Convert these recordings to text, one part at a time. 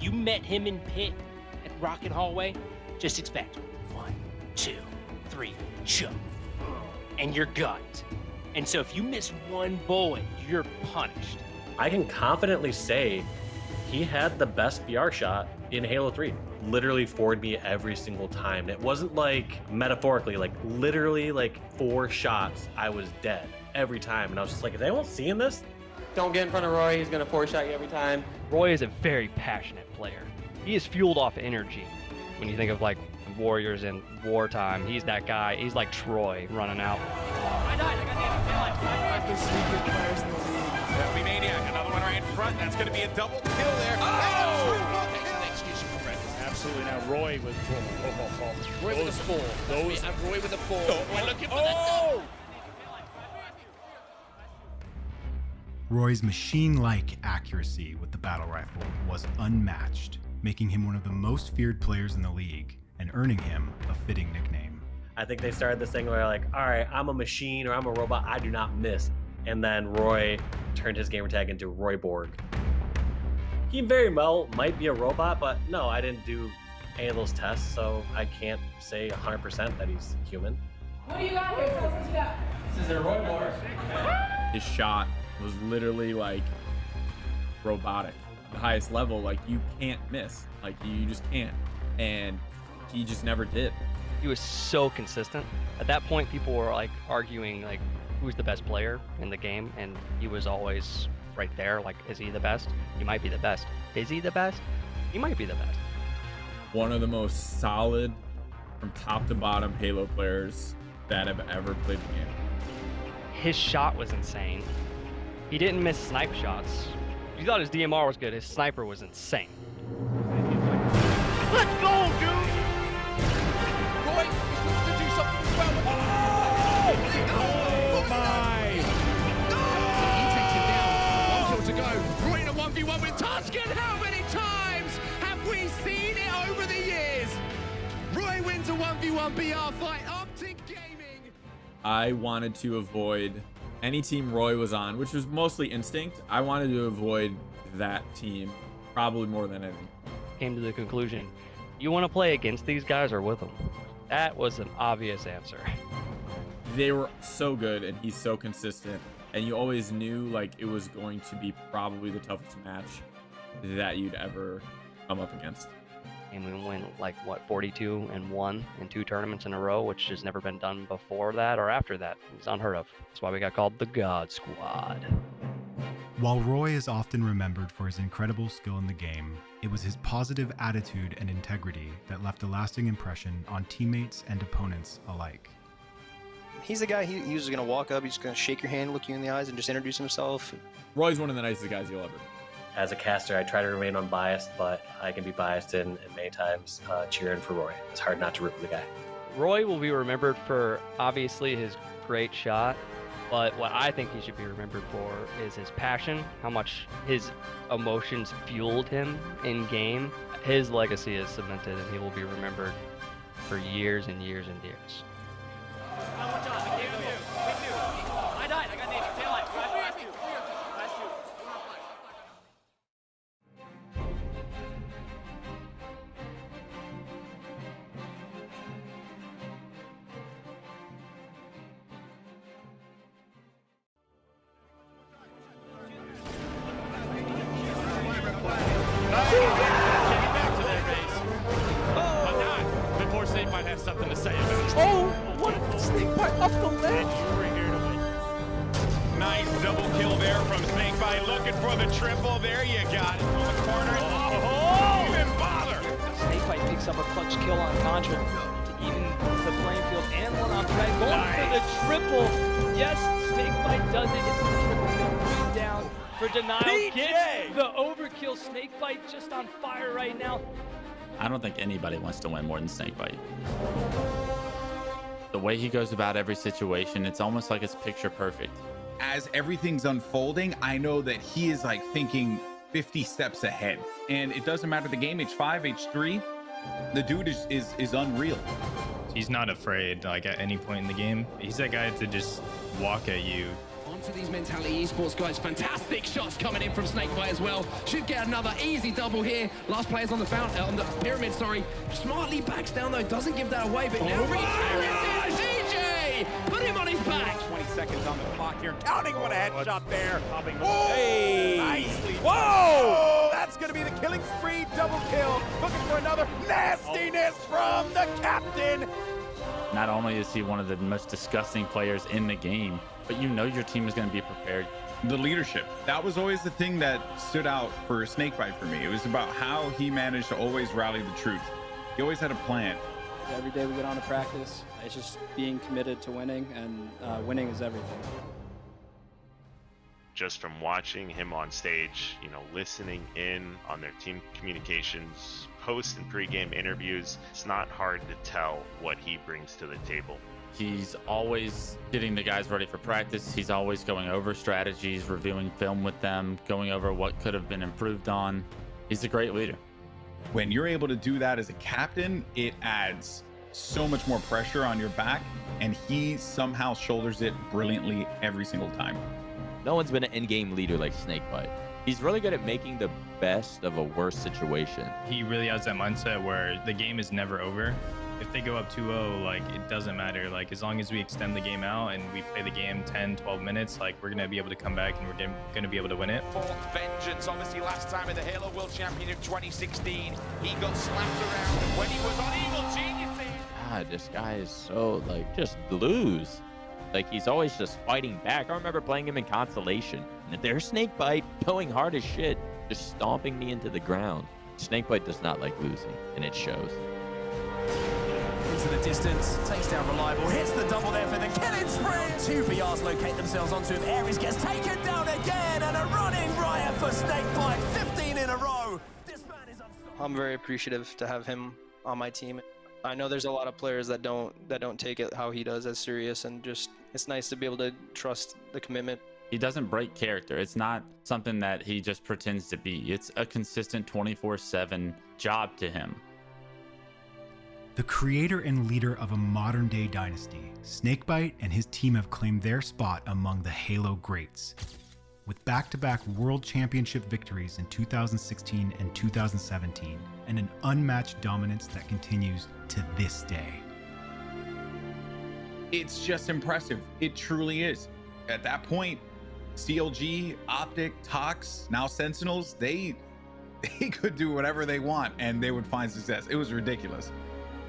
you met him in pit at Rocket Hallway, just expect 1, 2, 3, jump, and you're gunned. And so if you miss one bullet, you're punished. I can confidently say he had the best BR shot in Halo 3. Literally forward me every single time. It wasn't like metaphorically, like literally like 4 shots, I was dead every time. And I was just like, is anyone seeing this? Don't get in front of Roy, he's gonna 4-shot you every time. Roy is a very passionate player. He is fueled off energy. When you think of like warriors in wartime, he's that guy. He's like Troy running out. I died, I got named players in the league. That'll be Maniac, another one right in front. That's gonna be a double kill there. Absolutely. Now Roy with Roy with a 4. Roy with a 4. We're looking for that. Roy's machine-like accuracy with the battle rifle was unmatched, making him one of the most feared players in the league and earning him a fitting nickname. I think they started this thing where like, all right, I'm a machine or I'm a robot, I do not miss. And then Roy turned his gamertag into Royborg. He very well might be a robot, but no, I didn't do any of those tests, so I can't say 100% that he's human. What do you got here? What you got? This is a Royborg. His shot was literally like robotic. The highest level, like you can't miss. Like you just can't. And he just never did. He was so consistent. At that point, people were like arguing like who's the best player in the game, and he was always right there. Like, is he the best? He might be the best. Is he the best? He might be the best. One of the most solid from top to bottom Halo players that have ever played the game. His shot was insane. He didn't miss snipe shots. You thought his DMR was good. His sniper was insane. Let's go, dude! Roy, he's looking to do something as well. Oh my! He takes it down. 1 kill to go. Roy in a 1v1 with Tuscan. How many times have we seen it over the years? Roy wins a 1v1 BR fight. Optic Gaming. I wanted to avoid any team Roy was on, which was mostly Instinct. I wanted to avoid that team probably more than anything. Came to the conclusion, you want to play against these guys or with them? That was an obvious answer. They were so good and he's so consistent, and you always knew like it was going to be probably the toughest match that you'd ever come up against. And we went like what, 42-1 in 2 tournaments in a row, which has never been done before that or after that. It's unheard of. That's why we got called the God Squad. While Roy is often remembered for his incredible skill in the game, it was his positive attitude and integrity that left a lasting impression on teammates and opponents alike. He's the guy, he was going to walk up, he's going to shake your hand, look you in the eyes, and just introduce himself. Roy's one of the nicest guys you'll ever meet. As a caster, I try to remain unbiased, but I can be biased in many times cheering for Roy. It's hard not to root for the guy. Roy will be remembered for obviously his great shot, but what I think he should be remembered for is his passion, how much his emotions fueled him in game. His legacy is cemented and he will be remembered for years and years and years. I died, I got named taillight. Last two. Before Snake might have something to say about it. Oh, what a Snakebite up the ledge. You were here to win. Nice double kill there from Snakebite. Looking for the triple. There you got it. On the corner. Oh, even bother. Snakebite picks up a clutch kill on Contra to even the playing field and one on Fred. Going for the triple. Yes, Snakebite does it. It's the triple kill. 3 down for denial. Gets the overkill. Snakebite just on fire right now. I don't think anybody wants to win more than Snakebite. The way he goes about every situation, it's almost like it's picture perfect. As everything's unfolding, I know that he is like thinking 50 steps ahead. And it doesn't matter the game, H5, H3, the dude is unreal. He's not afraid, like at any point in the game. He's that guy to just walk at you. Onto these mentality esports guys, fantastic. Thick shots coming in from Snakebite as well. Should get another easy double here. Last player's on the pyramid, sorry. Smartly backs down though, doesn't give that away, but now DJ! Put him on his back! 20 seconds on the clock here. Counting on a headshot there. Oh, Hey! Nicely. Whoa! That's going to be the killing spree. Double kill. Looking for another nastiness from the captain. Not only is he one of the most disgusting players in the game, but you know your team is going to be prepared. The leadership, that was always the thing that stood out for Snakebite for me. It was about how he managed to always rally the troops. He always had a plan. Every day we get on to practice, it's just being committed to winning, and winning is everything. Just from watching him on stage, you know, listening in on their team communications, post and pre-game interviews, it's not hard to tell what he brings to the table. He's always getting the guys ready for practice. He's always going over strategies, reviewing film with them, going over what could have been improved on. He's a great leader. When you're able to do that as a captain, it adds so much more pressure on your back, and he somehow shoulders it brilliantly every single time. No one's been an in-game leader like Snakebite. He's really good at making the best of a worse situation. He really has that mindset where the game is never over. If they go up 2-0, like, it doesn't matter. Like, as long as we extend the game out and we play the game 10, 12 minutes, like, we're going to be able to come back and we're going to be able to win it. Fourth vengeance, obviously last time in the Halo World Championship 2016, he got slapped around when he was on Evil Geniuses. God, this guy is so, like, just loose. Like, he's always just fighting back. I remember playing him in Constellation. And there's Snakebite going hard as shit, just stomping me into the ground. Snakebite does not like losing, and it shows. Into the distance, takes down Reliable, hits the double there for the killing spree. Two BRs locate themselves onto him. Ares gets taken down again, and a running riot for Snakebite, 15 in a row. This man is unstoppable. I'm very appreciative to have him on my team. I know there's a lot of players that don't take it how he does as serious, and just it's nice to be able to trust the commitment. He doesn't break character. It's not something that he just pretends to be. It's a consistent 24/7 job to him. The creator and leader of a modern-day dynasty, Snakebite and his team have claimed their spot among the Halo greats. With back-to-back World Championship victories in 2016 and 2017, and an unmatched dominance that continues to this day. It's just impressive. It truly is. At that point, CLG, Optic, Tox, now Sentinels, they could do whatever they want and they would find success. It was ridiculous.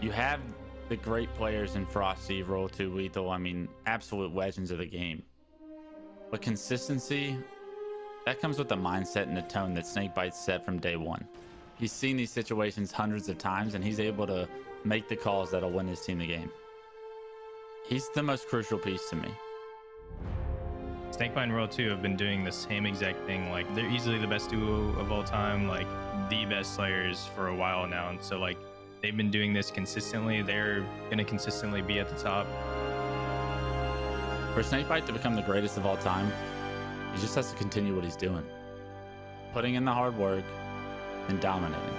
You have the great players in Frosty, Roll 2, Lethal, I mean, absolute legends of the game. But consistency, that comes with the mindset and the tone that Snakebite set from day one. He's seen these situations hundreds of times, and he's able to make the calls that'll win his team the game. He's the most crucial piece to me. Snakebite and Roll 2 have been doing the same exact thing. Like, they're easily the best duo of all time, like the best players for a while now. And so, like, they've been doing this consistently. They're going to consistently be at the top. For Snakebite to become the greatest of all time, he just has to continue what he's doing. Putting in the hard work and dominating.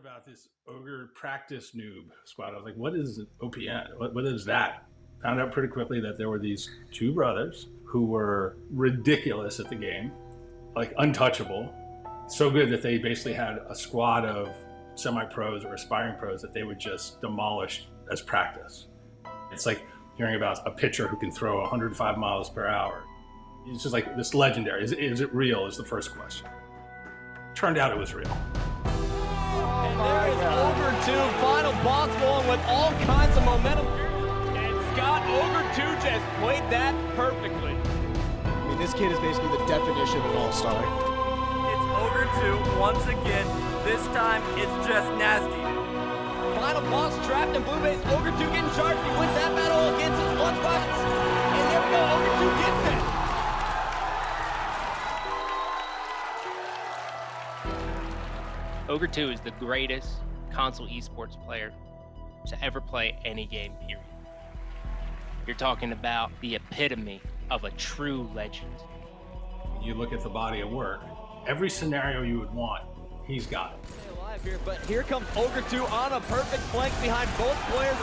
About this ogre practice noob squad. I was like, what is OPN? What is that? Found out pretty quickly that there were these two brothers who were ridiculous at the game, like untouchable. So good that they basically had a squad of semi-pros or aspiring pros that they would just demolish as practice. It's like hearing about a pitcher who can throw 105 miles per hour. It's just like this legendary. Is it real is the first question. Turned out it was real. And there is Ogre 2, final boss going with all kinds of momentum. And Scott, Ogre 2 just played that perfectly. I mean, this kid is basically the definition of an all-star. It's Ogre 2 once again. This time, it's just nasty. Final boss trapped in blue base. Ogre 2 getting charged. He wins that battle against his lunch buckets. And there we go, Ogre 2 gets it. Ogre 2 is the greatest console esports player to ever play any game, period. You're talking about the epitome of a true legend. You look at the body of work Every scenario you would want, he's got it. Here, but here comes Ogre 2 on a perfect flank behind both players,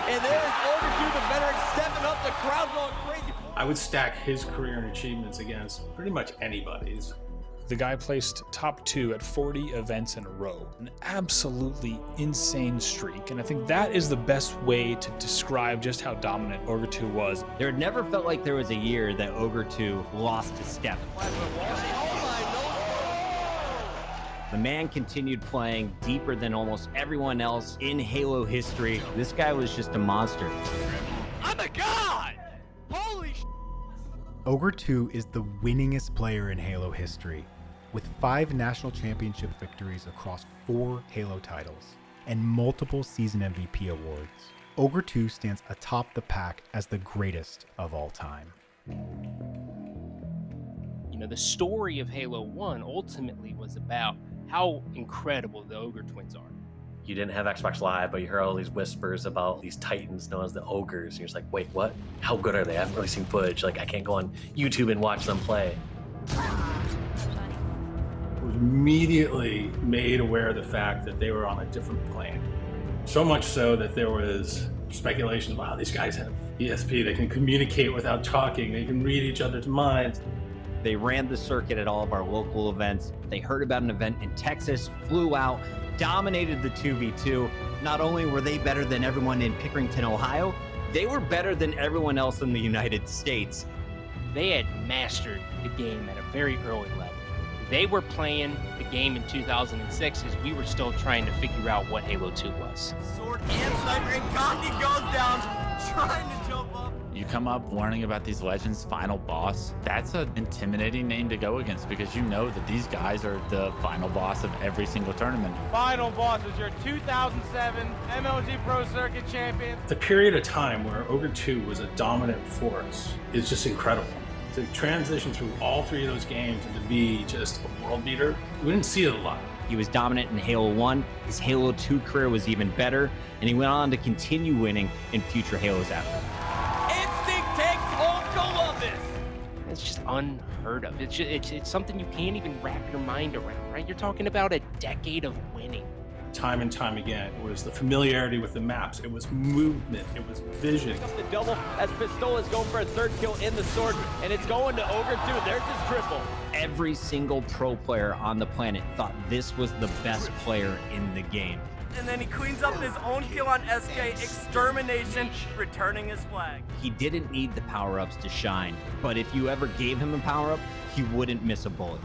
and there's Ogre 2, the veteran, stepping up. The crowd going crazy. I would stack his career and achievements against pretty much anybody's. The guy placed top 2 at 40 events in a row. An absolutely insane streak, and I think that is the best way to describe just how dominant Ogre 2 was. There never felt like there was a year that Ogre 2 lost a step. The man continued playing deeper than almost everyone else in Halo history. This guy was just a monster. I'm a god! Holy sh**! Ogre 2 is the winningest player in Halo history, with 5 national championship victories across 4 Halo titles and multiple season MVP awards. Ogre 2 stands atop the pack as the greatest of all time. You know, the story of Halo 1 ultimately was about how incredible the Ogre twins are. You didn't have Xbox Live, but you heard all these whispers about these titans known as the ogres, and you're just like, wait, what? How good are they? I haven't really seen footage. Like, I can't go on YouTube and watch them play. Was immediately made aware of the fact that they were on a different plane. So much so that there was speculation, wow, these guys have ESP, they can communicate without talking, they can read each other's minds. They ran the circuit at all of our local events. They heard about an event in Texas, flew out, dominated the 2v2. Not only were they better than everyone in Pickerington, Ohio, they were better than everyone else in the United States. They had mastered the game at a very early level. They were playing the game in 2006 as we were still trying to figure out what Halo 2 was. Sword and sniper, and Gandhi goes down, trying to jump up. You come up learning about these legends' final boss. That's an intimidating name to go against because you know that these guys are the final boss of every single tournament. Final boss is your 2007 MLG Pro Circuit champion. The period of time where Ogre 2 was a dominant force is just incredible. To transition through all 3 of those games and to be just a world beater, we didn't see it a lot. He was dominant in Halo 1, his Halo 2 career was even better, and he went on to continue winning in future Halos after. Instinct takes home Columbus! It's just unheard of. It's something you can't even wrap your mind around, right? You're talking about a decade of winning. Time and time again, it was the familiarity with the maps, it was movement, it was vision. Up the double as Pistola's going for a 3rd kill in the sword, and it's going to Ogre 2. There's his triple. Every single pro player on the planet thought this was the best player in the game. And then he cleans up his own kill on SK, Extermination, returning his flag. He didn't need the power-ups to shine, but if you ever gave him a power-up, he wouldn't miss a bullet.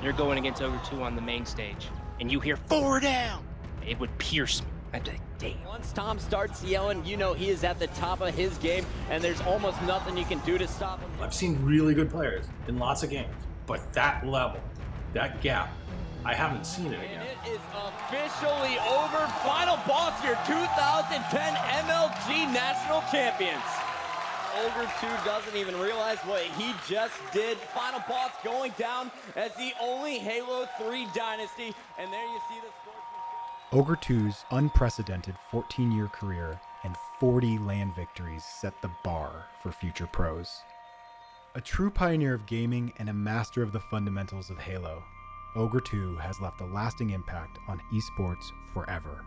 You're going against Ogre 2 on the main stage, and you hear 4 down. It would pierce me. I'd be like, damn. Once Tom starts yelling, you know he is at the top of his game, and there's almost nothing you can do to stop him. I've seen really good players in lots of games, but that level, that gap, I haven't seen it again. And it is officially over. Final boss, your 2010 MLG National Champions. Ogre 2 doesn't even realize what he just did. Final boss going down as the only Halo 3 dynasty, and there you see the sportsmanship. Ogre 2's unprecedented 14-year career and 40 LAN victories set the bar for future pros. A true pioneer of gaming and a master of the fundamentals of Halo, Ogre 2 has left a lasting impact on esports forever.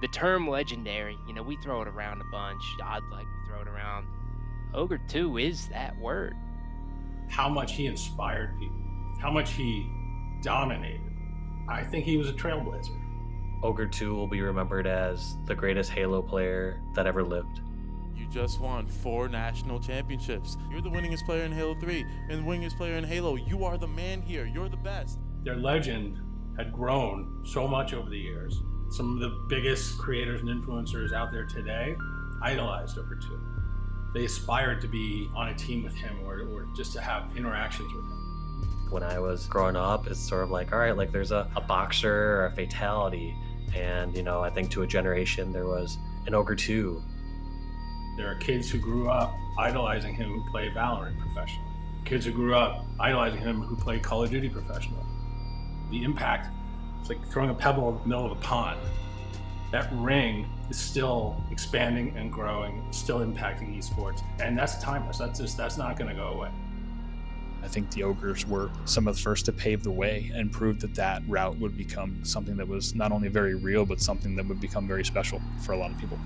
The term legendary, you know, we throw it around a bunch. Godlike, we throw it around. Ogre 2 is that word. How much he inspired people, how much he dominated. I think he was a trailblazer. Ogre 2 will be remembered as the greatest Halo player that ever lived. You just won 4 national championships. You're the winningest player in Halo 3 and the winningest player in Halo. You are the man here. You're the best. Their legend had grown so much over the years. Some of the biggest creators and influencers out there today idolized Ogre 2. They aspired to be on a team with him or just to have interactions with him. When I was growing up, it's sort of like, all right, like there's a boxer or a fatality. And, you know, I think to a generation, there was an Ogre 2. There are kids who grew up idolizing him who play Valorant professionally. Kids who grew up idolizing him who play Call of Duty professionally. The impact, it's like throwing a pebble in the middle of a pond. That ring is still expanding and growing, still impacting esports. And that's timeless. That's not gonna go away. I think the Ogres were some of the first to pave the way and prove that that route would become something that was not only very real, but something that would become very special for a lot of people.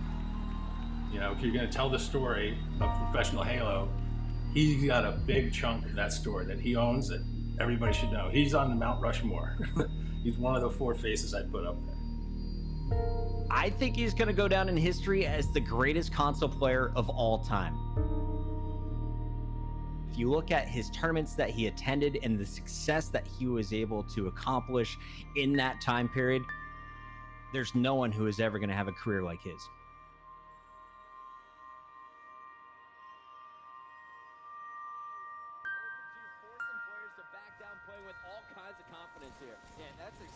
You know, if you're going to tell the story of professional Halo, he's got a big chunk of that story that he owns that everybody should know. He's on the Mount Rushmore. He's one of the 4 faces I'd put up there. I think he's going to go down in history as the greatest console player of all time. If you look at his tournaments that he attended and the success that he was able to accomplish in that time period, there's no one who is ever going to have a career like his.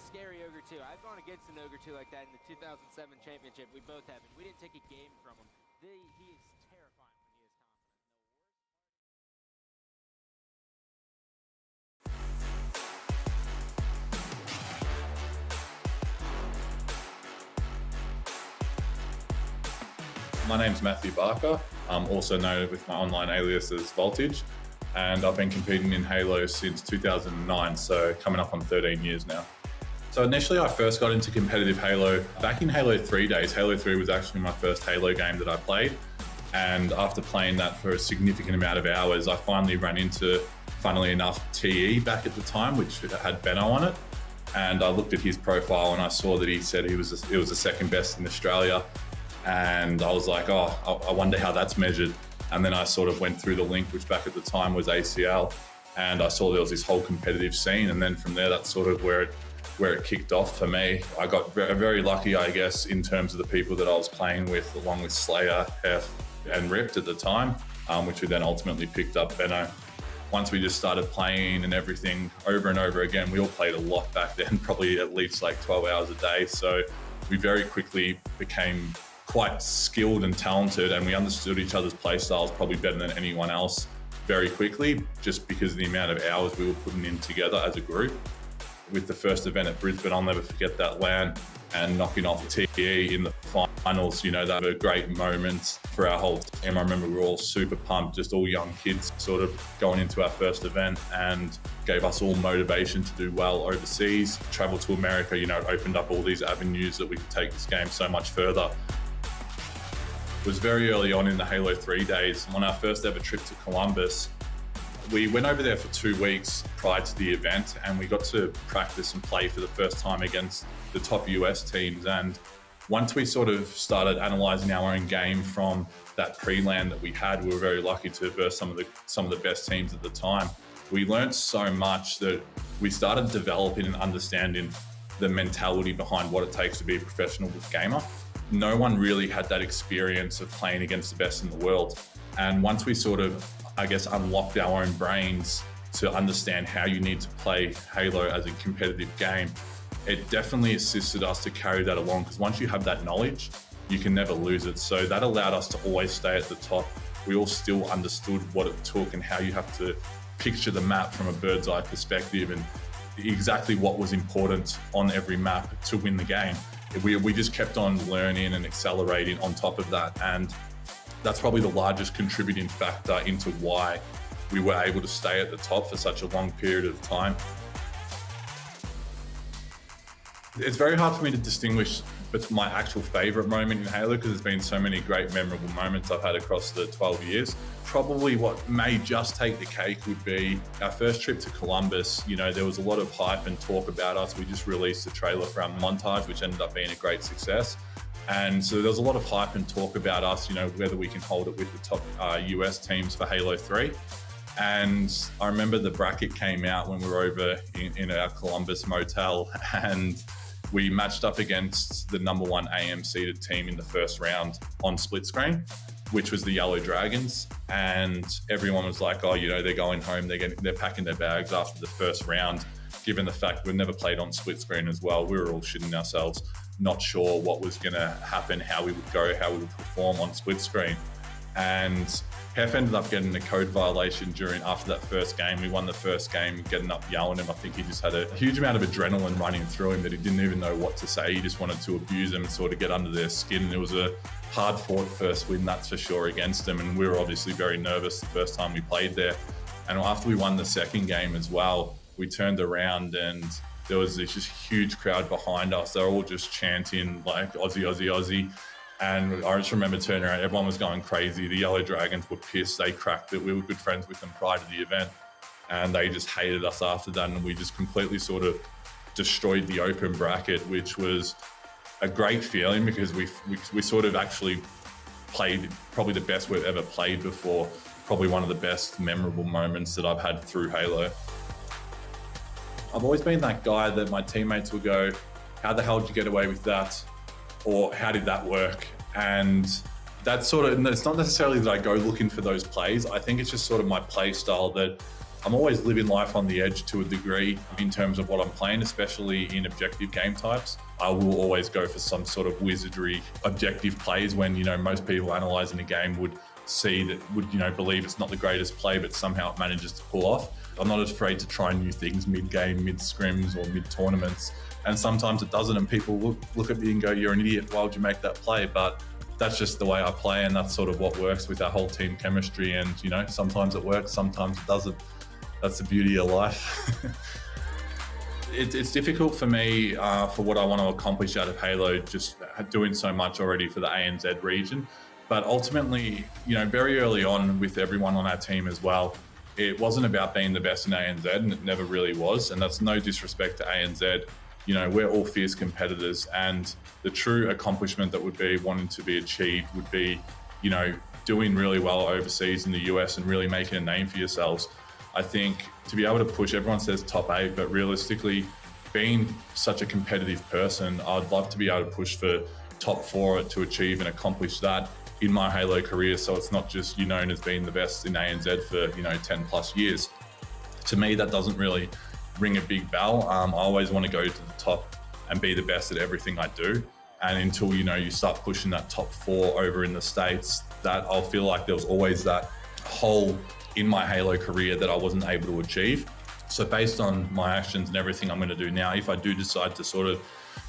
Scary Ogre 2. I've gone against an Ogre 2 like that in the 2007 championship. We both have, and we didn't take a game from him. He is terrifying when he is confident. My name's Matthew Barker. I'm also known with my online alias as Voltage, and I've been competing in Halo since 2009, so coming up on 13 years now. So initially I first got into competitive Halo back in Halo 3 days. Halo 3 was actually my first Halo game that I played. And after playing that for a significant amount of hours, I finally ran into, funnily enough, TE back at the time, which had Benno on it. And I looked at his profile and I saw that he said it was the second best in Australia. And I was like, oh, I wonder how that's measured. And then I sort of went through the link, which back at the time was ACL. And I saw there was this whole competitive scene. And then from there, that's sort of where it kicked off for me. I got very lucky, I guess, in terms of the people that I was playing with, along with Slayer, Hef, and Ripped at the time, which we then ultimately picked up Benno. Once we just started playing and everything over and over again, we all played a lot back then, probably at least like 12 hours a day. So we very quickly became quite skilled and talented, and we understood each other's play styles probably better than anyone else very quickly, just because of the amount of hours we were putting in together as a group. With the first event at Brisbane, I'll never forget that LAN and knocking off TE in the finals. You know, that were great moments for our whole team. I remember we were all super pumped, just all young kids sort of going into our first event, and gave us all motivation to do well overseas. Travel to America, you know, it opened up all these avenues that we could take this game so much further. It was very early on in the Halo 3 days. On our first ever trip to Columbus, we went over there for 2 weeks prior to the event, and we got to practice and play for the first time against the top US teams. And once we sort of started analysing our own game from that pre-LAN that we had, we were very lucky to verse some of the best teams at the time. We learned so much that we started developing and understanding the mentality behind what it takes to be a professional gamer. No one really had that experience of playing against the best in the world. And once we sort of, I guess, unlocked our own brains to understand how you need to play Halo as a competitive game, it definitely assisted us to carry that along, because once you have that knowledge, you can never lose it. So that allowed us to always stay at the top. We all still understood what it took and how you have to picture the map from a bird's eye perspective, and exactly what was important on every map to win the game. We just kept on learning and accelerating on top of that. And that's probably the largest contributing factor into why we were able to stay at the top for such a long period of time. It's very hard for me to distinguish between my actual favorite moment in Halo, because there's been so many great memorable moments I've had across the 12 years. Probably what may just take the cake would be our first trip to Columbus. You know, there was a lot of hype and talk about us. We just released the trailer for our montage, which ended up being a great success. And so there was a lot of hype and talk about us, you know, whether we can hold it with the top US teams for Halo 3. And I remember the bracket came out when we were over in our Columbus motel, and we matched up against the #1 AM seeded team in the first round on split screen, which was the Yellow Dragons. And everyone was like, oh, you know, they're going home, they're packing their bags after the first round. Given the fact we've never played on split screen as well, we were all shitting ourselves, not sure what was going to happen, how we would go, how we would perform on split screen. And Hef ended up getting a code violation after that first game. We won the first game, getting up yelling him. I think he just had a huge amount of adrenaline running through him that he didn't even know what to say. He just wanted to abuse them and sort of get under their skin. And it was a hard fought first win, that's for sure, against them. And we were obviously very nervous the first time we played there. And after we won the second game as well, we turned around and there was this just huge crowd behind us. They were all just chanting like Aussie, Aussie, Aussie. And I just remember turning around, everyone was going crazy. The Yellow Dragons were pissed, they cracked it. We were good friends with them prior to the event. And they just hated us after that. And we just completely sort of destroyed the open bracket, which was a great feeling because we sort of actually played probably the best we've ever played before. Probably one of the best memorable moments that I've had through Halo. I've always been that guy that my teammates will go, how the hell did you get away with that? Or how did that work? And that's sort of, it's not necessarily that I go looking for those plays. I think it's just sort of my play style that I'm always living life on the edge to a degree in terms of what I'm playing, especially in objective game types. I will always go for some sort of wizardry objective plays when, you know, most people analysing a game would see that, would, you know, believe it's not the greatest play, but somehow it manages to pull off. I'm not afraid to try new things mid-game, mid-scrims or mid-tournaments. And sometimes it doesn't and people look at me and go, you're an idiot, why would you make that play? But that's just the way I play and that's sort of what works with our whole team chemistry. And, you know, sometimes it works, sometimes it doesn't. That's the beauty of life. It's difficult for me for what I want to accomplish out of Halo, just doing so much already for the ANZ region. But ultimately, you know, very early on with everyone on our team as well, it wasn't about being the best in ANZ, and it never really was. And that's no disrespect to ANZ. You know, we're all fierce competitors, and the true accomplishment that would be wanting to be achieved would be, you know, doing really well overseas in the US and really making a name for yourselves. I think to be able to push, everyone says top 8, but realistically, being such a competitive person, I'd love to be able to push for top 4 to achieve and accomplish that in my Halo career. So it's not just you known as being the best in ANZ for, you know, 10 plus years. To me, that doesn't really ring a big bell. I always want to go to the top and be the best at everything I do. And until, you know, you start pushing that top 4 over in the States, that I'll feel like there was always that hole in my Halo career that I wasn't able to achieve. So based on my actions and everything I'm going to do now, if I do decide to sort of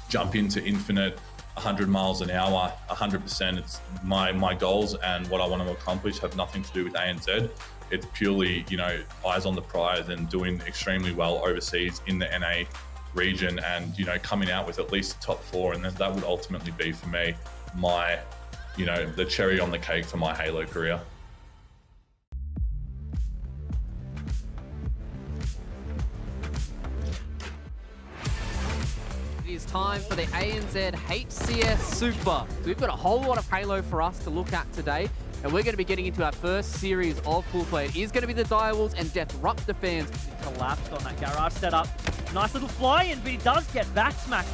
jump into infinite 100 miles an hour, 100%, it's my goals and what I want to accomplish have nothing to do with ANZ. It's purely, you know, eyes on the prize and doing extremely well overseas in the NA region and, you know, coming out with at least the top 4. And then that would ultimately be for me, my, you know, the cherry on the cake for my Halo career. It is time for the ANZ HCS Super. So we've got a whole lot of Halo for us to look at today, and we're going to be getting into our first series of pool play. It is going to be the Direwolves and Deathruptor fans. Collapsed on that garage setup. Nice little fly in, but he does get back smacked.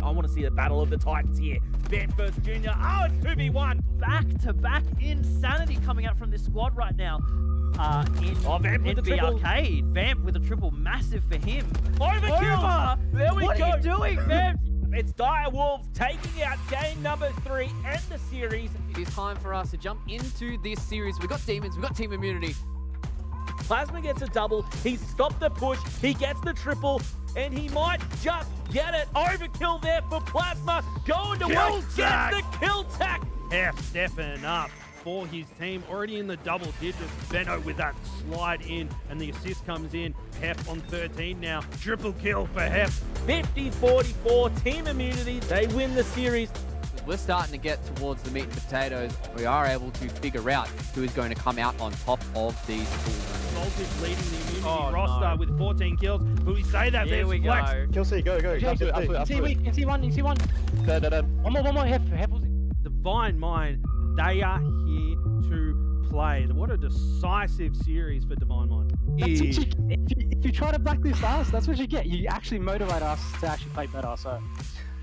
I want to see the battle of the Titans here. Vamp versus Junior. Oh, it's 2v1. Back-to-back insanity coming out from this squad right now. Vamp with the triple. Arcade. Vamp with a triple, massive for him. Overkill! There we go. What are you doing, Vamp? It's Direwolves taking out game number 3 and the series. It is time for us to jump into this series. We've got Demons, we've got Team Immunity. Plasma gets a double. He stopped the push. He gets the triple. And he might just get it. Overkill there for Plasma. Going to work. Gets the kill tack. Hef stepping up for his team. Already in the double digits. Benno with that slide in. And the assist comes in. Hef on 13 now. Triple kill for Hef. 50-44. Team Immunity. They win the series. We're starting to get towards the meat and potatoes. We are able to figure out who is going to come out on top of these pools. Voltage leading the Immunity roster with 14 kills. Will we say that? Here we go. Kill C, go. You see one. One more. Hef was in. Divine Mind, they are here to play. What a decisive series for Divine Mind. If you try to blacklist us, that's what you get. You actually motivate us to actually play better. So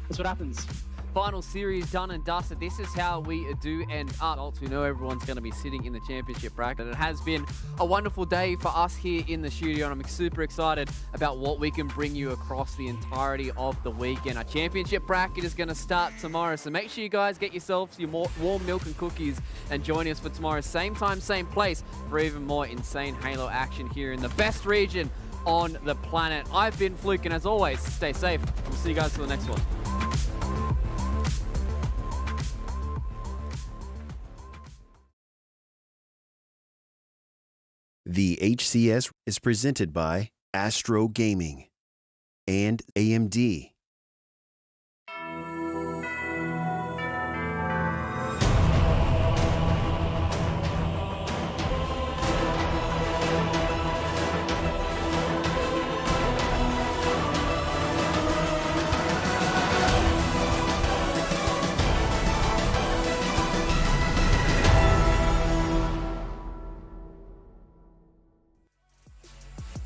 that's what happens. Final series done and dusted. This is how we do end up. We know everyone's going to be sitting in the championship bracket. It has been a wonderful day for us here in the studio, and I'm super excited about what we can bring you across the entirety of the weekend. Our championship bracket is going to start tomorrow, so make sure you guys get yourselves your warm milk and cookies and join us for tomorrow. Same time, same place for even more insane Halo action here in the best region on the planet. I've been Fluke, and as always, stay safe. We'll see you guys for the next one. The HCS is presented by Astro Gaming and AMD.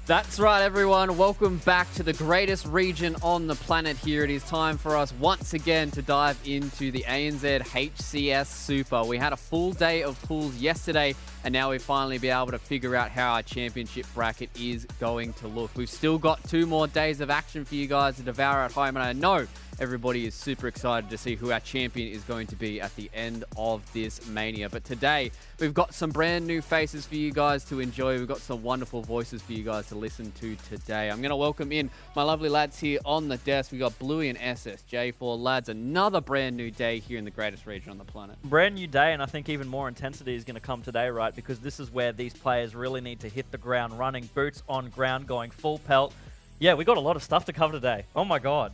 That's right, everyone. Welcome back to the greatest region on the planet here. It is time for us once again to dive into the ANZ HCS Super. We had a full day of pools yesterday, and now we finally be able to figure out how our championship bracket is going to look. We've still got 2 more days of action for you guys to devour at home, and I know everybody is super excited to see who our champion is going to be at the end of this mania. But today, we've got some brand new faces for you guys to enjoy. We've got some wonderful voices for you guys to listen to today. I'm going to welcome in my lovely lads here on the desk. We've got Bluey and SSJ for lads. Another brand new day here in the greatest region on the planet. Brand new day, and I think even more intensity is going to come today, right? Because this is where these players really need to hit the ground running, boots on ground, going full pelt. Yeah, we got a lot of stuff to cover today. Oh my God.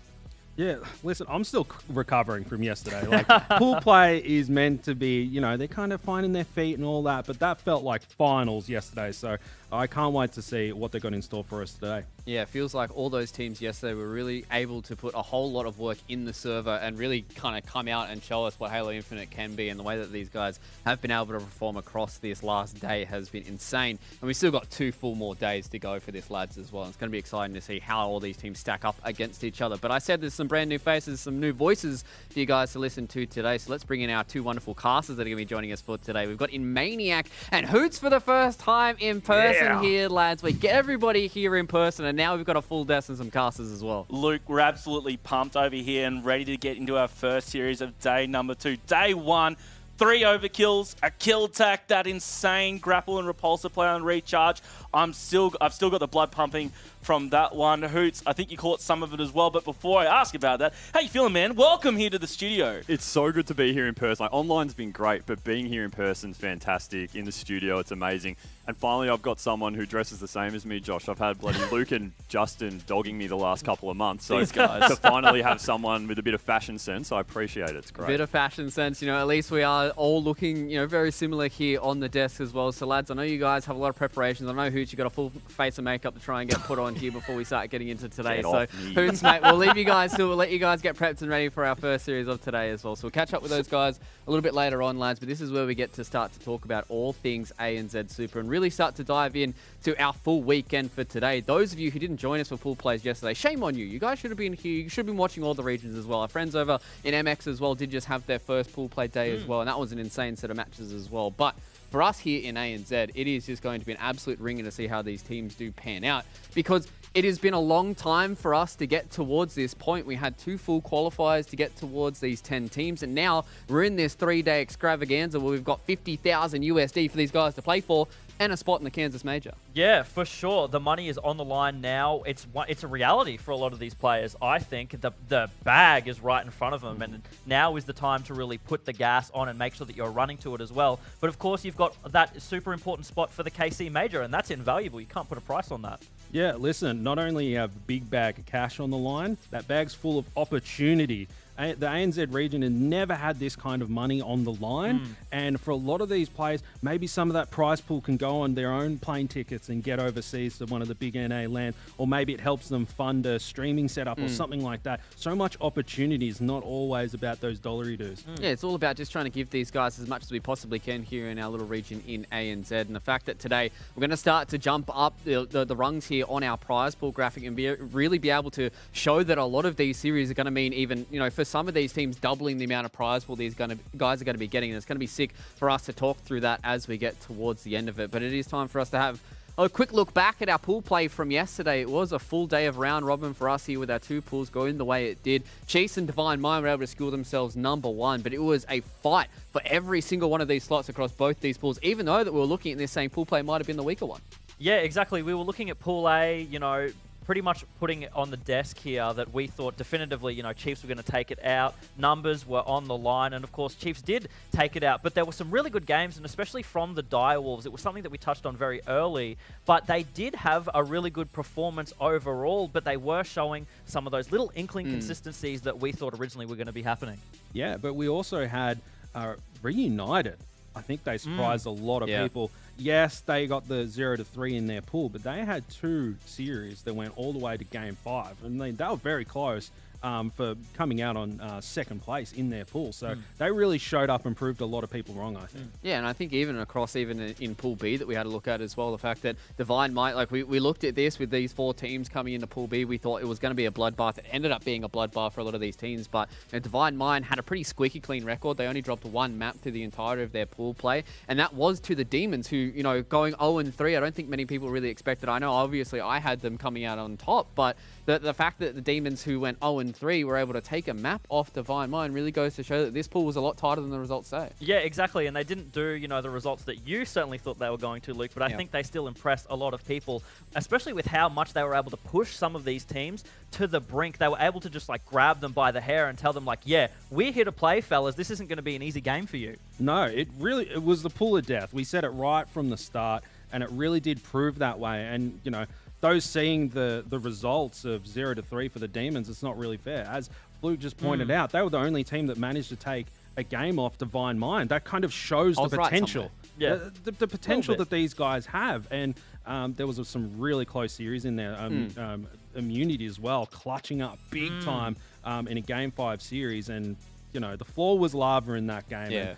Yeah, listen, I'm still recovering from yesterday. Like, pool play is meant to be, you know, they're kind of finding their feet and all that, but that felt like finals yesterday, so I can't wait to see what they've got in store for us today. Yeah, it feels like all those teams yesterday were really able to put a whole lot of work in the server and really kind of come out and show us what Halo Infinite can be, and the way that these guys have been able to perform across this last day has been insane. And we've still got 2 full more days to go for this, lads, as well. It's going to be exciting to see how all these teams stack up against each other. But I said there's some brand new faces, some new voices for you guys to listen to today. So let's bring in our 2 wonderful casters that are going to be joining us for today. We've got in Maniac and Hoots for the first time in person here, lads. We get everybody here in person, and now we've got a full desk and some casters as well. Luke, we're absolutely pumped over here and ready to get into our first series of day number 2. Day 1, 3 overkills, a kill attack, that insane grapple and repulsor play on recharge. I've still got the blood pumping from that one. Hoots, I think you caught some of it as well, but before I ask about that, how you feeling, man? Welcome here to the studio. It's so good to be here in person. Like, online's been great, but being here in person's fantastic. In the studio, it's amazing. And finally, I've got someone who dresses the same as me, Josh. I've had bloody Luke and Justin dogging me the last couple of months. So These guys. to finally have someone with a bit of fashion sense, I appreciate it. It's great. Bit of fashion sense, you know, at least we are all looking, you know, very similar here on the desk as well. So lads, I know you guys have a lot of preparations. I know Hoots, you got a full face of makeup to try and get put on here before we start getting into today. So Hoots, mate, we'll leave you guys to, we'll let you guys get prepped and ready for our first series of today as well. So we'll catch up with those guys a little bit later on, lads, but this is where we get to start to talk about all things ANZ Super and really start to dive in to our full weekend for today. Those of you who didn't join us for pool plays yesterday, shame on you. You guys should have been here. You should have been watching all the regions as well. Our friends over in MX as well did just have their first pool play day as well, and that was an insane set of matches as well. But for us here in ANZ, it is just going to be an absolute ringer to see how these teams do pan out, because it has been a long time for us to get towards this point. We had 2 full qualifiers to get towards these 10 teams, and now we're in this 3-day extravaganza where we've got 50,000 USD for these guys to play for and a spot in the Kansas Major. Yeah, for sure. The money is on the line now. It's a reality for a lot of these players. I think the bag is right in front of them, and now is the time to really put the gas on and make sure that you're running to it as well. But of course, you've got that super important spot for the KC Major, and that's invaluable. You can't put a price on that. Yeah, listen, not only you have a big bag of cash on the line, that bag's full of opportunity. The ANZ region has never had this kind of money on the line, and for a lot of these players, maybe some of that prize pool can go on their own plane tickets and get overseas to one of the big NA lands, or maybe it helps them fund a streaming setup or something like that. So much opportunity is not always about those dollary dues. Yeah, it's all about just trying to give these guys as much as we possibly can here in our little region in ANZ, and the fact that today we're going to start to jump up the rungs here on our prize pool graphic and really be able to show that a lot of these series are going to mean even, you know, for some of these teams doubling the amount of prize pool these guys are going to be getting, and it's going to be sick for us to talk through that as we get towards the end of it. But it is time for us to have a quick look back at our pool play from yesterday. It was a full day of round robin for us here with our 2 pools going the way it did. Chiefs and Divine Mind were able to score themselves #1, but it was a fight for every single one of these slots across both these pools, even though that we were looking at this saying pool play might have been the weaker one. Yeah, exactly. We were looking at Pool A, you know, pretty much putting it on the desk here that we thought definitively, Chiefs were going to take it out. Numbers were on the line, and of course, Chiefs did take it out. But there were some really good games, and especially from the Direwolves, it was something that we touched on very early. But they did have a really good performance overall, but they were showing some of those little inkling consistencies that we thought originally were going to be happening. Yeah, but we also had Reunited. I think they surprised a lot of people. Yes, they got the 0-3 in their pool, but they had 2 series that went all the way to Game 5, and they were very close for coming out on second place in their pool. So they really showed up and proved a lot of people wrong, I think. Yeah, and I think even in Pool B that we had to look at as well, the fact that Divine Might, like we looked at this with these 4 teams coming into Pool B, we thought it was going to be a bloodbath. It ended up being a bloodbath for a lot of these teams, but Divine Mind had a pretty squeaky clean record. They only dropped 1 map through the entirety of their pool play, and that was to the Demons, who, going 0-3, I don't think many people really expected. I know, obviously, I had them coming out on top, but the fact that the Demons, who went 0-3, were able to take a map off Divine Mind really goes to show that this pool was a lot tighter than the results say. Yeah, exactly. And they didn't do, the results that you certainly thought they were going to, Luke, but I think they still impressed a lot of people, especially with how much they were able to push some of these teams to the brink. They were able to just grab them by the hair and tell them yeah, we're here to play, fellas. This isn't going to be an easy game for you. No, it was the pool of death. We said it right from the start, and it really did prove that way. And, those seeing the results of 0-3 for the Demons, it's not really fair. As Fluke just pointed out, they were the only team that managed to take a game off Divine Mind. That kind of shows the potential. The potential that these guys have. And there was some really close series in there. Immunity as well, clutching up big time in a Game 5 series. And, the floor was lava in that game. Yeah. And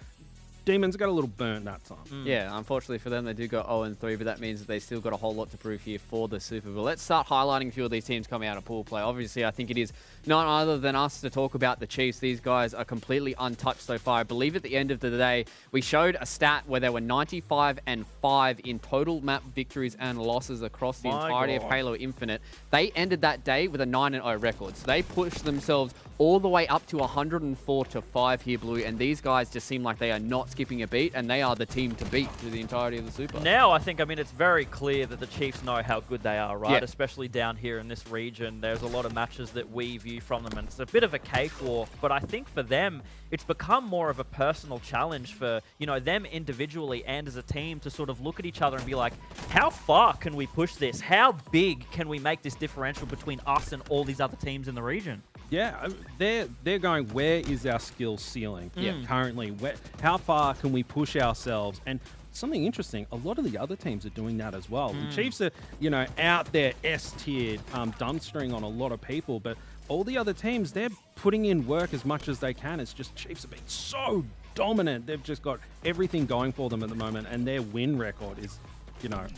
Demons got a little burnt that time. Yeah, unfortunately for them, they do go 0-3, but that means that they still got a whole lot to prove here for the Super Bowl. Let's start highlighting a few of these teams coming out of pool play. Obviously, I think it is none other than us to talk about the Chiefs. These guys are completely untouched so far. I believe at the end of the day, we showed a stat where there were 95-5 in total map victories and losses across the entirety of Halo Infinite. They ended that day with a 9-0 record. So they pushed themselves all the way up to 104-5 here, Blue, and these guys just seem like they are not skipping a beat, and they are the team to beat through the entirety of the Super. Now, I think, it's very clear that the Chiefs know how good they are, right? Yeah. Especially down here in this region. There's a lot of matches that we view from them, and it's a bit of a cakewalk, but I think for them, it's become more of a personal challenge for, them individually and as a team to sort of look at each other and be like, how far can we push this? How big can we make this differential between us and all these other teams in the region? Yeah, they're going, where is our skill ceiling currently? How far can we push ourselves? And something interesting, a lot of the other teams are doing that as well. The Chiefs are, out there S-tiered, dumpstering on a lot of people, but all the other teams, they're putting in work as much as they can. It's just Chiefs have been so dominant. They've just got everything going for them at the moment, and their win record is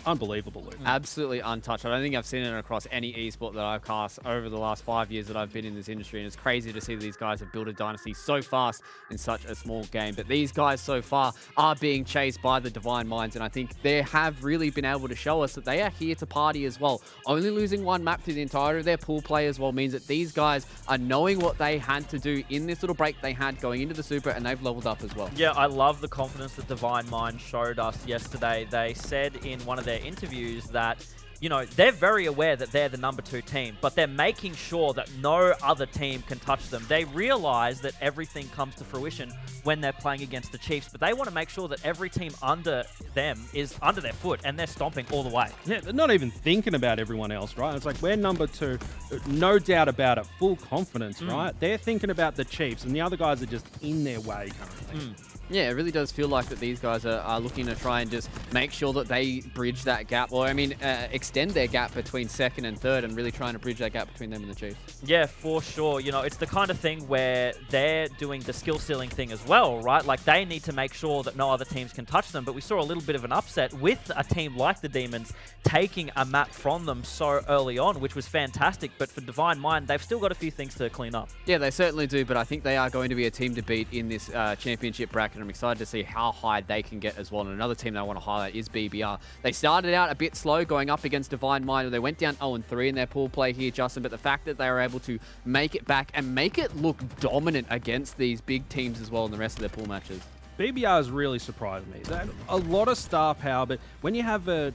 unbelievable, Luke. Absolutely untouched. I don't think I've seen it across any esport that I've cast over the last 5 years that I've been in this industry, and it's crazy to see these guys have built a dynasty so fast in such a small game. But these guys so far are being chased by the Divine Minds, and I think they have really been able to show us that they are here to party as well. Only losing 1 map through the entirety of their pool play as well means that these guys are knowing what they had to do in this little break they had going into the Super, and they've leveled up as well. Yeah, I love the confidence that Divine Mind showed us yesterday. They said in one of their interviews that, they're very aware that they're the number 2 team, but they're making sure that no other team can touch them. They realize that everything comes to fruition when they're playing against the Chiefs, but they want to make sure that every team under them is under their foot and they're stomping all the way. Yeah, they're not even thinking about everyone else, right? It's like, we're number 2, no doubt about it, full confidence, right? They're thinking about the Chiefs, and the other guys are just in their way currently. Yeah, it really does feel like that these guys are looking to try and just make sure that they bridge that gap, or extend their gap between second and third, and really trying to bridge that gap between them and the Chiefs. Yeah, for sure. It's the kind of thing where they're doing the skill ceiling thing as well, right? Like, they need to make sure that no other teams can touch them, but we saw a little bit of an upset with a team like the Demons taking a map from them so early on, which was fantastic, but for Divine Mind, they've still got a few things to clean up. Yeah, they certainly do, but I think they are going to be a team to beat in this championship bracket. I'm excited to see how high they can get as well. And another team that I want to highlight is BBR. They started out a bit slow going up against Divine Mind. They went down 0-3 in their pool play here, Justin, but the fact that they were able to make it back and make it look dominant against these big teams as well in the rest of their pool matches. BBR has really surprised me. A lot of star power, but when you have a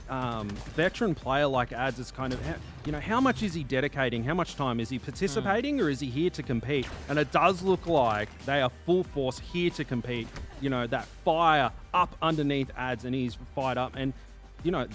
veteran player like Ads, it's kind of, how much is he dedicating? How much time? Is he participating or is he here to compete? And it does look like they are full force here to compete. That fire up underneath Ads, and he's fired up. And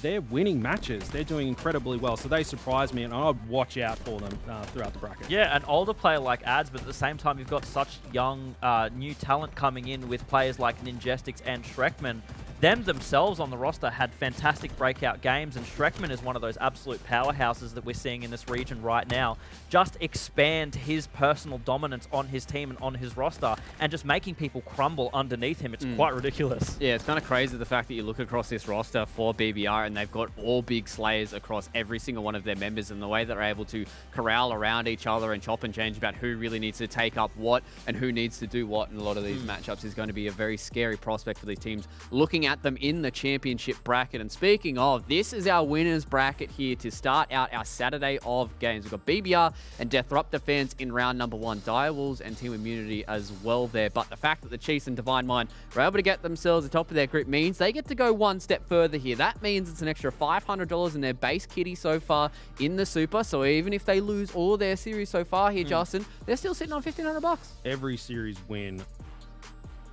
they're winning matches. They're doing incredibly well. So they surprise me, and I'd watch out for them throughout the bracket. Yeah, an older player like Ads, but at the same time, you've got such young, new talent coming in with players like Ninjestics and Shrekman. Them themselves on the roster had fantastic breakout games, and Shrekman is one of those absolute powerhouses that we're seeing in this region right now. Just expand his personal dominance on his team and on his roster, and just making people crumble underneath him. It's quite ridiculous. Yeah, it's kind of crazy the fact that you look across this roster for BBR and they've got all big slayers across every single one of their members, and the way that they're able to corral around each other and chop and change about who really needs to take up what and who needs to do what in a lot of these matchups is going to be a very scary prospect for these teams looking at them in the championship bracket. And speaking of, this is our winners bracket here to start out our Saturday of games. We've got BBR and Deathruptor fans in round number 1, Direwolves and Team Immunity as well there. But the fact that the Chiefs and Divine Mind were able to get themselves the top of their group means they get to go one step further here. That means it's an extra $500 in their base kitty so far in the Super. So even if they lose all their series so far here, Justin, they're still sitting on $1,500. Every series win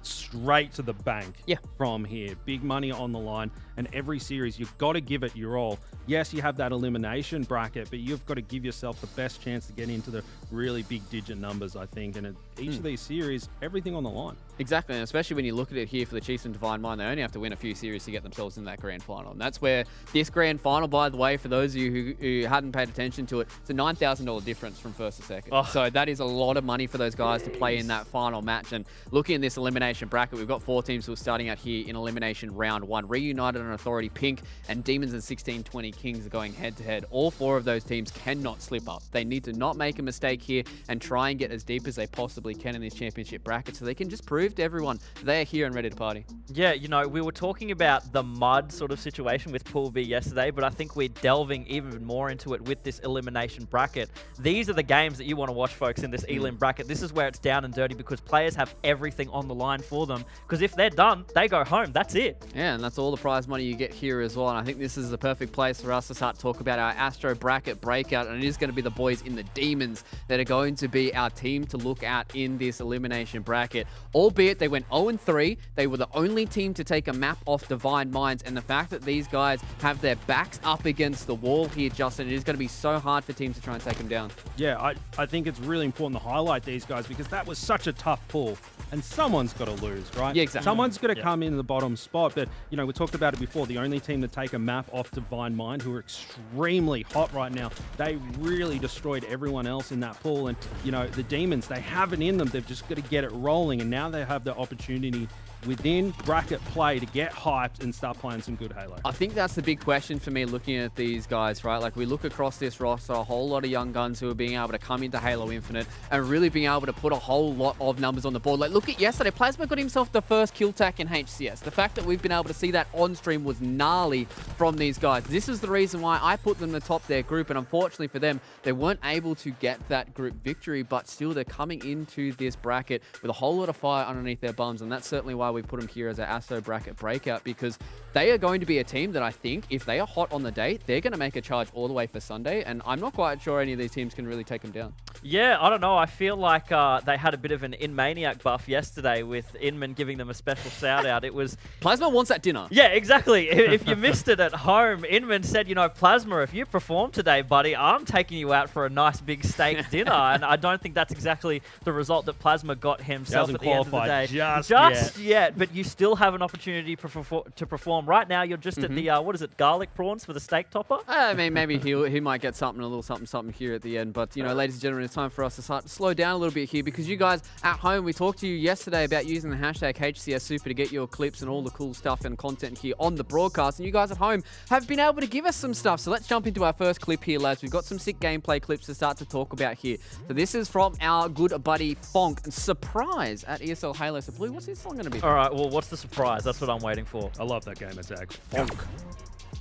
straight to the bank from here. Big money on the line, and every series you've got to give it your all. Yes, you have that elimination bracket, but you've got to give yourself the best chance to get into the really big digit numbers, I think. And in each of these series, everything on the line. Exactly, and especially when you look at it here for the Chiefs and Divine Mind, they only have to win a few series to get themselves in that grand final. And that's where this grand final, by the way, for those of you who hadn't paid attention to it, it's a $9,000 difference from first to second. So that is a lot of money for those guys to play in that final match. And looking at this elimination bracket, we've got 4 teams who are starting out here in elimination round 1. Reunited and Authority Pink and Demons and 1620 Kings are going head-to-head. All 4 of those teams cannot slip up. They need to not make a mistake here and try and get as deep as they possibly can in this championship bracket so they can just prove to everyone they are here and ready to party. Yeah, we were talking about the mud sort of situation with Pool B yesterday, but I think we're delving even more into it with this elimination bracket. These are the games that you want to watch, folks, in this elim bracket. This is where it's down and dirty because players have everything on the line for them, because if they're done, they go home. That's it. Yeah, and that's all the prize money you get here as well. And I think this is the perfect place for us to start talk about our Astro bracket breakout, and it is going to be the boys in the Demons that are going to be our team to look at in this elimination bracket. Albeit they went 0-3, they were the only team to take a map off Divine Minds, and the fact that these guys have their backs up against the wall here, Justin, it is going to be so hard for teams to try and take them down. Yeah, I think it's really important to highlight these guys because that was such a tough pull, and someone's got to lose, right? Yeah, exactly. Someone's got to come in the bottom spot, but, we talked about it before, the only team to take a map off Divine Mind, who are extremely hot right now, they really destroyed everyone else in that pool, and, the Demons, they have it in them, they've just got to get it rolling, and now they have the opportunity within bracket play to get hyped and start playing some good Halo. I think that's the big question for me looking at these guys, right? Like, we look across this roster, a whole lot of young guns who are being able to come into Halo Infinite and really being able to put a whole lot of numbers on the board. Like, look at yesterday, Plasma got himself the first kill tack in HCS. The fact that we've been able to see that on stream was gnarly from these guys. This is the reason why I put them atop their group, and unfortunately for them, they weren't able to get that group victory, but still they're coming into this bracket with a whole lot of fire underneath their bums, and that's certainly why we put them here as our Astro bracket breakout, because they are going to be a team that I think, if they are hot on the day, they're going to make a charge all the way for Sunday, and I'm not quite sure any of these teams can really take them down. Yeah, I don't know. I feel like they had a bit of an In-Maniac buff yesterday with Inman giving them a special shout-out. It was... Plasma wants that dinner. Yeah, exactly. If you missed it at home, Inman said, Plasma, if you perform today, buddy, I'm taking you out for a nice big steak dinner. And I don't think that's exactly the result that Plasma got himself at the end of the day. Just yet. But you still have an opportunity to perform. Right now, you're just at the, garlic prawns for the steak topper? I mean, maybe he might get something, a little something here at the end. But, ladies and gentlemen, it's time for us to start to slow down a little bit here, because you guys at home, we talked to you yesterday about using the hashtag HCS Super to get your clips and all the cool stuff and content here on the broadcast. And you guys at home have been able to give us some stuff. So let's jump into our first clip here, lads. We've got some sick gameplay clips to start to talk about here. So this is from our good buddy Fonk. Surprise at ESL Halo. So Blue, what's this song going to be? All right, well, what's the surprise? That's what I'm waiting for. I love that game attack. Fonk.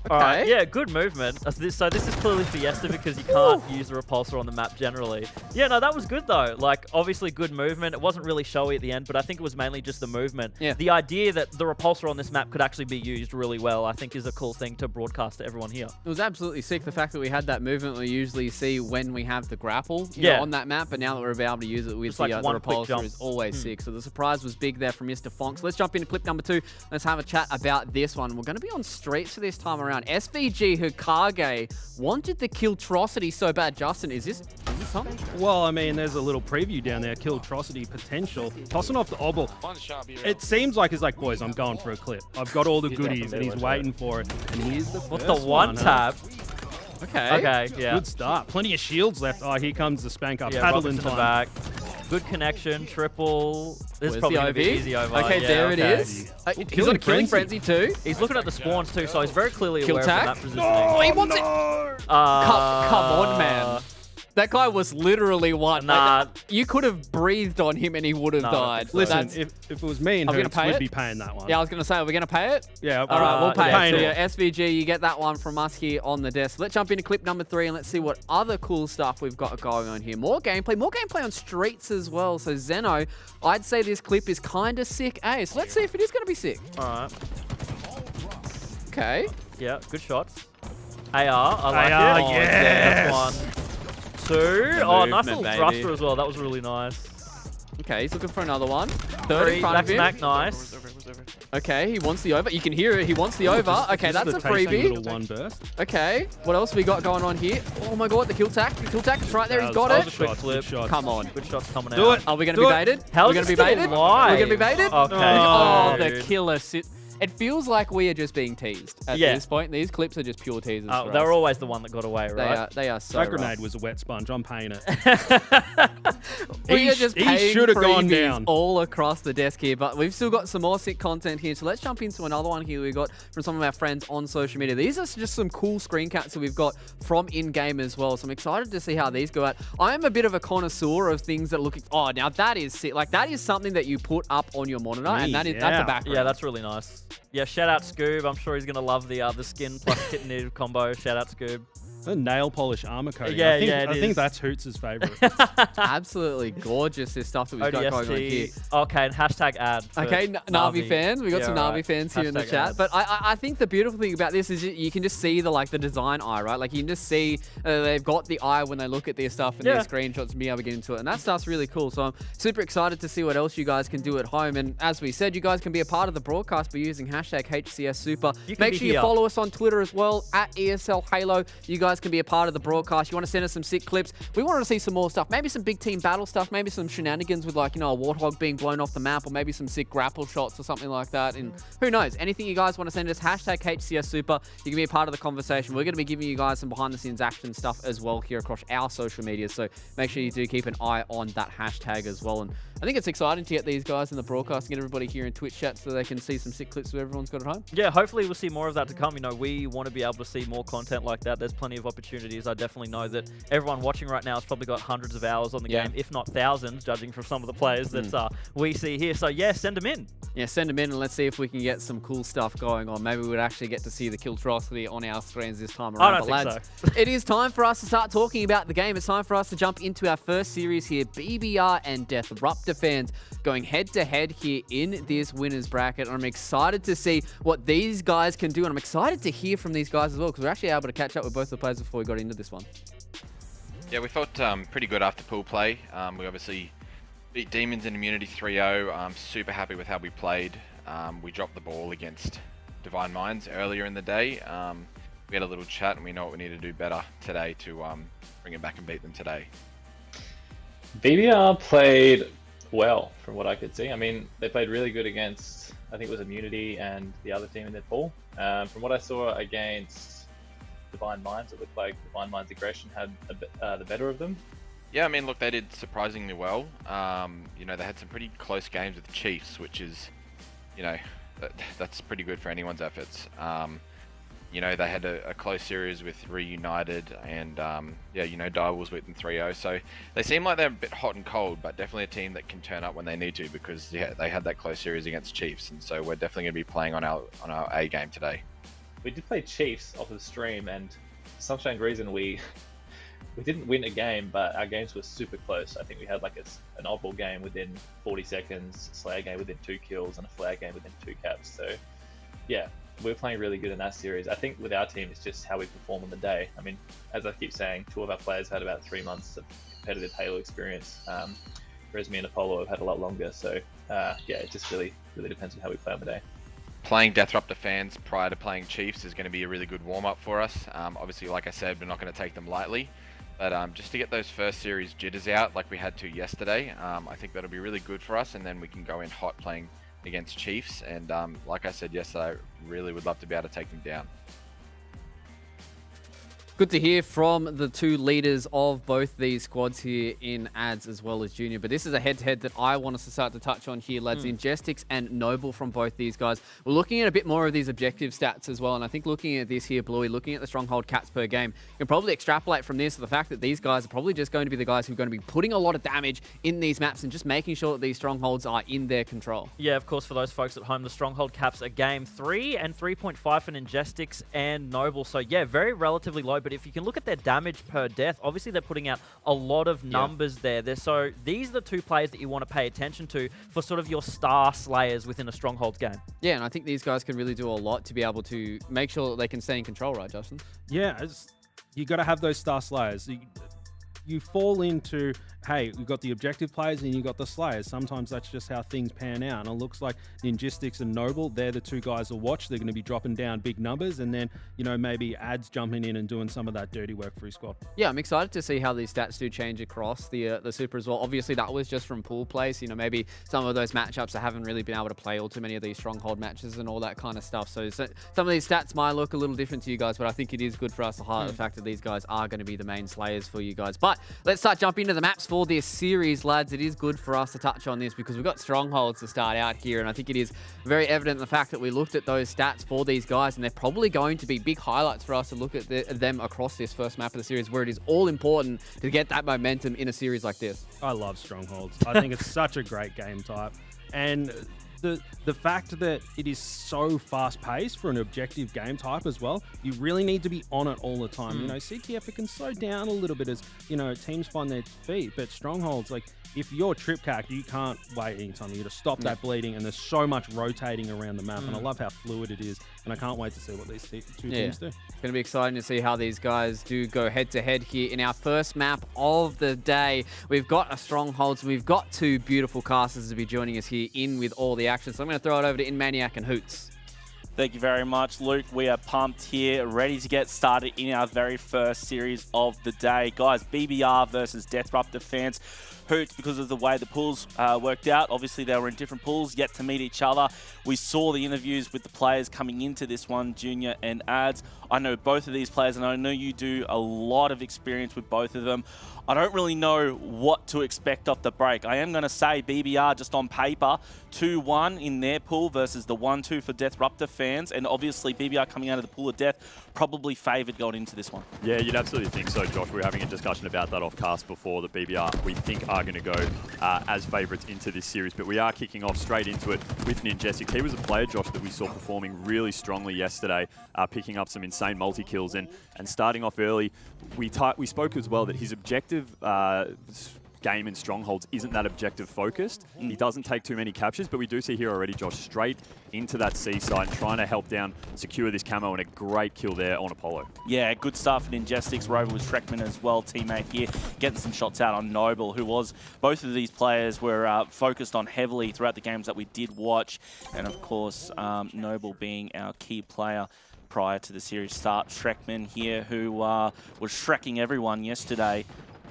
All right, yeah, good movement. So this is clearly Fiesta because you can't use the repulsor on the map generally. Yeah, no, that was good though. Like, obviously good movement. It wasn't really showy at the end, but I think it was mainly just the movement. Yeah. The idea that the repulsor on this map could actually be used really well, I think is a cool thing to broadcast to everyone here. It was absolutely sick, the fact that we had that movement we usually see when we have the grapple Yeah. know, on that map, but now that we're able to use it with Just like the one quick repulsor jump. is always sick. So the surprise was big there from Mr. Fonks. Let's jump into clip number 2. Let's have a chat about this one. We're going to be on streets for this time around. SVG Hokage wanted the Killtrocity so bad. Justin, is this something? Well, I mean, there's a little preview down there, Killtrocity potential. Tossing off the obel. It seems like he's like, boys, I'm going for a clip. I've got all the goodies, and he's waiting for it. And here's the What first the one tap? Okay. Okay, yeah. Good start. Plenty of shields left. Oh, here comes the spank up. Yeah, Paddle Roberts in in the time. back. Good connection, triple. This Where's is probably the going to be OV? easy over. Okay, yeah, there it okay. is. He's on a killing frenzy too. He's looking at the spawns too, so he's very clearly Kill aware of tag? that positioning. Oh, he wants it. Come on, man. That guy was literally one. Nah. Like, you could have breathed on him and he would have died. Listen, That's- if it was me and Are we gonna Hertz, pay we'd it? be paying that one. Yeah, I was going to say, are we going to pay it? Yeah, All right, we'll pay paying it. So it. yeah, SVG, you get that one from us here on the desk. Let's jump into clip number 3 and let's see what other cool stuff we've got going on here. More gameplay on streets as well. So Zeno, I'd say this clip is kind of sick. Hey, so let's see if it is going to be sick. All right. Okay. Yeah, good shots. AR, I like AR, it. Oh, yes. That's 1. 2. Oh, nice little baby. thruster as well. That was really nice. Okay, he's looking for another one. 3 in 3, front of him. back nice. Okay, he wants the over. You can hear it. He wants the over. Okay, that's a freebie. Little one burst. Okay, what else we got going on here? Oh my god, the kill tack. The kill tack is right there. He's got That was it. a quick flip. Come on. Good shots coming out. Do it. Are we going to be baited? How We're is going to it be still baited? live? We're going to be baited? Okay. Oh, the dude. killer. It feels like we are just being teased at Yeah. this point. These clips are just pure teasers. for They were us. always the one that got away, right? They are so That rough. grenade was a wet sponge. I'm paying it. We are just he paying should have gone freebies down. all across the desk here, but we've still got some more sick content here. So let's jump into another one here we got from some of our friends on social media. These are just some cool screen caps that we've got from in-game as well. So I'm excited to see how these go out. I am a bit of a connoisseur of things that look, oh, now that is sick. Like that is something that you put up on your monitor, and that's a background. Yeah, that's really nice. Yeah, shout out Scoob. I'm sure he's gonna love the skin plus kit knitted combo. Shout out Scoob. A nail polish armor coating. Yeah, I think that's Hoots' favorite. Absolutely gorgeous, this stuff that we've got going on here. Okay, and hashtag ad. for Okay, Navi fans. We got some Navi right. fans here in the Hashtag chat. ad. But I think the beautiful thing about this is you can just see the design eye, right? Like you can just see they've got the eye when they look at their stuff and their screenshots and be able to get into it. And that stuff's really cool. So I'm super excited to see what else you guys can do at home. And as we said, you guys can be a part of the broadcast by using hashtag HCS Super. Make sure you follow us on Twitter as well, at ESL Halo. You guys can be a part of the broadcast. You want to send us some sick clips. We wanted to see some more stuff. Maybe some big team battle stuff. Maybe some shenanigans with a warthog being blown off the map, or maybe some sick grapple shots or something like that. And who knows? Anything you guys want to send us, hashtag HCS Super. You can be a part of the conversation. We're going to be giving you guys some behind the scenes action stuff as well here across our social media. So make sure you do keep an eye on that hashtag as well. And I think it's exciting to get these guys in the broadcast and get everybody here in Twitch chat so they can see some sick clips that everyone's got at home. Yeah, hopefully we'll see more of that to come. We want to be able to see more content like that. There's plenty of opportunities. I definitely know that everyone watching right now has probably got hundreds of hours on the game, if not thousands, judging from some of the players that we see here. So yeah, send them in. Yeah, send them in and let's see if we can get some cool stuff going on. Maybe we'd actually get to see the Killtrocity on our screens this time around. I don't think so. It is time for us to start talking about the game. It's time for us to jump into our first series here. BBR and Disruptor fans going head-to-head here in this winners bracket. I'm excited to see what these guys can do, and I'm excited to hear from these guys as well, because we're actually able to catch up with both the players before we got into this one. Yeah, we felt pretty good after pool play. We obviously beat Demons in Immunity 3-0. I'm super happy with how we played. We dropped the ball against Divine Minds earlier in the day. We had a little chat and we know what we need to do better today to bring it back and beat them today. BBR played well from what I could see. I mean, they played really good against, I think it was Immunity and the other team in their pool. From what I saw against Divine Minds, it looked like Divine Minds' aggression had the better of them. Yeah, I mean, look, they did surprisingly well. They had some pretty close games with the Chiefs, which is, that's pretty good for anyone's efforts. They had a close series with Reunited and, Direwolves beat them 3-0. So they seem like they're a bit hot and cold, but definitely a team that can turn up when they need to because they had that close series against Chiefs. And so we're definitely going to be playing on our A game today. we did play Chiefs off of the stream, and for some strange reason we didn't win a game, but our games were super close. I think we had like an oddball game within 40 seconds, Slayer game within 2 kills, and a Flare game within 2 caps. So yeah, we were playing really good in that series. I think with our team, it's just how we perform on the day. I mean, as I keep saying, 2 of our players had about 3 months of competitive Halo experience, whereas me and Apollo have had a lot longer. So yeah, it just really depends on how we play on the day. Playing Deathruptor fans prior to playing Chiefs is going to be a really good warm-up for us. Obviously, like I said, we're not going to take them lightly. But just to get those first series jitters out like we had to yesterday, I think that'll be really good for us, and then we can go in hot playing against Chiefs. And like I said yesterday, I really would love to be able to take them down. Good to hear from the 2 leaders of both these squads here in ADS as well as Junior. But this is a head-to-head that I want us to start to touch on here, lads. Injestix and Noble from both these guys. We're looking at a bit more of these objective stats as well. And I think looking at this here, Bluey, looking at the Stronghold caps per game, you can probably extrapolate from this to the fact that these guys are probably just going to be the guys who are going to be putting a lot of damage in these maps and just making sure that these Strongholds are in their control. Yeah, of course, for those folks at home, the Stronghold caps are game 3 and 3.5 for Injestix and Noble. So yeah, very relatively low. But if you can look at their damage per death, obviously they're putting out a lot of numbers there. So these are the 2 players that you want to pay attention to for sort of your star slayers within a Strongholds game. Yeah, and I think these guys can really do a lot to be able to make sure that they can stay in control, right, Justin? Yeah, you got to have those star slayers. You fall into, hey, you've got the objective players and you got the slayers. Sometimes that's just how things pan out. And it looks like Ninjistix and Noble, they're the 2 guys to watch. They're going to be dropping down big numbers, and then, you know, maybe ADS jumping in and doing some of that dirty work for his squad. Yeah, I'm excited to see how these stats do change across the Super as well. Obviously, that was just from pool plays. You know, maybe some of those matchups I haven't really been able to play all too many of these Stronghold matches and all that kind of stuff. So some of these stats might look a little different to you guys, but I think it is good for us to highlight the fact that these guys are going to be the main slayers for you guys. But let's start jumping into the maps for this series, lads. It is good for us to touch on this because we've got Strongholds to start out here, and I think it is very evident the fact that we looked at those stats for these guys, and they're probably going to be big highlights for us to look at them across this first map of the series, where it is all important to get that momentum in a series like this. I love Strongholds. I think it's such a great game type, and the fact that it is so fast-paced for an objective game type as well, you really need to be on it all the time. You know, CTF, it can slow down a little bit as, you know, teams find their feet, but Strongholds, like, if you're trip cack, you can't wait any time. You got to stop that bleeding, and there's so much rotating around the map, and I love how fluid it is, and I can't wait to see what these 2 teams do. It's going to be exciting to see how these guys do go head-to-head here in our first map of the day. We've got a Strongholds, and we've got 2 beautiful casters to be joining us here in with all the action. So I'm going to throw it over to InManiac and Hoots. Thank you very much, Luke. We are pumped here, ready to get started in our very first series of the day. Guys, BBR versus Deathruptor fans. Hoots, because of the way the pools worked out. Obviously, they were in different pools, yet to meet each other. We saw the interviews with the players coming into this one, Junior and ADS. I know both of these players, and I know you do a lot of experience with both of them. I don't really know what to expect off the break. I am going to say BBR just on paper, 2-1 in their pool versus the 1-2 for Deathruptor fans. And obviously BBR coming out of the pool of death, probably favoured going into this one. Yeah, you'd absolutely think so, Josh. We were having a discussion about that off cast before. The BBR, we think, are going to go as favourites into this series. But we are kicking off straight into it with Ninjestix. He was a player, Josh, that we saw performing really strongly yesterday, picking up some insane multi-kills. And starting off early, we spoke as well that his objective game in Strongholds isn't that objective focused. He doesn't take too many captures, but we do see here already, Josh, straight into that seaside, trying to help down, secure this camo, and a great kill there on Apollo. Yeah, good stuff in Injestix. Rover with Shrekman as well, teammate here, getting some shots out on Noble, who was, both of these players were focused on heavily throughout the games that we did watch. And of course, Noble being our key player prior to the series start. Shrekman here, who was shrekking everyone yesterday.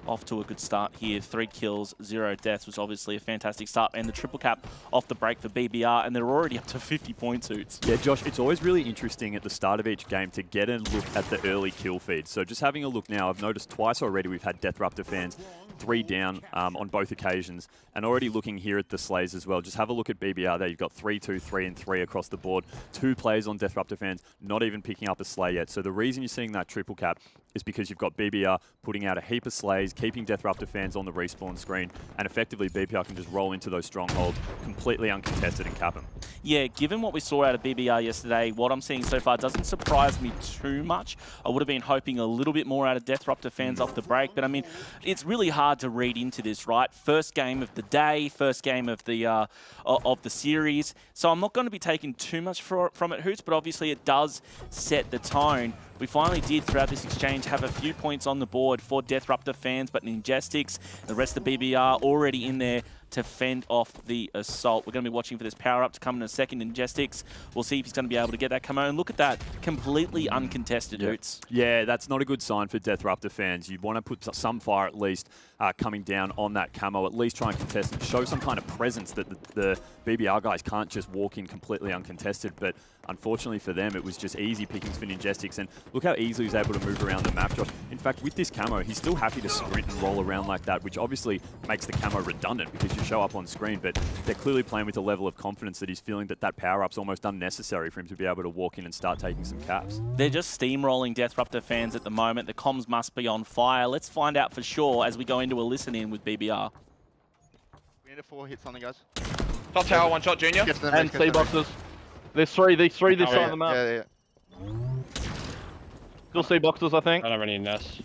Off to a good start here. 3 kills, 0 deaths was obviously a fantastic start. And the triple cap off the break for BBR, and they're already up to 50 points, Hoots. Yeah, Josh, it's always really interesting at the start of each game to get a look at the early kill feed. So just having a look now, I've noticed twice already we've had Deathruptor fans 3 down on both occasions. And already looking here at the slays as well. Just have a look at BBR there. You've got 3, 2, 3, and 3 across the board. 2 players on Deathruptor fans, not even picking up a slay yet. So the reason you're seeing that triple cap is because you've got BBR putting out a heap of slays, keeping Deathruptor fans on the respawn screen, and effectively BBR can just roll into those strongholds completely uncontested and cap them. Yeah, given what we saw out of BBR yesterday, what I'm seeing so far doesn't surprise me too much. I would have been hoping a little bit more out of Deathruptor fans off the break, but I mean, it's really hard to read into this, right? First game of the day, first game of the series, so I'm not going to be taking too much from it, Hoots, but obviously it does set the tone. We finally did, throughout this exchange, have a few points on the board for Deathruptor fans, but Ninjestics, the rest of BBR already in there to fend off the assault. We're going to be watching for this power-up to come in a second. Ninjestics, we'll see if he's going to be able to get that. Come on, look at that. Completely uncontested, Hoots. Yeah, that's not a good sign for Deathruptor fans. You'd want to put some fire at least coming down on that camo, at least try and contest and show some kind of presence that the BBR guys can't just walk in completely uncontested. But unfortunately for them, it was just easy pickings for Ninjestics. And look how easily he's able to move around the map, Josh. In fact, with this camo, he's still happy to sprint and roll around like that, which obviously makes the camo redundant because you show up on screen. But they're clearly playing with a level of confidence that he's feeling that power-up's almost unnecessary for him to be able to walk in and start taking some caps. They're just steamrolling Deathruptor fans at the moment. The comms must be on fire. Let's find out for sure as we go into a listen-in with BBR. We need a 4 hit something, guys. Top tower, one shot, Junior. And C boxes. There's three this side of the map. Yeah. Still C boxes, I think. I don't have any nests.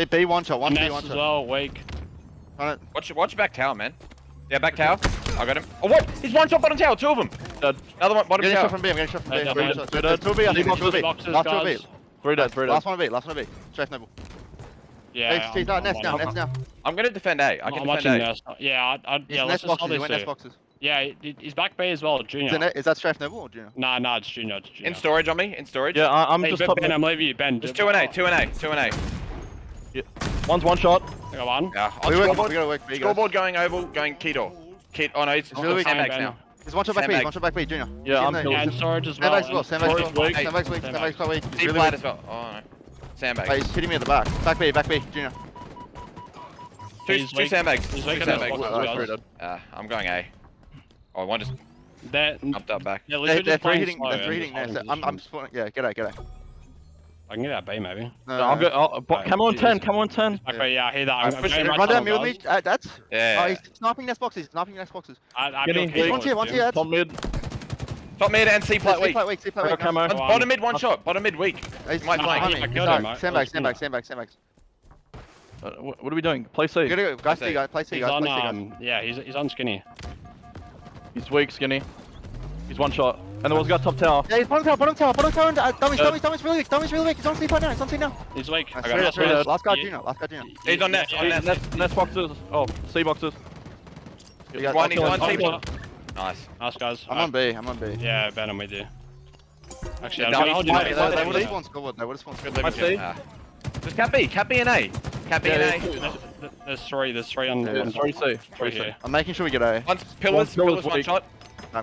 B one shot, one B Nest one as shot. well, weak. Watch back tower, man. Yeah, back tower. I got him. Oh, what? He's one shot bottom tower, 2 of them. Dead. Another one, bottom I'm getting tower. shot from B, I'm getting shot from B. Three dead. 2 B, I think. Boxes, 2 B. boxes, Last 2 guys. B. Three dead. Last one of B, last one of B. Strafe Noble. Yeah. He's nest now, nest now. I'm going to defend A. I can I'm defend watching A. nest. Yeah, yeah, let's Nest just boxes, hold he these went two. nest boxes. Yeah, he's back B as well, Junior. Is that Strafe Noble or Junior? Nah, it's Junior. It's Junior. In storage on me, in storage. Yeah, I'm Hey, just Ben, top. I'm leaving you, Ben. Just 2 and A, 2 and A, 2 and A. Yeah. One's one shot. I got one. Yeah, We on gotta work B, guys. scoreboard going oval, going key door. Oh no, he's really weak. sandbags Ben. now. There's one shot back B, Sandbag. one shot back B, Junior. Yeah, I'm Yeah, and storage as well. Sandbags as well, sandbags as well. weak. Sandbags weak, sandbags quite weak. He's Deep really flat weak. as well. Oh no. Sandbags. Hey, he's hitting me at the back. Back B, Junior. Two sandbags. He's Two weak. sandbags. I'm going A. Oh, one just jumped up back. Yeah, They're 3 hitting there. I'm spawning. Yeah, get A. I can get that B maybe. I'm good. Come on 10. Come on 10. Okay, yeah, I hear that. I'm pushing. Run down me with me. That's. Yeah. Oh, he's sniping nest boxes. I'm He's one here. Top mid. Top mid and C plat weak. C plat weak. Camo. Bottom mid one shot. Bottom mid weak. He's might flank. Sandbags. What are we doing? Play C. You gotta go. Guys, C, guys. Play C, He's guys. on, Play C, guys. yeah, he's on skinny. He's weak, skinny. He's one shot. And the one's got top tower. Yeah, he's bottom tower. Dummy's really weak. He's on C right now. He's on C now. He's weak. I That's got it. Last guy, Junior. He's on nest. Nest boxes. Oh, C boxes. He's on C plat. Nice. Nice, guys. I'm on B. Yeah, Ben, I'm with you. Actually, I'm Yeah, gonna hold you. They They would have spawned scoreboard. They would have spawned scoreboard. I see. Just cap B and A. Cap B and A. There's three on. Yeah, on 3C. three here. I'm making sure we get A. Pillars one weak. shot.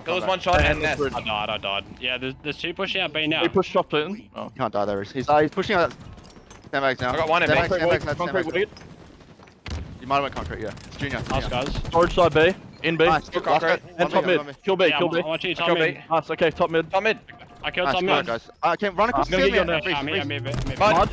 Pillars one shot and nest. I died. Yeah, there's 2 pushing out B now. He pushed top in. Oh. You can't die there. He's pushing out. Sandbags now. I got one in Sandbags, Concrete weak. You might have went concrete, yeah. It's Junior. Nice, guys. Storage side B. In B. Nice. Concrete. And top mid. Kill B. Yeah, Kill B. I want you to Kill tell me. B. Nice. Okay. Top mid. Top mid. I killed Nice, some come on, mid. guys. Okay, run across the I'm gonna field, get you man. on Yeah, I'm Freeze. here. Mud.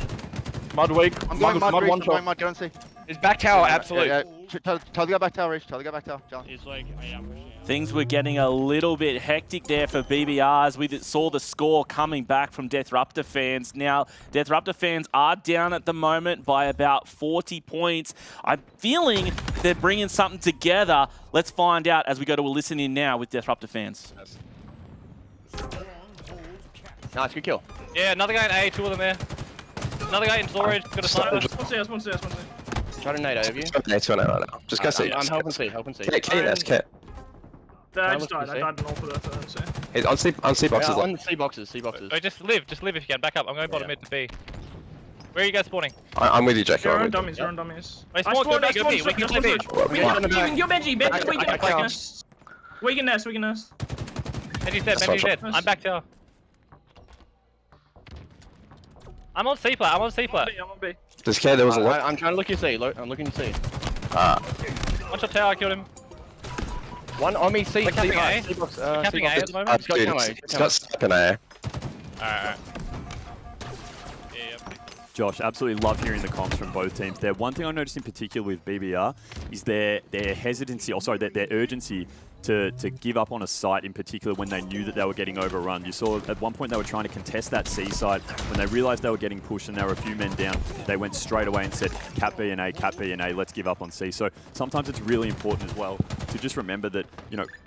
Mud weak. I'm going mud, one I'm going shot. mud, get on C. His back tower, absolute. Yeah. Tell the guy back tower, Reach. Tell the guy back tower. John. He's like, yeah, I'm pushing out. Things were getting a little bit hectic there for BBR as we saw the score coming back from Deathruptor fans. Now, Deathruptor fans are down at the moment by about 40 points. I'm feeling they're bringing something together. Let's find out as we go to a listen in now with Deathruptor fans. Nice, good kill. Yeah, another guy in A, 2 of them there. Another guy in storage, got a sniper. One C. Try to nade over you. Nate's right now. Just go see. I'm helping C, helping C. Kate, that's Kate. I just died. I died in all for that, so. He's on C boxes. Yeah, on C boxes. Oh, just live if you can. Back up. I'm going bottom mid to B. Where are you guys spawning? I'm with you, Jackie. You're on dummies. I spawned, go B. We can play B. You're Benji, we can nest. Benji's dead. I'm back tower. I'm on C plat. I'm on B. Does Kate, there was a lot. I'm trying to look at C. I'm looking at C. One shot tower, I killed him. One on me, C. Capping A. C box. Capping A at the moment. Dude, it's got stuck in A. Alright. Josh, absolutely love hearing the comms from both teams there. One thing I noticed in particular with BBR is their hesitancy, their urgency to give up on a site in particular when they knew that they were getting overrun. You saw at one point they were trying to contest that C side. When they realized they were getting pushed and there were a few men down, they went straight away and said, Cat B and A, let's give up on C. So sometimes it's really important as well to just remember that,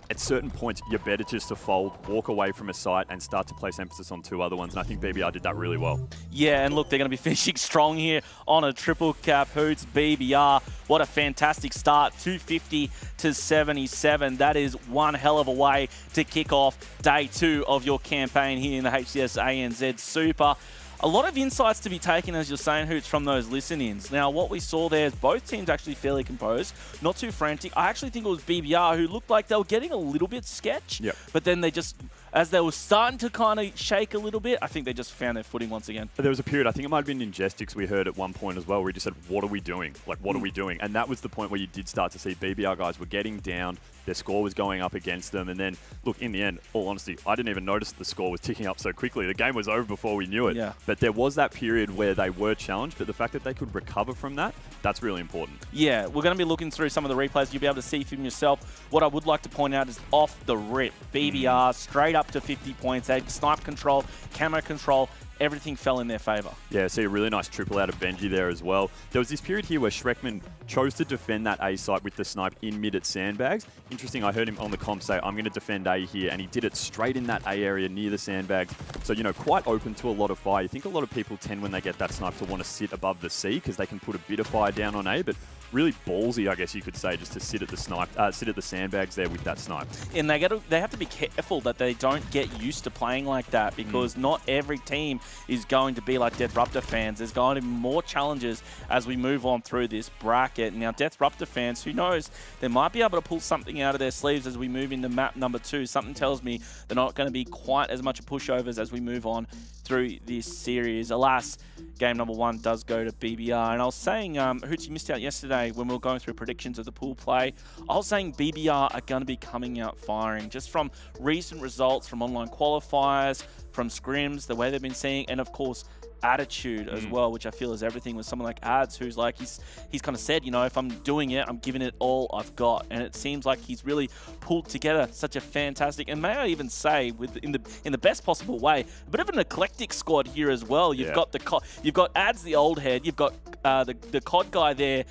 at certain points, you're better just to fold, walk away from a site and start to place emphasis on two other ones. And I think BBR did that really well. Yeah, and look, they're going to be finishing strong here on a triple cap. Hoots, BBR, what a fantastic start, 250 to 77. That is one hell of a way to kick off day 2 of your campaign here in the HCS ANZ Super. A lot of insights to be taken, as you're saying, Hoots, from those listen-ins. Now, what we saw there is both teams actually fairly composed, not too frantic. I actually think it was BBR who looked like they were getting a little bit sketch, but then they just, as they were starting to kind of shake a little bit, I think they just found their footing once again. But there was a period, I think it might have been in Gestics we heard at one point as well, where he just said, what are we doing? What are we doing? And that was the point where you did start to see BBR guys were getting down, their score was going up against them, and then, look, in the end, all honesty, I didn't even notice the score was ticking up so quickly. The game was over before we knew it. Yeah. But there was that period where they were challenged, but the fact that they could recover from that, that's really important. Yeah, we're going to be looking through some of the replays. You'll be able to see for yourself. What I would like to point out is off the rip, BBR straight up to 50 points. They had snipe control, camo control, everything fell in their favour. Yeah, see a really nice triple out of Benji there as well. There was this period here where Schreckman chose to defend that A site with the snipe in mid at sandbags. Interesting, I heard him on the comm say, I'm going to defend A here, and he did it straight in that A area near the sandbags. So, quite open to a lot of fire. You think a lot of people tend, when they get that snipe, to want to sit above the C because they can put a bit of fire down on A, but really ballsy, I guess you could say, just to sit at the sandbags there with that snipe. And they have to be careful that they don't get used to playing like that, because not every team is going to be like Deathruptor fans. There's going to be more challenges as we move on through this bracket. Now, Deathruptor fans, who knows, they might be able to pull something out of their sleeves as we move into map number 2. Something tells me they're not going to be quite as much pushovers as we move on through this series. Alas, game number 1 does go to BBR. And I was saying, Hoots, you missed out yesterday when we were going through predictions of the pool play. I was saying BBR are going to be coming out firing just from recent results from online qualifiers, from scrims, the way they've been seeing, and of course attitude as well, which I feel is everything with someone like Ads, who's like, he's kind of said, if I'm doing it, I'm giving it all I've got. And it seems like he's really pulled together such a fantastic, and may I even say, in the best possible way, a bit of an eclectic squad here as well. You've got you've got Ads, the old head, you've got the COD guy there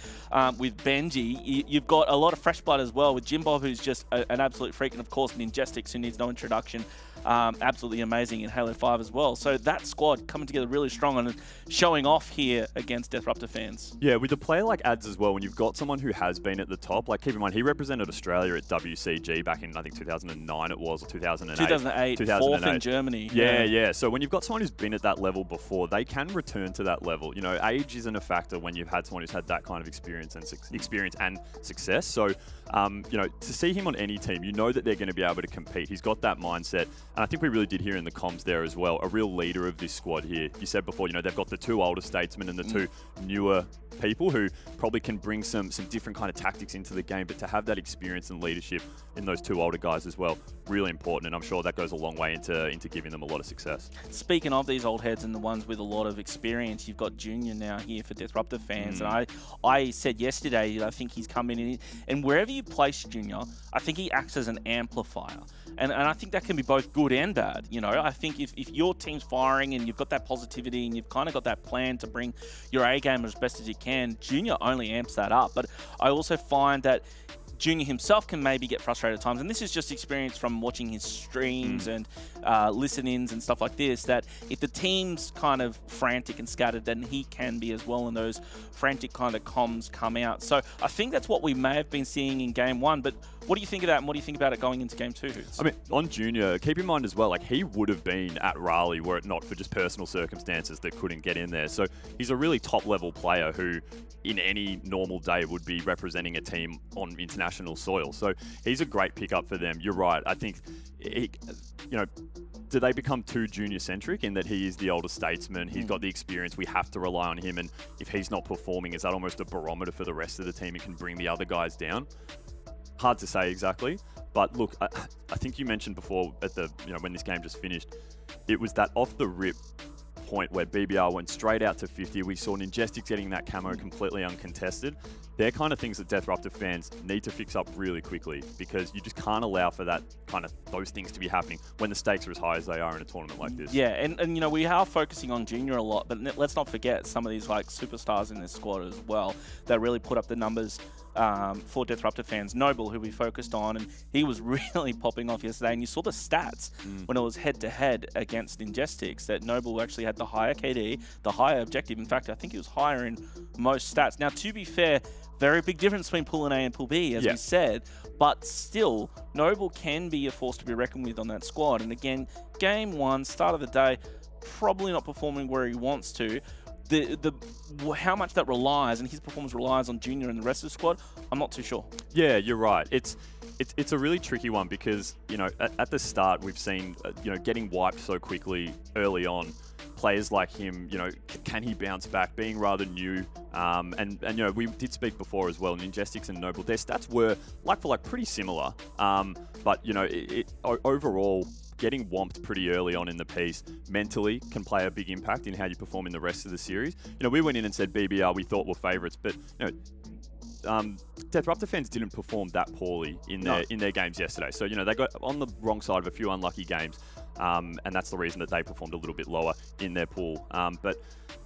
with Benji, you've got a lot of fresh blood as well with Jimbob, who's just an absolute freak, and of course Ninjestics, who needs no introduction. Absolutely amazing in Halo 5 as well. So that squad coming together really strong and showing off here against Deathruptor fans. Yeah, with a player like Ads as well, when you've got someone who has been at the top, like keep in mind, he represented Australia at WCG back in, I think, 2009 it was, or 2008. 2008, fourth in Germany. Yeah. So when you've got someone who's been at that level before, they can return to that level. Age isn't a factor when you've had someone who's had that kind of experience and success. So, to see him on any team, that they're going to be able to compete. He's got that mindset. And I think we really did hear in the comms there as well, a real leader of this squad here. You said before, they've got the 2 older statesmen and the 2 newer people who probably can bring some different kind of tactics into the game, but to have that experience and leadership in those 2 older guys as well, really important. And I'm sure that goes a long way into giving them a lot of success. Speaking of these old heads and the ones with a lot of experience, you've got Junior now here for Deathruptor fans. And I said yesterday, I think he's coming in, and wherever you place Junior, I think he acts as an amplifier. And I think that can be both good and bad. I think if your team's firing and you've got that positivity and you've kind of got that plan to bring your A game as best as you can, Junior only amps that up. But I also find that Junior himself can maybe get frustrated at times, and this is just experience from watching his streams and listen-ins and stuff like this, that if the team's kind of frantic and scattered, then he can be as well, and those frantic kind of comms come out. So I think that's what we may have been seeing in game 1, but what do you think of that, and what do you think about it going into game 2, Hoots? I mean, on Junior, keep in mind as well, he would have been at Raleigh were it not for just personal circumstances that couldn't get in there. So he's a really top-level player who, in any normal day, would be representing a team on international soil. So he's a great pickup for them. You're right. I think, do they become too junior-centric in that he is the older statesman, he's got the experience, we have to rely on him, and if he's not performing, is that almost a barometer for the rest of the team and can bring the other guys down? Hard to say exactly, but look, I think you mentioned before at the when this game just finished, it was that off the rip point where BBR went straight out to 50. We saw Ninjestics getting that camo completely uncontested. They're kind of things that Deathruptor fans need to fix up really quickly, because you just can't allow for that those things to be happening when the stakes are as high as they are in a tournament like this. Yeah, and you know, we are focusing on Junior a lot, but let's not forget some of these like superstars in this squad as well that really put up the numbers for Deathruptor fans. Noble, who we focused on, and he was really popping off yesterday, and you saw the stats when it was head-to-head against Ninjestics, that Noble actually had the higher KD, the higher objective. In fact, I think he was higher in most stats. Now, to be fair, very big difference between Pool A and Pool B, as we said, but still, Noble can be a force to be reckoned with on that squad. And again, game one, start of the day, probably not performing where he wants to. How much that relies, and his performance relies on Junior and the rest of the squad, I'm not too sure. Yeah, you're right. It's a really tricky one, because, you know, at the start we've seen, you know, getting wiped so quickly early on. Players like him, you know, can he bounce back, being rather new? And you know, we did speak before as well, Ninjestics and Noble, their stats were like for like pretty similar. But, you know, overall, getting whomped pretty early on in the piece mentally can play a big impact in how you perform in the rest of the series. You know, we went in and said BBR we thought were favourites, but, you know, Deathruptor fans didn't perform that poorly in their games yesterday. So, you know, they got on the wrong side of a few unlucky games. And that's the reason that they performed a little bit lower in their pool. But,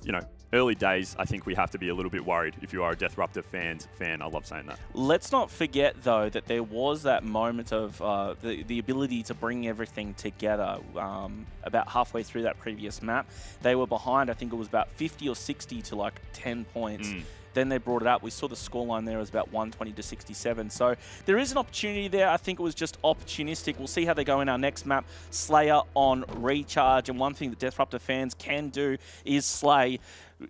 you know, early days, I think we have to be a little bit worried if you are a Deathruptor fan. I love saying that. Let's not forget, though, that there was that moment of the ability to bring everything together about halfway through that previous map. They were behind, I think it was about 50 or 60 to like 10 points. Then they brought it up. We saw the scoreline there was about 120 to 67. So there is an opportunity there. I think it was just opportunistic. We'll see how they go in our next map, Slayer on Recharge. And one thing that Deathruptor fans can do is slay.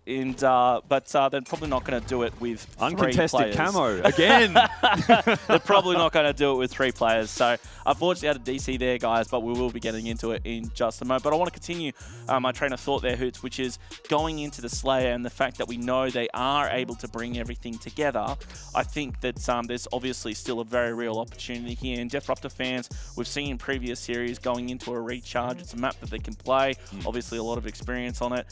And but they're probably not going to do it with uncontested 3 players. camo again. They're probably not going to do it with 3 players. So unfortunately, out of DC there, guys. But we will be getting into it in just a moment. But I want to continue my train of thought there, Hoots, which is going into the Slayer and the fact that we know they are able to bring everything together. I think that there's obviously still a very real opportunity here. And Deathruptor fans, we've seen in previous series going into a Recharge. It's a map that they can play. Obviously, a lot of experience on it.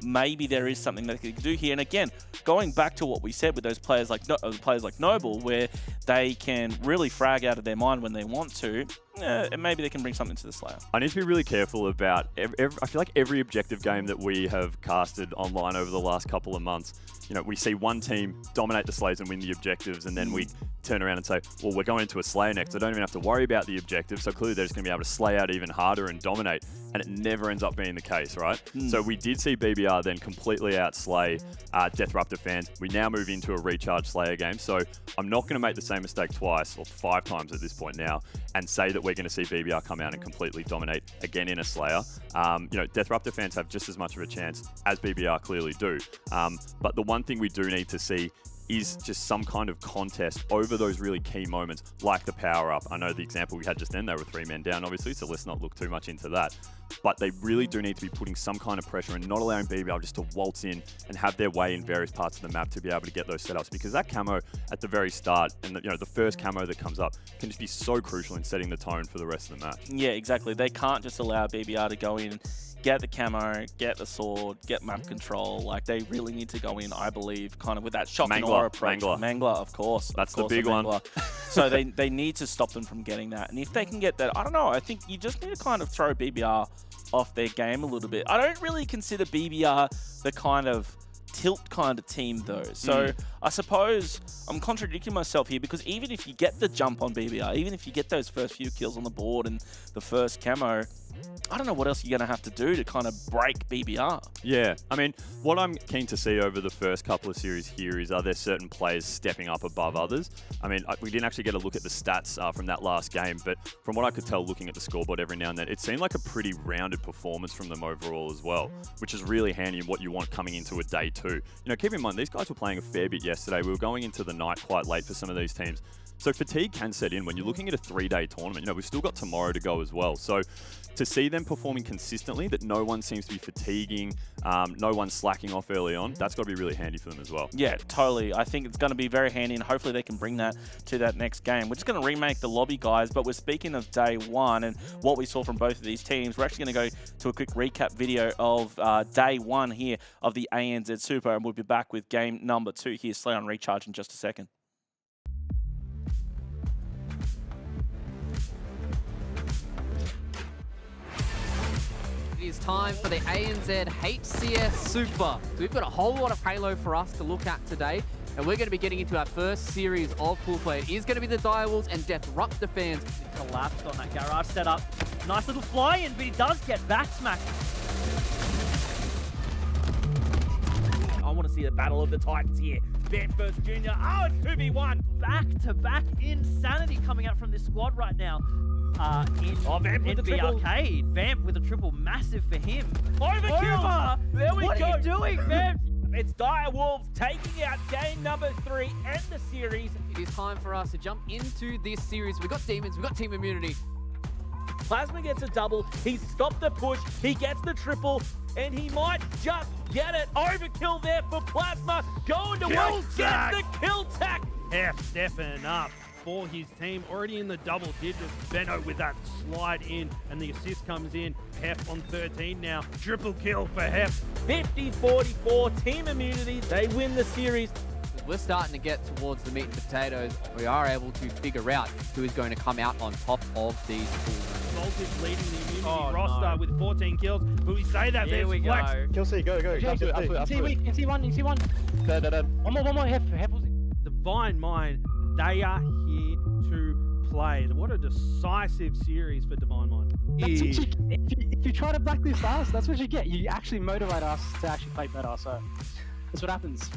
Maybe there is something that they can do here. And again, going back to what we said with those players like Noble, where they can really frag out of their mind when they want to, and maybe they can bring something to the Slayer. I need to be really careful about, I feel like every objective game that we have casted online over the last couple of months, you know, we see one team dominate the Slayers and win the objectives, and then we turn around and say, well, we're going into a Slayer next. I don't even have to worry about the objective, so clearly they're just going to be able to slay out even harder and dominate, and it never ends up being the case, right? So we did see BBR then completely outslay Deathruptor fans. We now move into a Recharge Slayer game, so I'm not going to make the same mistake twice, or 5 times at this point now, and say that we're going to see BBR come out and completely dominate again in a Slayer. You know, Deathruptor fans have just as much of a chance as BBR clearly do. But the one thing we do need to see is just some kind of contest over those really key moments, like the power-up. I know the example we had just then, they were 3 men down, obviously, so let's not look too much into that. But they really do need to be putting some kind of pressure and not allowing BBR just to waltz in and have their way in various parts of the map to be able to get those setups, because that camo at the very start and the first camo that comes up can just be so crucial in setting the tone for the rest of the match. Yeah, exactly. They can't just allow BBR to go in, get the camo, get the sword, get map control. Like, they really need to go in, I believe, kind of with that shock and awe approach. Mangler, of course. That's the big one. So they need to stop them from getting that. And if they can get that, I don't know, I think you just need to kind of throw BBR off their game a little bit. I don't really consider BBR the kind of tilt kind of team, though. So I suppose I'm contradicting myself here, because even if you get the jump on BBR, even if you get those first few kills on the board and the first camo, I don't know what else you're going to have to do to kind of break BBR. Yeah, I mean, what I'm keen to see over the first couple of series here is, are there certain players stepping up above others? I mean, we didn't actually get a look at the stats from that last game, but from what I could tell looking at the scoreboard every now and then, it seemed like a pretty rounded performance from them overall as well, which is really handy in what you want coming into a day 2. You know, keep in mind, these guys were playing a fair bit yesterday. We were going into the night quite late for some of these teams. So fatigue can set in when you're looking at a 3-day tournament. You know, we've still got tomorrow to go as well. So to see them performing consistently, that no one seems to be fatiguing, no one's slacking off early on, that's got to be really handy for them as well. Yeah, totally. I think it's going to be very handy, and hopefully they can bring that to that next game. We're just going to remake the lobby, guys, but we're speaking of day one and what we saw from both of these teams. We're actually going to go to a quick recap video of day one here of the ANZ Super, and we'll be back with game number 2 here, Slay on Recharge, in just a second. It is time for the ANZ HCS Super. So we've got a whole lot of Halo for us to look at today, and we're going to be getting into our first series of pool play. It is going to be the Direwolves and Deathruptor fans. He collapsed on that garage setup. Nice little fly in, but he does get back smacked. I want to see the battle of the Titans here. Vamp versus Junior. Oh, it's 2v1. Back-to-back insanity coming out from this squad right now. Vamp with the triple. Arcade. Vamp with a triple, massive for him. Overkill! There we go. What are you doing, Vamp? It's Direwolves taking out game number 3 and the series. It is time for us to jump into this series. We've got Demons, we've got Team Immunity. Plasma gets a double. He stopped the push. He gets the triple, and he might just get it. Overkill there for Plasma. Going to work. Gets the kill tack. Hef stepping up for his team, already in the double digits. Benno with that slide in, and the assist comes in. Hef on 13 now. Triple kill for Hef. 50-44, Team Immunity. They win the series. We're starting to get towards the meat and potatoes. We are able to figure out who is going to come out on top of these pools. Voltage leading the Immunity roster with 14 kills. Will we say that? Here we Flex. go. Kill C, go. You see one. One more. Hef was in. Divine Mind, they are here to play. What a decisive series for Divine Mind. That's what you get. If you try to blacklist us, that's what you get. You actually motivate us to actually play better. So that's what happens.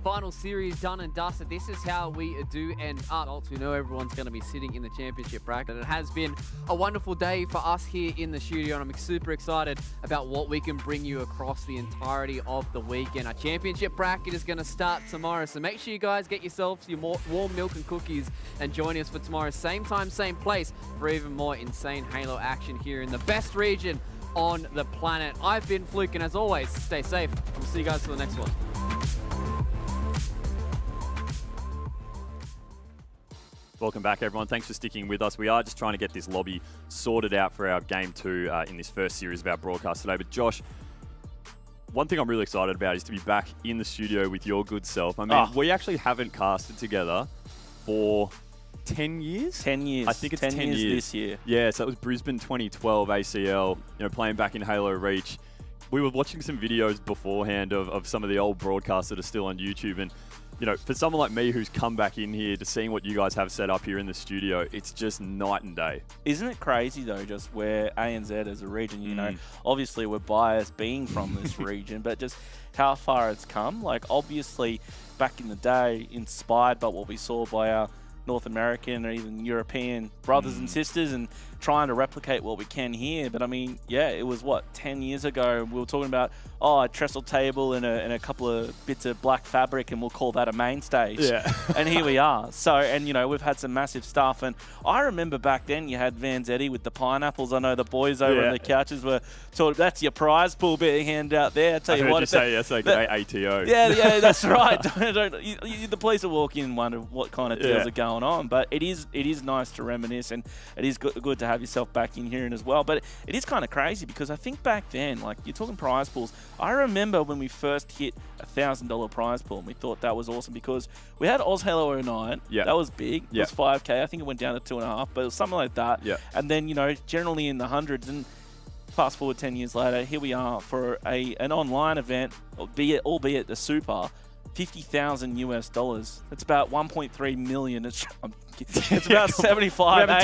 Final series done and dusted. This is how we do end up. We know everyone's going to be sitting in the championship bracket. It has been a wonderful day for us here in the studio, and I'm super excited about what we can bring you across the entirety of the weekend. Our championship bracket is going to start tomorrow, so make sure you guys get yourselves your warm milk and cookies and join us for tomorrow. Same time, same place for even more insane Halo action here in the best region on the planet. I've been Fluke, and as always, stay safe. We'll see you guys for the next one. Welcome back, everyone. Thanks for sticking with us. We are just trying to get this lobby sorted out for our Game 2 in this first series of our broadcast today. But Josh, one thing I'm really excited about is to be back in the studio with your good self. I mean, we actually haven't casted together for 10 years? 10 years. I think it's 10 years this year. Yeah, so that was Brisbane 2012 ACL, playing back in Halo Reach. We were watching some videos beforehand of some of the old broadcasts that are still on YouTube, and for someone like me who's come back in here to seeing what you guys have set up here in the studio, it's just night and day. Isn't it crazy, though, just where ANZ as a region, obviously we're biased being from this region, but just how far it's come. Like, obviously, back in the day, inspired by what we saw by our North American or even European brothers and sisters, and trying to replicate what we can here. But I mean, yeah, it was 10 years ago. We were talking about a trestle table and a couple of bits of black fabric, and we'll call that a main stage. Yeah. And here we are. So, and we've had some massive stuff. And I remember back then you had Van Zetti with the pineapples. I know the boys over on the couches were talking. That's your prize pool being handed out there. I tell you what, you say ATO. Yeah, that's right. The police will walk in and wonder what kind of deals are going on. But it is nice to reminisce, and it is good to have yourself back in here as well. But it is kind of crazy because I think back then, like, you're talking prize pools. I remember when we first hit $1,000 prize pool, and we thought that was awesome because we had Oz Halo 09. Yeah. That was big. It was 5K. I think it went down to 2.5, but it was something like that. Yeah. And then, generally in the hundreds. And fast forward 10 years later, here we are for an online event, albeit the Super. $50,000 US. That's about 1.3 million. It's about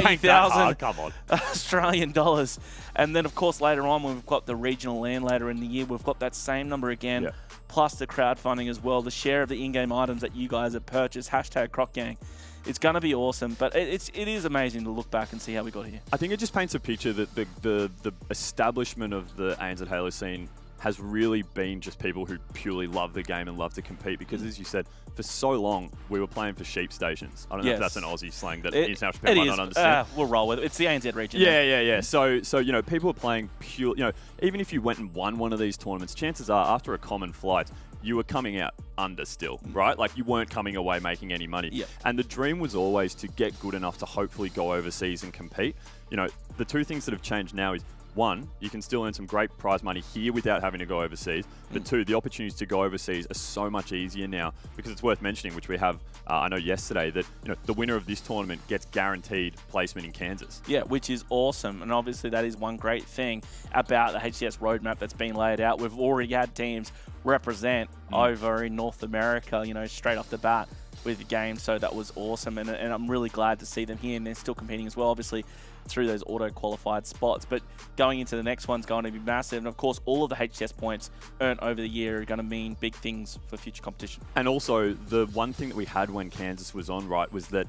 80,000 Australian dollars. And then, of course, later on, when we've got the regional land later in the year, we've got that same number again, plus the crowdfunding as well, the share of the in-game items that you guys have purchased, #CrocGang. It's going to be awesome, but it is amazing to look back and see how we got here. I think it just paints a picture that the establishment of the ANZ Halo scene has really been just people who purely love the game and love to compete, because as you said, for so long we were playing for sheep stations. I don't know if that's an Aussie slang that international people might not understand. We'll roll with it. It's the ANZ region. Yeah. So you know, people are playing pure, you know, even if you went and won one of these tournaments, chances are after a common flight, you were coming out under still, right? Like you weren't coming away making any money. Yeah. And the dream was always to get good enough to hopefully go overseas and compete. You know, the two things that have changed now is, one, you can still earn some great prize money here without having to go overseas. But two, the opportunities to go overseas are so much easier now, because it's worth mentioning, which we have, I know yesterday, that the winner of this tournament gets guaranteed placement in Kansas. Yeah, which is awesome. And obviously that is one great thing about the HCS roadmap that's been laid out. We've already had teams represent over in North America, straight off the bat with the game. So that was awesome. And I'm really glad to see them here, and they're still competing as well, obviously, through those auto-qualified spots. But going into the next one's going to be massive. And of course, all of the HCS points earned over the year are going to mean big things for future competition. And also, the one thing that we had when Kansas was on, right, was that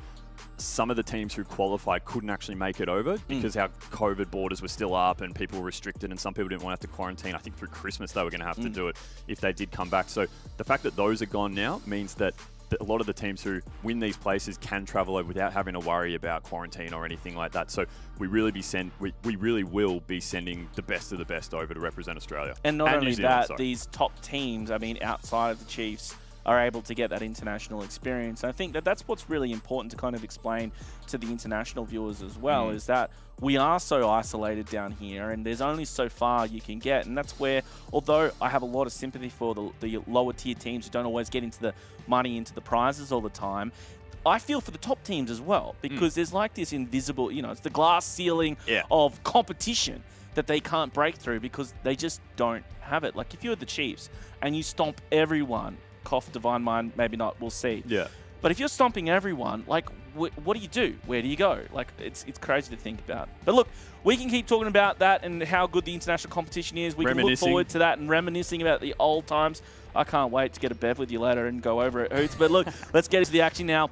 some of the teams who qualified couldn't actually make it over because our COVID borders were still up and people were restricted, and some people didn't want to have to quarantine. I think through Christmas they were going to have to do it if they did come back. So the fact that those are gone now means that a lot of the teams who win these places can travel over without having to worry about quarantine or anything like that. So we really will be sending the best of the best over to represent Australia. And not only that, these top teams, outside of the Chiefs, are able to get that international experience. And I think that that's what's really important to kind of explain to the international viewers as well, is that we are so isolated down here, and there's only so far you can get. And that's where, although I have a lot of sympathy for the lower tier teams who don't always get into the money, into the prizes all the time, I feel for the top teams as well, because there's like this invisible, it's the glass ceiling of competition that they can't break through because they just don't have it. Like if you're the Chiefs and you stomp everyone, cough, Divine Mind, maybe not, we'll see. Yeah. But if you're stomping everyone, like, what do you do? Where do you go? Like, it's crazy to think about. But look, we can keep talking about that and how good the international competition is. We can look forward to that and reminiscing about the old times. I can't wait to get a bev with you later and go over it, Hoots. But look, let's get into the action now.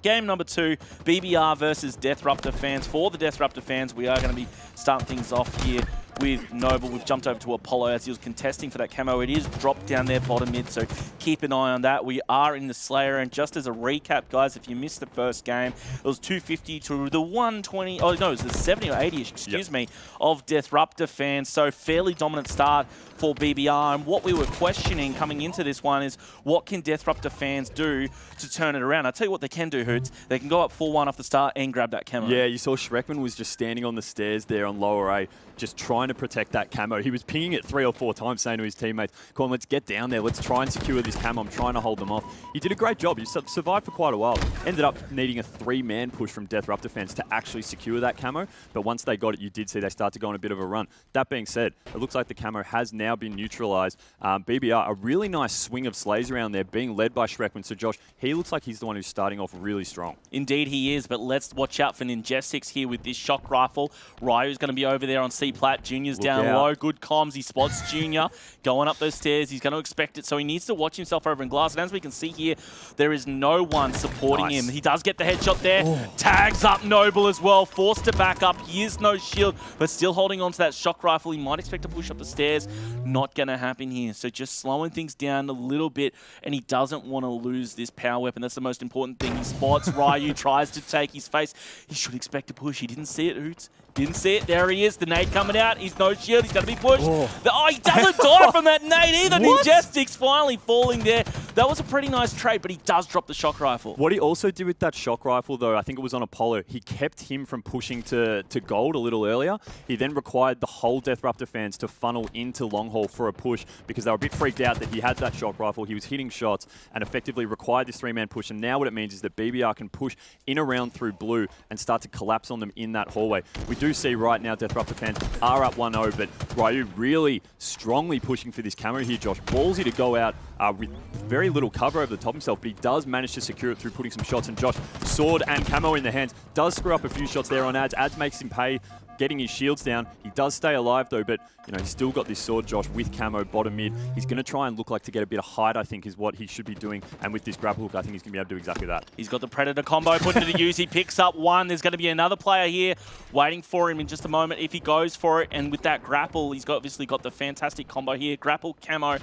Game number 2, BBR versus Deathruptor fans. For the Deathruptor fans, we are going to be starting things off here with Noble. We've jumped over to Apollo as he was contesting for that camo. It is dropped down there bottom mid, so keep an eye on that. We are in the Slayer, and just as a recap, guys, if you missed the first game, it was 250 to the 120, oh no, it was the 70 or 80-ish, excuse me, of Deathruptor fans. So fairly dominant start for BBR, and what we were questioning coming into this one is what can Deathruptor fans do to turn it around? I'll tell you what they can do, Hoots. They can go up 4-1 off the start and grab that camo. Yeah, you saw Schreckman was just standing on the stairs there on lower A, just trying to protect that camo. He was pinging it 3 or 4 times, saying to his teammates, come on, let's get down there. Let's try and secure this camo. I'm trying to hold them off. He did a great job. He survived for quite a while. Ended up needing a 3-man push from Deathruptor fans to actually secure that camo. But once they got it, you did see they start to go on a bit of a run. That being said, it looks like the camo has now been neutralized. BBR, a really nice swing of slays around there, being led by Schreckman. So Josh, he looks like he's the one who's starting off really strong. Indeed he is, but let's watch out for Ninjestics here with this shock rifle. Ryu's going to be over there on C-Plat. Junior's down low. Good comms. He spots Junior going up those stairs. He's going to expect it, so he needs to watch himself over in glass. And as we can see here, there is no one supporting him. He does get the headshot there. Tags up Noble as well. Forced to back up. He is no shield, but still holding on to that shock rifle. He might expect to push up the stairs. Not going to happen here. So just slowing things down a little bit, and he doesn't want to lose this power weapon. That's the most important thing. He spots Ryu, tries to take his face. He should expect to push. He didn't see it, Hoots. Didn't see it. There he is. The nade coming out. He's no shield. He's going to be pushed. He doesn't die from that nade either. Ninjestics finally falling there. That was a pretty nice trade, but he does drop the shock rifle. What he also did with that shock rifle, though, I think it was on Apollo, he kept him from pushing to gold a little earlier. He then required the whole Deathruptor fans to funnel into long haul for a push because they were a bit freaked out that he had that shock rifle. He was hitting shots and effectively required this 3-man push. And now what it means is that BBR can push in around through blue and start to collapse on them in that hallway. We do see right now Deathruptor fans are up 1-0, but Ryu really strongly pushing for this camo here, Josh. Ballsy to go out with very very little cover over the top himself, but he does manage to secure it through putting some shots. And Josh, sword and camo in the hands, does screw up a few shots there on Ads. Ads makes him pay, getting his shields down. He does stay alive though, but he's still got this sword, Josh, with camo bottom mid. He's going to try and look like to get a bit of height, I think, is what he should be doing. And with this grapple hook, I think he's going to be able to do exactly that. He's got the Predator combo put into use. He picks up one. There's going to be another player here waiting for him in just a moment if he goes for it. And with that grapple, he's obviously got the fantastic combo here. Grapple, camo,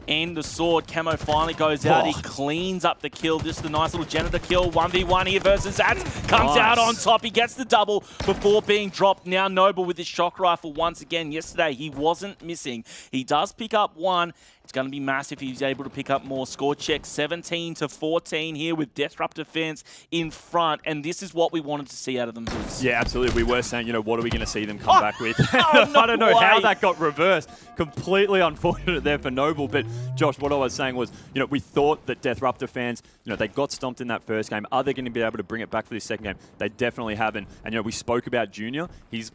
and the sword. Camo finally goes out. He cleans up the kill. Just a nice little janitor kill. 1v1 here versus Ads. Comes out on top. He gets the double before being dropped. Now Noble with his shock rifle once again. Yesterday, he wasn't missing. He does pick up one. It's going to be massive if he's able to pick up more. Score check 17-14 here with Disruptor fans in front. And this is what we wanted to see out of them. Yeah, absolutely. We were saying, what are we going to see them come back with? I don't know how that got reversed. Completely unfortunate there for Noble. But Josh, what I was saying was, we thought that Disruptor fans, they got stomped in that first game. Are they going to be able to bring it back for this second game? They definitely haven't. And, we spoke about Junior. He's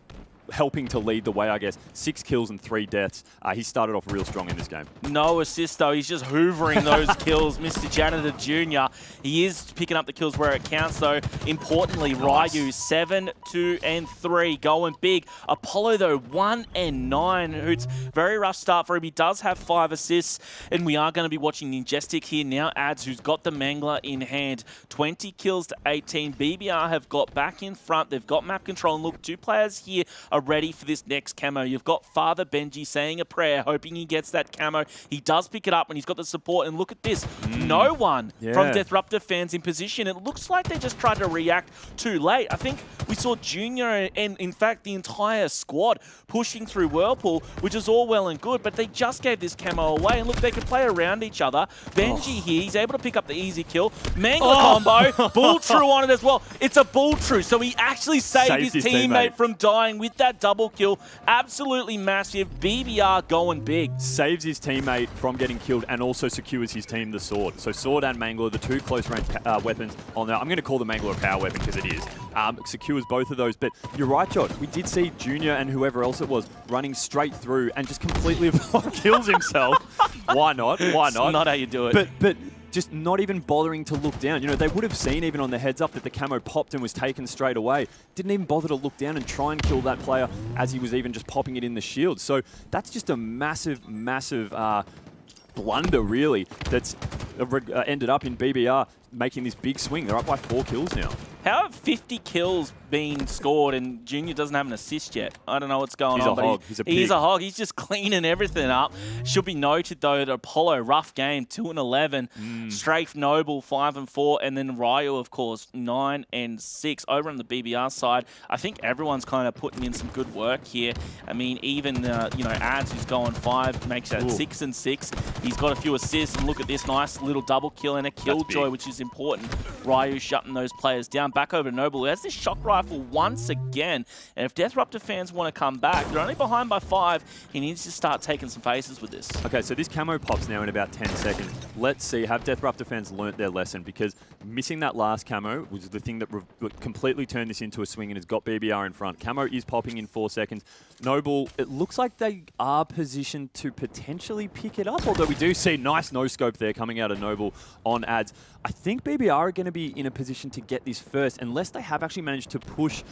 helping to lead the way, I guess. 6 kills and 3 deaths. He started off real strong in this game. No assist, though. He's just hoovering those kills. Mr. Janitor Jr. He is picking up the kills where it counts, though. Importantly, Ryu, 7, 2, and 3, going big. Apollo, though, 1 and 9. It's very rough start for him. He does have 5 assists, and we are going to be watching Ninjestic here now. Ads, who's got the Mangler in hand. 20 kills to 18. BBR have got back in front. They've got map control. And look, 2 players here are ready for this next camo. You've got Father Benji saying a prayer, hoping he gets that camo. He does pick it up, and he's got the support. And look at this. No one from Disruptor fans in position. It looks like they just tried to react too late. I think we saw Junior and, in fact, the entire squad pushing through Whirlpool, which is all well and good, but they just gave this camo away. And look, they could play around each other. Benji here, he's able to pick up the easy kill. Mangler combo, Bull True on it as well. It's a Bull True, so he actually saved his teammate from dying with that double kill. Absolutely massive. BBR going big. Saves his teammate from getting killed and also secures his team the sword. So sword and Mangler, the 2 close range weapons on there. I'm going to call the Mangler a power weapon because it is. Secures both of those. But you're right, Josh. We did see Junior and whoever else it was running straight through and just completely kills himself. Why not? Why not? It's not how you do it. But just not even bothering to look down. They would have seen even on the heads up that the camo popped and was taken straight away. Didn't even bother to look down and try and kill that player as he was even just popping it in the shield. So that's just a massive, massive blunder, really, that's ended up in BBR making this big swing. They're up by 4 kills now. How have 50 kills been scored and Junior doesn't have an assist yet? I don't know what's going on. He's a hog. He's a hog. He's just cleaning everything up. Should be noted, though, that Apollo, rough game, 2 and 11. Strafe Noble, 5 and 4. And then Ryu, of course, 9 and 6. Over on the BBR side, I think everyone's kind of putting in some good work here. I mean, even, Ads, who's going 5, makes that 6 and 6. He's got a few assists. And look at this nice little double kill and a killjoy, which is important. Ryu shutting those players down. Back over to Noble, who has this shock rifle once again. And if Disruptor fans want to come back, they're only behind by 5. He needs to start taking some faces with this. Okay, so this camo pops now in about 10 seconds. Let's see, have Disruptor fans learnt their lesson? Because missing that last camo was the thing that completely turned this into a swing and has got BBR in front. Camo is popping in 4 seconds. Noble, it looks like they are positioned to potentially pick it up, although we do see nice no-scope there coming out of Noble on Ads. I think BBR are going to be in a position to get this first, unless they have actually managed to push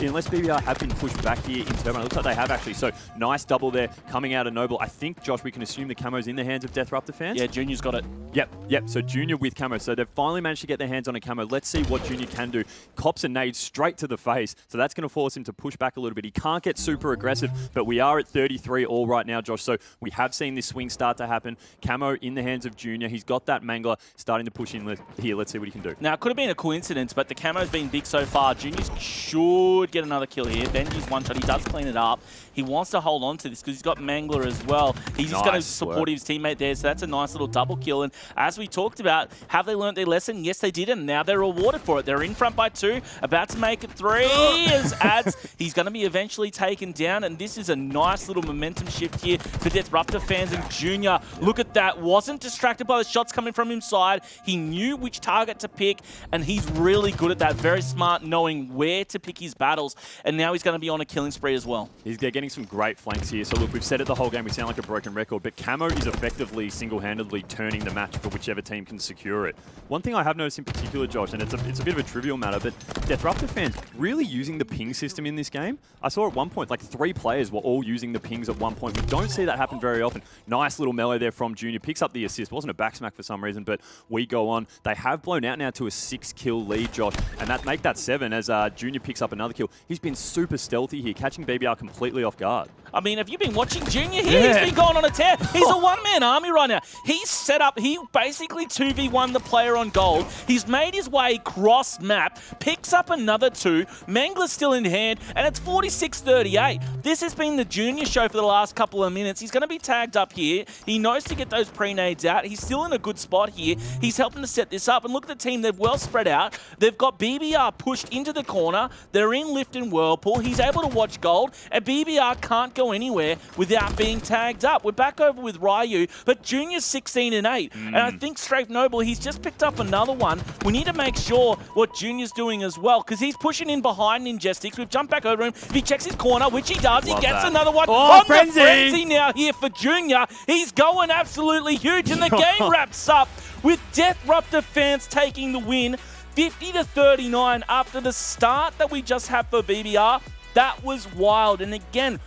unless BBR have been pushed back here in Turbine. It looks like they have actually. So nice double there coming out of Noble. I think, Josh, we can assume the camo's in the hands of Disruptor fans. Yeah, Junior's got it. Yep. So Junior with camo. So they've finally managed to get their hands on a camo. Let's see what Junior can do. Cops a nade straight to the face. So that's going to force him to push back a little bit. He can't get super aggressive, but we are at 33 all right now, Josh. So we have seen this swing start to happen. Camo in the hands of Junior. He's got that Mangler starting to push in here. Let's see what he can do. Now, it could have been a coincidence, but the camo's been big so far. Junior should get another kill here. Benji's one shot. He does clean it up. He wants to hold on to this because he's got Mangler as well. He's just going to support his teammate there. So that's a nice little double kill. And as we talked about, have they learned their lesson? Yes, they did. And now they're rewarded for it. They're in front by 2, about to make it 3 as Ads. He's going to be eventually taken down. And this is a nice little momentum shift here for Disruptor fans. And Junior, look at that. Wasn't distracted by the shots coming from inside. He knew which target to pick. And he's really good at that. Very smart, knowing where to pick his back. battles, and now he's going to be on a killing spree as well. They're getting some great flanks here. So look, we've said it the whole game, we sound like a broken record, but Camo is effectively single-handedly turning the match for whichever team can secure it. One thing I have noticed in particular, Josh, and it's a bit of a trivial matter, but Deathruptor fans really using the ping system in this game. I saw at one point, like 3 players were all using the pings at one point. We don't see that happen very often. Nice little melee there from Junior. Picks up the assist. Wasn't a backsmack for some reason, but we go on. They have blown out now to a 6-kill lead, Josh, and that make that 7 as Junior picks up another kill. He's been super stealthy here, catching BBR completely off guard. I mean, have you been watching Junior here? Yeah. He's been going on a tear. He's a one-man army right now. He's set up, he basically 2v1 the player on gold. He's made his way cross-map, picks up another 2. Mangler's still in hand, and it's 46-38. This has been the Junior show for the last couple of minutes. He's going to be tagged up here. He knows to get those pre-nades out. He's still in a good spot here. He's helping to set this up. And look at the team. They're well spread out. They've got BBR pushed into the corner. They're in lift and whirlpool. He's able to watch gold, and BBR can't go anywhere without being tagged up. We're back over with Ryu, but Junior's 16-8. And I think Strafe Noble, he's just picked up another one. We need to make sure what Junior's doing as well, because he's pushing in behind Ninjestics. We've jumped back over him. If he checks his corner, which he does, he gets another one. Oh, on the frenzy now here for Junior. He's going absolutely huge, and the game wraps up with Deathruptor fans taking the win, 50-39 after the start that we just had for BBR. That was wild. And again,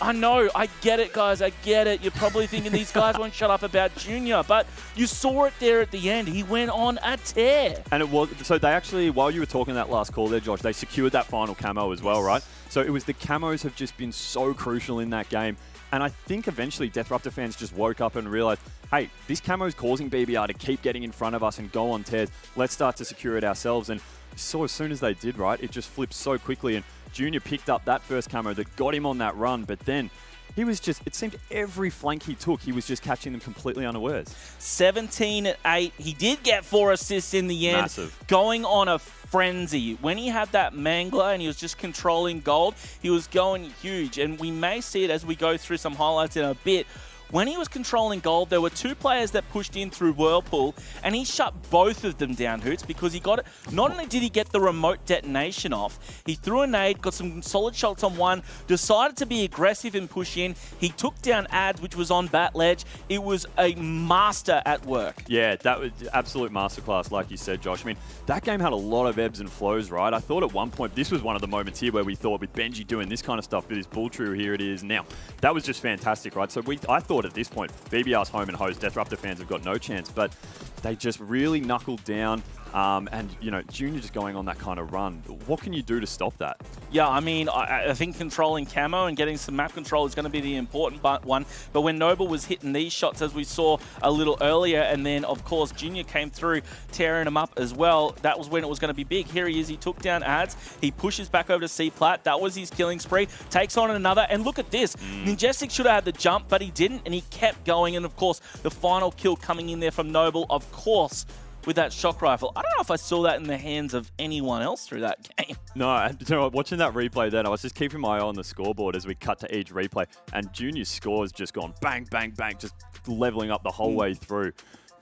I know, I get it, guys, I get it. You're probably thinking these guys won't shut up about Junior, but you saw it there at the end. He went on a tear. And it was, so they actually, while you were talking that last call there, Josh, they secured that final camo as well, right? So it was the camos have just been so crucial in that game. And I think eventually Deathruptor fans just woke up and realized, hey, this camo is causing BBR to keep getting in front of us and go on tears. Let's start to secure it ourselves. And so as soon as they did, right, it just flipped so quickly. And Junior picked up that first camo that got him on that run, but then he was just, it seemed every flank he took, he was just catching them completely unawares. 17-8. He did get 4 assists in the end. Massive. Going on a frenzy. When he had that mangler and he was just controlling gold, he was going huge. And we may see it as we go through some highlights in a bit. When he was controlling gold, there were 2 players that pushed in through Whirlpool, and he shut both of them down, Hoots, because he got it. Not only did he get the remote detonation off, he threw a nade, got some solid shots on one, decided to be aggressive and push in. He took down Ads, which was on bat ledge. It was a master at work. Yeah, that was absolute masterclass, like you said, Josh. I mean, that game had a lot of ebbs and flows, right? I thought at one point, this was one of the moments here where we thought with Benji doing this kind of stuff with his bull true, here it is now. That was just fantastic, right? So I thought at this point, BBR's home and hosed. Deathruptor fans have got no chance, but they just really knuckled down. And, you know, Junior just going on that kind of run. What can you do to stop that? Yeah, I mean, I think controlling camo and getting some map control is going to be the important one. But when Noble was hitting these shots, as we saw a little earlier, and then, of course, Junior came through, tearing him up as well, that was when it was going to be big. Here he is. He took down Ads. He pushes back over to C-Plat. That was his killing spree. Takes on another. And look at this. Ninjestic should have had the jump, but he didn't, and he kept going. And, of course, the final kill coming in there from Noble, of course, with that shock rifle. I don't know if I saw that in the hands of anyone else through that game. No, you know, watching that replay then, I was just keeping my eye on the scoreboard as we cut to each replay, and Junior's score has just gone bang, bang, bang, just leveling up the whole way through.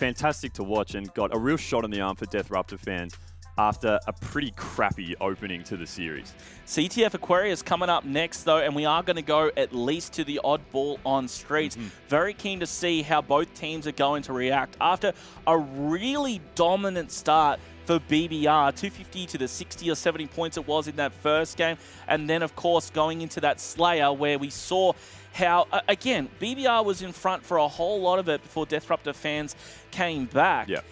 Fantastic to watch, and got a real shot in the arm for Deathruptor fans after a pretty crappy opening to the series. CTF Aquarius coming up next, though, and we are going to go at least to the oddball on streets. Very keen to see how both teams are going to react after a really dominant start for BBR, 250 to the 60 or 70 points it was in that first game. And then, of course, going into that Slayer where we saw how, again, BBR was in front for a whole lot of it before Deathruptor fans came back. Yeah.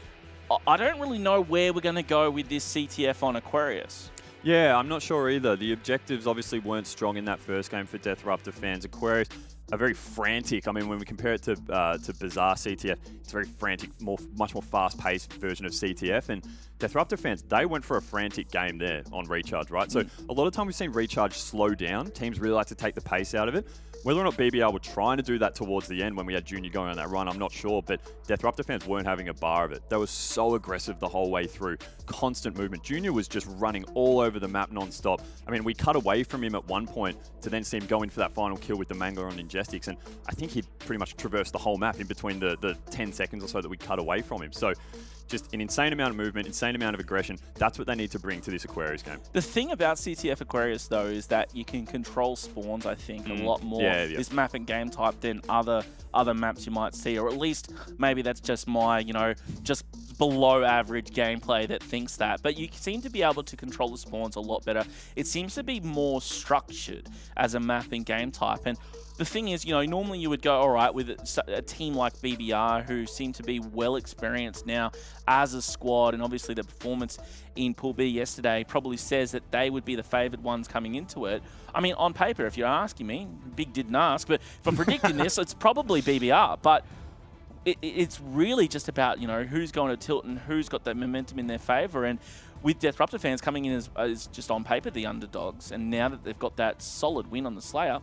I don't really know where we're going to go with this CTF on Aquarius. Yeah, I'm not sure either. The objectives obviously weren't strong in that first game for Deathruptor fans. Aquarius are very frantic. I mean, when we compare it to Bizarre CTF, it's a very frantic, much more fast-paced version of CTF. And Deathruptor fans, they went for a frantic game there on Recharge, right? So a lot of time we've seen Recharge slow down. Teams really like to take the pace out of it. Whether or not BBR were trying to do that towards the end when we had Junior going on that run, I'm not sure, but Deathruptor fans weren't having a bar of it. They were so aggressive the whole way through. Constant movement. Junior was just running all over the map non-stop. I mean, we cut away from him at one point to then see him go in for that final kill with the Mangler on Ingestics, and I think he pretty much traversed the whole map in between the 10 seconds or so that we cut away from him. So just an insane amount of movement, insane amount of aggression. That's what they need to bring to this Aquarius game. The thing about CTF Aquarius, though, is that you can control spawns, I think, a lot more this map and game type than other maps you might see, or at least maybe that's just my, just below average gameplay that thinks that. But you seem to be able to control the spawns a lot better. It seems to be more structured as a map and game type. And the thing is, normally you would go, all right, with a team like BBR, who seem to be well experienced now as a squad, and obviously the performance in Pool B yesterday probably says that they would be the favoured ones coming into it. I mean, on paper, if you're asking me, Big didn't ask, but if I'm predicting this, it's probably BBR. But it's really just about, who's going to tilt and who's got that momentum in their favour. And with Deathruptor fans coming in as just on paper the underdogs, and now that they've got that solid win on the Slayer,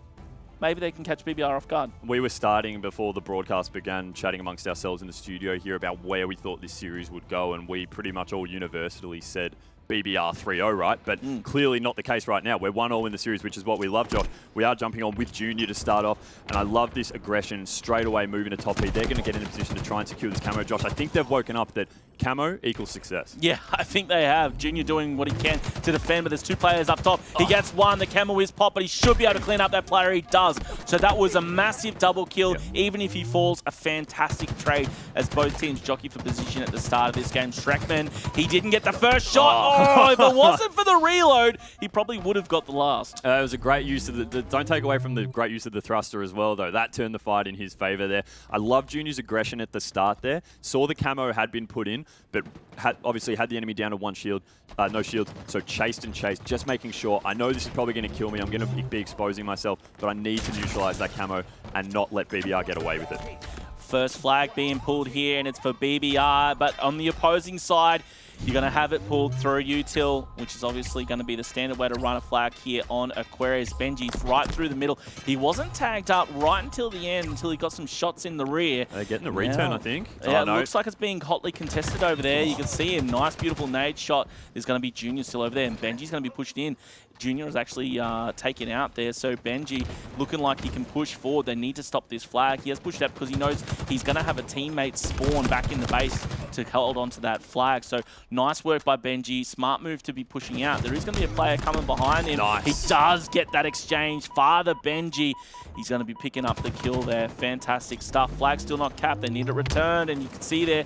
maybe they can catch BBR off guard. We were starting before the broadcast began, chatting amongst ourselves in the studio here about where we thought this series would go, and we pretty much all universally said BBR 3-0, right? But clearly not the case right now. We're 1-0 in the series, which is what we love, Josh. We are jumping on with Junior to start off, and I love this aggression straight away moving to top P. They're going to get in a position to try and secure this camo, Josh. I think they've woken up that camo equals success. Yeah, I think they have. Junior doing what he can to defend, but there's two players up top. He gets one, the camo is popped, but he should be able to clean up that player. He does. So that was a massive double kill. Even if he falls, a fantastic trade as both teams jockey for position at the start of this game. Schreckman, he didn't get the first shot. If it wasn't for the reload, he probably would have got the last. It was a great use of the don't take away from the great use of the thruster as well, though. That turned the fight in his favour there. I love Junior's aggression at the start there. Saw the camo had been put in, but obviously had the enemy down to one shield, no shields, so chased and chased, just making sure, I know this is probably going to kill me, I'm going to be exposing myself, but I need to neutralise that camo and not let BBR get away with it. First flag being pulled here, and it's for BBR, but on the opposing side, you're going to have it pulled through util, which is obviously going to be the standard way to run a flag here on Aquarius. Benji's right through the middle. He wasn't tagged up right until the end, until he got some shots in the rear. They're getting the return, I think. Yeah, it looks like it's being hotly contested over there. You can see him. Nice, beautiful nade shot. There's going to be Junior still over there, and Benji's going to be pushed in. Junior is actually taken out there, so Benji looking like he can push forward. They need to stop this flag. He has pushed out because he knows he's going to have a teammate spawn back in the base to hold on to that flag. So nice work by Benji. Smart move to be pushing out. There is going to be a player coming behind him. Nice. He does get that exchange. Father Benji, he's going to be picking up the kill there. Fantastic stuff. Flag still not capped. They need it returned, and you can see there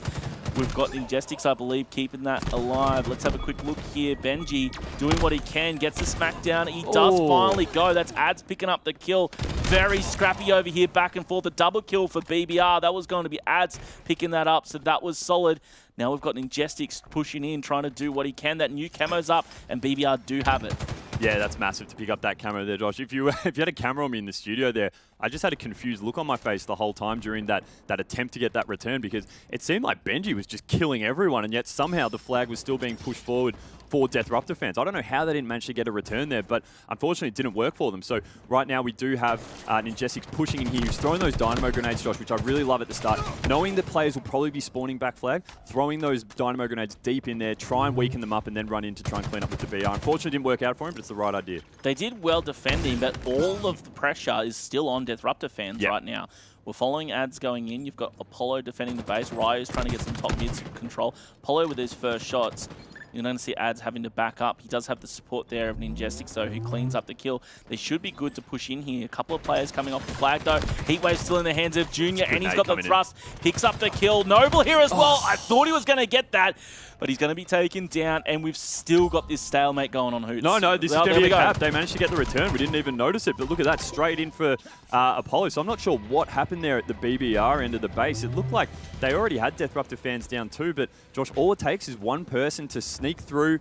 we've got Ingestix, I believe, keeping that alive. Let's have a quick look here. Benji doing what he can, gets the smackdown. He does finally go. That's Ads picking up the kill. Very scrappy over here, back and forth. A double kill for BBR. That was going to be Ads picking that up, so that was solid. Now we've got Ingestix pushing in, trying to do what he can. That new camo's up, and BBR do have it. Yeah, that's massive to pick up that camo there, Josh. If you had a camera on me in the studio there, I just had a confused look on my face the whole time during that attempt to get that return, because it seemed like Benji was just killing everyone, and yet somehow the flag was still being pushed forward for Deathruptor fans. I don't know how they didn't manage to get a return there, but unfortunately it didn't work for them. So right now we do have Ninjestix pushing in here. He's throwing those dynamo grenades, Josh, which I really love at the start. Knowing that players will probably be spawning back flag, throwing those dynamo grenades deep in there, try and weaken them up, and then run in to try and clean up with the BR. Unfortunately it didn't work out for him, but it's the right idea. They did well defending, but all of the pressure is still on Deathruptor fans right now. We're following Ads going in. You've got Apollo defending the base. Ryo's trying to get some top mids control. Apollo with his first shots. You're going to see Ads having to back up. He does have the support there of Ninjestix, though, who cleans up the kill. They should be good to push in here. A couple of players coming off the flag, though. Heatwave's still in the hands of Junior, and he's got the thrust. Picks up the kill. Noble here as well. I thought he was going to get that, but he's going to be taken down, and we've still got this stalemate going on, Hoots. No, this is going to be a cap. They managed to get the return. We didn't even notice it, but look at that. Straight in for Apollo. So I'm not sure what happened there at the BBR end of the base. It looked like they already had Deathruptor fans down too, but Josh, all it takes is one person to sneak through,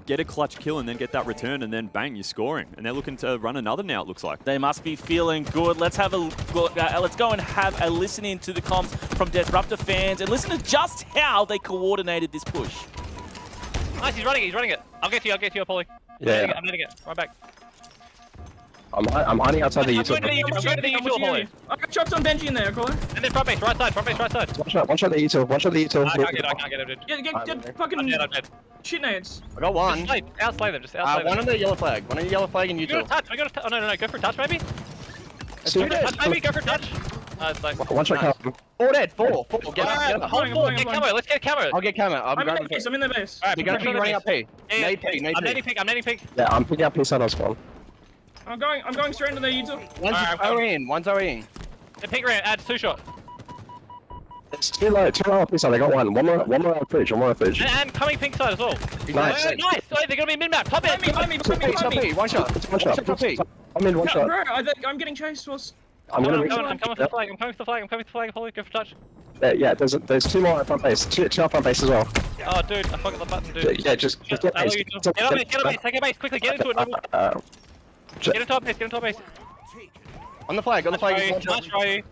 get a clutch kill, and then get that return, and then bang, you're scoring. And they're looking to run another now, it looks like. They must be feeling good. Let's have let's go and have a listen in to the comms from Deathruptor fans and listen to just how they coordinated this push. Nice, he's running it. I'll get you, Apollo. Yeah. I'm getting it. Right back. I'm hiding outside the util. I'm going to the util, Apollo. I got chops on Benji in there, Caller. And then front base, right side. One shot the util. I can't get it, dude. Yeah, get fucking I'm dead. shit nades. I got one. Just outslay them, One on the yellow flag. You got a touch, go for touch maybe? Touch maybe, go for touch. One shot camo. 4 dead, 4. Get up. Hold 4, get camo, let's get camo. I'll get camo. I'm in the base, I'm in the base. You're gonna be running up P. Nade P. I'm nading pink. Yeah, I'm picking up P side on spawn. I'm going straight into the YouTube. One's OE. The pink round, add 2 shot. It's too low on P side. I got one. One more on fridge. And coming pink side as well. Nice. Nice. Wait, they're gonna be mid-map. Top it. Behind me. One shot. I'm in one shot. Bro, I'm getting chased. I'm coming for the flag. Holy, go for touch. Yeah, there's 2 more on front base. 2 on front base as well. Oh, dude, I forgot the button, dude. Yeah, just get base. Get on base, take a base, quickly, get into it, Noble. Get into our base, On the flag. Nice try.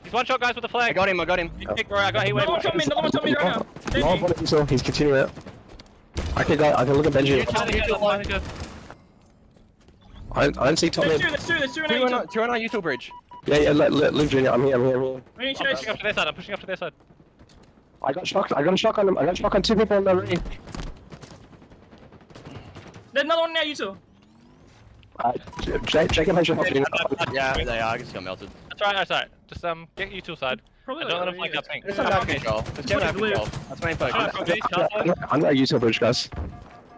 He's one shot, guys, with the flag. I got him. Pick, bro, I got Another one on me right now. He's continuing it. I can look at Benji. I don't see top mid. There's two in A2. 2 on our YouTube bridge. Yeah, live Junior. I'm here. We need chase. I'm pushing up to their side. I got a shock on them. I got a shock on 2 people on the ring. There's another one now, YouTube. Jacob has your help. Yeah, they are. I just got melted. That's right. Just get YouTube side. Don't let them flank up pink. Let's control. That's main focus. I'm not YouTube bridge, guys.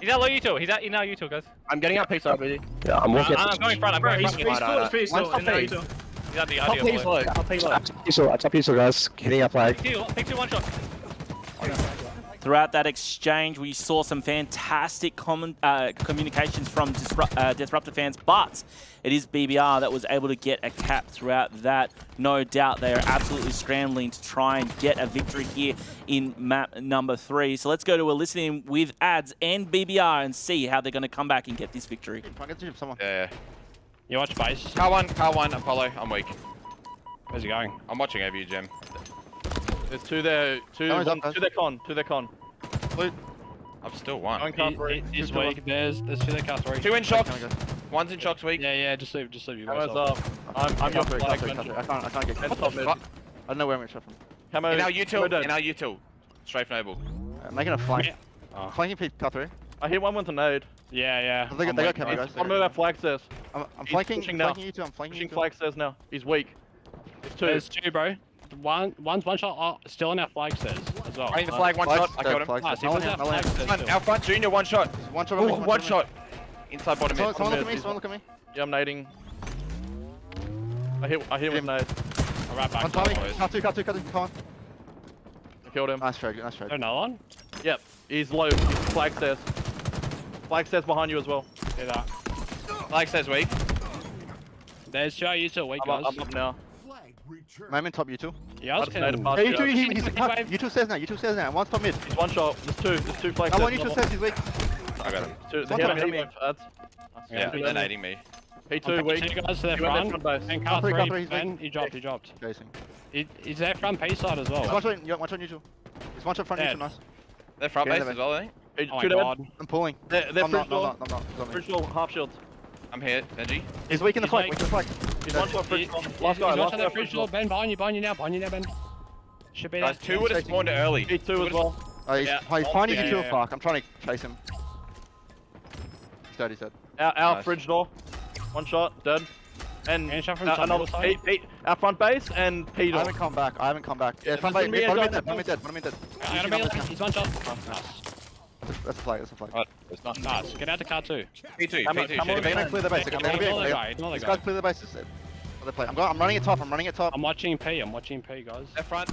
He's out low YouTube. He's in our YouTube, guys. I'm getting up P side with you. Yeah, I'm walking. I'm going front. He's still in our YouTube. He's at the audio. Top P, guys. Hitting up flag. Pick 2 1 shot. Throughout that exchange, we saw some fantastic communications from Disruptor fans, but it is BBR that was able to get a cap throughout that. No doubt they are absolutely scrambling to try and get a victory here in map number 3. So let's go to a listening with Ads and BBR and see how they're going to come back and get this victory. Yeah. You watch base. Car one, Apollo. I'm weak. Where's he going? I'm watching over you, Jim. There's 2 there. 2 their con. I'm still 1. He's weak. There's 2 there car 3. 2 in shocks. 1's in shocks weak. Yeah, just leave you Camo's guys up. I'm your flag. I can't get What the fuck? I don't know where I'm shot from. Camo. In our util. Strafe Noble. Making a flank. Flanking P car 3. I hit one with a nade. Yeah. They got camo, guys. One move that flag says. I'm flanking you 2. I'm Pushing flag says now. He's weak. It's 2. There's 2, bro. One's one shot. Still in our flag says as well. I need the flag. 1 shot. I got him. Nice. Our flag Junior 1 shot. 1 shot. 1 shot. Inside bottom mid. Someone look at me. Yeah, I'm nading. I hit with nade. I'll wrap back. Cut 2. Come on. I killed him. Nice frag. Another one? Yep. He's low. He's flag stairs. Flag stairs behind you as well. See that. Flag says weak. There's 2 YouTube weak, guys. I'm up now. I'm in top U2. Yeah, U2 says now. U2 says now. 1's top mid. He's 1 shot. There's 2 flag No, stairs. 1 U2 says he's weak. I got him. Yeah, they're nading me. P2 weak. 2 guys to their front. And car 3, Ben, he dropped. He's their front P side as well. He's 1 shot U2. He's 1 shot front U2, nice. They're front base as well, I think. Oh my god. I'm pulling. They're I'm fridge door. not. Fridge door, half shields. I'm here, Benji. He's weak in the flag. He's 1 shot fridge door. Last Last guy, guy, fridge door. Ben, behind you now, Ben. Should be Guys, that. 2 would have spawned early. P2 as well. He's finding U2 fuck. I'm trying to chase him. He's dead. Our Nice. fridge door. 1 shot, dead. And shot from another side. our front base and P I door. haven't come back. Yeah, front there's base. gonna be a Bottom mid dead. I gotta be he's 1 shot. Nice. That's a flag. Right, it's not. Nice. Get out the car 2. P2. Come on, They're gonna clear the base. Ignore the guy. These guys clear the base. I'm running it top. I'm watching P, guys. They're front.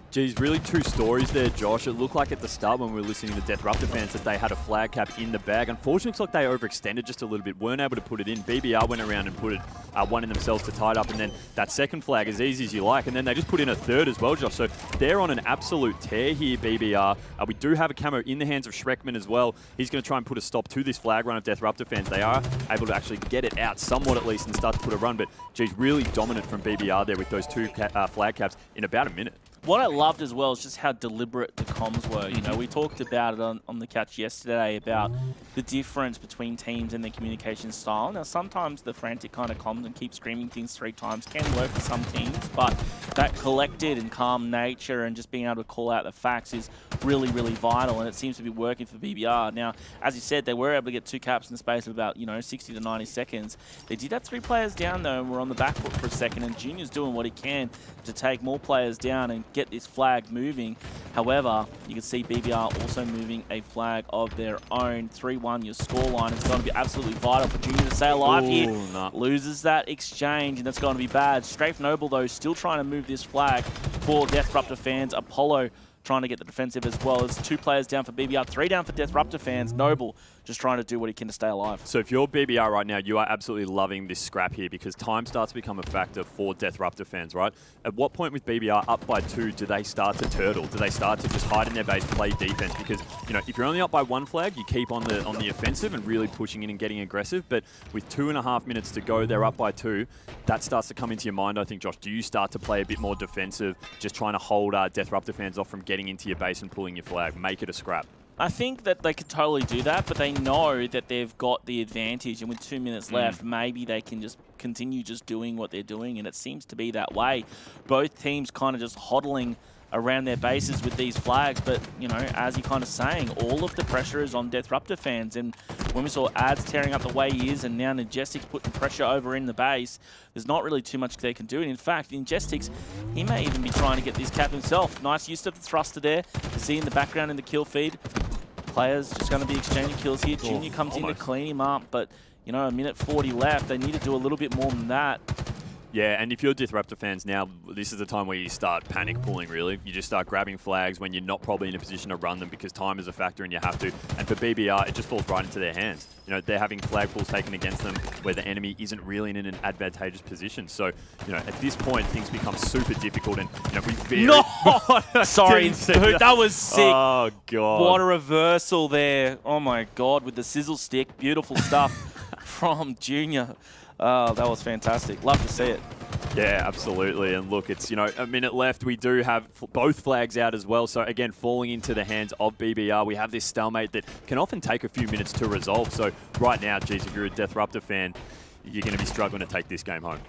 Geez, really 2 stories there, Josh. It looked like at the start when we were listening to Disruptor fans that they had a flag cap in the bag. Unfortunately, it's like they overextended just a little bit, weren't able to put it in. BBR went around and put it one in themselves to tie it up, and then that second flag as easy as you like, and then they just put in a third as well, Josh. So they're on an absolute tear here, BBR. We do have a camo in the hands of Schreckman as well. He's going to try and put a stop to this flag run of Disruptor fans. They are able to actually get it out somewhat at least and start to put a run, but geez, really dominant from BBR there with those 2 flag caps in about a minute. what I loved as well is just how deliberate the comms were. You know, we talked about it on the couch yesterday about the difference between teams and their communication style. Now, sometimes the frantic kind of comms and keep screaming things 3 times can work for some teams, but that collected and calm nature and just being able to call out the facts is really, really vital, and it seems to be working for BBR. Now, as you said, they were able to get 2 caps in the space of about, 60 to 90 seconds. They did have 3 players down, though, and were on the back foot for a second, and Junior's doing what he can to take more players down and get this flag moving. However, you can see BBR also moving a flag of their own. 3-1 your scoreline. It's going to be absolutely vital for Junior to stay alive here. Nah. Loses that exchange, and that's going to be bad. Strafe Noble, though, still trying to move this flag for Deathruptor fans. Apollo trying to get the defensive as well. There's 2 players down for BBR, 3 down for Deathruptor fans. Noble just trying to do what he can to stay alive. So if you're BBR right now, you are absolutely loving this scrap here because time starts to become a factor for Deathruptor fans, right? At what point with BBR up by 2 do they start to turtle? Do they start to just hide in their base, play defense? Because, if you're only up by 1 flag, you keep on the offensive and really pushing in and getting aggressive. But with 2.5 minutes to go, they're up by 2. That starts to come into your mind, I think, Josh. Do you start to play a bit more defensive, just trying to hold Deathruptor fans off from getting into your base and pulling your flag? Make it a scrap. I think that they could totally do that, but they know that they've got the advantage, and with 2 minutes left, maybe they can just continue just doing what they're doing, and it seems to be that way. Both teams kind of just hodling around their bases with these flags, but, as you're kind of saying, all of the pressure is on Deathruptor fans, and when we saw Ads tearing up the way he is, and now Najestics putting pressure over in the base, there's not really too much they can do, and in fact, Najestics, he may even be trying to get this cap himself. Nice use of the thruster there. You see in the background in the kill feed, players just going to be exchanging kills here. Junior comes in to clean him up, but, a minute 40 left. They need to do a little bit more than that. Yeah, and if you're Deathruptor fans now, this is the time where you start panic pulling, really. You just start grabbing flags when you're not probably in a position to run them because time is a factor and you have to. And for BBR, it just falls right into their hands. They're having flag pulls taken against them where the enemy isn't really in an advantageous position. So, at this point, things become super difficult and, we very... No! Sorry, dude, that was sick. Oh, God. What a reversal there. Oh, my God, with the sizzle stick. Beautiful stuff from Junior. Oh, that was fantastic. Love to see it. Yeah, absolutely. And look, it's, a minute left. We do have both flags out as well. So, again, falling into the hands of BBR. We have this stalemate that can often take a few minutes to resolve. So, right now, geez, if you're a Deathruptor fan, you're going to be struggling to take this game home.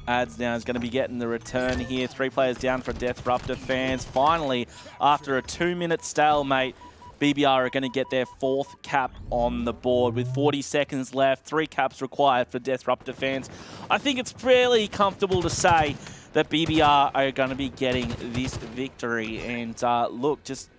Ads now is going to be getting the return here. 3 players down for Deathruptor fans. Finally, after a 2-minute stalemate, BBR are going to get their 4th cap on the board with 40 seconds left. 3 caps required for Deathruptor fans. I think it's fairly comfortable to say that BBR are going to be getting this victory. And look, just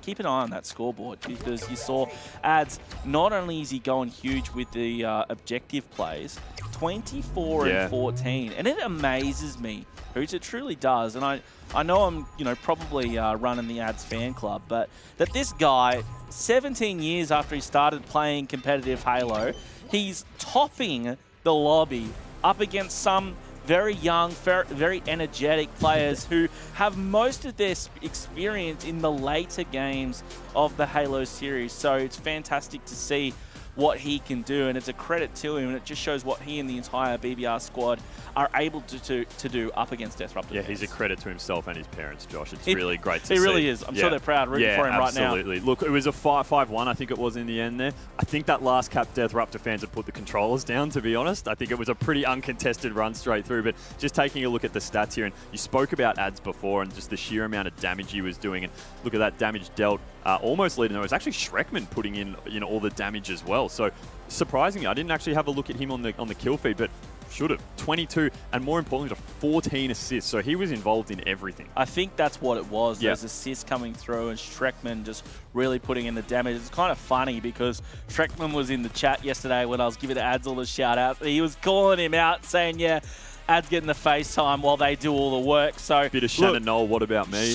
keep an eye on that scoreboard because you saw Ads, not only is he going huge with the objective plays, 24 and 14. And it amazes me, Hoots, it truly does. And I know I'm, probably running the Ads fan club, but that this guy, 17 years after he started playing competitive Halo, he's topping the lobby up against some very young, very energetic players who have most of their experience in the later games of the Halo series. So it's fantastic to see what he can do, and it's a credit to him, and it just shows what he and the entire BBR squad are able to do up against Deathruptor. Yeah, he's a credit to himself and his parents, Josh. It's really great to see. He really is. I'm sure they're proud rooting for him right now. Absolutely. Look, it was a 5-1, I think it was in the end there. I think that last cap Deathruptor fans have put the controllers down, to be honest. I think it was a pretty uncontested run straight through, but just taking a look at the stats here, and you spoke about Ads before and just the sheer amount of damage he was doing, and look at that damage dealt. Almost leading. It was actually Schreckman putting in all the damage as well. So surprisingly, I didn't actually have a look at him on the kill feed, but should have. 22 and more importantly, 14 assists. So he was involved in everything. I think that's what it was. There's assists coming through and Schreckman just really putting in the damage. It's kind of funny because Schreckman was in the chat yesterday when I was giving Ads all the shout outs. He was calling him out saying, yeah, Ads getting the FaceTime while they do all the work. So bit of Shannon Knoll, what about me?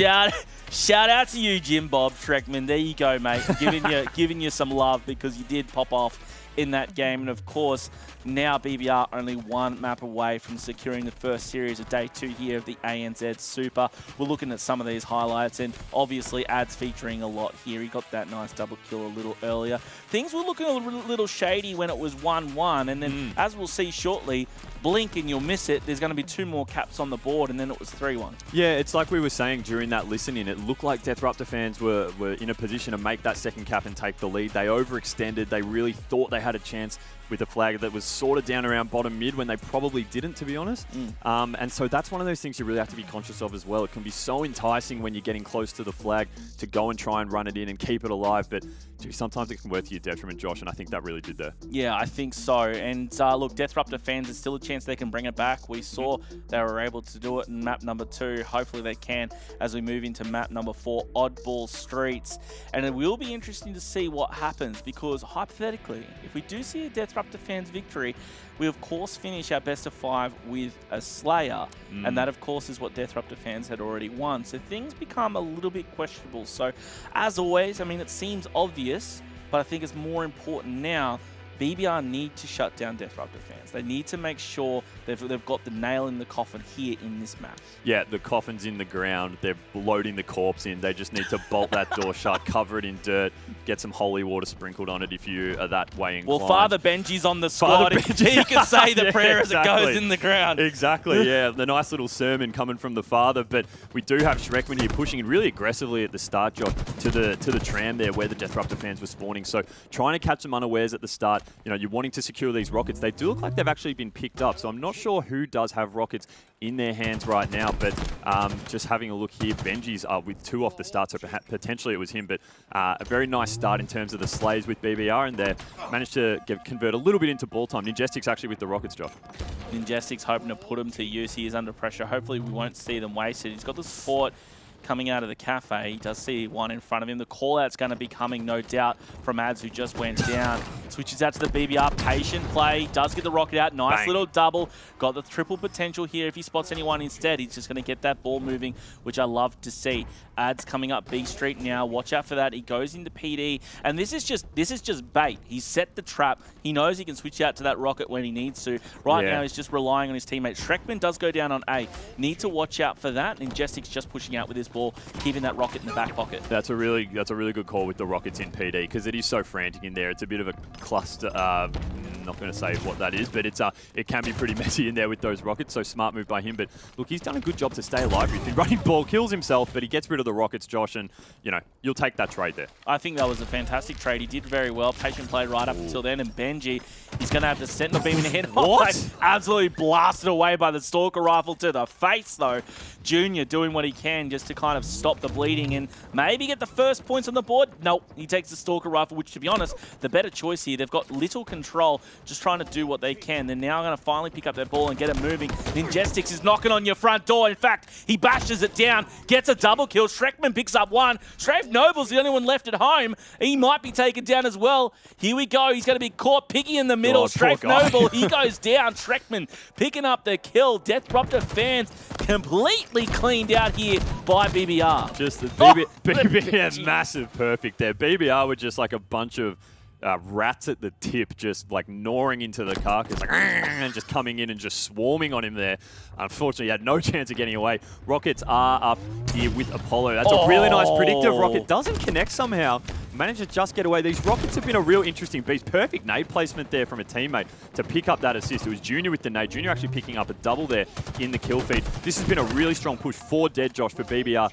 Shout out to you, Jim Bob Schreckman. There you go, mate. giving you some love because you did pop off in that game. And of course, Now BBR only one map away from securing the first series of day 2 here of the ANZ Super. We're looking at some of these highlights, and obviously Ads featuring a lot here. He got that nice double kill a little earlier. Things were looking a little shady when it was 1-1, and then as we'll see shortly, blink and you'll miss it. There's going to be 2 more caps on the board, and then it was 3-1. Yeah, it's like we were saying during that listening. It looked like Deathruptor fans were in a position to make that second cap and take the lead. They overextended. They really thought they had a chance with a flag that was sort of down around bottom mid when they probably didn't, to be honest. And so that's one of those things you really have to be conscious of as well. It can be so enticing when you're getting close to the flag to go and try and run it in and keep it alive, but sometimes it can work to your detriment, Josh, and I think that really did there. Yeah, I think so. And look, Deathruptor fans, there's still a chance they can bring it back. We saw they were able to do it in map number 2. Hopefully they can as we move into map number 4, Oddball Streets. And it will be interesting to see what happens, because hypothetically, if we do see a Deathruptor fans victory, we of course finish our best of 5 with a Slayer, and that of course is what Deathruptor fans had already won. So things become a little bit questionable. So as always, I mean, it seems obvious, but I think it's more important now. BBR need to shut down Deathruptor fans. They need to make sure they've got the nail in the coffin here in this map. Yeah, the coffin's in the ground. They're loading the corpse in. They just need to bolt that door shut, cover it in dirt, get some holy water sprinkled on it if you are that way inclined. Well, Father Benji's on the squad. He can say the prayer as it goes in the ground. Exactly, yeah. The nice little sermon coming from the father. But we do have Shrekman here pushing in really aggressively at the start, Josh, to the tram there where the Deathruptor fans were spawning. So trying to catch them unawares at the start. You know, you're wanting to secure these rockets. They do look like they've actually been picked up, so I'm not sure who does have rockets in their hands right now, but just having a look here, Benji's with 2 off the start, so potentially it was him, but a very nice start in terms of the slays with BBR, and they managed to convert a little bit into ball time. Ninjestics actually with the rockets, Josh. Ninjestics hoping to put him to use. He is under pressure. Hopefully we won't see them wasted. He's got the support coming out of the cafe. He does see one in front of him. The call-out's going to be coming, no doubt, from Ads, who just went down. Switches out to the BBR. Patient play. Does get the rocket out. Nice Bang. Little double. Got the triple potential here. If he spots anyone instead, he's just going to get that ball moving, which I love to see. Ads coming up B Street now. Watch out for that. He goes into PD. And this is just bait. He's set the trap. He knows he can switch out to that rocket when he needs to. Right now, he's just relying on his teammate. Shrekman does go down on A. Need to watch out for that. And Ninjestics just pushing out with his ball, keeping that rocket in the back pocket. That's a really good call with the rockets in PD, because it is so frantic in there. It's a bit of a cluster. I'm not going to say what that is, but it can be pretty messy in there with those rockets. So smart move by him. But look, he's done a good job to stay alive. He's been running ball, kills himself, but he gets rid of the rockets, Josh, and you'll take that trade there. I think that was a fantastic trade. He did very well. Patient played right up until then, and Benji, he's going to have the sentinel beam in the head. What? Absolutely blasted away by the Stalker rifle to the face, though. Junior doing what he can just to kind of stop the bleeding and maybe get the first points on the board. Nope, he takes the Stalker rifle, which, to be honest, the better choice here. They've got little control, just trying to do what they can. They're now going to finally pick up their ball and get it moving. Ninjestics is knocking on your front door. In fact, he bashes it down, gets a double kill. Shrekman picks up 1. Strafe Noble's the only one left at home. He might be taken down as well. Here we go. He's going to be caught. Piggy in the middle. Strafe Noble, he goes down. Shrekman picking up the kill. Deathruptor fans completely cleaned out here by BBR. Just the BBR, massive perfect there. BBR were just like a bunch of rats at the tip, just like gnawing into the carcass, like, and just coming in and just swarming on him there. Unfortunately, he had no chance of getting away. Rockets are up here with Apollo. That's a really nice predictive. Rocket doesn't connect somehow. Managed to just get away. These rockets have been a real interesting beast. Perfect nade placement there from a teammate to pick up that assist. It was Junior with the nade. Junior actually picking up a double there in the kill feed. This has been a really strong push for Dead Josh for BBR.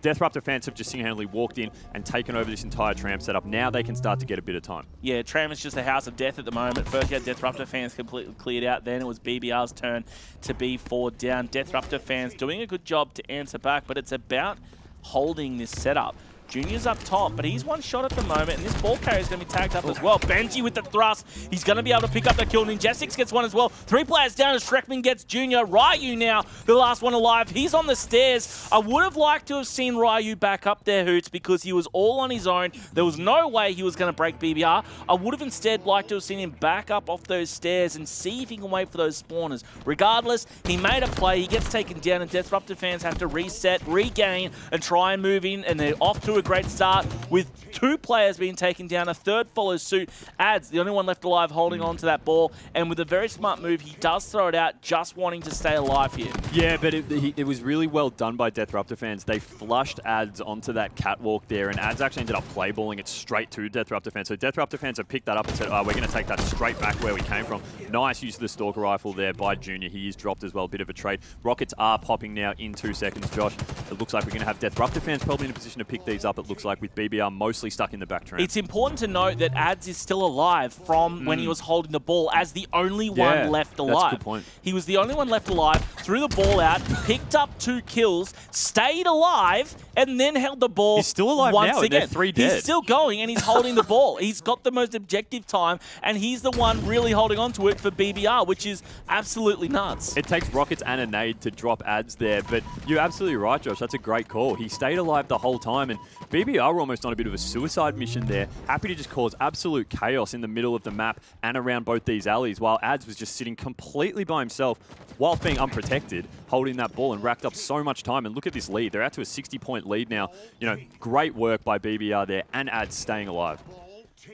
Deathruptor fans have just single-handedly walked in and taken over this entire tram setup. Now they can start to get a bit of time. Yeah, tram is just a house of death at the moment. First you had Deathruptor fans completely cleared out. Then it was BBR's turn to be 4 down. Deathruptor fans doing a good job to answer back, but it's about holding this setup. Junior's up top, but he's one shot at the moment, and this ball carrier is going to be tagged up as well. Benji with the thrust. He's going to be able to pick up the kill. Ninjestics gets one as well. 3 players down as Shrekman gets Junior. Ryu now, the last one alive. He's on the stairs. I would have liked to have seen Ryu back up there, Hoots, because he was all on his own. There was no way he was going to break BBR. I would have instead liked to have seen him back up off those stairs and see if he can wait for those spawners. Regardless, he made a play. He gets taken down, and Deathruptor fans have to reset, regain, and try and move in, and they're off to a a great start with 2 players being taken down. A third follows suit. Ads, the only one left alive, holding on to that ball. And with a very smart move, he does throw it out, just wanting to stay alive here. Yeah, but it was really well done by Deathruptor fans. They flushed Ads onto that catwalk there, and Ads actually ended up playballing it straight to Deathruptor fans. So Deathruptor fans have picked that up and said, oh, we're going to take that straight back where we came from. Nice use of the Stalker Rifle there by Junior. He is dropped as well, bit of a trade. Rockets are popping now in 2 seconds, Josh. It looks like we're going to have Deathruptor fans probably in a position to pick these up, it looks like, with BBR mostly stuck in the back tram. It's important to note that Ads is still alive from when he was holding the ball as the only one left alive. That's a good point. He was the only one left alive, threw the ball out, picked up 2 kills, stayed alive, and then held the ball. He's still alive once now, again. they're 3 dead. He's still going, and he's holding the ball. He's got the most objective time, and he's the one really holding on to it for BBR, which is absolutely nuts. It takes Rockets and a nade to drop Ads there, but you're absolutely right, Josh. That's a great call. He stayed alive the whole time, and BBR were almost on a bit of a suicide mission there. Happy to just cause absolute chaos in the middle of the map and around both these alleys, while Ads was just sitting completely by himself whilst being unprotected, holding that ball, and racked up so much time. And look at this lead. They're out to a 60-point lead now. You know, great work by BBR there, and Ads staying alive.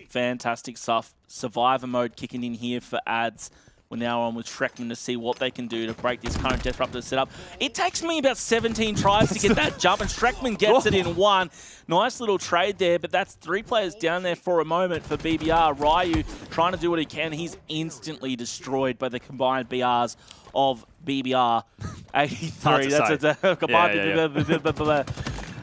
Fantastic stuff. Survivor mode kicking in here for Ads. We're now on with Shrekman to see what they can do to break this current Deathruptor setup. It takes me about 17 tries to get that jump, and Shrekman gets it in 1. Nice little trade there, but that's 3 players down there for a moment for BBR. Ryu trying to do what he can. He's instantly destroyed by the combined BRs of BBR. 83. That's a combined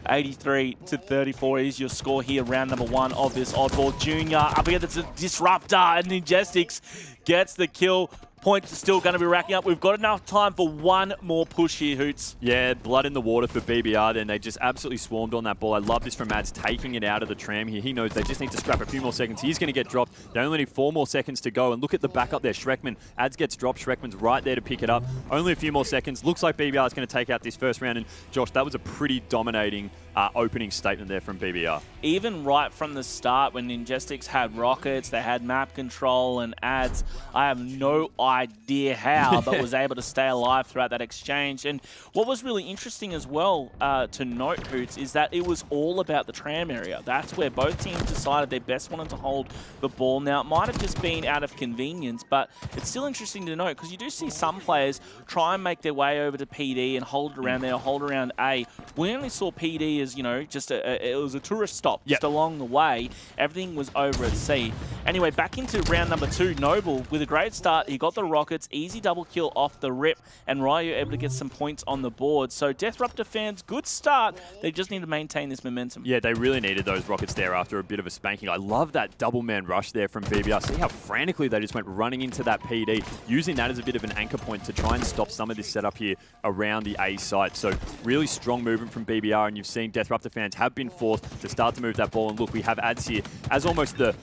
83 to 34 is your score here, round number 1 of this oddball. Junior up against the Disruptor, and Ninjestics gets the kill. Points are still going to be racking up. We've got enough time for one more push here, Hoots. Yeah, blood in the water for BBR then. They just absolutely swarmed on that ball. I love this from Ads, taking it out of the tram here. He knows they just need to scrap a few more seconds. He's going to get dropped. They only need 4 more seconds to go. And look at the backup there, Shrekman. Ads gets dropped. Shrekman's right there to pick it up. Only a few more seconds. Looks like BBR is going to take out this first round. And Josh, that was a pretty dominating opening statement there from BBR. Even right from the start, when Ninjestics had rockets, they had map control and Ads, I have no idea how, but was able to stay alive throughout that exchange. And what was really interesting as well to note, Hoots, is that it was all about the tram area. That's where both teams decided they best wanted to hold the ball. Now, it might have just been out of convenience, but it's still interesting to note, because you do see some players try and make their way over to PD and hold it around there, or hold around A. We only saw PD as, you know, just it was a tourist stop just along the way. Everything was over at C. Anyway, back into round number 2. Noble with a great start. He got the rockets, easy double kill off the rip, and Ryu able to get some points on the board. So Deathruptor fans, good start. They just need to maintain this momentum. Yeah, they really needed those rockets there after a bit of a spanking. I love that double man rush there from BBR. See how frantically they just went running into that PD, using that as a bit of an anchor point to try and stop some of this setup here around the A site. So really strong movement from BBR, and you've seen Deathruptor fans have been forced to start to move that ball. And look, we have Ads here as almost the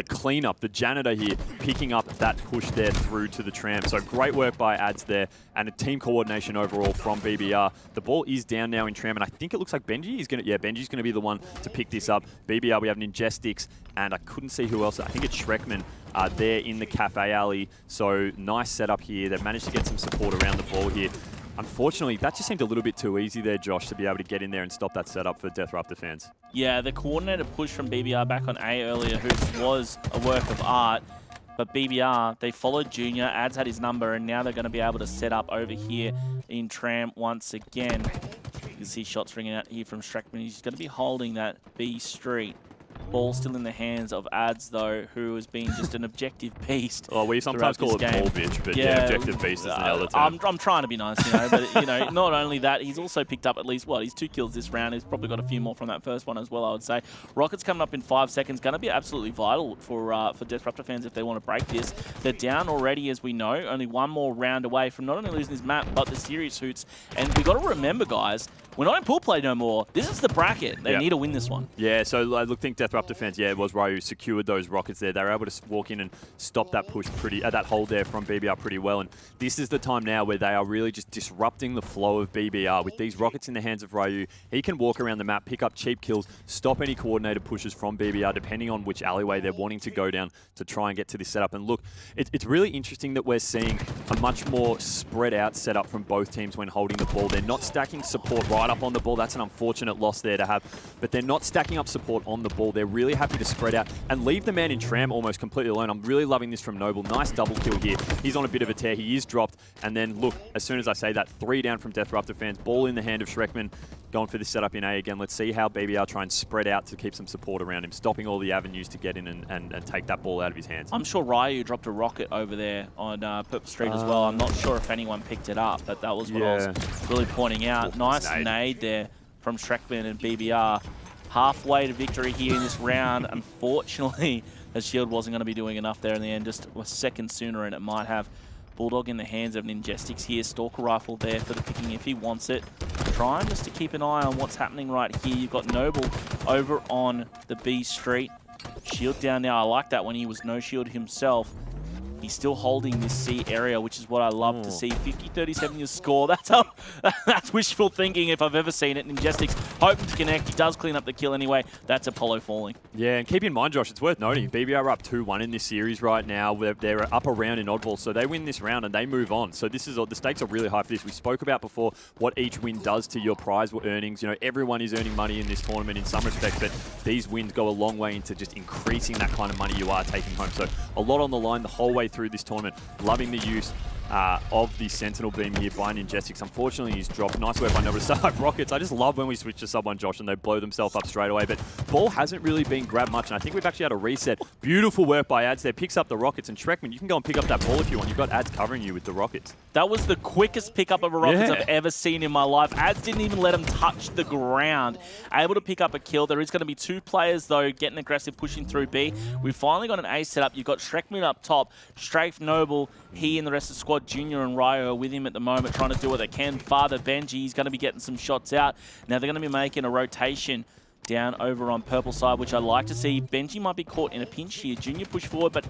cleanup, the janitor here, picking up that push there through to the tram. So great work by Ads there, and a team coordination overall from BBR. The ball is down now in tram, and I think it looks like Benji is going to, Benji's going to be the one to pick this up. BBR, we have Ninjestics, and I couldn't see who else. I think it's Shrekman there in the cafe alley. So nice setup here. They've managed to get some support around the ball here. Unfortunately, that just seemed a little bit too easy there, Josh, to be able to get in there and stop that setup for Deathruptor fans. Yeah, the coordinated push from BBR back on A earlier, who was a work of art. But BBR, they followed Junior. Ads had his number, and now they're going to be able to set up over here in tram once again. You can see shots ringing out here from Shrekman. He's going to be holding that B street. Ball still in the hands of Ads, though, who has been just an objective beast. Oh, we sometimes call it ball bitch, but yeah, objective beast is another term. I'm trying to be nice, you know, but, you know, not only that, he's also picked up at least, he's 2 kills this round. He's probably got a few more from that first one as well, I would say. Rockets coming up in 5 seconds. Going to be absolutely vital for Deathruptor fans if they want to break this. They're down already, as we know. Only one more round away from not only losing this map, but the series, Hoots. And we got to remember, guys, we're not in pool play no more. This is the bracket. They need to win this one. Yeah, so I think Deathruptor fans, it was Ryu secured those rockets there. They were able to walk in and stop that push that hold there from BBR pretty well. And this is the time now where they are really just disrupting the flow of BBR. With these rockets in the hands of Ryu, he can walk around the map, pick up cheap kills, stop any coordinated pushes from BBR, depending on which alleyway they're wanting to go down to try and get to this setup. And look, it's really interesting that we're seeing a much more spread out setup from both teams when holding the ball. They're not stacking support right right up on the ball. That's an unfortunate loss there to have. But they're not stacking up support on the ball. They're really happy to spread out and leave the man in Tram almost completely alone. I'm really loving this from Noble. Nice double kill here. He's on a bit of a tear. He is dropped. And then, look, as soon as I say that, 3 down from Deathruptor fans. Ball in the hand of Schreckman. Going for this setup in A again. Let's see how BBR try and spread out to keep some support around him, stopping all the avenues to get in and take that ball out of his hands. I'm sure Ryu dropped a rocket over there on Purple Street as well. I'm not sure if anyone picked it up, but that was what I was really pointing out. Nice nade there from Schreckman and BBR. Halfway to victory here in this round. Unfortunately, the shield wasn't going to be doing enough there in the end, just a second sooner, and it might have. Bulldog in the hands of Ninjestics here. Stalker rifle there for the picking if he wants it. Trying just to keep an eye on what's happening right here. You've got Noble over on the B Street. Shield down now. I like that when he was no shield himself. He's still holding this C area, which is what I love to see. 50-37 your score. That's wishful thinking if I've ever seen it. Ninjestics hoping to connect. He does clean up the kill anyway. That's Apollo falling. Yeah, and keep in mind, Josh, it's worth noting, BBR are up 2-1 in this series right now. They're up a round in oddball, so they win this round and they move on. So this is the stakes are really high for this. We spoke about before what each win does to your prize earnings. You know, everyone is earning money in this tournament in some respects, but these wins go a long way into just increasing that kind of money you are taking home. So a lot on the line the whole way through this tournament. Loving the use of the Sentinel beam here by Ninjestics. Unfortunately, he's dropped. Nice work by Noble to start up rockets. I just love when we switch to sub 1, Josh, and they blow themselves up straight away. But ball hasn't really been grabbed much, and I think we've actually had a reset. Beautiful work by Ads there. Picks up the rockets, and Schreckman, you can go and pick up that ball if you want. You've got Ads covering you with the rockets. That was the quickest pickup of a rockets I've ever seen in my life. Ads didn't even let him touch the ground. Able to pick up a kill. There is going to be 2 players, though, getting aggressive, pushing through B. We've finally got an A set up. You've got Schreckman up top, Strafe, Noble, he and the rest of the squad, Junior and Ryo, are with him at the moment, trying to do what they can. Father Benji, he's going to be getting some shots out. Now they're going to be making a rotation down over on purple side, which I like to see. Benji might be caught in a pinch here. Junior pushed forward, but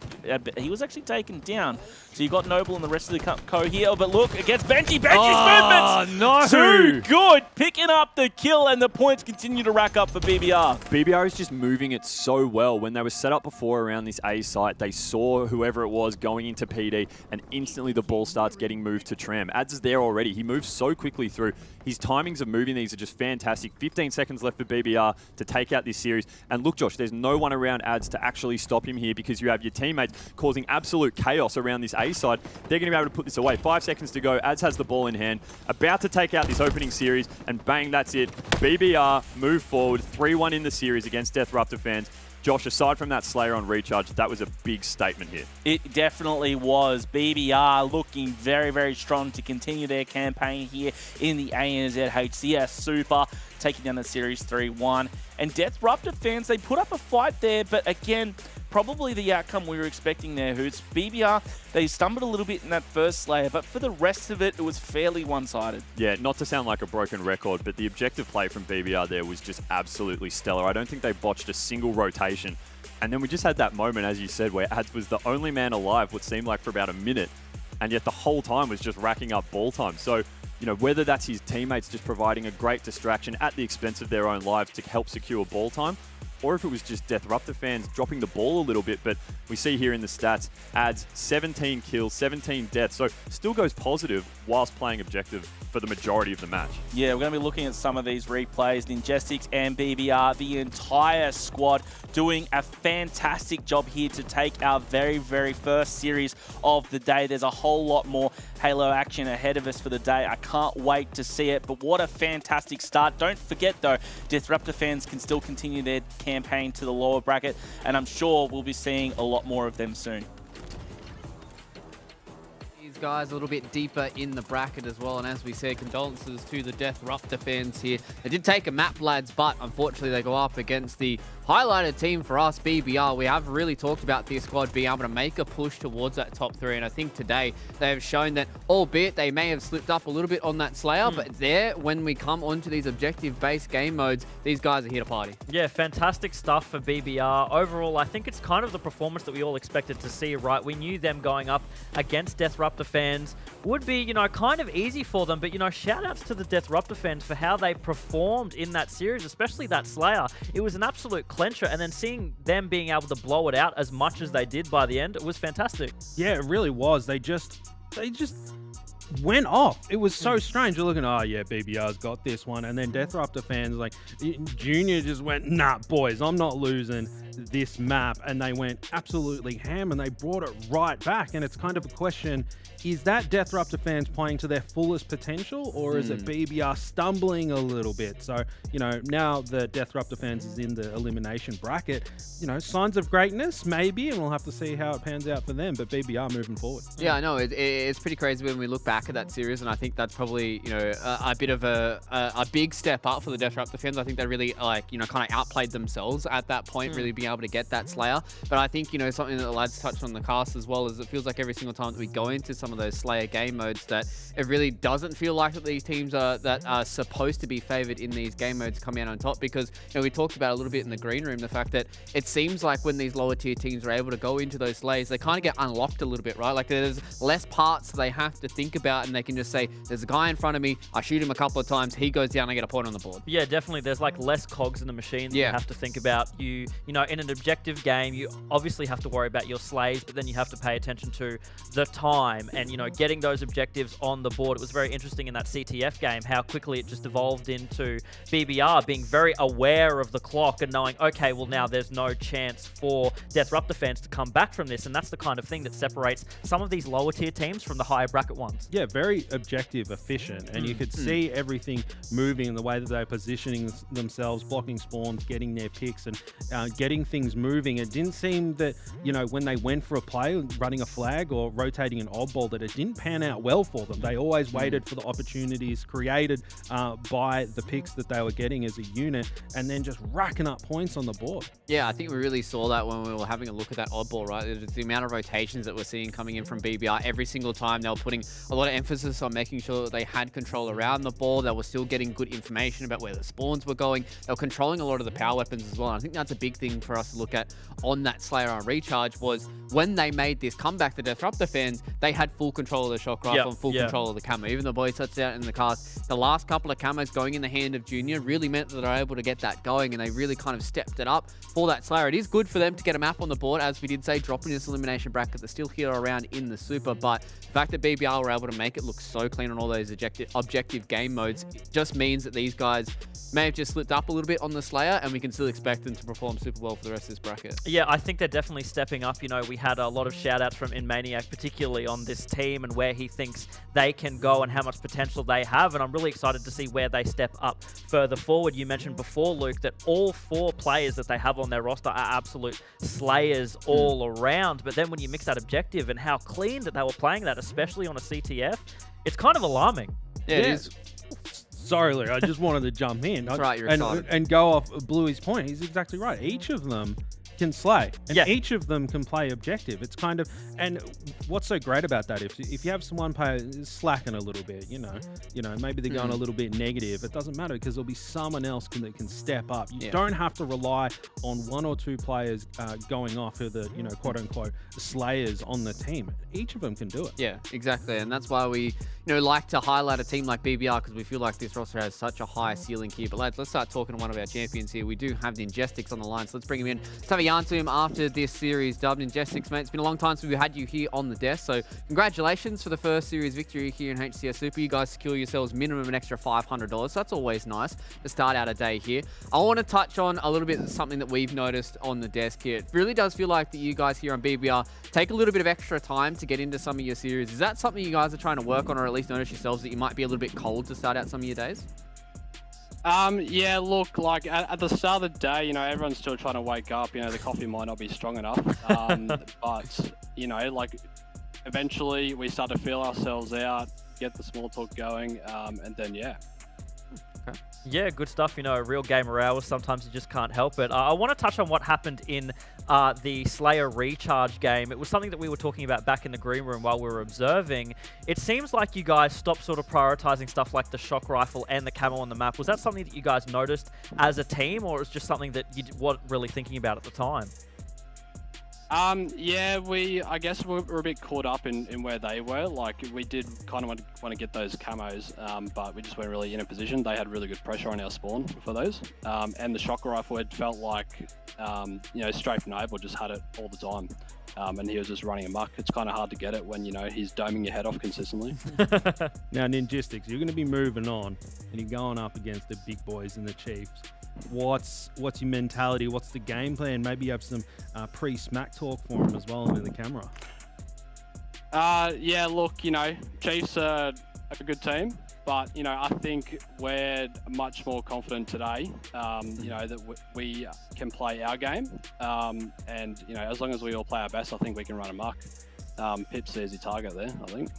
he was actually taken down. So you got Noble and the rest of the co here. But look, against Benji. Benji's movements! No! Too good! Picking up the kill, and the points continue to rack up for BBR. BBR is just moving it so well. When they were set up before around this A site, they saw whoever it was going into PD, and instantly the ball starts getting moved to Tram. Ads is there already. He moves so quickly through. His timings of moving these are just fantastic. 15 seconds left for BBR to take out this series. And look, Josh, there's no one around Ads to actually stop him here because you have your teammates causing absolute chaos around this A side. They're going to be able to put this away. 5 seconds to go. Ads has the ball in hand. About to take out this opening series. And bang, that's it. BBR move forward. 3-1 in the series against Deathruptor fans. Josh, aside from that Slayer on recharge, that was a big statement here. It definitely was. BBR looking very, very strong to continue their campaign here in the ANZ HCS Super, taking down the series 3-1. And Deathruptor fans, they put up a fight there, but again, probably the outcome we were expecting there, Hoots. BBR, they stumbled a little bit in that first Slayer, but for the rest of it, it was fairly one-sided. Yeah, not to sound like a broken record, but the objective play from BBR there was just absolutely stellar. I don't think they botched a single rotation. And then we just had that moment, as you said, where Ads was the only man alive, what seemed like for about a minute, and yet the whole time was just racking up ball time. So, you know, whether that's his teammates just providing a great distraction at the expense of their own lives to help secure ball time, or if it was just Deathruptor fans dropping the ball a little bit. But we see here in the stats, Ads 17 kills, 17 deaths, so still goes positive whilst playing objective for the majority of the match. Yeah, we're going to be looking at some of these replays. Ninjestics and BBR, the entire squad doing a fantastic job here to take our very, very first series of the day. There's a whole lot more Halo action ahead of us for the day. I can't wait to see it, but what a fantastic start. Don't forget, though, Deathruptor fans can still continue their campaign to the lower bracket, and I'm sure we'll be seeing a lot more of them soon. Guys a little bit deeper in the bracket as well, and as we said, condolences to the Deathruptor fans here. They did take a map, lads, but unfortunately they go up against the highlighted team for us, BBR. We have really talked about this squad being able to make a push towards that top 3, and I think today they have shown that, albeit they may have slipped up a little bit on that Slayer, but there, when we come onto these objective-based game modes, these guys are here to party. Yeah, fantastic stuff for BBR. Overall, I think it's kind of the performance that we all expected to see, right? We knew them going up against Deathruptor fans would be, you know, kind of easy for them, but, you know, shout-outs to the Deathruptor fans for how they performed in that series, especially that Slayer. It was an absolute clencher, and then seeing them being able to blow it out as much as they did by the end, it was fantastic. Yeah, it really was. They just went off. It was so strange. You're looking, oh yeah, BBR's got this one. And then Deathruptor fans like, Junior just went, nah, boys, I'm not losing this map. And they went absolutely ham and they brought it right back. And it's kind of a question, is that Deathruptor fans playing to their fullest potential, or is it BBR stumbling a little bit? So, you know, now the Deathruptor fans is in the elimination bracket, you know, signs of greatness maybe, and we'll have to see how it pans out for them, but BBR moving forward. Yeah, I know. It's pretty crazy when we look back at that series, and I think that's probably, you know, a bit of a big step up for the Deathruptor fans. I think they really, like, you know, kind of outplayed themselves at that point, really being able to get that Slayer. But I think, you know, something that the lads touched on the cast as well is it feels like every single time that we go into some of those Slayer game modes that it really doesn't feel like that these teams that are supposed to be favored in these game modes come out on top, because, you know, we talked about a little bit in the green room, the fact that it seems like when these lower tier teams are able to go into those Slayers, they kind of get unlocked a little bit, right? Like there's less parts they have to think about, and they can just say, there's a guy in front of me, I shoot him a couple of times, he goes down, I get a point on the board. Yeah, definitely. There's like less cogs in the machine that you have to think about. You know, in an objective game, you obviously have to worry about your slays, but then you have to pay attention to the time and, you know, getting those objectives on the board. It was very interesting in that CTF game how quickly it just evolved into BBR being very aware of the clock and knowing, okay, well now there's no chance for Deathruptor fans to come back from this, and that's the kind of thing that separates some of these lower tier teams from the higher bracket ones. Yeah, very objective, efficient, and you could see everything moving in the way that they're positioning themselves, blocking spawns, getting their picks, and getting things moving. It didn't seem that, you know, when they went for a play, running a flag or rotating an oddball, that it didn't pan out well for them. They always waited for the opportunities created by the picks that they were getting as a unit, and then just racking up points on the board. Yeah, I think we really saw that when we were having a look at that oddball, right? The amount of rotations that we're seeing coming in from BBR every single time. They were putting a lot of emphasis on making sure that they had control around the ball. They were still getting good information about where the spawns were going. They were controlling a lot of the power weapons as well. And I think that's a big thing for us to look at on that Slayer on Recharge, was when they made this comeback, the Deathruptor fans, they had full control of the shock rifle and full control of the camo. Even the boys touched out in the cast, the last couple of camos going in the hand of Junior really meant that they're able to get that going, and they really kind of stepped it up for that Slayer. It is good for them to get a map on the board, as we did say, dropping this elimination bracket. They're still here around in the Super, but the fact that BBR were able to make it look so clean on all those objective game modes, it just means that these guys may have just slipped up a little bit on the Slayer, and we can still expect them to perform super well for the rest of this bracket. Yeah, I think they're definitely stepping up. You know, we had a lot of shout outs from InManiac, particularly on this team and where he thinks they can go and how much potential they have, and I'm really excited to see where they step up further forward. You mentioned before, Luke, that all 4 players that they have on their roster are absolute slayers all around, but then when you mix that objective and how clean that they were playing that, especially on a CTF, it's kind of alarming. Yeah, it is. Sorry, Luke, I just wanted to jump in. That's right, you're excited. And go off Bluey's point. He's exactly right. Each of them can slay, and each of them can play objective. It's kind of, and what's so great about that, if you have someone slacking a little bit, you know, maybe they're going a little bit negative, it doesn't matter, because there'll be someone else that can step up. You don't have to rely on 1 or 2 players going off who are the, you know, quote unquote slayers on the team. Each of them can do it. Yeah, exactly, and that's why we, you know, like to highlight a team like BBR, because we feel like this roster has such a high ceiling here. But lads, let's start talking to one of our champions here. We do have the Ingestix on the line, so let's bring him in. Let's have a yarn to him after this series dubbed. Ingestix, mate, it's been a long time since we had you here on the desk, so congratulations for the first series victory here in HCS Super. You guys secure yourselves minimum an extra $500, so that's always nice to start out a day here. I want to touch on a little bit something that we've noticed on the desk here. It really does feel like that you guys here on BBR take a little bit of extra time to get into some of your series. Is that something you guys are trying to work on, or at least notice yourselves that you might be a little bit cold to start out some of your days? Yeah, look, like at the start of the day, you know, everyone's still trying to wake up. You know, the coffee might not be strong enough, but you know, like eventually we start to feel ourselves out, get the small talk going, and then Yeah, good stuff. You know, real gamer hours. Sometimes you just can't help it. I want to touch on what happened in the Slayer Recharge game. It was something that we were talking about back in the green room while we were observing. It seems like you guys stopped sort of prioritizing stuff like the shock rifle and the camo on the map. Was that something that you guys noticed as a team, or was it just something that you weren't really thinking about at the time? Yeah, I guess we're a bit caught up in where they were. Like, we did kind of want to get those camos, but we just weren't really in a position. They had really good pressure on our spawn for those. And the shock rifle, it felt like, you know, Strafe Noble just had it all the time. and he was just running amok. It's kind of hard to get it when, you know, he's doming your head off consistently. Now, Ninjistics, you're going to be moving on, and you're going up against the big boys and the Chiefs. What's your mentality? What's the game plan? Maybe you have some pre-smack talk for him as well in the camera. Yeah, look, you know, Chiefs are a good team, but, you know, I think we're much more confident today, you know, that we can play our game. And, you know, as long as we all play our best, I think we can run amok. Pip's the easy target there, I think.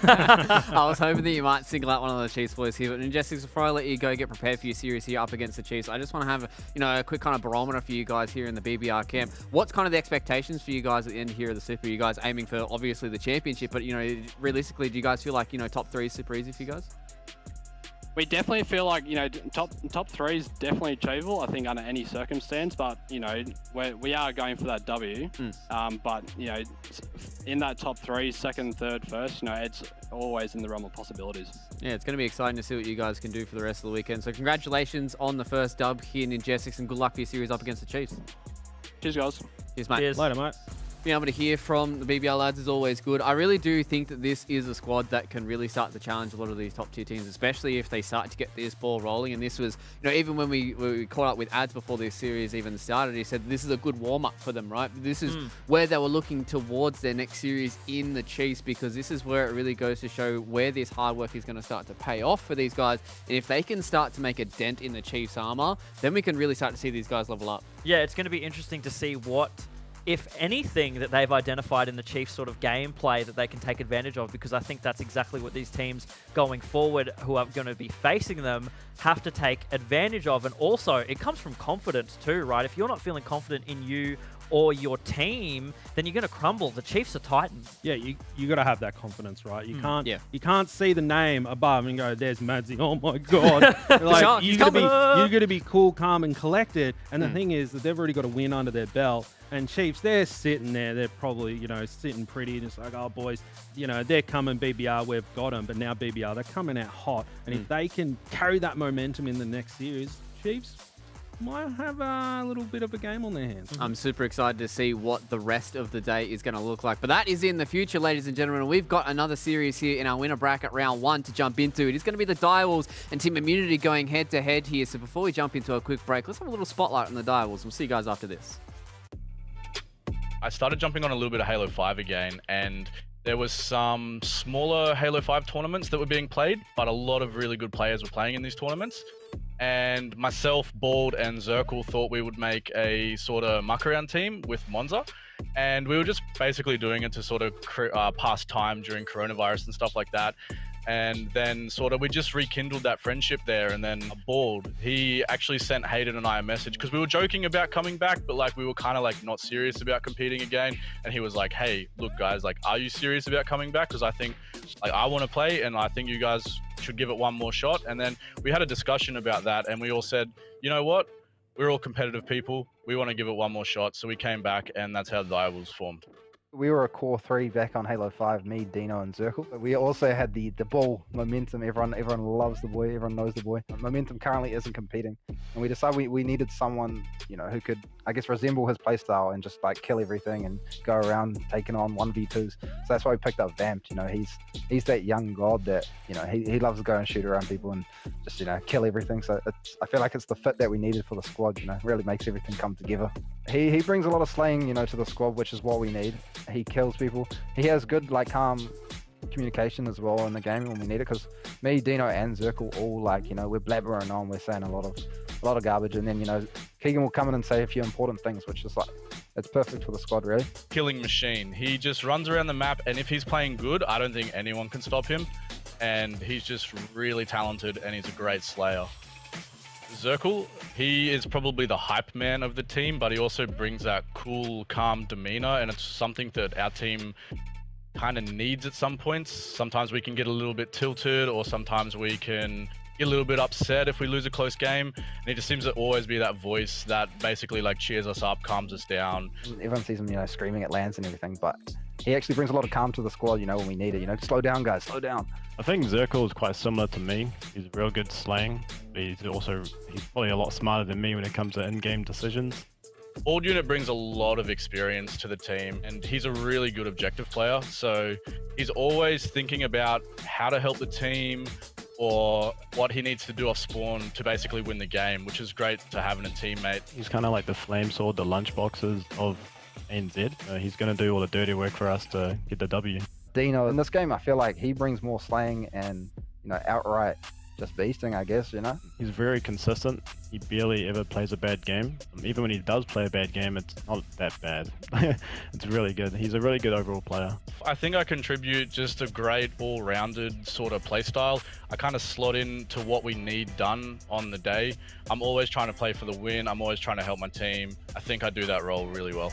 I was hoping that you might single out one of the Chiefs boys here, but Ninjistics, before I let you go get prepared for your series here up against the Chiefs, I just want to have a quick kind of barometer for you guys here in the BBR camp. What's kind of the expectations for you guys at the end here of the Super? You guys aiming for obviously the championship, but, you know, realistically, do you guys feel like, you know, top 3 is super easy for you guys? We definitely feel like, you know, top 3 is definitely achievable, I think, under any circumstance, but, you know, we are going for that W. But, you know, in that top 3, second, third, first, you know, it's always in the realm of possibilities. Yeah, it's going to be exciting to see what you guys can do for the rest of the weekend. So congratulations on the first dub here in Ninjistics, and good luck for your series up against the Chiefs. Cheers, guys. Cheers, mate. Cheers. Later, mate. Being able to hear from the BBL lads is always good. I really do think that this is a squad that can really start to challenge a lot of these top tier teams, especially if they start to get this ball rolling. And this was, you know, even when we caught up with Ads before this series even started, he said this is a good warm-up for them, right? This is where they were looking towards their next series in the Chiefs, because this is where it really goes to show where this hard work is going to start to pay off for these guys. And if they can start to make a dent in the Chiefs' armor, then we can really start to see these guys level up. Yeah, it's going to be interesting to see what, if anything, that they've identified in the Chiefs sort of gameplay that they can take advantage of, because I think that's exactly what these teams going forward who are going to be facing them have to take advantage of. And also, it comes from confidence too, right? If you're not feeling confident in you or your team, then you're going to crumble. The Chiefs are Titans. Yeah, you got to have that confidence, right? You can't see the name above and go, "There's Madsy." Oh my god! Like, you got to be cool, calm, and collected. And the thing is that they've already got a win under their belt. And Chiefs, they're sitting there. They're probably, you know, sitting pretty. Just like, oh, boys, you know, they're coming, BBR, we've got them. But now BBR, they're coming out hot. And if they can carry that momentum in the next series, Chiefs might have a little bit of a game on their hands. I'm super excited to see what the rest of the day is going to look like. But that is in the future, ladies and gentlemen. We've got another series here in our winner bracket round 1 to jump into. It is going to be the Direwolves and Team Immunity going head-to-head here. So before we jump into a quick break, let's have a little spotlight on the Direwolves. We'll see you guys after this. I started jumping on a little bit of Halo 5 again, and there was some smaller Halo 5 tournaments that were being played, but a lot of really good players were playing in these tournaments. And myself, Bald, and Zirkle thought we would make a sort of muck around team with Monza. And we were just basically doing it to sort of pass time during coronavirus and stuff like that. And then sort of we just rekindled that friendship there. And then Bald, he actually sent Hayden and I a message because we were joking about coming back, but like we were kind of like not serious about competing again. And he was like, "Hey, look guys, like, are you serious about coming back? Because I think like I want to play and I think you guys should give it one more shot." And then we had a discussion about that and we all said, you know what? We're all competitive people. We want to give it one more shot. So we came back and that's how the Direwolves formed. We were a core 3 back on Halo 5, me, Dino, and Zirkle. But we also had the ball momentum. Everyone loves the boy. Everyone knows the boy. Momentum currently isn't competing. And we decided we needed someone, you know, who could, I guess, resemble his playstyle and just like kill everything and go around taking on 1v2s. So that's why we picked up Vamped. You know, he's that young god that, you know, he loves to go and shoot around people and just, you know, kill everything. So I feel like it's the fit that we needed for the squad, you know, really makes everything come together. He brings a lot of slaying, you know, to the squad, which is what we need. He kills people. He has good, like, calm communication as well in the game when we need it, because me, Dino, and Zirkle all, like, you know, we're blabbering on, we're saying a lot of garbage, and then, you know, Keegan will come in and say a few important things, which is like, it's perfect for the squad, really. Killing machine. He just runs around the map, and if he's playing good, I don't think anyone can stop him. And he's just really talented, and he's a great slayer. Zirkle, he is probably the hype man of the team, but he also brings that cool, calm demeanor, and it's something that our team kind of needs at some points. Sometimes we can get a little bit tilted, or sometimes we can get a little bit upset if we lose a close game, and he just seems to always be that voice that basically like cheers us up, calms us down. Everyone sees him, you know, screaming at Lance and everything, but he actually brings a lot of calm to the squad, you know, when we need it. You know, slow down, guys, slow down. I think Zirkle is quite similar to me. He's real good slaying, but he's probably a lot smarter than me when it comes to in-game decisions. Old Unit brings a lot of experience to the team, and he's a really good objective player. So he's always thinking about how to help the team or what he needs to do off spawn to basically win the game, which is great to have in a teammate. He's kind of like the flame sword, the lunchboxes of ANZ. He's going to do all the dirty work for us to get the W. Dino, in this game, I feel like he brings more slaying and, outright just beasting, I guess, He's very consistent. He barely ever plays a bad game. Even when he does play a bad game, it's not that bad. It's really good. He's a really good overall player. I think I contribute just a great all-rounded sort of play style. I kind of slot into what we need done on the day. I'm always trying to play for the win. I'm always trying to help my team. I think I do that role really well.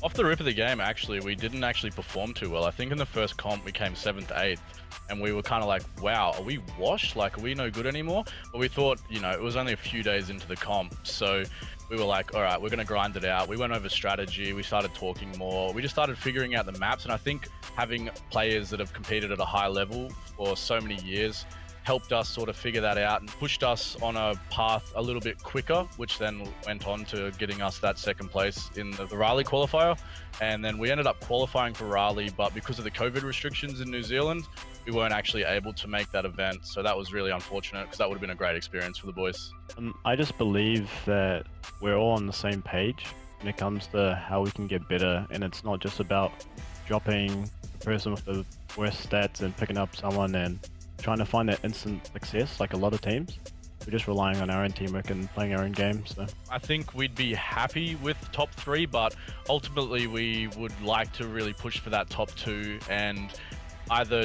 Off the rip of the game, actually, we didn't actually perform too well. I think in the first comp, we came 7th, 8th, and we were kind of like, wow, are we washed? Like, are we no good anymore? But we thought, it was only a few days into the comp, so we were like, all right, we're going to grind it out. We went over strategy. We started talking more. We just started figuring out the maps, and I think having players that have competed at a high level for so many years helped us sort of figure that out and pushed us on a path a little bit quicker, which then went on to getting us that 2nd place in the Raleigh qualifier. And then we ended up qualifying for Raleigh, but because of the COVID restrictions in New Zealand, we weren't actually able to make that event. So that was really unfortunate because that would have been a great experience for the boys. I just believe that we're all on the same page when it comes to how we can get better. And it's not just about dropping the person with the worst stats and picking up someone and trying to find that instant success like a lot of teams. We're just relying on our own teamwork and playing our own game. So I think we'd be happy with top 3, but ultimately we would like to really push for that top 2 and either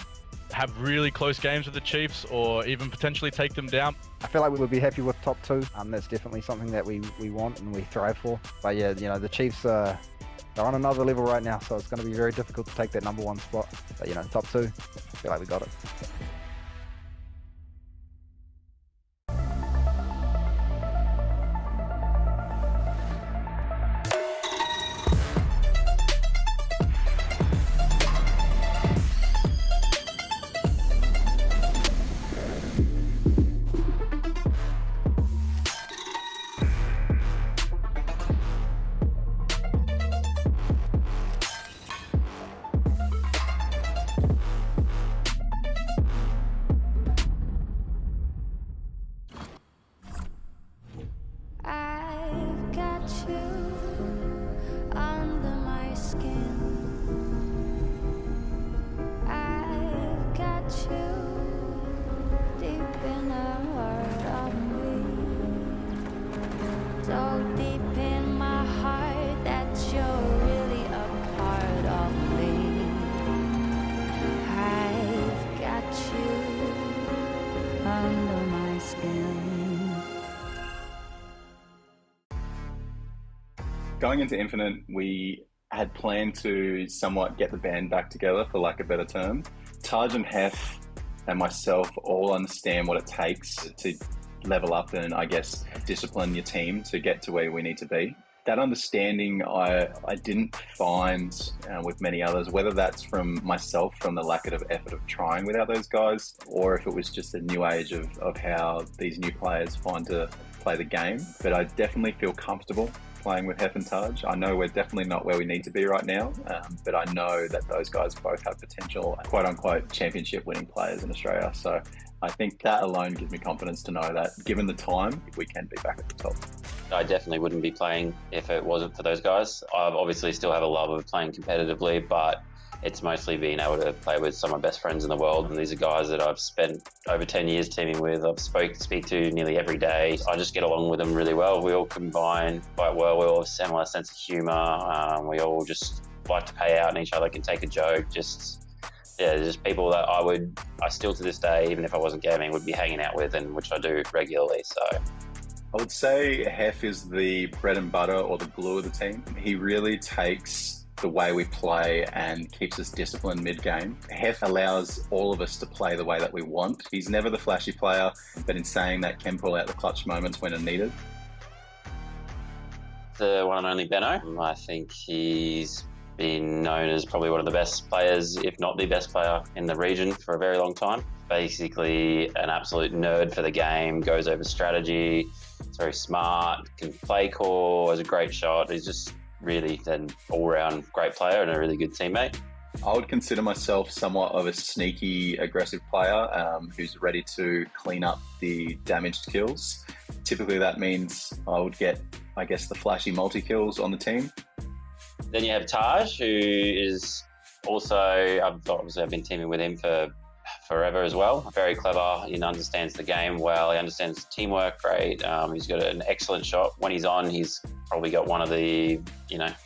have really close games with the Chiefs or even potentially take them down. I feel like we would be happy with top 2. That's definitely something that we want and we thrive for. But yeah, the Chiefs they're on another level right now, so it's going to be very difficult to take that number 1 spot. But top 2, I feel like we got it. Going into Infinite, we had planned to somewhat get the band back together, for lack of a better term. Taj and Hef and myself all understand what it takes to level up and, I guess, discipline your team to get to where we need to be. That understanding I didn't find with many others, whether that's from myself, from the lack of effort of trying without those guys, or if it was just a new age of how these new players find to play the game. But I definitely feel comfortable playing with Hef and Taj. I know we're definitely not where we need to be right now, but I know that those guys both have potential, quote-unquote, championship winning players in Australia. So I think that alone gives me confidence to know that given the time, we can be back at the top. I definitely wouldn't be playing if it wasn't for those guys. I obviously still have a love of playing competitively, but it's mostly being able to play with some of my best friends in the world. And these are guys that I've spent over 10 years teaming with. I've speak to nearly every day. I just get along with them really well. We all combine quite well. We all have a similar sense of humour. We all just like to pay out and each other can take a joke. Just people that I still to this day, even if I wasn't gaming, would be hanging out with, and which I do regularly. So I would say Hef is the bread and butter or the glue of the team. He really takes the way we play and keeps us disciplined mid-game. Hef allows all of us to play the way that we want. He's never the flashy player, but in saying that can pull out the clutch moments when are needed. The one and only Benno. I think he's been known as probably one of the best players, if not the best player in the region for a very long time. Basically an absolute nerd for the game, goes over strategy, He's very smart, can play core, has a great shot. He's just really an all-round great player and a really good teammate. I would consider myself somewhat of a sneaky, aggressive player who's ready to clean up the damaged kills. Typically that means I would get, I guess, the flashy multi-kills on the team. Then you have Taj, who is also, I've been teaming with him for forever as well. Very clever, he understands the game well, he understands teamwork great. He's got an excellent shot. When he's on, he's probably got one of the,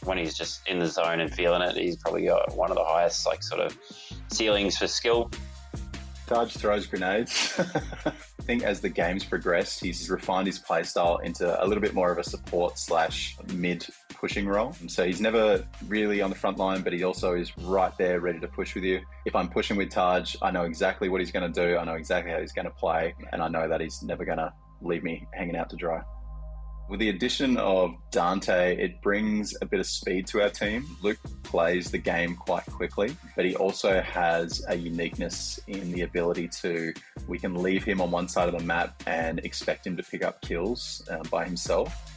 when he's just in the zone and feeling it, he's probably got one of the highest sort of ceilings for skill. Taj throws grenades. I think as the game's progressed, he's refined his play style into a little bit more of a support / mid pushing role. So he's never really on the front line, but he also is right there ready to push with you. If I'm pushing with Taj, I know exactly what he's going to do. I know exactly how he's going to play, and I know that he's never going to leave me hanging out to dry. With the addition of Dante, it brings a bit of speed to our team. Luke plays the game quite quickly, but he also has a uniqueness in the ability we can leave him on one side of the map and expect him to pick up kills by himself.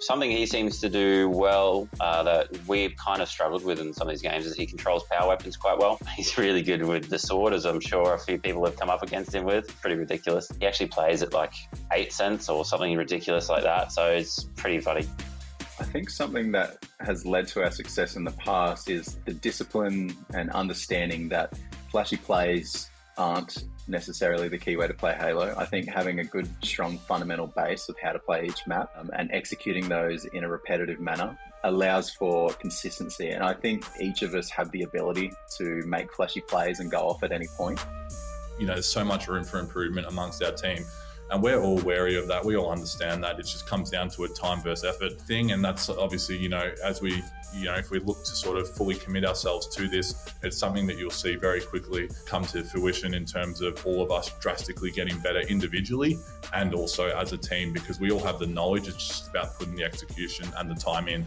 Something he seems to do well that we've kind of struggled with in some of these games is he controls power weapons quite well. He's really good with the sword, as I'm sure a few people have come up against him with. Pretty ridiculous. He actually plays at like 8 cents or something ridiculous like that, so it's pretty funny. I think something that has led to our success in the past is the discipline and understanding that flashy plays aren't necessarily the key way to play Halo. I think having a good, strong fundamental base of how to play each map and executing those in a repetitive manner allows for consistency. And I think each of us have the ability to make flashy plays and go off at any point. There's so much room for improvement amongst our team. And we're all wary of that. We all understand that. It just comes down to a time versus effort thing. And that's obviously, as we, if we look to sort of fully commit ourselves to this, it's something that you'll see very quickly come to fruition in terms of all of us drastically getting better individually and also as a team, because we all have the knowledge. It's just about putting the execution and the time in.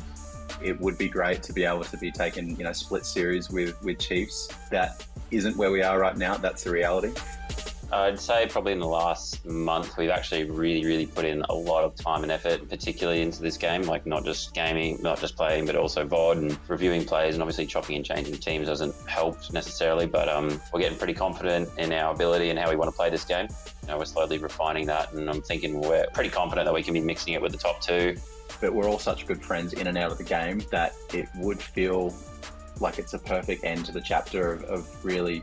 It would be great to be able to be taking, split series with Chiefs. That isn't where we are right now. That's the reality. I'd say probably in the last month, we've actually really put in a lot of time and effort, particularly into this game, like not just gaming, not just playing, but also VOD and reviewing plays, and obviously chopping and changing teams doesn't help necessarily, but we're getting pretty confident in our ability and how we want to play this game. We're slowly refining that, and I'm thinking we're pretty confident that we can be mixing it with the top 2. But we're all such good friends in and out of the game that it would feel like it's a perfect end to the chapter of really,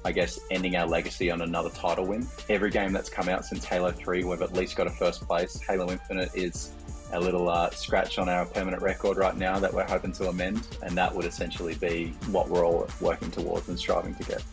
I guess, ending our legacy on another title win. Every game that's come out since Halo 3, we've at least got a first place. Halo Infinite is a little scratch on our permanent record right now that we're hoping to amend, and that would essentially be what we're all working towards and striving to get.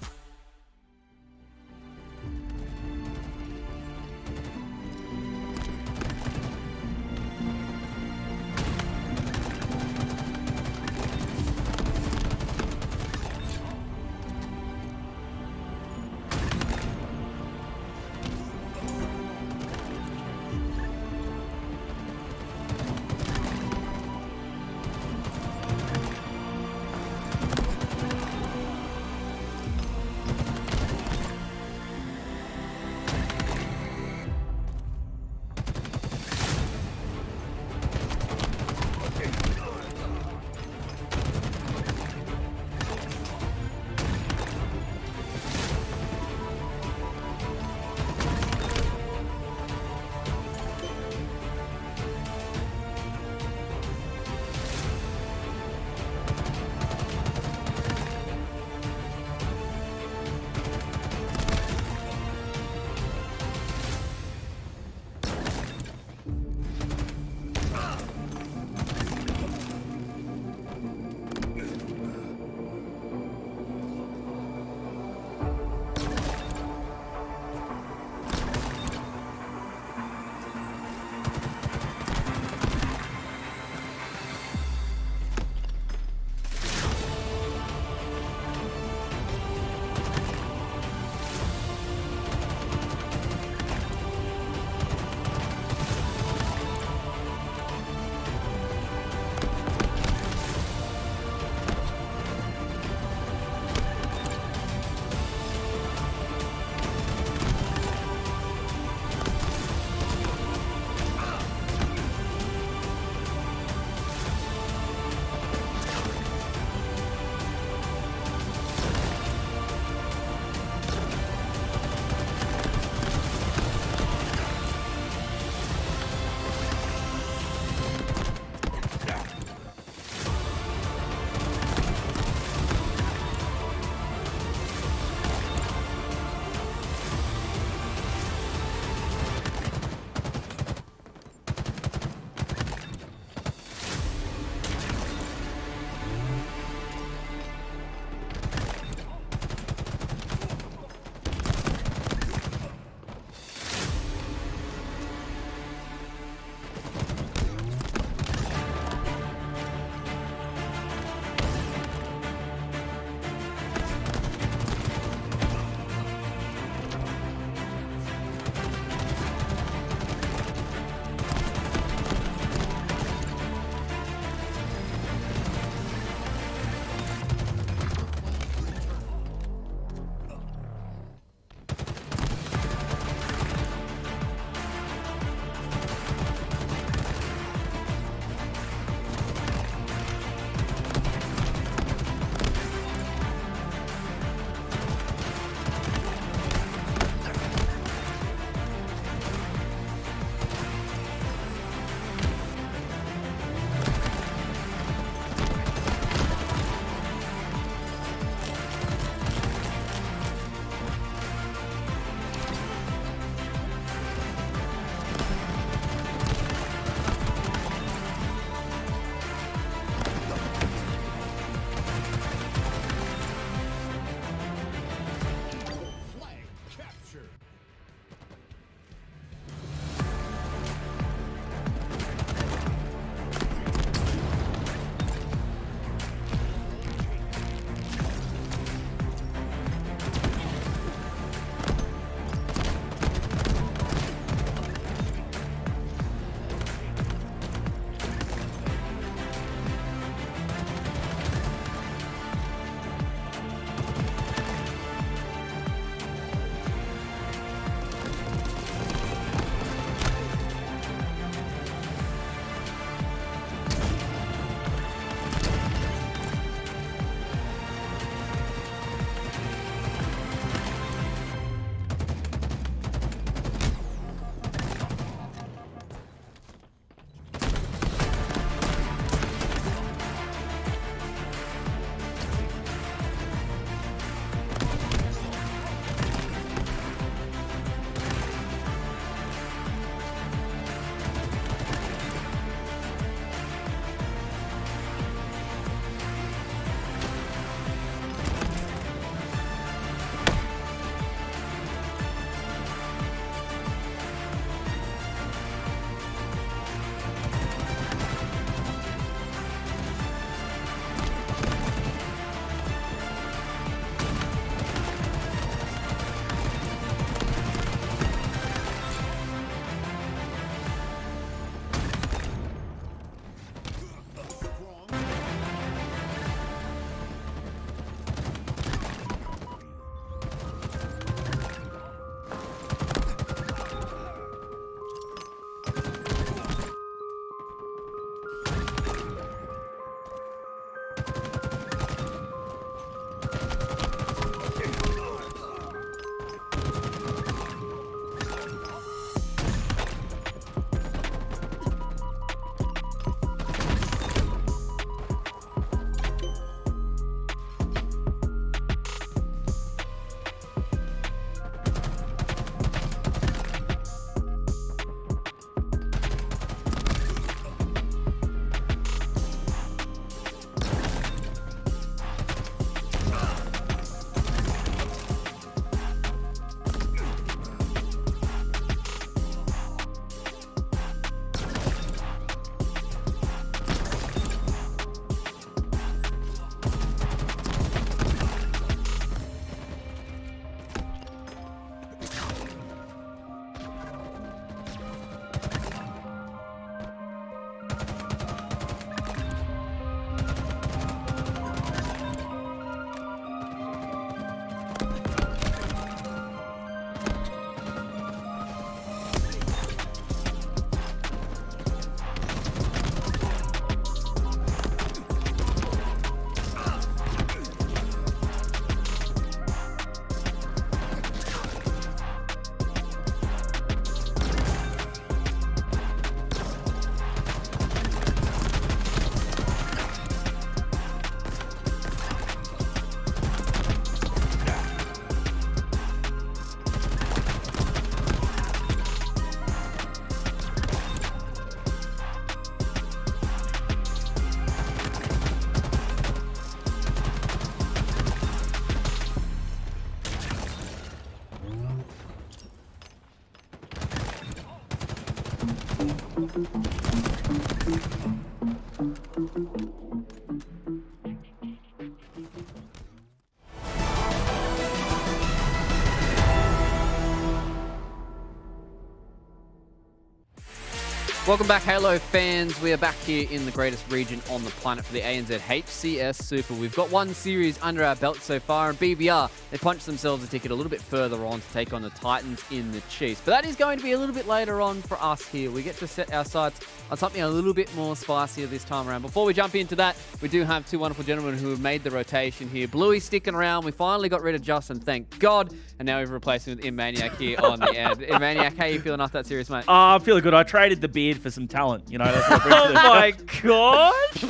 Welcome back, Halo fans. We are back here in the greatest region on the planet for the ANZ HCS Super. We've got one series under our belt so far, and BBR, they punched themselves a ticket a little bit further on to take on the Titans in the Chiefs. But that is going to be a little bit later on for us here. We get to set our sights on something a little bit more spicier this time around. Before we jump into that, we do have two wonderful gentlemen who have made the rotation here. Bluey sticking around. We finally got rid of Justin, thank God. And now we've replaced him with Immaniac here on the end. Immaniac, how are you feeling after that series, mate? I'm feeling good. I traded the beard for some talent. You know, that's what Oh my gosh!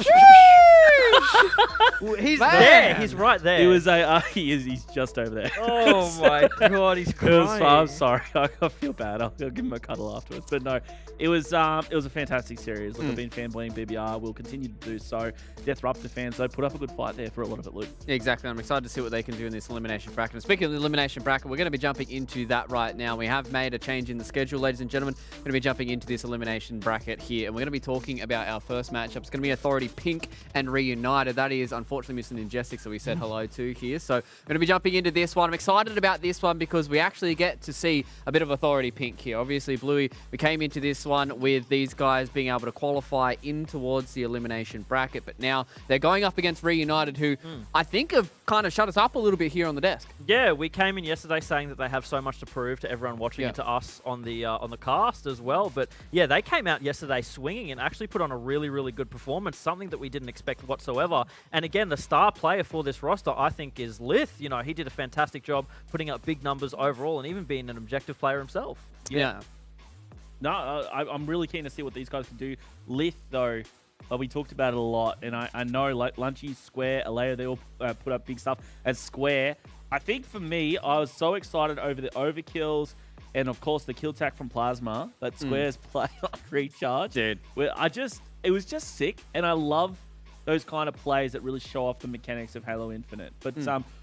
He's there. He's right there. It was he's just over there. Oh my God, he's crying. I'm sorry. I feel bad. I'll give him a cuddle afterwards. But no, it was a fantastic series. Look, I've been fanboying BBR. We'll continue to do so. Death Raptor fans, though, put up a good fight there for a lot of it, Luke. Yeah, exactly. I'm excited to see what they can do in this elimination bracket. And speaking of the elimination bracket, we're going to be jumping into that right now. We have made a change in the schedule, ladies and gentlemen. We're going to be jumping into this elimination bracket here, and we're going to be talking about our first matchup. It's going to be Authority Pink and Reunited. That is unfortunately missing Injestics, so we said hello to here. So we're going to be jumping into this one. I'm excited about this one because we actually get to see a bit of Authority Pink here. Obviously, Bluey, we came into this one with these guys being able to qualify in towards the elimination bracket, but now they're going up against Reunited, who I think have kind of shut us up a little bit here on the desk. Yeah, we came in yesterday saying that they have so much to prove to everyone watching and to us on the cast as well. But yeah, they came out yesterday swinging and actually put on a really, really good performance, something that we didn't expect whatsoever. And again, the star player for this roster, I think, is Lith. You know, he did a fantastic job putting up big numbers overall and even being an objective player himself. Yeah. No, I'm really keen to see what these guys can do. Lith, though, we talked about it a lot, and I know like Lunchy, Square, Alea, they all put up big stuff. As Square, I think for me, I was so excited over the overkills and of course the kill tack from Plasma that Square's play on Recharge. Dude, it was just sick, and I love those kind of plays that really show off the mechanics of Halo Infinite. But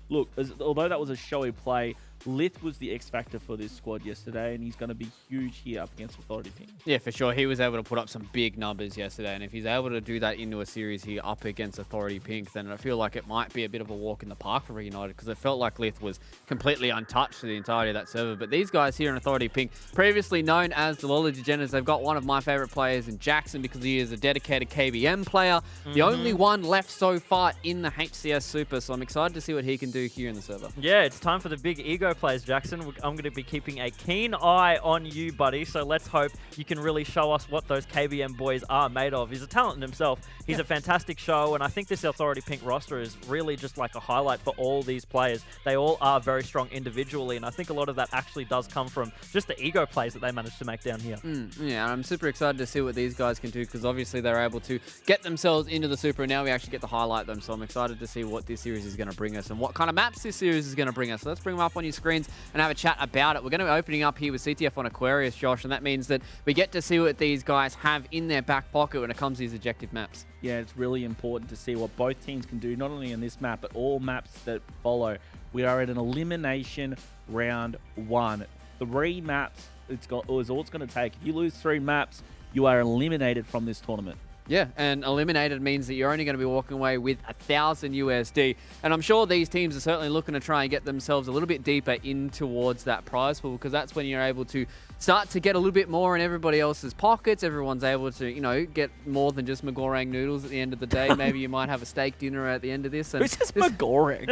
look, although that was a showy play, Lith was the X factor for this squad yesterday, and he's going to be huge here up against Authority Pink. Yeah, for sure. He was able to put up some big numbers yesterday, and if he's able to do that into a series here up against Authority Pink, then I feel like it might be a bit of a walk in the park for Reunited, because it felt like Lith was completely untouched for the entirety of that server. But these guys here in Authority Pink, previously known as the Lola Degeners, they've got one of my favorite players in Jackson because he is a dedicated KBM player. The only one left so far in the HCS Super, so I'm excited to see what he can do here in the server. Yeah, it's time for the big ego plays, Jackson. I'm going to be keeping a keen eye on you, buddy, so let's hope you can really show us what those KBM boys are made of. He's a talent in himself. He's a fantastic show, and I think this Authority Pink roster is really just like a highlight for all these players. They all are very strong individually, and I think a lot of that actually does come from just the ego plays that they managed to make down here. Yeah, I'm super excited to see what these guys can do, because obviously they're able to get themselves into the Super, and now we actually get to highlight them, so I'm excited to see what this series is going to bring us and what kind of maps this series is going to bring us. So let's bring them up on your screens and have a chat about it. We're going to be opening up here with CTF on Aquarius, Josh, and that means that we get to see what these guys have in their back pocket when it comes to these objective maps. Yeah, it's really important to see what both teams can do, not only in this map, but all maps that follow. We are at an elimination round 1. 3 maps is all it's going to take. If you lose 3 maps, you are eliminated from this tournament. Yeah, and eliminated means that you're only going to be walking away with 1,000 USD. And I'm sure these teams are certainly looking to try and get themselves a little bit deeper in towards that prize pool, because that's when you're able to start to get a little bit more in everybody else's pockets. Everyone's able to, you know, get more than just Magorang noodles at the end of the day. Maybe you might have a steak dinner at the end of this. Who's just Magorang?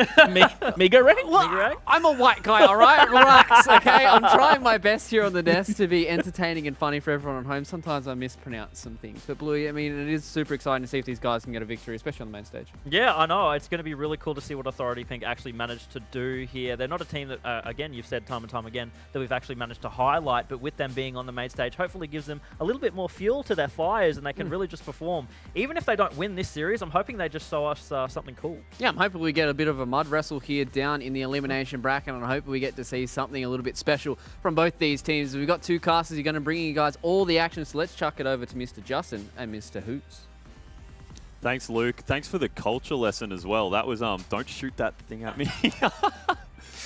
Megorang? Well, I'm a white guy, all right? Relax, okay? I'm trying my best here on the desk to be entertaining and funny for everyone at home. Sometimes I mispronounce some things. But Bluey, I mean, it is super exciting to see if these guys can get a victory, especially on the main stage. Yeah, I know. It's going to be really cool to see what Authority Pink actually managed to do here. They're not a team that, again, you've said time and time again, that we've actually managed to highlight, but with them being on the main stage, hopefully gives them a little bit more fuel to their fires and they can really just perform. Even if they don't win this series, I'm hoping they just show us something cool. Yeah, I'm hoping we get a bit of a mud wrestle here down in the elimination bracket, and I hope we get to see something a little bit special from both these teams. We've got 2 casters. You're going to bring you guys all the action, so let's chuck it over to Mr. Justin and Mr. Hoots. Thanks, Luke. Thanks for the culture lesson as well. That was, don't shoot that thing at me.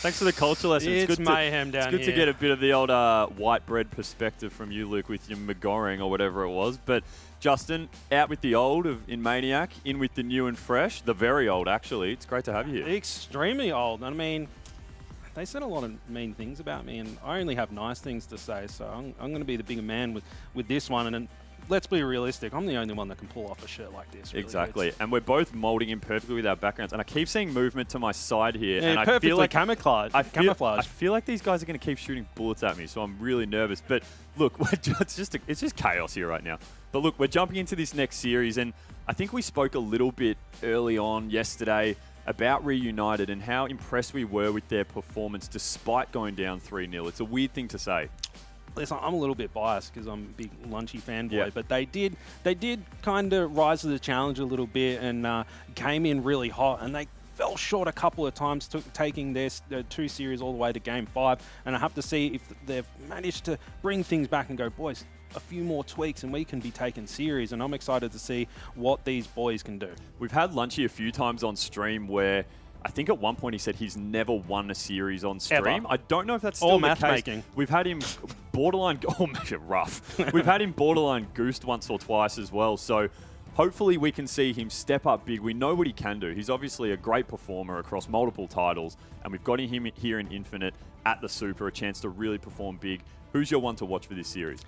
Thanks for the culture lesson. It's good mayhem down It's good to get a bit of the old white bread perspective from you, Luke, with your McGoring or whatever it was. But Justin, out with the old in Maniac, in with the new and fresh, the very old, actually. It's great to have you here. Extremely old. I mean, they said a lot of mean things about me, and I only have nice things to say, so I'm going to be the bigger man with this one. And let's be realistic, I'm the only one that can pull off a shirt like this. Really. Exactly, and we're both molding in perfectly with our backgrounds. And I keep seeing movement to my side here, Yeah, and I perfectly feel like camouflage. I feel like these guys are going to keep shooting bullets at me, so I'm really nervous. But look, it's just chaos here right now. But look, we're jumping into this next series, and I think we spoke a little bit early on yesterday about Reunited and how impressed we were with their performance despite going down 3-0. It's a weird thing to say. Listen, I'm a little bit biased because I'm a big Lunchy fanboy, but they did kind of rise to the challenge a little bit and came in really hot, and they fell short a couple of times, taking their 2 series all the way to Game 5. And I have to see if they've managed to bring things back and go, boys, a few more tweaks and we can be taken serious. And I'm excited to see what these boys can do. We've had Lunchy a few times on stream where I think at one point he said he's never won a series on stream. Ever. I don't know if that's still the case. Matchmaking. We've had him borderline, rough. We've had him borderline goosed once or twice as well. So hopefully we can see him step up big. We know what he can do. He's obviously a great performer across multiple titles, and we've got him here in Infinite at the Super, a chance to really perform big. Who's your one to watch for this series?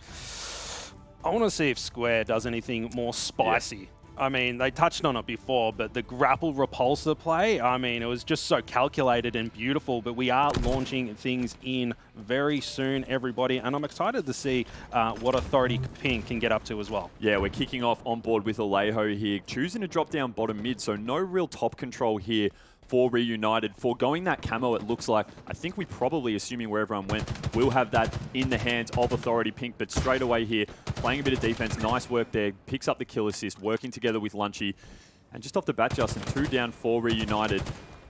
I want to see if Square does anything more spicy. Yeah. I mean, they touched on it before, but the grapple repulsor play, I mean, it was just so calculated and beautiful, but we are launching things in very soon, everybody, and I'm excited to see what Authority Pink can get up to as well. Yeah, we're kicking off on board with Alejo here, choosing to drop down bottom mid, so no real top control here for Reunited. Foregoing that camo, it looks like, I think we probably, assuming where everyone went, will have that in the hands of Authority Pink, but straight away here, playing a bit of defense, nice work there, picks up the kill assist, working together with Lunchy. And just off the bat, Justin, 2 down for Reunited.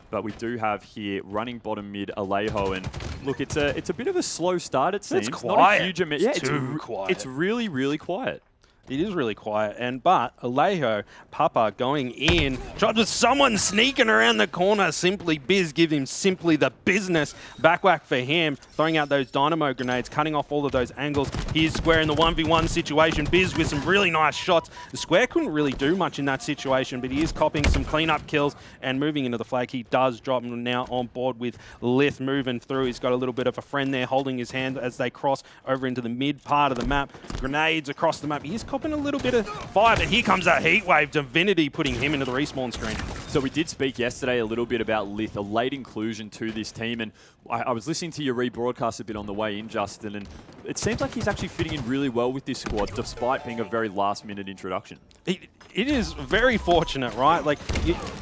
But we do have here, running bottom mid, Alejo. And look, it's a bit of a slow start, it seems. It's quiet. Not a huge amount. Yeah, it's too quiet. It's really, really quiet. It is really quiet, but Alejo, Papa going in, tried with someone sneaking around the corner. Simply Biz give him simply the business. Back whack for him, throwing out those dynamo grenades, cutting off all of those angles. Here's Square in the 1v1 situation. Biz with some really nice shots. The Square couldn't really do much in that situation, but he is copying some cleanup kills and moving into the flag. He does drop him now on board with Lith moving through. He's got a little bit of a friend there holding his hand as they cross over into the mid part of the map. Grenades across the map. He's copping a little bit of fire, but here comes that heat wave. Divinity putting him into the respawn screen. So we did speak yesterday a little bit about Lith, a late inclusion to this team, and I was listening to your rebroadcast a bit on the way in, Justin, and it seems like he's actually fitting in really well with this squad, despite being a very last-minute introduction. It is very fortunate, right? Like,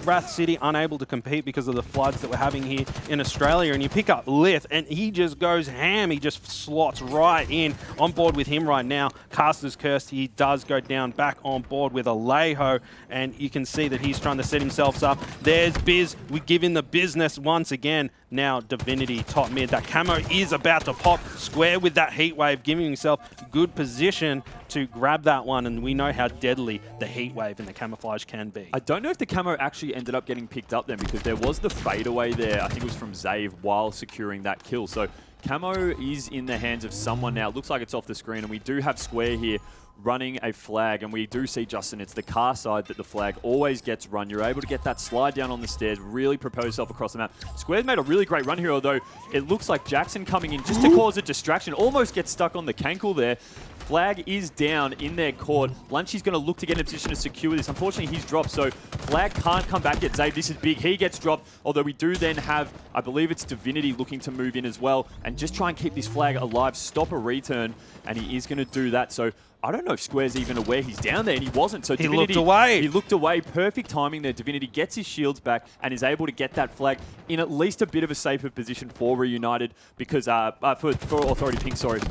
Wrath City unable to compete because of the floods that we're having here in Australia, and you pick up Lith, and he just goes ham. He just slots right in. On board with him right now. Caster's Cursed, he does go down back on board with Alejo, and you can see that he's trying to set himself up. There's Biz. We give him the business once again. Now Divinity top mid. That camo is about to pop. Square with that heat wave, giving himself good position to grab that one, and we know how deadly the heat wave and the camouflage can be. I don't know if the camo actually ended up getting picked up then, because there was the fadeaway there. I think it was from Zave while securing that kill. So camo is in the hands of someone now. It looks like it's off the screen, and we do have Square here running a flag, and we do see, Justin, it's the car side that the flag always gets run. You're able to get that slide down on the stairs, really propose yourself across the map. Square's made a really great run here, although it looks like Jackson coming in just to cause a distraction, almost gets stuck on the cankle there. Flag is down in their court. Lunchy's going to look to get in a position to secure this. Unfortunately, he's dropped, so Flag can't come back yet. Zave, this is big. He gets dropped, although we do then have, I believe it's Divinity looking to move in as well and just try and keep this flag alive, stop a return, and he is going to do that. So I don't know if Square's even aware he's down there, and he wasn't. So Divinity, looked away. He looked away. Perfect timing there. Divinity gets his shields back and is able to get that flag in at least a bit of a safer position for Reunited, because for Authority Pink, sorry,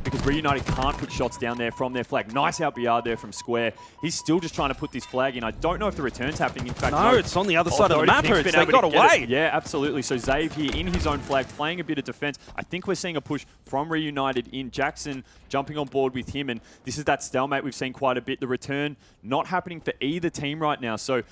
because Reunited can't put shots down there from their flag. Nice out BR there from Square. He's still just trying to put this flag in. I don't know if the return's happening. In fact, no, it's on the other side of the map. They got away. Yeah, absolutely. So Zave here in his own flag, playing a bit of defense. I think we're seeing a push from Reunited in. Jackson jumping on board with him, and this is that stalemate we've seen quite a bit. The return not happening for either team right now. So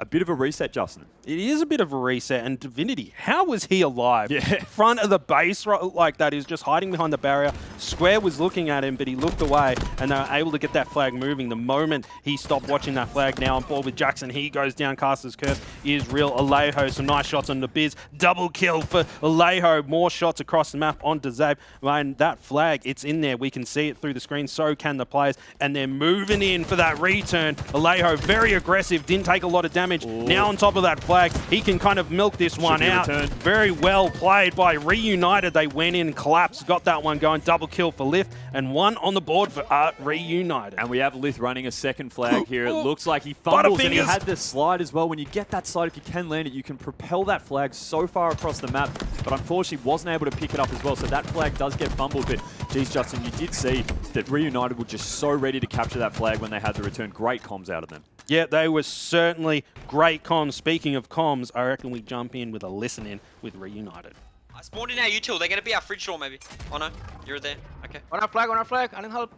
A bit of a reset, Justin. It is a bit of a reset, and Divinity, how was he alive? Yeah. Front of the base like that, is just hiding behind the barrier. Square was looking at him, but he looked away, and they were able to get that flag moving. The moment he stopped watching that flag, now on board with Jackson, he goes down. Caster's Curse is real. Alejo, some nice shots on the Biz. Double kill for Alejo. More shots across the map onto Zabe. And that flag, it's in there. We can see it through the screen. So can the players, and they're moving in for that return. Alejo, very aggressive, didn't take a lot of damage. Ooh. Now on top of that flag, he can kind of milk this one out. Very well played by Reunited. They went in, collapsed, got that one going. Double kill for Lith, and one on the board for Reunited. And we have Lith running a second flag here. It looks like he fumbles, and he had the slide as well. When you get that slide, if you can land it, you can propel that flag so far across the map, but unfortunately wasn't able to pick it up as well, so that flag does get fumbled. But geez, Justin, you did see that Reunited were just so ready to capture that flag when they had the return. Great comms out of them. Yeah, they were certainly great comms. Speaking of comms, I reckon we jump in with a listen in with Reunited. I spawned in our util. They're going to be our fridge door maybe. Oh no, you're there. Okay. On our flag. I need help.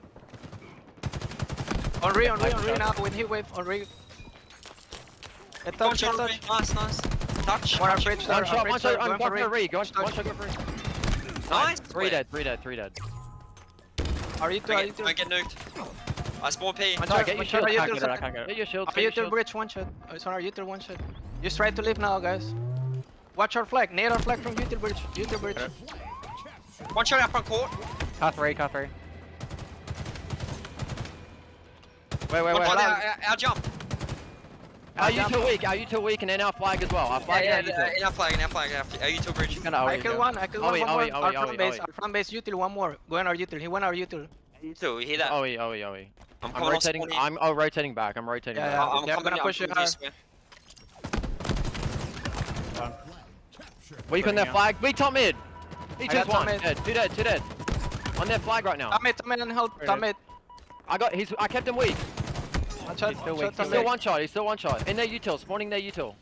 On re now with heat wave. On re. Get touch, get touch. Nice. Touch. On our fridge. One shot, I'm going for re. One shot, go for re. Nice. 3 dead. Are you two? Don't get nuked. I spawn P. Get your shield. Get your shield. Our util bridge, one shot. It's on our util, one shot. Just try to leave now, guys. Watch our flag. Nade our flag from util bridge. One shot out front court. Car 3. Wait. Our jump. Are you too weak, and then our flag as well. Our flag in our flag. Our util bridge. I kill one more. Our front base util, one more. Go in our util. He went our util. You hear that? I'm rotating. I'm rotating back. I'm rotating back. I'm gonna push it hard. Weak on their flag. Weak top mid. He took one. Two dead. On their flag right now. Top mid and help. Top mid. I kept him weak. One shot. He's still one shot. In their util, spawning their util.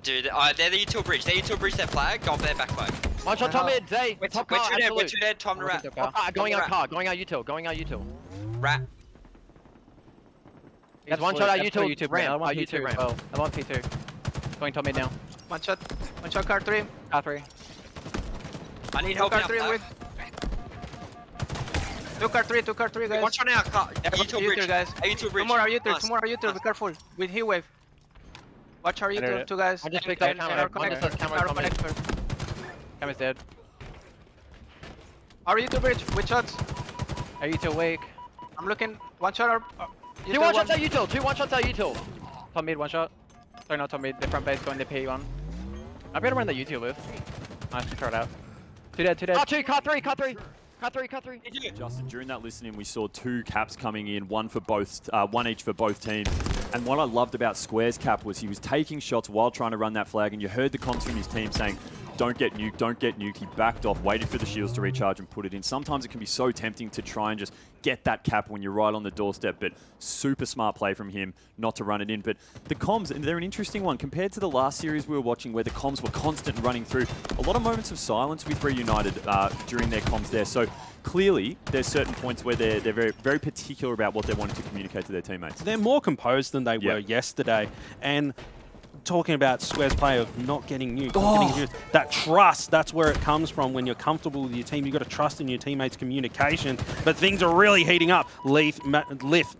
Dude, they're the util bridge. Their flag. Go off their back flag. One shot top mid, Zay. Top car, we're two dead. Time to rat. Going out util. Rat. He's one shot out util. Ramp. I want P2. Going top mid now. One shot car 3. Car 3. I need help now. Two car 3, guys. One shot now. Util bridge, guys. Util bridge. Two more our util. Be careful. With heat wave. Watch our util, two guys. I just picked up camera. Camera's dead. Our util bridge with shots. Are you too weak? I'm looking. One shot. Two one shots at util. Top mid, one shot. Sorry, not top mid. The front base going to P1. I'm gonna run the util with. Nice, try it out. Two dead. Car 3. Justin, during that listening, we saw 2 caps coming in, one each for both teams. And what I loved about Square's cap was he was taking shots while trying to run that flag, and you heard the comms from his team saying, don't get nuked. He backed off, waited for the shields to recharge and put it in. Sometimes it can be so tempting to try and just get that cap when you're right on the doorstep, but super smart play from him not to run it in. But the comms, and they're an interesting one. Compared to the last series we were watching where the comms were constant running through, a lot of moments of silence with Reunited during their comms there. So clearly, there's certain points where they're very, very particular about what they wanted to communicate to their teammates. They're more composed than they were yesterday. And talking about Square's play of not getting nuked, that trust, that's where it comes from. When you're comfortable with your team, you've got to trust in your teammates' communication. But things are really heating up. Lith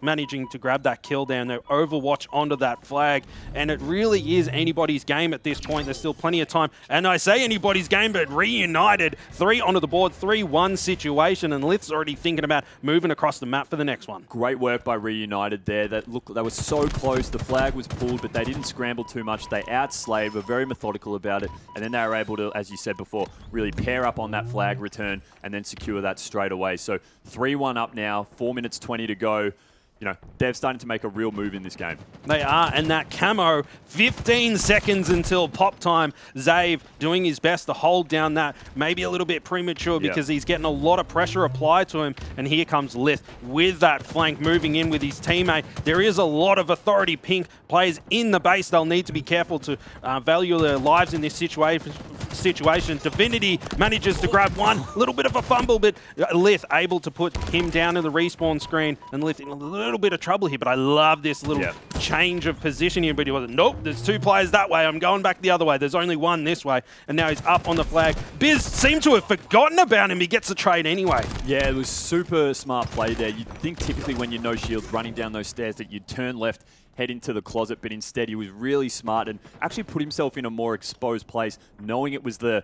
managing to grab that kill down there, Overwatch onto that flag, and it really is anybody's game at this point. There's still plenty of time, and I say anybody's game, but Reunited, 3 onto the board, 3-1 situation, and Lith's already thinking about moving across the map for the next one. Great work by Reunited there. They were so close. The flag was pulled, but they didn't scramble too much. They outslayed, were very methodical about it, and then they were able to, as you said before, really pair up on that flag return and then secure that straight away. So 3-1 up now, 4 minutes 20 to go. You know, they're starting to make a real move in this game. They are, and that camo, 15 seconds until pop time. Zave doing his best to hold down that, maybe a little bit premature because he's getting a lot of pressure applied to him, and here comes Lith with that flank moving in with his teammate. There is a lot of authority pink players in the base. They'll need to be careful to value their lives in this situation, situation. Divinity manages to grab one, little bit of a fumble, but Lith able to put him down in the respawn screen, and Lith in a little bit of trouble here, but I love this little change of position here, but he wasn't, nope, there's 2 players that way, I'm going back the other way, there's only 1 this way, and now he's up on the flag. Biz seemed to have forgotten about him, he gets the trade anyway. Yeah, it was super smart play there. You'd think typically when you know Shields running down those stairs that you'd turn left, head into the closet, but instead he was really smart and actually put himself in a more exposed place, knowing it was the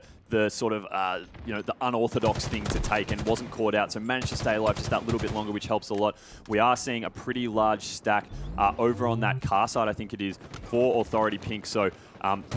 sort of, you know, the unorthodox thing to take and wasn't caught out, so managed to stay alive just that little bit longer, which helps a lot. We are seeing a pretty large stack over on that car side, I think it is, for Authority Pink, so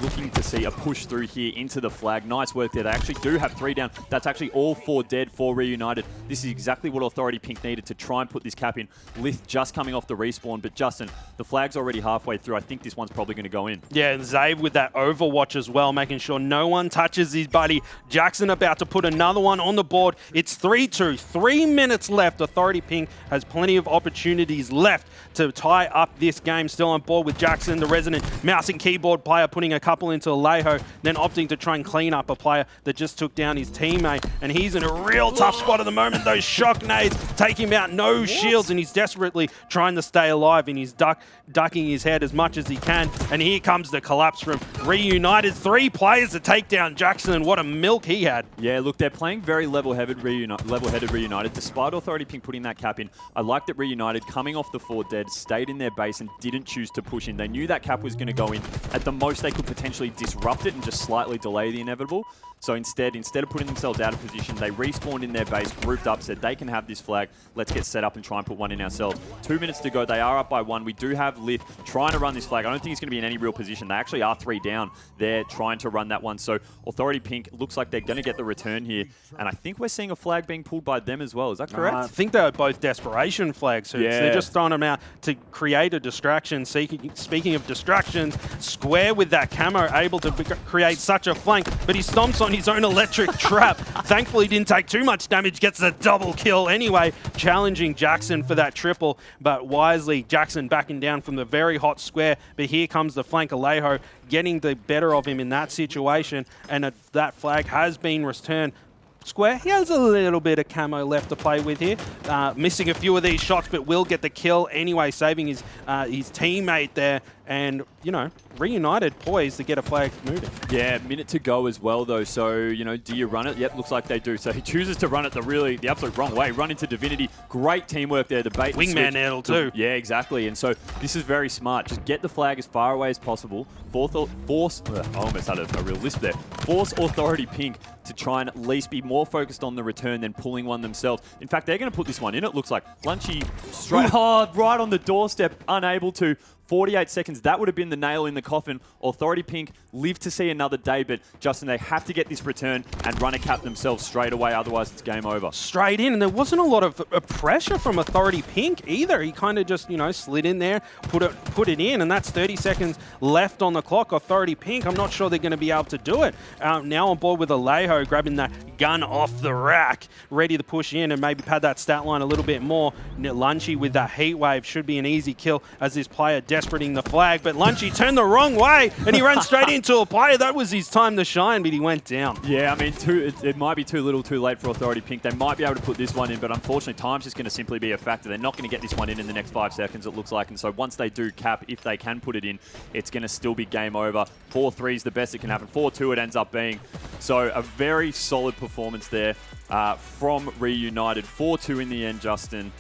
looking to see a push through here into the flag. Nice work there. They actually do have 3 down. That's actually all 4 dead for Reunited. This is exactly what Authority Pink needed to try and put this cap in. Lith just coming off the respawn, but Justin, the flag's already halfway through. I think this one's probably going to go in. Yeah, and Zave with that overwatch as well, making sure no one touches his buddy. Jackson about to put another one on the board. It's 3-2, 3 minutes left. Authority Pink has plenty of opportunities left to tie up this game. Still on board with Jackson, the resident mouse and keyboard player, putting a couple into Alejo, then opting to try and clean up a player that just took down his teammate. And he's in a real tough spot at the moment. Those shock nades take him out, no shields, and he's desperately trying to stay alive, and he's ducking his head as much as he can. And here comes the collapse from Reunited. 3 players to take down Jackson, and what a milk he had. Yeah, look, they're playing very level-headed Reunited, despite Authority Pink putting that cap in. I like that Reunited, coming off the 4 dead, stayed in their base and didn't choose to push in. They knew that cap was going to go in. At the most, they could potentially disrupt it and just slightly delay the inevitable. So instead of putting themselves out of position, they respawned in their base, grouped up, said they can have this flag. Let's get set up and try and put one in ourselves. 2 minutes to go. They are up by 1. We do have Lith trying to run this flag. I don't think it's going to be in any real position. They actually are 3 down. They're trying to run that one. So Authority Pink looks like they're going to get the return here. And I think we're seeing a flag being pulled by them as well. Is that correct? I think they're both desperation flags. Yeah. They're just throwing them out to create a distraction. Speaking of distractions, Square with that camo able to create such a flank, but he stomps on his own electric trap. Thankfully didn't take too much damage, gets a double kill anyway, challenging Jackson for that triple, but wisely Jackson backing down from the very hot Square. But here comes the flank. Alejo getting the better of him in that situation, and that flag has been returned. Square, he has a little bit of camo left to play with here. Missing a few of these shots, but will get the kill anyway, saving his teammate there. And, you know, Reunited poised to get a flag moving. Yeah, minute to go as well, though. So, you know, do you run it? Yep, looks like they do. So he chooses to run it the absolute wrong way. Run into Divinity. Great teamwork there. The bait and wingman handle too. Yeah, exactly. And so this is very smart. Just get the flag as far away as possible. I almost had a real lisp there. Force Authority Pink to try and at least be more focused on the return than pulling one themselves. In fact, they're going to put this one in, it looks like. Lunchy straight hard, right on the doorstep, unable to. 48 seconds, that would have been the nail in the coffin. Authority Pink live to see another day, but Justin, they have to get this return and run a cap themselves straight away, otherwise it's game over. Straight in, and there wasn't a lot of pressure from Authority Pink either. He kind of just, you know, slid in there, put it in, and that's 30 seconds left on the clock. Authority Pink, I'm not sure they're going to be able to do it. Now on board with Alejo, grabbing that gun off the rack, ready to push in and maybe pad that stat line a little bit more. Lunchy with that heat wave should be an easy kill as this player desperating the flag, but Lunchy turned the wrong way and he ran straight into a player. That was his time to shine, but he went down. Yeah, I mean, it might be too little too late for Authority Pink. They might be able to put this one in, but unfortunately time's just going to simply be a factor. They're not going to get this one in the next 5 seconds, it looks like, and so once they do cap, if they can put it in, it's going to still be game over. 4-3 is the best it can happen. 4-2 it ends up being. So a very solid performance there from Reunited. 4-2 in the end, Justin.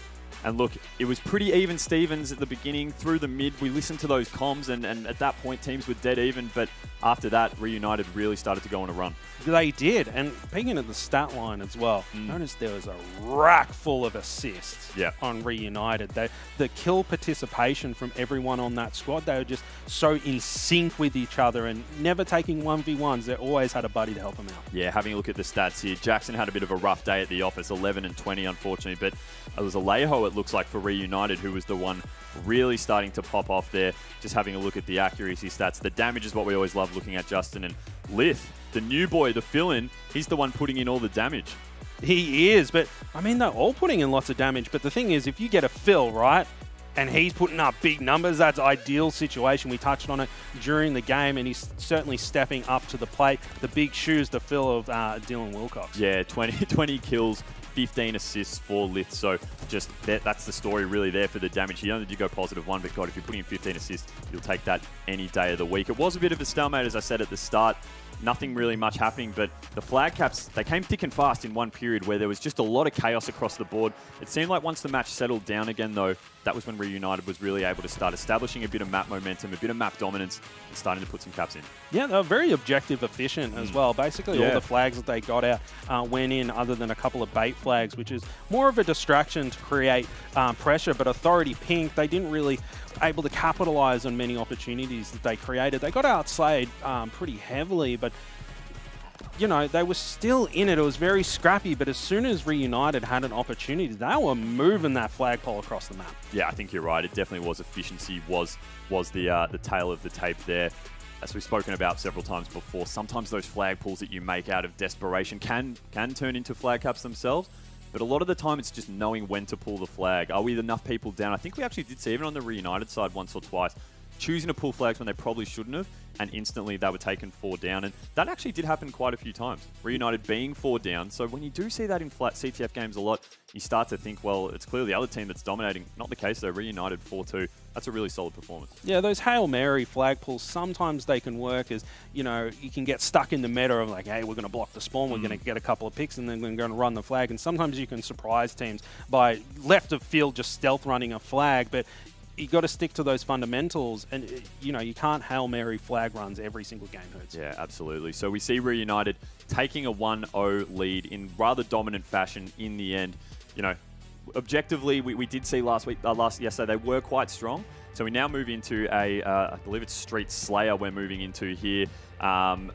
And look, it was pretty even Stevens at the beginning, through the mid. We listened to those comms, and at that point, teams were dead even. But after that, Reunited really started to go on a run. They did. And peeking at the stat line as well, notice there was a rack full of assists on Reunited. The kill participation from everyone on that squad, they were just so in sync with each other and never taking 1v1s. They always had a buddy to help them out. Yeah, having a look at the stats here, Jackson had a bit of a rough day at the office, 11 and 20, unfortunately. But it was Alejo, it looks like, for Reunited, who was the one really starting to pop off there. Just having a look at the accuracy stats. The damage is what we always love looking at, Justin. And Lith, the new boy, the fill-in, he's the one putting in all the damage. He is, but I mean, they're all putting in lots of damage. But the thing is, if you get a fill, right, and he's putting up big numbers. That's ideal situation. We touched on it during the game, and he's certainly stepping up to the plate. The big shoes to fill of Dylan Wilcox. Yeah, 20 kills, 15 assists, 4 lifts. So just that's the story really there for the damage. He only did go +1, but God, if you're putting in 15 assists, you'll take that any day of the week. It was a bit of a stalemate, as I said at the start. Nothing really much happening, but the flag caps, they came thick and fast in one period where there was just a lot of chaos across the board. It seemed like once the match settled down again, though, that was when Reunited was really able to start establishing a bit of map momentum, a bit of map dominance, and starting to put some caps in. Yeah, they were very objective efficient as well. Basically, all the flags that they got out went in, other than a couple of bait flags, which is more of a distraction to create pressure. But Authority Pink, they didn't really able to capitalize on many opportunities that they created. They got outslayed pretty heavily, but you know, they were still in it. It was very scrappy, but as soon as Reunited had an opportunity, they were moving that flagpole across the map. Yeah, I think you're right. It definitely was efficiency, was the tail of the tape there. As we've spoken about several times before, sometimes those flag pulls that you make out of desperation can turn into flag caps themselves. But a lot of the time, it's just knowing when to pull the flag. Are we enough people down? I think we actually did see, even on the Reunited side once or twice, choosing to pull flags when they probably shouldn't have, and instantly they were taken 4 down. And that actually did happen quite a few times. Reunited being 4 down. So when you do see that in flat CTF games a lot, you start to think, well, it's clearly the other team that's dominating. Not the case though. Reunited 4-2. That's a really solid performance. Yeah, those Hail Mary flag pulls, sometimes they can work as, you know, you can get stuck in the meta of like, hey, we're going to block the spawn, we're going to get a couple of picks, and then we're going to run the flag. And sometimes you can surprise teams by left of field just stealth running a flag, but you got to stick to those fundamentals, and you know, you can't Hail Mary flag runs every single game, Hurts. Yeah, absolutely. So we see Reunited taking a 1-0 lead in rather dominant fashion in the end. You know, objectively, we did see yesterday they were quite strong. So we now move into I believe it's Street Slayer we're moving into here.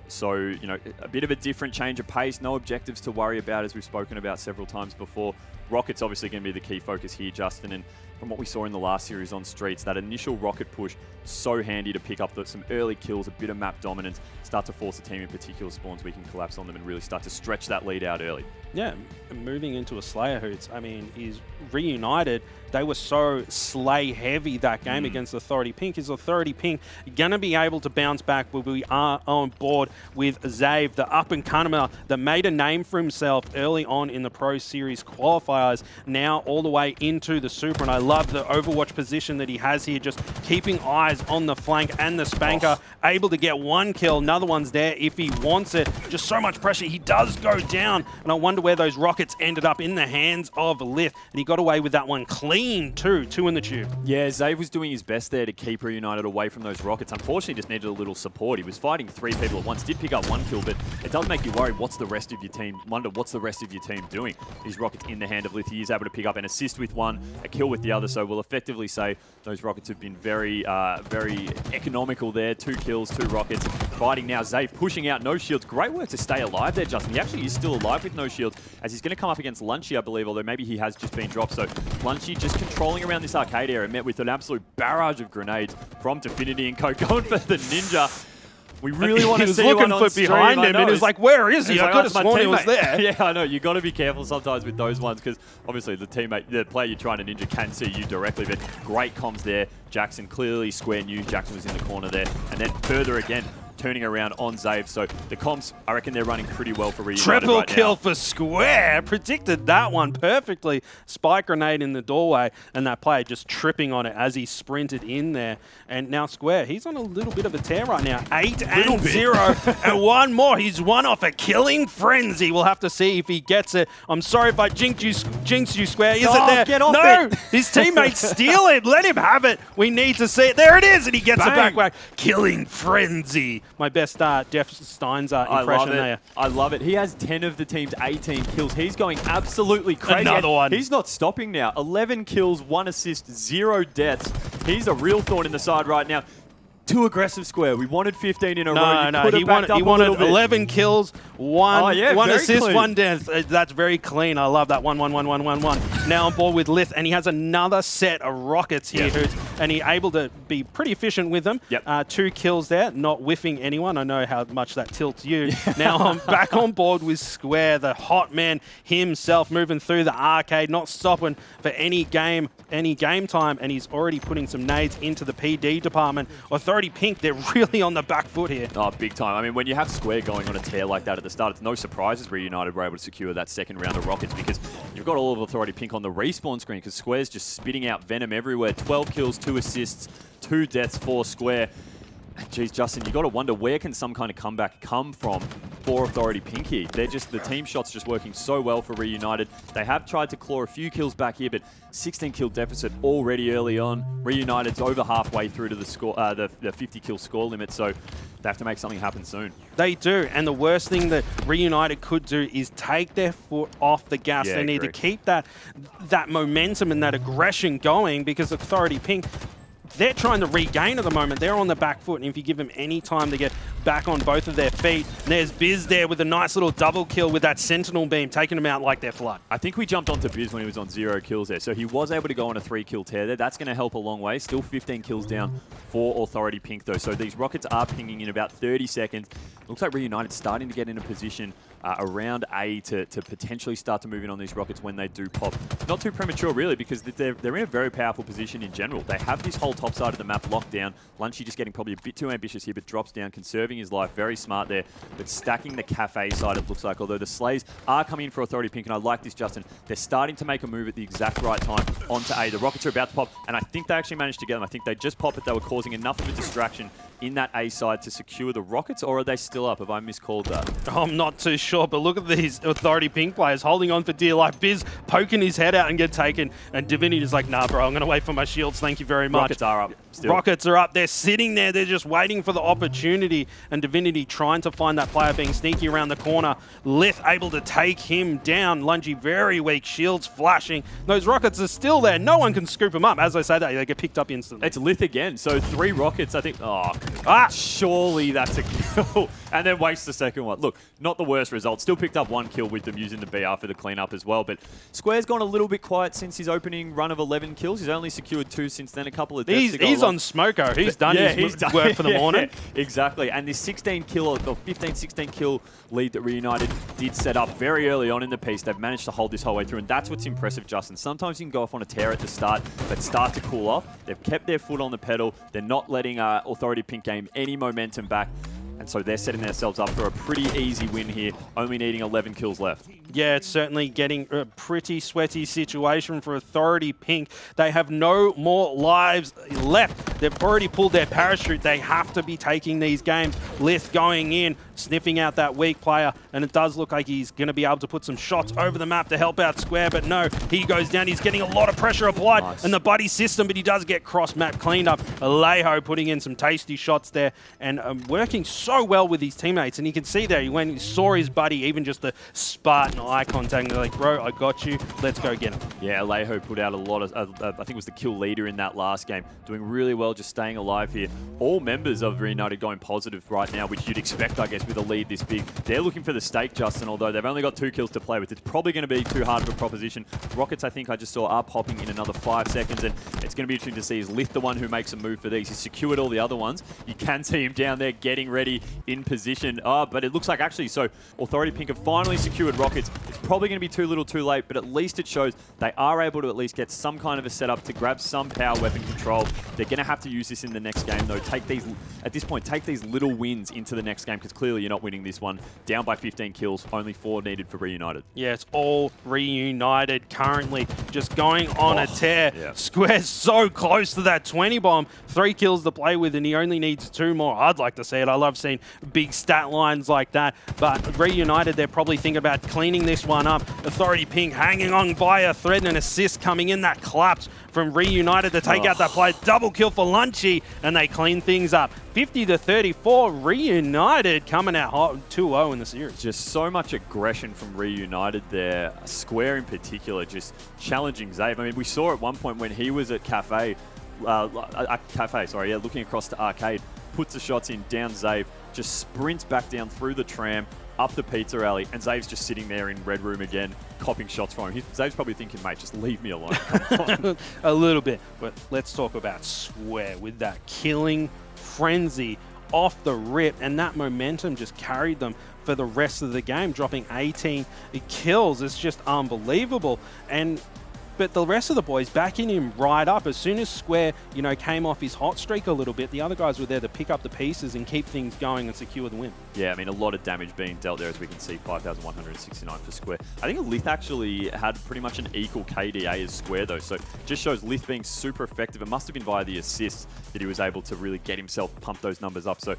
So, you know, a bit of a different change of pace, no objectives to worry about, as we've spoken about several times before. Rocket's obviously going to be the key focus here, Justin, and from what we saw in the last series on Streets, that initial rocket push, so handy to pick up some early kills, a bit of map dominance, start to force a team in particular spawns we can collapse on them and really start to stretch that lead out early. Yeah, moving into a Slayer, Hoots, I mean, is Reunited, they were so Slay heavy that game against Authority Pink. Is Authority Pink going to be able to bounce back? Will we are on board with Zave, the up-and-comer that made a name for himself early on in the Pro Series qualifiers, now all the way into the Super. And I love the Overwatch position that he has here, just keeping eyes on the flank and the Spanker, able to get 1 kill. Another one's there if he wants it. Just so much pressure. He does go down, and I wonder where those rockets ended up in the hands of Lift, and he got away with that one clean too. 2 in the tube. Yeah, Zave was doing his best there to keep Reunited away from those rockets. Unfortunately, just needed a little support. He was fighting 3 people at once, did pick up 1 kill, but it does make you worry, what's the rest of your team? Wonder what's the rest of your team doing? These rockets in the hand of Lift, he is able to pick up an assist with 1, a kill with the other, so we'll effectively say those rockets have been very economical there. 2 kills, 2 rockets. Fighting now, Zave pushing out no shields. Great work to stay alive there, Justin. He actually is still alive with no shields, as he's going to come up against Lunchy, I believe, although maybe he has just been dropped. So Lunchy just controlling around this arcade area, met with an absolute barrage of grenades from Definity and Co. Going for the Ninja. We really want to see one on He was looking for behind him, and he was like, where is he? I could have sworn he was there. Yeah, I know. You've got to be careful sometimes with those ones, because obviously the player you're trying to ninja can see you directly, but great comms there. Jackson clearly square knew Jackson was in the corner there. And then further again, turning around on Zave. So the comms, I reckon they're running pretty well for Reunited Triple right kill now. for Square. Predicted that one perfectly. Spike grenade in the doorway, and that player just tripping on it as he sprinted in there. And now Square, he's on a little bit of a tear right now. 8-0 and 1 more. He's 1 off a killing frenzy. We'll have to see if he gets it. I'm sorry if I jinxed you, Square. Is it there? Get off no, it. His teammates steal it. Let him have it. We need to see it. There it is, and he gets it back. Killing frenzy. My best Jeff Steinzer impression there. I love it. He has 10 of the team's 18 kills. He's going absolutely crazy. Another one. He's not stopping now. 11 kills, 1 assist, 0 deaths. He's a real thorn in the side right now. Too aggressive, Square. We wanted 15 in a row. No, he wanted 11 kills, One very assist, clean. 1 death. That's very clean. I love that. 1, 1, 1, 1, 1, 1. Now on board with Lith, and he has another set of rockets here, and he's able to be pretty efficient with them. 2 kills there, not whiffing anyone. I know how much that tilts you. Now I'm back on board with Square, the hot man himself, moving through the arcade, not stopping for any game time, and he's already putting some nades into the PD department. Authority Pink, they're really on the back foot here. Oh, big time. I mean, when you have Square going on a tear like that at the start, it's no surprises Reunited were able to secure that second round of rockets, because you've got all of Authority Pink on the respawn screen, because Square's just spitting out venom everywhere. 12 kills, 2 assists, 2 deaths for Square. Geez, Justin, you got to wonder, where can some kind of comeback come from for Authority Pink here? They're just, the team shots just working so well for Reunited. They have tried to claw a few kills back here, but 16 kill deficit already early on. Reunited's over halfway through to the score, the 50 kill score limit, so they have to make something happen soon. They do, and the worst thing that Reunited could do is take their foot off the gas. They need to keep that momentum and that aggression going, because Authority Pink, they're trying to regain at the moment. They're on the back foot, and if you give them any time to get back on both of their feet, there's Biz there with a nice little double kill with that Sentinel beam, taking them out like they're flood. I think we jumped onto Biz when he was on 0 kills there, so he was able to go on a 3-kill tear there. That's going to help a long way. Still 15 kills down for Authority Pink, though. So these rockets are pinging in about 30 seconds. Looks like Reunited starting to get in a position around A to potentially start to move in on these rockets when they do pop. Not too premature, really, because they're in a very powerful position in general. They have this whole top side of the map locked down. Lunchy just getting probably a bit too ambitious here, but drops down, conserving his life. Very smart there, but stacking the cafe side, it looks like, although the Slays are coming in for Authority Pink, and I like this, Justin. They're starting to make a move at the exact right time onto A. The rockets are about to pop, and I think they actually managed to get them. I think they just popped it. They were causing enough of a distraction in that A side to secure the rockets, or are they still up? Have I miscalled that? I'm not too sure, but look at these Authority Pink players holding on for dear life. Biz poking his head out and get taken, and Divinity is like, nah, bro, I'm going to wait for my shields. Thank you very much. Rockets are up. Still. Rockets are up. They're sitting there. They're just waiting for the opportunity, and Divinity trying to find that player, being sneaky around the corner. Lith able to take him down. Lungy very weak. Shields flashing. Those rockets are still there. No one can scoop them up. As I say that, they get picked up instantly. It's Lith again. So 3 rockets, I think. Oh, surely that's a kill. And then wastes the second one. Look, not the worst result. Still picked up 1 kill with them using the BR for the cleanup as well. But Square's gone a little bit quiet since his opening run of 11 kills. He's only secured 2 since then. A couple of deaths. He's on Smoko. He's done his work for the morning. Exactly. And this 16 kill, or 15-16 kill lead that Reunited did set up very early on in the piece, they've managed to hold this whole way through. And that's what's impressive, Justin. Sometimes you can go off on a tear at the start, but start to cool off. They've kept their foot on the pedal. They're not letting Authority Pink game any momentum back. And so they're setting themselves up for a pretty easy win here, only needing 11 kills left. Yeah, it's certainly getting a pretty sweaty situation for Authority Pink. They have no more lives left. They've already pulled their parachute. They have to be taking these games. Lith going in, sniffing out that weak player, and it does look like he's going to be able to put some shots over the map to help out Square, but no, he goes down. He's getting a lot of pressure applied in the buddy system, but he does get cross-map cleaned up. Alejo putting in some tasty shots there and working so well with his teammates, and you can see there when he saw his buddy, even just the Spartan eye contact, they're like, bro, I got you, let's go get him. Yeah, Alejo put out a lot of, I think it was the kill leader in that last game, doing really well, just staying alive here. All members of Reunited going positive right now, which you'd expect, I guess, with a lead this big. They're looking for the stake, Justin, although they've only got 2 kills to play with. It's probably going to be too hard of a proposition. Rockets, I think I just saw, are popping in another 5 seconds, and it's going to be interesting to see, is Lith the one who makes a move for these? He's secured all the other ones. You can see him down there getting ready in position. But it looks like actually, so Authority Pink have finally secured rockets. It's probably going to be too little too late, but at least it shows they are able to at least get some kind of a setup to grab some power weapon control. They're going to have to use this in the next game, though. Take these, at this point, take these little wins into the next game, because clearly you're not winning this one. Down by 15 kills, only 4 needed for Reunited. Yeah, it's all Reunited currently, just going on a tear. Yeah. Square's so close to that 20 bomb. 3 kills to play with, and he only needs 2 more. I'd like to see it. I love seeing big stat lines like that. But Reunited, they're probably thinking about cleaning this one up. Authority Pink hanging on by a thread, and an assist coming in. That collapse from Reunited to take out that play. Double kill for Lunchy, and they clean things up. 50-34, Reunited coming out hot 2-0 in the series. Just so much aggression from Reunited there. Square in particular, just challenging Zave. I mean, we saw at one point when he was at Cafe, looking across to Arcade, puts the shots in, down Zave, just sprints back down through the tram, up the pizza alley, and Zave's just sitting there in red room again, copping shots from him. Zave's probably thinking, mate, just leave me alone. A little bit. But let's talk about Square with that killing frenzy off the rip, and that momentum just carried them for the rest of the game, dropping 18 kills. It's just unbelievable. But the rest of the boys backing him right up. As soon as Square, came off his hot streak a little bit, the other guys were there to pick up the pieces and keep things going and secure the win. Yeah, I mean, a lot of damage being dealt there, as we can see, 5,169 for Square. I think Lith actually had pretty much an equal KDA as Square, though, so just shows Lith being super effective. It must have been via the assists that he was able to really get himself pump those numbers up. So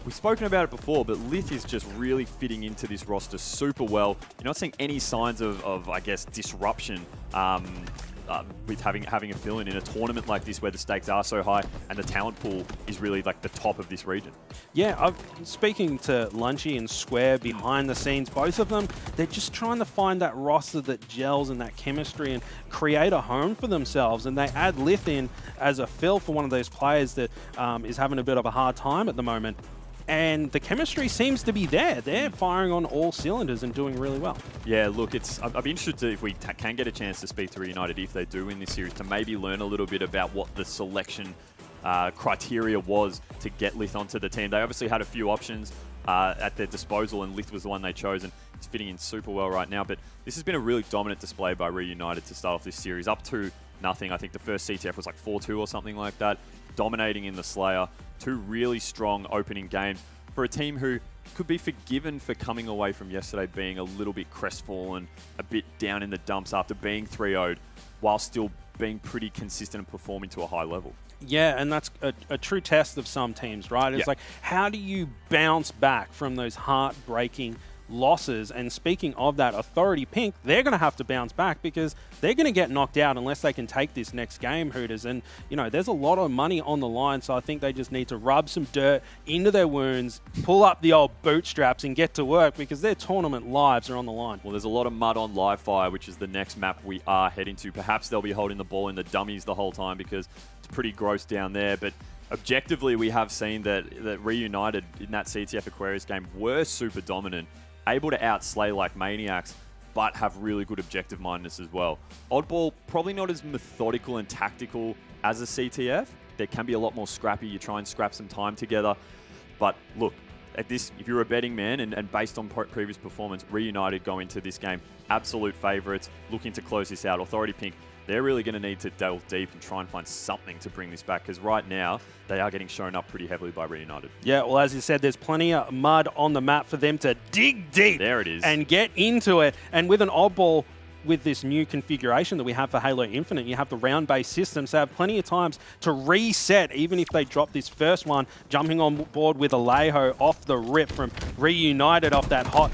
we've spoken about it before, but Lith is just really fitting into this roster super well. You're not seeing any signs of I guess, disruption with having a fill-in in a tournament like this where the stakes are so high and the talent pool is really like the top of this region. Yeah, speaking to Lunchy and Square behind the scenes, both of them, they're just trying to find that roster that gels and that chemistry and create a home for themselves. And they add Lith in as a fill for one of those players that is having a bit of a hard time at the moment. And the chemistry seems to be there. They're firing on all cylinders and doing really well. Yeah, look, I'd be interested to, if we can get a chance to speak to Reunited if they do win this series, to maybe learn a little bit about what the selection criteria was to get Lith onto the team. They obviously had a few options at their disposal, and Lith was the one they chose, and he's fitting in super well right now. But this has been a really dominant display by Reunited to start off this series, up to nothing. I think the first CTF was like 4-2 or something like that, dominating in the Slayer. Two really strong opening games for a team who could be forgiven for coming away from yesterday being a little bit crestfallen, a bit down in the dumps after being 3-0'd, while still being pretty consistent and performing to a high level. Yeah, and that's a true test of some teams, right? It's like, how do you bounce back from those heartbreaking losses? And speaking of that, Authority Pink, they're going to have to bounce back because they're going to get knocked out unless they can take this next game, Hooters. And, there's a lot of money on the line, so I think they just need to rub some dirt into their wounds, pull up the old bootstraps and get to work because their tournament lives are on the line. Well, there's a lot of mud on Live Fire, which is the next map we are heading to. Perhaps they'll be holding the ball in the dummies the whole time because it's pretty gross down there. But objectively, we have seen that Reunited in that CTF Aquarius game were super dominant, able to outslay like maniacs, but have really good objective mindedness as well. Oddball, probably not as methodical and tactical as a CTF. There can be a lot more scrappy. You try and scrap some time together. But look, at this, if you're a betting man and based on previous performance, Reunited go into this game absolute favourites, looking to close this out. Authority Pink, they're really going to need to delve deep and try and find something to bring this back because right now they are getting shown up pretty heavily by Reunited. Yeah, well, as you said, there's plenty of mud on the map for them to dig deep. There it is. And get into it. And with an oddball, with this new configuration that we have for Halo Infinite, you have the round-based system, so have plenty of times to reset, even if they drop this first one, jumping on board with Alejo off the rip from Reunited off that hot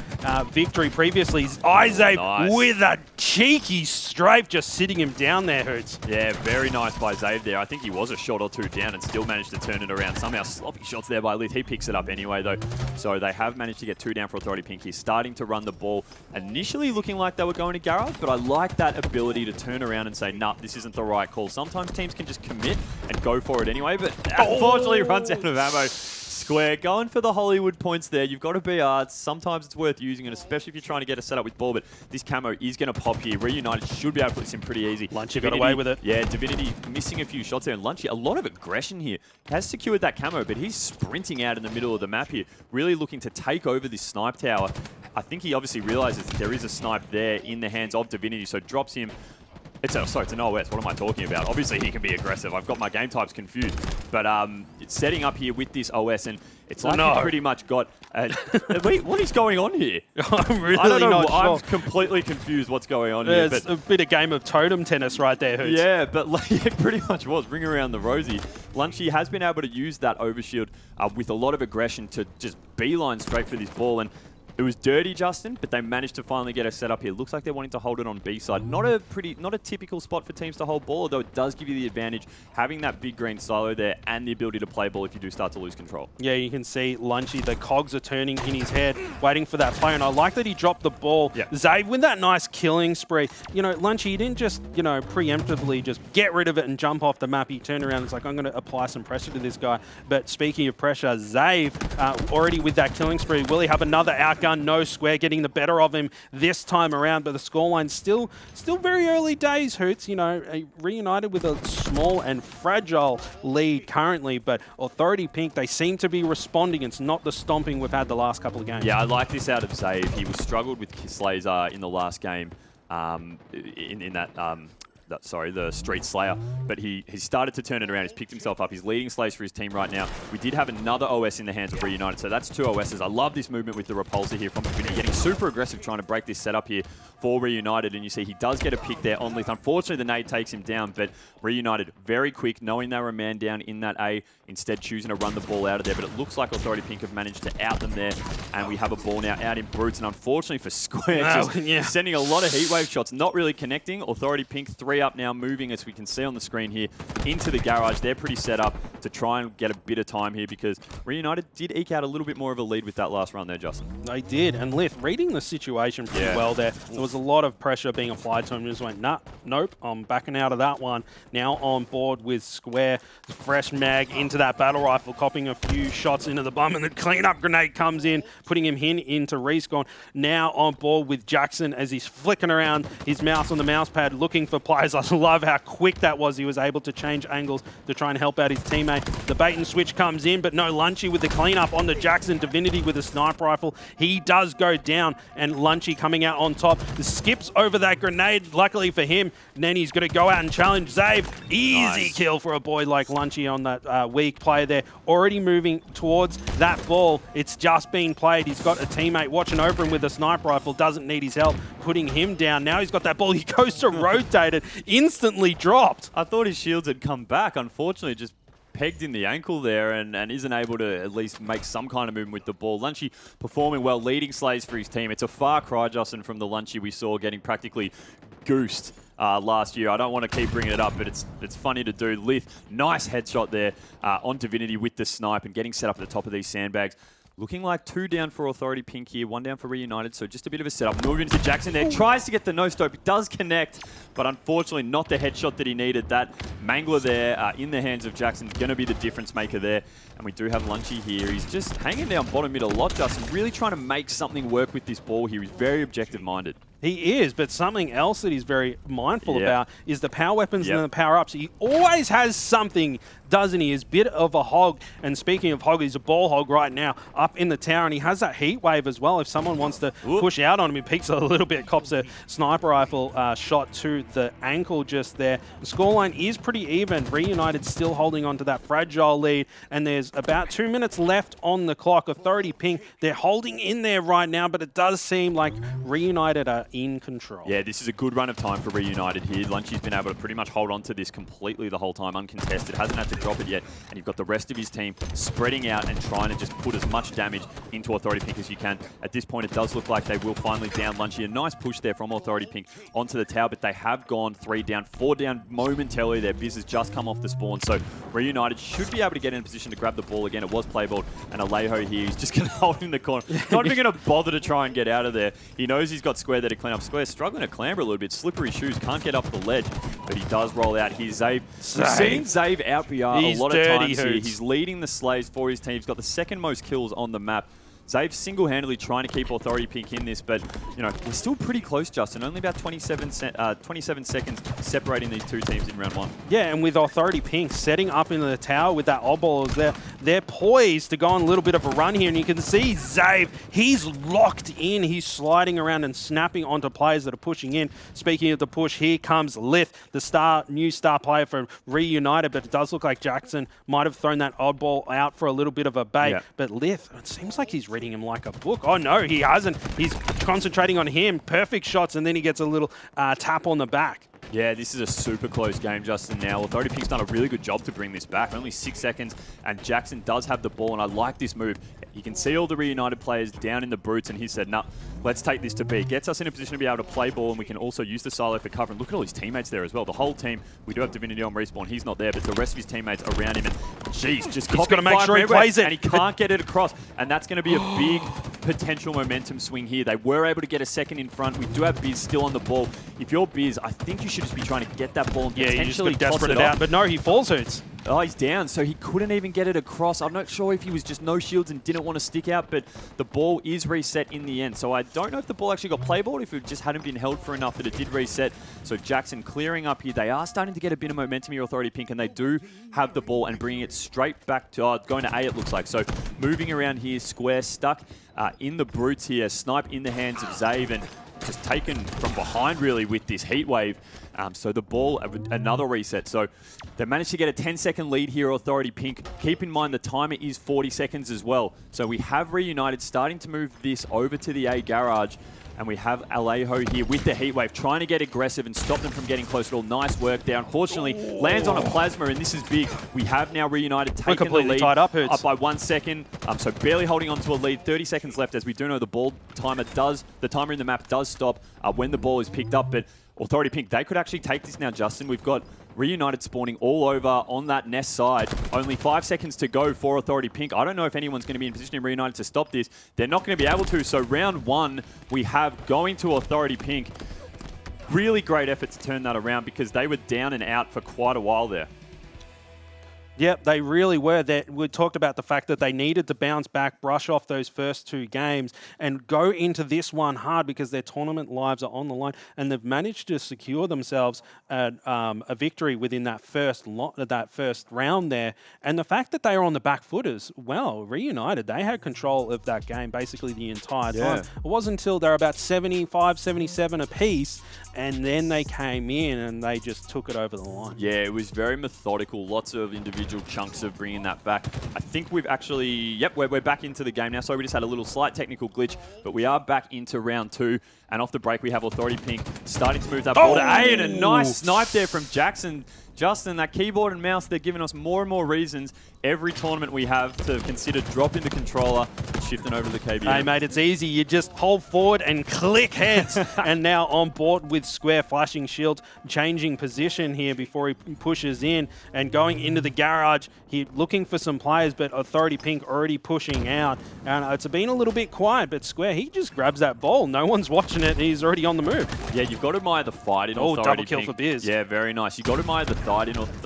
victory previously. Izave with a cheeky strafe, just sitting him down there, Hoots. Yeah, very nice by Zave there. I think he was a shot or two down and still managed to turn it around. Somehow sloppy shots there by Lith. He picks it up anyway, though. So they have managed to get 2 down for Authority Pink. He's starting to run the ball. Initially looking like they were going to Garage, but I like that ability to turn around and say, nah, this isn't the right call. Sometimes teams can just commit and go for it anyway, but unfortunately runs out of ammo. Square going for the Hollywood points there. You've got to be arts. Sometimes it's worth using it, especially if you're trying to get a setup with ball, but this camo is going to pop here. Reunited should be able to put this in pretty easy. Lunchy got away with it. Yeah, Divinity missing a few shots there, and Lunchy, a lot of aggression here. Has secured that camo, but he's sprinting out in the middle of the map here, really looking to take over this snipe tower. I think he obviously realizes that there is a snipe there in the hands of Divinity, so drops him. It's an OS. What am I talking about? Obviously, he can be aggressive. I've got my game types confused. But it's setting up here with this OS, and it's like he pretty much got... wait, what is going on here? I'm really I don't know. not sure. I'm completely confused what's going on here. It's a bit of game of totem tennis right there, Hoots. Yeah, but it pretty much was. Ring around the rosy. Lunchy has been able to use that overshield with a lot of aggression to just beeline straight for this ball, and it was dirty, Justin, but they managed to finally get a setup here. Looks like they're wanting to hold it on B side. Not a typical spot for teams to hold ball, although it does give you the advantage having that big green silo there and the ability to play ball if you do start to lose control. Yeah, you can see Lunchy, the cogs are turning in his head, waiting for that play, and I like that he dropped the ball. Yeah. Zave with that nice killing spree. Lunchy, he didn't just, preemptively just get rid of it and jump off the map. He turned around and was like, I'm going to apply some pressure to this guy. But speaking of pressure, Zave already with that killing spree. Will he have another outgun shotgun. No Square getting the better of him this time around, but the scoreline's still very early days, Hoots. You know, Reunited with a small and fragile lead currently, but Authority Pink, they seem to be responding. It's not the stomping we've had the last couple of games. Yeah, I like this out of Zave. He was struggled with Kisleys in the last game the Street Slayer, but he started to turn it around. He's picked himself up. He's leading Slays for his team right now. We did have another OS in the hands of Reunited, so that's 2 OSs. I love this movement with the Repulsor here from Infinity, getting super aggressive trying to break this setup here for Reunited, and you see he does get a pick there on Lith. Unfortunately, the nade takes him down, but Reunited very quick, knowing they were a man down in that A, instead choosing to run the ball out of there, but it looks like Authority Pink have managed to out them there, and we have a ball now out in Brutes, and unfortunately for Square, sending a lot of heatwave shots, not really connecting. Authority Pink 3 up now, moving, as we can see on the screen here, into the garage. They're pretty set up to try and get a bit of time here because Reunited did eke out a little bit more of a lead with that last run there, Justin. They did, and Lith reading the situation pretty well there. There was a lot of pressure being applied to him. He just went, nah, nope, I'm backing out of that one. Now on board with Square, fresh mag into that battle rifle, copying a few shots into the bum, and the cleanup grenade comes in, putting him into respawn. Now on board with Jackson as he's flicking around his mouse on the mouse pad, looking for players. I love how quick that was. He was able to change angles to try and help out his teammate. The bait and switch comes in, but no, Lunchy with the cleanup on the Jackson. Divinity with a sniper rifle. He does go down, and Lunchy coming out on top. The skips over that grenade, luckily for him. And then he's going to go out and challenge Zave. Easy kill for a boy like Lunchy on that weak player there. Already moving towards that ball. It's just been played. He's got a teammate watching over him with a sniper rifle. Doesn't need his help, putting him down. Now he's got that ball. He goes to rotate it. Instantly dropped. I thought his shields had come back. Unfortunately, just pegged in the ankle there and isn't able to at least make some kind of movement with the ball. Lunchy performing well, leading Slays for his team. It's a far cry, Justin, from the Lunchy we saw getting practically goosed last year. I don't want to keep bringing it up, but it's funny to do. Lith, nice headshot there on Divinity with the snipe and getting set up at the top of these sandbags. Looking like 2 down for Authority Pink here, 1 down for Reunited, so just a bit of a setup. Moving into Jackson there, tries to get the no-scope, it does connect, but unfortunately not the headshot that he needed. That Mangler there in the hands of Jackson is going to be the difference maker there. And we do have Lunchy here. He's just hanging down bottom mid a lot, Justin, really trying to make something work with this ball here. He's very objective-minded. He is, but something else that he's very mindful about is the power weapons and the power-ups. He always has something, doesn't he? He's a bit of a hog, and speaking of hog, he's a ball hog right now up in the tower, and he has that heat wave as well. If someone wants to push out on him, he peeks a little bit, cops a sniper rifle shot to the ankle just there. The scoreline is pretty even. Reunited still holding on to that fragile lead, and there's about 2 minutes left on the clock. Authority Pink, they're holding in there right now, but it does seem like Reunited are in control. Yeah, this is a good run of time for Reunited here. Lunchy's been able to pretty much hold on to this completely the whole time, uncontested. Hasn't had to drop it yet. And you've got the rest of his team spreading out and trying to just put as much damage into Authority Pink as you can. At this point, it does look like they will finally down Lunchy. A nice push there from Authority Pink onto the tower, but they have gone 3 down, 4 down momentarily. Their Biz has just come off the spawn, so Reunited should be able to get in a position to grab the ball again. It was playballed, and Alejo here is just going to hold in the corner. Not even going to bother to try and get out of there. He knows he's got Square there to clean up. Square struggling to clamber a little bit. Slippery shoes, can't get up the ledge, but he does roll out. Here's Zave. We've seen Zave out BR a lot of times here. He's leading the Slays for his team. He's got the 2nd most kills on the map. Zave single-handedly trying to keep Authority Pink in this, but you know we're still pretty close, Justin. Only about 27 seconds separating these two teams in round 1. Yeah, and with Authority Pink setting up into the tower with that oddball, they're poised to go on a little bit of a run here, and you can see Zave, he's locked in. He's sliding around and snapping onto players that are pushing in. Speaking of the push, here comes Lith, the new star player for Reunited, but it does look like Jackson might have thrown that oddball out for a little bit of a bait. Yeah. But Lith, it seems like he's reading him like a book. Oh no, he hasn't. He's concentrating on him. Perfect shots, and then he gets a little tap on the back. Yeah, this is a super close game, Justin, now. Authority Pink's done a really good job to bring this back. Only 6 seconds, and Jackson does have the ball, and I like this move. You can see all the Reunited players down in the Brutes, and he said, nah, let's take this to B. Gets us in a position to be able to play ball, and we can also use the silo for cover. And look at all his teammates there as well. The whole team, we do have Divinity on respawn. He's not there, but the rest of his teammates around him. And jeez, just he's got to make sure he plays it. And he can't get it across. And that's going to be a big potential momentum swing here. They were able to get a second in front. We do have Biz still on the ball. If you're Biz, I think you should just be trying to get that ball and potentially desperate it out. But no, he falls Hoots. Oh, he's down, so he couldn't even get it across. I'm not sure if he was just no shields and didn't want to stick out, but the ball is reset in the end. So I don't know if the ball actually got playballed, if it just hadn't been held for enough that it did reset. So Jackson clearing up here. They are starting to get a bit of momentum here, Authority Pink, and they do have the ball and bringing it straight back to, going to A, it looks like. So moving around here, Square stuck in the brutes here. Snipe in the hands of Zave, and just taken from behind really with this heat wave. So the ball, another reset. So they managed to get a 10-second lead here, Authority Pink. Keep in mind the timer is 40 seconds as well. So we have Reunited starting to move this over to the A garage. And we have Alejo here with the heat wave, trying to get aggressive and stop them from getting close at all. Nice work there. Unfortunately, lands on a plasma, and this is big. We have now Reunited taken the lead tied up by 1 second. So barely holding on to a lead. 30 seconds left, as we do know the timer in the map does stop when the ball is picked up. But Authority Pink, they could actually take this now, Justin. We've got Reunited spawning all over on that nest side. Only 5 seconds to go for Authority Pink. I don't know if anyone's going to be in position in Reunited to stop this. They're not going to be able to. So round one, we have going to Authority Pink. Really great effort to turn that around because they were down and out for quite a while there. Yep, they really were. We talked about the fact that they needed to bounce back, brush off those first 2 games, and go into this one hard because their tournament lives are on the line, and they've managed to secure themselves a victory within that first round there. And the fact that they are on the back foot as well, Reunited, they had control of that game basically the entire time. It wasn't until they're about 75, 77 apiece, and then they came in and they just took it over the line. Yeah, it was very methodical. Lots of individual chunks of bringing that back. I think we've actually, yep, we're back into the game now. So we just had a little slight technical glitch, but we are back into round 2. And off the break, we have Authority Pink starting to move that ball to A, and a nice snipe there from Jackson. Justin, that keyboard and mouse, they're giving us more and more reasons every tournament we have to consider dropping the controller and shifting over to the KBM. Hey, mate, it's easy. You just hold forward and click heads. And now on board with Square, flashing shields, changing position here before he pushes in and going into the garage. He looking for some players, but Authority Pink already pushing out. And it's been a little bit quiet, but Square, he just grabs that ball. No one's watching it. He's already on the move. Yeah, you've got to admire the fight in Authority double kill Pink. for Biz. Yeah, very nice. You've got to admire the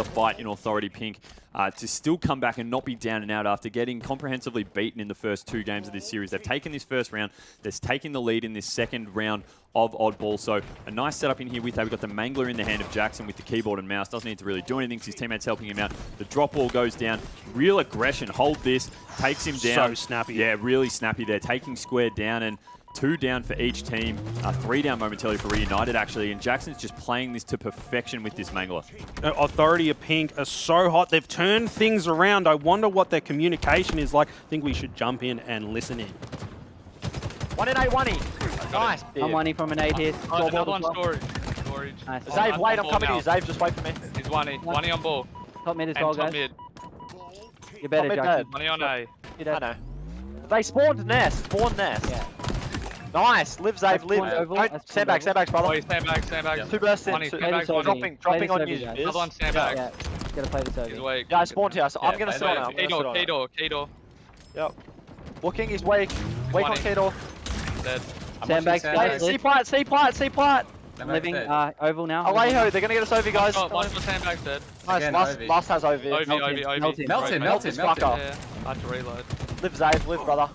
fight in Authority Pink. To still come back and not be down and out after getting comprehensively beaten in the first 2 games of this series. They've taken this first round. They're taking the lead in this second round of Oddball. So a nice setup in here with that. We've got the Mangler in the hand of Jackson with the keyboard and mouse. Doesn't need to really do anything because his teammate's helping him out. The drop ball goes down. Real aggression. Hold this. Takes him down. So snappy. Yeah, really snappy there. Taking Square down, and 2 down for each team, 3 down momentarily for Reunited actually, and Jackson's just playing this to perfection with this Mangler. Authority of Pink are so hot. They've turned things around. I wonder what their communication is like. I think we should jump in and listen in. 1 in A, 1 E. Nice. I'm 1 E from an 8 here. Another one storage. Nice. Zave, wait, I'm coming to you. Zave, just wait for me. He's 1 E. 1 E on ball. Top mid as And well, top guys. mid. You're better, Top mid Jackson. dead. 1 E on A. You're dead. I know. They spawned nest. Spawned nest. Yeah. Nice. Live, Zave, live. Oval. Sandbags, sandbags, brother. Oh, he's sandbags. 2 bursts in. 1 E, 2 sandbags, Play 1 this E. over. Dropping on Play you. this over, Biz. Another one sandbags. Yeah. Gotta play this over. He's weak. Yeah, I spawned here. So I'm gonna sit on it. I'm K gonna door, sit K on door, it. K door. Yep. Looking, he's weak. Weak on 20. K door. Dead. Sandbags, guys. C plot, C plot, C plot. I'm living oval now. Alejo, they're gonna get us over, guys. One shot sandbags dead. Nice. Last has OV. Ovi. Melted. Yeah, I had to reload. Live, Zave, live, brother.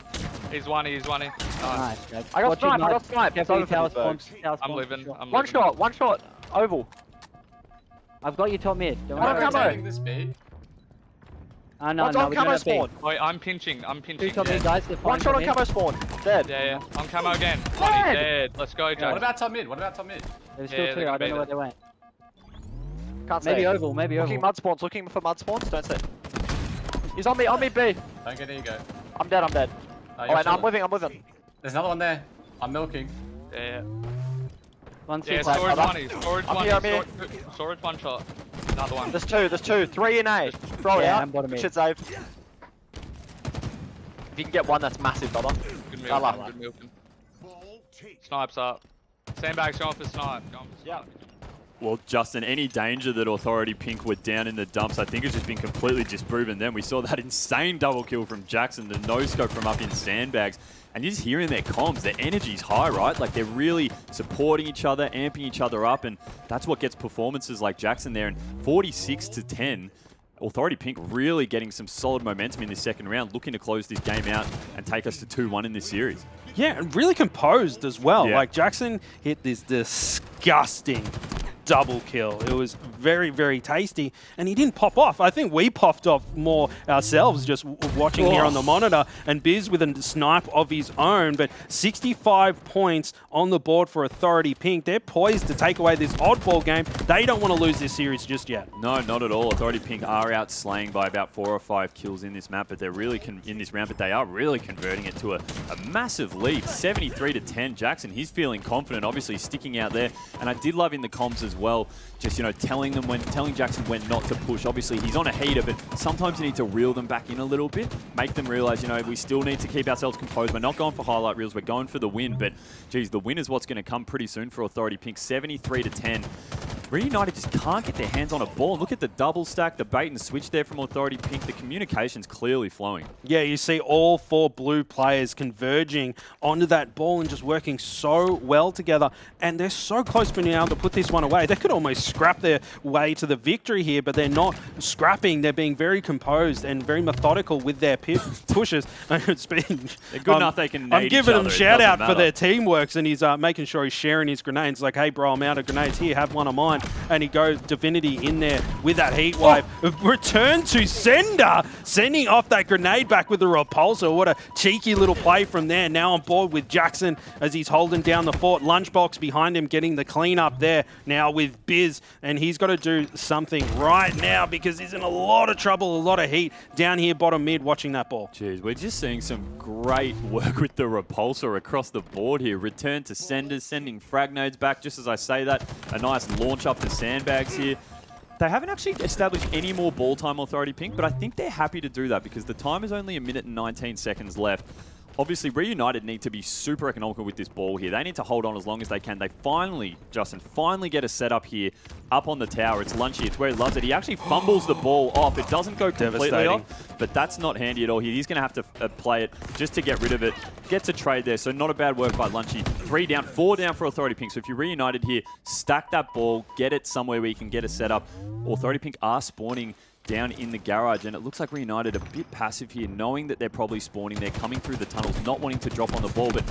He's 1 E, he's 1 E. Nice, guys. I got snipe. Careful, tower spawn. I'm living. One shot. Oval. I've got you top mid. Don't One worry. on camo. No, One's no, on we're camo gonna spawn. Wait, I'm pinching. 2 top mid, guys. They're One fine shot on top camo spawn. Dead. Yeah. On camo again. 1 E, dead. Let's go, Jack. What about top mid? mid? There's still Yeah, 2. they're I gonna don't know be where they went. Can't say. Maybe oval, maybe oval. Looking mud spawns. Looking for mud spawns. Don't say. He's on me. On me, B. Don't get ego. I'm dead. Oh, Alright, I'm living. There's another one there. I'm milking. Yeah. One Yeah, C-plat. storage 1 E. Storage I'm 1 here, E. I'm here. Storage 1 shot. Another one. There's 2. 3 in A. Throw it Yeah, out. I'm bottom mid. Shit, Zave. If you can get one, that's massive, brother. Good I love milking. Good milking. Snipes up. Sandbags going for snipe. Yeah. Well, Justin, any danger that Authority Pink were down in the dumps, I think has just been completely disproven. Then we saw that insane double kill from Jackson, the no-scope from up in Sandbags. And you're just hearing their comms, their energy's high, right? Like they're really supporting each other, amping each other up, and that's what gets performances like Jackson there. And 46-10, Authority Pink really getting some solid momentum in this second round, looking to close this game out and take us to 2-1 in this series. Yeah, and really composed as well. Yeah. Like, Jackson hit this disgusting double kill. It was very, very tasty, and he didn't pop off. I think we popped off more ourselves just watching here on the monitor, and Biz with a snipe of his own, but 65 points on the board for Authority Pink. They're poised to take away this oddball game. They don't want to lose this series just yet. No, not at all. Authority Pink are out slaying by about 4 or 5 kills in this map, but they're really in this round, but they are really converting it to a massive lead, 73-10. Jackson, he's feeling confident, obviously sticking out there, and I did love in the comms as well, just, you know, telling Jackson when not to push. Obviously, he's on a heater, but sometimes you need to reel them back in a little bit, make them realize, you know, we still need to keep ourselves composed. We're not going for highlight reels, we're going for the win, but geez, the win is what's going to come pretty soon for Authority Pink, 73-10. Reunited just can't get their hands on a ball. Look at the double stack, the bait and switch there from Authority Pink. The communication's clearly flowing. Yeah, you see all 4 blue players converging onto that ball and just working so well together. And they're so close to being able to put this one away. They could almost scrap their way to the victory here, but they're not scrapping. They're being very composed and very methodical with their pushes. They're good enough they can nade I'm giving each them other. shout out for their teamwork, and he's making sure he's sharing his grenades. Like, hey, bro, I'm out of grenades here. Have one of mine. And he goes Divinity in there with that heat wave. Return to sender, sending off that grenade back with the repulsor. What a cheeky little play from there. Now on board with Jackson as he's holding down the fort. Lunchbox behind him getting the cleanup there now with Biz, and he's got to do something right now because he's in a lot of trouble, a lot of heat down here bottom mid watching that ball. Jeez, we're just seeing some great work with the repulsor across the board here. Return to senders, sending frag nodes back. Just as I say that, a nice launch up the sandbags here. They haven't actually established any more ball time, Authority Pink, but I think they're happy to do that because the time is only 1 minute and 19 seconds left. Obviously, Reunited need to be super economical with this ball here. They need to hold on as long as they can. They finally, Justin, get a setup here up on the tower. It's Lunchy. It's where he loves it. He actually fumbles the ball off. It doesn't go completely off, but that's not handy at all here. He's going to have to play it just to get rid of it. Gets a trade there, so not a bad work by Lunchy. 3 down, 4 down for Authority Pink. So if you're Reunited here, stack that ball, get it somewhere where you can get a setup. Authority Pink are spawning down in the garage, and it looks like Reunited a bit passive here, knowing that they're probably spawning. They're coming through the tunnels, not wanting to drop on the ball, but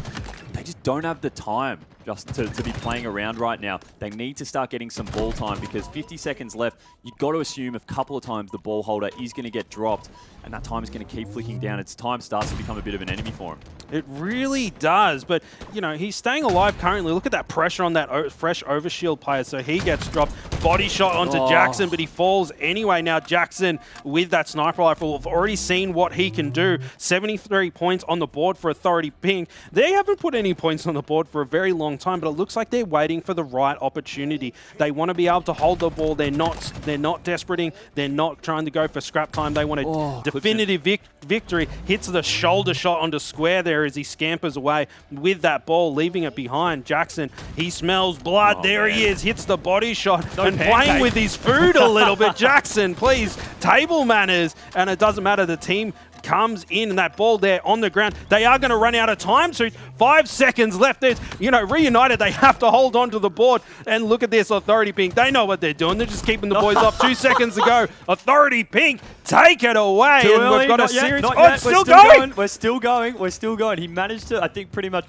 they just don't have the time just to be playing around right now. They need to start getting some ball time because 50 seconds left. You've got to assume a couple of times the ball holder is going to get dropped, and that time is going to keep flicking down. Its time starts to become a bit of an enemy for him. It really does, but, you know, he's staying alive currently. Look at that pressure on that fresh overshield player, so he gets dropped. Body shot onto Jackson, but he falls anyway. Now Jackson with that sniper rifle, we've already seen what he can do. 73 points on the board for Authority Pink. They haven't put any points on the board for a very long time, but it looks like they're waiting for the right opportunity. They want to be able to hold the ball. They're not desperating. They're not trying to go for scrap time. They want a definitive victory. Hits the shoulder shot onto Square there as he scampers away with that ball, leaving it behind. Jackson, he smells blood. There he is. Hits the body shot and playing with his food a little bit. Jackson, please, table manners. And it doesn't matter. The team comes in and that ball there on the ground. They are going to run out of time soon. 5 seconds left. There's, you know, Reunited, they have to hold on to the board. And look at this, Authority Pink. They know what they're doing. They're just keeping the boys off. 2 seconds to go. Authority Pink, take it away. Too and early, we've got a not yet, series. not Oh, yet. it's still going. We're still going. We're still going. He managed to, I think, pretty much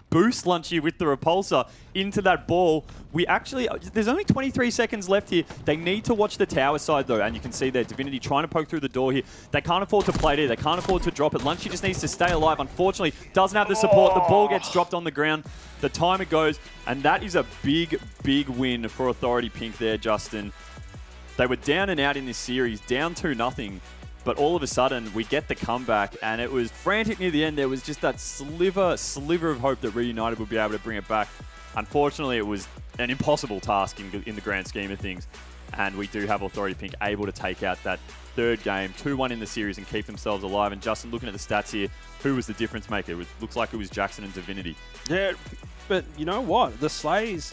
boost Lunchy with the repulsor into that ball. We actually, there's only 23 seconds left here. They need to watch the tower side though, and you can see their Divinity trying to poke through the door here. They can't afford to play it here. They can't afford to drop it. Lunchy just needs to stay alive. Unfortunately, doesn't have the support. The ball gets dropped on the ground. The timer goes, and that is a big, big win for Authority Pink there, Justin. They were down and out in this series, down 2-0. But all of a sudden, we get the comeback, and it was frantic near the end. There was just that sliver of hope that Reunited would be able to bring it back. Unfortunately, it was an impossible task in the grand scheme of things. And we do have Authority Pink able to take out that third game, 2-1 in the series, and keep themselves alive. And Justin, looking at the stats here, who was the difference maker? It looks like it was Jackson and Divinity. Yeah, but you know what? The Slays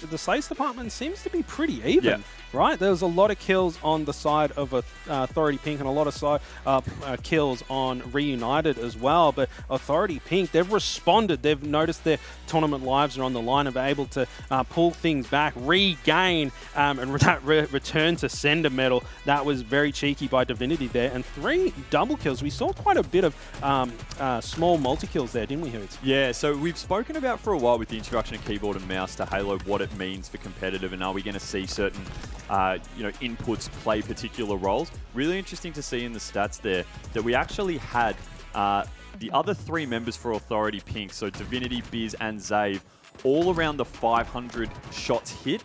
department seems to be pretty even. right? There was a lot of kills on the side of Authority Pink and a lot of kills on Reunited as well. But Authority Pink, they've responded. They've noticed their tournament lives are on the line and are able to pull things back, regain, and return to sender medal. That was very cheeky by Divinity there. And 3 double kills. We saw quite a bit of small multi-kills there, didn't we, Hoots? Yeah, so we've spoken about for a while with the introduction of keyboard and mouse to Halo what it means for competitive, and are we going to see certain inputs play particular roles. Really interesting to see in the stats there that we actually had the other 3 members for Authority Pink, so Divinity, Biz, and Zave, all around the 500 shots hit.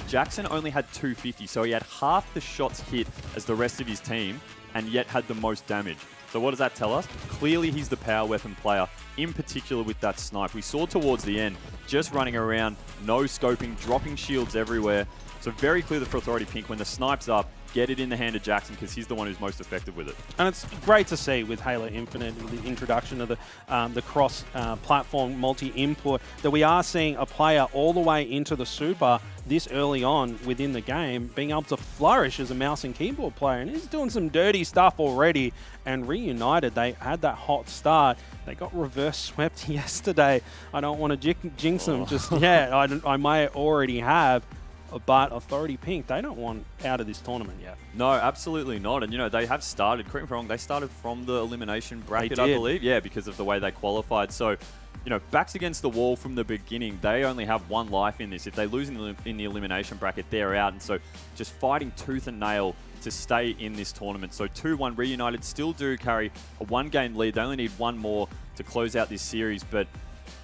Jackson only had 250, so he had half the shots hit as the rest of his team, and yet had the most damage. So what does that tell us? Clearly he's the power weapon player, in particular with that snipe. We saw towards the end, just running around, no scoping, dropping shields everywhere. So very clear that for Authority Pink, when the snipe's up, get it in the hand of Jackson because he's the one who's most effective with it. And it's great to see with Halo Infinite, with the introduction of the cross-platform multi-input, that we are seeing a player all the way into the Super this early on within the game being able to flourish as a mouse and keyboard player. And he's doing some dirty stuff already. And Reunited, they had that hot start. They got reverse swept yesterday. I don't want to jinx them just yet. I may already have. But Authority Pink, they don't want out of this tournament yet. No, absolutely not. And, they have started, correct me if I'm wrong, they started from the elimination bracket, I believe. Yeah, because of the way they qualified. So, backs against the wall from the beginning. They only have 1 life in this. If they lose in the elimination bracket, they're out. And so just fighting tooth and nail to stay in this tournament. So 2-1 Reunited still do carry a 1-game lead. They only need 1 more to close out this series. But,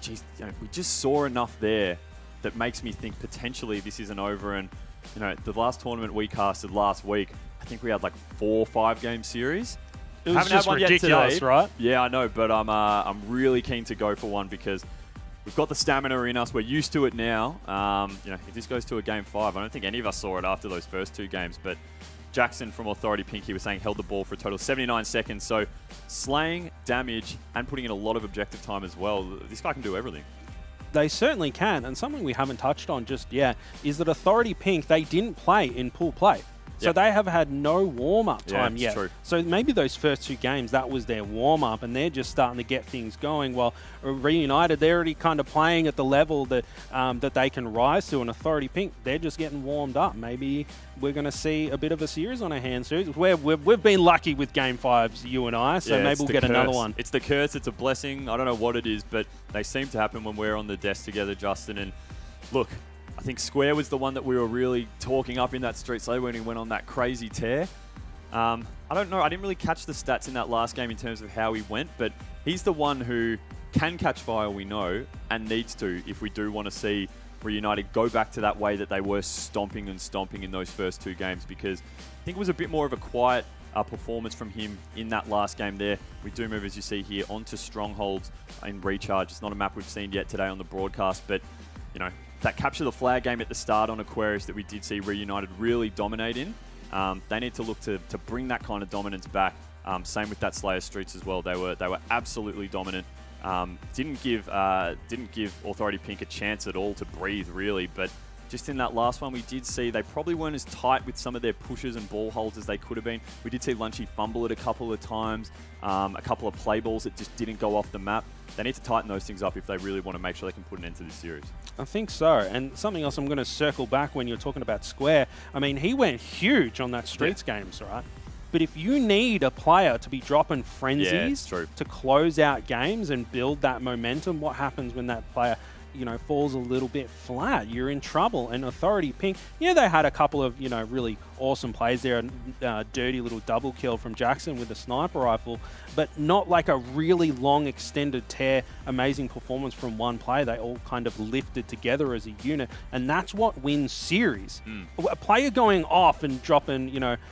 geez, we just saw enough there that makes me think potentially this isn't over. And the last tournament we casted last week, I think we had like 4 or 5 game series. It was just ridiculous, right? Yeah, I know, but I'm really keen to go for one because we've got the stamina in us. We're used to it now. If this goes to a game 5, I don't think any of us saw it after those first 2 games, but Jackson from Authority Pink, he was saying, held the ball for a total of 79 seconds. So slaying, damage, and putting in a lot of objective time as well. This guy can do everything. They certainly can, and something we haven't touched on just yet is that Authority Pink, they didn't play in pool play. So they have had no warm-up time yet. True. So maybe those first 2 games, that was their warm-up, and they're just starting to get things going. While Reunited, they're already kind of playing at the level that that they can rise to. And Authority Pink, they're just getting warmed up. Maybe we're going to see a bit of a series on our hands soon. We've been lucky with Game 5s, you and I, so maybe we'll get another one. It's the curse, it's a blessing. I don't know what it is, but they seem to happen when we're on the desk together, Justin. And look, I think Square was the one that we were really talking up in that Street Slay when he went on that crazy tear. I don't know. I didn't really catch the stats in that last game in terms of how he went, but he's the one who can catch fire, we know, and needs to if we do want to see Reunited go back to that way that they were stomping in those first 2 games, because I think it was a bit more of a quiet performance from him in that last game there. We do move, as you see here, onto Strongholds in Recharge. It's not a map we've seen yet today on the broadcast, but, that capture the flag game at the start on Aquarius that we did see Reunited really dominate in. They need to look to bring that kind of dominance back. Same with that Slayer Streets as well. They were absolutely dominant. Didn't give Authority Pink a chance at all to breathe, really. But just in that last one, we did see they probably weren't as tight with some of their pushes and ball holds as they could have been. We did see Lunchy fumble it a couple of times, a couple of play balls that just didn't go off the map. They need to tighten those things up if they really want to make sure they can put an end to this series. I think so. And something else I'm going to circle back when you're talking about Square. I mean, he went huge on that Streets games, right? But if you need a player to be dropping frenzies to close out games and build that momentum, what happens when that player falls a little bit flat? You're in trouble. And Authority Pink, they had a couple of, really awesome plays there. A dirty little double kill from Jackson with a sniper rifle, but not like a really long extended tear, amazing performance from one player. They all kind of lifted together as a unit, and that's what wins series. A player going off and dropping,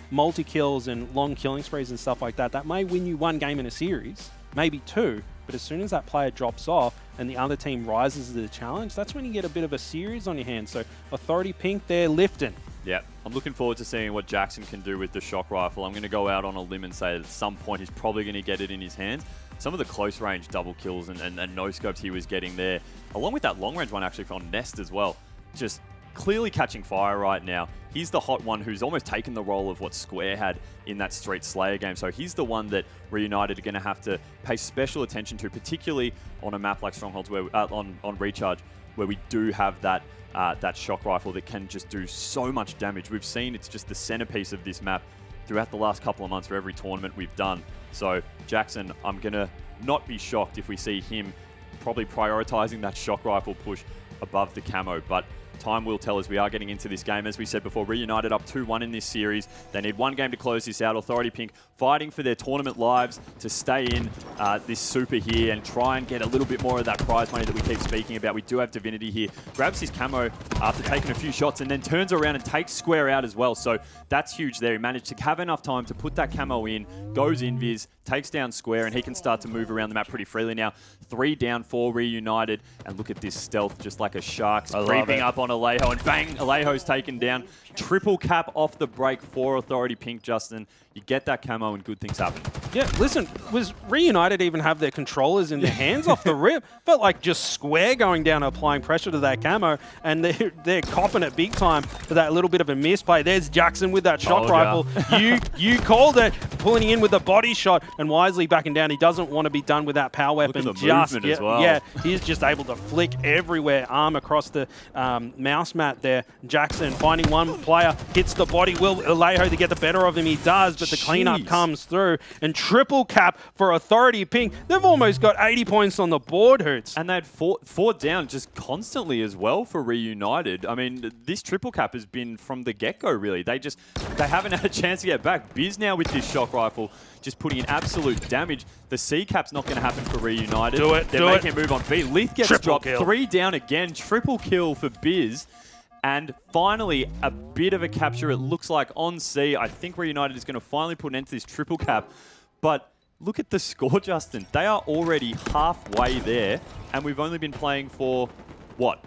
multi-kills and long killing sprees and stuff like that may win you 1 game in a series, maybe 2. But as soon as that player drops off and the other team rises to the challenge, that's when you get a bit of a series on your hands. So Authority Pink, they're lifting. Yeah, I'm looking forward to seeing what Jackson can do with the shock rifle. I'm going to go out on a limb and say that at some point he's probably going to get it in his hands. Some of the close range double kills and no scopes he was getting there, along with that long range one actually from Nest as well. Just clearly catching fire right now. He's the hot one who's almost taken the role of what Square had in that Street Slayer game. So he's the one that Reunited are going to have to pay special attention to, particularly on a map like Strongholds, where on Recharge, where we do have that that shock rifle that can just do so much damage. We've seen it's just the centerpiece of this map throughout the last couple of months for every tournament we've done. So Jackson, I'm going to not be shocked if we see him probably prioritizing that shock rifle push above the camo, but time will tell as we are getting into this game. As we said before, Reunited up 2-1 in this series. They need one game to close this out. Authority Pink fighting for their tournament lives to stay in this Super here and try and get a little bit more of that prize money that we keep speaking about. We do have Divinity here. Grabs his camo after taking a few shots and then turns around and takes Square out as well. So that's huge there. He managed to have enough time to put that camo in, goes invis, takes down Square, and he can start to move around the map pretty freely now. 3 down for Reunited. And look at this stealth, just like a shark, creeping up on Alejo, and bang, Alejo's taken down. Triple cap off the break for Authority Pink, Justin. You get that camo and good things happen. Yeah, listen, was Reunited even have their controllers in their hands off the rip? Felt like just Square going down applying pressure to that camo, and they're copping it big time for that little bit of a misplay. There's Jackson with that shock rifle. You called it, pulling in with a body shot, and wisely backing down. He doesn't want to be done with that power weapon. Look at the movement as well. Yeah, he's just able to flick everywhere, arm across the mouse mat there. Jackson finding one player, hits the body. Will Alejo to get the better of him? He does, but the cleanup comes through. And triple cap for Authority Pink. They've almost got 80 points on the board, Hoots. And they had four down just constantly as well for Reunited. I mean, this triple cap has been from the get-go, really. They haven't had a chance to get back. Biz now with this shock rifle, just putting in absolute damage. The C cap's not going to happen for Reunited. They're making a move on B. Lith gets dropped. Kill. 3 down again. Triple kill for Biz. And finally, a bit of a capture, it looks like, on C. I think Reunited is going to finally put an end to this triple cap. But look at the score, Justin. They are already halfway there, and we've only been playing for, what?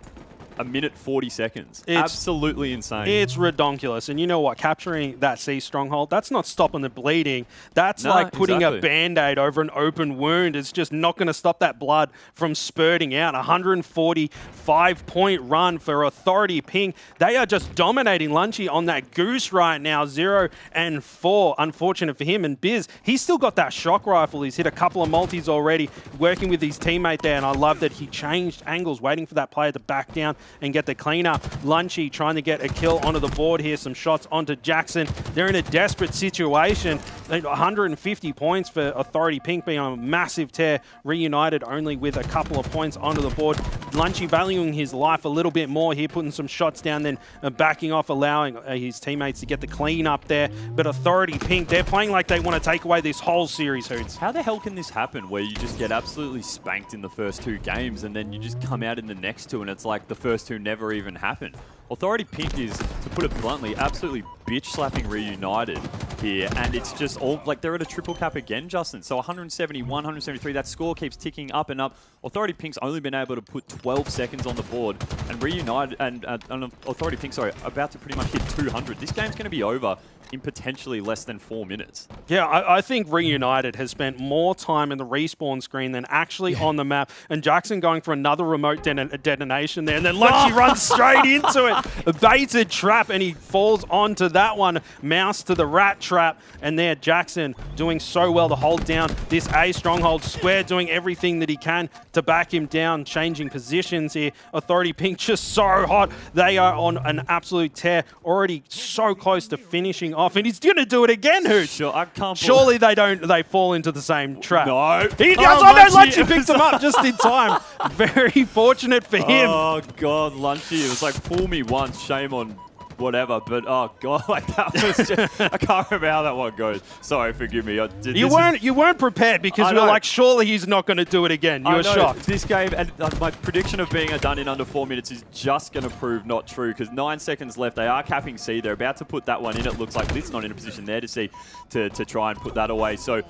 A minute 40 seconds. It's absolutely insane. It's redonkulous. And you know what? Capturing that C Stronghold, that's not stopping the bleeding. That's like putting a Band-Aid over an open wound. It's just not going to stop that blood from spurting out. 145-point run for Authority Pink. They are just dominating Lunchy on that Goose right now. 0-4. Unfortunate for him. And Biz, he's still got that shock rifle. He's hit a couple of multis already, working with his teammate there. And I love that he changed angles, waiting for that player to back down and get the cleanup. Lunchy trying to get a kill onto the board here. Some shots onto Jackson. They're in a desperate situation. 150 points for Authority Pink being on a massive tear. Reunited only with a couple of points onto the board. Lunchy valuing his life a little bit more here, putting some shots down, then backing off, allowing his teammates to get the clean up there. But Authority Pink, they're playing like they want to take away this whole series, Hoots. How the hell can this happen where you just get absolutely spanked in the first 2 games and then you just come out in the next 2 and it's like the first 2 never even happened? Authority Pink is, to put it bluntly, absolutely bitch-slapping Reunited here, and it's just all, like, they're at a triple cap again, Justin. So 171, 173, that score keeps ticking up and up. Authority Pink's only been able to put 12 seconds on the board, and Reunited, and Authority Pink, sorry, about to pretty much hit 200. This game's going to be over in potentially less than 4 minutes. Yeah, I think Reunited has spent more time in the respawn screen than actually on the map. And Jackson going for another remote detonation there. And then Lunchy runs straight into it. A baited trap, and he falls onto that one. Mouse to the rat trap. And there, Jackson doing so well to hold down this A Stronghold. Square doing everything that he can to back him down, changing positions here. Authority Pink just so hot. They are on an absolute tear, already so close to finishing off, and he's going to do it again, Hoots. Sure, I can't. Surely they fall into the same trap. No. He does. Oh, no, Lunchy picked him up just in time. Very fortunate for him. Oh, God, Lunchy. It was like, fool me once, shame on whatever, but oh God, like that was just, I can't remember how that one goes. Sorry, forgive me. You weren't prepared because we were like, surely he's not going to do it again. You were shocked. This game, and my prediction of being done in under 4 minutes is just going to prove not true because 9 seconds left. They are capping C. They're about to put that one in. It looks like Lid's not in a position there to see to try and put that away. So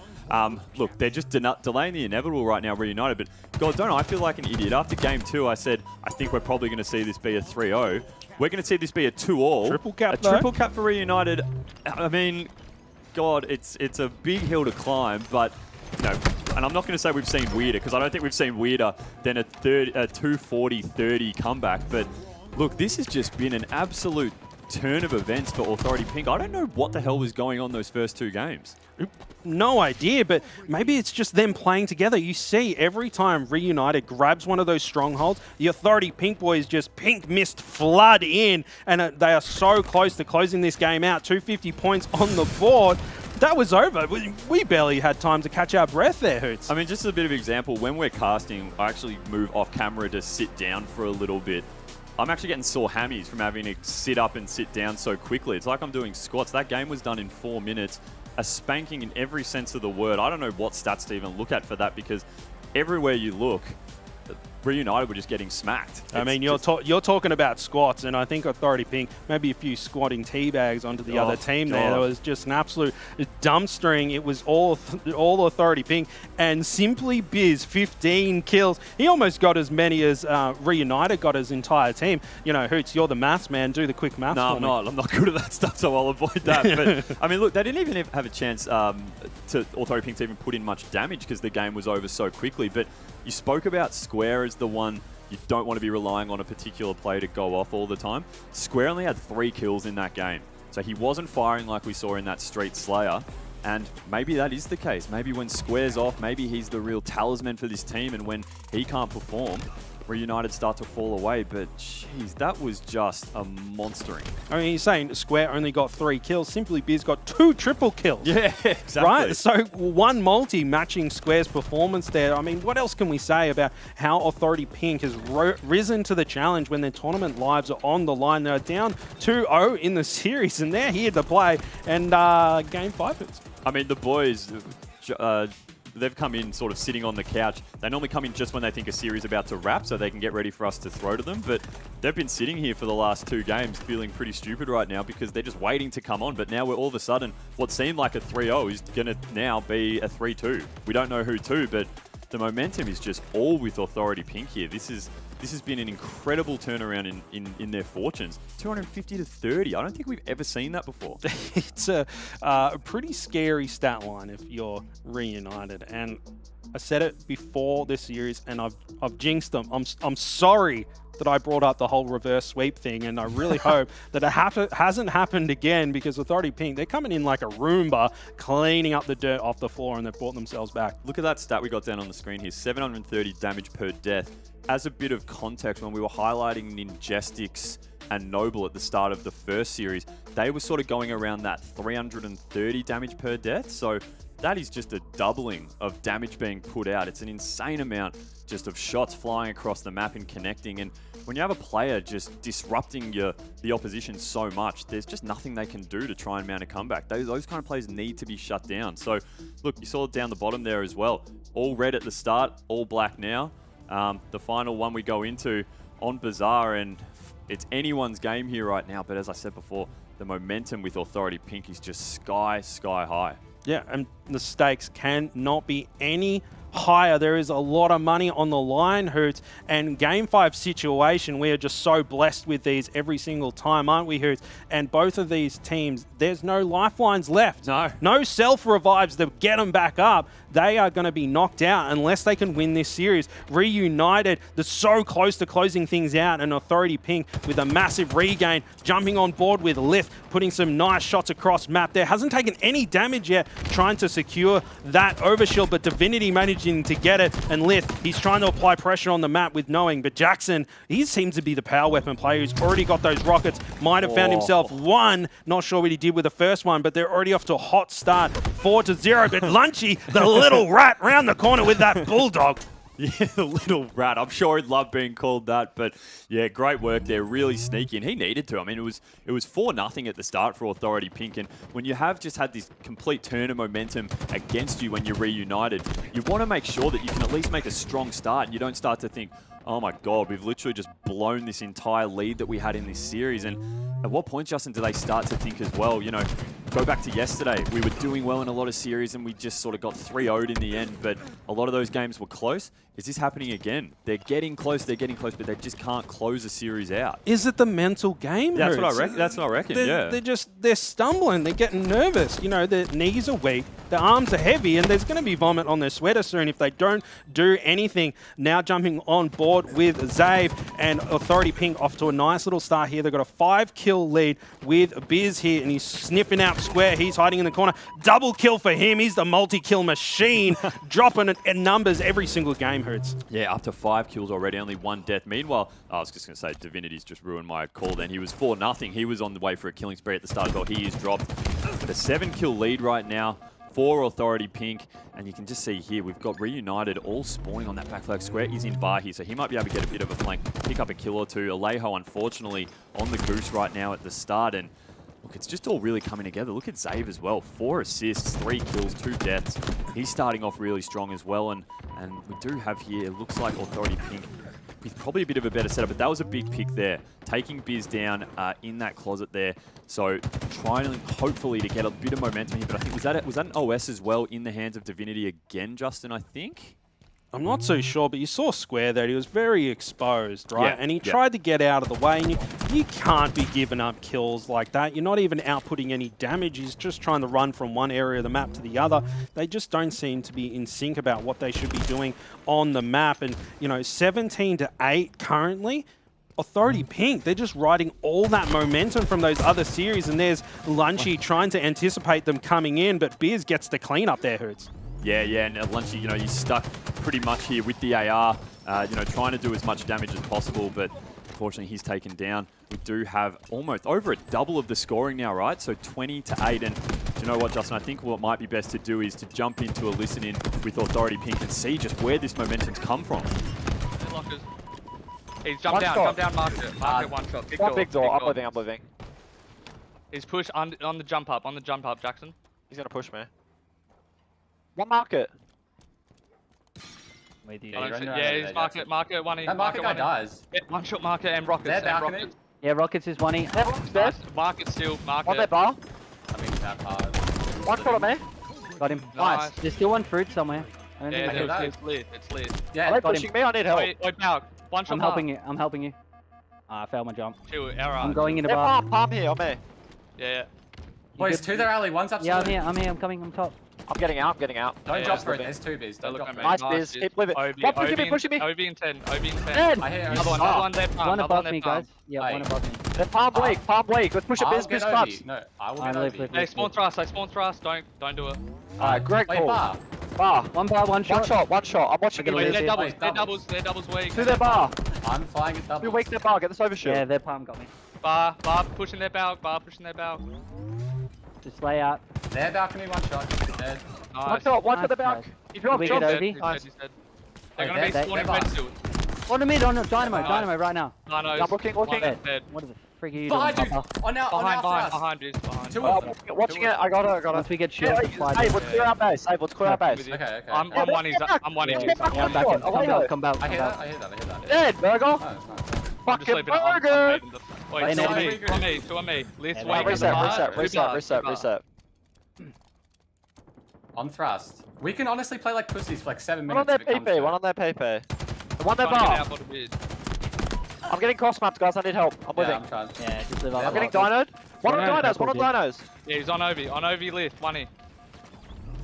look, they're just delaying the inevitable right now, Reunited. But God, don't I feel like an idiot. After game 2, I said, I think we're probably going to see this be a 3-0. We're going to see this be a 2-all. Triple cap, triple cap for Reunited. I mean, God, it's a big hill to climb, but, you know, and I'm not going to say we've seen weirder, because I don't think we've seen weirder than a 240-30 comeback, but Look, this has just been an absolute turn of events for Authority Pink. I don't know what the hell was going on those first 2 games. No idea, but maybe it's just them playing together. You see, every time Reunited grabs one of those strongholds, the Authority Pink boys just pink mist flood in, and they are so close to closing this game out. 250 points on the board. That was over. We barely had time to catch our breath there, Hoots. I mean, just as a bit of example, when we're casting, I actually move off camera to sit down for a little bit. I'm actually getting sore hammies from having to sit up and sit down so quickly. It's like I'm doing squats. That game was done in 4 minutes. A spanking in every sense of the word. I don't know what stats to even look at for that, because everywhere you look, Reunited were just getting smacked. I mean, you're talking about squats, and I think Authority Pink, maybe a few squatting teabags onto the other team there. There was just an absolute dumpstering. It was all Authority Pink, and Simply Biz, 15 kills. He almost got as many as Reunited got his entire team. You know, Hoots, you're the maths man. Do the quick maths No, for I'm me. not. I'm not good at that stuff, so I'll avoid that. But, I mean, look, they didn't even have a chance to Authority Pink to even put in much damage because the game was over so quickly. But you spoke about Square as the one you don't want to be relying on a particular player to go off all the time. Square only had 3 kills in that game. So he wasn't firing like we saw in that Street Slayer. And maybe that is the case. Maybe when Square's off, maybe he's the real talisman for this team. And when he can't perform, Reunited start to fall away. But, jeez, that was just a monstering. I mean, you're saying Square only got 3 kills. Simply Biz got 2 triple kills. Yeah, exactly. Right? So 1 multi matching Square's performance there. I mean, what else can we say about how Authority Pink has risen to the challenge when their tournament lives are on the line? They're down 2-0 in the series, and they're here to play. And game 5 hits. I mean, the boys, they've come in sort of sitting on the couch. They normally come in just when they think a series is about to wrap so they can get ready for us to throw to them. But they've been sitting here for the last 2 games feeling pretty stupid right now because they're just waiting to come on. But now we're all of a sudden, what seemed like a 3-0 is going to now be a 3-2. We don't know who to, but the momentum is just all with Authority Pink here. This has been an incredible turnaround in their fortunes. 250 to 30. I don't think we've ever seen that before. It's a pretty scary stat line if you're Reunited. And I said it before this series, and I've jinxed them. I'm sorry that I brought up the whole reverse sweep thing, and I really hope that it hasn't happened again, because Authority Pink, they're coming in like a Roomba, cleaning up the dirt off the floor, and they've brought themselves back. Look at that stat we got down on the screen here, 730 damage per death. As a bit of context, when we were highlighting Ninjestics and Noble at the start of the first series, they were sort of going around that 330 damage per death. So that is just a doubling of damage being put out. It's an insane amount just of shots flying across the map and connecting. And when you have a player just disrupting the opposition so much, there's just nothing they can do to try and mount a comeback. Those kind of players need to be shut down. So look, you saw it down the bottom there as well. All red at the start, all black now. The final one we go into on Bazaar, and it's anyone's game here right now. But as I said before, the momentum with Authority Pink is just sky high. Yeah, and the stakes cannot be any higher. There is a lot of money on the line, Hoots, and Game 5 situation, we are just so blessed with these every single time, aren't we, Hoots? And both of these teams, there's no lifelines left. No self-revives that get them back up. They are going to be knocked out unless they can win this series. Reunited, they're so close to closing things out, and Authority Pink with a massive regain, jumping on board with Lift, putting some nice shots across map there. Hasn't taken any damage yet, trying to secure that overshield, but Divinity managing to get it, and Lift, he's trying to apply pressure on the map with knowing, but Jackson, he seems to be the power weapon player who's already got those rockets, might have found himself one, not sure what he did with the first one, but they're already off to a hot start, 4-0, but Lunchy, the little rat round the corner with that bulldog. Yeah, the little rat. I'm sure he'd love being called that, but yeah, great work there. Really sneaky, and he needed to. I mean, it was 4-0 at the start for Authority Pink, and when you have just had this complete turn of momentum against you when you're Reunited, you want to make sure that you can at least make a strong start, and you don't start to think, oh my God, we've literally just blown this entire lead that we had in this series. And at what point, Justin, do they start to think as well, you know, go back to yesterday, we were doing well in a lot of series and we just sort of got 3-0'd in the end, but a lot of those games were close. Is this happening again? They're getting close, but they just can't close a series out. Is it the mental game? That's what I reckon. That's what I reckon. They're stumbling. They're getting nervous. You know, their knees are weak, their arms are heavy, and there's going to be vomit on their sweater soon if they don't do anything. Now jumping on board board with Zave, and Authority Pink off to a nice little start here. They've got a 5-kill lead with Biz here, and he's sniffing out Square. He's hiding in the corner. Double kill for him. He's the multi-kill machine, dropping in numbers every single game, Hurts. Yeah, up to 5 kills already, only 1 death. Meanwhile, I was just going to say, Divinity's just ruined my call then. He was 4-0. He was on the way for a killing spree at the start as well. He is dropped. But a 7-kill lead right now for Authority Pink. And you can just see here, we've got Reunited all spawning on that back flag. Square is in bar here, so he might be able to get a bit of a flank, pick up a kill or two. Alejo, unfortunately, on the goose right now at the start. And look, it's just all really coming together. Look at Zave as well. 4 assists, 3 kills, 2 deaths. He's starting off really strong as well. And we do have here, it looks like Authority Pink with probably a bit of a better setup, but that was a big pick there. Taking Biz down in that closet there. So trying hopefully to get a bit of momentum here. But I think, was that an OS as well in the hands of Divinity again, Justin, I think? I'm not so sure, but you saw Square there. He was very exposed, right? Yeah, and he tried to get out of the way. And you can't be giving up kills like that. You're not even outputting any damage. He's just trying to run from one area of the map to the other. They just don't seem to be in sync about what they should be doing on the map. And, you know, 17-8 currently. Authority Pink, they're just riding all that momentum from those other series. And there's Lunchy trying to anticipate them coming in, but Biz gets the clean up there, Hurts. Yeah, and Lunchy, you know, he's stuck pretty much here with the AR, you know, trying to do as much damage as possible, but unfortunately he's taken down. We do have almost over a double of the scoring now, right? So 20-8, and do you know what, Justin? I think what might be best to do is to jump into a listen-in with Authority Pink and see just where this momentum's come from. He's jumped down, mark it, one shot. Big door, I'm living. He's pushed on the jump up, Jackson. He's gonna push me. One market. Yeah, he's market one. That market guy dies. One shot market and rockets. Yeah, rockets is 1 Market still, market. On their bar. I mean, that hard. One shot on me. Got him. Nice. There's still one fruit somewhere. Yeah, it's lit. Yeah, they're pushing me. I need help. Wait, one shot. I'm helping you. I failed my jump. Chill, I'm going in the bar. Palm here on me. Yeah. Boys, 2 there, Ali. One's upstairs. Yeah, I'm here. I'm coming. I'm top. I'm getting out. Don't drop for it. There's 2 Bs. Don't drop for it. Nice Biz. Keep living. One pushing me. OB in 10. Dead. Another one there. One above me, guys. Yeah, one above me. They're palm weak. Let's push a Biz clutch. No, I will get OB. They spawn thrust. Don't do it. Alright, great call. Bar. One bar, one shot. I'm watching it. They're doubles weak. To their bar. I'm flying at doubles. Too weak their bar. Get this overshoot. Yeah, their palm got me. Bar pushing their bow. Just lay out. Their balcony, one shot. Dead. One shot the back. He's dropped. He's dead. They're gonna be spawning red still. On the mid, on Dynamo right now. I'm looking. What is the frig are you behind doing, you. Behind. Watching it. I got it. Once we get shield, Save, let's clear our base. Okay. I'm one each. Yeah, I'm back in. Come back. I hear that. Dead, Burger. Fucking Burger. Wait, two on me. Let's wait. Reset. On thrust. We can honestly play like pussies for like 7 minutes. One on their PP. One their bar. I'm getting cross mapped, guys. I need help. I'm living. Yeah, just live up. I'm getting dynoed. One on dinos. Yeah, he's on Ovi. On Ovi left. Money.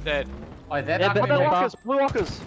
Dead. Oh, they're back. Blue walkers.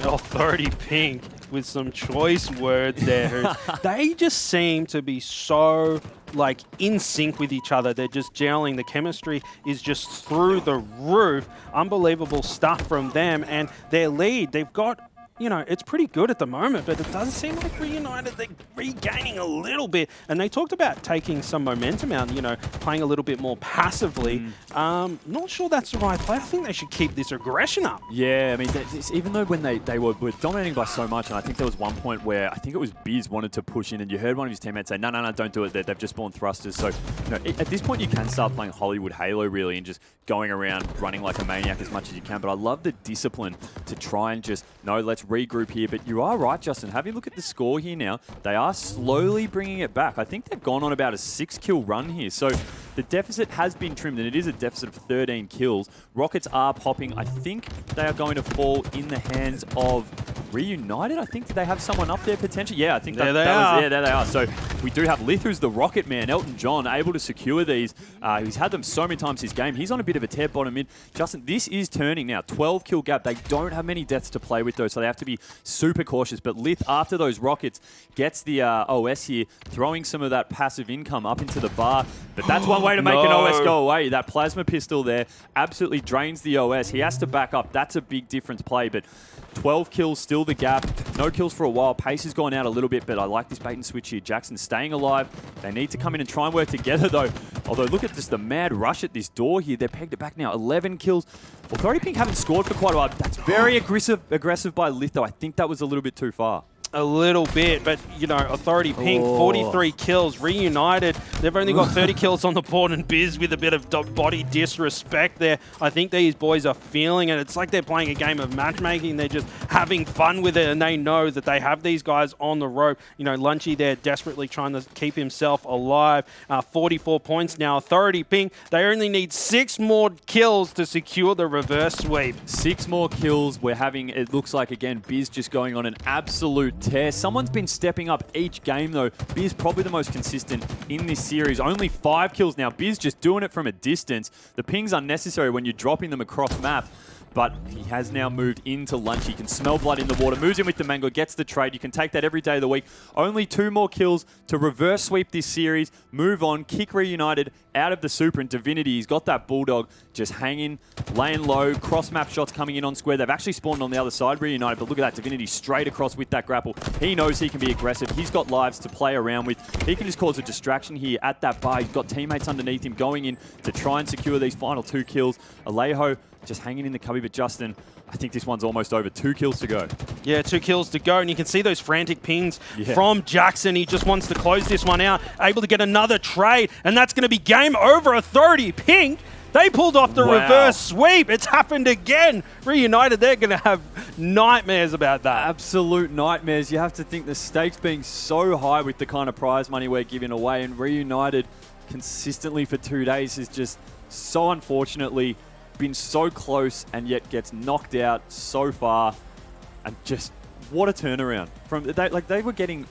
Authority Pink with some choice words there. They just seem to be so like in sync with each other. They're just gelling. The chemistry is just through the roof. Unbelievable stuff from them, and their lead, they've got, you know, it's pretty good at the moment, but it doesn't seem like Reunited, they're regaining a little bit. And they talked about taking some momentum out, you know, playing a little bit more passively. Not sure that's the right play. I think they should keep this aggression up. Yeah, I mean, even though when they were dominating by so much, and I think there was one point where I think it was Biz wanted to push in, and you heard one of his teammates say, no, don't do it. They've just spawned thrusters. So, you know, at this point, you can start playing Hollywood Halo, really, and just going around running like a maniac as much as you can. But I love the discipline to try and just, no, let's regroup here. But you are right, Justin. Have you look at the score here now. They are slowly bringing it back. I think they've gone on about a 6-kill run here. So the deficit has been trimmed, and it is a deficit of 13 kills. Rockets are popping. I think they are going to fall in the hands of Reunited. I think, did they have someone up there potentially? Yeah, I think there they are. Yeah, there they are. So we do have Lith, who's the rocket man. Elton John able to secure these. He's had them so many times this game. He's on a bit of a tear bottom mid. Justin, this is turning now. 12 kill gap. They don't have many deaths to play with though, so they have to be super cautious. But Lith, after those rockets, gets the OS here, throwing some of that passive income up into the bar. But that's one way to make an OS go away. That plasma pistol there absolutely drains the OS. He has to back up. That's a big difference play, but 12 kills, still the gap. No kills for a while. Pace has gone out a little bit, but I like this bait and switch here. Jackson staying alive. They need to come in and try and work together, though. Although, look at just the mad rush at this door here. They're pegged it back now. 11 kills. Authority Pink haven't scored for quite a while. That's very aggressive by Lith, though. I think that was a little bit too far. A little bit, but you know, Authority Pink, 43 kills. Reunited, they've only got 30 kills on the board, and Biz with a bit of body disrespect there. I think these boys are feeling it. It's like they're playing a game of matchmaking. They're just having fun with it, and they know that they have these guys on the rope. You know, Lunchy there desperately trying to keep himself alive. 44 points now. Authority Pink, they only need 6 more kills to secure the reverse sweep. 6 more kills. We're having, it looks like, again, Biz just going on an absolute tear. Someone's been stepping up each game, though. Biz probably the most consistent in this series. Only 5 kills now. Biz just doing it from a distance. The ping's unnecessary when you're dropping them across map. But he has now moved into Lunch. He can smell blood in the water. Moves in with the mango, gets the trade. You can take that every day of the week. Only 2 more kills to reverse sweep this series. Move on. Kick Reunited out of the Super. And Divinity, he's got that Bulldog just hanging, laying low. Cross-map shots coming in on square. They've actually spawned on the other side, Reunited. But look at that. Divinity straight across with that grapple. He knows he can be aggressive. He's got lives to play around with. He can just cause a distraction here at that bar. He's got teammates underneath him going in to try and secure these final 2 kills. Alejo just hanging in the cubby, but Justin, I think this one's almost over. 2 kills to go. Yeah, 2 kills to go, and you can see those frantic pings from Jackson. He just wants to close this one out, able to get another trade, and that's going to be game over. Authority Pink, they pulled off the reverse sweep. It's happened again. Reunited, they're going to have nightmares about that. Absolute nightmares. You have to think the stakes being so high with the kind of prize money we're giving away, and Reunited consistently for 2 days is just so unfortunately been so close and yet gets knocked out so far, and just what a turnaround from they were getting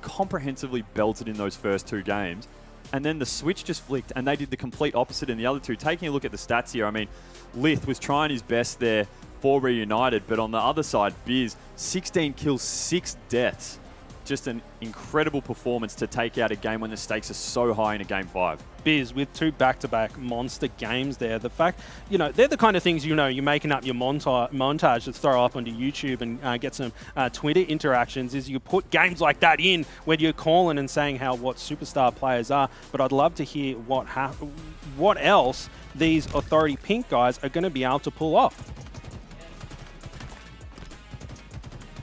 comprehensively belted in those first 2 games, and then the switch just flicked and they did the complete opposite in the other 2. Taking a look at the stats here, I mean, Lith was trying his best there for Reunited, but on the other side, Biz, 16 kills, 6 deaths. Just an incredible performance to take out a game when the stakes are so high in a Game 5. Biz with 2 back-to-back monster games there. The fact, you know, they're the kind of things, you know, you're making up your montage to throw up onto YouTube and get some Twitter interactions, is you put games like that in when you're calling and saying what superstar players are. But I'd love to hear what else these Authority Pink guys are going to be able to pull off.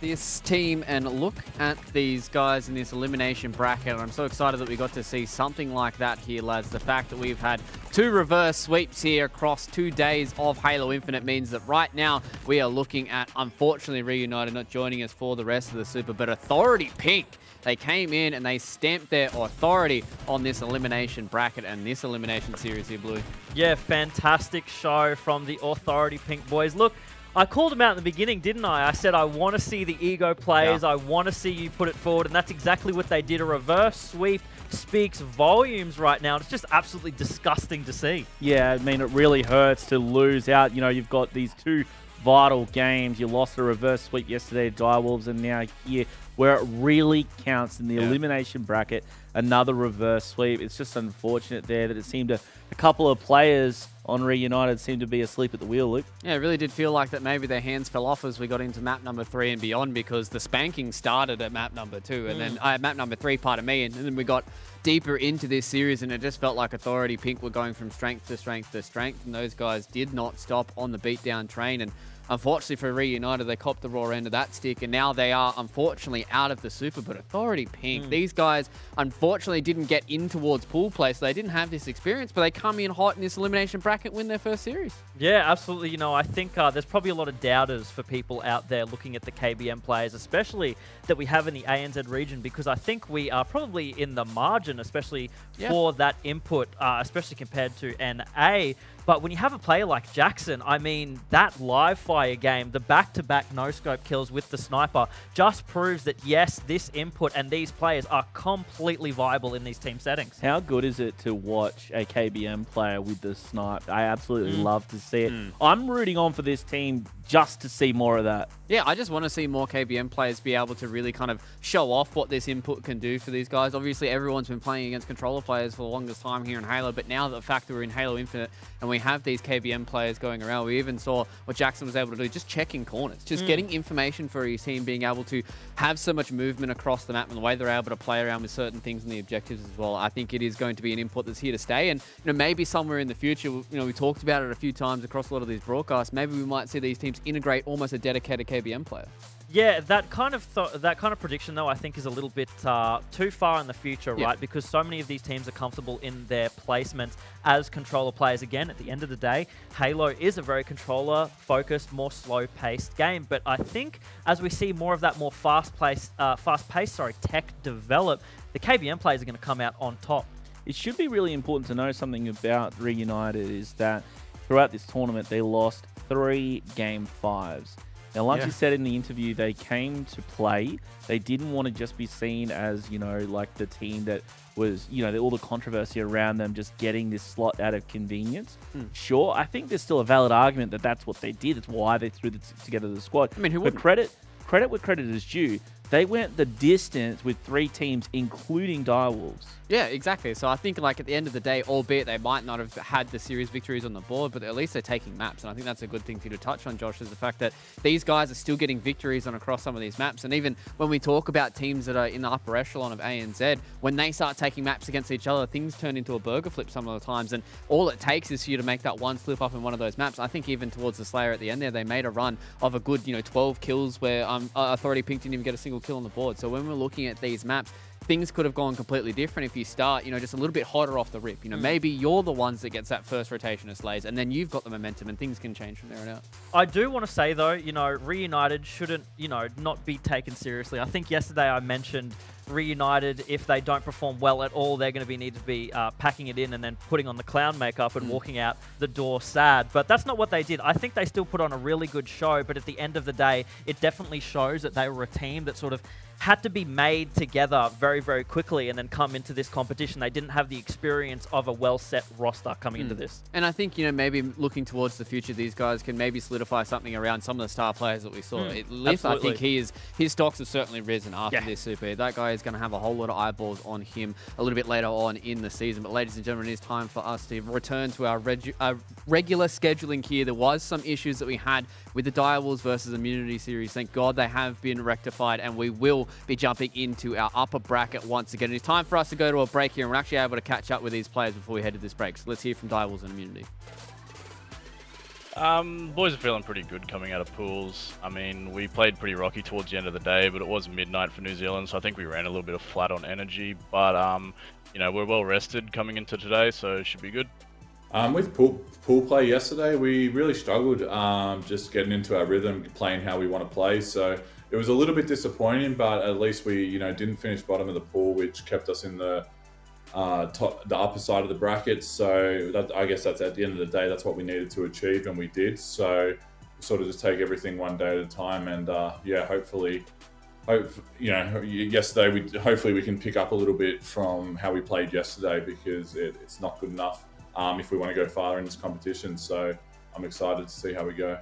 This team and look at these guys in this elimination bracket. I'm so excited that we got to see something like that here, lads. The fact that we've had 2 reverse sweeps here across 2 days of Halo Infinite means that right now we are looking at, unfortunately, Reunited not joining us for the rest of the Super, but Authority Pink, they came in and they stamped their authority on this elimination bracket and this elimination series here, Blue. Yeah, fantastic show from the Authority Pink boys. Look, I called them out in the beginning, didn't I? I said I want to see the ego players. I want to see you put it forward, and that's exactly what they did. A reverse sweep speaks volumes right now. It's just absolutely disgusting to see. Yeah, I mean, it really hurts to lose out. You know, you've got these 2 vital games. You lost a reverse sweep yesterday to Direwolves, and now here, where it really counts in the elimination bracket, another reverse sweep. It's just unfortunate there that it seemed a couple of players on Reunited seemed to be asleep at the wheel, Luke. Yeah, it really did feel like that maybe their hands fell off as we got into map number 3 and beyond, because the spanking started at map number 2 and then map number 3, pardon me, and then we got deeper into this series and it just felt like Authority Pink were going from strength to strength to strength, and those guys did not stop on the beatdown train. And unfortunately for Reunited, they copped the raw end of that stick, and now they are unfortunately out of the Super. But Authority Pink, these guys unfortunately didn't get in towards pool play, so they didn't have this experience, but they come in hot in this elimination bracket, win their first series. Yeah, absolutely. You know, I think there's probably a lot of doubters for people out there looking at the KBM players, especially that we have in the ANZ region, because I think we are probably in the margin, especially for that input, especially compared to NA. But when you have a player like Jackson, I mean, that live fire game, the back-to-back no-scope kills with the sniper, just proves that, yes, this input and these players are completely viable in these team settings. How good is it to watch a KBM player with the snipe? I absolutely love to see it. I'm rooting on for this team just to see more of that. Yeah, I just want to see more KBM players be able to really kind of show off what this input can do for these guys. Obviously, everyone's been playing against controller players for the longest time here in Halo, but now the fact that we're in Halo Infinite and we have these KBM players going around, we even saw what Jackson was able to do, just checking corners, just getting information for his team, being able to have so much movement across the map and the way they're able to play around with certain things and the objectives as well. I think it is going to be an input that's here to stay, and maybe somewhere in the future, we talked about it a few times across a lot of these broadcasts, maybe we might see these teams integrate almost a dedicated KBM player. Yeah, that kind of prediction, though, I think is a little bit too far in the future, right? Because so many of these teams are comfortable in their placements as controller players. Again, at the end of the day, Halo is a very controller-focused, more slow-paced game. But I think as we see more of that more fast-paced tech develop, the KBM players are going to come out on top. It should be really important to know something about Reunited is that throughout this tournament, they lost 3 Game 5s. Now, like you said in the interview, they came to play. They didn't want to just be seen as, like the team that was, all the controversy around them just getting this slot out of convenience. Sure, I think there's still a valid argument that that's what they did. It's why they threw together the squad. I mean, who wouldn't? Credit where credit is due. They went the distance with 3 teams, including Direwolves. Yeah, exactly. So I think, like, at the end of the day, albeit they might not have had the series victories on the board, but at least they're taking maps. And I think that's a good thing for you to touch on, Josh, is the fact that these guys are still getting victories across some of these maps. And even when we talk about teams that are in the upper echelon of ANZ, when they start taking maps against each other, things turn into a burger flip some of the times. And all it takes is for you to make that one slip up in one of those maps. I think even towards the Slayer at the end there, they made a run of a good, 12 kills where Authority Pink didn't even get a single kill on the board. So when we're looking at these maps, things could have gone completely different if you start, just a little bit hotter off the rip. Maybe you're the ones that gets that first rotation of Slays, and then you've got the momentum, and things can change from there on out. I do want to say, though, Reunited shouldn't, not be taken seriously. I think yesterday I mentioned Reunited, if they don't perform well at all, they're going to need to be packing it in and then putting on the clown makeup and walking out the door sad. But that's not what they did. I think they still put on a really good show, but at the end of the day, it definitely shows that they were a team that sort of had to be made together very, very quickly and then come into this competition. They didn't have the experience of a well-set roster coming into this. And I think, maybe looking towards the future, these guys can maybe solidify something around some of the star players that we saw. At least I think his stocks have certainly risen after this Super. That guy is going to have a whole lot of eyeballs on him a little bit later on in the season. But ladies and gentlemen, it is time for us to return to our regular scheduling here. There was some issues that we had with the Direwolves versus Immunity series. Thank God they have been rectified, and we will be jumping into our upper bracket once again. It's time for us to go to a break here, and we're actually able to catch up with these players before we head to this break. So let's hear from Direwolves and Immunity. Boys are feeling pretty good coming out of pools. I mean, we played pretty rocky towards the end of the day, but it was midnight for New Zealand, so I think we ran a little bit of flat on energy. But, we're well rested coming into today, so it should be good. With pool play yesterday, we really struggled just getting into our rhythm, playing how we want to play. So it was a little bit disappointing, but at least we, didn't finish bottom of the pool, which kept us in the upper side of the bracket. So I guess that's at the end of the day, that's what we needed to achieve, and we did. So sort of just take everything one day at a time, and hopefully, yesterday hopefully we can pick up a little bit from how we played yesterday, because it's not good enough if we want to go farther in this competition. So I'm excited to see how we go.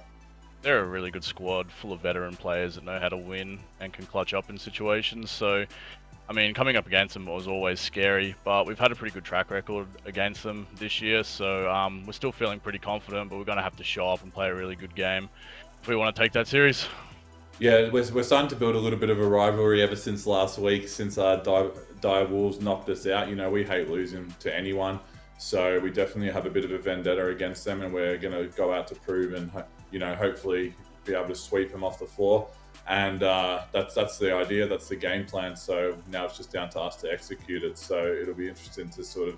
They're a really good squad, full of veteran players that know how to win and can clutch up in situations. So, I mean, coming up against them was always scary, but we've had a pretty good track record against them this year. So we're still feeling pretty confident, but we're going to have to show up and play a really good game if we want to take that series. Yeah, we're starting to build a little bit of a rivalry ever since last week, since Direwolves knocked us out. We hate losing to anyone. So we definitely have a bit of a vendetta against them, and we're going to go out to prove and, hopefully be able to sweep them off the floor. And that's the idea, that's the game plan. So now it's just down to us to execute it. So it'll be interesting to sort of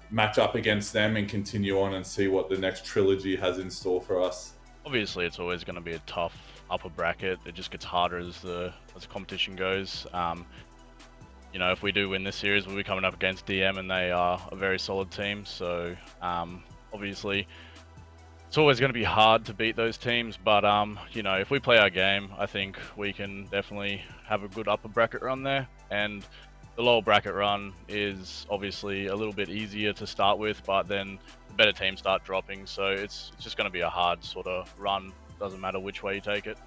match up against them and continue on and see what the next trilogy has in store for us. Obviously, it's always going to be a tough upper bracket. It just gets harder as the competition goes. If we do win this series, we'll be coming up against DM, and they are a very solid team. So obviously it's always going to be hard to beat those teams, but you know, if we play our game, I think we can definitely have a good upper bracket run there. And the lower bracket run is obviously a little bit easier to start with, but then the better teams start dropping, so it's just going to be a hard sort of run. Doesn't matter which way you take it.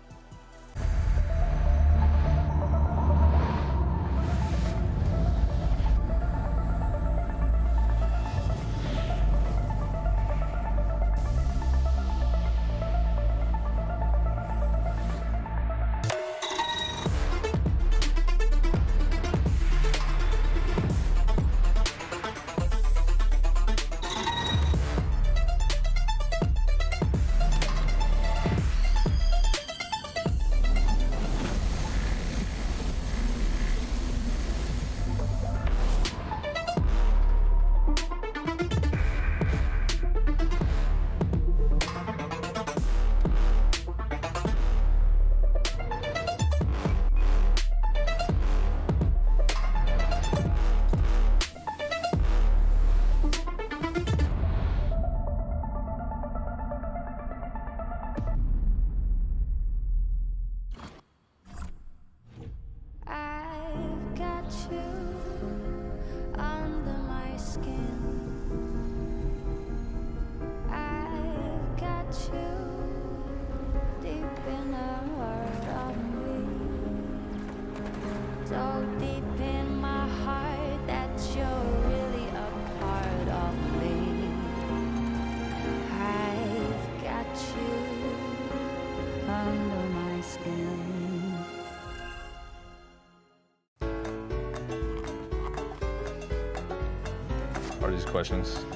Are these questions?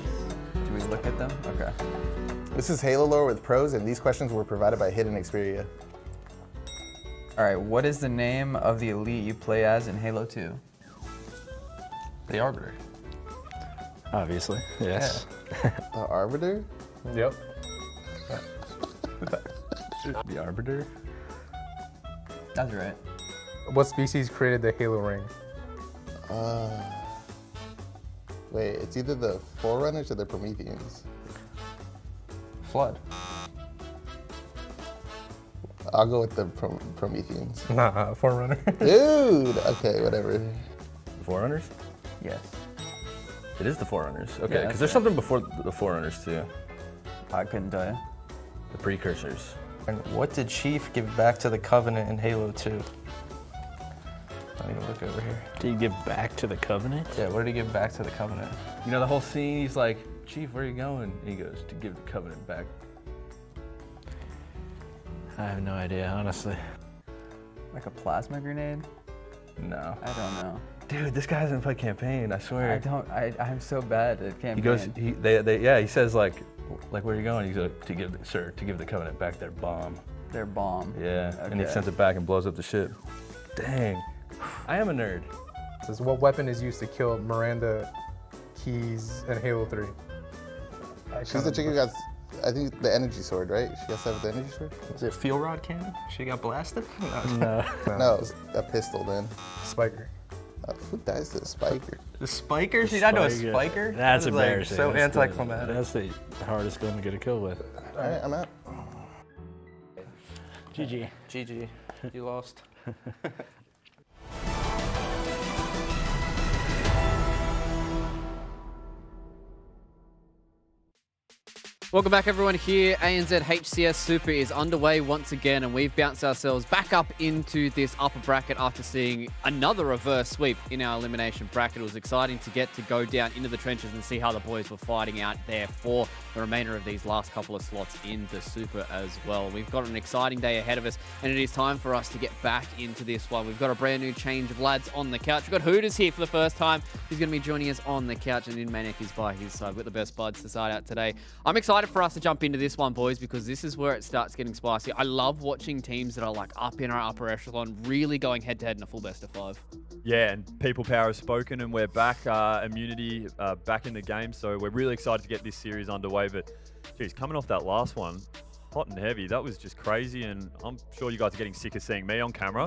Do we look at them? Okay. This is Halo lore with pros, and these questions were provided by Hidden Xperia. All right, what is the name of the elite you play as in Halo 2? The Arbiter. Obviously, yes. The Arbiter? Yep. The Arbiter? That's right. What species created the Halo ring? Wait, it's either the Forerunners or the Prometheans. Flood. I'll go with the Prometheans. Nah, Forerunner. Dude! Okay, whatever. The Forerunners? Yes. It is the Forerunners. Okay, Yeah, because there's something before the Forerunners too. I couldn't tell you. The precursors. And what did Chief give back to the Covenant in Halo 2? I need to look over here. Did he give back to the Covenant? Yeah, what did he give back to the Covenant? You know the whole scene, he's like, Chief, where are you going? And he goes, to give the Covenant back. I have no idea, honestly. Like a plasma grenade? No. I don't know. Dude, this guy hasn't played campaign, I swear. I'm so bad at campaign. He goes, he says like where are you going? He goes, to give the Covenant back their bomb. Their bomb. Yeah, and he Okay. sends it back and blows up the ship. Dang, I am a nerd. It says, what weapon is used to kill Miranda Keys in Halo 3? She's the chick who got, I think, the energy sword, right? She got stuff with the energy sword? Was it fuel rod cannon? She got blasted? No. No, it was a pistol then. Spiker. Who dies to the spiker? The spiker? She died to a spiker? That's That is, embarrassing. so That's anticlimactic. That's the hardest gun to get a kill with. All right, I'm out. GG. GG. You lost. Welcome back, everyone. Here, ANZ HCS Super is underway once again, and we've bounced ourselves back up into this upper bracket after seeing another reverse sweep in our elimination bracket. It was exciting to get to go down into the trenches and see how the boys were fighting out there for the remainder of these last couple of slots in the Super as well. We've got an exciting day ahead of us, and it is time for us to get back into this one. We've got a brand new change of lads on the couch. We've got Hooters here for the first time. He's going to be joining us on the couch, and Inmaniac is by his side with the best buds to side out today. I'm excited for us to jump into this one, boys, because this is where it starts getting spicy. I love watching teams that are like up in our upper echelon really going head-to-head in a full best of 5. Yeah, and people power has spoken, and we're back. Immunity back in the game, so we're really excited to get this series underway. But geez, coming off that last one, hot and heavy. That was just crazy, and I'm sure you guys are getting sick of seeing me on camera.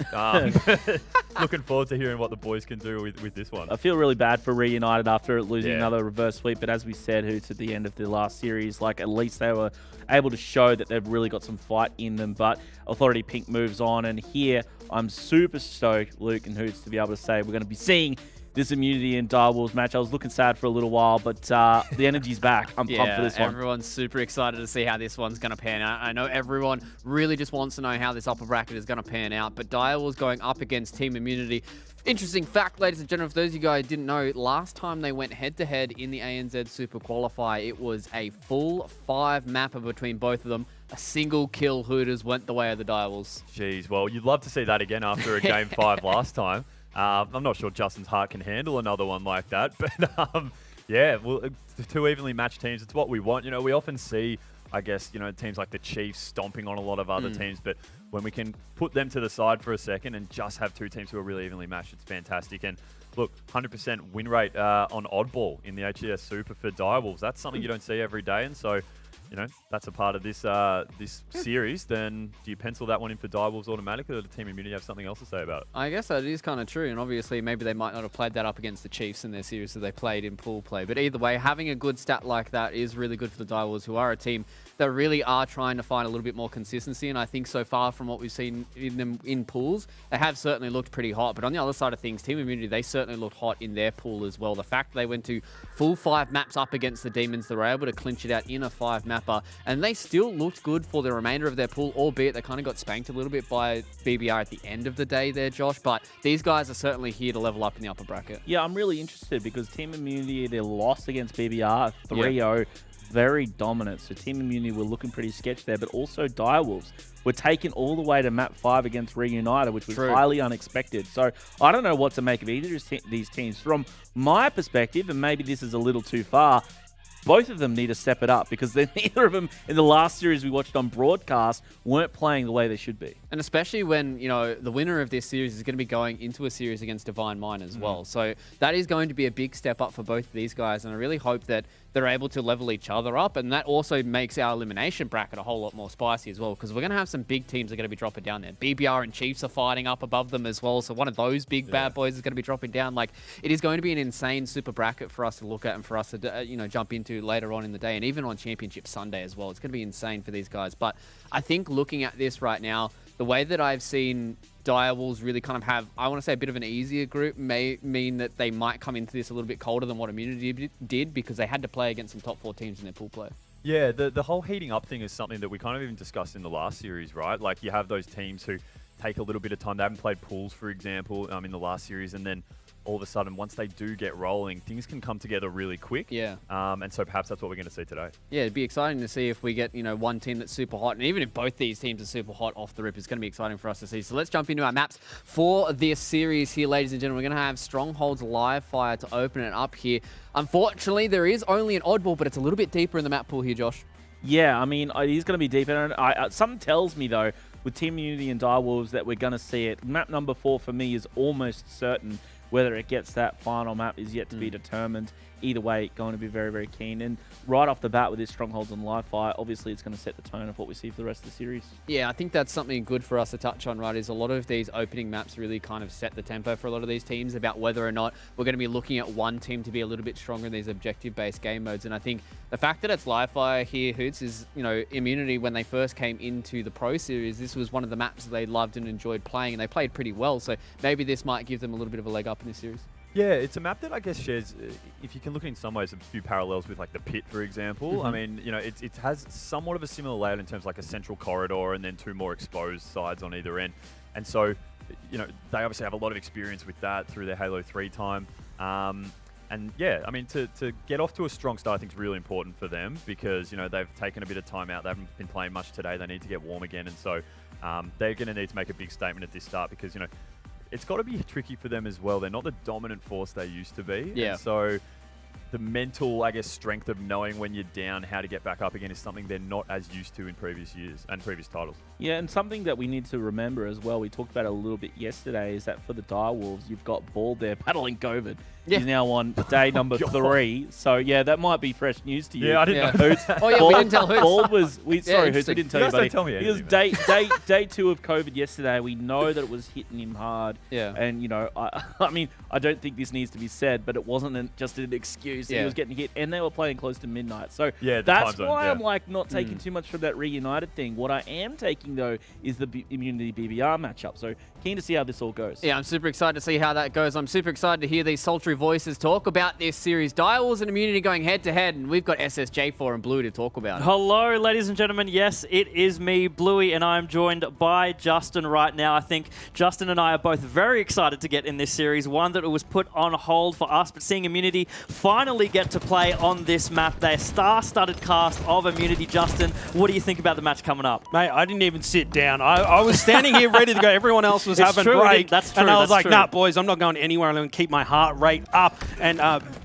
Looking forward to hearing what the boys can do with this one. I feel really bad for Reunited after losing another reverse sweep, but as we said, Hoots, at the end of the last series, like, at least they were able to show that they've really got some fight in them. But Authority Pink moves on, and here I'm super stoked, Luke and Hoots, to be able to say we're going to be seeing this Immunity and Direwolves match. I was looking sad for a little while, but the energy's back. I'm pumped for this one. Everyone's super excited to see how this one's going to pan out. I know everyone really just wants to know how this upper bracket is going to pan out, but Direwolves going up against Team Immunity. Interesting fact, ladies and gentlemen, for those of you guys who didn't know, last time they went head-to-head in the ANZ Super Qualifier, it was a full 5-mapper between both of them. A single kill Hooters went the way of the Direwolves. Jeez, well, you'd love to see that again after a Game 5 last time. I'm not sure Justin's heart can handle another one like that, but yeah, well, two evenly matched teams, it's what we want. You know, we often see, I guess, you know, teams like the Chiefs stomping on a lot of other teams, but when we can put them to the side for a second and just have two teams who are really evenly matched, it's fantastic. And look, 100% win rate on oddball in the HCS Super for Direwolves. That's something you don't see every day, and so, you know, that's a part of this this series. Then do you pencil that one in for Direwolves automatically, or does Team Immunity have something else to say about it? I guess that is kind of true, and obviously maybe they might not have played that up against the Chiefs in their series that they played in pool play. But either way, having a good stat like that is really good for the Direwolves, who are a team that really are trying to find a little bit more consistency. And I think so far from what we've seen in them in pools, they have certainly looked pretty hot. But on the other side of things, Team Immunity, they certainly looked hot in their pool as well. The fact they went to full 5 maps up against the Demons, they were able to clinch it out in a 5-mapper. And they still looked good for the remainder of their pool, albeit they kind of got spanked a little bit by BBR at the end of the day there, Josh. But these guys are certainly here to level up in the upper bracket. Yeah, I'm really interested because Team Immunity, their loss against BBR 3-0, very dominant. So Team Immunity were looking pretty sketch there, but also Direwolves were taken all the way to map 5 against Reunited, which was highly unexpected. So I don't know what to make of either of these teams. From my perspective, and maybe this is a little too far, both of them need to step it up because neither of them in the last series we watched on broadcast weren't playing the way they should be. And especially when, you know, the winner of this series is going to be going into a series against Divine Mine as well. So that is going to be a big step up for both of these guys. And I really hope that they're able to level each other up. And that also makes our elimination bracket a whole lot more spicy as well, because we're going to have some big teams that are going to be dropping down there. BBR and Chiefs are fighting up above them as well. So one of those big bad boys is going to be dropping down. Like, it is going to be an insane super bracket for us to look at and for us to, you know, jump into later on in the day, and even on Championship Sunday as well. It's going to be insane for these guys. But I think looking at this right now, the way that I've seen Direwolves really kind of have, I want to say, a bit of an easier group may mean that they might come into this a little bit colder than what Immunity did, because they had to play against some top 4 teams in their pool play. Yeah, the whole heating up thing is something that we kind of even discussed in the last series, right? Like, you have those teams who take a little bit of time. They haven't played pools, for example, in the last series, and then all of a sudden, once they do get rolling, things can come together really quick. Yeah. And so perhaps that's what we're going to see today. Yeah, it'd be exciting to see if we get, you know, one team that's super hot. And even if both these teams are super hot off the rip, it's going to be exciting for us to see. So let's jump into our maps for this series here, ladies and gentlemen. We're going to have Stronghold's live fire to open it up here. Unfortunately, there is only an oddball, but it's a little bit deeper in the map pool here, Josh. Yeah, I mean, it is going to be deeper. And something tells me, though, with Team Immunity and Direwolves that we're going to see it. Map number 4 for me is almost certain. Whether it gets that final map is yet to be determined. Either way, going to be very, very keen. And right off the bat with this Strongholds and live fire, obviously it's going to set the tone of what we see for the rest of the series. Yeah, I think that's something good for us to touch on, right, is a lot of these opening maps really kind of set the tempo for a lot of these teams about whether or not we're going to be looking at one team to be a little bit stronger in these objective-based game modes. And I think the fact that it's live fire here, Hoots, is, you know, Immunity, when they first came into the Pro Series, this was one of the maps that they loved and enjoyed playing, and they played pretty well. So maybe this might give them a little bit of a leg up in this series. Yeah, it's a map that I guess shares, if you can look in some ways, a few parallels with like the Pit, for example. I mean, you know, it has somewhat of a similar layout in terms of like a central corridor and then 2 more exposed sides on either end. And so, you know, they obviously have a lot of experience with that through their Halo 3 time. And yeah, I mean, to get off to a strong start, I think is really important for them because, you know, they've taken a bit of time out. They haven't been playing much today. They need to get warm again. And so they're going to need to make a big statement at this start because, you know, it's got to be tricky for them as well. They're not the dominant force they used to be. Yeah. And so the mental, I guess, strength of knowing when you're down how to get back up again is something they're not as used to in previous years and previous titles. Yeah, and something that we need to remember as well, we talked about it a little bit yesterday, is that for the Direwolves, you've got Bald there battling COVID. Yeah. He's now on day number 3. So, yeah, that might be fresh news to you. Yeah, I didn't know that. Oh, yeah, we didn't tell Hoots. Bald was, sorry, Hoots, we interesting. didn't tell You you, guys don't buddy. tell me He was day 2 of COVID yesterday. We know that it was hitting him hard. Yeah. And, you know, I mean, I don't think this needs to be said, but it wasn't just an excuse. Yeah. He was getting hit, and they were playing close to midnight. So, Yeah, the that's time zone, why yeah. I'm, like, not taking too much from that reunited thing. What I am taking, though, is the Immunity BBR matchup. So, keen to see how this all goes. Yeah, I'm super excited to see how that goes. I'm super excited to hear these sultry voices talk about this series. Direwolves and Immunity going head-to-head, and we've got SSJ4 and Blue to talk about it. Hello, ladies and gentlemen. Yes, it is me, Bluey, and I'm joined by Justin right now. I think Justin and I are both very excited to get in this series, one that was put on hold for us, but seeing Immunity finally get to play on this map. Their star-studded cast of Immunity. Justin, what do you think about the match coming up? Mate, I didn't even sit down. I was standing here ready to go. Everyone else was It's having true, break. that's true, and I was that's like, true. nah, boys, I'm not going anywhere. I'm going to keep my heart rate up. And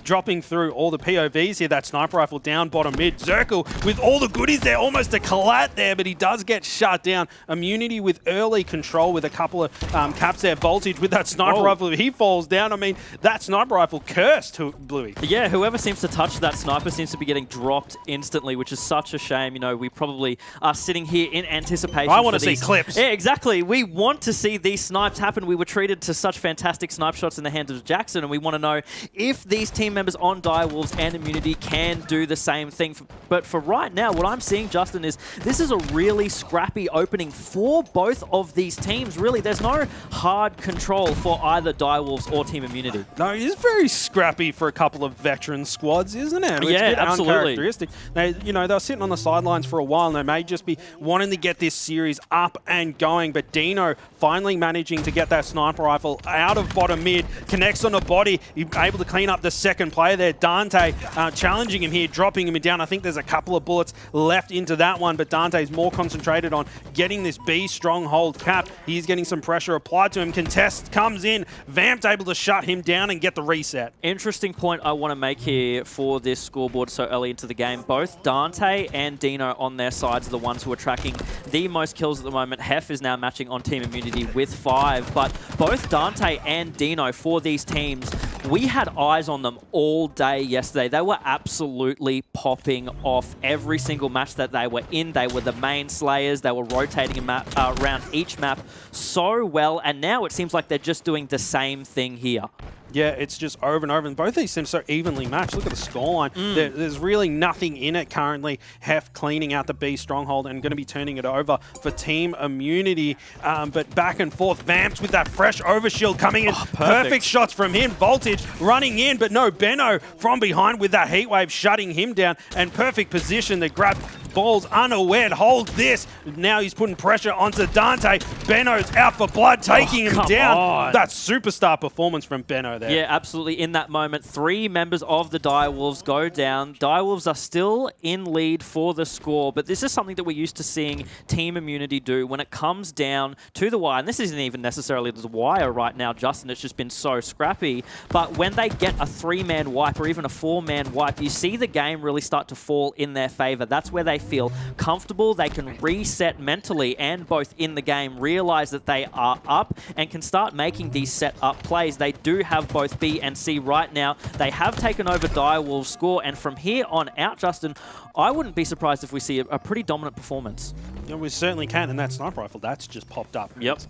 dropping through all the POVs here, that sniper rifle down bottom mid. Zirkle with all the goodies there, almost a collat there, but he does get shut down. Immunity with early control with a couple of caps there. Voltage with that sniper rifle. He falls down. I mean, that sniper rifle cursed to Bluey. Yeah, whoever seems to touch that sniper seems to be getting dropped instantly, which is such a shame. You know, we probably are sitting here in anticipation. I want to for see these clips. Yeah, exactly. We want to see these snipes happen. We were treated to such fantastic snipe shots in the hands of Jackson, and we want to know if these team members on Direwolves and Immunity can do the same thing. But for right now, what I'm seeing, Justin, is this is a really scrappy opening for both of these teams. Really, there's no hard control for either Direwolves or Team Immunity. No, it is very scrappy for a couple of veteran squads, isn't it? It's Yeah, a bit absolutely. uncharacteristic. They were sitting on the sidelines for a while, and they may just be wanting to get this series up and going. But Dino finally managing to get that sniper rifle out of bottom mid, connects on the body, he's able to clean up the second player there. Dante challenging him here, dropping him down. I think there's a couple of bullets left into that one, but Dante's more concentrated on getting this B stronghold cap. He's getting some pressure applied to him. Contest comes in. Vamp's able to shut him down and get the reset. Interesting point I want to make here for this scoreboard so early into the game. Both Dante and Dino on their sides are the ones who are tracking the most kills at the moment. Hef is now matching on Team Immunity with 5, but both Dante and Dino for these teams, we had eyes on them all day yesterday. They were absolutely popping off every single match that they were in. They were the main slayers. They were rotating around each map so well, and now it seems like they're just doing the same thing here. Yeah, it's just over and over. And both these teams so evenly matched. Look at the scoreline. There's really nothing in it currently. Hef cleaning out the B stronghold and going to be turning it over for Team Immunity. But back and forth. Vamps with that fresh overshield coming in. Perfect shots from him. Voltage running in, but no, Benno from behind with that heatwave shutting him down. And perfect position to grab balls unaware. Hold this. Now he's putting pressure onto Dante. Benno's out for blood, taking him down. That superstar performance from Benno there. Yeah, absolutely. In that moment, 3 members of the Direwolves go down. Direwolves are still in lead for the score, but this is something that we're used to seeing Team Immunity do when it comes down to the wire. And this isn't even necessarily the wire right now, Justin. It's just been so scrappy. But when they get a 3-man wipe or even a 4-man wipe, you see the game really start to fall in their favor. That's where they feel comfortable. They can reset mentally and both in the game realize that they are up and can start making these set up plays. They do have both B and C right now. They have taken over Direwolves' score, and from here on out, Justin, I wouldn't be surprised if we see a pretty dominant performance. Yeah, we certainly can, and that sniper rifle, that's just popped up. Yep.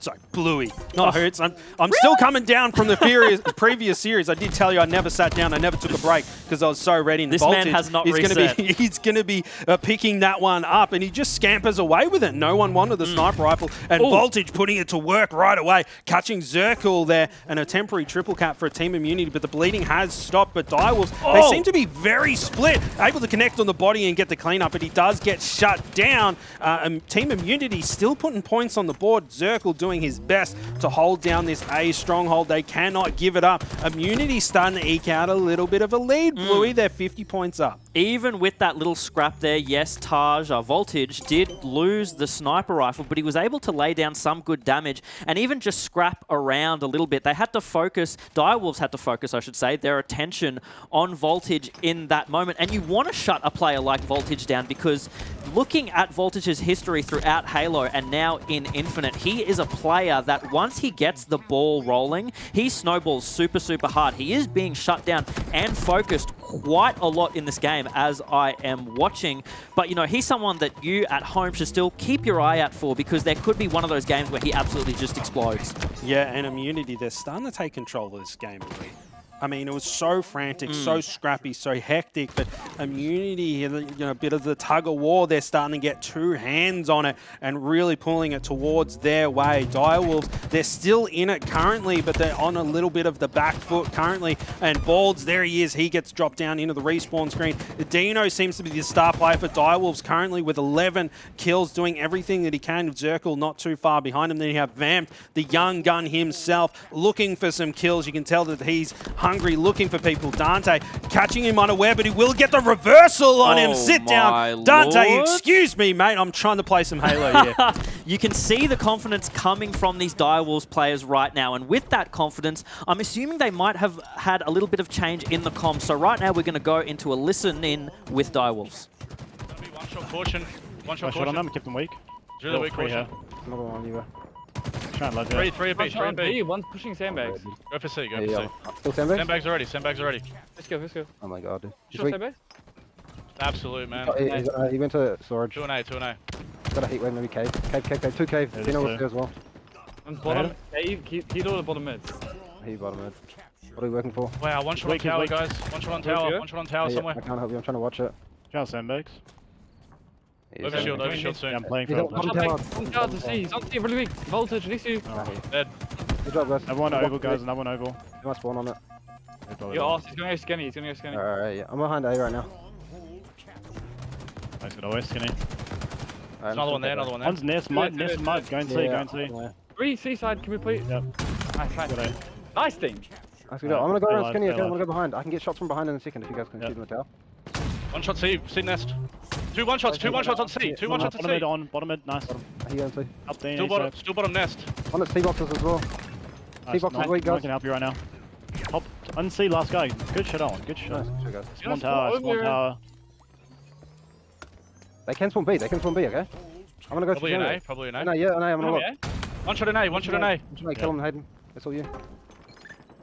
Sorry, Bluey, not Hoots. I'm still coming down from the previous series. I did tell you I never sat down. I never took a break because I was so ready. This man has not reset. He's going to be picking that one up, and he just scampers away with it. No one wanted the sniper rifle, and Voltage putting it to work right away, catching Zirkle there, and a temporary triple cap for a Team Immunity, but the bleeding has stopped. But Direwolves, they seem to be very split, able to connect on the body and get the cleanup, but he does get shut down. Team Immunity still putting points on the board. Zirkle doing his best to hold down this A stronghold. They cannot give it up. Immunity starting to eke out a little bit of a lead, Bluey. They're 50 points up. Even with that little scrap there, yes, Taj, Voltage, did lose the sniper rifle, but he was able to lay down some good damage and even just scrap around a little bit. They had to focus, Direwolves had to focus, I should say, their attention on Voltage in that moment. And you want to shut a player like Voltage down because looking at Voltage's history throughout Halo and now in Infinite, he is a player that once he gets the ball rolling, he snowballs super, super hard. He is being shut down and focused quite a lot in this game as I am watching. But, you know, he's someone that you at home should still keep your eye out for because there could be one of those games where he absolutely just explodes. Yeah, and Immunity, they're starting to take control of this game. I mean, it was so frantic, so scrappy, so hectic, but Immunity, you know, a bit of the tug of war, they're starting to get two hands on it and really pulling it towards their way. Direwolves, they're still in it currently, but they're on a little bit of the back foot currently. And Balds, there he is, he gets dropped down into the respawn screen. Dino seems to be the star player for Direwolves currently with 11 kills, doing everything that he can. Zirkle not too far behind him. Then you have Vamp, the young gun himself, looking for some kills. You can tell that he's hungry, looking for people. Dante catching him unaware, but he will get the reversal on him. Sit down. Dante, excuse me, mate. I'm trying to play some Halo here. You can see the confidence coming from these Direwolves players right now. And with that confidence, I'm assuming they might have had a little bit of change in the comms. So right now, we're going to go into a listen-in with Direwolves. One shot caution. One shot on them, keep them weak. It's really weak caution. Another one, you try and three a B, three and B. One's pushing sandbags. Go for C, go for C. Still sandbags? Sandbags already, sandbags already. Let's go, let's go. Oh my god, dude. Shot sandbags? Absolute, man. He went to storage. 2 and A, 2 and A. Got a heat wave, maybe cave. Cave, 2 cave. Dino was there as well. On bottom, cave, he's all the bottom mid. He bottom mid. What are we working for? Wow, one shot on tower, guys. One shot on tower, one shot on tower somewhere. I can't help you, I'm trying to watch it. Try sandbags. Overshield soon. Yeah, I'm playing for it. On tower to C, he's on C really weak. Voltage, needs you. Dead. Good job, guys. Another one oval, guys, another one oval. You might spawn on it. Your ass, he's gonna go skinny, he's gonna go skinny. Alright, yeah. I'm behind A right now. Nice, good away, skinny. Another one there, another one there. One's nest mud, Go and see, go and see. 3 C side, can we please? Yep. Nice. Nice thing. I'm gonna go around skinny, okay? I'm gonna go behind. I can get shots from behind in a second if you guys can shoot in the tower. One shot C, C nest. Two one shots on C. Two one shots on C. Bottom mid, nice. He going C. Up there. Still bottom nest. One at C boxes as well. C boxes weak, guys. I can help you right now. Top, unsee last guy. Good shot on, good shot. Nice, guys. Spawn tower. They can spawn B, okay? I'm gonna go probably an A, probably an A. No, yeah, I'm gonna look. One shot an A, one shot an A. I'm trying to kill him, Hayden. That's all you.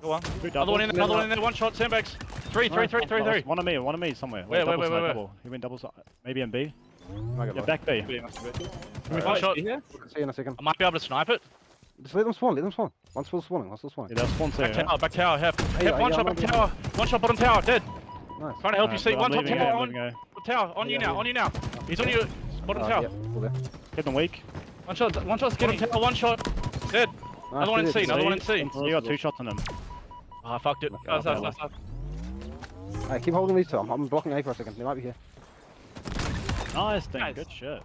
Go on. Another one in there, one shot, sandbags. Three. One on me somewhere. Where? He went double, maybe in B. Yeah, back B. One shot. See you in a second. I might be able to snipe it. Just let them spawn, One's still spawning, Yeah, they'll spawn C. Back tower, Hef, one shot, back tower. One shot, bottom tower, dead. Nice. Trying to help you see. One top tower, on you now. He's on you, bottom tower. Hit them weak. One shot, skinny. Bottom tower, one shot, dead. Another one in C, You got 2 shots on them. Ah, fucked it. Alright, keep holding these two. I'm blocking A for a second. They might be here. Nice thing. Good shit.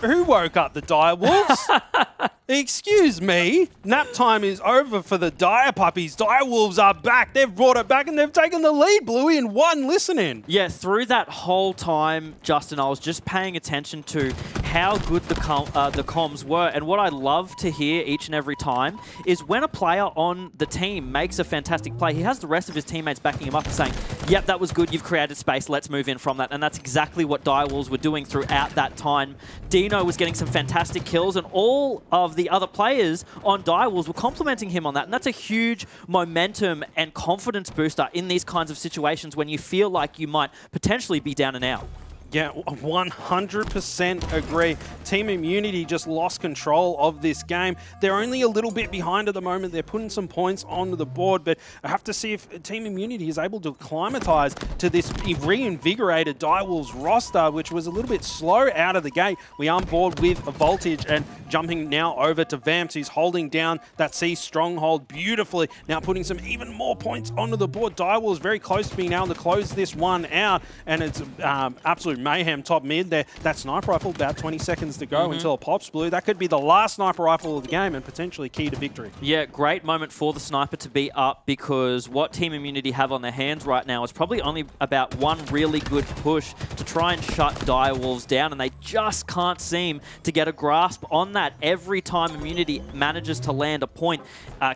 Who woke up the Direwolves? Excuse me. Nap time is over for the Dire Puppies. Direwolves are back. They've brought it back and they've taken the lead, Bluey, in one listen-in. Yeah, through that whole time, Justin, I was just paying attention to how good the comms were. And what I love to hear each and every time is when a player on the team makes a fantastic play, he has the rest of his teammates backing him up and saying, yep, that was good. You've created space. Let's move in from that. And that's exactly what Direwolves were doing throughout that time. Dino was getting some fantastic kills and all of the other players on Direwolves were complimenting him on that. And that's a huge momentum and confidence booster in these kinds of situations when you feel like you might potentially be down and out. Yeah, 100% agree. Team Immunity just lost control of this game. They're only a little bit behind at the moment. They're putting some points onto the board, but I have to see if Team Immunity is able to acclimatize to this reinvigorated Direwolves roster, which was a little bit slow out of the gate. We are on board with Voltage and jumping now over to Vamps, who's holding down that C Stronghold beautifully. Now putting some even more points onto the board. Direwolves very close to being able to close this one out, and it's absolute Mayhem top mid there. That sniper rifle, about 20 seconds to go until it pops blue. That could be the last sniper rifle of the game and potentially key to victory. Yeah, great moment for the sniper to be up, because what Team Immunity have on their hands right now is probably only about one really good push to try and shut Direwolves down, and they just can't seem to get a grasp on that. Every time Immunity manages to land a point,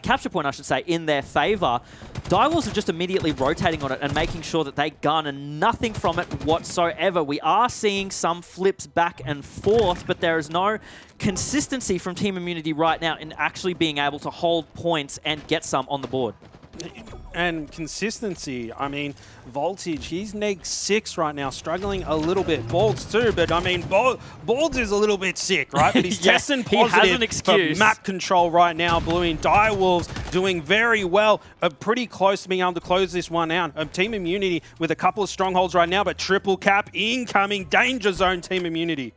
capture point I should say, in their favor, Direwolves are just immediately rotating on it and making sure that they garner nothing from it whatsoever. We are seeing some flips back and forth, but there is no consistency from Team Immunity right now in actually being able to hold points and get some on the board. And consistency, I mean, Voltage, he's neg 6 right now, struggling a little bit. Balds too, but I mean, Balds is a little bit sick, right? But he's testing positive for map control right now. Blue in Direwolves doing very well, pretty close to being able to close this one out. Team Immunity with a couple of strongholds right now, but triple cap incoming, danger zone Team Immunity.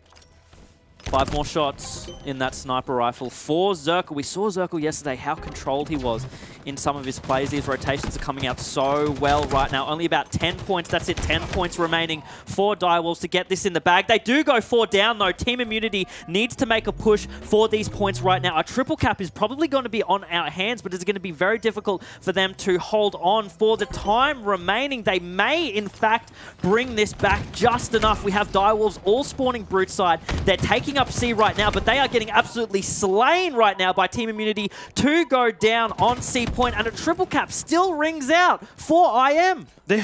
5 more shots in that sniper rifle for Zirkle. We saw Zirkle yesterday, how controlled he was in some of his plays. These rotations are coming out so well right now. Only about 10 points. That's it, 10 points remaining for Direwolves to get this in the bag. They do go 4 down though. Team Immunity needs to make a push for these points right now. A triple cap is probably going to be on our hands, but it's going to be very difficult for them to hold on for the time remaining. They may, in fact, bring this back just enough. We have Direwolves all spawning Brute side. They're taking up C right now, but they are getting absolutely slain right now by Team Immunity to go down on C point, and a triple cap still rings out for IM. They're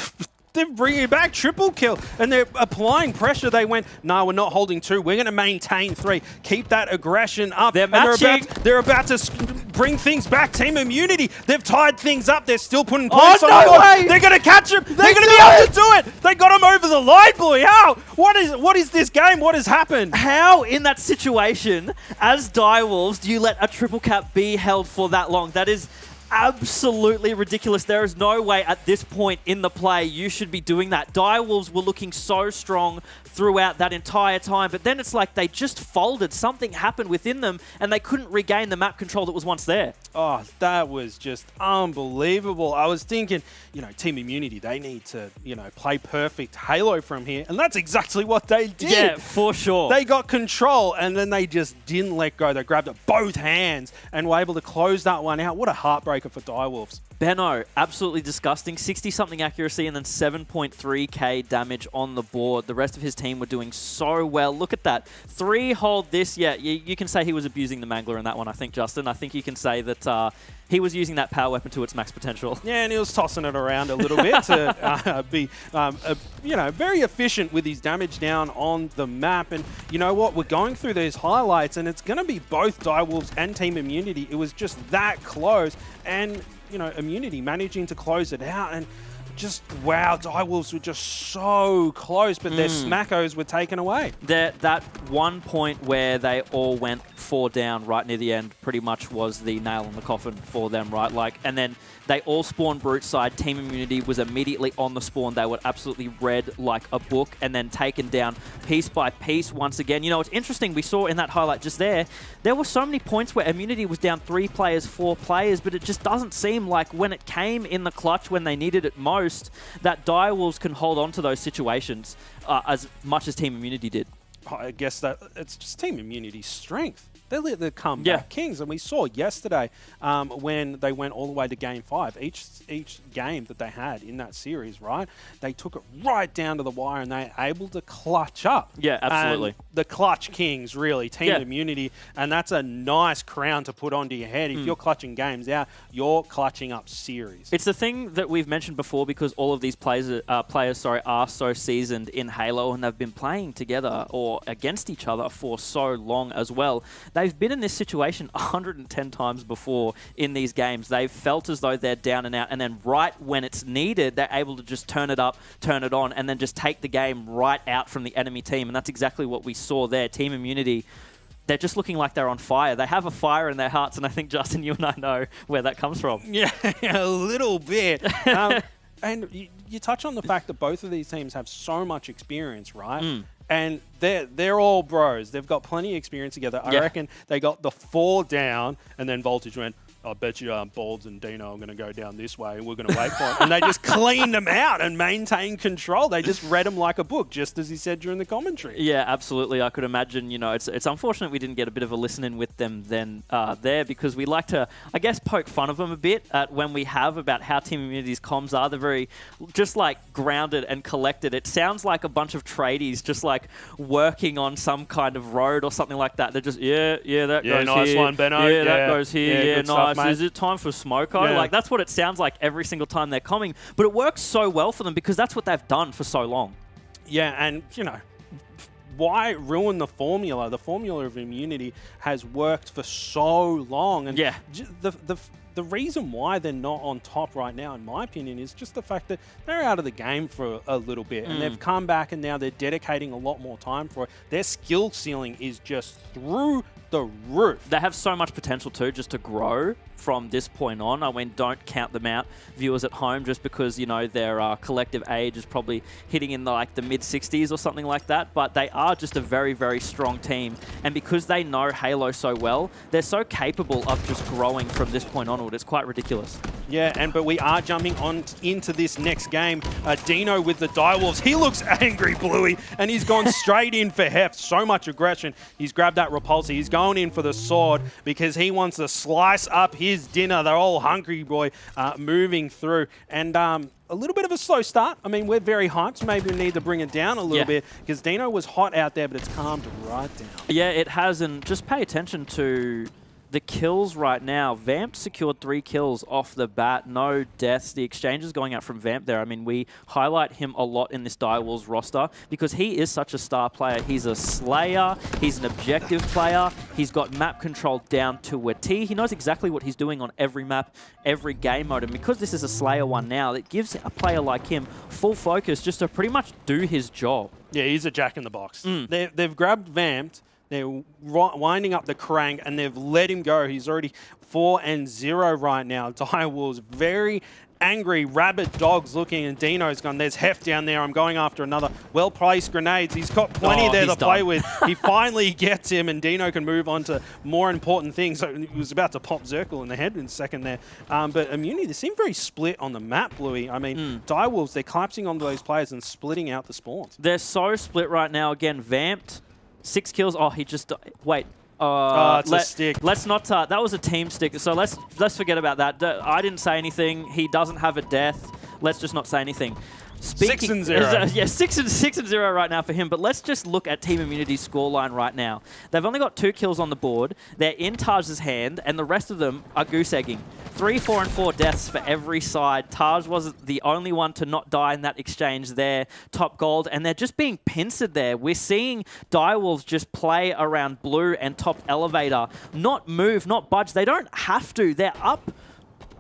bringing back triple kill, and they're applying pressure. They went, no, we're not holding 2. We're going to maintain 3. Keep that aggression up. They're matching. They're about to bring things back. Team Immunity, they've tied things up. They're still putting points on the board. They're going to catch him. They're going to be able to do it. They got him over the line, boy. How? What is this game? What has happened? How, in that situation, as Direwolves, do you let a triple cap be held for that long? That is absolutely ridiculous. There is no way at this point in the play you should be doing that. Direwolves were looking so strong throughout that entire time, but then it's like they just folded. Something happened within them and they couldn't regain the map control that was once there. Oh, that was just unbelievable. I was thinking, you know, Team Immunity, they need to, you know, play perfect Halo from here, and that's exactly what they did. Yeah, for sure. They got control, and then they just didn't let go. They grabbed it both hands and were able to close that one out. What a heartbreaker for Direwolves. Benno, absolutely disgusting. 60-something accuracy and then 7.3k damage on the board. The rest of his team were doing so well. Look at that. 3 hold this. Yeah, you can say he was abusing the Mangler in that one, I think, Justin. I think you can say that he was using that power weapon to its max potential. Yeah, and he was tossing it around a little bit to be, you know, very efficient with his damage down on the map. And you know what? We're going through these highlights, and it's going to be both Direwolves and Team Immunity. It was just that close, and you know, Immunity managing to close it out, and just, wow, Direwolves were just so close, but their smackos were taken away. That one point where they all went 4 down right near the end pretty much was the nail in the coffin for them, right? Like, and then they all spawned Brute side. Team Immunity was immediately on the spawn. They were absolutely read like a book and then taken down piece by piece once again. You know, it's interesting. We saw in that highlight just there were so many points where Immunity was down 3 players, 4 players, but it just doesn't seem like when it came in the clutch when they needed it most, that Direwolves can hold on to those situations as much as Team Immunity did. I guess that it's just Team Immunity's strength. They're the comeback kings, and we saw yesterday when they went all the way to Game 5. Each game that they had in that series, right? They took it right down to the wire, and they were able to clutch up. Yeah, absolutely. And the clutch kings, really, Team Immunity, and that's a nice crown to put onto your head. If you're clutching games out, you're clutching up series. It's the thing that we've mentioned before, because all of these players are so seasoned in Halo, and they've been playing together or against each other for so long as well. They've been in this situation 110 times before in these games. They've felt as though they're down and out, and then right when it's needed, they're able to just turn it up, turn it on, and then just take the game right out from the enemy team. And that's exactly what we saw there. Team Immunity, they're just looking like they're on fire. They have a fire in their hearts, and I think, Justin, you and I know where that comes from. Yeah, a little bit. And you touch on the fact that both of these teams have so much experience, right? And they're all bros. They've got plenty of experience together. I reckon they got the 4 down, and then Voltage went, I bet you Balds and Dino are going to go down this way, and we're going to wait for it. And they just cleaned them out and maintained control. They just read them like a book, just as he said during the commentary. Yeah, absolutely. I could imagine, you know, it's unfortunate we didn't get a bit of a listen-in with them then there, because we like to, I guess, poke fun of them a bit at when we have about how Team Immunity's comms are. They're very just like grounded and collected. It sounds like a bunch of tradies just like working on some kind of road or something like that. They're just, that goes nice here. one, Benno. Yeah, that goes here. Yeah, good nice. stuff, mate. Is it time for Smoko? Yeah. Like, that's what it sounds like every single time they're coming. But it works so well for them because that's what they've done for so long. Yeah, and, you know, why ruin the formula? The formula of immunity has worked for so long. And yeah. The reason why they're not on top right now, in my opinion, is just the fact that they're out of the game for a little bit. And they've come back and now they're dedicating a lot more time for it. Their skill ceiling is just through the roof. They have so much potential too, just to grow from this point on. I mean, don't count them out, viewers at home, just because, you know, their collective age is probably hitting in the mid-60s or something like that. But they are just a very, very strong team. And because they know Halo so well, they're so capable of just growing from this point onward. It's quite ridiculous. Yeah, but we are jumping on into this next game. Dino with the Direwolves. He looks angry, Bluey, and he's gone straight in for heft. So much aggression. He's grabbed that repulsor. He's going in for the sword because he wants to slice up his dinner. They're all hungry, boy, moving through. And a little bit of a slow start. I mean, we're very hyped. So maybe we need to bring it down a little bit because Dino was hot out there, but it's calmed right down. Yeah, it has. And just pay attention to the kills right now. Vamp secured 3 kills off the bat, no deaths. The exchanges going out from Vamp there. I mean, we highlight him a lot in this Direwolves roster because he is such a star player. He's a slayer, he's an objective player, he's got map control down to a T. He knows exactly what he's doing on every map, every game mode. And because this is a slayer one now, it gives a player like him full focus just to pretty much do his job. Yeah, he's a jack in the box. They've grabbed Vamped. They're winding up the crank, and they've let him go. He's already 4-0 right now. Direwolves very angry, rabid dogs looking, and Dino's gone, there's heft down there. I'm going after another well-placed grenades. He's got plenty there to play with. He finally gets him, and Dino can move on to more important things. So he was about to pop Zirkle in the head in a second there. But Immunity, they seem very split on the map, Bluey. I mean, Direwolves, they're collapsing onto those players and splitting out the spawns. They're so split right now. Again, Vamped, 6 kills. Oh, he just... Wait. It's a stick. Let's not... that was a team stick, so let's forget about that. I didn't say anything. He doesn't have a death. Let's just not say anything. 6-0. Yeah, 6-0 right now for him. But let's just look at Team Immunity's scoreline right now. They've only got 2 kills on the board. They're in Taj's hand, and the rest of them are goose egging. 3, 4, and 4 deaths for every side. Taj wasn't the only one to not die in that exchange there. Top gold, and they're just being pincered there. We're seeing Direwolves just play around blue and top elevator. Not move, not budge. They don't have to. They're up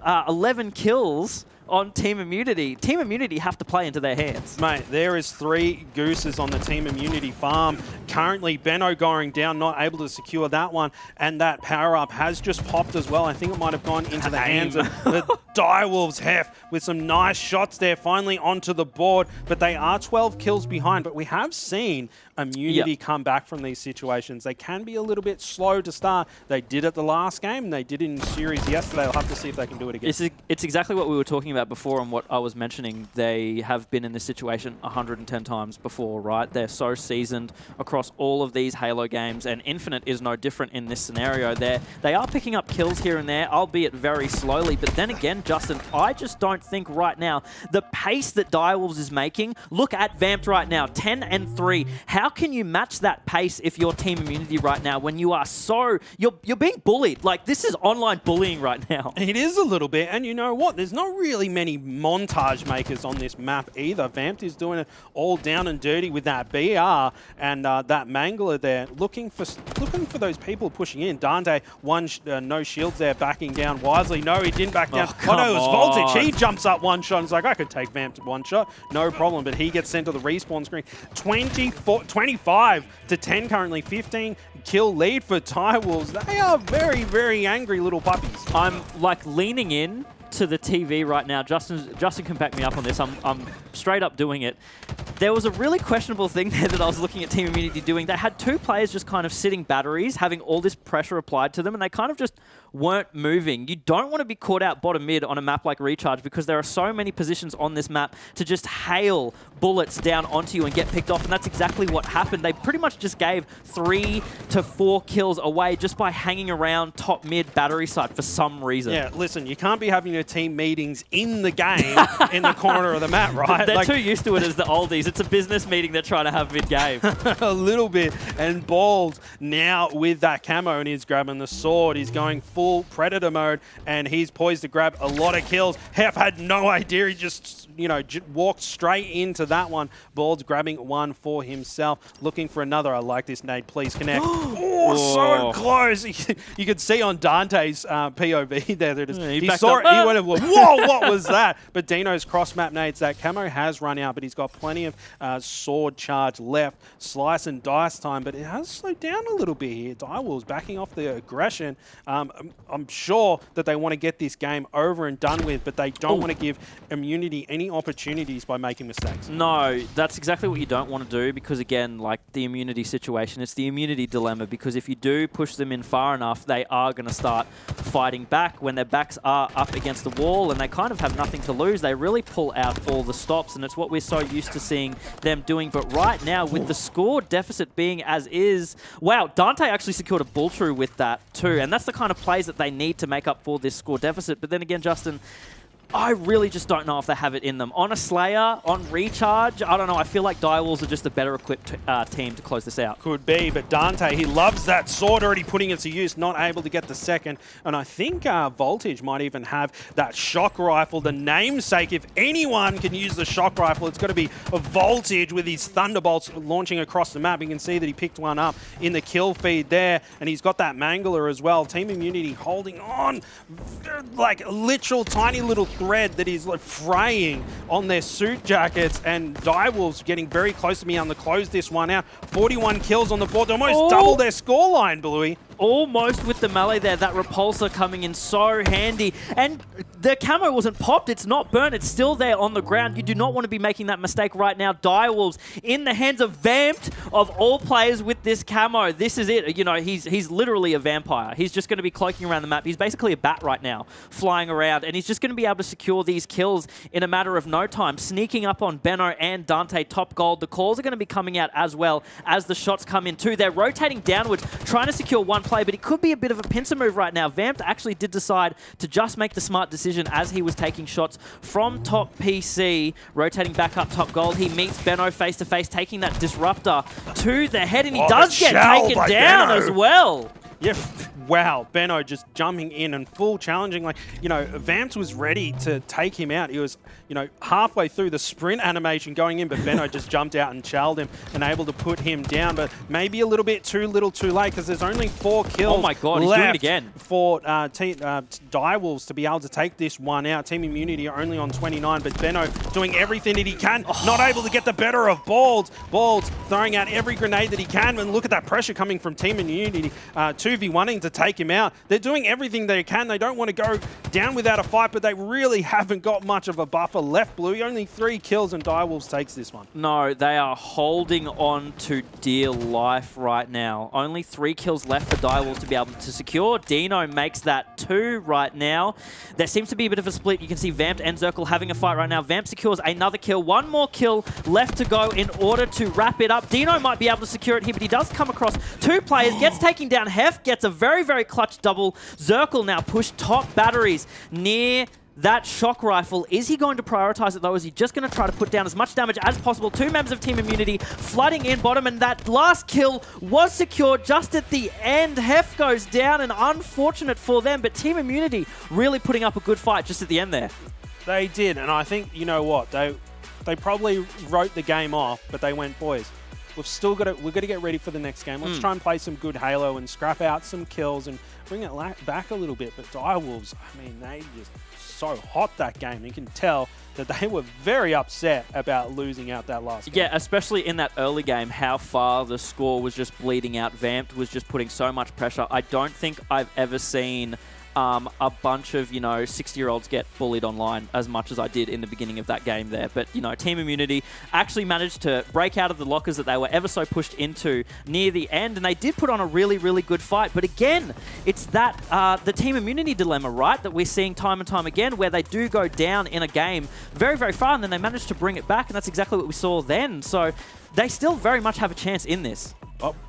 11 kills on Team Immunity. Team Immunity have to play into their hands. Mate, there is 3 gooses on the Team Immunity farm. Currently, Benno going down, not able to secure that one, and that power-up has just popped as well. I think it might have gone into the hands of the Direwolves Hef with some nice shots there, finally onto the board, but they are 12 kills behind. But we have seen Immunity come back from these situations. They can be a little bit slow to start. They did it the last game, and they did it in series yesterday. They'll have to see if they can do it again. It's exactly what we were talking about before and what I was mentioning. They have been in this situation 110 times before, right? They're so seasoned across all of these Halo games, and Infinite is no different in this scenario. They are picking up kills here and there, albeit very slowly, but then again, Justin, I just don't think right now, the pace that Direwolves is making, look at Vamped right now, 10-3. How can you match that pace if you're Team Immunity right now when you are so... You're being bullied. Like, this is online bullying right now. It is a little bit, and you know what? There's not really many montage makers on this map either. Vamped is doing it all down and dirty with that BR and that Mangler there, looking for those people pushing in. Dante, no shields there, backing down wisely. No, he didn't back down. Oh no, it was Voltage. He jumps up one shot and is like, I could take Vamped one shot, no problem. But he gets sent to the respawn screen. 25-10 currently, 15 kill lead for Direwolves. They are very, very angry little puppies. I'm like leaning in to the TV right now. Justin can back me up on this. I'm straight up doing it. There was a really questionable thing there that I was looking at Team Immunity doing. They had 2 players just kind of sitting batteries, having all this pressure applied to them, and they kind of just weren't moving. You don't want to be caught out bottom mid on a map like Recharge because there are so many positions on this map to just hail bullets down onto you and get picked off, and that's exactly what happened. They pretty much just gave 3 to 4 kills away just by hanging around top mid battery side for some reason. Yeah, listen, you can't be having your team meetings in the game in the corner of the map, right? They're too used to it as the oldies. It's a business meeting they're trying to have mid-game. A little bit. And Bald now with that camo, and he's grabbing the sword. He's going full Predator mode, and he's poised to grab a lot of kills. Hef had no idea. He just, you know, walked straight into that one. Bald's grabbing one for himself, looking for another. I like this nade. Please connect. So close. You could see on Dante's POV there that he saw it. He went, whoa, what was that? But Dino's cross-map nades, that camo has run out, but he's got plenty of sword charge left. Slice and dice time, but it has slowed down a little bit here. Direwolves backing off the aggression. I'm sure that they want to get this game over and done with, but they don't want to give Immunity any opportunities by making mistakes. No, that's exactly what you don't want to do because, again, like the Immunity situation, it's the Immunity dilemma because if you do push them in far enough, they are going to start fighting back. When their backs are up against the wall and they kind of have nothing to lose, they really pull out all the stops, and it's what we're so used to seeing them doing. But right now, with the score deficit being as is, wow, Dante actually secured a bull true with that too, and that's the kind of plays that they need to make up for this score deficit. But then again, Justin, I really just don't know if they have it in them. On a Slayer, on Recharge, I don't know. I feel like Direwolves are just a better equipped team to close this out. Could be, but Dante, he loves that sword, already putting it to use, not able to get the second. And I think Voltage might even have that shock rifle, the namesake. If anyone can use the shock rifle, it's got to be a Voltage with his Thunderbolts launching across the map. You can see that he picked one up in the kill feed there, and he's got that Mangler as well. Team Immunity holding on like a literal tiny little thread that is like fraying on their suit jackets, and Direwolves getting very close to me on the close this one out. 41 kills on the board, almost double their scoreline, Bluey. Almost with the melee there, that repulsor coming in so handy. And the camo wasn't popped, it's not burnt, it's still there on the ground. You do not want to be making that mistake right now. Direwolves in the hands of Vamped, of all players with this camo. This is it. You know, he's literally a vampire. He's just going to be cloaking around the map. He's basically a bat right now, flying around, and he's just going to be able to secure these kills in a matter of no time. Sneaking up on Benno and Dante, top gold. The calls are going to be coming out as well as the shots come in too. They're rotating downwards, trying to secure one play, but it could be a bit of a pincer move right now. Vamped actually did decide to just make the smart decision as he was taking shots from top PC, rotating back up top gold. He meets Benno face to face, taking that disruptor to the head, and he does get taken down as well. Yeah, wow, Benno just jumping in and full challenging. Like, you know, Vamps was ready to take him out. He was, you know, halfway through the sprint animation going in, but Benno just jumped out and challenged him and able to put him down. But maybe a little bit too little too late because there's only 4 kills oh my God, he's left doing it again. For Direwolves to be able to take this one out. Team Immunity are only on 29, but Benno doing everything that he can, not able to get the better of Bald. Bald throwing out every grenade that he can, and look at that pressure coming from Team Immunity. 2v1ing to take him out. They're doing everything they can. They don't want to go down without a fight, but they really haven't got much of a buffer left, Bluey. Only 3 kills, and Direwolves takes this one. No, they are holding on to dear life right now. Only 3 kills left for Direwolves to be able to secure. Dino makes that 2 right now. There seems to be a bit of a split. You can see Vamped and Zirkle having a fight right now. Vamp secures another kill. 1 more kill left to go in order to wrap it up. Dino might be able to secure it here, but he does come across 2 players, gets taken down. Hef gets a very, very clutch double. Zirkle now pushed top batteries near that shock rifle. Is he going to prioritize it though? Is he just going to try to put down as much damage as possible? 2 members of Team Immunity flooding in bottom, and that last kill was secured just at the end. Hef goes down, and unfortunate for them, but Team Immunity really putting up a good fight just at the end there. They did, and I think, you know what, they probably wrote the game off, but they went, boys, we've got to get ready for the next game. Let's try and play some good Halo and scrap out some kills and bring it back a little bit. But Direwolves, I mean, they just so hot that game. You can tell that they were very upset about losing out that last game. Yeah, especially in that early game, how far the score was just bleeding out. Vamped was just putting so much pressure. I don't think I've ever seen a bunch of, 60-year-olds get bullied online as much as I did in the beginning of that game there. But, Team Immunity actually managed to break out of the lockers that they were ever so pushed into near the end, and they did put on a really, really good fight. But again, it's that the Team Immunity dilemma, right, that we're seeing time and time again, where they do go down in a game very, very far, and then they manage to bring it back, and that's exactly what we saw then. So they still very much have a chance in this.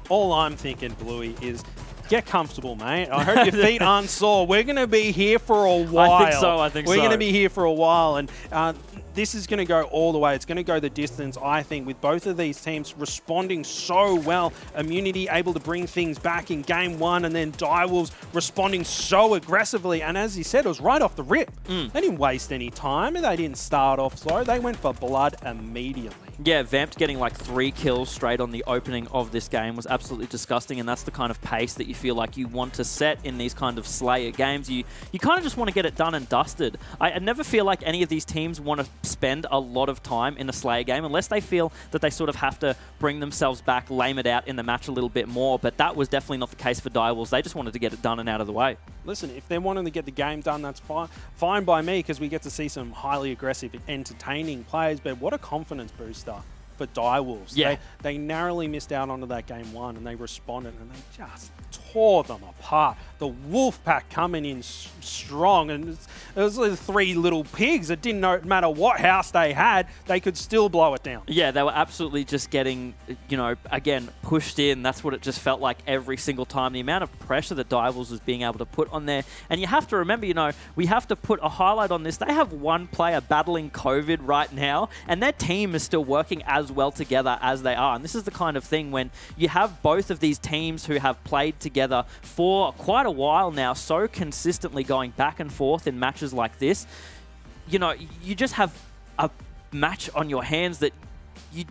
All I'm thinking, Bluey, is get comfortable, mate. I hope your feet aren't sore. We're going to be here for a while. I think so. We're going to be here for a while, and this is going to go all the way. It's going to go the distance, I think, with both of these teams responding so well. Immunity able to bring things back in game one, and then Direwolves responding so aggressively. And as you said, it was right off the rip. They didn't waste any time. They didn't start off slow. They went for blood immediately. Yeah, Vamped getting like 3 kills straight on the opening of this game was absolutely disgusting, and that's the kind of pace that you feel like you want to set in these kind of Slayer games. You kind of just want to get it done and dusted. I never feel like any of these teams want to spend a lot of time in a Slayer game unless they feel that they sort of have to bring themselves back, lame it out in the match a little bit more, but that was definitely not the case for Direwolves. They just wanted to get it done and out of the way. Listen, if they're wanting to get the game done, that's fine by me, because we get to see some highly aggressive, entertaining players, but what a confidence booster for Direwolves. Yeah. They narrowly missed out onto that game one, and they responded, and they just tore them apart. The Wolfpack coming in strong, and it was the 3 little pigs. It didn't matter what house they had, they could still blow it down. Yeah, they were absolutely just getting, again, pushed in. That's what it just felt like every single time. The amount of pressure that Direwolves was being able to put on there. And you have to remember, we have to put a highlight on this. They have one player battling COVID right now, and their team is still working as well together as they are. And this is the kind of thing when you have both of these teams who have played together for quite a while now, so consistently going back and forth in matches like this, you just have a match on your hands that you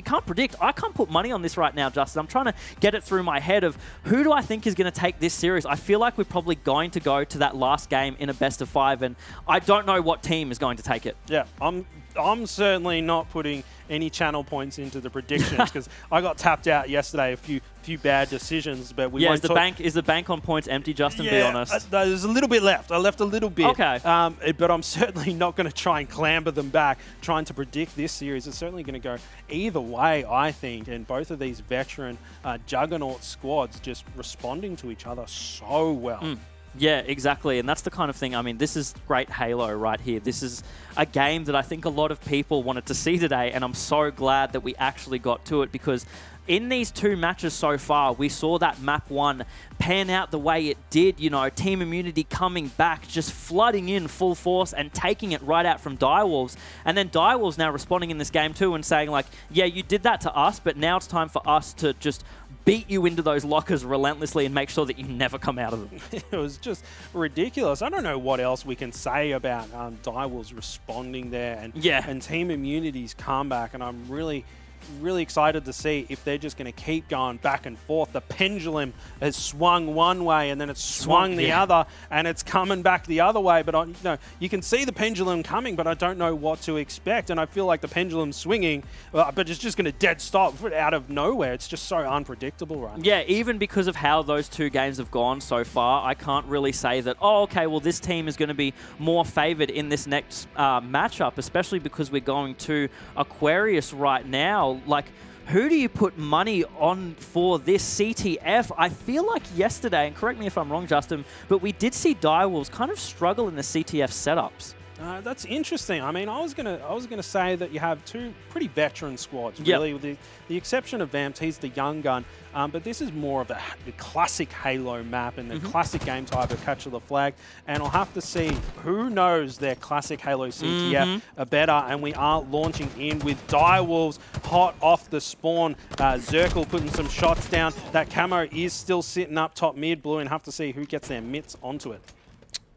can't predict. I can't put money on this right now, Justin. I'm trying to get it through my head of who do I think is going to take this series. I feel like we're probably going to go to that last game in a best of 5, and I don't know what team is going to take it. Yeah, I'm certainly not putting any channel points into the predictions because I got tapped out yesterday. A few few bad decisions, but we won't is the bank on points empty, Justin? Yeah, be honest. There's a little bit left. I left a little bit. Okay. But I'm certainly not going to try and clamber them back. Trying to predict this series is certainly going to go either way, I think. And both of these veteran juggernaut squads just responding to each other so well. Yeah, exactly. And that's the kind of thing, I mean, this is great Halo right here. This is a game that I think a lot of people wanted to see today, and I'm so glad that we actually got to it, because in these two matches so far, we saw that map 1 pan out the way it did, you know, Team Immunity coming back, just flooding in full force and taking it right out from Direwolves. And then Direwolves now responding in this game too and saying like, yeah, you did that to us, but now it's time for us to just beat you into those lockers relentlessly and make sure that you never come out of them. It was just ridiculous. I don't know what else we can say about Direwolves responding there and Team Immunity's comeback, and I'm really excited to see if they're just going to keep going back and forth. The pendulum has swung one way and then it's swung the other, and it's coming back the other way. But you can see the pendulum coming, but I don't know what to expect. And I feel like the pendulum's swinging, but it's just going to dead stop out of nowhere. It's just so unpredictable right now. Yeah, even because of how those two games have gone so far, I can't really say that, oh, okay, well, this team is going to be more favored in this next matchup, especially because we're going to Aquarius right now. Like, who do you put money on for this CTF? I feel like yesterday, and correct me if I'm wrong, Justin, but we did see Direwolves kind of struggle in the CTF setups. That's interesting. I mean, I was gonna say that you have two pretty veteran squads, really, with the exception of Vamps. He's the young gun, but this is more of the classic Halo map and the classic game type of Capture the Flag. And I'll have to see who knows their classic Halo CTF are better. And we are launching in with Direwolves hot off the spawn. Zirkle putting some shots down. That camo is still sitting up top mid blue, and have to see who gets their mitts onto it.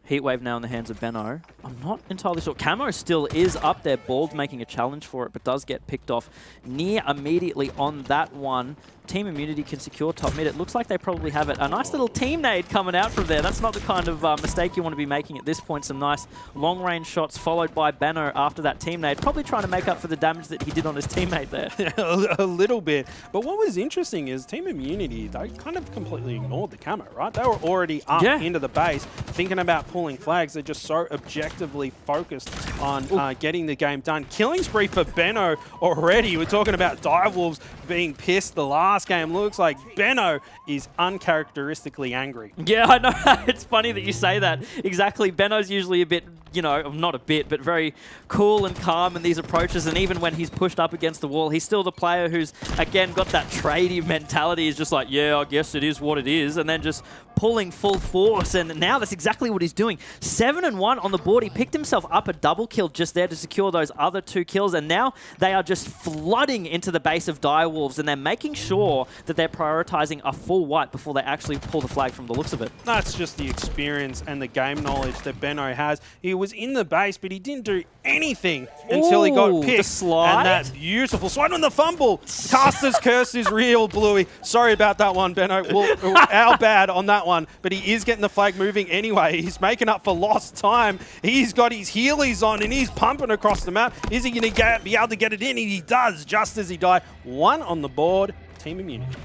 Heatwave now in the hands of Benno. I'm not entirely sure. Camo still is up there. Bald making a challenge for it, but does get picked off near immediately on that one. Team Immunity can secure top mid. It looks like they probably have it. A nice little team nade coming out from there. That's not the kind of mistake you want to be making at this point. Some nice long-range shots followed by Benno after that team nade. Probably trying to make up for the damage that he did on his teammate there. A little bit. But what was interesting is Team Immunity, they kind of completely ignored the camo, right? They were already up into the base, thinking about pulling flags. They're just so objectively focused on getting the game done. Killing spree for Benno already. We're talking about Direwolves being pissed the last game. Looks like Benno is uncharacteristically angry. Yeah, I know. It's funny that you say that. Exactly. Benno's usually a bit, you know, not a bit, but very cool and calm in these approaches. And even when he's pushed up against the wall, he's still the player who's, again, got that tradey mentality. He's just like, yeah, I guess it is what it is. And then just pulling full force. And now that's exactly what he's doing. 7-1 on the board. He picked himself up a double kill just there to secure those other 2 kills. And now they are just flooding into the base of Direwolves. And they're making sure that they're prioritizing a full wipe before they actually pull the flag from the looks of it. That's just the experience and the game knowledge that Benno has. He was in the base, but he didn't do anything until he got picked. The slide? And that beautiful slide on the fumble. Caster's curse is real, Bluey. Sorry about that one, Benno. Our bad on that one. But he is getting the flag moving anyway. He's making up for lost time. He's got his Heelys on and he's pumping across the map. Is he going to be able to get it in? And he does, just as he died. 1 on the board. Team Immunity.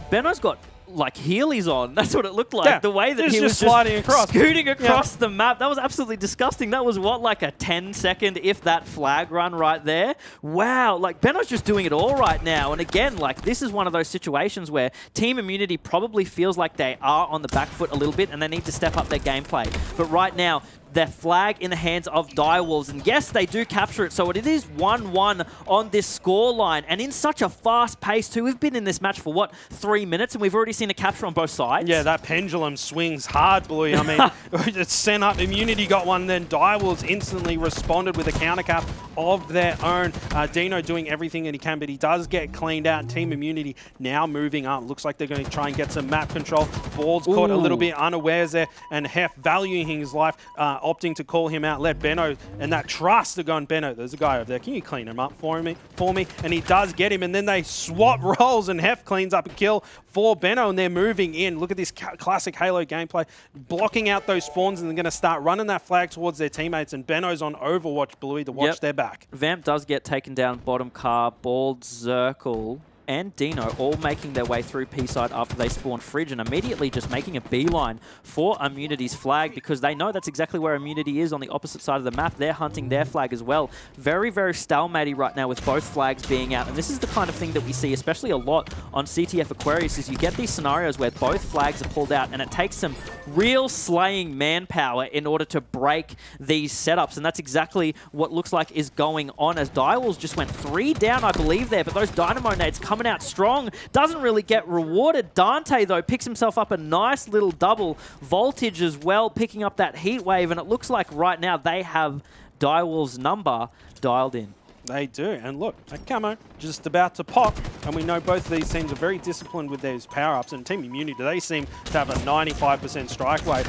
Benno's got like Heelys on. That's what it looked like. Yeah, the way that he was sliding across, scooting across the map. That was absolutely disgusting. That was what, like a 10-second, if that, flag run right there. Wow, like Benno's just doing it all right now. And again, like this is one of those situations where Team Immunity probably feels like they are on the back foot a little bit and they need to step up their gameplay. But right now, their flag in the hands of Direwolves. And yes, they do capture it. So it is 1-1 on this scoreline. And in such a fast pace too. We've been in this match for, what, 3 minutes? And we've already seen a capture on both sides. Yeah, that pendulum swings hard, Bluey. I mean, it's sent up. Immunity got one. Then Direwolves instantly responded with a counter cap of their own. Dino doing everything that he can, but he does get cleaned out. Team Immunity now moving up. Looks like they're going to try and get some map control. Ball's caught a little bit unawares there. And Hef valuing his life, opting to call him out, let Benno, and that trust to go on Benno. There's a guy over there. Can you clean him up for me? And he does get him, and then they swap roles, and Hef cleans up a kill for Benno, and they're moving in. Look at this classic Halo gameplay, blocking out those spawns, and they're going to start running that flag towards their teammates, and Benno's on Overwatch, Bluey, to watch their back. Vamp does get taken down bottom car. Bald, Zirkle, and Dino all making their way through P-side after they spawn Fridge and immediately just making a beeline for Immunity's flag because they know that's exactly where Immunity is on the opposite side of the map. They're hunting their flag as well. Very, very stalematy right now with both flags being out. And this is the kind of thing that we see especially a lot on CTF Aquarius is you get these scenarios where both flags are pulled out and it takes some real slaying manpower in order to break these setups. And that's exactly what looks like is going on as Direwolves just went 3 down, I believe, there. But those Dynamo nades coming out strong. Doesn't really get rewarded. Dante, though, picks himself up a nice little double. Voltage as well, picking up that heat wave. And it looks like right now they have Direwolves' number dialed in. They do. And look, that camo just about to pop. And we know both of these teams are very disciplined with those power-ups. And Team Immunity, they seem to have a 95% strike rate,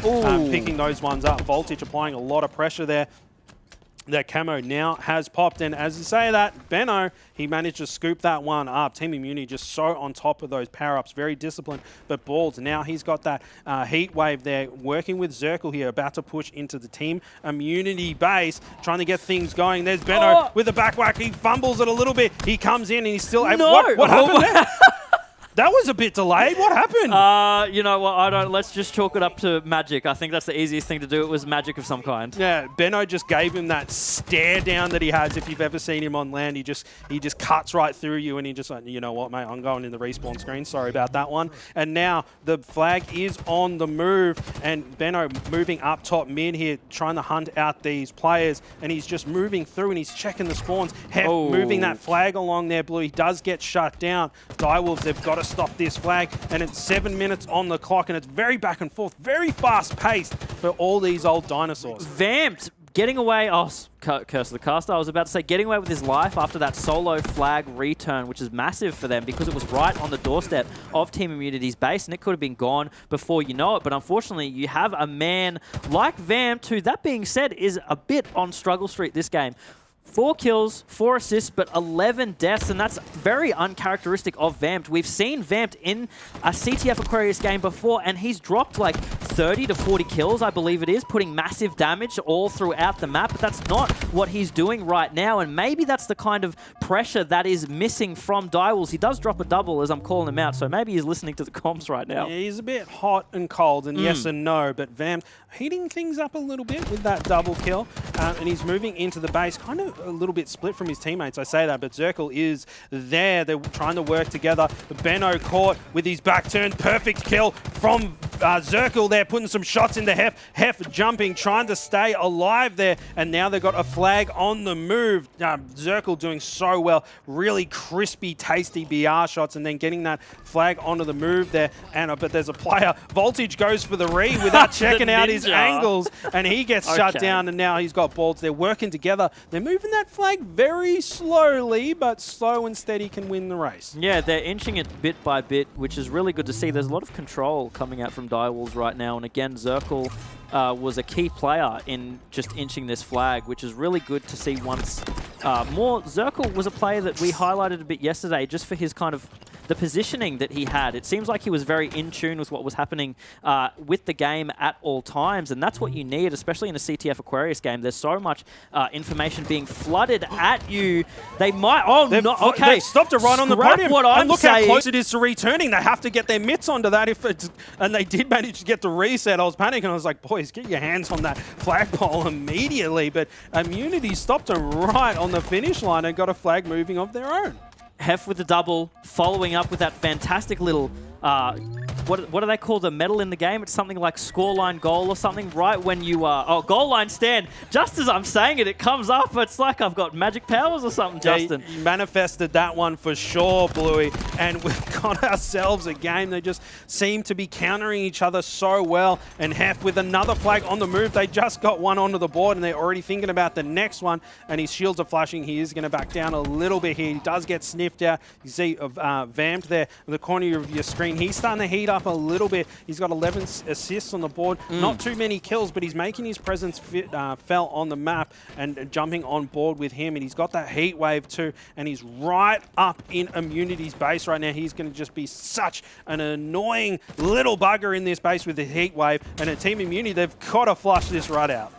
picking those ones up. Voltage applying a lot of pressure there. That camo now has popped, and as you say that, Benno, he managed to scoop that one up. Team Immunity just so on top of those power-ups, very disciplined. But Balls, now he's got that heat wave there, working with Zirkle here, about to push into the Team Immunity base, trying to get things going. There's Benno with the back whack. He fumbles it a little bit. He comes in and he's still able. What happened there? That was a bit delayed. What happened? You know what? I don't. Let's just chalk it up to magic. I think that's the easiest thing to do. It was magic of some kind. Yeah, Benno just gave him that stare down that he has. If you've ever seen him on land, he just cuts right through you, and he just like, you know what, mate? I'm going in the respawn screen. Sorry about that one. And now the flag is on the move, and Benno moving up top mid here, trying to hunt out these players, and he's just moving through and he's checking the spawns. Hef moving that flag along there, Blue. He does get shut down. Direwolves, they've got to stop this flag, and it's 7 minutes on the clock, and it's very back and forth, very fast paced for all these old dinosaurs. Vamped getting away, curse of the caster, I was about to say getting away with his life after that solo flag return, which is massive for them because it was right on the doorstep of Team Immunity's base and it could have been gone before you know it. But unfortunately, you have a man like Vamped, who, that being said, is a bit on struggle street this game. 4 kills, 4 assists, but 11 deaths, and that's very uncharacteristic of Vamped. We've seen Vamped in a CTF Aquarius game before, and he's dropped like 30 to 40 kills, I believe it is, putting massive damage all throughout the map, but that's not what he's doing right now, and maybe that's the kind of pressure that is missing from Direwolves. He does drop a double as I'm calling him out, so maybe he's listening to the comms right now. Yeah, he's a bit hot and cold, and yes and no, but Vamped heating things up a little bit with that double kill, and he's moving into the base, kind of a little bit split from his teammates, I say that, but Zirkle is there. They're trying to work together. Benno caught with his back turn. Perfect kill from Zirkle there, putting some shots into Hef. Hef jumping, trying to stay alive there, and now they've got a flag on the move. Zirkle doing so well. Really crispy, tasty BR shots, and then getting that flag onto the move there. And but there's a player. Voltage goes for the re without checking out his angles, and he gets shut down, and now he's got balls. They're working together. They're moving that flag very slowly, but slow and steady can win the race. Yeah, they're inching it bit by bit, which is really good to see. There's a lot of control coming out from Direwolves right now, and again, Zirkle was a key player in just inching this flag, which is really good to see once more. Zirkle was a player that we highlighted a bit yesterday just for his kind of the positioning that he had. It seems like he was very in tune with what was happening with the game at all times, and that's what you need, especially in a CTF Aquarius game. There's so much information being flooded at you. They might... Oh, no, okay. They stopped it right on the podium. What I'm and look saying. how close it is to returning. They have to get their mitts onto that. And they did manage to get the reset. I was panicking. I was like, boys, get your hands on that flagpole immediately. But Immunity stopped them right on the finish line and got a flag moving of their own. Hef with the double, following up with that fantastic little, what do they call the medal in the game? It's something like scoreline goal or something, right when you, goal line stand. Just as I'm saying it, it comes up. It's like I've got magic powers or something, Justin. You manifested that one for sure, Bluey. And we've got ourselves a game. They just seem to be countering each other so well. And Hef with another flag on the move. They just got one onto the board and they're already thinking about the next one. And his shields are flashing. He is going to back down a little bit here. He does get sniffed out. You see Vamped there in the corner of your screen. He's starting to heat up a little bit. He's got 11 assists on the board. Not too many kills, but he's making his presence felt on the map and jumping on board with him. And he's got that heat wave too. And he's right up in Immunity's base right now. He's going to just be such an annoying little bugger in this base with the heat wave. And at Team Immunity, they've got to flush this right out.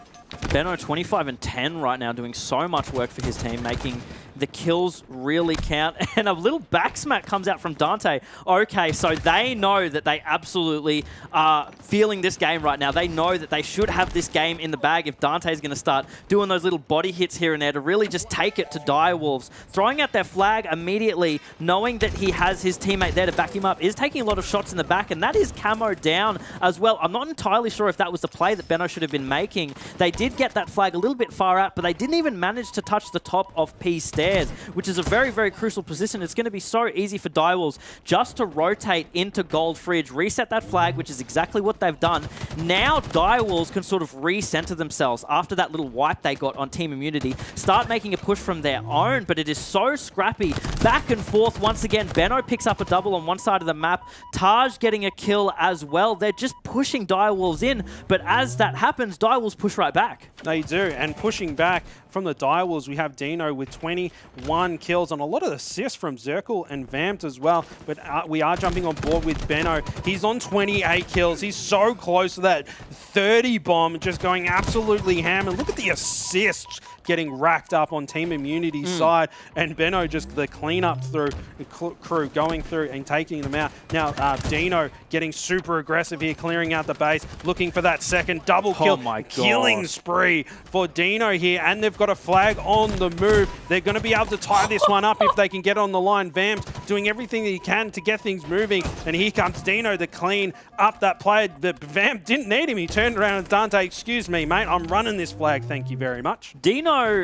Benno 25 and 10 right now, doing so much work for his team, making the kills really count. And a little back smack comes out from Dante. Okay, so they know that they absolutely are feeling this game right now. They know that they should have this game in the bag if Dante's going to start doing those little body hits here and there to really just take it to Direwolves. Throwing out their flag immediately, knowing that he has his teammate there to back him up, is taking a lot of shots in the back, and that is camo down as well. I'm not entirely sure if that was the play that Benno should have been making. They did get that flag a little bit far out, but they didn't even manage to touch the top of P's stairs, which is a very, very crucial position. It's going to be so easy for Direwolves just to rotate into Gold Fridge, reset that flag, which is exactly what they've done. Now Direwolves can sort of recenter themselves after that little wipe they got on Team Immunity, start making a push from their own, but it is so scrappy. Back and forth once again. Benno picks up a double on one side of the map. Taj getting a kill as well. They're just pushing Direwolves in, but as that happens, Direwolves push right back. They do, and pushing back from the Direwolves, we have Dino with 21 kills and a lot of assists from Zirkle and Vamped as well. But we are jumping on board with Benno. He's on 28 kills. He's so close to that 30 bomb, just going absolutely ham. And look at the assists getting racked up on Team Immunity's side, and Benno just the cleanup through the crew going through and taking them out. Now Dino getting super aggressive here, clearing out the base, looking for that second double kill. Oh my God. Killing spree for Dino here, and they've got got a flag on the move. They're going to be able to tie this one up if they can get on the line. Vamp doing everything that he can to get things moving. And here comes Dino to clean up that play. But Vamp didn't need him. He turned around and Dante, excuse me, mate, I'm running this flag. Thank you very much. Dino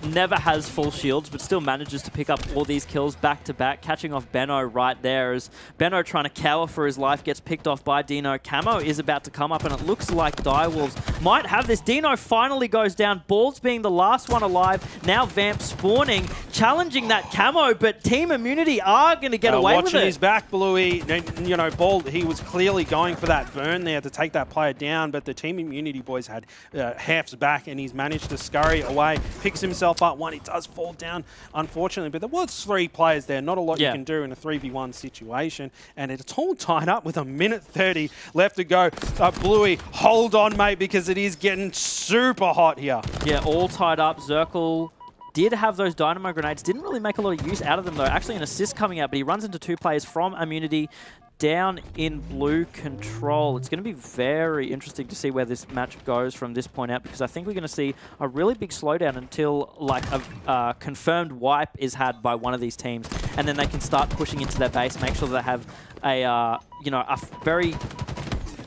never has full shields, but still manages to pick up all these kills back to back, catching off Benno right there as Benno trying to cower for his life gets picked off by Dino. Camo is about to come up and it looks like Direwolves might have this. Dino finally goes down, Balls being the last one alive. Now Vamp spawning, challenging that Camo, but Team Immunity are going to get away with it. Watching his back, Bluey, you know, Bald, he was clearly going for that burn there to take that player down, but the Team Immunity boys had Hef's back and he's managed to scurry away, picks himself up one. He does fall down, unfortunately, but there was 3 players there. Not a lot you can do in a 3v1 situation, and it's all tied up with a minute 30 left to go. Bluey, hold on, mate, because it is getting super hot here. Yeah, all tied up. Zirkle did have those dynamo grenades, didn't really make a lot of use out of them though. Actually an assist coming out, but he runs into 2 players from Immunity down in blue control. It's going to be very interesting to see where this match goes from this point out, because I think we're going to see a really big slowdown until like a confirmed wipe is had by one of these teams, and then they can start pushing into their base, make sure that they have a you know, a very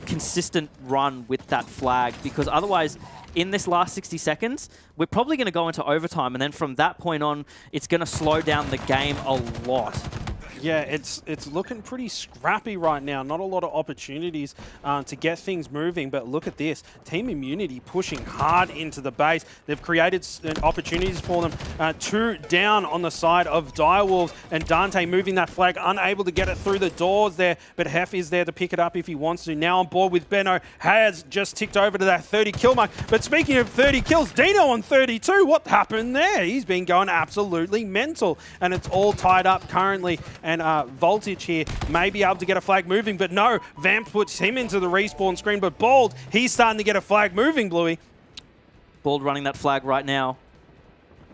consistent run with that flag, because otherwise in this last 60 seconds, we're probably going to go into overtime, and then from that point on, it's going to slow down the game a lot. Yeah, it's looking pretty scrappy right now. Not a lot of opportunities to get things moving, but look at this. Team Immunity pushing hard into the base. They've created opportunities for them. 2 down on the side of Direwolves, and Dante moving that flag, unable to get it through the doors there, but Hef is there to pick it up if he wants to. Now on board with Benno, has just ticked over to that 30 kill mark. But speaking of 30 kills, Dino on 32. What happened there? He's been going absolutely mental, and it's all tied up currently. And Voltage here may be able to get a flag moving, but no, Vamp puts him into the respawn screen, but Bald, he's starting to get a flag moving, Bluey. Bald running that flag right now.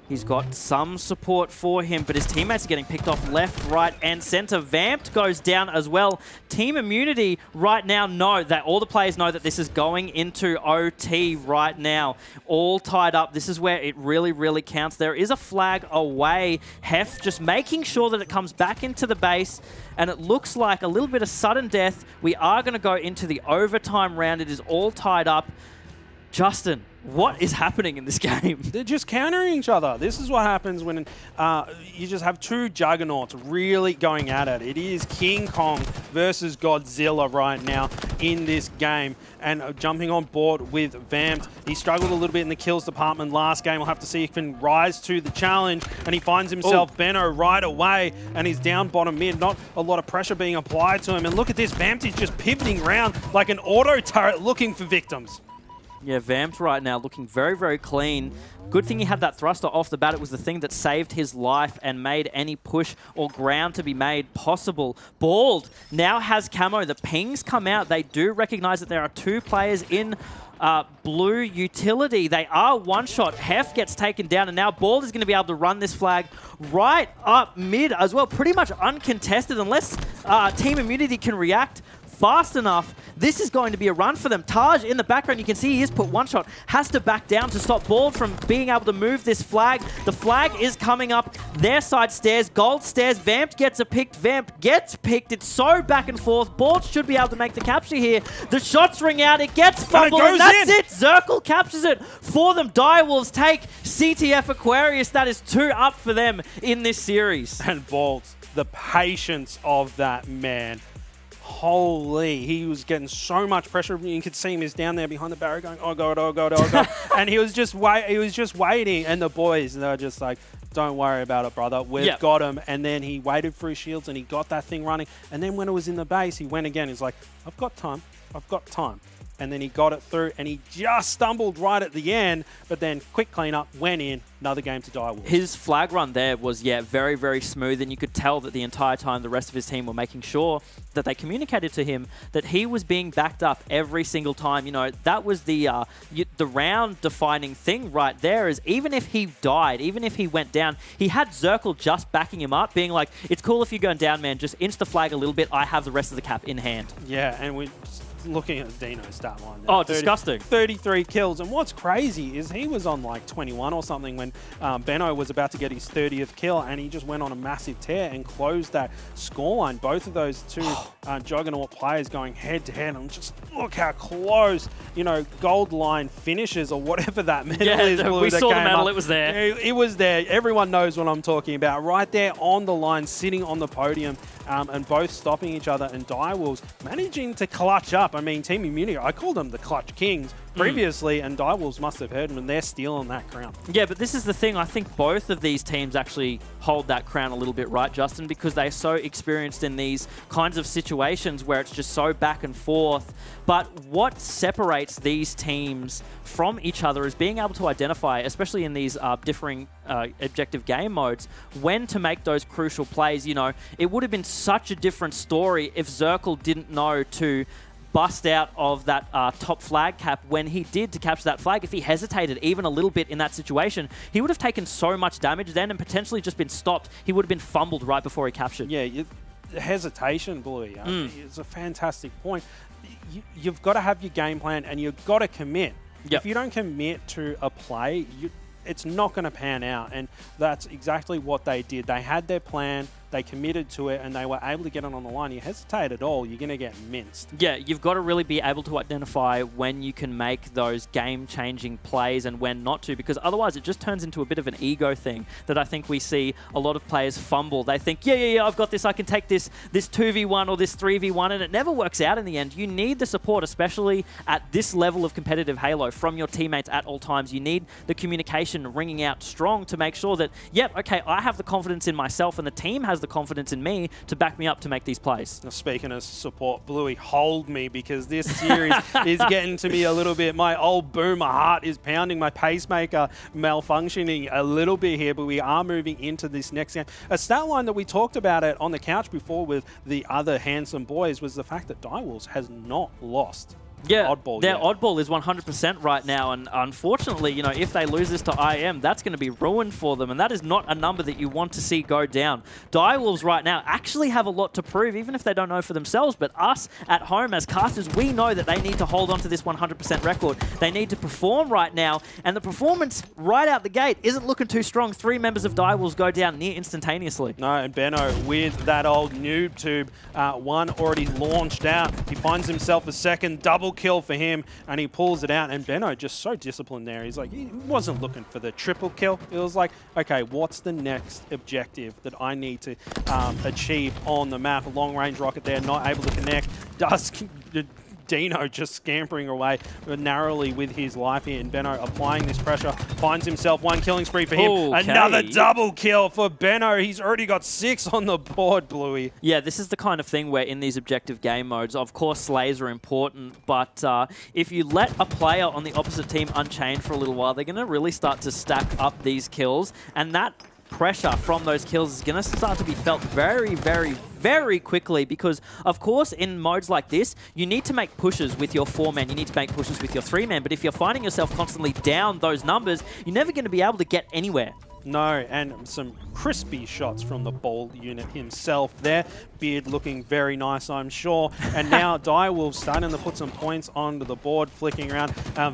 He's got some support for him, but his teammates are getting picked off left, right, and center. Vamped goes down as well. Team Immunity right now know that all the players know that this is going into OT right now. All tied up. This is where it really, really counts. There is a flag away. Hef just making sure that it comes back into the base, and it looks like a little bit of sudden death. We are going to go into the overtime round. It is all tied up. Justin, what is happening in this game? They're just countering each other. This is what happens when you just have 2 juggernauts really going at it. It is King Kong versus Godzilla right now in this game. And jumping on board with Vamped. He struggled a little bit in the kills department last game. We'll have to see if he can rise to the challenge. And he finds himself Benno right away. And he's down bottom mid. Not a lot of pressure being applied to him. And look at this. Vamped is just pivoting around like an auto turret looking for victims. Yeah, Vamped right now looking very, very clean. Good thing he had that thruster off the bat. It was the thing that saved his life and made any push or ground to be made possible. Bald now has camo. The pings come out. They do recognize that there are 2 players in blue utility. They are one-shot. Hef gets taken down, and now Bald is going to be able to run this flag right up mid as well. Pretty much uncontested unless Team Immunity can react fast enough. This is going to be a run for them. Taj in the background, you can see he is put one shot, has to back down to stop Bald from being able to move this flag. The flag is coming up their side stairs, gold stairs. Vamped gets a pick, Vamp gets picked. It's so back and forth. Bald should be able to make the capture here. The shots ring out, it gets fumbled, and that's it. Zirkle captures it for them. Direwolves take CTF Aquarius. That is 2 up for them in this series. And Bald, the patience of that man. Holy, he was getting so much pressure. You could see him, he's down there behind the barrier going, oh God, oh God, oh God. And he was just waiting. And the boys, they're just like, don't worry about it, brother. We've got him. And then he waited for his shields and he got that thing running. And then when it was in the base, he went again. He's like, I've got time. I've got time. And then he got it through, and he just stumbled right at the end, but then quick cleanup, went in, another game to Direwolves. His flag run there was, very, very smooth, and you could tell that the entire time the rest of his team were making sure that they communicated to him that he was being backed up every single time. You know, that was the round-defining thing right there, is even if he died, even if he went down, he had Zirkle just backing him up, being like, it's cool if you're going down, man, just inch the flag a little bit, I have the rest of the cap in hand. Yeah, and we looking at Dino's stat line. Oh, disgusting. 33 kills. And what's crazy is he was on like 21 or something when Benno was about to get his 30th kill, and he just went on a massive tear and closed that scoreline. Both of those two juggernaut players going head to head, and just look how close, you know, gold line finishes or whatever that medal is. Blue, we saw the medal, up. it was there. It was there. Everyone knows what I'm talking about. Right there on the line, sitting on the podium, and both stopping each other, and Direwolves managing to clutch up. I mean, Team Immunity, I called them the Clutch Kings previously, and Direwolves must have heard them, and they're stealing that crown. Yeah, but this is the thing. I think both of these teams actually hold that crown a little bit, right, Justin? Because they're so experienced in these kinds of situations where it's just so back and forth. But what separates these teams from each other is being able to identify, especially in these differing objective game modes, when to make those crucial plays. You know, it would have been such a different story if Zirkle didn't know to bust out of that top flag cap when he did to capture that flag. If he hesitated even a little bit in that situation, he would have taken so much damage then and potentially just been stopped. He would have been fumbled right before he captured. Yeah, hesitation, Bluey, it's a fantastic point. You've got to have your game plan, and you've got to commit. Yep. If you don't commit to a play, it's not going to pan out, and that's exactly what they did. They had their plan, they committed to it, and they were able to get it on the line. You hesitate at all, you're going to get minced. Yeah, you've got to really be able to identify when you can make those game-changing plays and when not to, because otherwise it just turns into a bit of an ego thing that I think we see a lot of players fumble. They think, yeah, I've got this, I can take this 2v1 or this 3v1, and it never works out in the end. You need the support, especially at this level of competitive Halo, from your teammates at all times. You need the communication ringing out strong to make sure that, yep, okay, I have the confidence in myself and the team has the confidence in me to back me up to make these plays. Now, speaking of support, Bluey, hold me, because this series is getting to me a little bit. My old boomer heart is pounding, my pacemaker malfunctioning a little bit here, but we are moving into this next game. A stat line that we talked about it on the couch before with the other handsome boys was the fact that Direwolves has not lost. Yeah, oddball their oddball is 100% right now, and unfortunately, you know, if they lose this to IM, that's going to be ruined for them, and that is not a number that you want to see go down. Direwolves right now actually have a lot to prove, even if they don't know for themselves, but us at home as casters, we know that they need to hold on to this 100% record. They need to perform right now, and the performance right out the gate isn't looking too strong. 3 members of Direwolves go down near instantaneously. No, and Benno with that old noob tube, one already launched out. He finds himself a second double kill for him, and he pulls it out, and Benno just so disciplined there. He's like, he wasn't looking for the triple kill. It was like, okay, what's the next objective that I need to achieve on the map? A long range rocket there, not able to connect. Does Dino just scampering away narrowly with his life here, and Benno applying this pressure, finds himself one killing spree for him. Okay. Another double kill for Benno. He's already got 6 on the board, Bluey. Yeah, this is the kind of thing where in these objective game modes, of course slays are important, but if you let a player on the opposite team unchained for a little while, they're going to really start to stack up these kills, and that pressure from those kills is going to start to be felt very, very, very quickly, because of course in modes like this you need to make pushes with your 4-man, you need to make pushes with your 3-man, but if you're finding yourself constantly down those numbers, you're never going to be able to get anywhere. No, and some crispy shots from the ball unit himself there. Beard looking very nice, I'm sure. And now Direwolves starting to put some points onto the board, flicking around.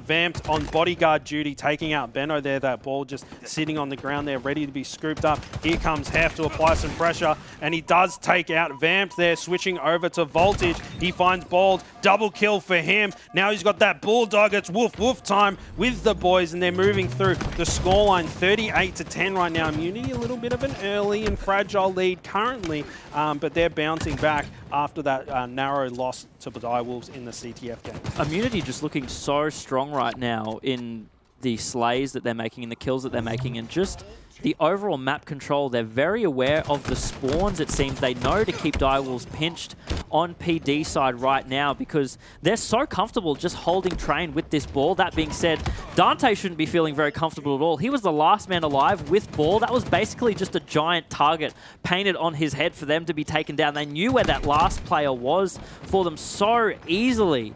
Vamped on bodyguard duty, taking out Benno there. That ball just sitting on the ground there, ready to be scooped up. Here comes Hef to apply some pressure, and he does take out Vamped there, switching over to Voltage. He finds Bald, double kill for him. Now he's got that Bulldog. It's woof woof time with the boys, and they're moving through the scoreline 38-10 right now. Immunity a little bit of an early and fragile lead currently, but they're bouncing back after that narrow loss to Direwolves in the CTF game. Immunity just looking so strong right now in the slays that they're making, in the kills that they're making, and just the overall map control. They're very aware of the spawns, it seems. They know to keep Direwolves pinched on PD side right now because they're so comfortable just holding train with this ball. That being said, Dante shouldn't be feeling very comfortable at all. He was the last man alive with ball. That was basically just a giant target painted on his head for them to be taken down. They knew where that last player was for them so easily.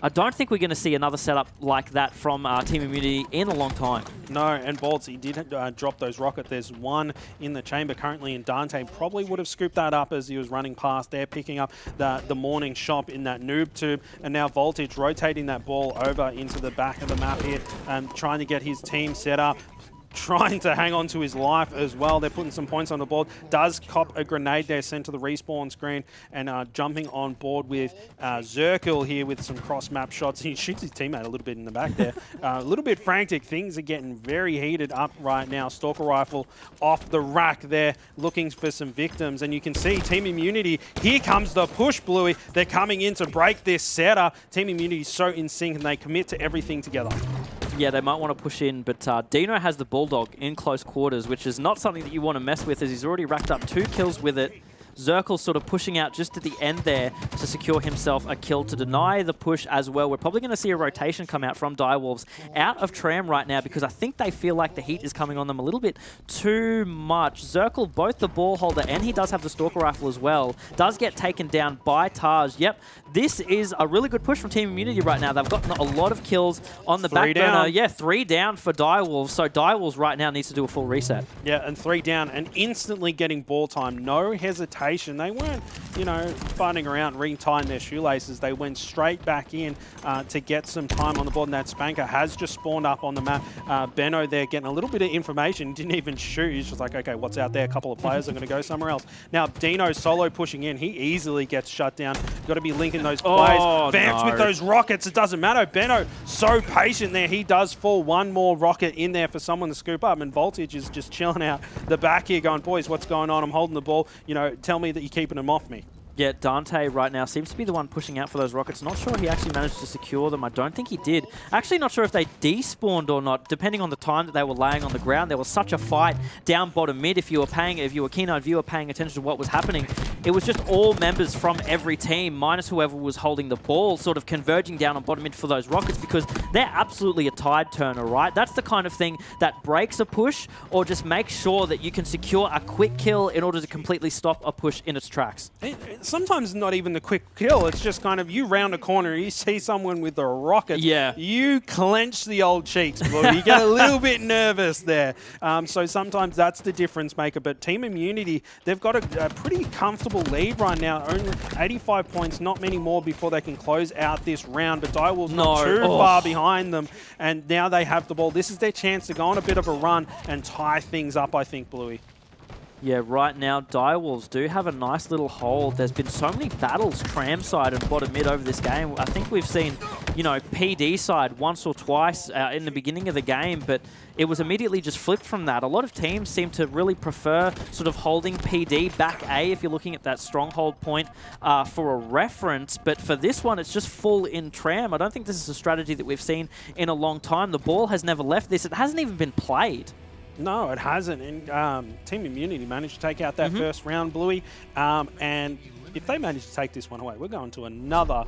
I don't think we're going to see another setup like that from Team Immunity in a long time. No, and Bolts, he did drop those rockets. There's one in the chamber currently, and Dante probably would have scooped that up as he was running past there, picking up the morning shop in that noob tube. And now Voltage rotating that ball over into the back of the map here and trying to get his team set up. Trying to hang on to his life as well. They're putting some points on the board. Does cop a grenade there sent to the respawn screen, and jumping on board with Zirkle here with some cross-map shots. He shoots his teammate a little bit in the back there. A little bit frantic. Things are getting very heated up right now. Stalker Rifle off the rack there, looking for some victims. And you can see Team Immunity, here comes the push, Bluey. They're coming in to break this setup. Team Immunity is so in sync, and they commit to everything together. Yeah, they might want to push in, but Dino has the Bulldog in close quarters, which is not something that you want to mess with, as he's already racked up 2 kills with it. Zirkle sort of pushing out just at the end there to secure himself a kill to deny the push as well. We're probably going to see a rotation come out from Direwolves out of Tram right now, because I think they feel like the heat is coming on them a little bit too much. Zirkle, both the ball holder and he does have the Stalker Rifle as well, does get taken down by Taj. Yep, this is a really good push from Team Immunity right now. They've gotten a lot of kills on the back burner. Yeah, 3 down for Direwolves. So Direwolves right now needs to do a full reset. Yeah, and 3 down and instantly getting ball time. No hesitation. They weren't, you know, fighting around, retying their shoelaces. They went straight back in to get some time on the board, and that Spanker has just spawned up on the map. Benno there getting a little bit of information. Didn't even shoot. He's just like, okay, what's out there? A couple of players are going to go somewhere else. Now, Dino solo pushing in. He easily gets shut down. Got to be linking those plays. Vamps with those rockets. It doesn't matter. Benno, so patient there. He does fall one more rocket in there for someone to scoop up, and Voltage is just chilling out the back here going, boys, what's going on? I'm holding the ball. You know, tell me that you're keeping them off me. Yeah, Dante right now seems to be the one pushing out for those rockets. Not sure he actually managed to secure them. I don't think he did. Actually not sure if they despawned or not, depending on the time that they were laying on the ground. There was such a fight down bottom mid. If you were a keen-eyed viewer paying attention to what was happening, it was just all members from every team, minus whoever was holding the ball, sort of converging down on bottom mid for those rockets, because they're absolutely a tide turner, right? That's the kind of thing that breaks a push, or just makes sure that you can secure a quick kill in order to completely stop a push in its tracks. Sometimes not even the quick kill. It's just kind of you round a corner, you see someone with a rocket. Yeah. You clench the old cheeks, boy. You get a little bit nervous there. So sometimes that's the difference maker. But Team Immunity, they've got a pretty comfortable lead right now. Only 85 points, not many more before they can close out this round. But Direwolves not too far behind them. And now they have the ball. This is their chance to go on a bit of a run and tie things up, I think, Bluey. Yeah, right now, Direwolves do have a nice little hold. There's been so many battles Tram side and bottom mid over this game. I think we've seen, you know, PD side once or twice in the beginning of the game, but it was immediately just flipped from that. A lot of teams seem to really prefer sort of holding PD back A if you're looking at that Stronghold point for a reference, but for this one, it's just full in Tram. I don't think this is a strategy that we've seen in a long time. The ball has never left this. It hasn't even been played. No, it hasn't. And Team Immunity managed to take out that first round, Bluey. And if they manage to take this one away, we're going to another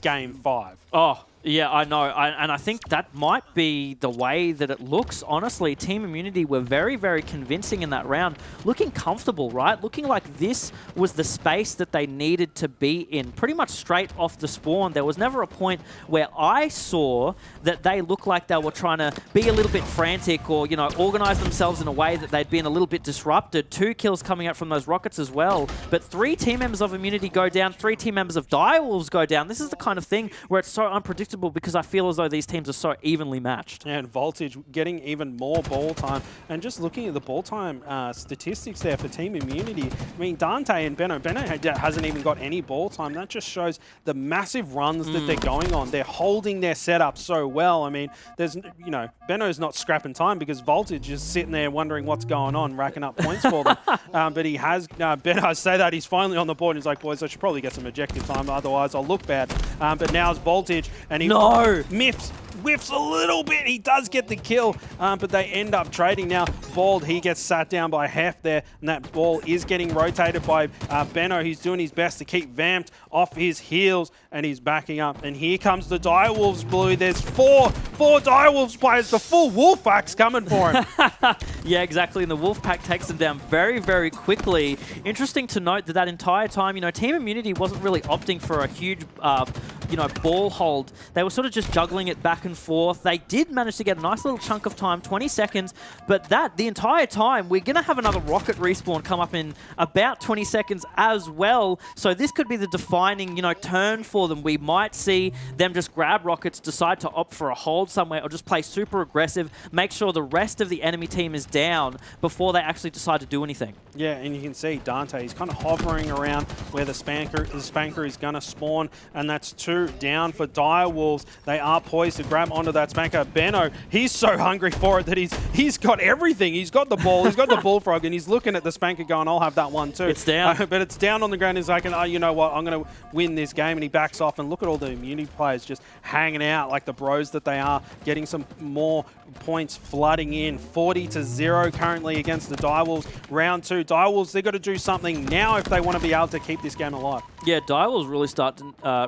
Game 5. Oh, yeah, I know. And I think that might be the way that it looks, honestly. Team Immunity were very, very convincing in that round. Looking comfortable, right? Looking like this was the space that they needed to be in. Pretty much straight off the spawn. There was never a point where I saw that they looked like they were trying to be a little bit frantic or, you know, organize themselves in a way that they'd been a little bit disrupted. 2 kills coming out from those rockets as well. But 3 team members of Immunity go down. 3 team members of Direwolves go down. This is the kind of thing where it's so unpredictable, because I feel as though these teams are so evenly matched. And Voltage getting even more ball time. And just looking at the ball time statistics there for Team Immunity, I mean, Dante and Benno hasn't even got any ball time. That just shows the massive runs that they're going on. They're holding their setup so well. I mean, there's, you know, Benno's not scrapping time because Voltage is sitting there wondering what's going on, racking up points for them. But he has, Benno say that he's finally on the board and he's like, boys, I should probably get some objective time, otherwise I'll look bad. But now it's Voltage, and he whiffs a little bit. He does get the kill, but they end up trading now. Bald, he gets sat down by Hef there, and that ball is getting rotated by Benno. He's doing his best to keep Vamped off his heels, and he's backing up. And here comes the Direwolves, Blue. There's four Direwolves players. The full Wolfpack's coming for him. Yeah, exactly. And the Wolfpack takes them down very, very quickly. Interesting to note that entire time, you know, Team Immunity wasn't really opting for a huge you know, ball hold. They were sort of just juggling it back and forth. They did manage to get a nice little chunk of time, 20 seconds, but the entire time, we're going to have another rocket respawn come up in about 20 seconds as well. So this could be the defining, you know, turn for them. We might see them just grab rockets, decide to opt for a hold somewhere, or just play super aggressive, make sure the rest of the enemy team is down before they actually decide to do anything. Yeah, and you can see Dante, he's kind of hovering around where the Spanker is going to spawn, and that's 2 down for Direwolves. They are poised to grab onto that Spanker. Benno, he's so hungry for it that he's got everything. He's got the ball, he's got the bullfrog, and he's looking at the Spanker going, I'll have that one too. It's down. But it's down on the ground. He's like, oh, you know what, I'm going to win this game, and he backs off, and look at all the immunity players just hanging out like the bros that they are, getting some more points flooding in. 40-0 currently against the Direwolves. Round 2. Direwolves, they've got to do something now if they want to be able to keep this game alive. Yeah, Direwolves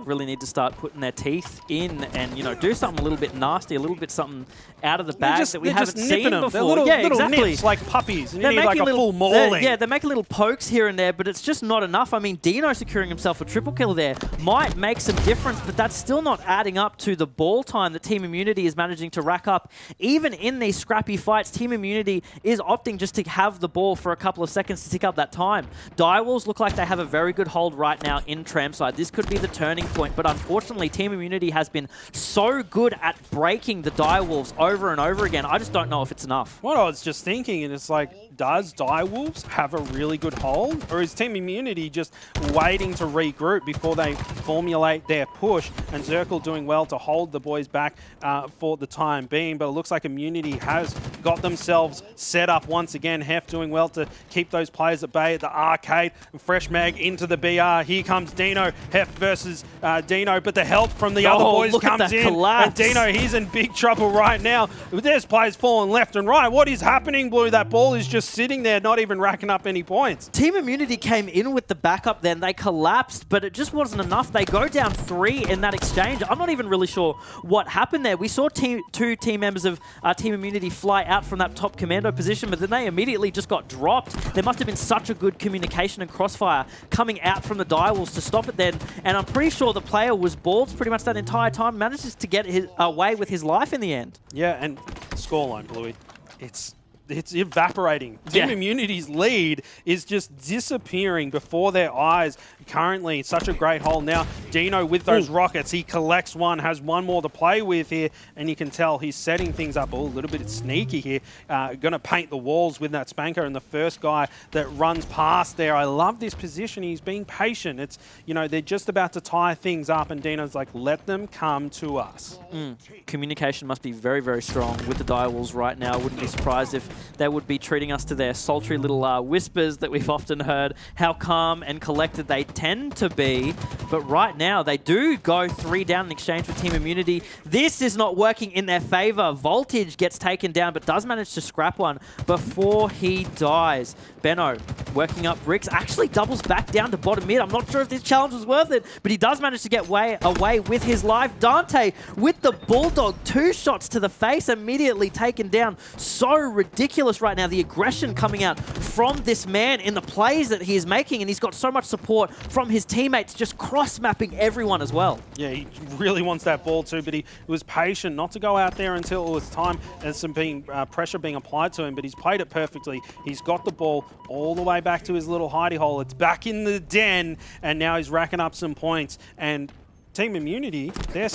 really need to start putting their teeth in and, you know, do something a little bit nasty, a little bit something out of the bag that we haven't seen before. They're little, yeah, little exactly. nips like puppies, and they're you need like a full mauling. They're making little pokes here and there, but it's just not enough. I mean, Dino securing himself a triple kill there might make some difference, but that's still not adding up to the ball time that Team Immunity is managing to rack up. Even in these scrappy fights, Team Immunity is opting just to have the ball for a couple of seconds to tick up that time. Direwolves look like they have a very good hold right now in Tramside. This could be the turning point, but unfortunately, Team Immunity has been so good at breaking the Direwolves over and over again. I just don't know if it's enough. What I was just thinking, and it's like, does Direwolves have a really good hold? Or is Team Immunity just waiting to regroup before they formulate their push? And Zirkle doing well to hold the boys back for the time being. But it looks like Immunity has got themselves set up once again. Hef doing well to keep those players at bay at the arcade. Fresh mag into the BR. Here comes Dino. Hef versus Dino. But the help from the other boys comes in. Collapse. And Dino, he's in big trouble right now. There's players falling left and right. What is happening, Blue? That ball is just sitting there, not even racking up any points. Team Immunity came in with the backup then. They collapsed, but it just wasn't enough. They go down 3 in that exchange. I'm not even really sure what happened there. We saw 2 team members of Team Immunity fly out from that top commando position, but then they immediately just got dropped. There must have been such a good communication and crossfire coming out from the Direwolves to stop it then, and I'm pretty sure the player was balled pretty much that entire time, manages to get away with his life in the end. Yeah, and scoreline, Bluey, it's evaporating. Team Immunity's lead is just disappearing before their eyes. Currently, such a great hole. Now, Dino with those rockets, he collects one, has one more to play with here, and you can tell he's setting things up a little bit sneaky here. Going to paint the walls with that Spanker, and the first guy that runs past there. I love this position. He's being patient. It's, you know, they're just about to tie things up, and Dino's like, let them come to us. Communication must be very, very strong with the Direwolves right now. Wouldn't be surprised if they would be treating us to their sultry little whispers that we've often heard, how calm and collected they tend to be. But right now, they do go 3 down in exchange with Team Immunity. This is not working in their favor. Voltage gets taken down, but does manage to scrap one before he dies. Benno working up bricks, actually doubles back down to bottom mid. I'm not sure if this challenge was worth it, but he does manage to get away with his life. Dante with the Bulldog, 2 shots to the face, immediately taken down. So ridiculous right now, the aggression coming out from this man in the plays that he is making, and he's got so much support from his teammates, just cross-mapping everyone as well. Yeah, he really wants that ball too, but he was patient not to go out there until it was time and some pressure being applied to him, but he's played it perfectly. He's got the ball all the way back to his little hidey hole. It's back in the den, and now he's racking up some points. And Team Immunity, they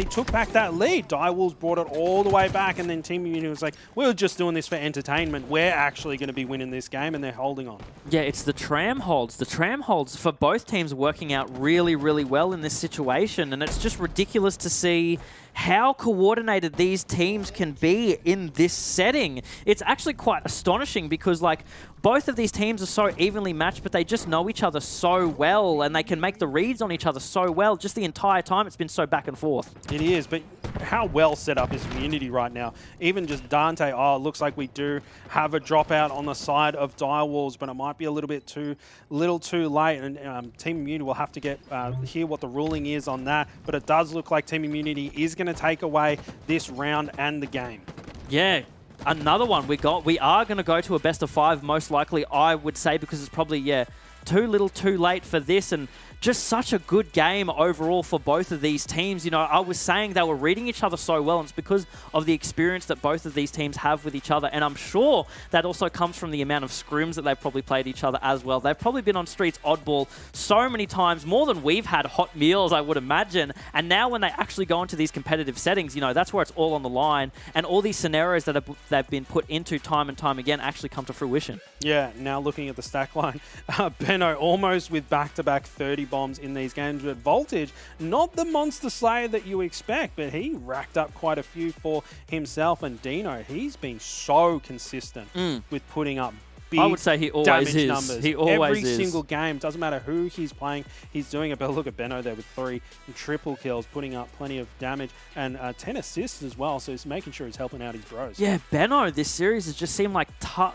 took back that lead. Direwolves brought it all the way back, and then Team Immunity was like, we're just doing this for entertainment. We're actually going to be winning this game, and they're holding on. Yeah, it's the tram holds. The tram holds for both teams working out really, really well in this situation, and it's just ridiculous to see how coordinated these teams can be in this setting. It's actually quite astonishing because, like, both of these teams are so evenly matched, but they just know each other so well, and they can make the reads on each other so well. Just the entire time, it's been so back and forth. It is, but how well set up is Immunity right now? Even just Dante, oh, it looks like we do have a dropout on the side of Direwolves, but it might be a little too late, and Team Immunity will have to hear what the ruling is on that, but it does look like Team Immunity is going to take away this round and the game. Yeah. Another one we are going to go to a best of 5 most likely, I would say, because it's probably too little too late for this. And just such a good game overall for both of these teams. You know, I was saying they were reading each other so well, and it's because of the experience that both of these teams have with each other. And I'm sure that also comes from the amount of scrims that they've probably played each other as well. They've probably been on Streets Oddball so many times, more than we've had hot meals, I would imagine. And now when they actually go into these competitive settings, you know, that's where it's all on the line. And all these scenarios that they've been put into time and time again actually come to fruition. Yeah, now looking at the stack line, Benno almost with back-to-back 30 bombs in these games, but Voltage, not the monster slayer that you expect, but he racked up quite a few for himself. And Dino, he's been so consistent with putting up big I would say he always is. numbers. He always Every is. single game, doesn't matter who he's playing, he's doing it. But look at Benno there with 3 triple kills, putting up plenty of damage and 10 assists as well. So he's making sure he's helping out his bros. Yeah, Benno, this series has just seemed like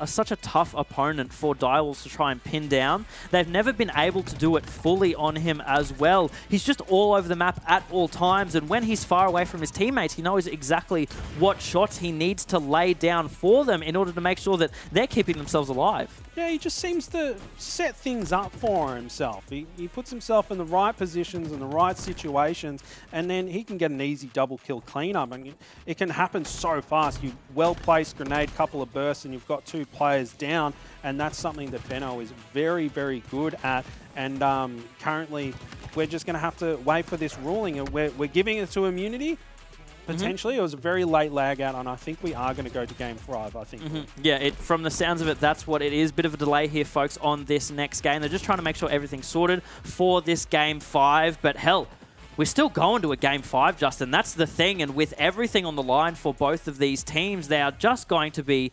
such a tough opponent for Direwolves to try and pin down. They've never been able to do it fully on him as well. He's just all over the map at all times, and when he's far away from his teammates, he knows exactly what shots he needs to lay down for them in order to make sure that they're keeping themselves alive. Yeah, he just seems to set things up for himself. He puts himself in the right positions and the right situations, and then he can get an easy double kill cleanup. I mean, it can happen so fast. You well-placed grenade, couple of bursts, and you've got 2 players down, and that's something that Benno is very, very good at. And currently, we're just going to have to wait for this ruling. We're giving it to Immunity. Potentially. It was a very late lag out, and I think we are going to go to Game 5, I think. Yeah, from the sounds of it, that's what it is. Bit of a delay here, folks, on this next game. They're just trying to make sure everything's sorted for this Game 5, but hell, we're still going to a Game 5, Justin. That's the thing, and with everything on the line for both of these teams, they are just going to be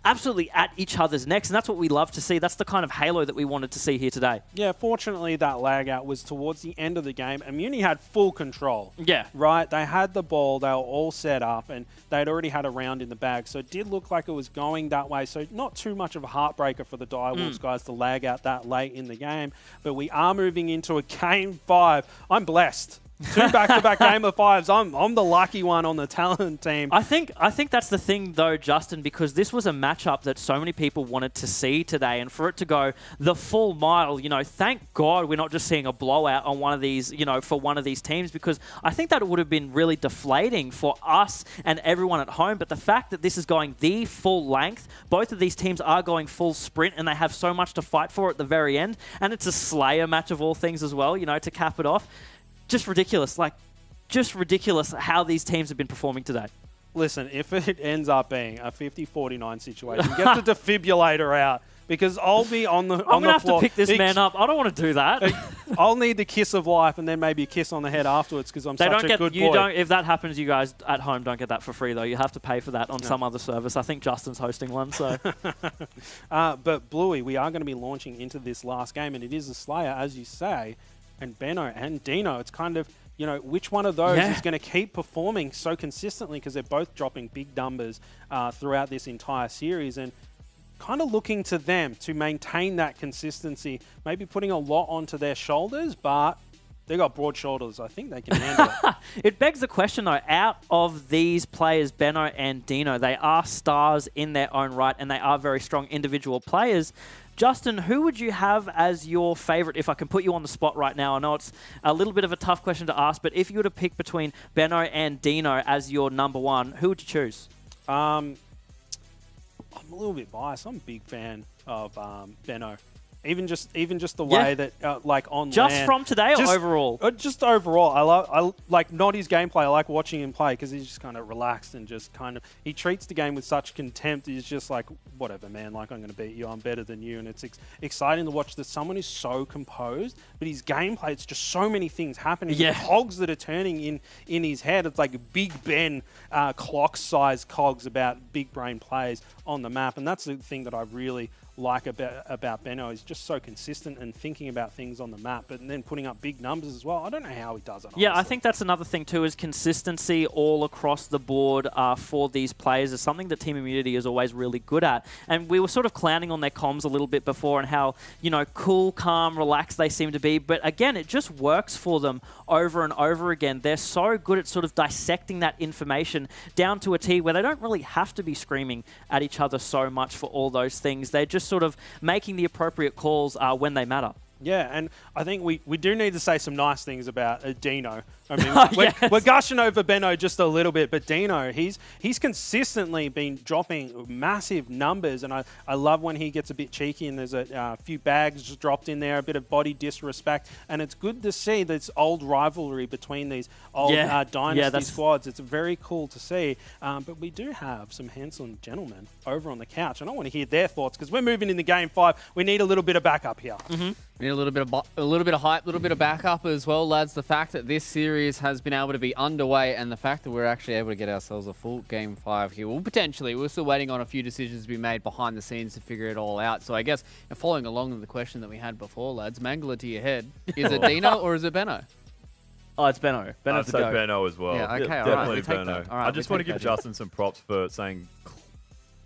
absolutely at each other's necks, and that's what we love to see. That's the kind of Halo that we wanted to see here today. Yeah, fortunately, that lag out was towards the end of the game. Immunity had full control. Yeah. Right? They had the ball, they were all set up, and they'd already had a round in the bag, so it did look like it was going that way, so not too much of a heartbreaker for the Direwolves guys to lag out that late in the game, but we are moving into a Game 5. I'm blessed. 2 back-to-back Game of 5s. I'm the lucky one on the talent team. I think that's the thing, though, Justin, because this was a matchup that so many people wanted to see today, and for it to go the full mile, you know, thank God we're not just seeing a blowout on one of these, you know, for one of these teams, because I think that it would have been really deflating for us and everyone at home. But the fact that this is going the full length, both of these teams are going full sprint, and they have so much to fight for at the very end, and it's a Slayer match of all things as well, you know, to cap it off. Just ridiculous, just ridiculous how these teams have been performing today. Listen, if it ends up being a 50-49 situation, get the defibrillator out, because I'll be on the floor. I'm going to have to pick this man up. I don't want to do that. I'll need the kiss of life and then maybe a kiss on the head afterwards, because I'm such a good boy. If that happens, you guys at home don't get that for free, though. You have to pay for that on some other service. I think Justin's hosting one. So, but Bluey, we are going to be launching into this last game, and it is a Slayer, as you say. And Benno and Dino, it's kind of, you know, which one of those is going to keep performing so consistently, because they're both dropping big numbers throughout this entire series, and kind of looking to them to maintain that consistency, maybe putting a lot onto their shoulders, but they got broad shoulders. I think they can handle it. It begs the question, though, out of these players, Benno and Dino, they are stars in their own right, and they are very strong individual players. Justin, who would you have as your favorite, if I can put you on the spot right now? I know it's a little bit of a tough question to ask, but if you were to pick between Benno and Dino as your number one, who would you choose? I'm a little bit biased. I'm a big fan of Benno. Even just the way that like on just land, from today or overall? Just overall. I like not his gameplay. I like watching him play because he's just kind of relaxed and just kind of he treats the game with such contempt. He's just like, whatever, man. Like, I'm going to beat you. I'm better than you. And it's exciting to watch that someone is so composed, but his gameplay, it's just so many things happening. Yeah, cogs that are turning in his head. It's like Big Ben clock-sized cogs about big brain plays on the map, and that's the thing that I really like about Benno. He's just so consistent and thinking about things on the map, but then putting up big numbers as well. I don't know how he does it. Yeah, honestly. I think that's another thing too, is consistency all across the board for these players is something that Team Immunity is always really good at. And we were sort of clowning on their comms a little bit before and how, you know, cool, calm, relaxed they seem to be. But again, it just works for them over and over again. They're so good at sort of dissecting that information down to a T where they don't really have to be screaming at each other so much for all those things. They're just sort of making the appropriate calls when they matter. Yeah, and I think we do need to say some nice things about Dino. I mean, we're gushing over Benno just a little bit, but Dino, he's consistently been dropping massive numbers, and I love when he gets a bit cheeky and there's a few bags just dropped in there, a bit of body disrespect, and it's good to see this old rivalry between these old dynasty squads. It's very cool to see, but we do have some handsome gentlemen over on the couch, and I want to hear their thoughts because we're moving into Game 5. We need a little bit of backup here. We need a little bit of hype, a little bit of backup as well, lads. The fact that this series has been able to be underway and the fact that we're actually able to get ourselves a full Game 5 here. Well, potentially, we're still waiting on a few decisions to be made behind the scenes to figure it all out. So I guess, following along with the question that we had before, lads, Mangler to your head, is it Dino or is it Benno? Oh, it's Benno. I'd say Benno as well. Yeah, okay, Definitely right, Benno. I just want to give Justin some props for saying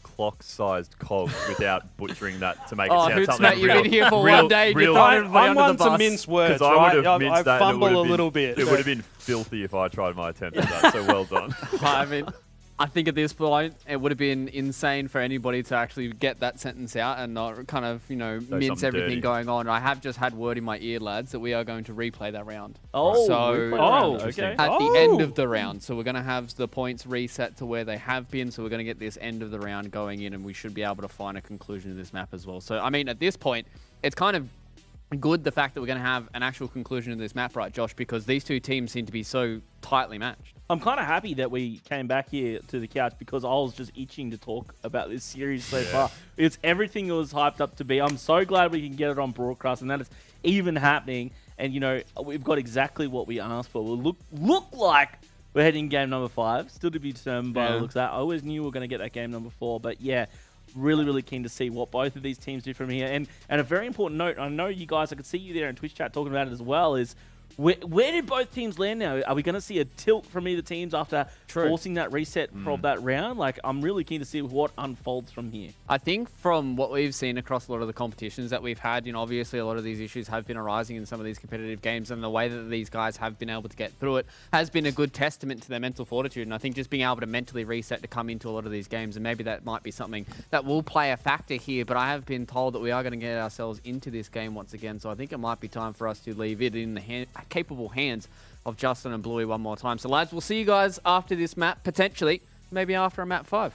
clock-sized cogs without butchering that to make it sound something real. You've been here for one day. I'm one to mince words, right? I fumble a little bit. It would have been filthy if I tried my attempt at that, so well done. I mean, I think at this point, it would have been insane for anybody to actually get that sentence out and not kind of, mince everything dirty going on. I have just had word in my ear, lads, that we are going to replay that round. Okay. At the end of the round. So we're going to have the points reset to where they have been. So we're going to get this end of the round going in, and we should be able to find a conclusion to this map as well. So, I mean, at this point, it's kind of good the fact that we're going to have an actual conclusion to this map, right, Josh? Because these two teams seem to be so tightly matched. I'm kind of happy that we came back here to the couch because I was just itching to talk about this series so far. It's everything it was hyped up to be. I'm so glad we can get it on broadcast and that it's even happening. And, we've got exactly what we asked for. We'll look like we're heading game number 5. Still to be determined by the looks of that. I always knew we were going to get that game number 4. But, yeah, really, really keen to see what both of these teams do from here. And a very important note, I know you guys, I could see you there in Twitch chat talking about it as well, is where did both teams land now? Are we going to see a tilt from either teams after forcing that reset from that round? Like, I'm really keen to see what unfolds from here. I think from what we've seen across a lot of the competitions that we've had, obviously a lot of these issues have been arising in some of these competitive games, and the way that these guys have been able to get through it has been a good testament to their mental fortitude. And I think just being able to mentally reset to come into a lot of these games, and maybe that might be something that will play a factor here, but I have been told that we are going to get ourselves into this game once again, so I think it might be time for us to leave it in the capable hands of Justin and Bluey one more time. So lads, we'll see you guys after this map, potentially, maybe after a map 5.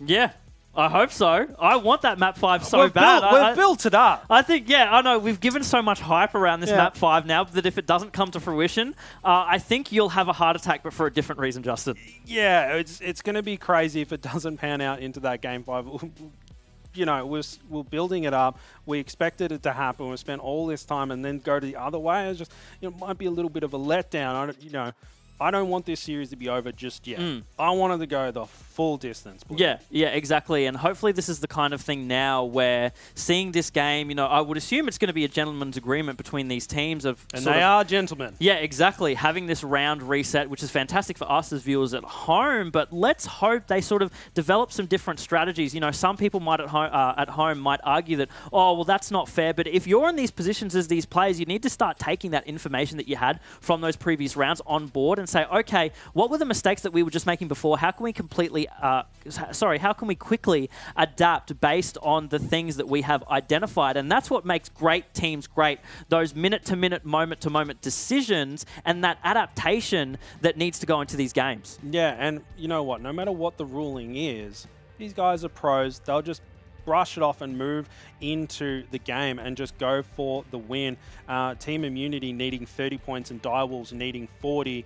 Yeah, I hope so. I want that map 5 so bad. We've built it up. I think, I know, we've given so much hype around this map 5 now that if it doesn't come to fruition, I think you'll have a heart attack, but for a different reason, Justin. Yeah, it's going to be crazy if it doesn't pan out into that Game 5. We're building it up. We expected it to happen. We spent all this time and then go to the other way. It's just, it might be a little bit of a letdown. I don't want this series to be over just yet. I wanted to go the full distance. Yeah, exactly. And hopefully this is the kind of thing now where seeing this game, I would assume it's going to be a gentleman's agreement between these teams of... And they are gentlemen. Yeah, exactly. Having this round reset, which is fantastic for us as viewers at home, but let's hope they sort of develop some different strategies. Some people might at home might argue that, oh, well, that's not fair. But if you're in these positions as these players, you need to start taking that information that you had from those previous rounds on board and say, okay, what were the mistakes that we were just making before? How can we how can we quickly adapt based on the things that we have identified? And that's what makes great teams great. Those minute-to-minute, moment-to-moment decisions and that adaptation that needs to go into these games. Yeah, and you know what? No matter what the ruling is, these guys are pros. They'll just brush it off and move into the game and just go for the win. Team Immunity needing 30 points and Direwolves needing 40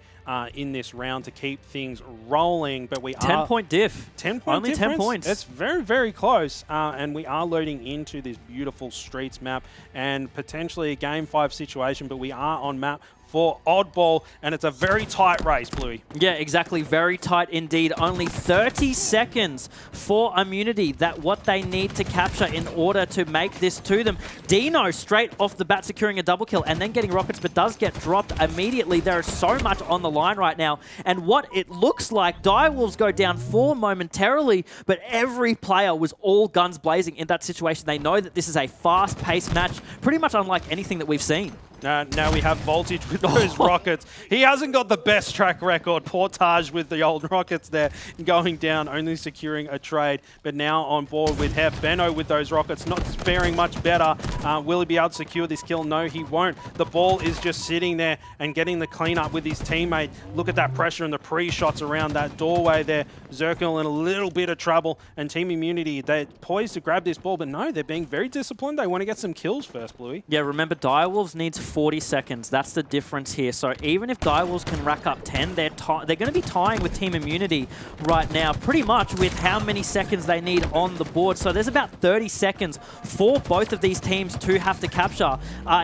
in this round to keep things rolling. But we 10-point diff. 10-point Only difference. 10 points. It's very, very close. And we are loading into this beautiful Streets map and potentially a Game 5 situation, but we are on map for Oddball, and it's a very tight race, Bluey. Yeah, exactly. Very tight indeed. Only 30 seconds for Immunity. That what they need to capture in order to make this to them. Dino straight off the bat securing a double kill and then getting rockets, but does get dropped immediately. There is so much on the line right now. And what it looks like, Direwolves go down 4 momentarily, but every player was all guns blazing in that situation. They know that this is a fast-paced match, pretty much unlike anything that we've seen. Now we have Voltage with those rockets. He hasn't got the best track record. Poor Taj with the old rockets there, going down, only securing a trade. But now on board with Hef. Benno with those rockets, not faring much better. Will he be able to secure this kill? No, he won't. The ball is just sitting there and getting the cleanup with his teammate. Look at that pressure and the pre-shots around that doorway there. Zirkle in a little bit of trouble. And Team Immunity, they're poised to grab this ball, but no, they're being very disciplined. They want to get some kills first, Bluey. Yeah, remember, Direwolves needs 40 seconds. That's the difference here. So even if Direwolves can rack up 10, they're going to be tying with Team Immunity right now, pretty much with how many seconds they need on the board. So there's about 30 seconds for both of these teams to have to capture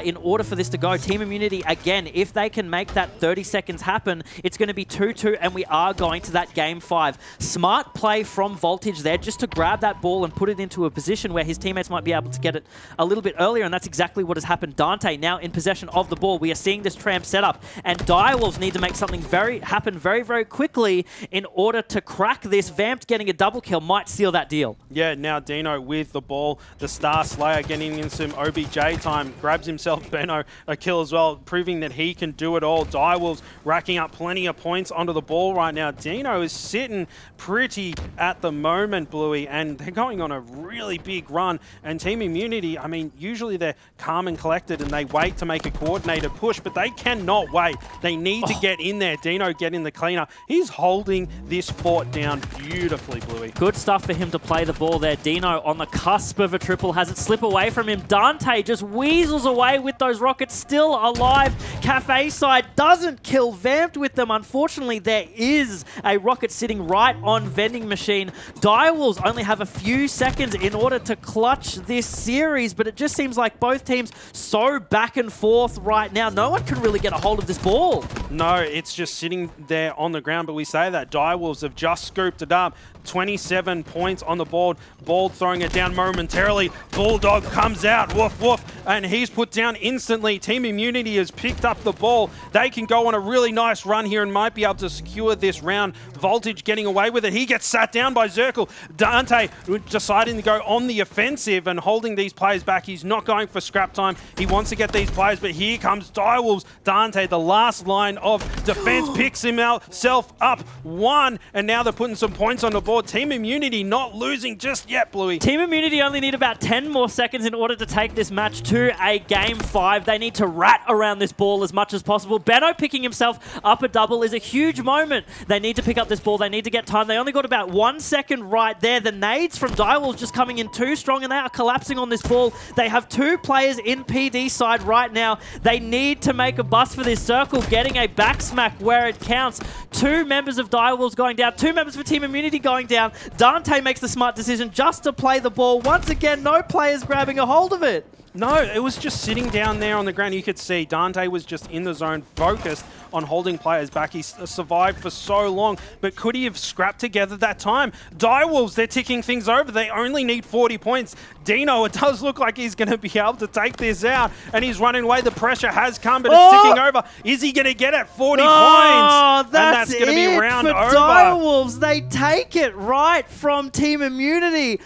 in order for this to go. Team Immunity, again, if they can make that 30 seconds happen, it's going to be 2-2, and we are going to that Game 5. Smart play from Voltage there just to grab that ball and put it into a position where his teammates might be able to get it a little bit earlier, and that's exactly what has happened. Dante now in possession of the ball. We are seeing this tramp setup, and Direwolves need to make something happen very, very quickly in order to crack this. Vamped getting a double kill might seal that deal. Yeah, now Dino with the ball. The Star Slayer getting in some OBJ time. Grabs himself, Benno, a kill as well, proving that he can do it all. Direwolves racking up plenty of points onto the ball right now. Dino is sitting pretty at the moment, Bluey, and they're going on a really big run. And Team Immunity, I mean, usually they're calm and collected and they wait to make a coordinated push, but they cannot wait. They need to get in there. Dino getting the cleanup. He's holding this fort down beautifully, Bluey. Good stuff for him to play the ball there. Dino on the cusp of a triple, has it slip away from him. Dante just weasels away with those rockets, still alive. Cafe side doesn't kill Vamped with them. Unfortunately, there is a rocket sitting right on Vending Machine. Direwolves only have a few seconds in order to clutch this series, but it just seems like both teams so back and forth right now. No one can really get a hold of this ball. No, it's just sitting there on the ground, but we say that Direwolves have just scooped it up. 27 points on the board. Bald throwing it down momentarily. Bulldog comes out, woof woof, and he's put down instantly. Team Immunity has picked up the ball. They can go on a really nice run here and might be able to secure this round. Voltage getting away with it. He gets sat down by Zirkle. Dante deciding to go on the offensive and holding these players back. He's not going for scrap time. He wants to get these players, but here comes Direwolves. Dante, the last line of defense, picks himself up one, and now they're putting some points on the board. Team Immunity not losing just yet, Bluey. Team Immunity only need about 10 more seconds in order to take this match to a Game 5. They need to rat around this ball as much as possible. Benno picking himself up a double is a huge moment. They need to pick up this ball. They need to get time. They only got about 1 second right there. The nades from Direwolves just coming in too strong, and they are collapsing on this ball. They have 2 players in PD side right now. They need to make a bust for this. Circle getting a back smack where it counts. 2 members of Direwolves going down. 2 members for Team Immunity going down. Dante makes the smart decision just to play the ball. Once again, no players grabbing a hold of it. No, it was just sitting down there on the ground. You could see Dante was just in the zone, focused on holding players back. He survived for so long, but could he have scrapped together that time? Direwolves, they're ticking things over. They only need 40 points. Dino, it does look like he's going to be able to take this out, and he's running away. The pressure has come, but it's ticking over. Is he going to get it? 40 points. And that's going to be round over. Direwolves, they take it right from Team Immunity.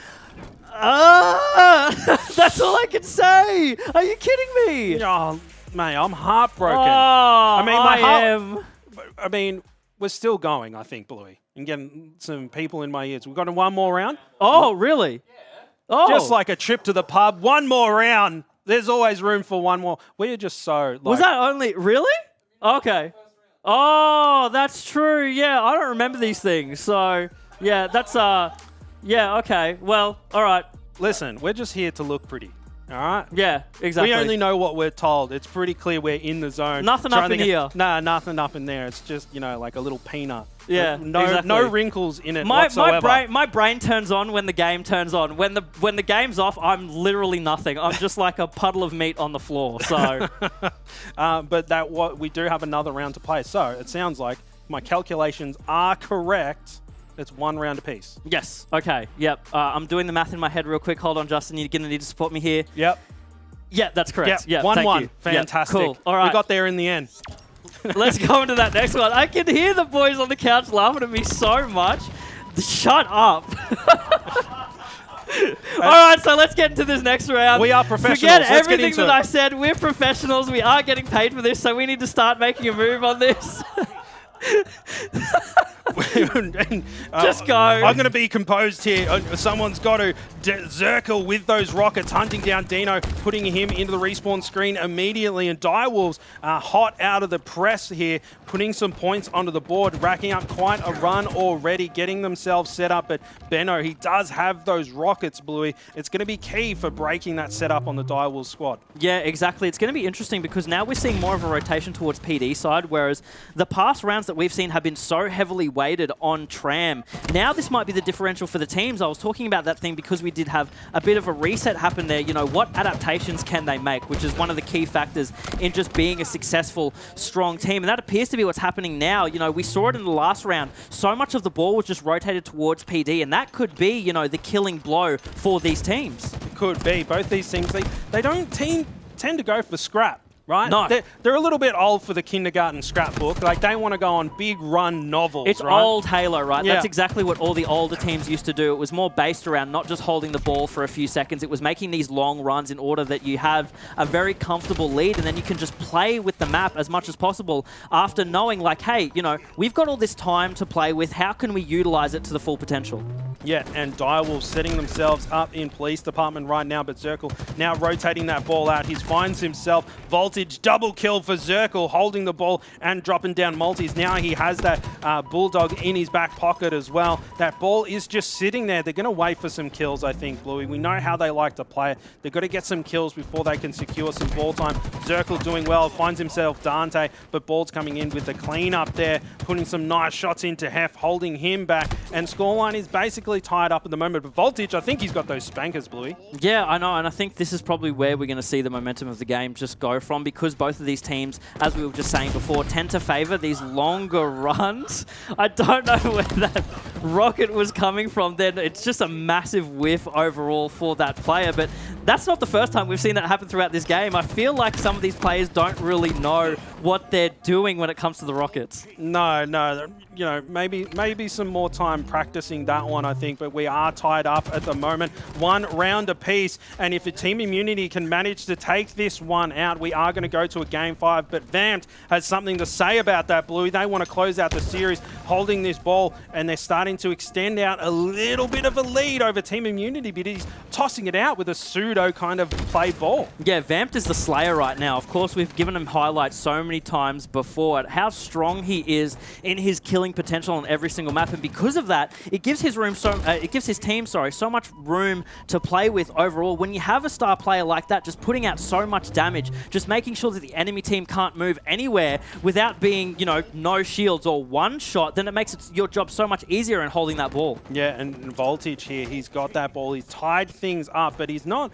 That's all I can say. Are you kidding me? Oh, mate, I'm heartbroken. Oh, I mean, we're still going, I think, Bluey, and getting some people in my ears. We've got one more round. Oh, really? Yeah. Oh. Just like a trip to the pub. One more round. There's always room for one more. We're just so... Like, was that only... Really? Okay. Oh, that's true. Yeah, I don't remember these things. So, yeah, that's... Yeah, okay. Well, all right. Listen, we're just here to look pretty. All right? Yeah, exactly. We only know what we're told. It's pretty clear we're in the zone. Nothing up in here. Nah, nothing up in there. It's just, you know, like a little peanut. Yeah, exactly. No wrinkles in it whatsoever. My brain turns on when the game turns on. When the game's off, I'm literally nothing. I'm just like a puddle of meat on the floor. So, but we do have another round to play. So it sounds like my calculations are correct. It's 1 round apiece. Yes. Okay. Yep. I'm doing the math in my head real quick. Hold on, Justin. You're going to need to support me here. Yep. Yeah, that's correct. Yep. Yeah. 1-1. Fantastic. Yep. Cool. All right. We got there in the end. Let's go into that next one. I can hear the boys on the couch laughing at me so much. Shut up. All right, so let's get into this next round. We are professionals. Forget Let's get everything into that it. I said. We're professionals. We are getting paid for this, so we need to start making a move on this. Just go. I'm going to be composed here. Someone's got to. Zirkle with those rockets, hunting down Dino, putting him into the respawn screen immediately. And Direwolves are hot out of the press here, putting some points onto the board, racking up quite a run already, getting themselves set up. But Benno, he does have those rockets, Bluey. It's going to be key for breaking that setup on the Direwolves squad. Yeah, exactly. It's going to be interesting because now we're seeing more of a rotation towards PD side, whereas the past rounds that we've seen have been so heavily weighted on Tram. Now this might be the differential for the teams. I was talking about that thing because we did have a bit of a reset happen there. You know, what adaptations can they make, which is one of the key factors in just being a successful, strong team. And that appears to be what's happening now. You know, we saw it in the last round. So much of the ball was just rotated towards PD, and that could be, you know, the killing blow for these teams. It could be. Both these teams, they don't tend to go for scrap. Right? No. They're a little bit old for the kindergarten scrapbook. Like, they want to go on big run novels, It's right? old Halo, right? Yeah. That's exactly what all the older teams used to do. It was more based around not just holding the ball for a few seconds. It was making these long runs in order that you have a very comfortable lead, and then you can just play with the map as much as possible after knowing, like, hey, you know, we've got all this time to play with. How can we utilize it to the full potential? Yeah, and Direwolves setting themselves up in police department right now, but Zirkle now rotating that ball out. He finds himself Voltage, double kill for Zirkle, holding the ball and dropping down multis. Now he has that Bulldog in his back pocket as well. That ball is just sitting there. They're going to wait for some kills, I think, Bluey. We know how they like to play it. They've got to get some kills before they can secure some ball time. Zirkle doing well, finds himself Dante, but Ball's coming in with the clean up there, putting some nice shots into Hef, holding him back, and scoreline is basically tied up at the moment. But Voltage, I think he's got those spankers, Bluey. Yeah, I know, and I think this is probably where we're going to see the momentum of the game just go from, because both of these teams, as we were just saying before, tend to favor these longer runs. I don't know where that rocket was coming from then. It's just a massive whiff overall for that player, but that's not the first time we've seen that happen throughout this game. I feel like some of these players don't really know what they're doing when it comes to the rockets. No, you know, maybe some more time practicing that one, I think, but we are tied up at the moment. 1 round apiece, and if the Team Immunity can manage to take this one out, we are going to go to a Game 5, but Vamped has something to say about that, Bluey. They want to close out the series holding this ball, and they're starting to extend out a little bit of a lead over Team Immunity, but he's tossing it out with a pseudo kind of play ball. Yeah, Vamped is the Slayer right now. Of course, we've given him highlights so many times before at how strong he is in his killing potential on every single map, and because of that, it gives his team so much room to play with overall. When you have a star player like that, just putting out so much damage, just making sure that the enemy team can't move anywhere without being, you know, no shields or one shot, then it makes your job so much easier in holding that ball. Yeah, and Voltage here, he's got that ball. He's tied things up, but he's not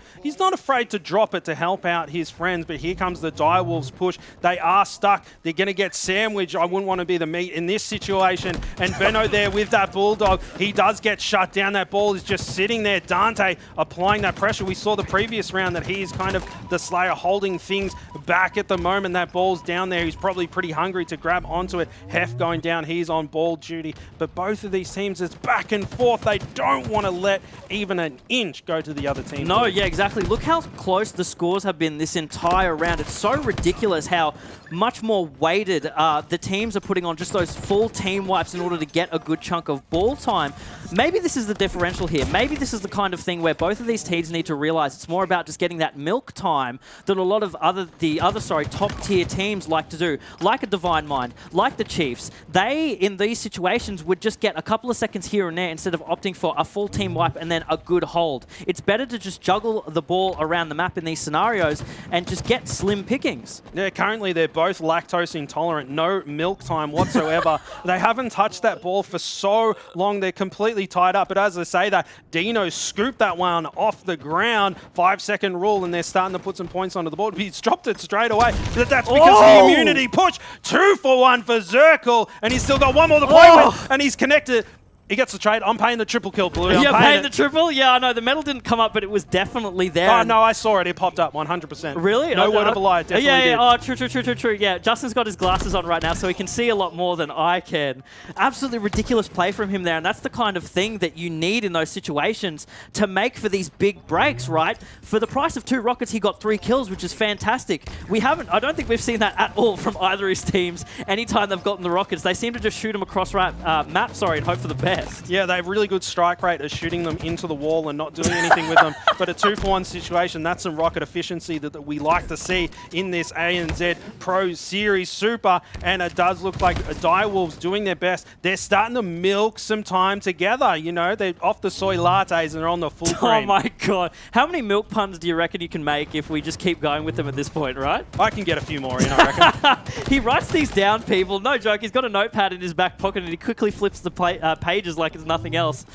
afraid to drop it to help out his friends. But here comes the Direwolves push. They are stuck. They're going to get sandwiched. I wouldn't want to be the meat in this situation. And Benno there with that Bulldog. He does get shut down. That ball is just sitting there. Dante applying that pressure. We saw the previous round that he is kind of the Slayer, holding things back at the moment. That ball's down there. He's probably pretty hungry to grab onto it. Hef going down. He's on ball duty. But both of these teams, it's back and forth. They don't want to let even an inch go to the other team. No, yeah, exactly. Look how close the scores have been this entire round. It's so ridiculous how much more weighted the teams are putting on just those full team wipes in order to get a good chunk of ball time. Maybe this is the differential here. Maybe this is the kind of thing where both of these teams need to realize it's more about just getting that milk time that a lot of the other top tier teams like to do, like a Divine Mind, like the Chiefs. They, in these situations, would just get a couple of seconds here and there instead of opting for a full team wipe and then a good hold. It's better to just juggle the ball around the map in these scenarios and just get slim pickings. Yeah, currently they're both lactose intolerant, no milk time whatsoever. They haven't touched that ball for so long, they're completely tied up. But as I say that, Dino scooped that one off the ground, 5-second rule, and they're starting to put some points onto the board. He's dropped it straight away. But that's because of the immunity push. 2 for 1 for Zirkle, and he's still got one more to play with, and he's connected. He gets the trade. I'm paying the triple kill, Blue. You're paying the triple? Yeah, I know. The medal didn't come up, but it was definitely there. Oh, no, I saw it. It popped up 100%. Really? No word of a lie. It definitely did. Oh, true. Yeah, Justin's got his glasses on right now, so he can see a lot more than I can. Absolutely ridiculous play from him there, and that's the kind of thing that you need in those situations to make for these big breaks, right? For the price of 2 rockets, he got 3 kills, which is fantastic. I don't think we've seen that at all from either of his teams. Anytime they've gotten the rockets, they seem to just shoot them across map, and hope for the best. Yeah, they have really good strike rate of shooting them into the wall and not doing anything with them. But a 2-for-1 situation, that's some rocket efficiency that we like to see in this ANZ Pro Series Super. And it does look like Direwolves doing their best. They're starting to milk some time together. You know, they're off the soy lattes and they're on the full cream. Oh my god. How many milk puns do you reckon you can make if we just keep going with them at this point, right? I can get a few more in, I reckon. He writes these down, people. No joke. He's got a notepad in his back pocket and he quickly flips the pages like it's nothing else.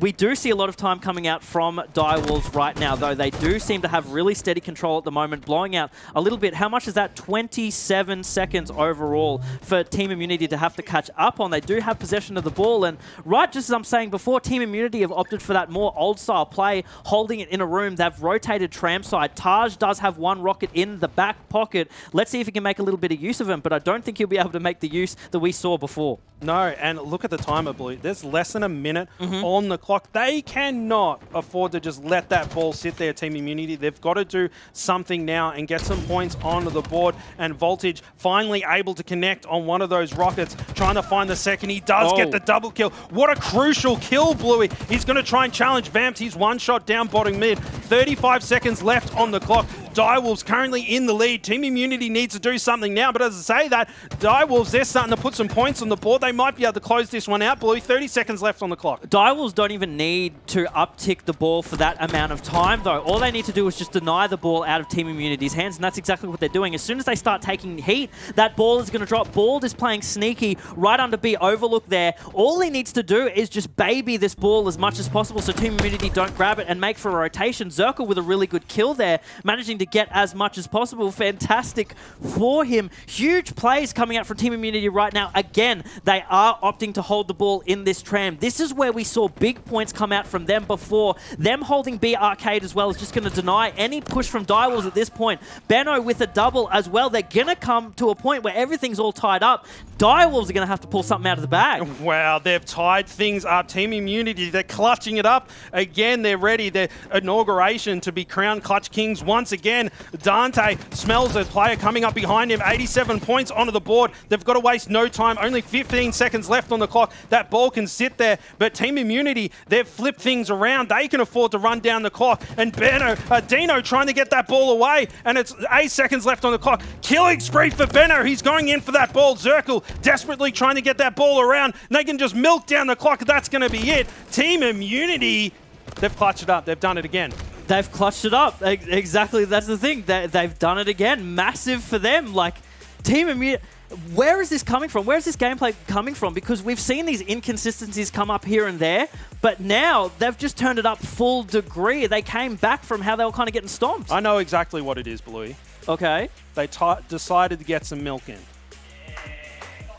We do see a lot of time coming out from Direwolves right now, though. They do seem to have really steady control at the moment, blowing out a little bit. How much is that? 27 seconds overall for Team Immunity to have to catch up on. They do have possession of the ball, and right, just as I'm saying before, Team Immunity have opted for that more old-style play, holding it in a room. They've rotated tram side. Taj does have 1 rocket in the back pocket. Let's see if he can make a little bit of use of him, but I don't think he'll be able to make the use that we saw before. No, and look at the timer, Blue. There's less than a minute on the clock. They cannot afford to just let that ball sit there, Team Immunity. They've got to do something now and get some points onto the board. And Voltage finally able to connect on one of those rockets, trying to find the second. He does get the double kill. What a crucial kill, Bluey. He's going to try and challenge Vamped. He's 1 shot down bottom mid. 35 seconds left on the clock. Direwolves currently in the lead. Team Immunity needs to do something now, but as I say that, Direwolves, they're starting to put some points on the board. They might be able to close this one out, Blue. 30 seconds left on the clock. Direwolves don't even need to uptick the ball for that amount of time, though. All they need to do is just deny the ball out of Team Immunity's hands, and that's exactly what they're doing. As soon as they start taking heat, that ball is going to drop. Bald is playing sneaky right under B, overlook there. All he needs to do is just baby this ball as much as possible so Team Immunity don't grab it and make for a rotation. Zerkel with a really good kill there, managing to get as much as possible. Fantastic for him. Huge plays coming out from Team Immunity right now. Again, they are opting to hold the ball in this tram. This is where we saw big points come out from them before. Them holding B Arcade as well is just going to deny any push from Direwolves at this point. Benno with a double as well. They're going to come to a point where everything's all tied up. Direwolves are going to have to pull something out of the bag. Wow, they've tied things up. Team Immunity, they're clutching it up. Again, they're ready. Their inauguration to be crowned Clutch Kings once again. Dante smells a player coming up behind him. 87 points onto the board. They've got to waste no time. Only 15 seconds left on the clock. That ball can sit there. But Team Immunity, they've flipped things around. They can afford to run down the clock. And Dino trying to get that ball away. And it's 8 seconds left on the clock. Killing spree for Benno. He's going in for that ball. Zerkel desperately trying to get that ball around. And they can just milk down the clock. That's going to be it. Team Immunity, they've clutched it up. They've done it again. They've clutched it up. Exactly. That's the thing. They've done it again. Massive for them. Like, Team Immunity... Where is this coming from? Where is this gameplay coming from? Because we've seen these inconsistencies come up here and there, but now they've just turned it up full degree. They came back from how they were kind of getting stomped. I know exactly what it is, Bluey. Okay. They decided to get some milk in.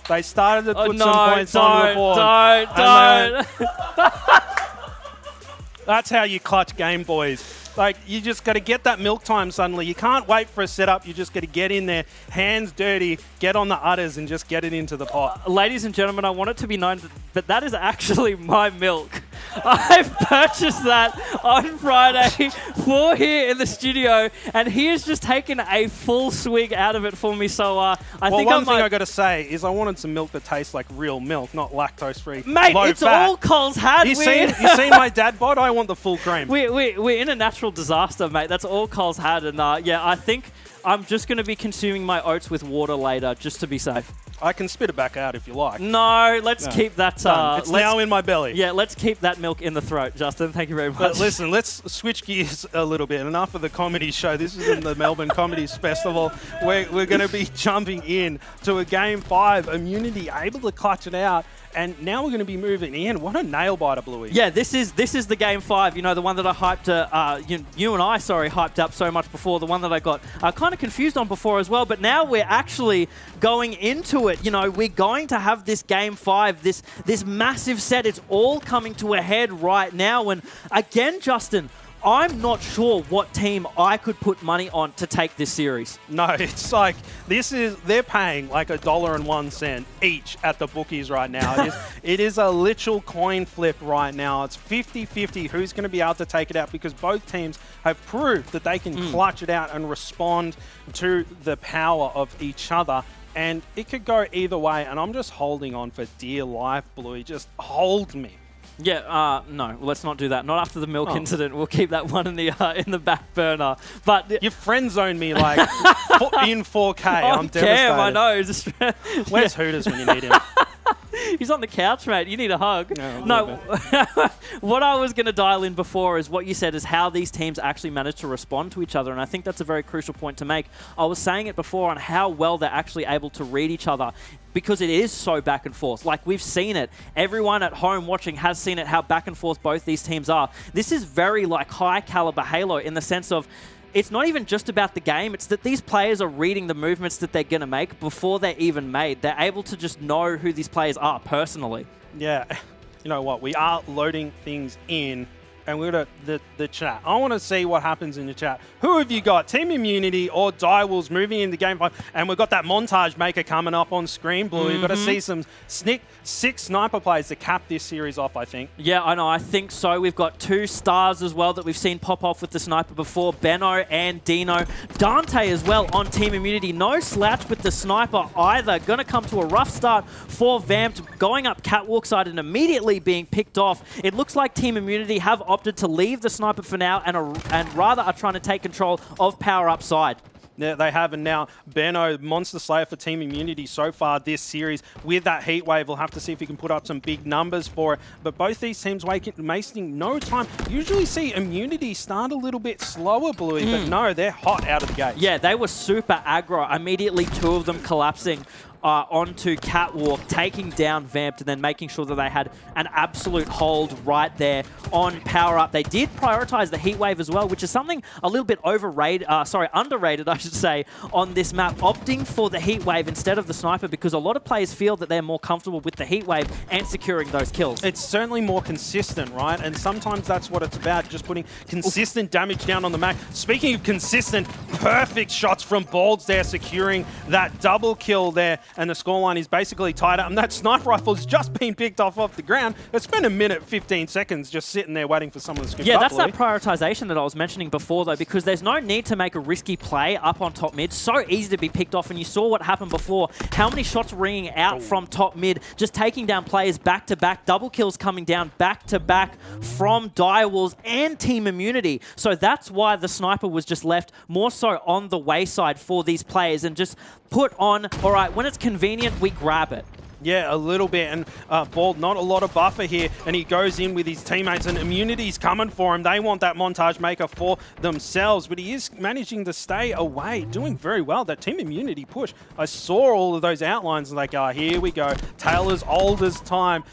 They started to put some points on the board. Don't. That's how you clutch Game Boys. Like, you just got to get that milk time suddenly. You can't wait for a setup. You just got to get in there, hands dirty, get on the udders, and just get it into the pot. Ladies and gentlemen, I want it to be known that that is actually my milk. I've purchased that on Friday for here in the studio, and he has just taken a full swig out of it for me. So I think one thing I got to say is I wanted some milk that tastes like real milk, not lactose-free. Mate, it's fat. all Cole's had. You seen my dad bod? I want the full cream. We're in a natural disaster, mate. That's all Cole's had, and yeah, I think I'm just going to be consuming my oats with water later, just to be safe. I can spit it back out if you like. No, let's keep that. It's now in my belly. Yeah, let's keep that milk in the throat, Justin. Thank you very much. But listen, let's switch gears a little bit. Enough of the comedy show. This is in the Melbourne Comedies Festival. We're going to be jumping in to a Game 5. Immunity able to clutch it out. And now we're going to be moving in. What a nail biter, Bluey. Yeah, this is the game 5. You know, the one that I hyped, you and I, sorry, hyped up so much before. The one that I got kind of confused on before as well. But now we're actually going into it. You know, we're going to have this game 5, this massive set. It's all coming to a head right now. And again, Justin, I'm not sure what team I could put money on to take this series. No, it's like, they're paying like $1.01 each at the bookies right now. It is a literal coin flip right now. It's 50-50 who's going to be able to take it out, because both teams have proved that they can clutch it out and respond to the power of each other. And it could go either way, and I'm just holding on for dear life, Bluey. Just hold me. Yeah, no, let's not do that. Not after the milk incident. We'll keep that one in the back burner. But you friend zoned me like in 4K. I'm devastated. I know. Where's Hooters when you need him? He's on the couch, mate. You need a hug. No. What I was going to dial in before is what you said is how these teams actually manage to respond to each other. And I think that's a very crucial point to make. I was saying it before on how well they're actually able to read each other, because it is so back and forth. Like, we've seen it. Everyone at home watching has seen it, how back and forth both these teams are. This is very like high caliber Halo in the sense of, it's not even just about the game, it's that these players are reading the movements that they're going to make before they're even made. They're able to just know who these players are personally. Yeah, you know what? We are loading things in, and we're going to the chat. I want to see what happens in the chat. Who have you got? Team Immunity or Direwolves moving into Game 5? And we've got that montage maker coming up on screen, Blue. We've got to see some 6 sniper plays to cap this series off, I think. Yeah, I know. I think so. We've got 2 stars as well that we've seen pop off with the sniper before. Benno and Dino. Dante as well on Team Immunity. No slouch with the sniper either. Going to come to a rough start for Vamped. Going up catwalk side and immediately being picked off. It looks like Team Immunity have opted to leave the sniper for now and rather are trying to take control of power up side. Yeah, they have, and now Benno, Monster Slayer for Team Immunity so far this series. With that heat wave, we'll have to see if he can put up some big numbers for it. But both these teams wasting no time. Usually see Immunity start a little bit slower, Bluey, but no, they're hot out of the gate. Yeah, they were super aggro. Immediately 2 of them collapsing onto catwalk, taking down Vamped, and then making sure that they had an absolute hold right there on power up. They did prioritize the heat wave as well, which is something a little bit underrated, I should say, on this map, opting for the heat wave instead of the sniper, because a lot of players feel that they're more comfortable with the heat wave and securing those kills. It's certainly more consistent, right? And sometimes that's what it's about, just putting consistent damage down on the map. Speaking of consistent, perfect shots from Balds there, securing that double kill there. And the scoreline is basically tied up. And that sniper rifle's just been picked off the ground. It's been a minute, 15 seconds just sitting there waiting for someone to scoop up. Yeah, that's that prioritization that I was mentioning before, though, because there's no need to make a risky play up on top mid. So easy to be picked off. And you saw what happened before. How many shots ringing out from top mid, just taking down players back to back. Double kills coming down back to back from Direwolves and Team Immunity. So that's why the sniper was just left more so on the wayside for these players and just put on, all right, when it's convenient, we grab it. Yeah, a little bit, and Bald, not a lot of buffer here, and he goes in with his teammates, and Immunity's coming for him. They want that montage maker for themselves, but he is managing to stay away, doing very well. That Team Immunity push, I saw all of those outlines, like, here we go. Taylor's old as time,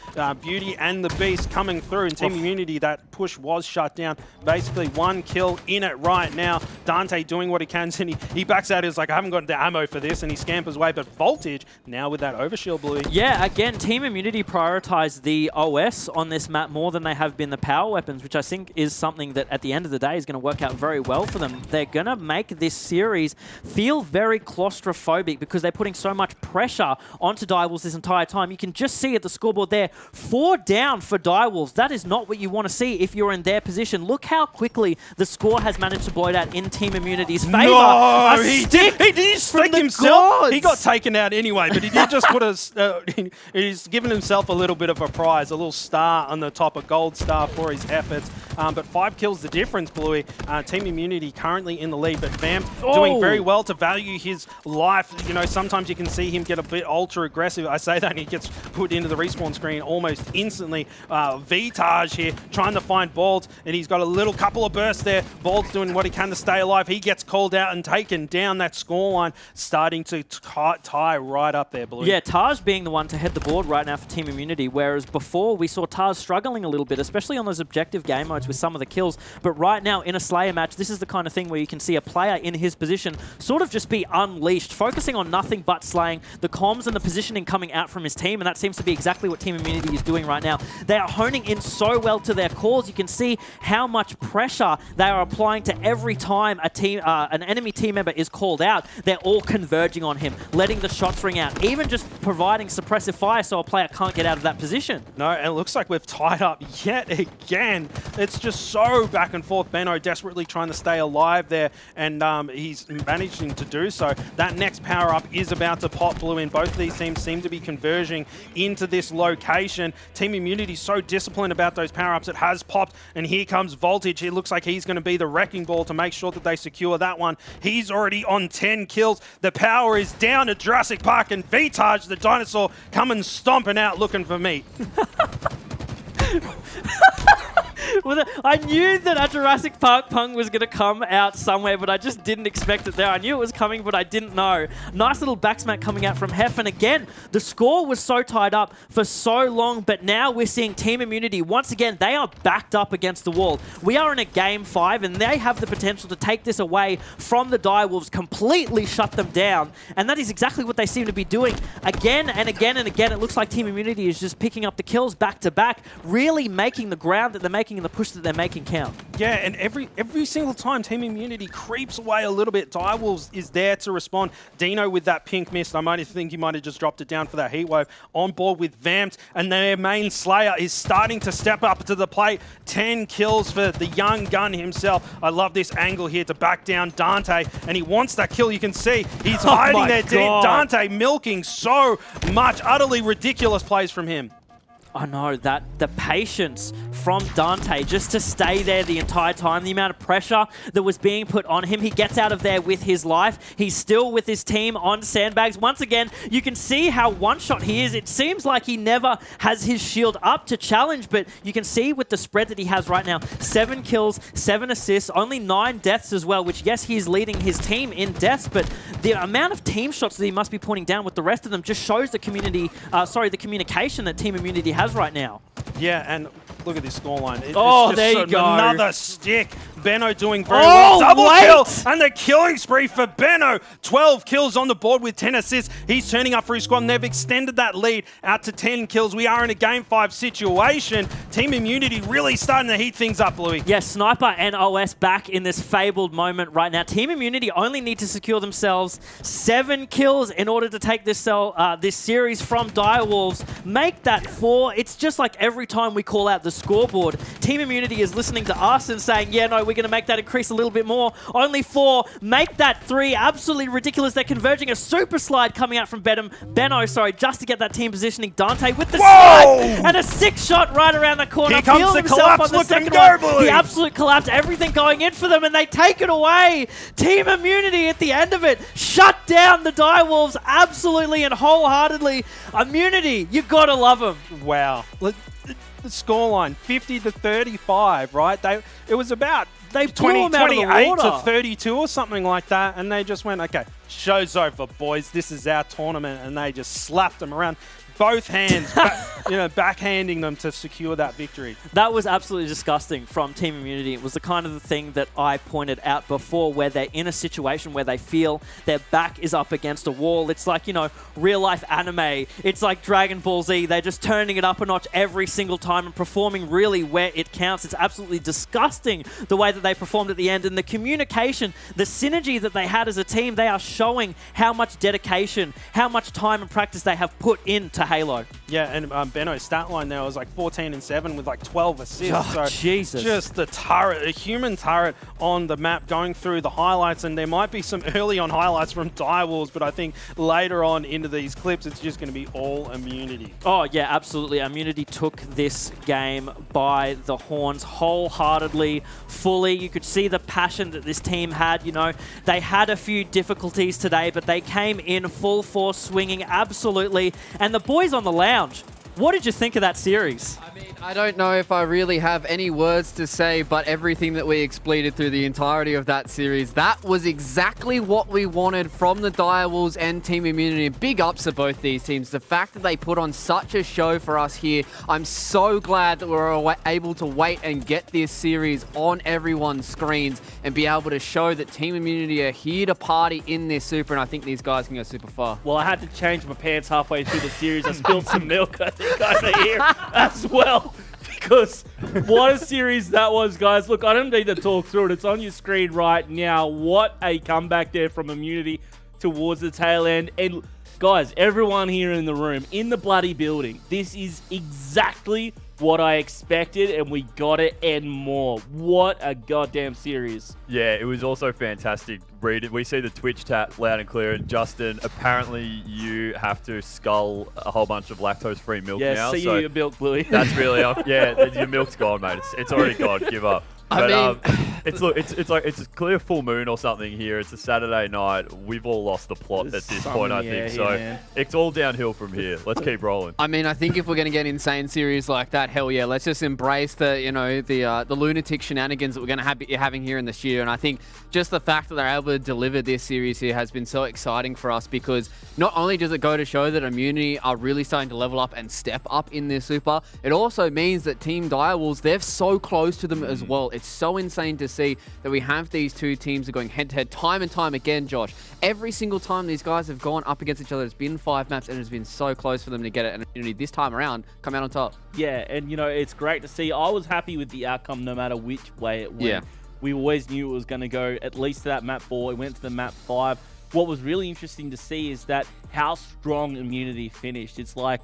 Beauty and the Beast coming through, and Team Immunity, that push was shut down. Basically, 1 kill in it right now. Dante doing what he can, and he backs out, he's like, I haven't got the ammo for this, and he scampers away, but Voltage, now with that overshield, Bluey. Yeah, again, Team Immunity prioritized the OS on this map more than they have been the power weapons, which I think is something that at the end of the day is going to work out very well for them. They're going to make this series feel very claustrophobic because they're putting so much pressure onto Direwolves this entire time. You can just see at the scoreboard there, 4 down for Direwolves. That is not what you want to see if you're in their position. Look how quickly the score has managed to blow it out in Team Immunity's favor. No, he did stick himself. Gods. He got taken out anyway, but he did just put a... he's given himself a little bit of a prize, a little star on the top, a gold star for his efforts. But 5 kills the difference, Bluey. Team Immunity currently in the lead, but Vamp doing very well to value his life. You know, sometimes you can see him get a bit ultra aggressive. I say that and he gets put into the respawn screen almost instantly. Vitage here trying to find Balds, and he's got a little couple of bursts there. Balds doing what he can to stay alive. He gets called out and taken down. That scoreline starting to tie right up there, Bluey. Yeah, Taj being the one to head the board right now for Team Immunity, whereas before we saw Tars struggling a little bit, especially on those objective game modes with some of the kills. But right now in a Slayer match, this is the kind of thing where you can see a player in his position sort of just be unleashed, focusing on nothing but slaying, the comms and the positioning coming out from his team, and that seems to be exactly what Team Immunity is doing right now. They are honing in so well to their calls. You can see how much pressure they are applying to every time an enemy team member is called out. They're all converging on him, letting the shots ring out, even just providing suppressive fire so a player can't get out of that position. No, and it looks like we've tied up yet again. It's just so back and forth. Benno desperately trying to stay alive there, and he's managing to do so. That next power-up is about to pop blue in. Both of these teams seem to be converging into this location. Team Immunity so disciplined about those power-ups. It has popped, and here comes Voltage. It looks like he's going to be the wrecking ball to make sure that they secure that one. He's already on 10 kills. The power is down at Jurassic Park, and Vitage, the dinosaur, coming stomping out looking for meat. Well, I knew that a Jurassic Park pun was going to come out somewhere, but I just didn't expect it there. I knew it was coming, but I didn't know. Nice little backsmack coming out from Hef. And again, the score was so tied up for so long, but now we're seeing Team Immunity. Once again, they are backed up against the wall. We are in a Game 5, and they have the potential to take this away from the Direwolves, completely shut them down. And that is exactly what they seem to be doing again and again and again. It looks like Team Immunity is just picking up the kills back to back, really making the ground that they're making and the push that they're making count. Yeah, and every single time Team Immunity creeps away a little bit, Direwolves is there to respond. Dino with that pink mist, I might think he might have just dropped it down for that heatwave. On board with Vamped, and their main Slayer is starting to step up to the plate. 10 kills for the young gun himself. I love this angle here to back down Dante, and he wants that kill. You can see he's hiding there deep. Dante milking so much. Utterly ridiculous plays from him. I know that the patience from Dante just to stay there the entire time, the amount of pressure that was being put on him. He gets out of there with his life. He's still with his team on sandbags. Once again, you can see how one-shot he is. It seems like he never has his shield up to challenge, but you can see with the spread that he has right now, 7 kills, 7 assists, only 9 deaths as well, which yes, he is leading his team in deaths, but the amount of team shots that he must be pointing down with the rest of them just shows the the communication that Team Immunity has right now. Yeah, and look at this scoreline. There you go. Another stick. Benno doing very well. Double kill, and the killing spree for Benno. 12 kills on the board with 10 assists. He's turning up for his squad, and they've extended that lead out to 10 kills. We are in a Game 5 situation. Team Immunity really starting to heat things up, Louis. Yes, Sniper and OS back in this fabled moment right now. Team Immunity only need to secure themselves 7 kills in order to take this series from Direwolves. Make that 4. It's just like every time we call out the scoreboard, Team Immunity is listening to us and saying, yeah, no, we're going to make that increase a little bit more. Only 4. Make that 3. Absolutely ridiculous. They're converging. A super slide coming out from Benno, just to get that team positioning. Dante with the slide and a 6 shot right around the corner. Here comes the collapse. Look at him go, boys. The absolute collapse. Everything going in for them, and they take it away. Team Immunity at the end of it shut down the Direwolves absolutely and wholeheartedly. Immunity, you got to love them. Wow. The scoreline, 50-35, right? It was about they 28 to 32 or something like that, and they just went, okay, show's over, boys. This is our tournament, and they just slapped them around. Both hands, backhanding them to secure that victory. That was absolutely disgusting from Team Immunity. It was the kind of the thing that I pointed out before, where they're in a situation where they feel their back is up against a wall. It's like, real life anime. It's like Dragon Ball Z. They're just turning it up a notch every single time and performing really where it counts. It's absolutely disgusting the way that they performed at the end, and the communication, the synergy that they had as a team. They are showing how much dedication, how much time and practice they have put into Halo. Yeah, and Benno's stat line there was like 14 and 7 with like 12 assists. Oh, Jesus. Just the turret, a human turret on the map going through the highlights, and there might be some early on highlights from Direwolves, but I think later on into these clips, it's just going to be all Immunity. Oh, yeah, absolutely. Immunity took this game by the horns wholeheartedly, fully. You could see the passion that this team had. They had a few difficulties today, but they came in full force swinging, absolutely. And the boys on the lounge, What did you think of that series? I mean, I don't know if I really have any words to say, but everything that we expleted through the entirety of that series, that was exactly what we wanted from the Direwolves and Team Immunity. Big ups to both these teams. The fact that they put on such a show for us here, I'm so glad that we were able to wait and get this series on everyone's screens and be able to show that Team Immunity are here to party in this Super, and I think these guys can go super far. Well, I had to change my pants halfway through the series. I spilled some milk, I think, over here as well. Because what a series that was, guys. Look, I don't need to talk through it. It's on your screen right now. What a comeback there from Immunity towards the tail end. And guys, everyone here in the room, in the bloody building, this is exactly what I expected, and we got it and more. What a goddamn series. Yeah, it was also fantastic. Read it. We see the Twitch chat loud and clear. And Justin, apparently you have to scull a whole bunch of lactose-free milk now. Yeah, see your milk, Bluey. That's really up. Yeah, your milk's gone, mate. It's already gone. Give up. But it's like it's a clear full moon or something here. It's a Saturday night. We've all lost the plot at this point, I think. So it's all downhill from here. Let's keep rolling. I mean, I think if we're going to get insane series like that, hell yeah, let's just embrace the the lunatic shenanigans that we're going to be having here in the studio. And I think just the fact that they're able to deliver this series here has been so exciting for us, because not only does it go to show that Immunity are really starting to level up and step up in this Super, it also means that Team Direwolves, they're so close to them as well. It's so insane to see that we have these two teams going head-to-head time and time again, Josh. Every single time these guys have gone up against each other, it's been 5 maps, and it's been so close for them to get it. And Immunity this time around come out on top. Yeah, and it's great to see. I was happy with the outcome no matter which way it went. Yeah. We always knew it was going to go at least to that map 4. It went to the map 5. What was really interesting to see is that how strong Immunity finished. It's like,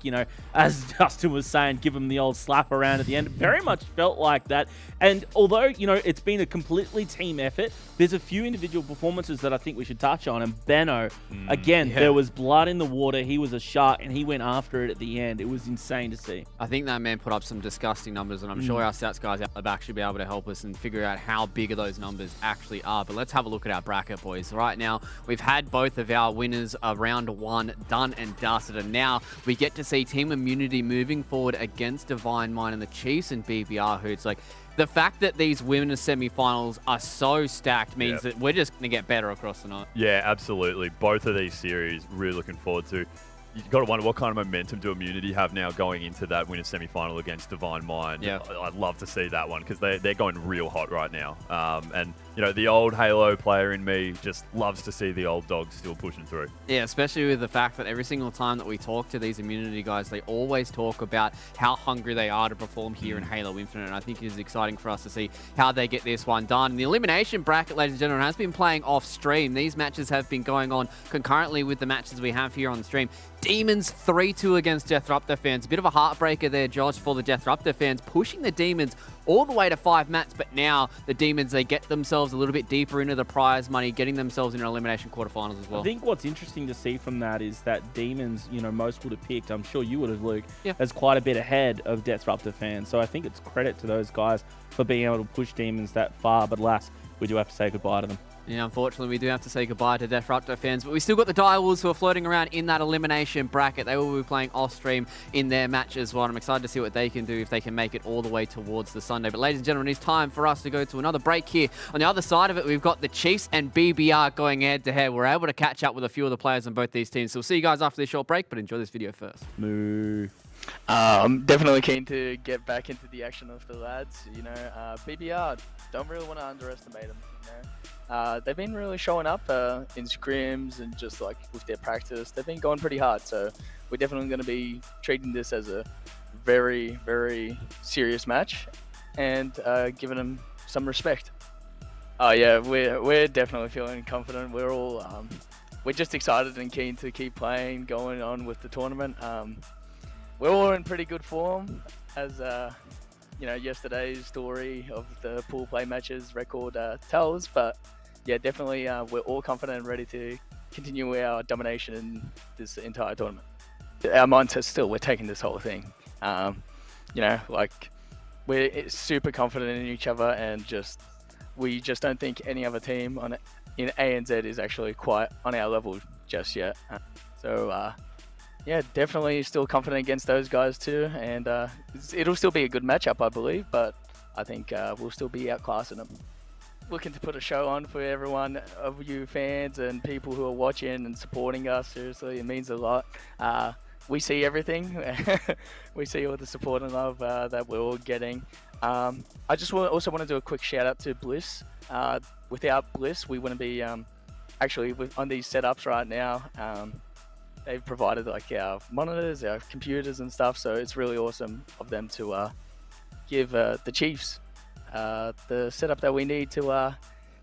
as Justin was saying, give them the old slap around at the end. It very much felt like that. And although, it's been a completely team effort, there's a few individual performances that I think we should touch on. And Benno, again, there was blood in the water. He was a shark, and he went after it at the end. It was insane to see. I think that man put up some disgusting numbers, and I'm sure our stats guys will actually be able to help us and figure out how big of those numbers actually are. But let's have a look at our bracket, boys. Right now, we've had both of our winners of round 1 done and dusted, and now we get to see Team Immunity moving forward against Divine Mind and the Chiefs and BBR, who it's like, the fact that these women's semi-finals are so stacked means that we're just going to get better across the night. Yeah, absolutely. Both of these series, really looking forward to. You've got to wonder what kind of momentum do Immunity have now going into that winner semi-final against Divine Mind. Yeah. I'd love to see that one, because they're going real hot right now. And the old Halo player in me just loves to see the old dogs still pushing through. Yeah, especially with the fact that every single time that we talk to these Immunity guys, they always talk about how hungry they are to perform here in Halo Infinite. And I think it is exciting for us to see how they get this one done. And the elimination bracket, ladies and gentlemen, has been playing off stream. These matches have been going on concurrently with the matches we have here on the stream. Demons 3-2 against Deathruptor fans. A bit of a heartbreaker there, Josh, for the Deathruptor fans, pushing the Demons all the way to 5 maps. But now the Demons, they get themselves a little bit deeper into the prize money, getting themselves into elimination quarterfinals as well. I think what's interesting to see from that is that Demons, most would have picked, I'm sure you would have, Luke, as quite a bit ahead of Deathruptor fans. So I think it's credit to those guys for being able to push Demons that far. But alas, we do have to say goodbye to them. Yeah, unfortunately, we do have to say goodbye to Deathruptor fans, but we still got the Direwolves who are floating around in that elimination bracket. They will be playing off-stream in their match as well. I'm excited to see what they can do if they can make it all the way towards the Sunday. But ladies and gentlemen, it's time for us to go to another break here. On the other side of it, we've got the Chiefs and BBR going head-to-head. We're able to catch up with a few of the players on both these teams. So we'll see you guys after this short break, but enjoy this video first. Moo. I'm definitely keen to get back into the action of the lads. BBR, don't really want to underestimate them. They've been really showing up in scrims and just like with their practice. They've been going pretty hard, so we're definitely going to be treating this as a very, very serious match and giving them some respect. Yeah, we're definitely feeling confident. We're all we're just excited and keen to keep playing, going on with the tournament. We're all in pretty good form, as yesterday's story of the pool play matches record tells. But yeah, definitely we're all confident and ready to continue our domination in this entire tournament. Our mindset still, we're taking this whole thing. We're super confident in each other, and we just don't think any other team in ANZ is actually quite on our level just yet. So yeah, definitely still confident against those guys too, and it'll still be a good matchup, I believe, but I think we'll still be outclassing them. Looking to put a show on for everyone of you fans and people who are watching and supporting us. Seriously, it means a lot. We see everything. We see all the support and love that we're all getting. I just also want to do a quick shout out to Bliss. Without Bliss, we wouldn't be actually on these setups right now. They've provided like our monitors, our computers and stuff, so it's really awesome of them to give the Chiefs the setup that we need to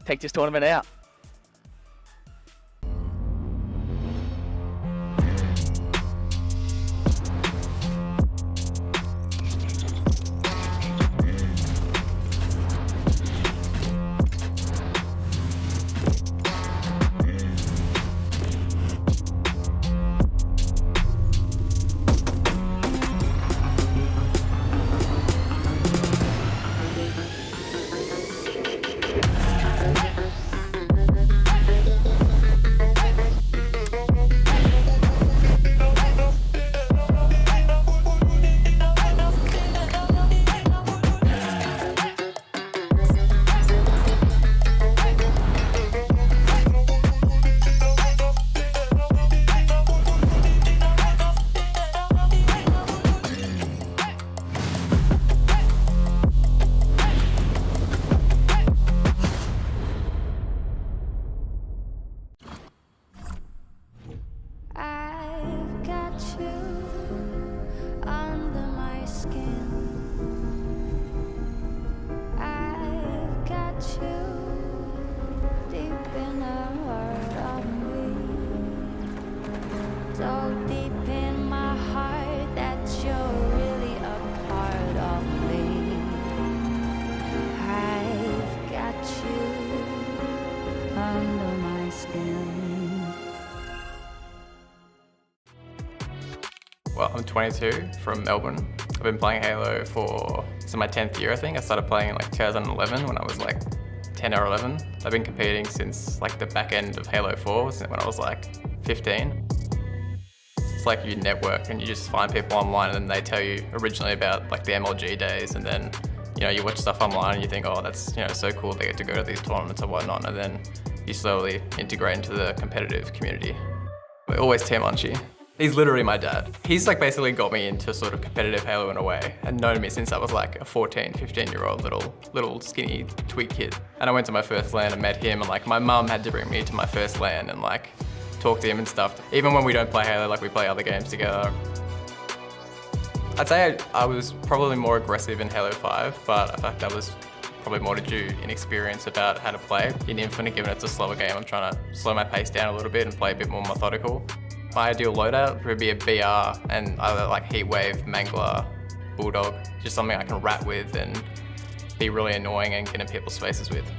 take this tournament out. Well, I'm 22 from Melbourne. I've been playing Halo this is my 10th year, I think. I started playing in like 2011 when I was like 10 or 11. I've been competing since like the back end of Halo 4 when I was like 15. It's like you network and you just find people online and then they tell you originally about like the MLG days, and then you watch stuff online and you think, oh, that's so cool, they get to go to these tournaments and whatnot, and then you slowly integrate into the competitive community. We're always Team Unchi. He's literally my dad. He's like basically got me into sort of competitive Halo in a way, and known me since I was like a 14, 15-year-old little skinny twig kid. And I went to my first LAN and met him, and like my mum had to bring me to my first LAN and like talk to him and stuff. Even when we don't play Halo, like we play other games together. I'd say I was probably more aggressive in Halo 5, but I think that was probably more due to inexperience about how to play. In Infinite, given it's a slower game, I'm trying to slow my pace down a little bit and play a bit more methodical. My ideal loadout would be a BR and either like Heatwave, Mangler, Bulldog, just something I can rat with and be really annoying and get in people's faces with.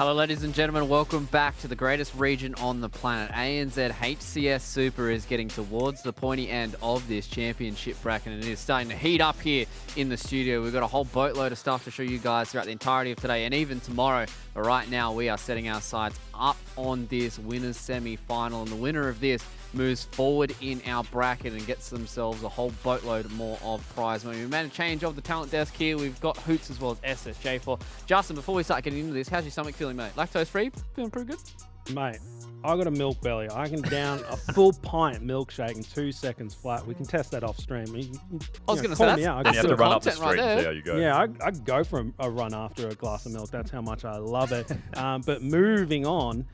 Hello, ladies and gentlemen. Welcome back to the greatest region on the planet. ANZ HCS Super is getting towards the pointy end of this championship bracket, and it is starting to heat up here in the studio. We've got a whole boatload of stuff to show you guys throughout the entirety of today and even tomorrow. But right now, we are setting our sights up on this winners semi-final, and the winner of this moves forward in our bracket and gets themselves a whole boatload more of prize money. We made a change of the talent desk here. We've got Hoots as well as SSJ4. Justin, before we start getting into this, how's your stomach feeling, mate? Lactose free? Feeling pretty good? Mate, I got a milk belly. I can down a full pint milkshake in 2 seconds flat. We can test that off stream. I was going to say, that's you have to run up the street and see how you go. Yeah, I'd go for a run after a glass of milk. That's how much I love it. But moving on,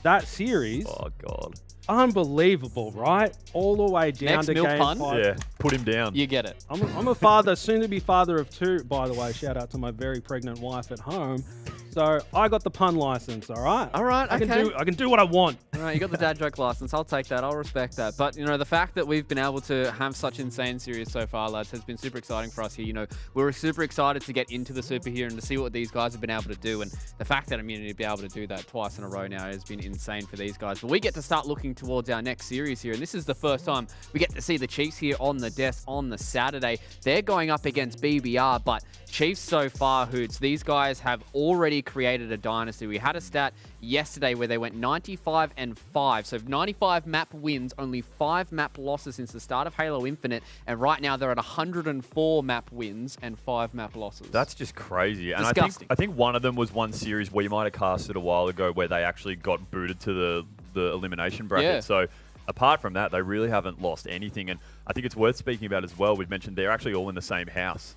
that series. Oh, God. Unbelievable, right? All the way down Next to milk game pun? 5. Yeah, put him down. You get it. I'm a father, soon-to-be father of 2, by the way. Shout out to my very pregnant wife at home. So I got the pun license, all right? All right, okay. I can do what I want. All right, you got the dad joke license. I'll take that. I'll respect that. But, you know, the fact that we've been able to have such insane series so far, lads, has been super exciting for us here. You know, we're super excited to get into the Super here and to see what these guys have been able to do. And the fact that Immunity to be able to do that twice in a row now has been insane for these guys. But we get to start looking towards our next series here. And this is the first time we get to see the Chiefs here on the desk on the Saturday. They're going up against BBR, but Chiefs so far, Hoots, these guys have already created a dynasty. We had a stat yesterday where they went 95-5. So 95 map wins, only 5 map losses since the start of Halo Infinite. And right now they're at 104 map wins and 5 map losses. That's just crazy. And Disgusting. I think one of them was one series we might have casted a while ago where they actually got booted to the elimination bracket. Yeah. So apart from that, they really haven't lost anything. And I think it's worth speaking about as well. We've mentioned they're actually all in the same house,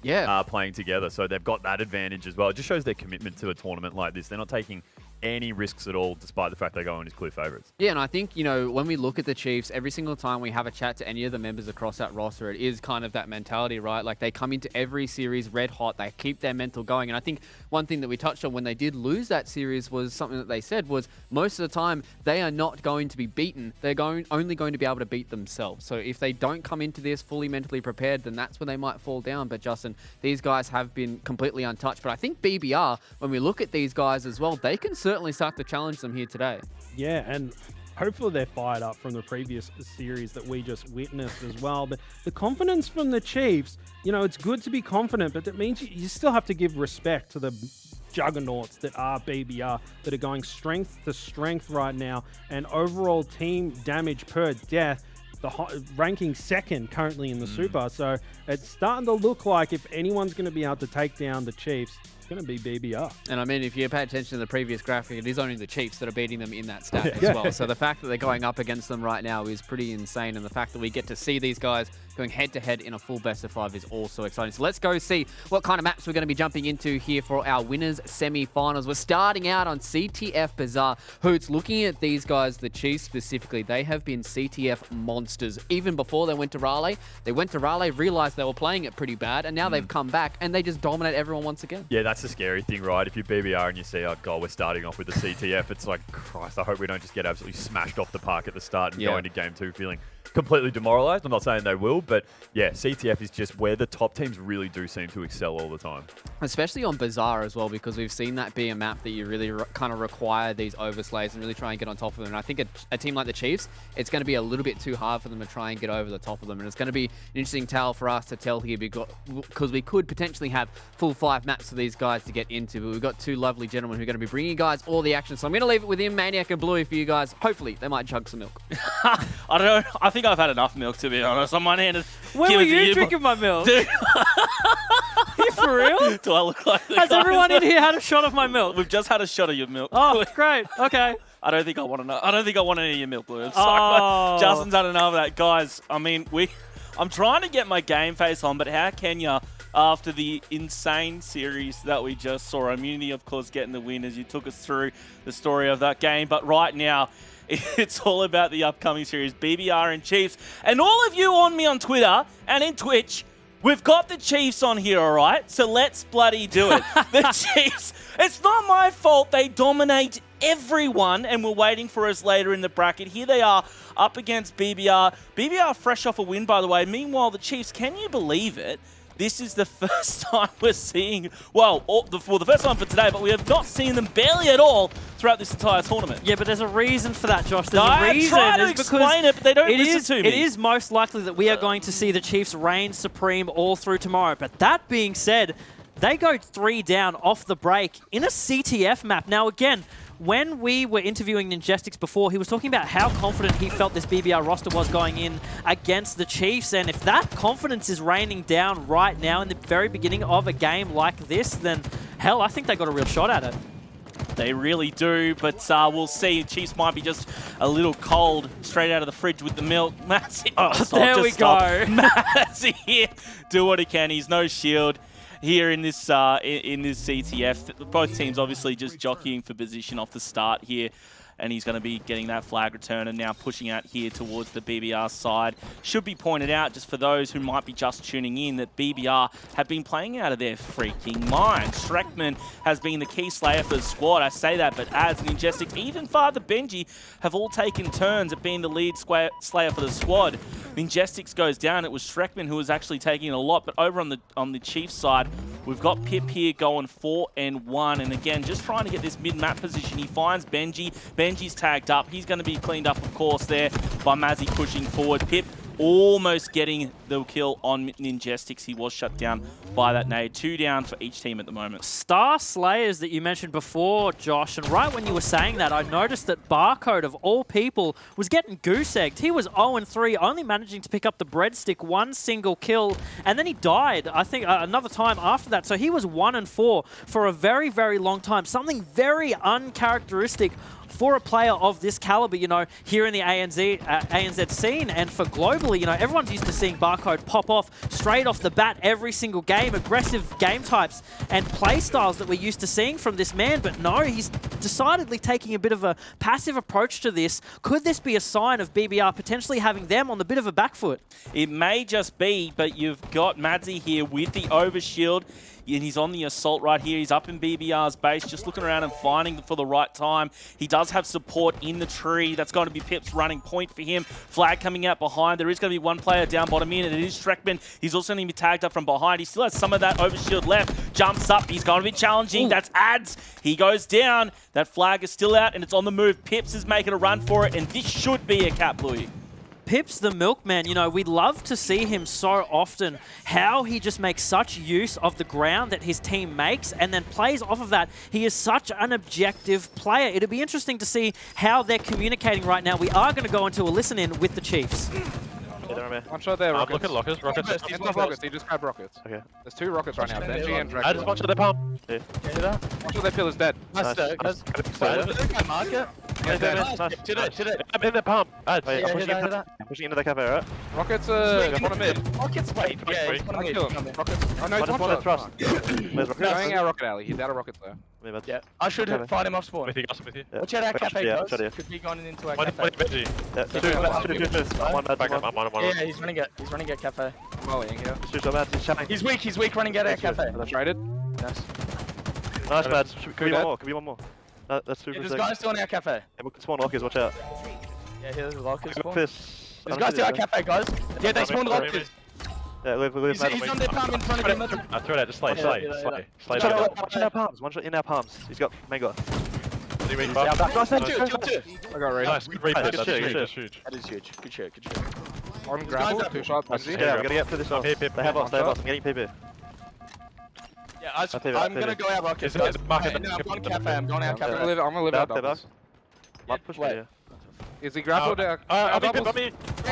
playing together. So they've got that advantage as well. It just shows their commitment to a tournament like this. They're not taking any risks at all, despite the fact they go on as clear favourites. Yeah, and I think, you know, when we look at the Chiefs, every single time we have a chat to any of the members across that roster, it is kind of that mentality, right? Like, they come into every series red hot, they keep their mental going. And I think one thing that we touched on when they did lose that series was something that they said was most of the time they are not going to be beaten. They're only going to be able to beat themselves. So if they don't come into this fully mentally prepared, then that's when they might fall down. But Justin, these guys have been completely untouched. But I think BBR, when we look at these guys as well, they can certainly start to challenge them here today. Yeah, and hopefully they're fired up from the previous series that we just witnessed as well. But the confidence from the Chiefs, you know, it's good to be confident, but that means you still have to give respect to the juggernauts that are BBR, that are going strength to strength right now, and overall team damage per death, ranking second currently in the Super. So it's starting to look like if anyone's going to be able to take down the Chiefs, it's going to be BBR. And I mean, if you pay attention to the previous graphic, it is only the Chiefs that are beating them in that stat as well. So the fact that they're going up against them right now is pretty insane. And the fact that we get to see these guys going head-to-head in a full best-of-5 is also exciting. So let's go see what kind of maps we're going to be jumping into here for our winners semi-finals. We're starting out on CTF Bazaar. Hoots, looking at these guys, the Chiefs specifically, they have been CTF monsters. Even before they went to Raleigh, realized they were playing it pretty bad, and now they've come back, and they just dominate everyone once again. Yeah, that's the scary thing, right? If you're BBR and you see, oh, God, we're starting off with the CTF, it's like, Christ, I hope we don't just get absolutely smashed off the park at the start and go into Game 2 feeling completely demoralized. I'm not saying they will, but yeah, CTF is just where the top teams really do seem to excel all the time. Especially on Bazaar as well, because we've seen that be a map that you really kind of require these overslays and really try and get on top of them. And I think a team like the Chiefs, it's going to be a little bit too hard for them to try and get over the top of them. And it's going to be an interesting tale for us to tell here because we could potentially have full 5 maps for these guys to get into. But we've got 2 lovely gentlemen who are going to be bringing you guys all the action. So I'm going to leave it with him, Maniac and Bluey, for you guys. Hopefully, they might chug some milk. I don't know. I think I've had enough milk, to be honest. On one hand, when were you drinking my milk? Dude. Are you for real? Do I look like the Has guy everyone in here had a shot of my milk? We've just had a shot of your milk. Oh, great. Okay. I don't think I want to know. I don't think I want any of your milk, Blue. I'm sorry. Justin's had enough of that. Guys, I mean, I'm trying to get my game face on, but how can you, after the insane series that we just saw, Immunity, of course, getting the win as you took us through the story of that game, but right now, it's all about the upcoming series, BBR and Chiefs. And all of you on me on Twitter and in Twitch, we've got the Chiefs on here, all right? So let's bloody do it. The Chiefs, it's not my fault they dominate everyone, and we're waiting for us later in the bracket. Here they are up against BBR. BBR fresh off a win, by the way. Meanwhile, the Chiefs, can you believe it? this is the first time we're seeing, well, the first time for today, but we have not seen them barely at all throughout this entire tournament. Yeah, but there's a reason for that, Josh. There's I a reason. try to It's explain it, but they don't listen to me. It is most likely that we are going to see the Chiefs reign supreme all through tomorrow. But that being said, they go 3 down off the break in a CTF map. Now, again, when we were interviewing Ninjestics before, he was talking about how confident he felt this BBR roster was going in against the Chiefs. And if that confidence is raining down right now in the very beginning of a game like this, then hell, I think they got a real shot at it. They really do, but we'll see. Chiefs might be just a little cold straight out of the fridge with the milk. Massey, there we go. Massey here, do what he can. He's no shield here in this CTF. Both teams obviously just jockeying for position off the start here. And he's going to be getting that flag return and now pushing out here towards the BBR side. Should be pointed out, just for those who might be just tuning in, that BBR have been playing out of their freaking mind. Streckman has been the key slayer for the squad. I say that, but as Ninjestics, even Father Benji, have all taken turns at being the lead slayer for the squad. Ninjestics goes down. It was Streckman who was actually taking it a lot, but over on the Chiefs side, we've got Pip here going 4-1, and again, just trying to get this mid-map position. He finds Benji. Benji's tagged up. He's going to be cleaned up, of course, there by Mazzy pushing forward. Pip almost getting the kill on Ninjestics. He was shut down by that nade. 2 down for each team at the moment. Star Slayers that you mentioned before, Josh, and right when you were saying that, I noticed that Barcode, of all people, was getting goose-egged. He was 0-3, only managing to pick up the breadstick, 1 single kill, and then he died, I think, another time after that. So he was 1-4 for a very, very long time. Something very uncharacteristic for a player of this caliber, you know, here in the ANZ scene, and for globally, you know, everyone's used to seeing Barcode pop off straight off the bat every single game, aggressive game types and play styles that we're used to seeing from this man, but no, he's decidedly taking a bit of a passive approach to this. Could this be a sign of BBR potentially having them on the bit of a back foot? It may just be, but you've got Madzy here with the overshield. And he's on the assault right here. He's up in BBR's base, just looking around and finding for the right time. He does have support in the tree. That's going to be Pip's running point for him. Flag coming out behind. There is going to be one player down bottom in, and it is Streckman. He's also going to be tagged up from behind. He still has some of that overshield left. Jumps up. He's going to be challenging. Ooh. That's Ads. He goes down. That flag is still out, and it's on the move. Pips is making a run for it, and this should be a cap, Bluey. Pips the Milkman, you know, we love to see him so often, how he just makes such use of the ground that his team makes and then plays off of that. He is such an objective player. It'll be interesting to see how they're communicating right now. We are going to go into a listen-in with the Chiefs. I'm sure they're rockets. Look at rockets. Rockets. He's not rockets, he just grabbed rockets. Okay. There's 2 rockets right now, Benji and Drake. I just watch their pump. Yeah. Watch their pill is dead. Nice. Market. Yeah, nice. Did it. I'm in the pump. Pushing into the cafe, right? Rockets on a mid. Rockets, wait. Yeah, he's gonna kill him. Rockets. Oh no, I just want to thrust. He's going out rocket alley. He's out of rockets there. Yeah, I should fight him off spawn. With you. Watch out our cafe, guys. Could be going into our cafe. Yeah, he's running at cafe. He's weak running at our cafe. That's rated. Nice, Mads. Could be one more. That's 2 There's guys still in our cafe. Yeah, we can spawn lockers, watch out. Yeah, here's the lockers spawn. There's guys still at our cafe, guys. Yeah, they spawned lockers. Yeah, he's on their palm in front of him. I throw that, just slay. One shot in our palms, one shot in our palms. He's got mega. I got rated. Nice, good replay. That's huge. That is huge. Good shit. On grapple, 2 shots. Yeah, we gotta get through this off. They have us, I'm getting PP. Yeah, I'm gonna go out rockets, guys. No, I'm going cafe, I'm going out cafe. I'm gonna live out doubles. Might push me. Is he grappled? Yeah,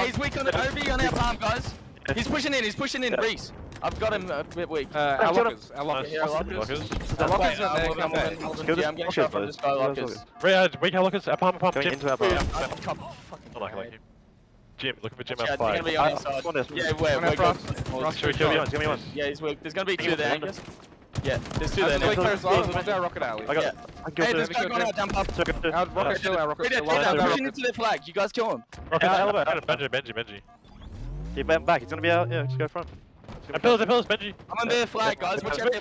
he's weak on our palm, guys. He's pushing in, Reese. I've got him a bit weak. Our lockers. Yeah, I'm getting shot from this guy, lockers. Weak lockers, palm. Going into our palm. Jim, looking for Jim outside. outside. Gonna be on our side. Yeah, we're good. Should we kill me? Yeah, he's weak. There's gonna be 2 there, Angus. Yeah, there's 2 there. There's our rocket alley. Hey, this guy going out, jump up. Our rocket kill, our rocket kill. Pushing into their flag. You guys kill him. Benji. Keep him back. He's gonna be out. Yeah, just go front. Pillars, Benji. I'm on their flag, guys. Watch out.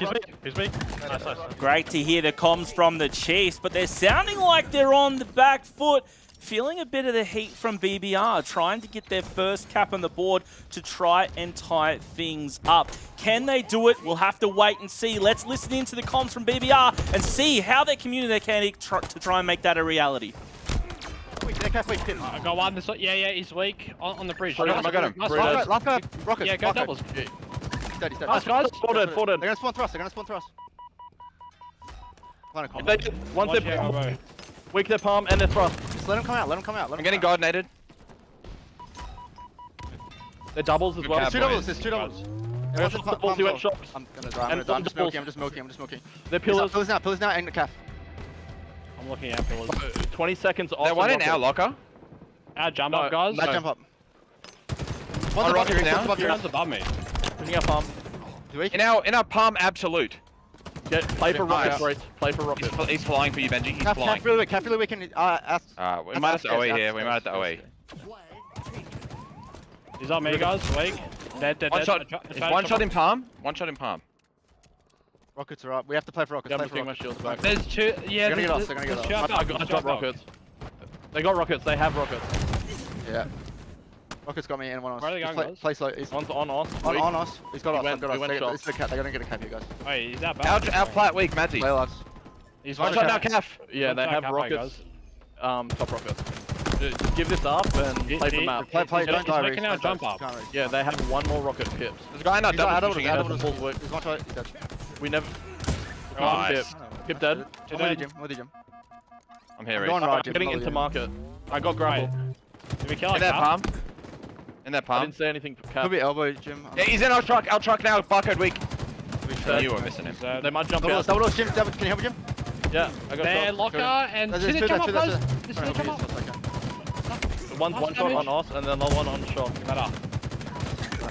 He's me. Nice. Great to hear the comms from the Chiefs, but they're sounding like they're on the back foot. feeling a bit of the heat from BBR, trying to get their first cap on the board to try and tie things up. Can they do it? We'll have to wait and see. Let's listen into the comms from BBR and see how they're communicating to try and make that a reality. I got one. Yeah, he's weak. On the bridge. I got him. Rockets. Yeah, go doubles. Steady. Nice, guys. Forward. They're gonna spawn thrust. Once they're weak their palm and their thrust. Just let them come out. I'm getting guard-nated. They're doubles as well. There's two doubles. I'm gonna die. I'm just milking. They're pillars. Pillars now, and the calf. I'm looking at pillars. 20 seconds off. They're one in our locker. Our jump up, guys. That jump up. One's rocket now. One's above me. Bringing up palm. In our palm, absolute. Play for rockets, Reese. Play for rockets. He's flying for you, Benji. He's flying. Calf really weak. We might have to OE here. We might have to OE. He's on me, guys. Weak. Dead. One shot. It's one shot in palm. Rockets are up. We have to play for rockets. Yeah, I'm my shields back. There's two. Yeah, they're gonna get off. I dropped rockets. They got rockets. They have rockets. Yeah. Rockets got me and one on us. Where are they going, guys? Play slow. He's on us. On us. He's got us. They're gonna get a cap here, guys. Wait, he's that bad. Our plat weak, Matty. Play lives. He's one shot now, calf. Yeah, they have rockets. Top rockets. Give this up and play the map. Play. Don't die. They can now jump up. Yeah, they have one more rocket pips. There's a guy in our double pushing it. He's one shot. He's dead. We never. Nice. Pip dead. I'm with you, Jim. I'm here, I'm getting into market. I got grapple. Did we kill in that palm? In that palm? I didn't say anything for cap. Could be elbow, Jim. Yeah, he's in our truck now. Barcode weak. You were missing him. They might jump out. Double, Jim. Can you help Jim? Yeah, I got their locker and did it come up, guys? Did it come up? One's one shot on us and then another one on shot. Better.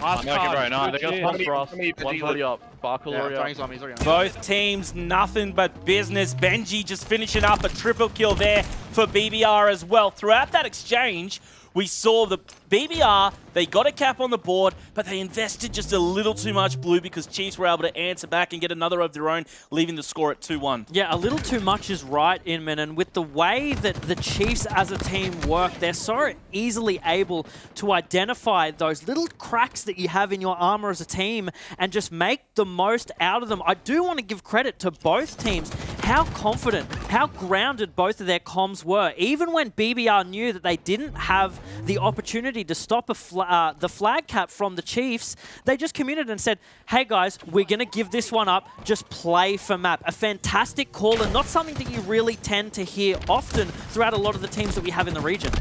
Nice, bro. Nice. They're going to pass for us. One's already up. Barkle already up. Both teams, nothing but business. Benji just finishing up a triple kill there for BBR as well. Throughout that exchange, we saw the BBR, they got a cap on the board, but they invested just a little too much blue because Chiefs were able to answer back and get another of their own, leaving the score at 2-1. Yeah, a little too much is right, Inman, and with the way that the Chiefs as a team work, they're so easily able to identify those little cracks that you have in your armor as a team and just make the most out of them. I do want to give credit to both teams, how confident, how grounded both of their comms were. Even when BBR knew that they didn't have the opportunity to stop the flag cap from the Chiefs, they just communicated and said, hey guys, we're going to give this one up, just play for map. A fantastic call and not something that you really tend to hear often throughout a lot of the teams that we have in the region.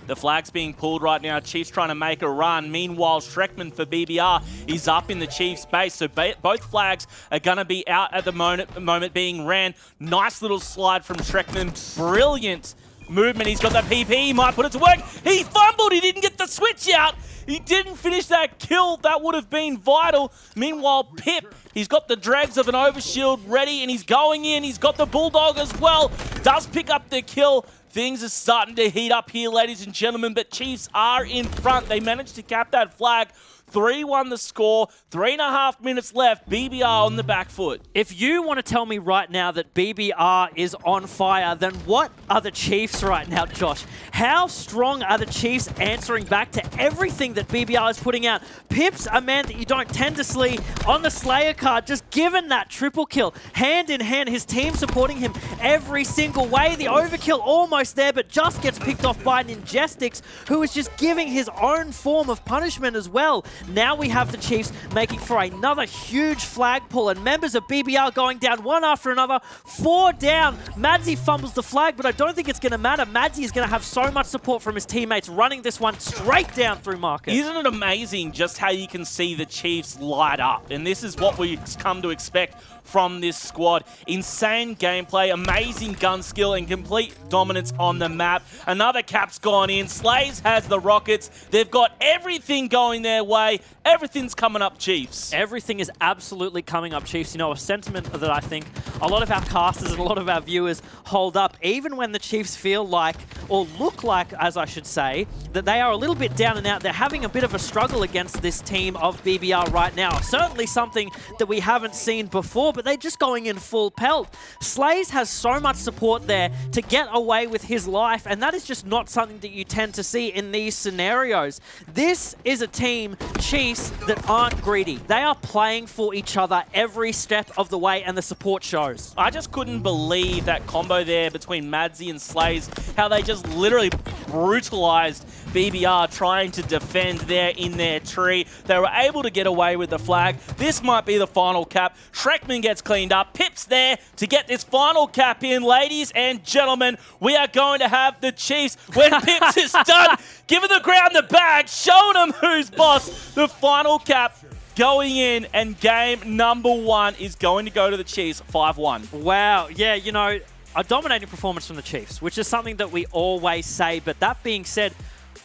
The flag's being pulled right now. Chiefs trying to make a run. Meanwhile, Schreckman for BBR is up in the Chiefs base. So both flags are going to be out at the moment being ran. Nice little slide from Schreckman. Brilliant movement. He's got the PP. He might put it to work. He fumbled. He didn't get the switch out. He didn't finish that kill. That would have been vital. Meanwhile, Pip, he's got the dregs of an overshield ready and he's going in. He's got the Bulldog as well. Does pick up the kill. Things are starting to heat up here, ladies and gentlemen, but Chiefs are in front. They managed to cap that flag. 3-1 the score, 3.5 minutes left, BBR on the back foot. If you want to tell me right now that BBR is on fire, then what are the Chiefs right now, Josh? How strong are the Chiefs answering back to everything that BBR is putting out? Pip's a man that you don't tend to see on the Slayer card, just given that triple kill, hand in hand, his team supporting him every single way. The overkill almost there, but just gets picked off by Ninjestics, who is just giving his own form of punishment as well. Now we have the Chiefs making for another huge flag pull, and members of BBR going down one after another. 4 down. Madsy fumbles the flag, but I don't think it's going to matter. Madsy is going to have so much support from his teammates running this one straight down through market. Isn't it amazing just how you can see the Chiefs light up? And this is what we come to expect from this squad. Insane gameplay, amazing gun skill, and complete dominance on the map. Another cap's gone in. Slays has the rockets. They've got everything going their way. Everything's coming up Chiefs. Everything is absolutely coming up Chiefs. You know, a sentiment that I think a lot of our casters and a lot of our viewers hold up, even when the Chiefs feel like, or look like, as I should say, that they are a little bit down and out. They're having a bit of a struggle against this team of BBR right now. Certainly something that we haven't seen before. but they're just going in full pelt. Slays has so much support there to get away with his life, and that is just not something that you tend to see in these scenarios. This is a team, Chiefs, that aren't greedy. They are playing for each other every step of the way, and the support shows. I just couldn't believe that combo there between Madsy and Slays, how they just literally brutalized BBR trying to defend there in their tree. They were able to get away with the flag. This might be the final cap. Shrekman gets cleaned up. Pip's there to get this final cap in. Ladies and gentlemen, we are going to have the Chiefs when Pips is done, giving the ground the bag, showing them who's boss. The final cap going in, and game number 1 is going to go to the Chiefs, 5-1. Wow, yeah, you know, a dominating performance from the Chiefs, which is something that we always say. But that being said,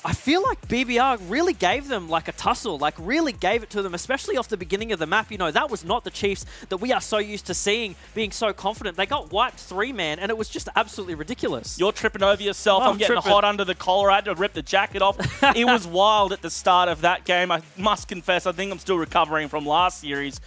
I feel like BBR really gave them like a tussle, like really gave it to them, especially off the beginning of the map. You know, that was not the Chiefs that we are so used to seeing being so confident. They got wiped 3-man, and it was just absolutely ridiculous. You're tripping over yourself. I'm getting hot under the collar. I had to rip the jacket off. It was wild at the start of that game. I must confess, I think I'm still recovering from last series.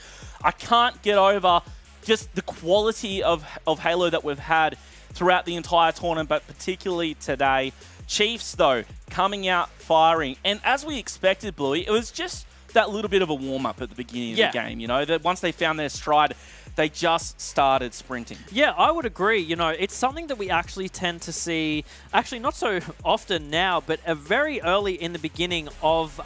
I can't get over just the quality of Halo that we've had throughout the entire tournament, but particularly today. Chiefs, though, coming out firing. And as we expected, Bluey, it was just that little bit of a warm-up at the beginning of the game, you know, that once they found their stride, they just started sprinting. Yeah, I would agree. You know, it's something that we actually tend to see, actually not so often now, but very early in the beginning of,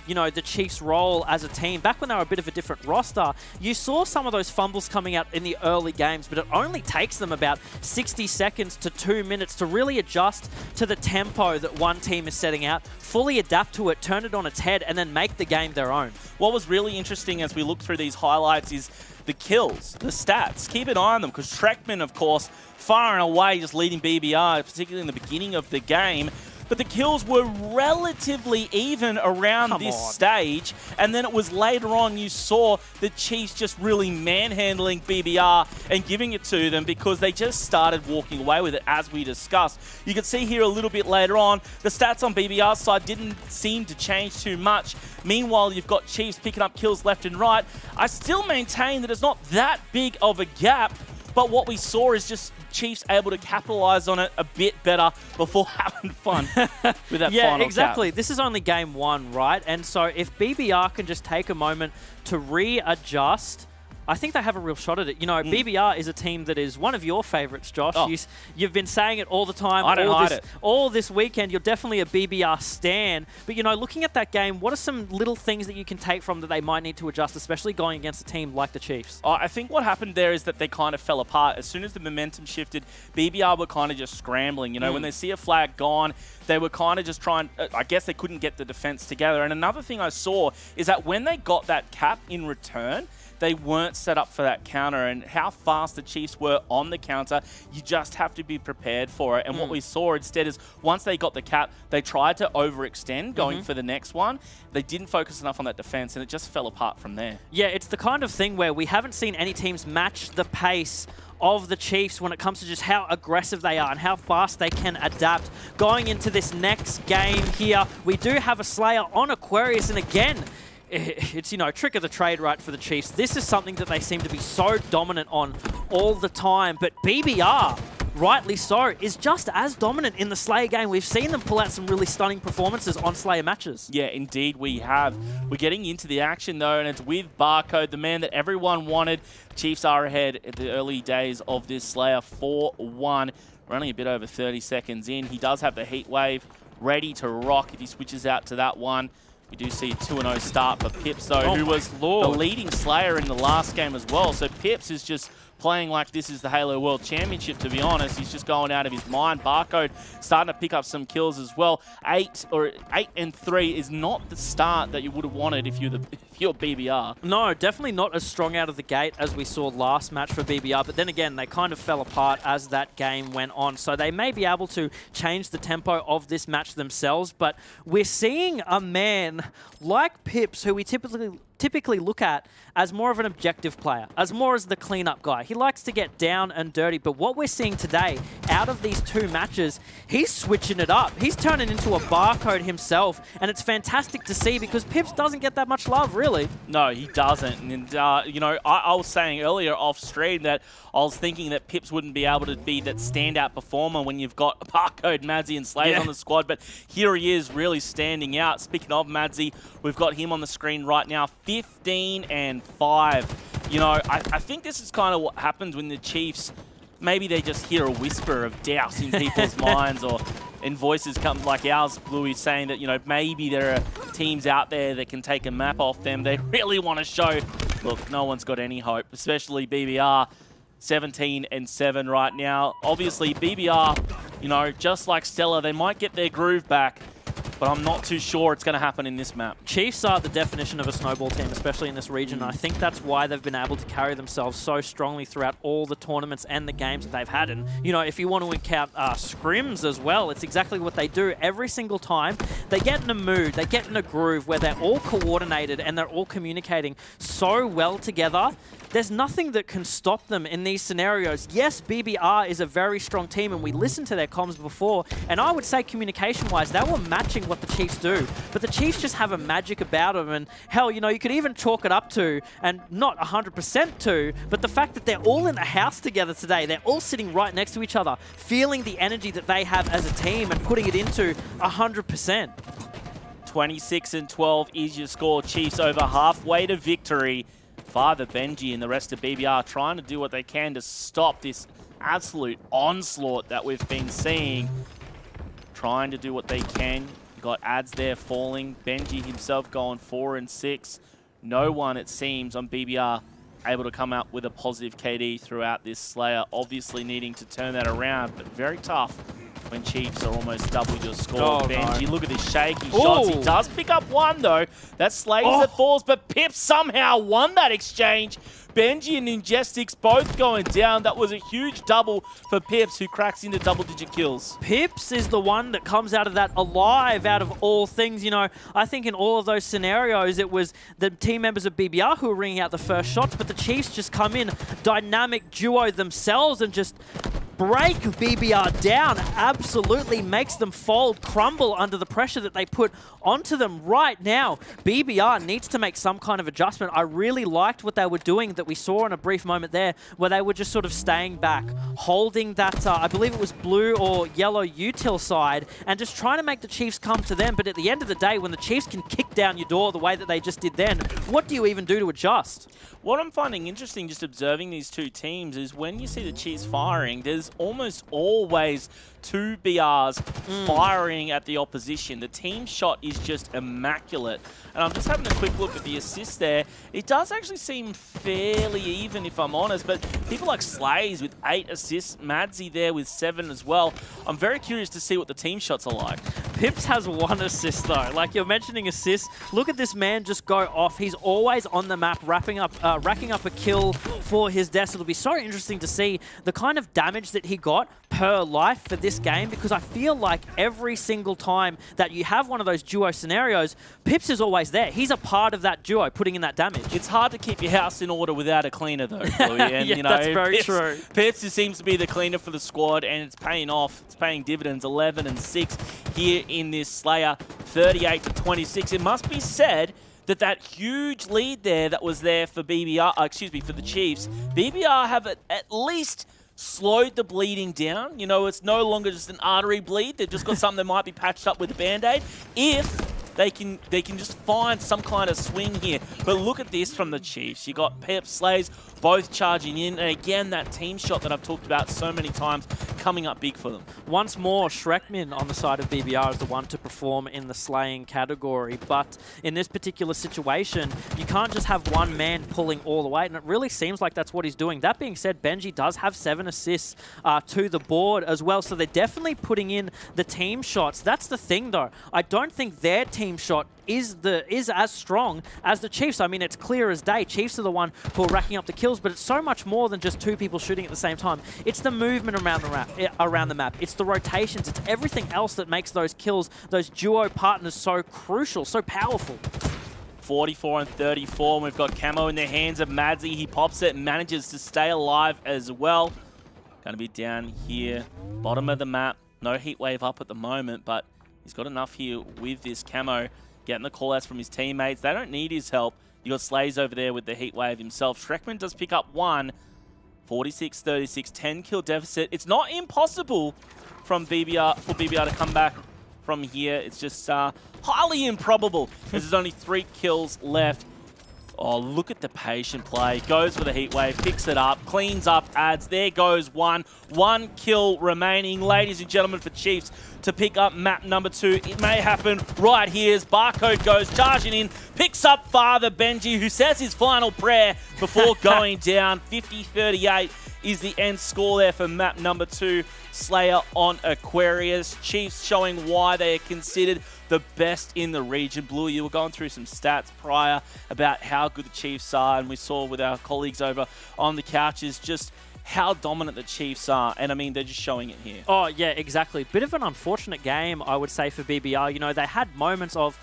you know, the Chiefs' role as a team. Back when they were a bit of a different roster, you saw some of those fumbles coming out in the early games, but it only takes them about 60 seconds to 2 minutes to really adjust to the tempo that one team is setting out, fully adapt to it, turn it on its head, and then make the game their own. What was really interesting as we look through these highlights is the kills, the stats. Keep an eye on them, because Shrekman, of course, far and away just leading BBR, particularly in the beginning of the game. But the kills were relatively even around this stage. And then it was later on you saw the Chiefs just really manhandling BBR and giving it to them, because they just started walking away with it, as we discussed. You can see here a little bit later on, the stats on BBR's side didn't seem to change too much. Meanwhile, you've got Chiefs picking up kills left and right. I still maintain that it's not that big of a gap, but what we saw is just Chiefs able to capitalize on it a bit better before having fun with that final Yeah, exactly. cap. This is only game 1, right? And so if BBR can just take a moment to readjust, I think they have a real shot at it. You know, BBR is a team that is one of your favorites, Josh. Oh. You've been saying it all the time. I don't hide it. All this weekend, you're definitely a BBR stan. But, you know, looking at that game, what are some little things that you can take from that they might need to adjust, especially going against a team like the Chiefs? I think what happened there is that they kind of fell apart. As soon as the momentum shifted, BBR were kind of just scrambling. You know, when they see a flag gone, they were kind of just trying, I guess they couldn't get the defense together. And another thing I saw is that when they got that cap in return, they weren't set up for that counter, and how fast the Chiefs were on the counter, you just have to be prepared for it. And what we saw instead is once they got the cap, they tried to overextend going for the next one. They didn't focus enough on that defense, and it just fell apart from there. Yeah, it's the kind of thing where we haven't seen any teams match the pace of the Chiefs when it comes to just how aggressive they are and how fast they can adapt. Going into this next game here, we do have a Slayer on Aquarius, and again, it's, you know, trick of the trade, right, for the Chiefs. This is something that they seem to be so dominant on all the time, but BBR, rightly so, is just as dominant in the Slayer game. We've seen them pull out some really stunning performances on Slayer matches. Yeah, indeed we have. We're getting into the action, though, and it's with Barcode, the man that everyone wanted. Chiefs are ahead at the early days of this Slayer, 4-1. We're only a bit over 30 seconds in. He does have the heat wave ready to rock if he switches out to that one. We do see a 2-0 start for Pips, though, who was the leading Slayer in the last game as well. So Pips is just playing like this is the Halo World Championship, to be honest. He's just going out of his mind. Barcode starting to pick up some kills as well. 8 and 3 is not the start that you would have wanted if you're BBR. No, definitely not as strong out of the gate as we saw last match for BBR, but then again, they kind of fell apart as that game went on, so they may be able to change the tempo of this match themselves, but we're seeing a man like Pips, who we typically typically look at as more of an objective player, as more as the cleanup guy. He likes to get down and dirty, but what we're seeing today, out of these 2 matches, he's switching it up. He's turning into a barcode himself, and it's fantastic to see because Pips doesn't get that much love, really. No, he doesn't. And, you know, I was saying earlier off stream that I was thinking that Pips wouldn't be able to be that standout performer when you've got Barcode, Madzy, and Slays on the squad, but here he is really standing out. Speaking of Madzy, we've got him on the screen right now, 15 and 5. You know, I think this is kind of what happens when the Chiefs, maybe they just hear a whisper of doubt in people's minds, or in voices come like ours, Bluey, saying that, you know, maybe there are teams out there that can take a map off them. They really want to show, look, no one's got any hope, especially BBR. 17 and 7 right now. Obviously, BBR, you know, just like Stella, they might get their groove back, but I'm not too sure it's going to happen in this map. Chiefs are the definition of a snowball team, especially in this region. I think that's why they've been able to carry themselves so strongly throughout all the tournaments and the games that they've had. And, you know, if you want to count scrims as well, it's exactly what they do every single time. They get in a mood, they get in a groove where they're all coordinated and they're all communicating so well together. There's nothing that can stop them in these scenarios. Yes, BBR is a very strong team, and we listened to their comms before, and I would say communication-wise, they were matching what the Chiefs do. But the Chiefs just have a magic about them, and hell, you know, you could even chalk it up to, and not 100% to, but the fact that they're all in the house together today, they're all sitting right next to each other, feeling the energy that they have as a team and putting it into 100%. 26 and 12 is your score. Chiefs over halfway to victory. Father Benji and the rest of BBR trying to do what they can to stop this absolute onslaught that we've been seeing. Trying to do what they can. You've got ads there falling. Benji himself going 4 and 6. No one, it seems, on BBR able to come out with a positive KD throughout this Slayer. Obviously needing to turn that around, but very tough when Chiefs are almost double your score. Benji, look at this shaky shots. He does pick up one, though. That Slays that falls, but Pips somehow won that exchange. Benji and Ingestix both going down. That was a huge double for Pips, who cracks into double-digit kills. Pips is the one that comes out of that alive out of all things. You know, I think in all of those scenarios, it was the team members of BBR who were ringing out the first shots, but the Chiefs just come in, dynamic duo themselves, and just break BBR down. Absolutely makes them fold, crumble under the pressure that they put onto them right now. BBR needs to make some kind of adjustment. I really liked what they were doing that we saw in a brief moment there, where they were just sort of staying back, holding that, I believe it was blue or yellow util side, and just trying to make the Chiefs come to them. But at the end of the day, when the Chiefs can kick down your door the way that they just did then, what do you even do to adjust? What I'm finding interesting just observing these two teams is when you see the Chiefs firing, there's almost always two BRs firing at the opposition. The team shot is just immaculate. And I'm just having a quick look at the assists there. It does actually seem fairly even, if I'm honest, but people like Slays with 8 assists, Madzy there with 7 as well. I'm very curious to see what the team shots are like. Pips has 1 assist though. Like, you're mentioning assists. Look at this man just go off. He's always on the map, racking up a kill for his death. It'll be so interesting to see the kind of damage that he got per life for this game, because I feel like every single time that you have one of those duo scenarios, Pips is always there. He's a part of that duo, putting in that damage. It's hard to keep your house in order without a cleaner, though, Bluey. And, yeah, you know, that's very true. Pips seems to be the cleaner for the squad, and it's paying off. It's paying dividends. 11 and 6 here in this Slayer, 38 to 26. It must be said that huge lead there that was there for BBR, for the Chiefs. BBR have at least slowed the bleeding down. You know, it's no longer just an artery bleed. They've just got something that might be patched up with a Band-Aid. If they can just find some kind of swing here. But look at this from the Chiefs. You got Pep, Slays, both charging in. And again, that team shot that I've talked about so many times coming up big for them. Once more, Shrekmin on the side of BBR is the one to perform in the slaying category. But in this particular situation, you can't just have one man pulling all the way. And it really seems like that's what he's doing. That being said, Benji does have 7 assists to the board as well. So they're definitely putting in the team shots. That's the thing, though. I don't think their team shot is as strong as the Chiefs. I mean, it's clear as day. Chiefs are the one who are racking up the kills, but it's so much more than just 2 people shooting at the same time. It's the movement around the map. It's the rotations. It's everything else that makes those kills, those duo partners, so crucial, so powerful. 44 and 34. And we've got Camo in the hands of Madzy. He pops it and manages to stay alive as well. Going to be down here, bottom of the map. No heat wave up at the moment, but he's got enough here with this Camo. Getting the call-outs from his teammates. They don't need his help. You got Slays over there with the heat wave himself. Schreckman does pick up one. 46-36, 10-kill deficit. It's not impossible from BBR for BBR to come back from here. It's just highly improbable. There's only 3 kills left. Oh, look at the patient play. Goes for the heat wave, picks it up, cleans up, adds. There goes one. 1 kill remaining, ladies and gentlemen, for Chiefs to pick up map number 2. It may happen right here as Barcode goes charging in, picks up Father Benji, who says his final prayer before going down. 50-38 is the end score there for map number 2. Slayer on Aquarius. Chiefs showing why they are considered the best in the region. Blue, you were going through some stats prior about how good the Chiefs are, and we saw with our colleagues over on the couches just how dominant the Chiefs are, and I mean, they're just showing it here. Oh, yeah, exactly. Bit of an unfortunate game, I would say, for BBR. You know, they had moments of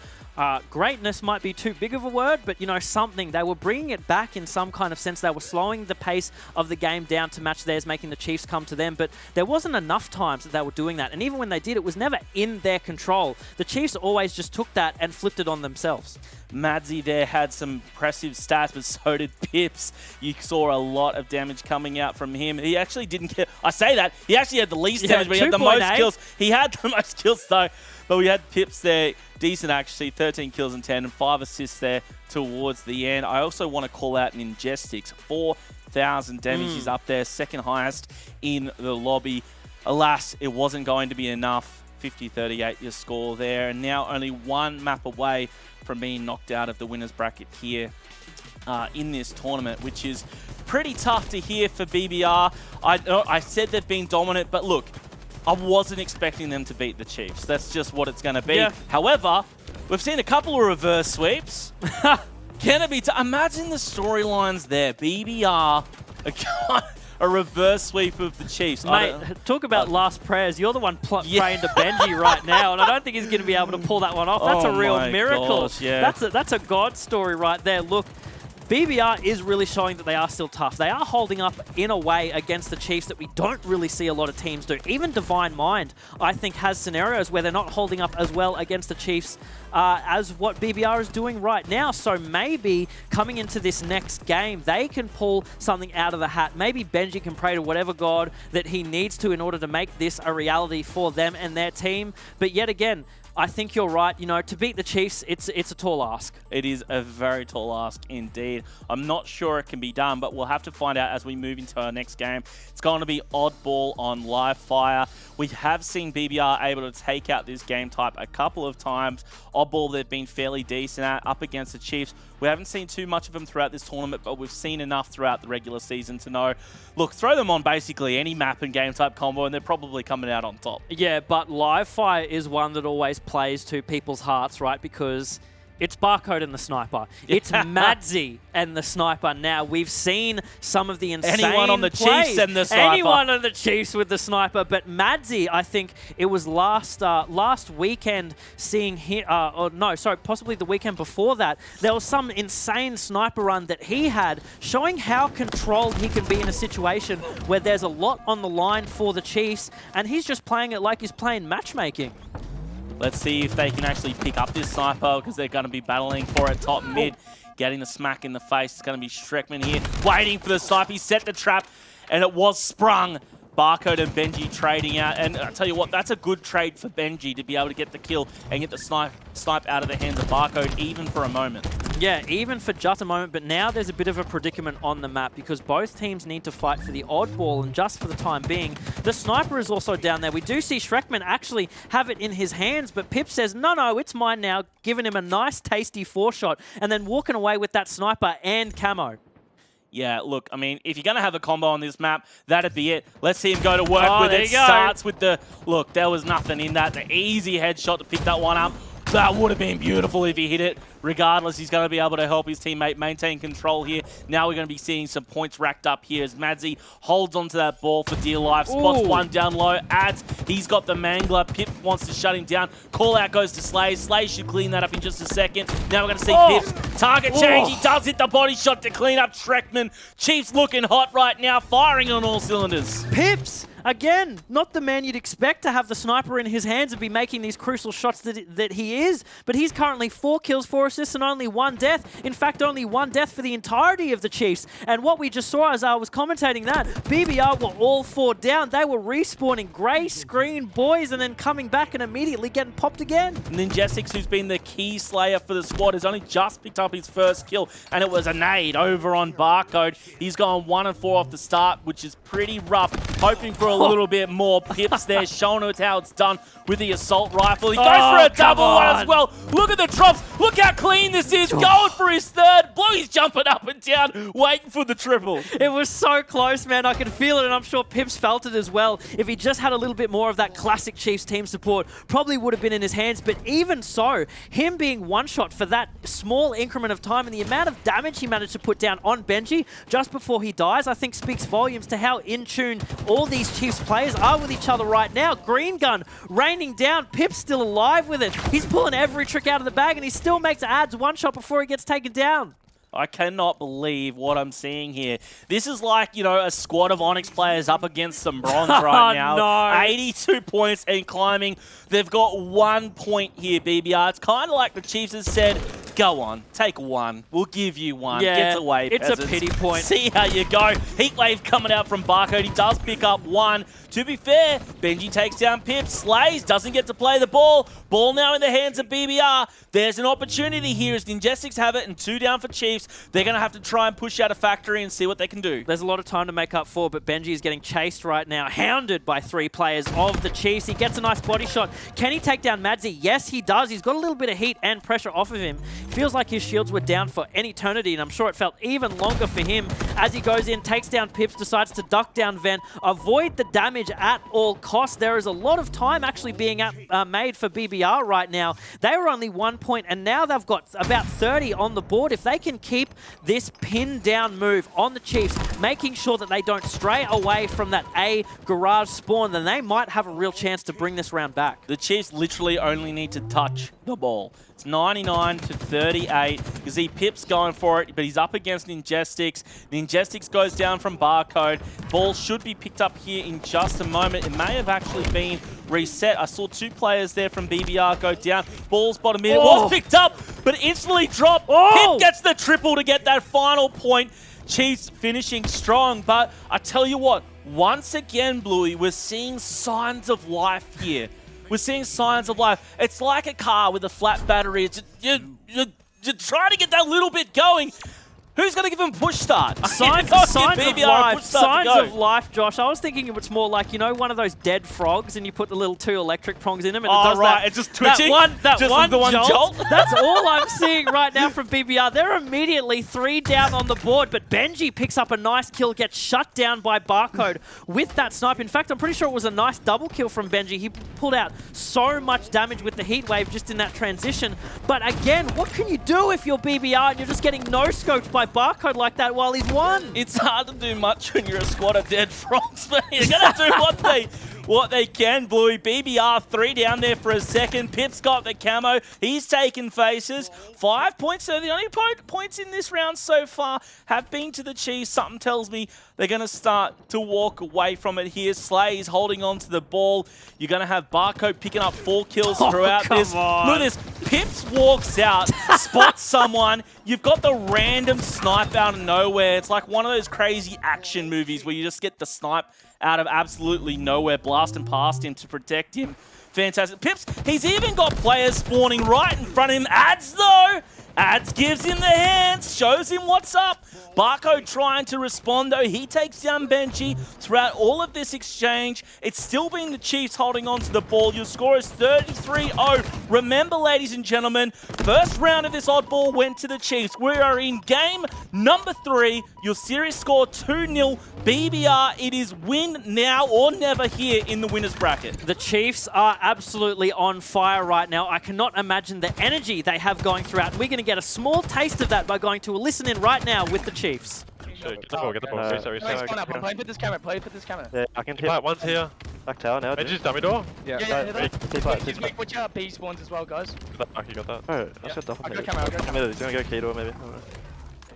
greatness might be too big of a word, but, you know, something. They were bringing it back in some kind of sense. They were slowing the pace of the game down to match theirs, making the Chiefs come to them, but there wasn't enough times that they were doing that. And even when they did, it was never in their control. The Chiefs always just took that and flipped it on themselves. Madzy there had some impressive stats, but so did Pips. You saw a lot of damage coming out from him. He actually didn't get... I say that. He actually had the least damage, but he had the most kills. He had the most kills, though. But we had Pips there. Decent, actually. 13 kills and 10, and 5 assists there towards the end. I also want to call out Ninjestics. 4,000 damage. He's up there. Second highest in the lobby. Alas, it wasn't going to be enough. 50-38 your score there. And now only 1 map away from being knocked out of the winner's bracket here in this tournament, which is pretty tough to hear for BBR. I said they've been dominant, but look, I wasn't expecting them to beat the Chiefs. That's just what it's going to be. Yeah. However, we've seen a couple of reverse sweeps. Can it be? Imagine the storylines there. BBR, a reverse sweep of the Chiefs. Mate, talk about last prayers. You're the one praying to Benji right now, and I don't think he's going to be able to pull that one off. That's a real miracle. Gosh, yeah. That's a God story right there. Look, BBR is really showing that they are still tough. They are holding up in a way against the Chiefs that we don't really see a lot of teams do. Even Divine Mind, I think, has scenarios where they're not holding up as well against the Chiefs as what BBR is doing right now. So maybe coming into this next game, they can pull something out of the hat. Maybe Benji can pray to whatever god that he needs to in order to make this a reality for them and their team. But yet again, I think you're right. You know, to beat the Chiefs, it's a tall ask. It is a very tall ask indeed. I'm not sure it can be done, but we'll have to find out as we move into our next game. It's going to be Oddball on Live Fire. We have seen BBR able to take out this game type a couple of times. Oddball, they've been fairly decent at up against the Chiefs. We haven't seen too much of them throughout this tournament, but we've seen enough throughout the regular season to know, look, throw them on basically any map and game type combo, and they're probably coming out on top. Yeah, but Live Fire is one that always plays to people's hearts, right? Because it's Barcode and the Sniper. It's Madzy and the Sniper. Now, we've seen some of the insane Anyone on the plays. Chiefs and the Sniper. Anyone on the Chiefs with the Sniper. But Madzy, I think it was last weekend seeing here, possibly the weekend before that, there was some insane sniper run that he had showing how controlled he can be in a situation where there's a lot on the line for the Chiefs, and he's just playing it like he's playing matchmaking. Let's see if they can actually pick up this sniper, because they're going to be battling for it top mid. Getting the smack in the face. It's going to be Schreckman here, waiting for the sniper. He set the trap, and it was sprung. Barcode and Benji trading out. And I tell you what, that's a good trade for Benji to be able to get the kill and get the snipe out of the hands of Barcode, even for a moment. Yeah, even for just a moment, but now there's a bit of a predicament on the map because both teams need to fight for the oddball, and just for the time being, the sniper is also down there. We do see Schreckman actually have it in his hands, but Pip says, no, it's mine now, giving him a nice, tasty 4-shot, and then walking away with that sniper and camo. Yeah, look, I mean, if you're going to have a combo on this map, that'd be it. Let's see him go to work with it. Starts with the... Look, there was nothing in that. The easy headshot to pick that one up. That would have been beautiful if he hit it. regardless, he's going to be able to help his teammate maintain control here. Now we're going to be seeing some points racked up here as Madzy holds onto that ball for dear life. Spots one down low. Adds, he's got the mangler. Pip wants to shut him down. Call out goes to Slays. Slays should clean that up in just a second. Now we're going to see Pips target change. He does hit the body shot to clean up Shrekman. Chiefs looking hot right now, firing on all cylinders. Pips! Again, not the man you'd expect to have the sniper in his hands and be making these crucial shots that he is, but he's currently 4 kills, 4 assists, and only 1 death. In fact, only 1 death for the entirety of the Chiefs. And what we just saw as I was commentating that, BBR were all 4 down. They were respawning grey screen boys and then coming back and immediately getting popped again. Ninjestics, who's been the key slayer for the squad, has only just picked up his first kill, and it was a nade over on Barcode. He's gone 1 and 4 off the start, which is pretty rough. Hoping for a little bit more. Pips there, showing us how it's done with the assault rifle. He goes for a double one as well. Look at the drops. Look how clean this is. Going for his third. Bluey's jumping up and down, waiting for the triple. It was so close, man. I could feel it, and I'm sure Pips felt it as well. If he just had a little bit more of that classic Chiefs team support, probably would have been in his hands. But even so, him being one-shot for that small increment of time and the amount of damage he managed to put down on Benji just before he dies, I think speaks volumes to how in tune all these Chiefs players are with each other right now. Green gun raining down. Pip's still alive with it. He's pulling every trick out of the bag, and he still makes Ads one shot before he gets taken down. I cannot believe what I'm seeing here. This is like, you know, a squad of Onyx players up against some bronze right now. No. 82 points and climbing. They've got 1 point here, BBR. It's kind of like the Chiefs has said, go on, take 1. We'll give you 1. Yeah, Get away, it's peasants. a pity point. See how you go. Heatwave coming out from Barcode. He does pick up 1. To be fair, Benji takes down Pip. Slays doesn't get to play the ball. Ball now in the hands of BBR. There's an opportunity here as Ninjestics have it and 2 down for Chiefs. They're going to have to try and push out a factory and see what they can do. There's a lot of time to make up for, but Benji is getting chased right now, hounded by 3 players of the Chiefs. He gets a nice body shot. Can he take down Madzy? Yes, he does. He's got a little bit of heat and pressure off of him. Feels like his shields were down for an eternity, and I'm sure it felt even longer for him as he goes in, takes down Pips, decides to duck down Ven, avoid the damage at all costs. There is a lot of time actually being made for BBR right now. They were only 1 point, and now they've got about 30 on the board. If they can keep this pin down move on the Chiefs, making sure that they don't stray away from that A garage spawn, then they might have a real chance to bring this round back. The Chiefs literally only need to touch the ball. It's 99 to 38. You see Pip's going for it, but he's up against Ninjestics. Ninjestics goes down from Barcode. Ball should be picked up here in just a moment. It may have actually been reset. I saw 2 players there from BBR go down. Ball's bottom mid. It was picked up, but instantly dropped. Pip gets the triple to get that final point. Chiefs finishing strong, but I tell you what, once again, Bluey, we're seeing signs of life here. We're seeing signs of life. It's like a car with a flat battery. It's you're trying to get that little bit going. Who's going to give him push start? Signs of life, Josh. I was thinking it was more like, you know, one of those dead frogs, and you put the little 2 electric prongs in them, and it does that. It's just twitching. That just one the one jolt. That's all I'm seeing right now from BBR. They're immediately 3 down on the board, but Benji picks up a nice kill, gets shut down by Barcode with that snipe. In fact, I'm pretty sure it was a nice double kill from Benji. He pulled out so much damage with the heat wave just in that transition. But again, what can you do if you're BBR and you're just getting no-scoped by Barcode like that while he's won? It's hard to do much when you're a squad of dead frogs, but you're going to do what they can, Bluey. BBR 3 down there for a second. Pip's got the camo. He's taken faces. 5 points. So the only points in this round so far have been to the Chiefs. Something tells me they're going to start to walk away from it here. Slays holding on to the ball. You're going to have Barcode picking up 4 kills throughout this. Look at this. Pips walks out, spots someone. You've got the random snipe out of nowhere. It's like one of those crazy action movies where you just get the snipe out of absolutely nowhere, blasting past him to protect him. Fantastic. Pips, he's even got players spawning right in front of him. Ads, though. Ads gives him the hands, shows him what's up. Barcode trying to respond, though. He takes down Benji. Throughout all of this exchange, it's still been the Chiefs holding on to the ball. Your score is 33-0. Remember, ladies and gentlemen, first round of this oddball went to the Chiefs. We are in game number 3. Your series score 2-0. BBR, it is win now or never here in the winner's bracket. The Chiefs are absolutely on fire right now. I cannot imagine the energy they have going throughout. We're going to get a small taste of that by going to a listen in right now with the Chiefs. Sure, get the ball, get the ball. Sorry. Spawn up. I'm playing for this camera. Play for this camera. Yeah, I can hit. One's here. Back tower now. Just dummy door. Yeah. Watch out. B spawns as well, guys. You got that. Alright, I'll go camera. He's gonna go key door maybe.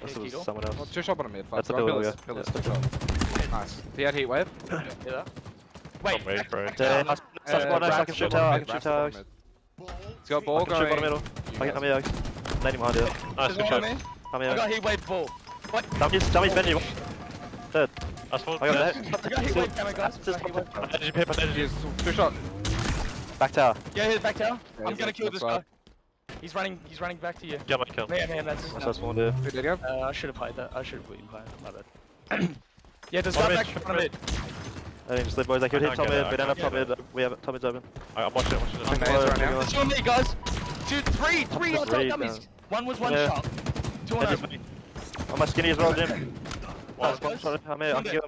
This was someone else. Two shot on a mid. That's a pillar. Pillars, two shot. Nice. He had heat wave. Yeah. Wait. Bro. I can shoot tower. He's got ball going. Shoot bottom middle. I'm here. Landing behind you. Nice, good shot. I'm I here. got heat wave ball. What? Dummy's Benji. Third. I spawned. I got that. I got heat wave camera, guys. Energy pip, energy. Two shot. Back tower. Yeah, he's back tower. Yeah, I'm gonna kill this guy. right. He's running back to you. Get my kill. Man, that's... That's what I spawned here. Good idea. I should have played that. I should have put you playing. My bad. Yeah, there's guy back front of it. I think just live boys. I could hit top mid. We don't have top mid. We have top mid's open. I'm watching it. I'm right now. It's on me, guys. Three on top dummies. One was one shot. Two on over. On my skinny as well, Jim. One I'm here. I'm here.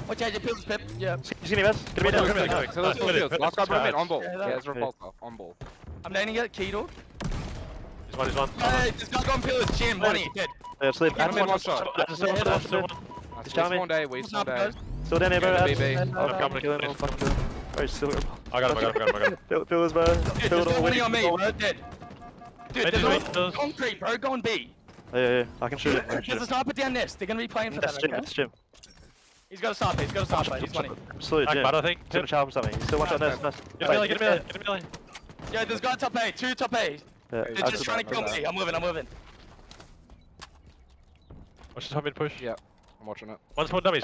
Watch out, your pills, Pip. Yeah. Skinny best. Gonna be down. So those four fields. Last guy brought mid on ball. Yeah, Yeah, it's repulsor on ball. I'm landing it. Key door. He's one. Hey, this guy got pillars. Jim, money. Dead. Yeah, sleep. Hit him in one shot. Just one. We spawned A, we spawned A. Still down here, bro. BB. I'm coming to kill him. Oh, he's still here. I got him. Pillars, bro. Dude, there's no money on me, bro. Dead. Dude, there's no Wait, concrete, bro. Go on B. Yeah. I can shoot him. There's a sniper down nest. They're gonna be playing for that. That's Jim. He's got a sniper. He's money. Absolutely, Jim. Back, I think. He's gonna charge him something. He's still watching nest. Get him melee. Yeah, there's guy top A. Two top A. Yeah, They're just trying to kill me. I'm moving. Watch the top mid push. Yeah, I'm watching it. One's spawned dummies.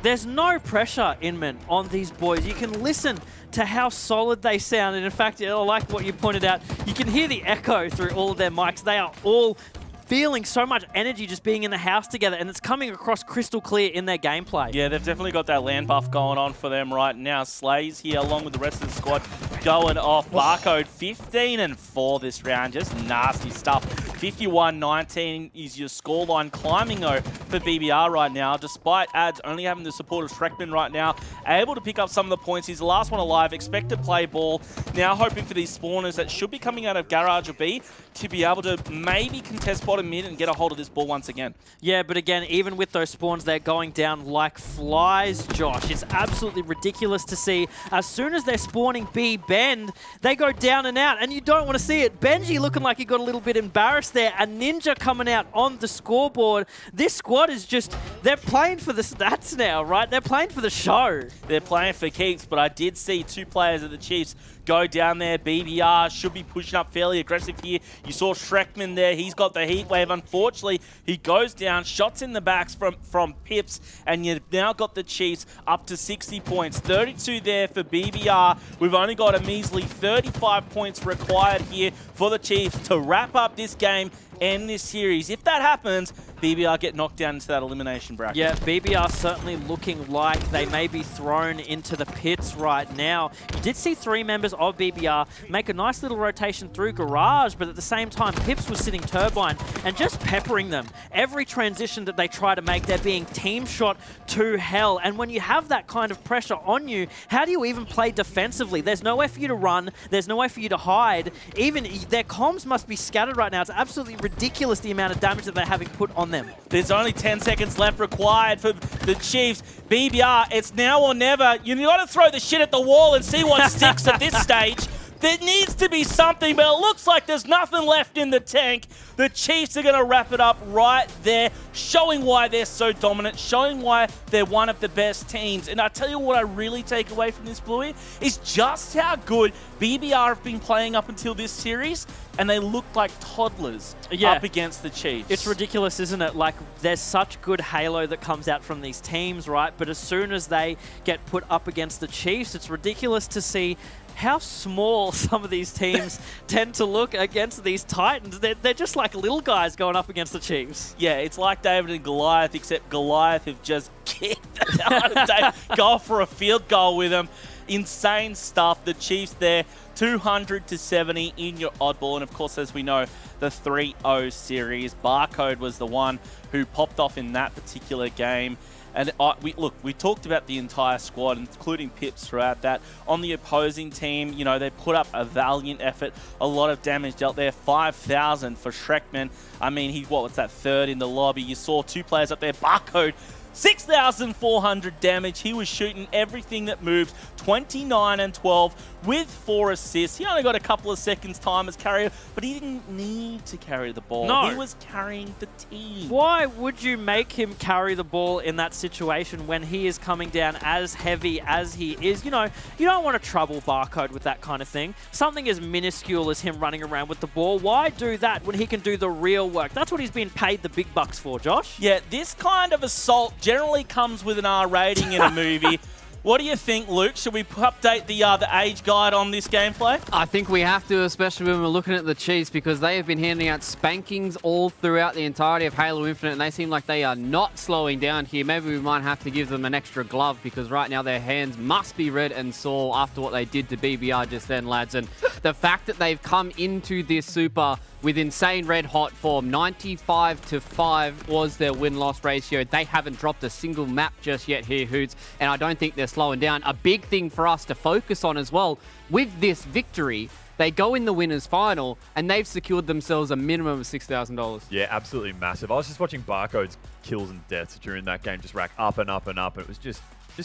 There's no pressure, Inman, on these boys. You can listen to how solid they sound. And in fact, I like what you pointed out. You can hear the echo through all of their mics. They are all feeling so much energy just being in the house together, and it's coming across crystal clear in their gameplay. Yeah, they've definitely got that land buff going on for them right now. Slay's here along with the rest of the squad going off. Barcode 15-4 this round. Just nasty stuff. 51-19 is your scoreline, climbing though for BBR right now, despite Ads only having the support of Shrekman right now, able to pick up some of the points. He's the last one alive, expect to play ball. Now hoping for these spawners that should be coming out of Garage or B to be able to maybe contest bottom mid and get a hold of this ball once again. Yeah, but again, even with those spawns, they're going down like flies, Josh. It's absolutely ridiculous to see. As soon as they're spawning B Bend, they go down and out, and you don't want to see it. Benji looking like he got a little bit embarrassed there. A Ninja coming out on the scoreboard. This squad is just, they're playing for the stats now, right? They're playing for the show. They're playing for keeps, but I did see two players of the Chiefs go down there. BBR should be pushing up fairly aggressive here. You saw Shrekman there. He's got the heat wave. Unfortunately, he goes down. Shots in the backs from Pips, and you've now got the Chiefs up to 60 points. 32 there for BBR. We've only got a measly 35 points required here for the Chiefs to wrap up this game and this series. If that happens, BBR get knocked down into that elimination bracket. Yeah, BBR certainly looking like they may be thrown into the pits right now. You did see three members of BBR make a nice little rotation through Garage, but at the same time, Pips was sitting Turbine and just peppering them. Every transition that they try to make, they're being team shot to hell. And when you have that kind of pressure on you, how do you even play defensively? There's nowhere for you to run. There's nowhere for you to hide. Even their comms must be scattered right now. It's absolutely ridiculous the amount of damage that they're having put on them. There's only 10 seconds left required for the Chiefs. BBR, it's now or never. You got to throw the shit at the wall and see what sticks at this stage. There needs to be something, but it looks like there's nothing left in the tank. The Chiefs are going to wrap it up right there, showing why they're so dominant, showing why they're one of the best teams. And I tell you what I really take away from this, Bluey, is just how good BBR have been playing up until this series, and they look like toddlers up against the Chiefs. It's ridiculous, isn't it? Like, there's such good halo that comes out from these teams, right? But as soon as they get put up against the Chiefs, it's ridiculous to see how small some of these teams tend to look against these Titans. They're just like little guys going up against the Chiefs. Yeah, it's like David and Goliath, except Goliath have just kicked the hell out of David. Go for a field goal with him. Insane stuff. The Chiefs there, 200-70 in your oddball. And of course, as we know, the 3-0 series. Barcode was the one who popped off in that particular game. And we talked about the entire squad, including Pips throughout that. On the opposing team, you know, they put up a valiant effort, a lot of damage dealt there. 5,000 for Shrekman. I mean, what's that, third in the lobby? You saw two players up there. Barcode, 6,400 damage. He was shooting everything that moves. 29 and 12 with 4 assists. He only got a couple of seconds time as carrier, but he didn't need to carry the ball. No. He was carrying the team. Why would you make him carry the ball in that situation when he is coming down as heavy as he is? You know, you don't want to trouble Barcode with that kind of thing. Something as minuscule as him running around with the ball. Why do that when he can do the real work? That's what he's been paid the big bucks for, Josh. Yeah, this kind of assault generally comes with an R rating in a movie. What do you think, Luke? Should we update the age guide on this gameplay? I think we have to, especially when we're looking at the Chiefs, because they have been handing out spankings all throughout the entirety of Halo Infinite, and they seem like they are not slowing down here. Maybe we might have to give them an extra glove, because right now their hands must be red and sore after what they did to BBR just then, lads. And the fact that they've come into this Super with insane red-hot form, 95-5 was their win-loss ratio. They haven't dropped a single map just yet here, Hoots, and I don't think they're slowing down. A big thing for us to focus on as well, with this victory, they go in the winners final, and they've secured themselves a minimum of $6,000. Yeah, absolutely massive. I was just watching Barcode's kills and deaths during that game just rack up and up and up. It was just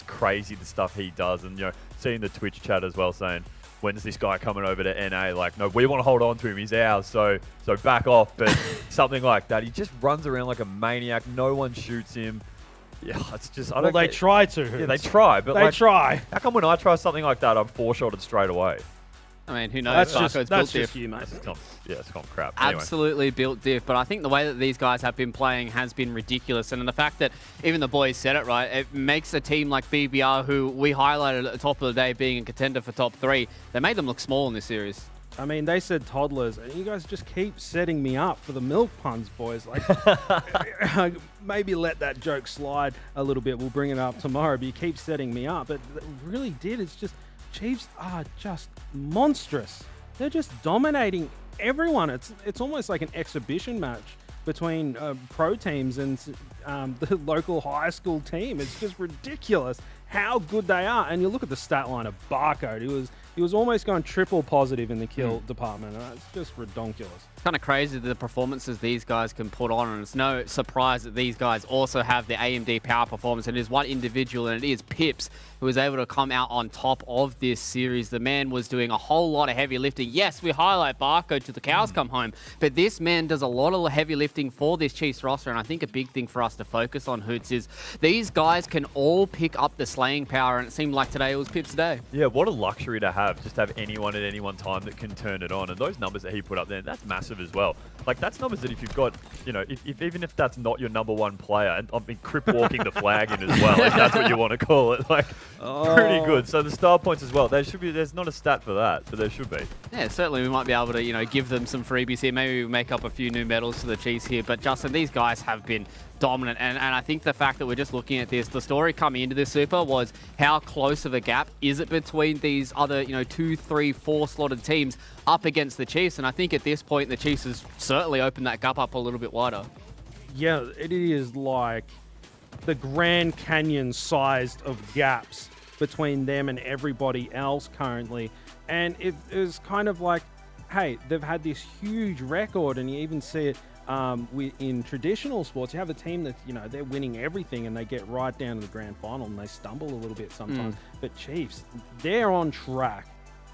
crazy the stuff he does, and you know, seeing the Twitch chat as well saying, when's this guy coming over to NA? Like, no, we want to hold on to him. He's ours, so back off. But something like that. He just runs around like a maniac. No one shoots him. Yeah, it's just... Well, they try to. Yeah, they try. But they try. How come when I try something like that, I'm four-shotted straight away? I mean, who knows? That's just you, mate. It's gone crap. Absolutely built diff, but I think the way that these guys have been playing has been ridiculous. And the fact that even the boys said it, right, it makes a team like BBR, who we highlighted at the top of the day being a contender for top 3, they made them look small in this series. I mean, they said toddlers, and you guys just keep setting me up for the milk puns, boys. Like, maybe let that joke slide a little bit. We'll bring it up tomorrow, but you keep setting me up. But it really did. It's just... Chiefs are just monstrous. They're just dominating everyone. It's almost like an exhibition match between pro teams and the local high school team. It's just ridiculous how good they are. And you look at the stat line of Barcode. He was almost going triple positive in the kill department. It's just redonkulous. It's kind of crazy the performances these guys can put on, and it's no surprise that these guys also have the AMD power performance. And it is one individual, and it is Pips, who was able to come out on top of this series. The man was doing a whole lot of heavy lifting. Yes, we highlight Barcode till the cows come home, but this man does a lot of heavy lifting for this Chiefs roster, and I think a big thing for us to focus on, Hoots, is these guys can all pick up the slaying power, and it seemed like today was Pips' day. Yeah, what a luxury to have, just have anyone at any one time that can turn it on. And those numbers that he put up there, that's massive as well. Like, that's numbers that if you've got, you know, even if that's not your #1 player, and I mean, crip walking the flag in as well, if that's what you want to call it, like, pretty good. So the star points as well, there's not a stat for that, but there should be. Yeah, certainly we might be able to, you know, give them some freebies here. Maybe we make up a few new medals for the Chiefs here. But Justin, these guys have been dominant, and I think the fact that we're just looking at this, the story coming into this Super was how close of a gap is it between these other, you know, 2, 3, 4 slotted teams up against the Chiefs. And I think at this point the Chiefs has certainly opened that gap up a little bit wider. Yeah, it is like the Grand Canyon sized of gaps between them and everybody else currently. And it is kind of like, hey, they've had this huge record, and you even see it in traditional sports. You have a team that, you know, they're winning everything and they get right down to the grand final and they stumble a little bit sometimes. But Chiefs, they're on track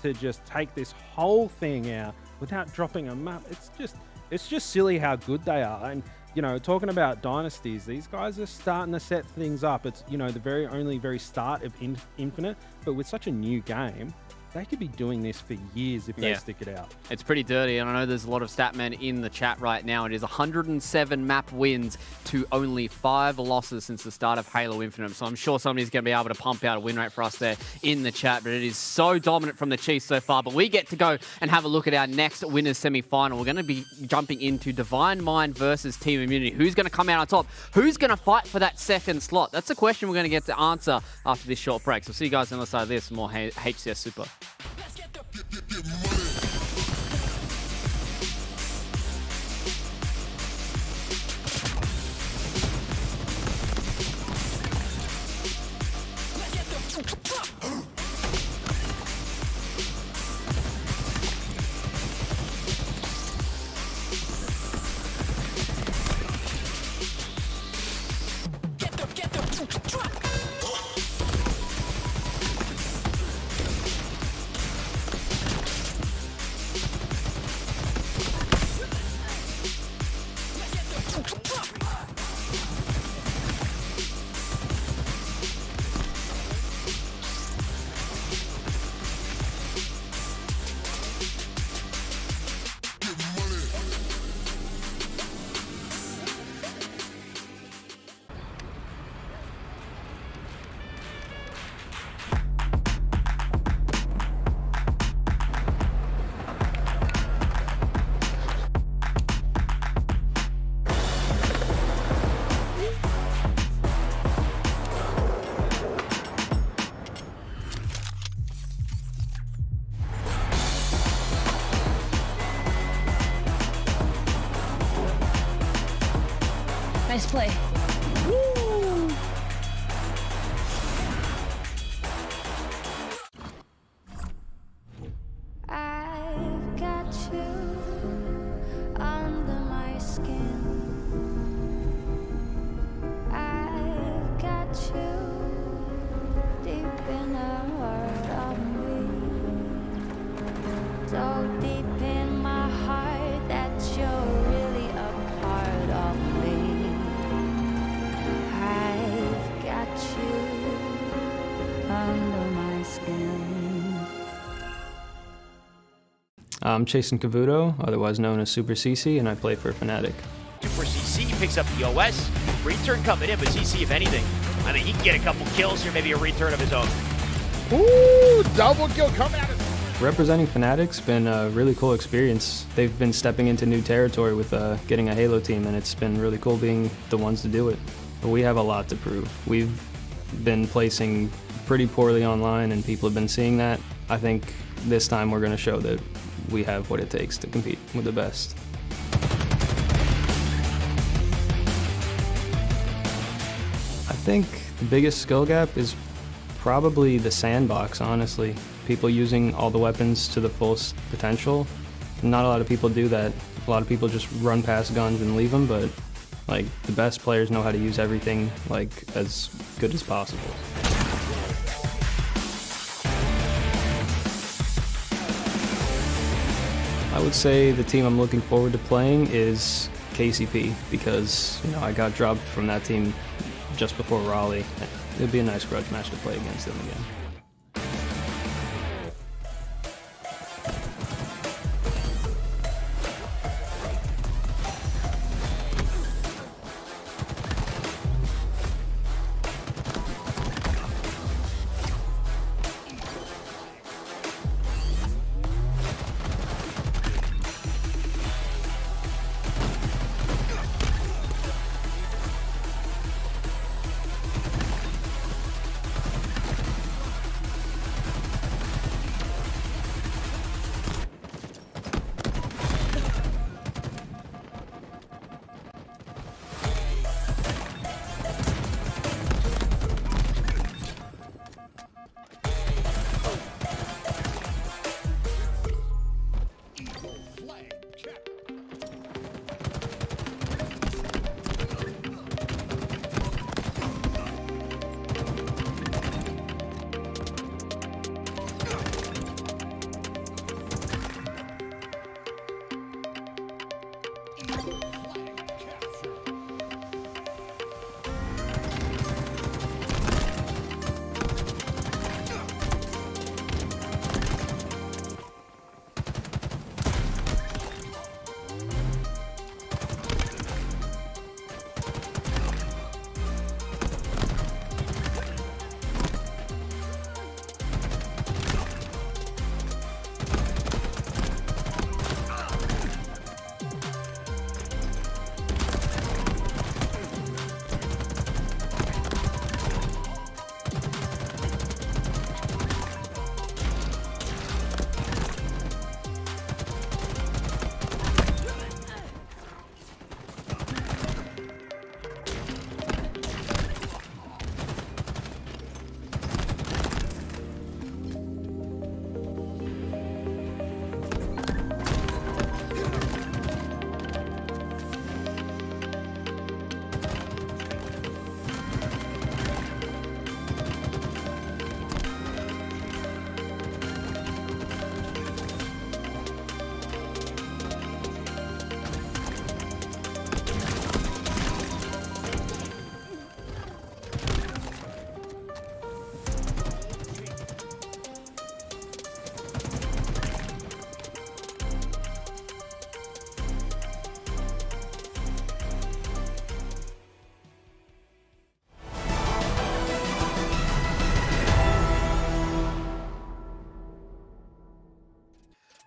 to just take this whole thing out without dropping a map. It's just silly how good they are. And, you know, talking about dynasties, these guys are starting to set things up. It's, you know, the very start of Infinite, but with such a new game, they could be doing this for years if they Yeah. stick it out. It's pretty dirty, and I know there's a lot of statmen in the chat right now. It is 107 map wins to only 5 losses since the start of Halo Infinite. So I'm sure somebody's going to be able to pump out a win rate for us there in the chat. But it is so dominant from the Chiefs so far. But we get to go and have a look at our next winners semi-final. We're going to be jumping into Divine Mind versus Team Immunity. Who's going to come out on top? Who's going to fight for that second slot? That's a question we're going to get to answer after this short break. So see you guys on the other side of this for more HCS Super. Nice play. I've got you under my skin. I've got you deep in the heart of me. So deep in my heart that you're really a part of me. I've got you under my skin. I'm Chasen Cavuto, otherwise known as Super CC, and I play for Fnatic. Super CC picks up the OS. Return coming in, but CC, if anything, I mean, he can get a couple kills here, maybe a return of his own. Ooh, double kill coming out of... Representing Fnatic's been a really cool experience. They've been stepping into new territory with getting a Halo team, and it's been really cool being the ones to do it. But we have a lot to prove. We've been placing pretty poorly online, and people have been seeing that. I think this time we're going to show that we have what it takes to compete with the best. I think the biggest skill gap is probably the sandbox, honestly. People using all the weapons to the full potential. Not a lot of people do that. A lot of people just run past guns and leave them, but like the best players know how to use everything like as good as possible. I would say the team I'm looking forward to playing is KCP because I got dropped from that team just before Raleigh. It'd be a nice grudge match to play against them again.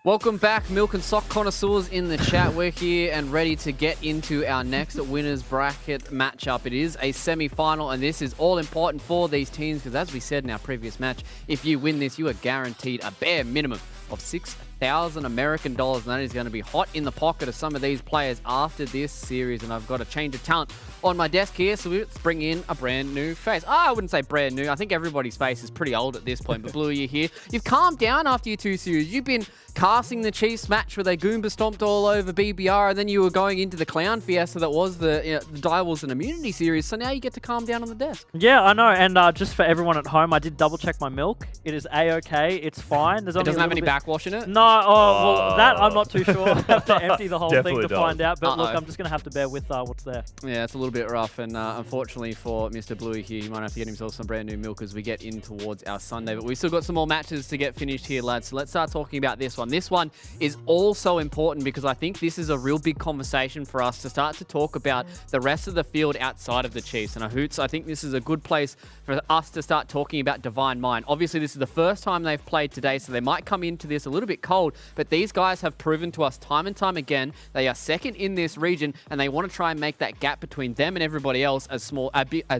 Welcome back, Milk and Sock connoisseurs in the chat. We're here and ready to get into our next winners bracket matchup. It is a semi-final, and this is all important for these teams because, as we said in our previous match, if you win this, you are guaranteed a bare minimum of $6,000 American dollars, and that is going to be hot in the pocket of some of these players after this series. And I've got a change of talent on my desk here, so let's bring in a brand new face. I wouldn't say brand new. I think everybody's face is pretty old at this point, but Blue, you're here. You've calmed down after your 2 series. You've been casting the Chiefs match where they Goomba stomped all over BBR, and then you were going into the Clown Fiesta that was the Direwolves and Immunity series, so now you get to calm down on the desk. Yeah, I know, and just for everyone at home, I did double-check my milk. It is A-okay, it's fine. There's only it doesn't have any backwash in it? No, well, that I'm not too sure. I have to empty the whole thing to find out, but look, I'm just going to have to bear with what's there. Yeah, it's a little bit rough, and unfortunately for Mr. Bluey here, he might have to get himself some brand new milk as we get in towards our Sunday, but we've still got some more matches to get finished here, lads, so let's start talking about this one. This one is also important because I think this is a real big conversation for us to start to talk about the rest of the field outside of the Chiefs. And Hoots, I think this is a good place for us to start talking about Divine Mind. Obviously, this is the first time they've played today, so they might come into this a little bit cold, but these guys have proven to us time and time again they are second in this region, and they want to try and make that gap between them and everybody else as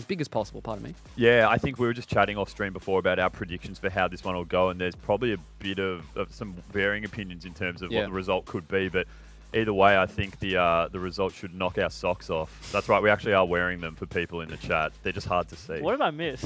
big as possible, pardon me. Yeah, I think we were just chatting off stream before about our predictions for how this one will go, and there's probably a bit of some varying opinions in terms of what the result could be, but either way, I think the result should knock our socks off. That's right, we actually are wearing them for people in the chat. They're just hard to see. What did I miss?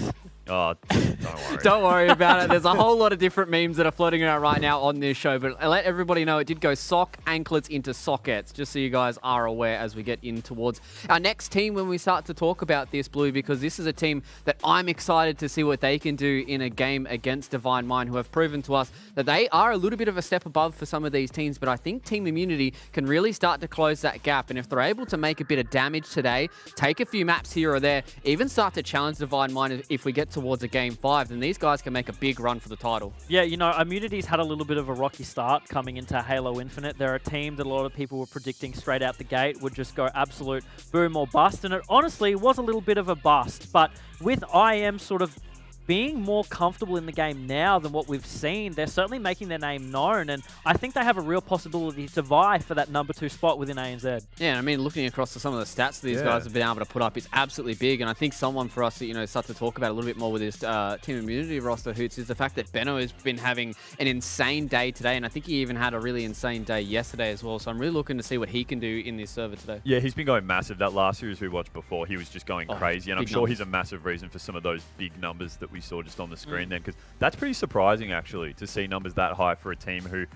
Oh, don't worry. Don't worry about it. There's a whole lot of different memes that are floating around right now on this show, but I let everybody know it did go sock anklets into sockets, just so you guys are aware as we get in towards our next team when we start to talk about this, Blue, because this is a team that I'm excited to see what they can do in a game against Divine Mind, who have proven to us that they are a little bit of a step above for some of these teams, but I think Team Immunity can really start to close that gap, and if they're able to make a bit of damage today, take a few maps here or there, even start to challenge Divine Mind if we get towards a Game 5, then these guys can make a big run for the title. Yeah, you know, Immunity's had a little bit of a rocky start coming into Halo Infinite. They're a team that a lot of people were predicting straight out the gate would just go absolute boom or bust, and it honestly was a little bit of a bust, but with IM sort of being more comfortable in the game now than what we've seen, they're certainly making their name known, and I think they have a real possibility to vie for that number 2 spot within ANZ. Yeah, I mean, looking across to some of the stats these guys have been able to put up is absolutely big, and I think someone for us to, start to talk about a little bit more with this Team Immunity roster, Hoots, is the fact that Benno has been having an insane day today, and I think he even had a really insane day yesterday as well, so I'm really looking to see what he can do in this server today. Yeah, he's been going massive. That last series we watched before, he was just going crazy, and I'm sure he's a massive reason for some of those big numbers that we saw just on the screen then, because that's pretty surprising actually to see numbers that high for a team who,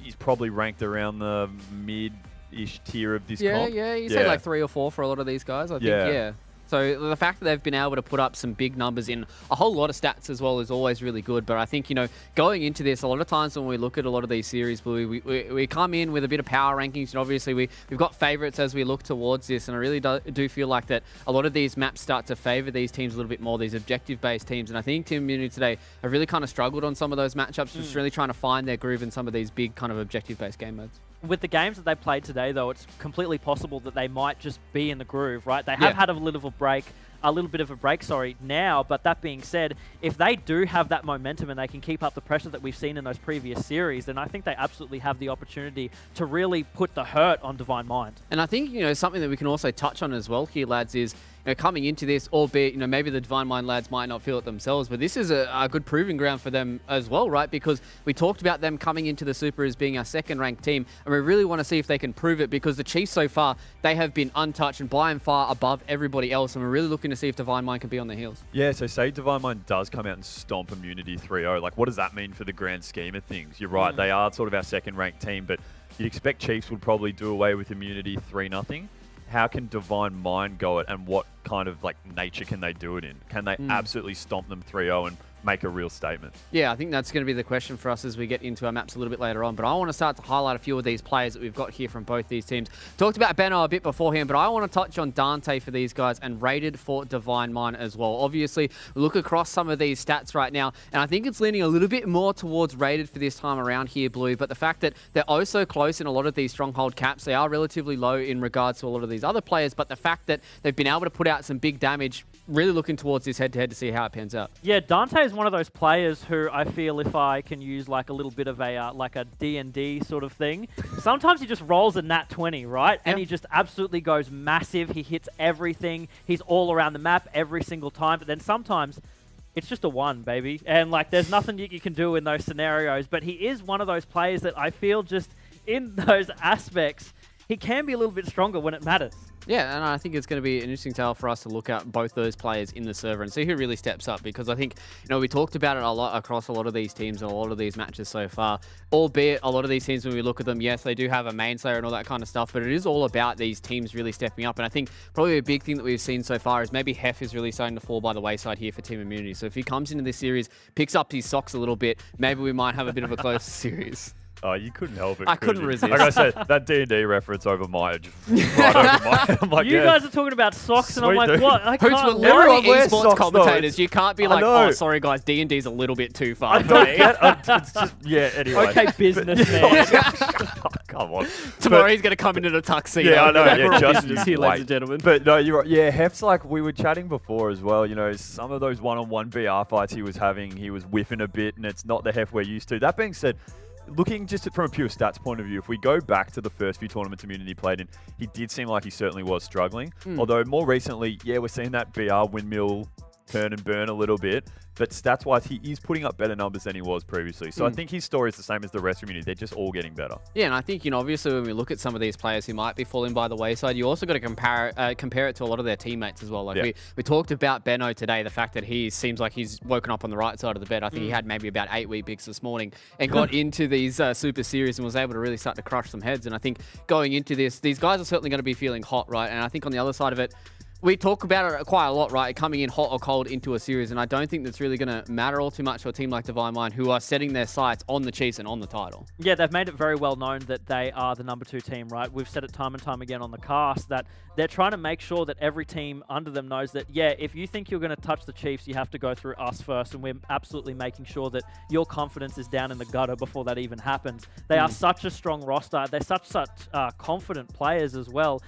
he's probably ranked around the mid-ish tier of this comp. Yeah, you say like 3 or 4 for a lot of these guys, I think, yeah. So the fact that they've been able to put up some big numbers in a whole lot of stats as well is always really good. But I think, going into this, a lot of times when we look at a lot of these series, we come in with a bit of power rankings. And obviously, we've got favorites as we look towards this. And I really do feel like that a lot of these maps start to favor these teams a little bit more, these objective-based teams. And I think Team Immunity today have really kind of struggled on some of those matchups, just really trying to find their groove in some of these big kind of objective-based game modes. With the games that they played today, though, it's completely possible that they might just be in the groove, right? They have had a little bit of a break, now, but that being said, if they do have that momentum and they can keep up the pressure that we've seen in those previous series, then I think they absolutely have the opportunity to really put the hurt on Divine Mind. And I think, something that we can also touch on as well here, lads, is coming into this, albeit, maybe the Divine Mind lads might not feel it themselves, but this is a good proving ground for them as well, right? Because we talked about them coming into the Super as being our second-ranked team, and we really want to see if they can prove it, because the Chiefs so far, they have been untouched and by and far above everybody else, and we're really looking to see if Divine Mind can be on the heels. Yeah, so say Divine Mind does come out and stomp Immunity 3-0, like what does that mean for the grand scheme of things? You're right, they are sort of our second-ranked team, but you'd expect Chiefs would probably do away with Immunity 3-0. How can Divine Mind go it, and what kind of nature can they do it in? Can they absolutely stomp them 3-0 and make a real statement? Yeah, I think that's going to be the question for us as we get into our maps a little bit later on. But I want to start to highlight a few of these players that we've got here from both these teams. Talked about Benno a bit beforehand, but I want to touch on Dante for these guys and rated for Divine Mind as well. Obviously, look across some of these stats right now, and I think it's leaning a little bit more towards rated for this time around here, Blue. But the fact that they're oh so close in a lot of these Stronghold caps, they are relatively low in regards to a lot of these other players, but the fact that they've been able to put out some big damage, really looking towards this head-to-head to see how it pans out. Yeah, Dante's is one of those players who I feel, if I can use like a little bit of a like a D&D sort of thing, sometimes he just rolls a nat 20, right? And he just absolutely goes massive. He hits everything. He's all around the map every single time. But then sometimes it's just a 1, baby. And like there's nothing you can do in those scenarios. But he is one of those players that I feel just in those aspects, he can be a little bit stronger when it matters. Yeah, and I think it's going to be an interesting tale for us to look at both those players in the server and see who really steps up, because I think, we talked about it a lot across a lot of these teams and a lot of these matches so far, albeit a lot of these teams, when we look at them, yes, they do have a main slayer and all that kind of stuff, but it is all about these teams really stepping up. And I think probably a big thing that we've seen so far is maybe Hef is really starting to fall by the wayside here for Team Immunity. So if he comes into this series, picks up his socks a little bit, maybe we might have a bit of a closer series. Oh, you couldn't help it. I couldn't resist. Like I said, that D&D reference over my, right over my. I'm like, you guys are talking about socks, and I'm like, dude. what? I Who's can't literally wears esports socks, commentators. though. You can't be like, oh, sorry guys, D&D's a little bit too far. I don't get it's just, yeah, anyway. Okay, businessman. Come on. Tomorrow he's going to come into the tuxedo. Yeah, I know. We're Yeah, all just business here, ladies and gentlemen. But no, you're right. Yeah, Hef's like, we were chatting before as well. Some of those one-on-one BR fights he was having, he was whiffing a bit, and it's not the Hef we're used to. That being said, looking just from a pure stats point of view, if we go back to the first few tournaments Immunity played in, he did seem like he certainly was struggling. Although more recently, yeah, we're seeing that BR windmill turn and burn a little bit. But stats-wise, he is putting up better numbers than he was previously. So I think his story is the same as the rest of Immunity. They're just all getting better. Yeah, and I think, obviously when we look at some of these players who might be falling by the wayside, you also got to compare it to a lot of their teammates as well. Like we talked about Benno today, the fact that he seems like he's woken up on the right side of the bed. I think he had maybe about 8 Weet-Bix this morning and got into these Super Series and was able to really start to crush some heads. And I think going into this, these guys are certainly going to be feeling hot, right? And I think on the other side of it, we talk about it quite a lot, right? Coming in hot or cold into a series, and I don't think that's really going to matter all too much to a team like Divine Mind, who are setting their sights on the Chiefs and on the title. Yeah, they've made it very well known that they are the number 2 team, right? We've said it time and time again on the cast that they're trying to make sure that every team under them knows that, yeah, if you think you're going to touch the Chiefs, you have to go through us first, and we're absolutely making sure that your confidence is down in the gutter before that even happens. They are such a strong roster. They're such confident players as well.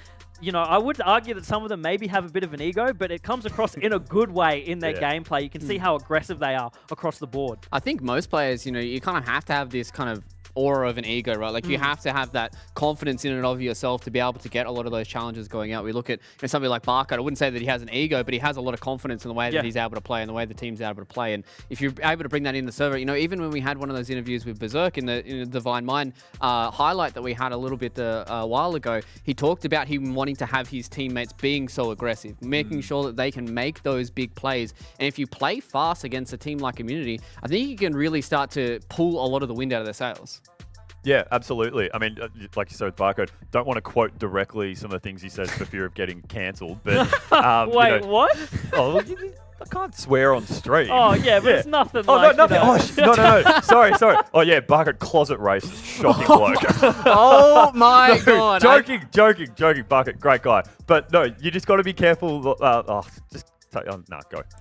I would argue that some of them maybe have a bit of an ego, but it comes across in a good way in their gameplay. You can see how aggressive they are across the board. I think most players, you kind of have to have this kind of aura of an ego, right? Like you have to have that confidence in and of yourself to be able to get a lot of those challenges going out. We look at somebody like Barcode. I wouldn't say that he has an ego, but he has a lot of confidence in the way that he's able to play and the way the team's able to play. And if you're able to bring that in the server, even when we had one of those interviews with Berserk in the Divine Mind highlight that we had a little bit a while ago, he talked about him wanting to have his teammates being so aggressive, making sure that they can make those big plays. And if you play fast against a team like Immunity, I think you can really start to pull a lot of the wind out of their sails. Yeah, absolutely. I mean, like you said with Barcode, don't want to quote directly some of the things he says for fear of getting cancelled. But wait, what? Oh, I can't swear on stream. Oh, yeah, but it's nothing like... nothing. No. Sorry. Oh, yeah, Barcode, closet racist. Shocking bloke. Oh, my God. Joking. Barcode, great guy. But no, you just got to be careful. Go.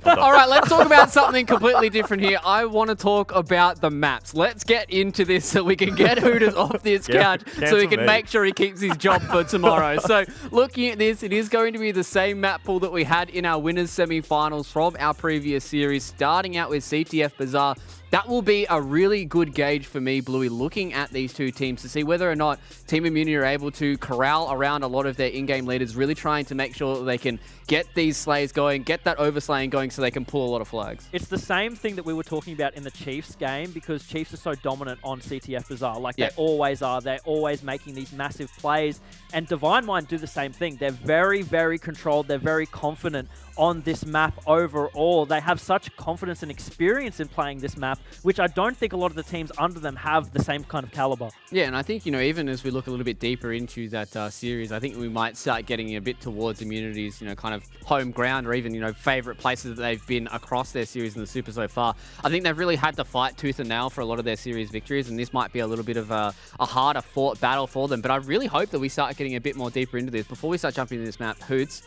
All right, let's talk about something completely different here. I want to talk about the maps. Let's get into this so we can get Hooters off this couch so we can make sure he keeps his job for tomorrow. So looking at this, it is going to be the same map pool that we had in our winners semi-finals from our previous series, starting out with CTF Bazaar. That will be a really good gauge for me, Bluey, looking at these two teams to see whether or not Team Immunity are able to corral around a lot of their in-game leaders, really trying to make sure that they can get these slays going, get that overslaying going so they can pull a lot of flags. It's the same thing that we were talking about in the Chiefs game, because Chiefs are so dominant on CTF Bazaar. Like they always are. They're always making these massive plays. And Divine Mind do the same thing. They're very, very controlled. They're very confident on this map overall. They have such confidence and experience in playing this map, which I don't think a lot of the teams under them have the same kind of caliber. Yeah, and I think, even as we look a little bit deeper into that series, I think we might start getting a bit towards Immunity's, kind of home ground, or even, favorite places that they've been across their series in the Super so far. I think they've really had to fight tooth and nail for a lot of their series victories, and this might be a little bit of a harder fought battle for them. But I really hope that we start getting a bit more deeper into this. Before we start jumping into this map, Hoots,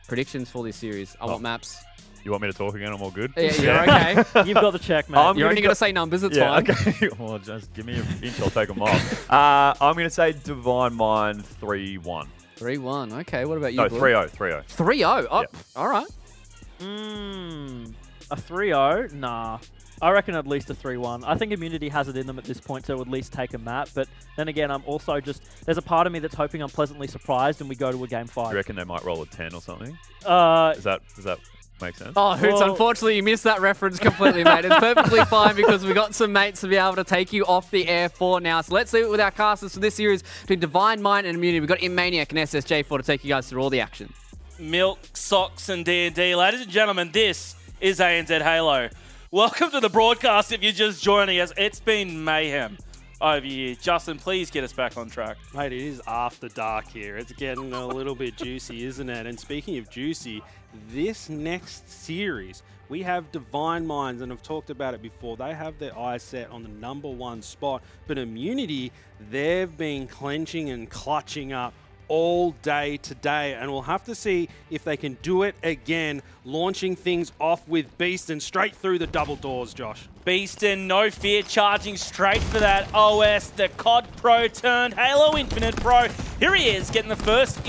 predictions for this series. I want maps. You want me to talk again? I'm all good? Yeah, you're okay. You've got the check, man. You're only going to say numbers, it's fine. Okay. Well, just give me an inch, I'll take them off. I'm going to say Divine Mind 3-1. 3-1. Okay, what about you? No, 3-0. 3-0. 3-0? Oh, yeah. all right. A 3-0? Nah. I reckon at least a 3-1. I think Immunity has it in them at this point to at least take a map, but then again, I'm also just... There's a part of me that's hoping I'm pleasantly surprised and we go to a game 5. You reckon they might roll a 10 or something? Does that make sense? Oh, Hoots, unfortunately, you missed that reference completely, mate. It's perfectly fine because we got some mates to be able to take you off the air for now. So let's see it with our casters for this series between Divine Mind and Immunity. We've got Immaniac and SSJ4 to take you guys through all the action. Milk, socks, and D&D. Ladies and gentlemen, this is ANZ Halo. Welcome to the broadcast if you're just joining us. It's been mayhem over here. Justin, please get us back on track. Mate, it is after dark here. It's getting a little bit juicy, isn't it? And speaking of juicy, this next series, we have Divine Minds, and I've talked about it before. They have their eyes set on the #1 spot, but Immunity, they've been clenching and clutching up all day today, and we'll have to see if they can do it again, launching things off with Beaston straight through the double doors, Josh. Beaston, no fear, charging straight for that OS, the COD Pro turned Halo Infinite Pro. Here he is, getting the first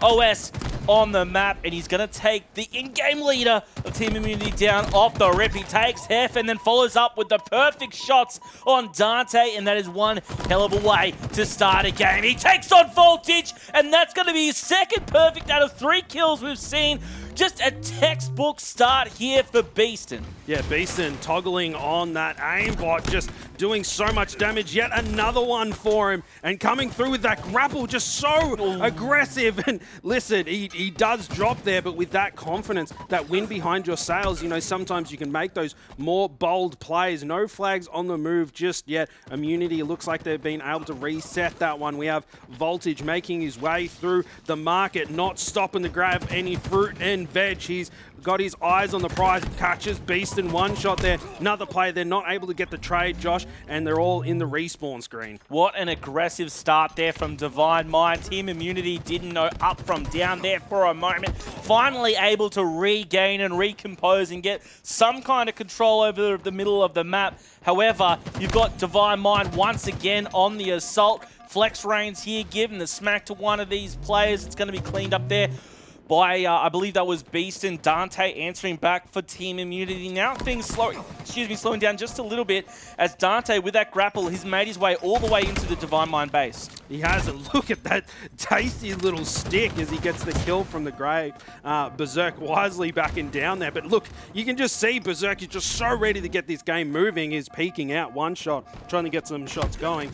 OS on the map, and he's going to take the in-game leader of Team Immunity down off the rip. He takes Hef and then follows up with the perfect shots on Dante, and that is one hell of a way to start a game. He takes on Voltage, and that's going to be his second perfect out of 3 kills we've seen. Just a textbook start here for Beaston. Yeah, Beaston toggling on that aimbot, just doing so much damage. Yet another one for him, and coming through with that grapple, just so aggressive. And listen, he does drop there, but with that confidence, that wind behind your sails, you know, sometimes you can make those more bold plays. No flags on the move just yet. Immunity looks like they've been able to reset that one. We have Voltage making his way through the market, not stopping to grab any fruit and veg. He's got his eyes on the prize, catches Beaston, one shot there. Another play, they're not able to get the trade, Josh, and they're all in the respawn screen. What an aggressive start there from Divine Mind. Team Immunity didn't know up from down there for a moment. Finally able to regain and recompose and get some kind of control over the middle of the map. However, you've got Divine Mind once again on the assault. Flex Reigns here, giving the smack to one of these players. It's going to be cleaned up there by, I believe that was Beaston. Dante answering back for Team Immunity. Now things slowing down just a little bit as Dante, with that grapple, he's made his way all the way into the Divine Mind base. He has a look at that tasty little stick as he gets the kill from the grave. Berserk wisely backing down there. But look, you can just see Berserk is just so ready to get this game moving. He's peeking out one shot, trying to get some shots going.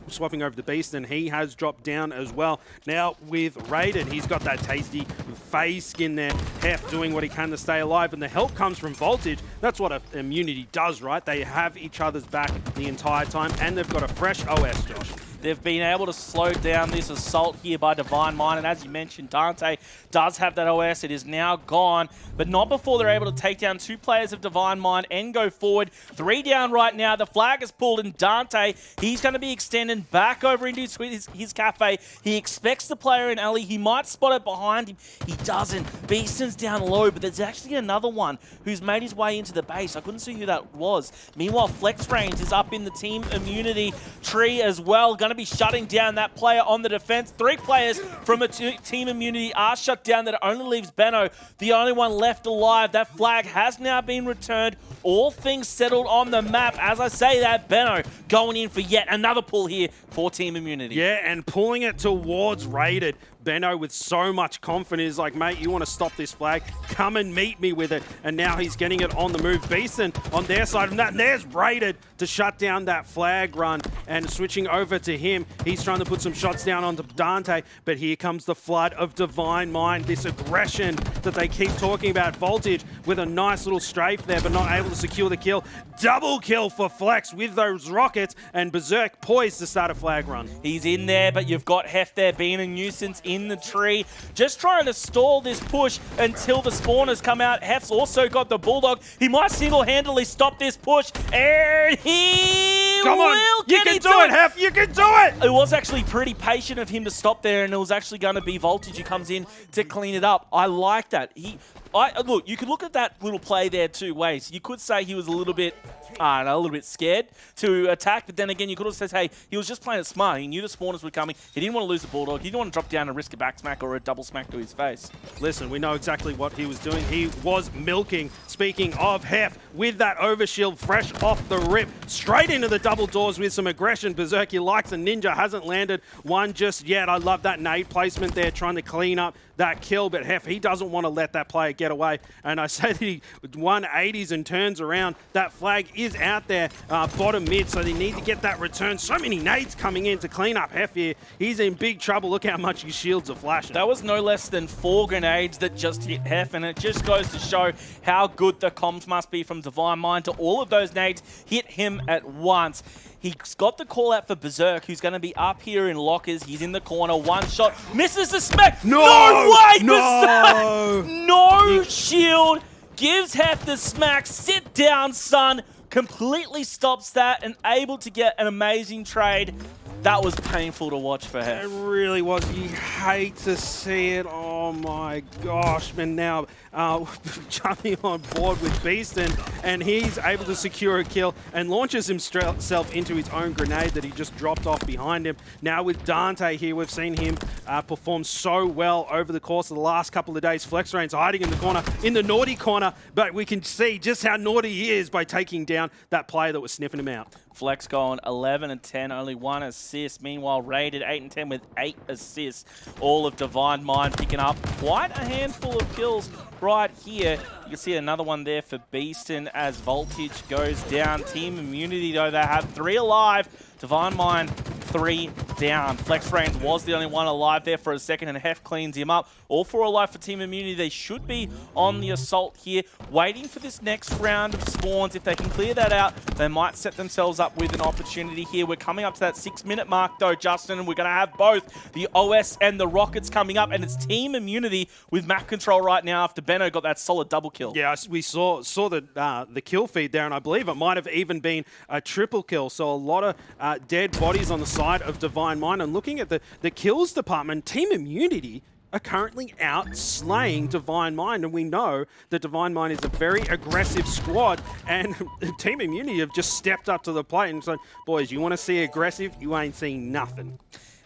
Swapping over to Beaston, he has dropped down as well. Now with Raiden, he's got that tasty phase skin there. Hef doing what he can to stay alive, and the help comes from Voltage. That's what Immunity does, right? They have each other's back the entire time, and they've got a fresh OS, Josh. They've been able to slow down this assault here by Divine Mind, and as you mentioned, Dante does have that OS. It is now gone, but not before they're able to take down 2 players of Divine Mind and go forward. 3 down right now. The flag is pulled, and Dante, he's going to be extending back over into his cafe. He expects the player in alley. He might spot it behind him. He doesn't. Beaston's down low, but there's actually another one who's made his way into the base. I couldn't see who that was. Meanwhile, Flex Range is up in the Team Immunity tree as well. Going to be shutting down that player on the defense. 3 players from a Team Immunity are shut down. That only leaves Benno, the only one left alive. That flag has now been returned. All things settled on the map. As I say that, Benno going in for yet another pull here for Team Immunity. Yeah, and pulling it towards Raided. Benno with so much confidence is like, mate, you want to stop this flag? Come and meet me with it. And now he's getting it on the move. Beaston on their side of that. And there's Raided to shut down that flag run. And switching over to him, he's trying to put some shots down onto Dante. But here comes the flood of Divine Mind. This aggression that they keep talking about. Voltage with a nice little strafe there, but not able to secure the kill. Double kill for Flex with those rockets. And Berserk poised to start a flag run. He's in there, but you've got Hef there being a nuisance in the tree, just trying to stall this push until the spawners come out. Hef's also got the Bulldog. He might single-handedly stop this push, and he Come on, you can do it, Hef, you can do it! It was actually pretty patient of him to stop there, and it was actually going to be Voltage who comes in to clean it up. I like that. Look, you could look at that little play there 2 ways. You could say he was a little bit a little bit scared to attack, but then again, you could also say, hey, he was just playing it smart. He knew the spawners were coming. He didn't want to lose the Bulldog. He didn't want to drop down and risk a back smack or a double smack to his face. Listen, we know exactly what he was doing. He was milking. Speaking of Hef, with that overshield fresh off the rip, straight into the double doors with some aggression. Berserk, he likes a ninja, hasn't landed one just yet. I love that nade placement there, trying to clean up that kill, but Hef, he doesn't want to let that player get away. And I say that he 180s and turns around. That flag is out there, bottom mid, so they need to get that return. So many nades coming in to clean up Hef here. He's in big trouble. Look how much his shields are flashing. That was no less than 4 grenades that just hit Hef, and it just goes to show how good the comms must be from Divine Mind to all of those nades hit him at once. He's got the call out for Berserk, who's going to be up here in lockers. He's in the corner. One shot. Misses the smack. No way, no! Berserk! No shield. Gives Hef the smack. Sit down, son. Completely stops that and able to get an amazing trade. That was painful to watch for Hef. It really was. You hate to see it. Oh my gosh. And now jumping on board with Beaston, and he's able to secure a kill and launches himself into his own grenade that he just dropped off behind him. Now with Dante here, we've seen him perform so well over the course of the last couple of days. FlexRain's hiding in the corner, in the naughty corner, but we can see just how naughty he is by taking down that player that was sniffing him out. Flex going 11 and 10, only 1 assist. Meanwhile, Rated 8 and 10 with 8 assists. All of Divine Mind picking up quite a handful of kills right here. You can see another one there for Beaston as Voltage goes down. Team Immunity, though, they have 3 alive. Divine Mind 3 down. FlexRain was the only one alive there for a second, and Hef cleans him up. All 4 alive for Team Immunity. They should be on the assault here, waiting for this next round of spawns. If they can clear that out, they might set themselves up with an opportunity here. We're coming up to that 6-minute mark, though, Justin, and we're going to have both the OS and the Rockets coming up, and it's Team Immunity with map control right now after Benno got that solid double kill. Yeah, we saw the kill feed there, and I believe it might have even been a triple kill. So a lot of dead bodies on the side of Divine Mind. And looking at the kills department, Team Immunity are currently out slaying Divine Mind, and we know that Divine Mind is a very aggressive squad, and Team Immunity have just stepped up to the plate and said, boys, you want to see aggressive? You ain't seeing nothing.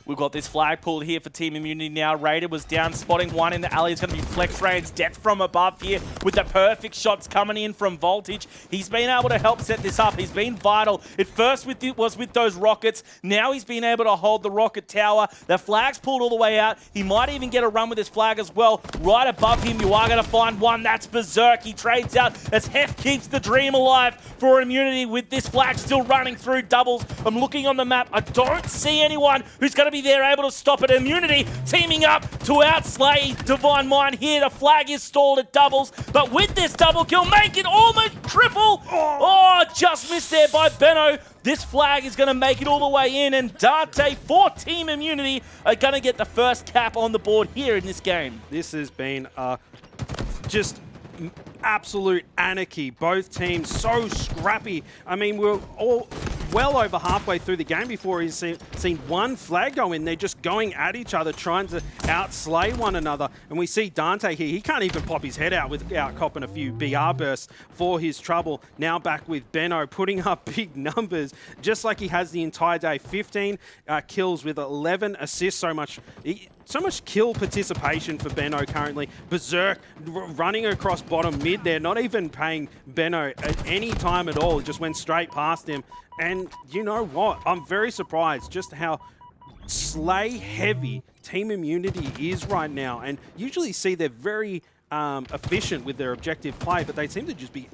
We've got this flag pulled here for Team Immunity now. Raider was down, spotting one in the alley. It's going to be FlexRain's death from above here with the perfect shots coming in from Voltage. He's been able to help set this up. He's been vital. At first was with those rockets. Now he's been able to hold the rocket tower. The flag's pulled all the way out. He might even get a run with his flag as well. Right above him, you are going to find one. That's Berserk. He trades out as Hef keeps the dream alive for Immunity with this flag still running through doubles. I'm looking on the map. I don't see anyone who's going to be there able to stop it. Immunity teaming up to outslay Divine Mind here. The flag is stalled at doubles, but with this double kill, make it almost triple. Oh, just missed there by Benno. This flag is going to make it all the way in, and Dante for Team Immunity are going to get the first cap on the board here in this game. This has been just absolute anarchy. Both teams so scrappy. I mean, we're all well over halfway through the game before he's seen one flag go in. They're just going at each other, trying to outslay one another. And we see Dante here. He can't even pop his head out without copping a few BR bursts for his trouble. Now back with Benno, putting up big numbers, just like he has the entire day. 15 kills with 11 assists. So much kill participation for Benno currently. Berserk running across bottom mid there, not even paying Benno at any time at all. Just went straight past him. And you know what? I'm very surprised just how slay heavy Team Immunity is right now. And usually see they're very efficient with their objective play, but they seem to just be,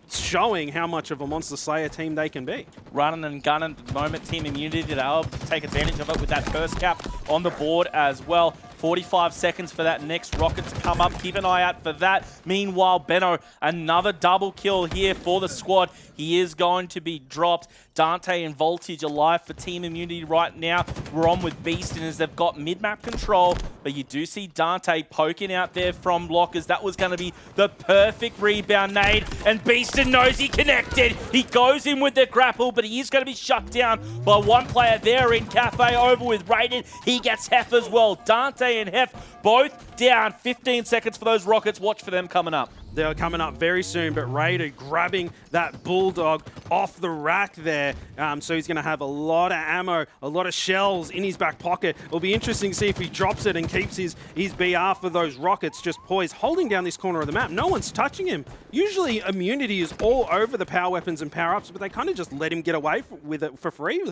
showing how much of a Monster Slayer team they can be. Running and gunning at the moment, Team Immunity, they'll take advantage of it with that first cap on the board as well. 45 seconds for that next rocket to come up. Keep an eye out for that. Meanwhile, Benno, another double kill here for the squad. He is going to be dropped. Dante and Voltage alive for Team Immunity right now. We're on with Beaston as they've got mid-map control, but you do see Dante poking out there from lockers. That was going to be the perfect rebound nade, and Beaston knows he connected. He goes in with the grapple, but he is going to be shut down by one player there in Cafe over with Raiden. He gets Hef as well. Dante and Hef both down. 15 seconds for those rockets. Watch for them coming up. They're coming up very soon, but Raider grabbing that Bulldog off the rack there. So he's going to have a lot of ammo, a lot of shells in his back pocket. It'll be interesting to see if he drops it and keeps his BR for those rockets just poised, holding down this corner of the map. No one's touching him. Usually Immunity is all over the power weapons and power-ups, but they kind of just let him get away with it for free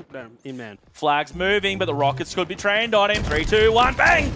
in man. Flag's moving, but the rockets could be trained on him. 3, 2, 1, bang!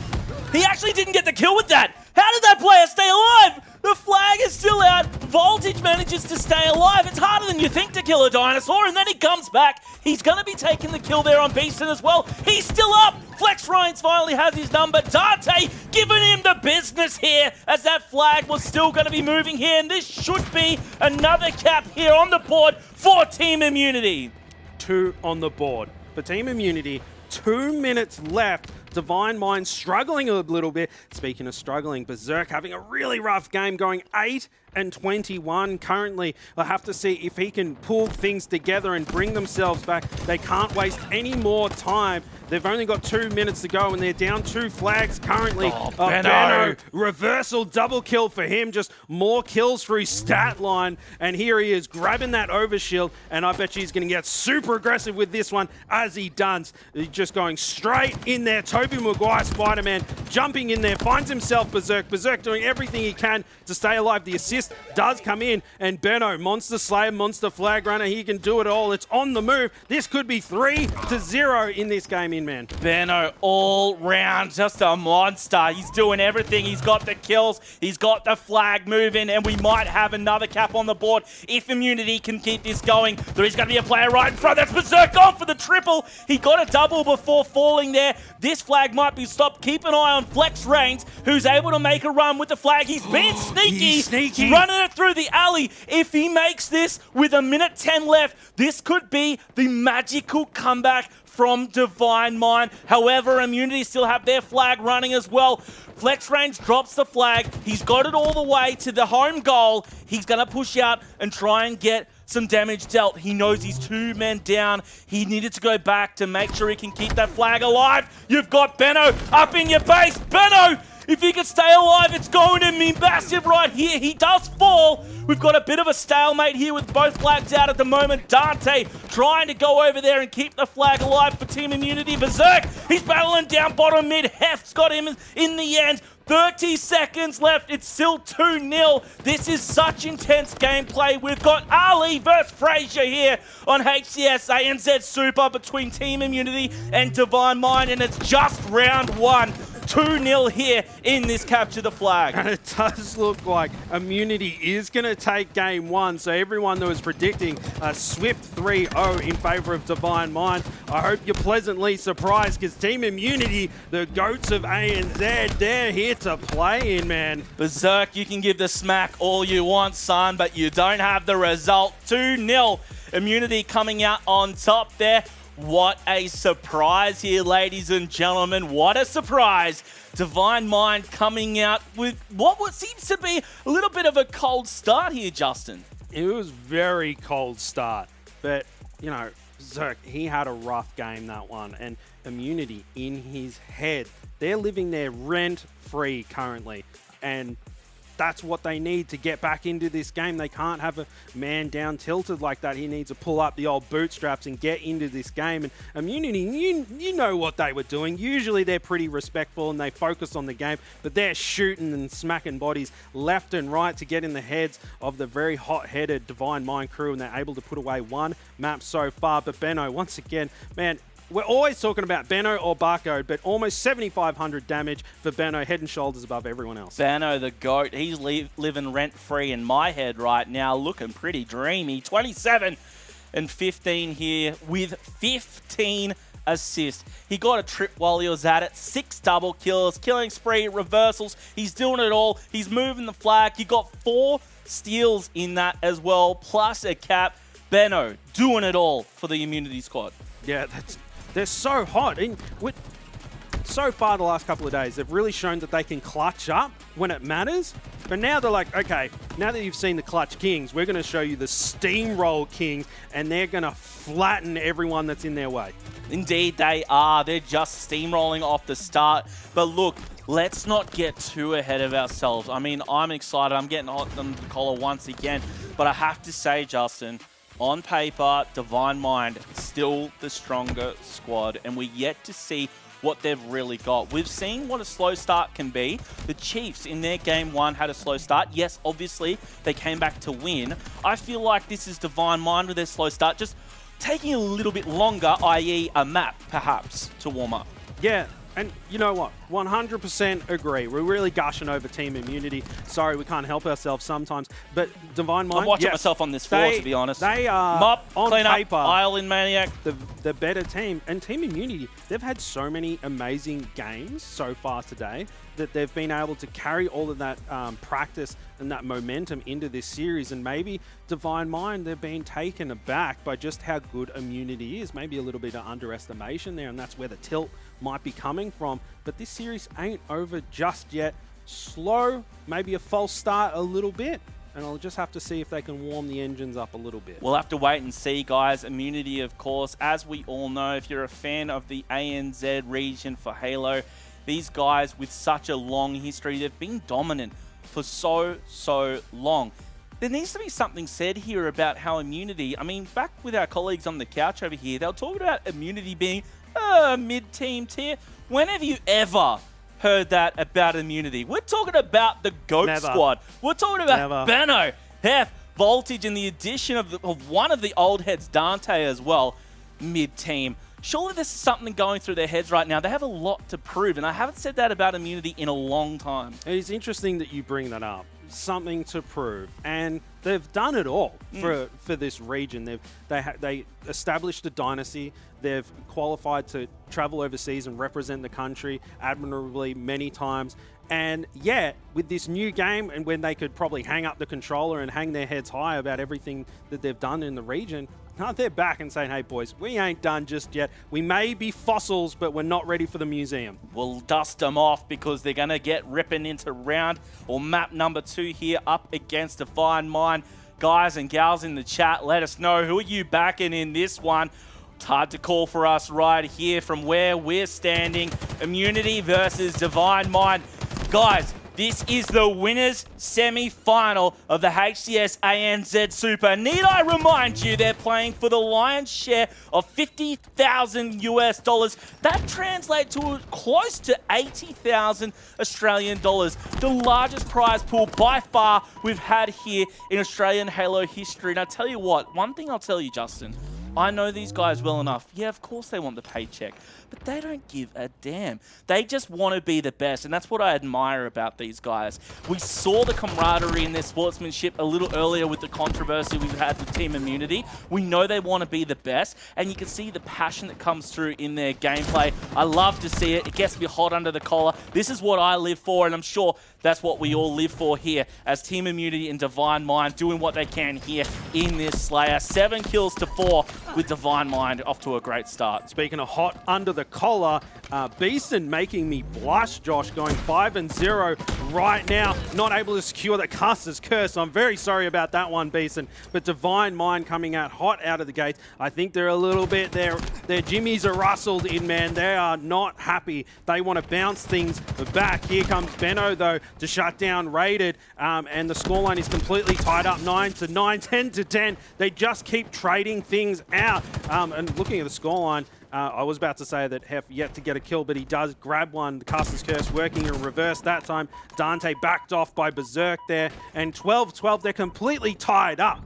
He actually didn't get the kill with that. How did that player stay alive? The flag is still out. Voltage manages to stay alive. It's harder than you think to kill a dinosaur, and then he comes back. He's going to be taking the kill there on Beeston as well. He's still up. Flex Ryan's finally has his number. Dante giving him the business here, as that flag was still going to be moving here, and this should be another cap here on the board for Team Immunity. 2 on the board for Team Immunity. 2 minutes left. Divine Mind struggling a little bit. Speaking of struggling, Berserk having a really rough game, going 8-21 currently. We'll have to see if he can pull things together and bring themselves back. They can't waste any more time. They've only got 2 minutes to go, and they're down 2 flags currently. Benno, reversal double kill for him. Just more kills for his stat line. And here he is grabbing that overshield, and I bet you he's going to get super aggressive with this one as he does. He's just going straight in there. Toby Maguire, Spider-Man, jumping in there, finds himself Berserk. Berserk doing everything he can to stay alive. The assist does come in, and Benno, Monster Slayer, Monster Flag Runner, he can do it all. It's on the move. This could be 3-0 in this game, man. Benno all round, just a monster. He's doing everything. He's got the kills. He's got the flag moving, and we might have another cap on the board if Immunity can keep this going. There is going to be a player right in front. That's Berserk on for the triple. He got a double before falling there. This flag might be stopped. Keep an eye on Flex Reigns, who's able to make a run with the flag. He's being sneaky, running it through the alley. If he makes this with 1:10 left, this could be the magical comeback from Divine Mind. However, Immunity still have their flag running as well. Flex Range drops the flag. He's got it all the way to the home goal. He's going to push out and try and get some damage dealt. He knows he's 2 men down. He needed to go back to make sure he can keep that flag alive. You've got Benno up in your base. Benno, if he can stay alive, it's going to be massive right here. He does fall. We've got a bit of a stalemate here with both flags out at the moment. Dante trying to go over there and keep the flag alive for Team Immunity. Berserk, he's battling down bottom mid. Hef's got him in the end. 30 seconds left. It's still 2-0. This is such intense gameplay. We've got Ali versus Frazier here on HCS ANZ Super between Team Immunity and Divine Mind, and it's just round 1. 2-0 here in this Capture the Flag. And it does look like Immunity is going to take game 1. So everyone that was predicting a swift 3-0 in favor of Divine Mind, I hope you're pleasantly surprised, because Team Immunity, the GOATs of ANZ, they're here to play in, man. Berserk, you can give the smack all you want, son, but you don't have the result. 2-0. Immunity coming out on top there. What a surprise here, ladies and gentlemen. What a surprise. Divine Mind coming out with what seems to be a little bit of a cold start here, Justin. It was very cold start. But, you know, Zerk, he had a rough game, that one. And Immunity in his head. They're living there rent-free currently. And that's what they need to get back into this game. They can't have a man down tilted like that. He needs to pull up the old bootstraps and get into this game. And Immunity, you know what they were doing. Usually they're pretty respectful and they focus on the game, but they're shooting and smacking bodies left and right to get in the heads of the very hot-headed Divine Mind crew, and they're able to put away one map so far. But Benno, once again, man, we're always talking about Benno or Barcode, but almost 7,500 damage for Benno, head and shoulders above everyone else. Benno, the GOAT, he's living rent-free in my head right now, looking pretty dreamy. 27 and 15 here with 15 assists. He got a trip while he was at it, 6 double kills, killing spree, reversals. He's doing it all. He's moving the flag. He got 4 steals in that as well, plus a cap. Benno doing it all for the Immunity squad. Yeah, they're so hot. And so far the last couple of days, they've really shown that they can clutch up when it matters. But now they're like, okay, now that you've seen the Clutch Kings, we're going to show you the Steamroll Kings, and they're going to flatten everyone that's in their way. Indeed, they are. They're just steamrolling off the start. But look, let's not get too ahead of ourselves. I mean, I'm excited. I'm getting hot on the collar once again. But I have to say, Justin, on paper, Divine Mind still the stronger squad, and we're yet to see what they've really got. We've seen what a slow start can be. The Chiefs in their game 1 had a slow start. Yes, obviously, they came back to win. I feel like this is Divine Mind with their slow start, just taking a little bit longer, i.e. a map, perhaps, to warm up. Yeah, and you know what? 100% agree. We're really gushing over Team Immunity. Sorry, we can't help ourselves sometimes. But Divine Mind, I'm watching myself on this floor, to be honest. They are, Mop, on clean paper, up, Island Maniac. The better team. And Team Immunity, they've had so many amazing games so far today that they've been able to carry all of that practice and that momentum into this series. And maybe Divine Mind, they've been taken aback by just how good Immunity is. Maybe a little bit of underestimation there, and that's where the tilt might be coming from. But this series ain't over just yet. Slow, maybe a false start a little bit, and I'll just have to see if they can warm the engines up a little bit. We'll have to wait and see, guys. Immunity, of course, as we all know, if you're a fan of the ANZ region for Halo, these guys with such a long history, they've been dominant for so long. There needs to be something said here about how Immunity, I mean, back with our colleagues on the couch over here, they were talking about Immunity being mid-team tier. When have you ever heard that about Immunity? We're talking about the GOAT squad. We're talking about Benno, Hef, Voltage, and the addition of one of the old heads, Dante, as well, mid-team. Surely there's something going through their heads right now. They have a lot to prove, and I haven't said that about Immunity in a long time. It's interesting that you bring that up. Something to prove, and they've done it all for this region. They established a dynasty. They've qualified to travel overseas and represent the country admirably many times. And yet, with this new game, and when they could probably hang up the controller and hang their heads high about everything that they've done in the region, they're back and saying, hey, boys, we ain't done just yet. We may be fossils, but we're not ready for the museum. We'll dust them off because they're going to get ripping into round or map number 2 here up against Divine Mind. Guys and gals in the chat, let us know, who are you backing in this one? It's hard to call for us right here from where we're standing. Immunity versus Divine Mind. Guys, this is the winners semi-final of the HCS ANZ Super. Need I remind you, they're playing for the lion's share of $50,000 US. That translates to close to 80,000 Australian dollars. The largest prize pool by far we've had here in Australian Halo history. And I tell you what, one thing I'll tell you, Justin, I know these guys well enough. Yeah, of course they want the paycheck, but they don't give a damn. They just want to be the best, and that's what I admire about these guys. We saw the camaraderie and their sportsmanship a little earlier with the controversy we've had with Team Immunity. We know they want to be the best, and you can see the passion that comes through in their gameplay. I love to see it. It gets me hot under the collar. This is what I live for, and I'm sure that's what we all live for here as Team Immunity and Divine Mind doing what they can here in this Slayer. 7 kills to 4 with Divine Mind off to a great start. Speaking of hot under the collar, Beeson making me blush, Josh, going 5-0 right now. Not able to secure the Caster's Curse. I'm very sorry about that one, Beeson. But Divine Mind coming out hot out of the gate. I think they're a little bit, their jimmies are rustled in, man. They are not happy. They want to bounce things back. Here comes Benno, though, to shut down Raided. And the scoreline is completely tied up, 9-9, 10-10. They just keep trading things out. And looking at the scoreline, I was about to say that Hef yet to get a kill, but he does grab one. The Caster's Curse working in reverse that time. Dante backed off by Berserk there. And 12-12, they're completely tied up.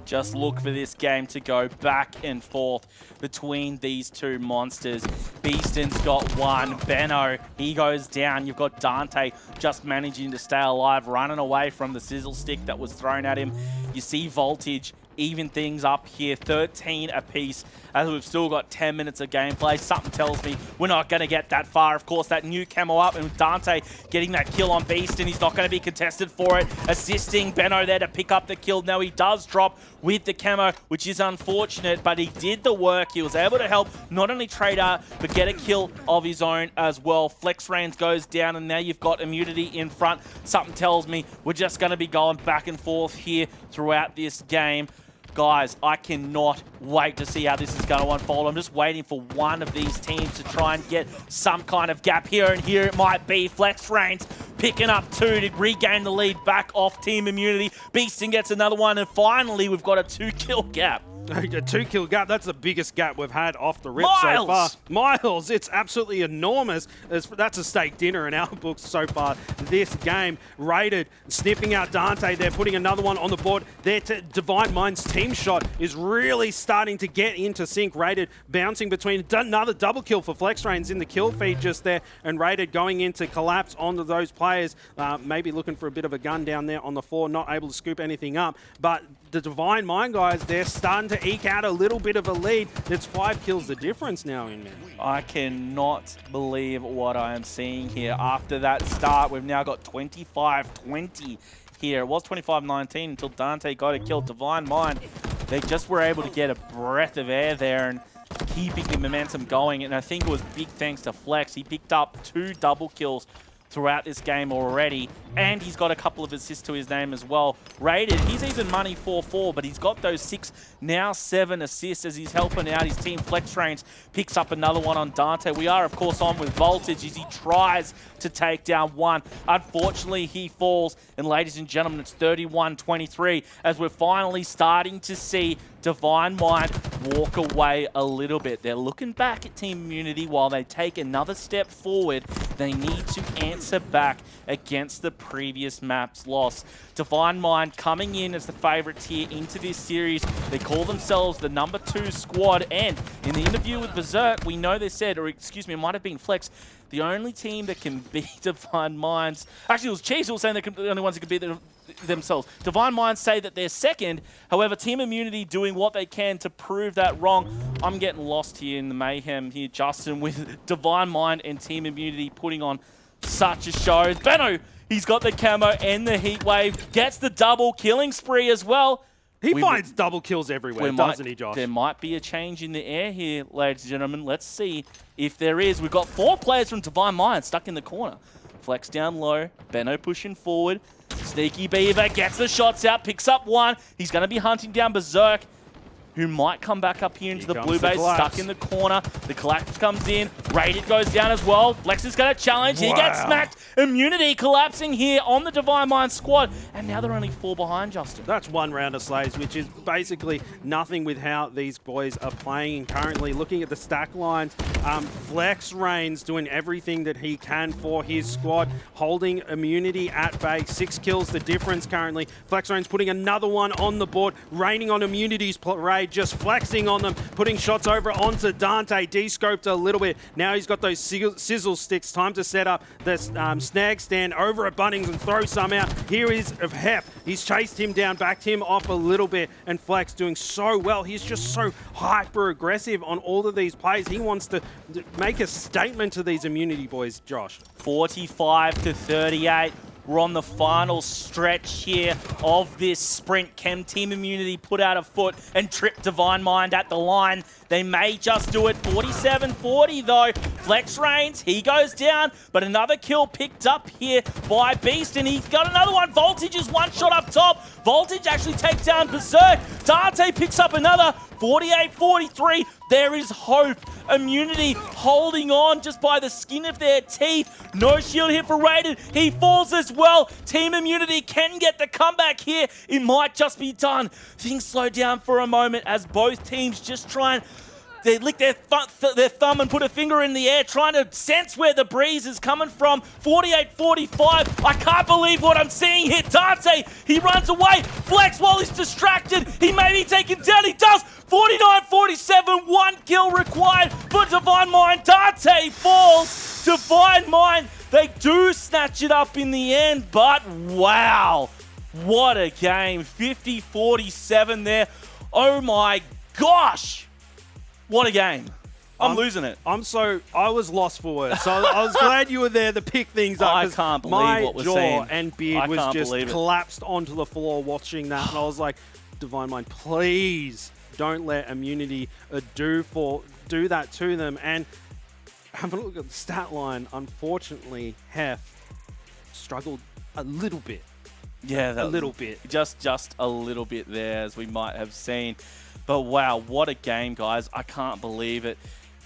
Just look for this game to go back and forth between these two monsters. Beeston's got one. Benno, he goes down. You've got Dante just managing to stay alive, running away from the sizzle stick that was thrown at him. You see Voltage even things up here, 13 apiece, as we've still got 10 minutes of gameplay. Something tells me we're not going to get that far. Of course, that new camo up, and Dante getting that kill on Beast, and he's not going to be contested for it. Assisting Benno there to pick up the kill. Now he does drop with the camo, which is unfortunate, but he did the work. He was able to help not only trade out, but get a kill of his own as well. Flex Range goes down, and now you've got Immunity in front. Something tells me we're just going to be going back and forth here throughout this game. Guys, I cannot wait to see how this is going to unfold. I'm just waiting for one of these teams to try and get some kind of gap here, and here it might be. Flex Reigns picking up 2 to regain the lead back off Team Immunity. Beasting gets another one, and finally we've got a 2-kill gap. A 2-kill gap, that's the biggest gap we've had off the rip Miles! so far. Miles, it's absolutely enormous. That's a steak dinner in our books so far this game. Rated, sniffing out Dante. They're putting another one on the board. Their Divine Minds team shot is really starting to get into sync. Rated bouncing between another double kill for Flex Reigns in the kill feed just there. And Rated going into collapse onto those players. Maybe looking for a bit of a gun down there on the floor. Not able to scoop anything up. But the Divine Mind guys, they're starting to eke out a little bit of a lead. It's 5 kills the difference now in men. I cannot believe what I am seeing here. After that start, we've now got 25-20 here. It was 25-19 until Dante got a kill. Divine Mind, they just were able to get a breath of air there and keeping the momentum going. And I think it was big thanks to Flex. He picked up 2 double kills throughout this game already, and he's got a couple of assists to his name as well. Rated, he's even money 4-4, but he's got those 6, now 7 assists as he's helping out his team. Flex Reigns picks up another one on Dante. We are, of course, on with Voltage as he tries to take down one. Unfortunately, he falls, and ladies and gentlemen, it's 31-23 as we're finally starting to see Divine Mind walk away a little bit. They're looking back at Team Immunity while they take another step forward. They need to answer back against the previous map's loss. Divine Mind coming in as the favourites here into this series. They call themselves the number 2 squad, and in the interview with Berserk, we know they said, or excuse me, it might have been Flex, the only team that can beat Divine Minds, actually it was Cheese who was saying they're the only ones that can beat themselves. Divine Minds say that they're second. However, Team Immunity doing what they can to prove that wrong. I'm getting lost here in the mayhem here, Justin, with Divine Mind and Team Immunity putting on such a show. Benno, he's got the camo and the heat wave, gets the double killing spree as well. He finds double kills everywhere, doesn't he, Josh? There might be a change in the air here, ladies and gentlemen. Let's see if there is. We've got 4 players from Divine Mind stuck in the corner. Flex down low, Benno pushing forward. Sneaky Beaver gets the shots out, picks up 1. He's going to be hunting down Berserk, who might come back up here into the blue base, stuck in the corner. The collapse comes in. Rated goes down as well. Flex is going to challenge. He gets smacked. Immunity collapsing here on the Divine Mind squad. And now they're only 4 behind, Justin. That's 1 round of slaves, which is basically nothing with how these boys are playing currently. Looking at the stack lines, Flex Reigns doing everything that he can for his squad, holding Immunity at bay. 6 kills the difference currently. Flex Reigns putting another one on the board, raining on Immunity's parade, just flexing on them, putting shots over onto Dante. De-scoped a little bit. Now he's got those sizzle sticks. Time to set up the snag stand over at Bunnings and throw some out. Here is of Hef. He's chased him down, backed him off a little bit, and Flex doing so well. He's just so hyper aggressive on all of these plays. He wants to make a statement to these Immunity boys, Josh. 45-38. We're on the final stretch here of this sprint. Can Team Immunity put out a foot and trip Divine Mind at the line? They may just do it. 47-40 though. Flex Reigns, he goes down, but another kill picked up here by Beast, and he's got another one. Voltage is 1 shot up top. Voltage actually takes down Berserk. Dante picks up another. 48-43. There is hope. Immunity holding on just by the skin of their teeth. No shield here for Raiden. He falls as well. Team Immunity can get the comeback here. It might just be done. Things slow down for a moment as both teams just try and they lick their thumb and put a finger in the air, trying to sense where the breeze is coming from. 48-45. I can't believe what I'm seeing here. Dante, he runs away. Flex while he's distracted. He may be taken down. He does. 49-47. 1 kill required for Divine Mind. Dante falls. Divine Mind, they do snatch it up in the end, but wow. What a game. 50-47 there. Oh my gosh. What a game. I'm losing it. I was lost for words. So I was glad you were there to pick things up. I can't believe what we're seeing. My jaw and beard was just collapsed onto the floor watching that. And I was like, Divine Mind, please don't let Immunity do that to them. And have a look at the stat line. Unfortunately, Hef struggled a little bit Yeah, a little bit. Just a little bit there, as we might have seen. But wow, what a game, guys. I can't believe it.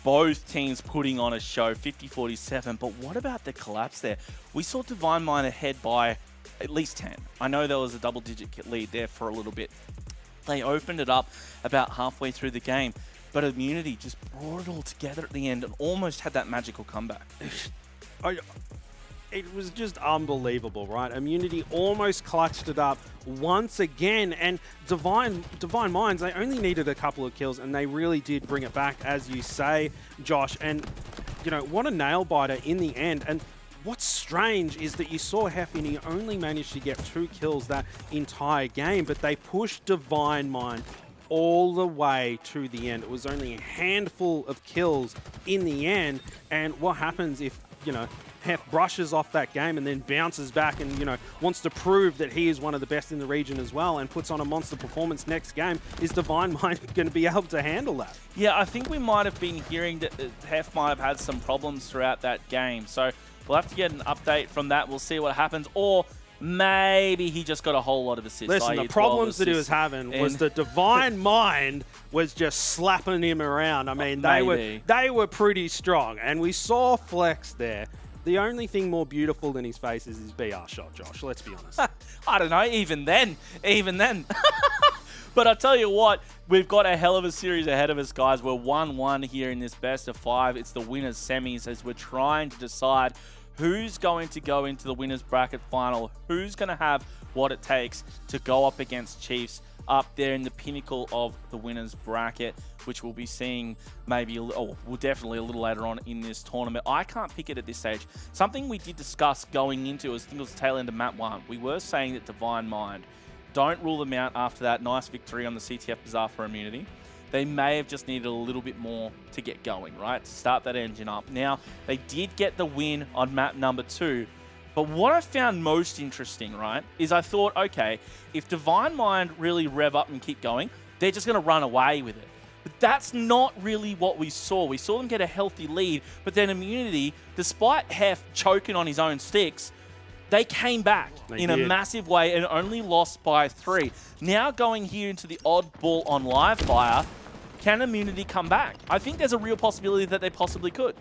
Both teams putting on a show, 50-47. But what about the collapse there? We saw Divine Mind ahead by at least 10. I know there was a double-digit lead there for a little bit. They opened it up about halfway through the game, but Immunity just brought it all together at the end and almost had that magical comeback. It was just unbelievable, right? Immunity almost clutched it up once again, and Divine Minds, they only needed a couple of kills, and they really did bring it back, as you say, Josh. And, you know, what a nail-biter in the end. And what's strange is that you saw Hef, and he only managed to get 2 kills that entire game, but they pushed Divine Mind all the way to the end. It was only a handful of kills in the end, and what happens if, you know, Hef brushes off that game and then bounces back and, you know, wants to prove that he is one of the best in the region as well and puts on a monster performance next game? Is Divine Mind going to be able to handle that? Yeah, I think we might have been hearing that Hef might have had some problems throughout that game. So we'll have to get an update from that. We'll see what happens. Or maybe he just got a whole lot of assists. Listen, the problems that he was having was the Divine Mind was just slapping him around. I mean, they were pretty strong. And we saw Flex there. The only thing more beautiful than his face is his BR shot, Josh. Let's be honest. I don't know, even then. But I'll tell you what, we've got a hell of a series ahead of us, guys. We're 1-1 here in this best of 5. It's the winners semis as we're trying to decide who's going to go into the winners bracket final, who's going to have what it takes to go up against Chiefs up there in the pinnacle of the winners bracket, which we'll be seeing maybe, definitely a little later on in this tournament. I can't pick it at this stage. Something we did discuss going into, I think it was the tail end of map 1. We were saying that Divine Mind, don't rule them out after that nice victory on the CTF Bazaar for Immunity. They may have just needed a little bit more to get going, right? To start that engine up. Now, they did get the win on map number 2, but what I found most interesting, right, is I thought, okay, if Divine Mind really rev up and keep going, they're just going to run away with it. But that's not really what we saw. We saw them get a healthy lead, but then Immunity, despite Hef choking on his own sticks, they came back in a massive way and only lost by 3. Now going here into the oddball on live fire, can Immunity come back? I think there's a real possibility that they possibly could.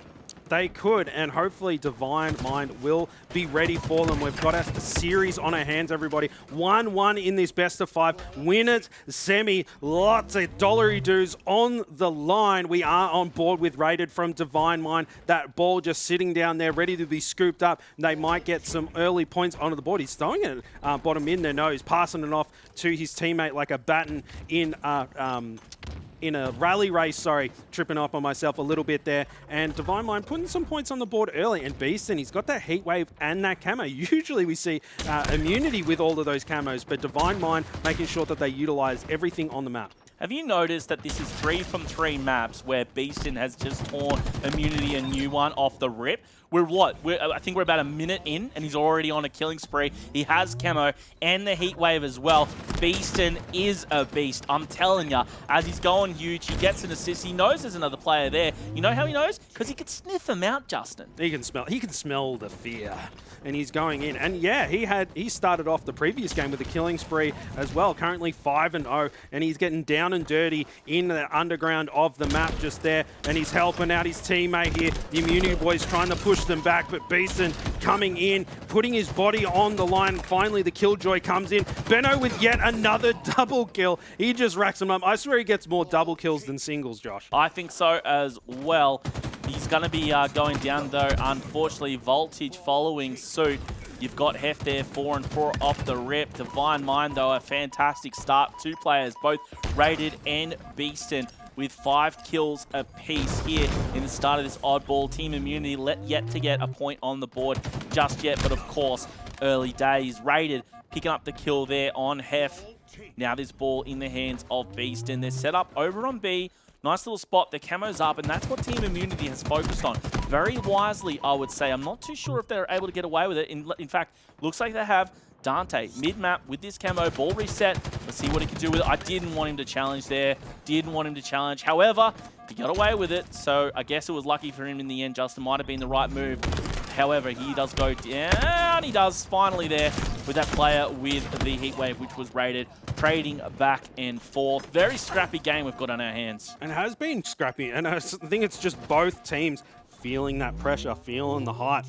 They could, and hopefully Divine Mind will be ready for them. We've got a series on our hands, everybody. 1-1 in this best of 5. Winners semi. Lots of dollary dues on the line. We are on board with Rated from Divine Mind. That ball just sitting down there, ready to be scooped up. They might get some early points onto the board. He's throwing it bottom in their nose, passing it off to his teammate like a baton in a rally race, tripping up on myself a little bit there. And Divine Mind putting some points on the board early. And Beaston, he's got that heat wave and that camo. Usually we see Immunity with all of those camos, but Divine Mind making sure that they utilize everything on the map. Have you noticed that this is 3 from 3 maps where Beaston has just torn Immunity a new one off the rip? I think we're about a minute in, and he's already on a killing spree. He has camo and the heat wave as well. Beaston is a beast. I'm telling you, as he's going huge, he gets an assist. He knows there's another player there. You know how he knows? Because he can sniff him out, Justin. He can smell the fear, and he's going in. And yeah, he started off the previous game with a killing spree as well. Currently 5-0, and he's getting down and dirty in the underground of the map just there, and he's helping out his teammate here. The Immunity boys trying to push them back, but Beaston coming in, putting his body on the line. Finally, the Killjoy comes in. Benno with yet another double kill. He just racks them up. I swear he gets more double kills than singles, Josh. I think so as well. He's going to be going down, though. Unfortunately, Voltage following suit. You've got Hef there, 4-4 off the rip. Divine Mind, though, a fantastic start. 2 players, both Rated and Beaston, with 5 kills apiece here in the start of this oddball. Team Immunity yet to get a point on the board just yet, but of course, early days. Rated picking up the kill there on Hef. Now this ball in the hands of Beaston. They're set up over on B. Nice little spot. The camo's up, and that's what Team Immunity has focused on. Very wisely, I would say. I'm not too sure if they're able to get away with it. In fact, looks like they have. Dante, mid-map with this camo, ball reset. Let's see what he can do with it. I didn't want him to challenge there. Didn't want him to challenge. However, he got away with it, so I guess it was lucky for him in the end. Justin might have been the right move. However, he does go down. He does finally there. with that player with the Heatwave, which was rated, trading back and forth. Very scrappy game we've got on our hands. And it has been scrappy, and I think it's just both teams feeling that pressure, feeling the hype.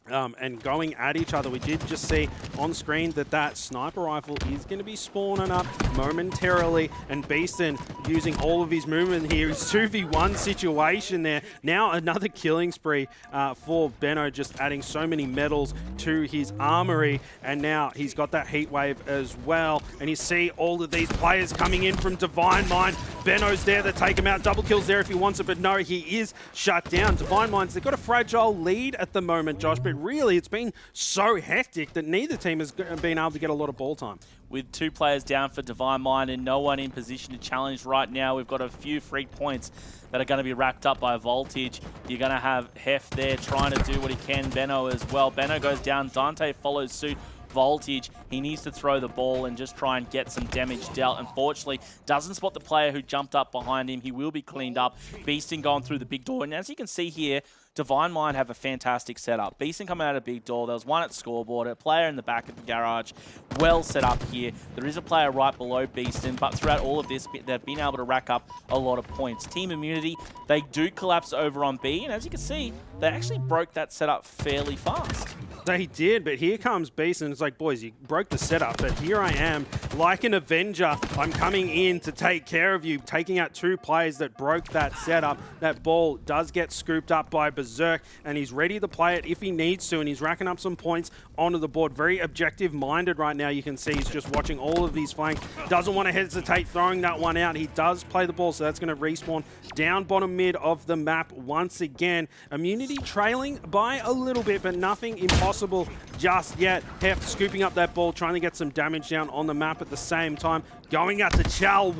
And going at each other. We did just see on screen that sniper rifle is going to be spawning up momentarily, and Beeston using all of his movement here. His 2v1 situation there. Now another killing spree for Benno, just adding so many medals to his armory, and now he's got that heat wave as well. And you see all of these players coming in from Divine Mind. Benno's there to take him out. Double kills there if he wants it, but no, he is shut down. Divine Minds, they've got a fragile lead at the moment, Josh, but really it's been so hectic that neither team has been able to get a lot of ball time. With 2 players down for Divine Mind and no one in position to challenge right now, we've got a few free points that are going to be racked up by Voltage. You're going to have Hef there trying to do what he can. Benno as well. Benno goes down. Dante follows suit. Voltage, he needs to throw the ball and just try and get some damage dealt. Unfortunately, doesn't spot the player who jumped up behind him. He will be cleaned up. Beeston going through the big door. And as you can see here, Divine Mind have a fantastic setup. Beeston coming out of big door. There was one at scoreboard, a player in the back of the garage. Well set up here. There is a player right below Beeston, but throughout all of this, they've been able to rack up a lot of points. Team Immunity, they do collapse over on B, and as you can see, they actually broke that setup fairly fast. They did, but here comes Beeston. It's like, boys, you broke the setup, but here I am, like an Avenger. I'm coming in to take care of you, taking out 2 players that broke that setup. That ball does get scooped up by Berserk, and he's ready to play it if he needs to, and he's racking up some points onto the board. Very objective-minded right now. You can see he's just watching all of these flanks. Doesn't want to hesitate throwing that one out. He does play the ball, so that's going to respawn down bottom mid of the map once again. Immunity trailing by a little bit, but nothing impossible just yet. Hef scooping up that ball, trying to get some damage down on the map at the same time. Going out to Chal,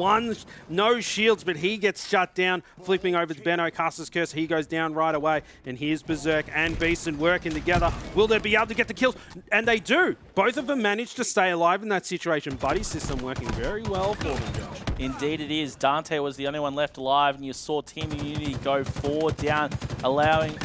no shields, but he gets shut down. Flipping over to Benno, Caster's Curse, he goes down right away. And here's Berserk and Beeston working together. Will they be able to get the kills? And they do. Both of them managed to stay alive in that situation. Buddy system working very well for them, Josh. Indeed it is. Dante was the only one left alive, and you saw Team Immunity go 4 down, allowing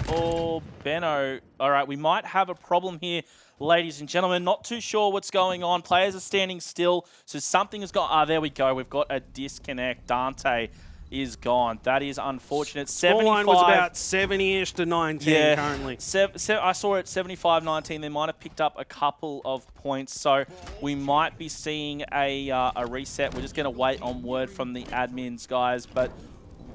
Benno. All right, we might have a problem here, ladies and gentlemen. Not too sure what's going on. Players are standing still, so something has got... there we go. We've got a disconnect. Dante is gone. That is unfortunate. Scoreline was about 70-ish to 19 currently. I saw it 75-19. They might have picked up a couple of points, so we might be seeing a reset. We're just going to wait on word from the admins, guys, but...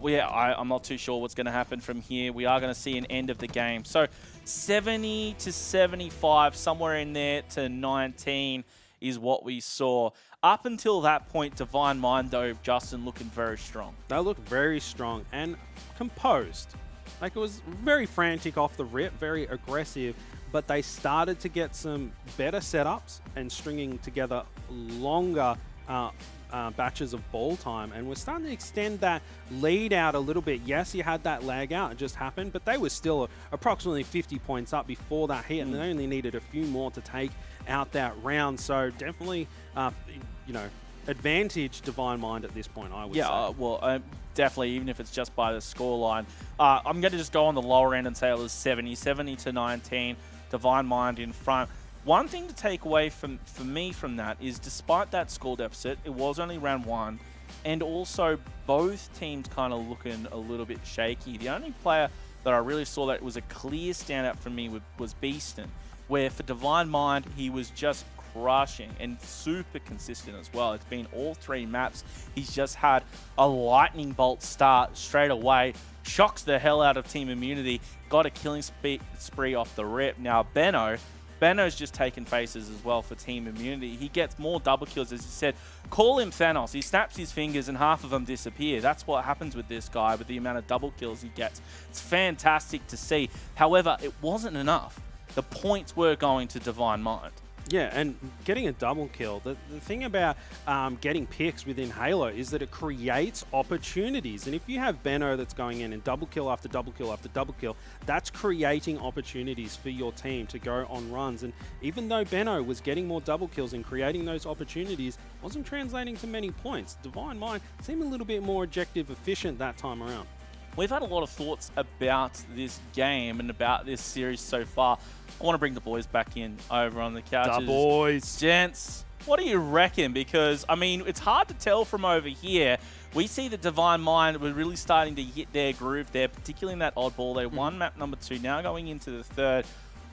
yeah, I'm not too sure what's going to happen from here. We are going to see an end of the game. So 70 to 75, somewhere in there to 19 is what we saw. Up until that point, Divine Mind, though, Justin, looking very strong. They looked very strong and composed. Like, it was very frantic off the rip, very aggressive, but they started to get some better setups and stringing together longer batches of ball time, and we're starting to extend that lead out a little bit. Yes, you had that lag out, it just happened, but they were still approximately 50 points up before that hit, and they only needed a few more to take out that round. So definitely, you know, advantage Divine Mind at this point, I would say. Yeah, well, definitely, even if it's just by the scoreline. I'm going to just go on the lower end and say it was 70 to 19, Divine Mind in front. One thing to take away for me from that is, despite that score deficit, it was only round 1, and also both teams kind of looking a little bit shaky. The only player that I really saw that was a clear standout for me was Beeston, where for Divine Mind, he was just crushing and super consistent as well. It's been all 3 maps. He's just had a lightning bolt start straight away, shocks the hell out of Team Immunity, got a killing spree off the rip. Now Benno's just taken faces as well for Team Immunity. He gets more double kills, as you said. Call him Thanos. He snaps his fingers and half of them disappear. That's what happens with this guy, with the amount of double kills he gets. It's fantastic to see. However, it wasn't enough. The points were going to Divine Mind. Yeah, and getting a double kill, the thing about getting picks within Halo is that it creates opportunities. And if you have Benno that's going in and double kill after double kill after double kill, that's creating opportunities for your team to go on runs. And even though Benno was getting more double kills and creating those opportunities, wasn't translating to many points. Divine Mind seemed a little bit more objective efficient that time around. we've had a lot of thoughts about this game and about this series so far. I want to bring the boys back in over on the couches. The boys. Gents, what do you reckon? Because, I mean, it's hard to tell from over here. We see that Divine Mind were really starting to hit their groove there, particularly in that oddball. They won map number 2, now going into the 3rd.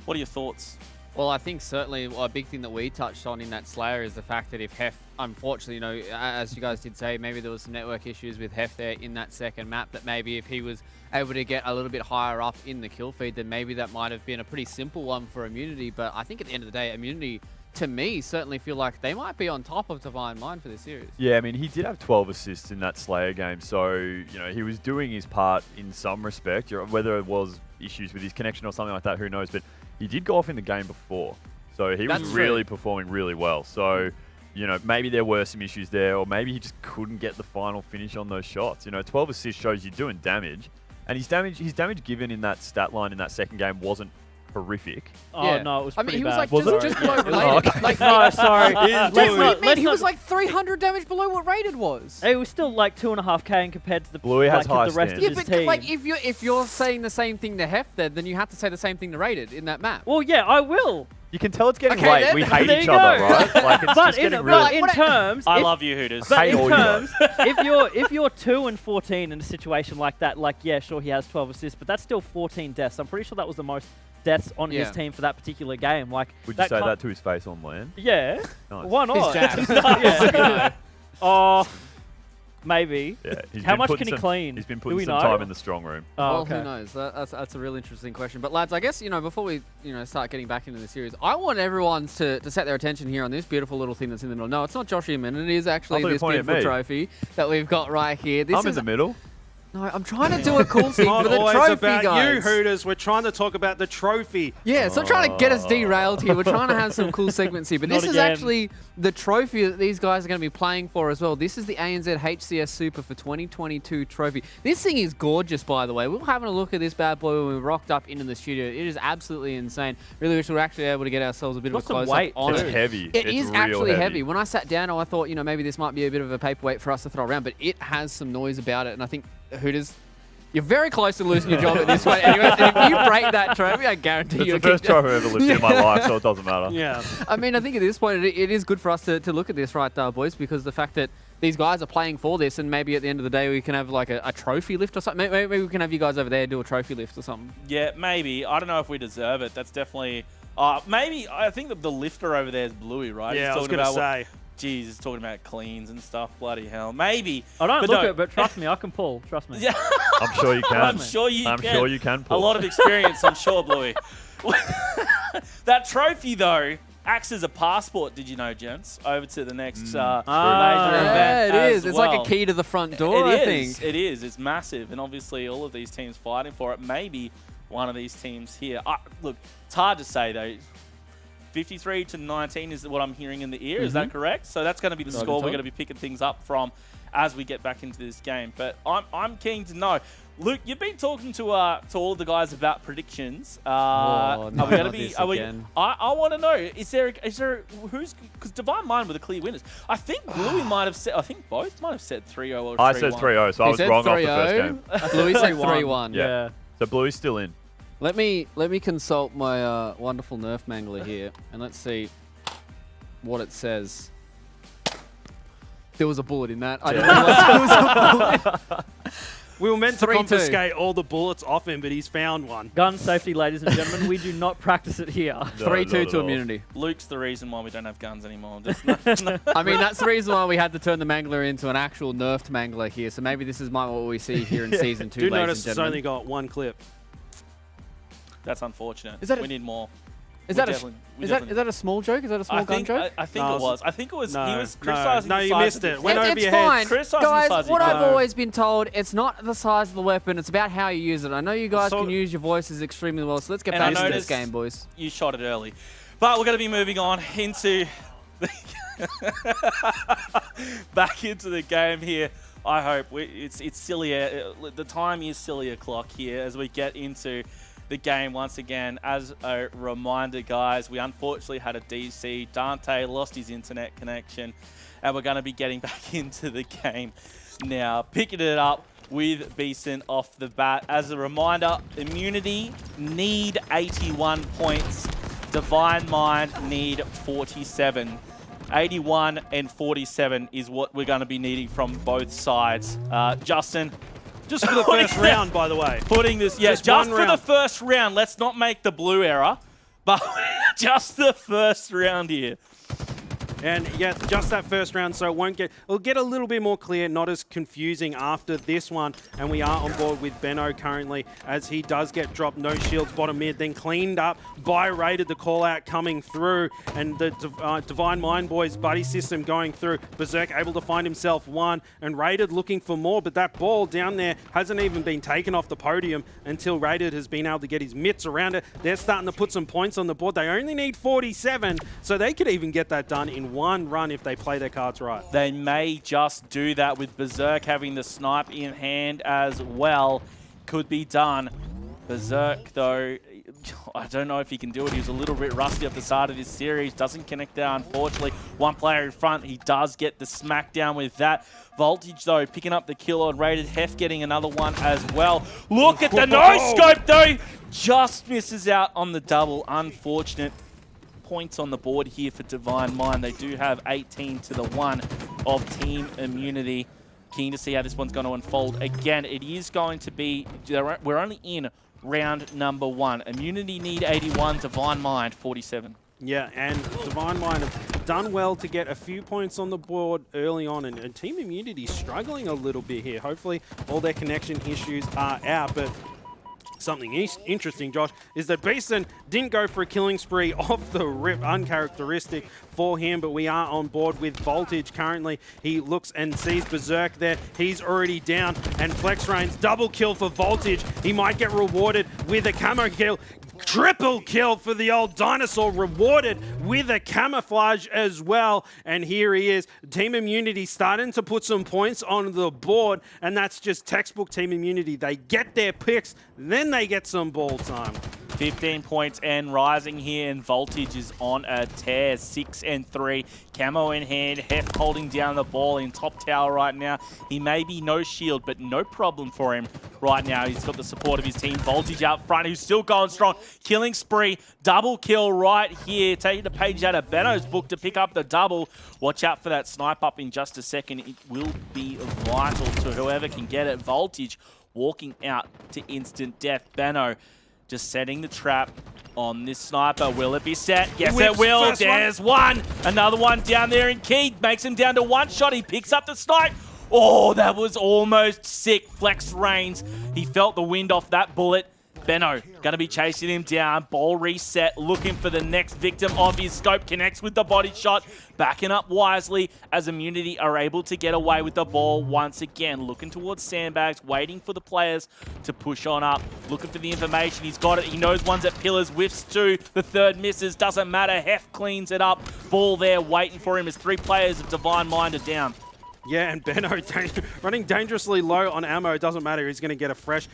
What are your thoughts? Well, I think certainly a big thing that we touched on in that Slayer is the fact that if Hef, unfortunately, you know, as you guys did say, maybe there was some network issues with Hef there in that second map, that maybe if he was able to get a little bit higher up in the kill feed, then maybe that might have been a pretty simple one for Immunity. But I think at the end of the day, Immunity, to me, certainly feel like they might be on top of Divine Mind for this series. Yeah, I mean, he did have 12 assists in that Slayer game, so, you know, he was doing his part in some respect. Whether it was issues with his connection or something like that, who knows, but he did go off in the game before, so he was really performing really well. So, you know, maybe there were some issues there, or maybe he just couldn't get the final finish on those shots. You know, 12 assists shows you're doing damage, and his damage given in that stat line in that second game wasn't horrific. Oh, yeah. No, it was pretty he was bad. like just below rated. Oh, okay. Like, no, sorry. He was like 300 damage below what rated was. It was still like 2.5k compared to the, Bluey has high the rest of his but team. like if you're saying the same thing to Hef, then you have to say the same thing to rated in that map. Well, yeah, I will. You can tell it's getting Okay, late. then. We hate There each you other, go. right? Like, it's But just getting really... in terms, I love you, Hooters. But Hate in all you terms, if you're 2 and 14 in a situation like that, like yeah, sure he has 12 assists, but that's still 14 deaths. I'm pretty sure that was the most deaths on his team for that particular game. Like, Would you say that to his face on land? Yeah. Nice. Why not? His jab. Yeah. Oh, maybe. Yeah. How much can he clean? He's been Do putting we some know? time in the strong room. Oh, Well, okay. who knows? That's a real interesting question. But lads, I guess, you know, before we, you know, start getting back into the series, I want everyone to set their attention here on this beautiful little thing that's in the middle. No, it's not Josh Inman. It is actually this beautiful trophy that we've got right here. This I'm in the middle. No, I'm trying to do a cool thing Not for the always trophy, about guys. you, Hooters. We're trying to talk about the trophy. Yeah, stop trying to get us derailed here. We're trying to have some cool segments here. But this is actually the trophy that these guys are going to be playing for as well. This is the ANZ HCS Super for 2022 trophy. This thing is gorgeous, by the way. We were having a look at this bad boy when we rocked up into the studio. It is absolutely insane. Really wish we were actually able to get ourselves a bit of a close-up on it. It's heavy. It is real actually heavy. When I sat down, I thought, you know, maybe this might be a bit of a paperweight for us to throw around, but it has some noise about it. And I think Hooters... You're very close to losing your job at this point. Anyway, if you break that trophy, I guarantee you. It's the first trophy I've ever lifted in my life, so it doesn't matter. Yeah. I mean, I think at this point, it is good for us to look at this, right, boys, because the fact that these guys are playing for this, and maybe at the end of the day, we can have like a trophy lift or something. Maybe we can have you guys over there do a trophy lift or something. Yeah, maybe. I don't know if we deserve it. That's definitely... maybe. I think that the lifter over there is Bluey, right? Yeah, He's I was talking going to about say. Jeez, he's talking about cleans and stuff. Bloody hell. Maybe. I don't look it, but trust me, I can pull. Trust me. Yeah. I'm sure you can. I'm sure you can pull. A lot of experience, I'm sure, Bluey. That trophy, though, acts as a passport, did you know, gents? Over to the next major event. Yeah, it is. as It's well. like a key to the front door, I think. It is. It's massive. And obviously, all of these teams fighting for it. Maybe one of these teams here. Look, it's hard to say, though. 53 to 19 is what I'm hearing in the ear. Is that correct? So that's going to be the score we're going to be picking things up from as we get back into this game. But I'm keen to know. Luke, you've been talking to all of the guys about predictions. Are we going to be? I want to know. Is there who's? Because Divine Mind were the clear winners. I think Bluey might have said. I think both might have said 3-0 or 3-1. I said 3-0, so I was wrong off the first game. Bluey said 3-1. Yeah. So Bluey's still in. Let me consult my wonderful Nerf mangler here, and let's see what it says. There was a bullet in that. I didn't realize there was a bullet. We were meant to 3-2. confiscate all the bullets off him, but he's found one. Gun safety, ladies and gentlemen. We do not practice it here. 3-2 to immunity. Luke's the reason why we don't have guns anymore. I mean, that's the reason why we had to turn the mangler into an actual nerfed mangler here. So maybe this is what we see here in Season 2, Do ladies notice and it's gentlemen. only got one clip. That's unfortunate. Is that we need more. Is that a small joke? Is that a small gun joke? I think it was. I think it was. No, he was criticizing. no, the you size missed of it. the- Went over It's your fine. head. Guys, what I've always been told, it's not the size of the weapon, it's about how you use it. I know you guys can use your voices extremely well, so let's get back to this game, boys. You shot it early. But we're going to be moving on into back into the game here. I hope it's sillier. The time is silly o'clock here as we get into the game once again. As a reminder, guys, we unfortunately had a DC. Dante lost his internet connection, and we're going to be getting back into the game now. Picking it up with Beeson off the bat. As a reminder, Immunity need 81 points. Divine Mind need 47. 81 and 47 is what we're going to be needing from both sides. Justin. Just for the first round, by the way. Putting this, yeah, just for the first round. Let's not make the blue error, but just the first round here. And yeah, just that first round, so it'll get a little bit more clear, not as confusing after this one. And we are on board with Benno currently, as he does get dropped, no shields, bottom mid, then cleaned up by Rated, the call out coming through, and the Divine Mind Boys buddy system going through. Berserk able to find himself one, and Rated looking for more, but that ball down there hasn't even been taken off the podium until Rated has been able to get his mitts around it. They're starting to put some points on the board. They only need 47, so they could even get that done in one run if they play their cards right. They may just do that with Berserk having the snipe in hand as well. Could be done. Berserk, though, I don't know if he can do it. He was a little bit rusty at the start of this series. Doesn't connect there, unfortunately. One player in front. He does get the smackdown with that. Voltage, though, picking up the kill on Rated. Hef getting another one as well. Look at the no-scope, though! Just misses out on the double. Unfortunate. Points on the board here for Divine Mind. They do have 18 to the 1 of Team Immunity. Keen to see how this one's going to unfold. Again, it is going to be, we're only in round number 1. Immunity need 81, Divine Mind 47. Yeah, and Divine Mind have done well to get a few points on the board early on, and Team Immunity struggling a little bit here. Hopefully all their connection issues are out, but something interesting, Josh, is that Beeson didn't go for a killing spree off the rip, uncharacteristic for him, but we are on board with Voltage currently. He looks and sees Berserk there. He's already down, and Flex Rain's double kill for Voltage. He might get rewarded with a camo kill. Triple kill for the old dinosaur, rewarded with a camouflage as well. And here he is. Team Immunity starting to put some points on the board, and that's just textbook Team Immunity. They get their picks, then they get some ball time. 15 points and rising here, and Voltage is on a tear. 6 and 3. Camo in hand. Hef holding down the ball in top tower right now. He may be no shield, but no problem for him right now. He's got the support of his team. Voltage out front, who's still going strong. Killing spree. Double kill right here. Taking the page out of Benno's book to pick up the double. Watch out for that snipe up in just a second. It will be vital to whoever can get it. Voltage walking out to instant death. Benno just setting the trap on this sniper. Will it be set? Yes, it will. There's one. Another one down there in Key. Makes him down to one shot. He picks up the snipe. Oh, that was almost sick. Flex Reigns. He felt the wind off that bullet. Benno going to be chasing him down. Ball reset, looking for the next victim of his scope. Connects with the body shot. Backing up wisely as Immunity are able to get away with the ball once again. Looking towards sandbags, waiting for the players to push on up. Looking for the information. He's got it. He knows one's at pillars. Whiffs two. The third misses. Doesn't matter. Hef cleans it up. Ball there waiting for him as 3 players of Divine Mind are down. Yeah, and Benno running dangerously low on ammo. It doesn't matter. He's going to get a fresh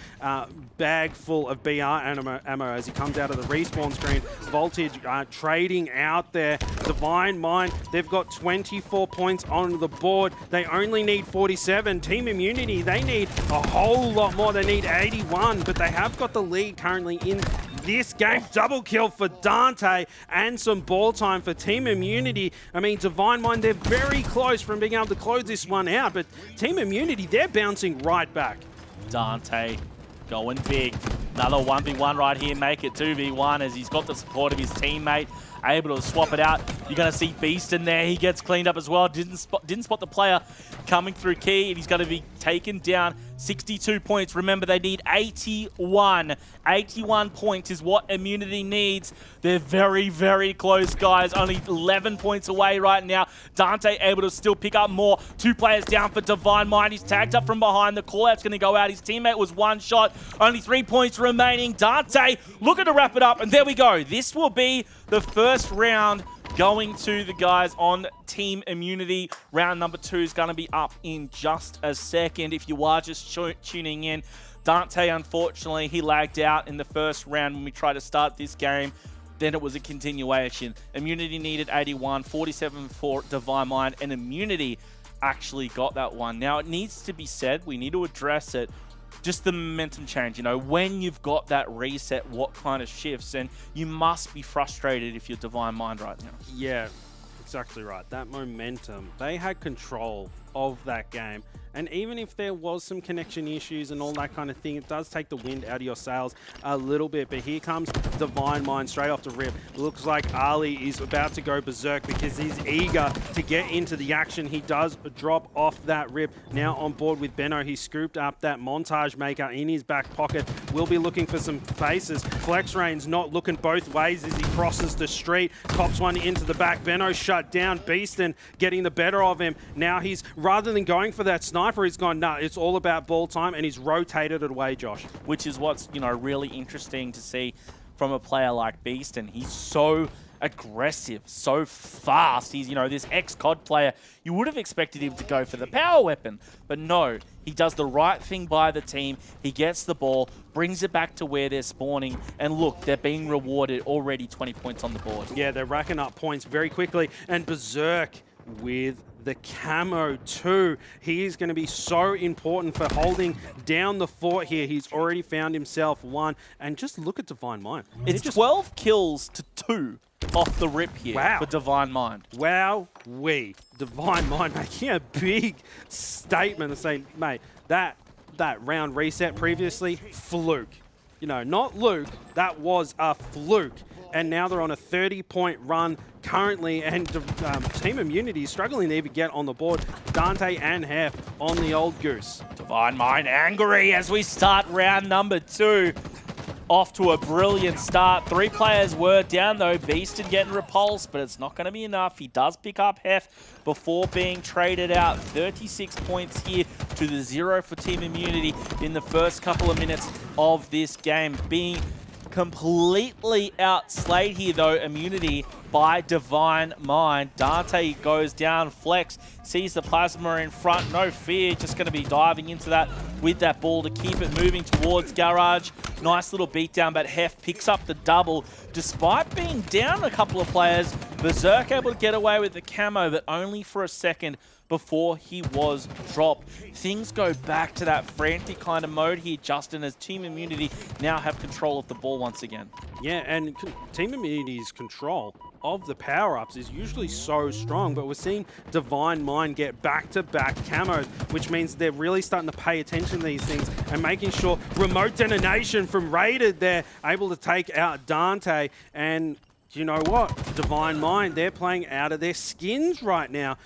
bag full of BR ammo as he comes out of the respawn screen. Voltage trading out there. Divine Mind, they've got 24 points on the board. They only need 47. Team Immunity, they need a whole lot more. They need 81, but they have got the lead currently in this game. Double kill for Dante and some ball time for Team Immunity. I mean, Divine Mind, they're very close from being able to close this one out, but Team Immunity, they're bouncing right back. Dante going big. Another 1v1 right here. Make it 2v1 as he's got the support of his teammate. Able to swap it out. You're going to see Beast in there. He gets cleaned up as well. Didn't spot the player coming through Key, and he's going to be taken down. 62 points. Remember, they need 81. 81 points is what Immunity needs. They're very, very close, guys. Only 11 points away right now. Dante able to still pick up more. 2 players down for Divine Mind. He's tagged up from behind. The call-out's going to go out. His teammate was 1 shot. Only 3 points remaining. Dante looking to wrap it up, and there we go. This will be the first round going to the guys on Team Immunity. Round number 2 is going to be up in just a second. If you are just tuning in, Dante, unfortunately, he lagged out in the first round when we tried to start this game. Then it was a continuation. Immunity needed 81, 47 for Divine Mind, and Immunity actually got that one. Now, it needs to be said, we need to address it, just the momentum change. You know, when you've got that reset, what kind of shifts? And you must be frustrated if you're Divine Mind right now. Yeah, exactly right. That momentum, they had control of that game. And even if there was some connection issues and all that kind of thing, it does take the wind out of your sails a little bit. But here comes Divine Mind straight off the rip. Looks like Ali is about to go berserk because he's eager to get into the action. He does drop off that rip. Now on board with Benno, he scooped up that montage maker in his back pocket. We'll be looking for some faces. FlexRain's not looking both ways as he crosses the street. Cops one into the back. Benno shut down. Beaston getting the better of him. Now he's, rather than going for that sniper, he's gone, nah, it's all about ball time, and he's rotated it away, Josh. Which is what's, you know, really interesting to see from a player like Beaston. He's so aggressive, so fast. He's, you know, this ex-COD player. You would have expected him to go for the power weapon, but no. He does the right thing by the team. He gets the ball, brings it back to where they're spawning, and look, they're being rewarded already 20 points on the board. Yeah, they're racking up points very quickly, and Berserk with the camo too. He is going to be so important for holding down the fort here. He's already found himself one. And just look at Divine Mind. It's 12 kills to 2 off the rip here wow. for Divine Mind. Wow, Divine Mind making a big statement and saying, mate, that round reset previously, fluke. You know, not Luke, that was a fluke. And now they're on a 30-point run currently, and Team Immunity is struggling to even get on the board. Dante and Hef on the old goose. Divine Mind angry as we start round number 2. Off to a brilliant start. 3 players were down though. Beaston getting repulsed, but it's not going to be enough. He does pick up Hef before being traded out. 36 points here to the 0 for Team Immunity in the first couple of minutes of this game. Being completely outslayed here though, Immunity by Divine Mind. Dante goes down, Flex sees the plasma in front, no fear, just going to be diving into that with that ball to keep it moving towards Garage. Nice little beatdown, but Hef picks up the double. Despite being down a couple of players, Berserk able to get away with the camo, but only for a second before he was dropped. Things go back to that frantic kind of mode here, Justin, as Team Immunity now have control of the ball once again. Yeah, and Team Immunity's control of the power-ups is usually so strong, but we're seeing Divine Mind get back-to-back camos, which means they're really starting to pay attention to these things and making sure remote detonation from Raided, they're able to take out Dante. And you know what? Divine Mind, they're playing out of their skins right now.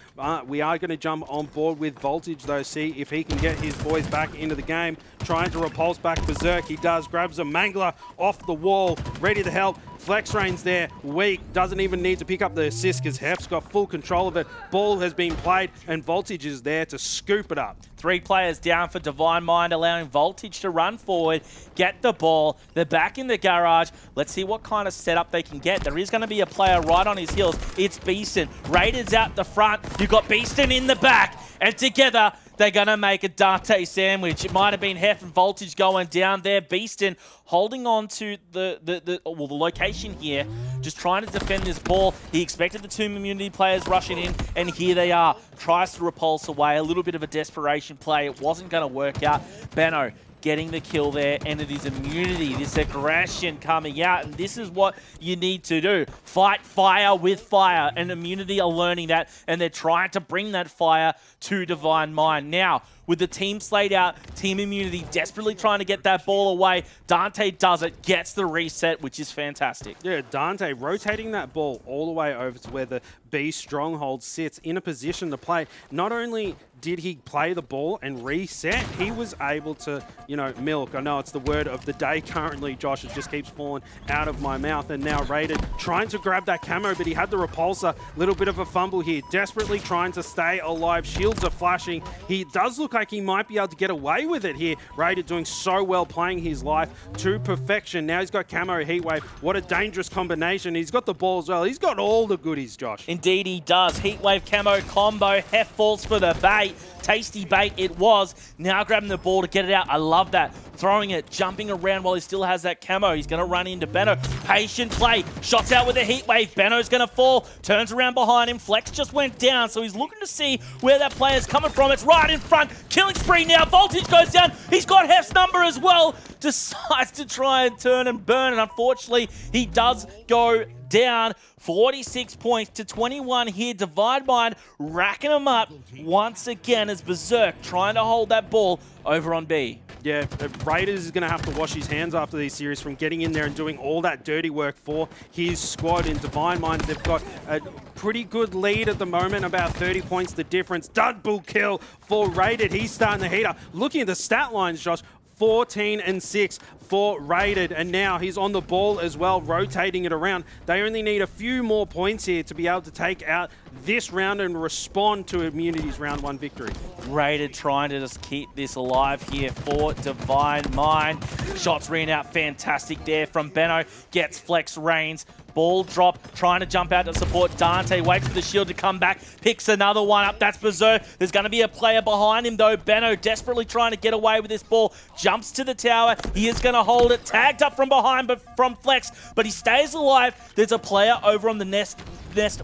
We are going to jump on board with Voltage, though, see if he can get his boys back into the game. Trying to repulse back Berserk. He does. Grabs a Mangler off the wall. Ready to help. FlexRain's there. Weak. Doesn't even need to pick up the assist because Hef's got full control of it. Ball has been played, and Voltage is there to scoop it up. 3 players down for Divine Mind, allowing Voltage to run forward, get the ball. They're back in the garage. Let's see what kind of setup they can get. There is going to be a player right on his heels. It's Beaston. Raiders out the front. You've got Beaston in the back. And together, they're going to make a Dante sandwich. It might have been Hef and Voltage going down there. Beaston holding on to the location here, just trying to defend this ball. He expected the 2 Immunity players rushing in, and here they are. Tries to repulse away. A little bit of a desperation play. It wasn't going to work out. Benno getting the kill there, and it is Immunity, this aggression coming out, and this is what you need to do. Fight fire with fire, and Immunity are learning that, and they're trying to bring that fire to Divine Mind. Now, with the team slayed out, Team Immunity desperately trying to get that ball away. Dante does it, gets the reset, which is fantastic. Yeah, Dante rotating that ball all the way over to where the B Stronghold sits in a position to play. Not only did he play the ball and reset, he was able to, you know, milk. I know it's the word of the day currently, Josh. It just keeps falling out of my mouth. And now Raided trying to grab that camo, but he had the repulsor. Little bit of a fumble here. Desperately trying to stay alive. Shields are flashing. He does look like he might be able to get away with it here. Raided doing so well, playing his life to perfection. Now he's got camo, Heatwave. What a dangerous combination. He's got the ball as well. He's got all the goodies, Josh. Indeed he does. Heatwave camo combo. Hef falls for the bait. Tasty bait it was. Now grabbing the ball to get it out. I love that. throwing it, jumping around while he still has that camo. He's going to run into Benno. Patient play. Shots out with a heat wave. Benno's going to fall. Turns around behind him. Flex just went down, so he's looking to see where that player's coming from. It's right in front. Killing spree now. Voltage goes down. He's got Hef's number as well. Decides to try and turn and burn, and unfortunately, he does go down. 46 points to 21 here. Divide Mind racking them up once again as Berserk trying to hold that ball over on B. Yeah, Raiders is going to have to wash his hands after these series from getting in there and doing all that dirty work for his squad. In Divine Minds, they've got a pretty good lead at the moment, about 30 points the difference. Double kill for Raided. He's starting the heater. Looking at the stat lines, Josh, 14 and 6 for Raided, and now he's on the ball as well, rotating it around. They only need a few more points here to be able to take out this round and respond to Immunity's round 1 victory. Raided trying to just keep this alive here for Divine Mind. Shots ran out fantastic there from Benno. Gets flex reigns. Ball drop, trying to jump out to support Dante. Waits for the shield to come back. Picks another one up. That's Berserk. There's going to be a player behind him, though. Benno desperately trying to get away with this ball. Jumps to the tower. He is going to hold it. Tagged up from behind, but from Flex. But he stays alive. There's a player over on the nest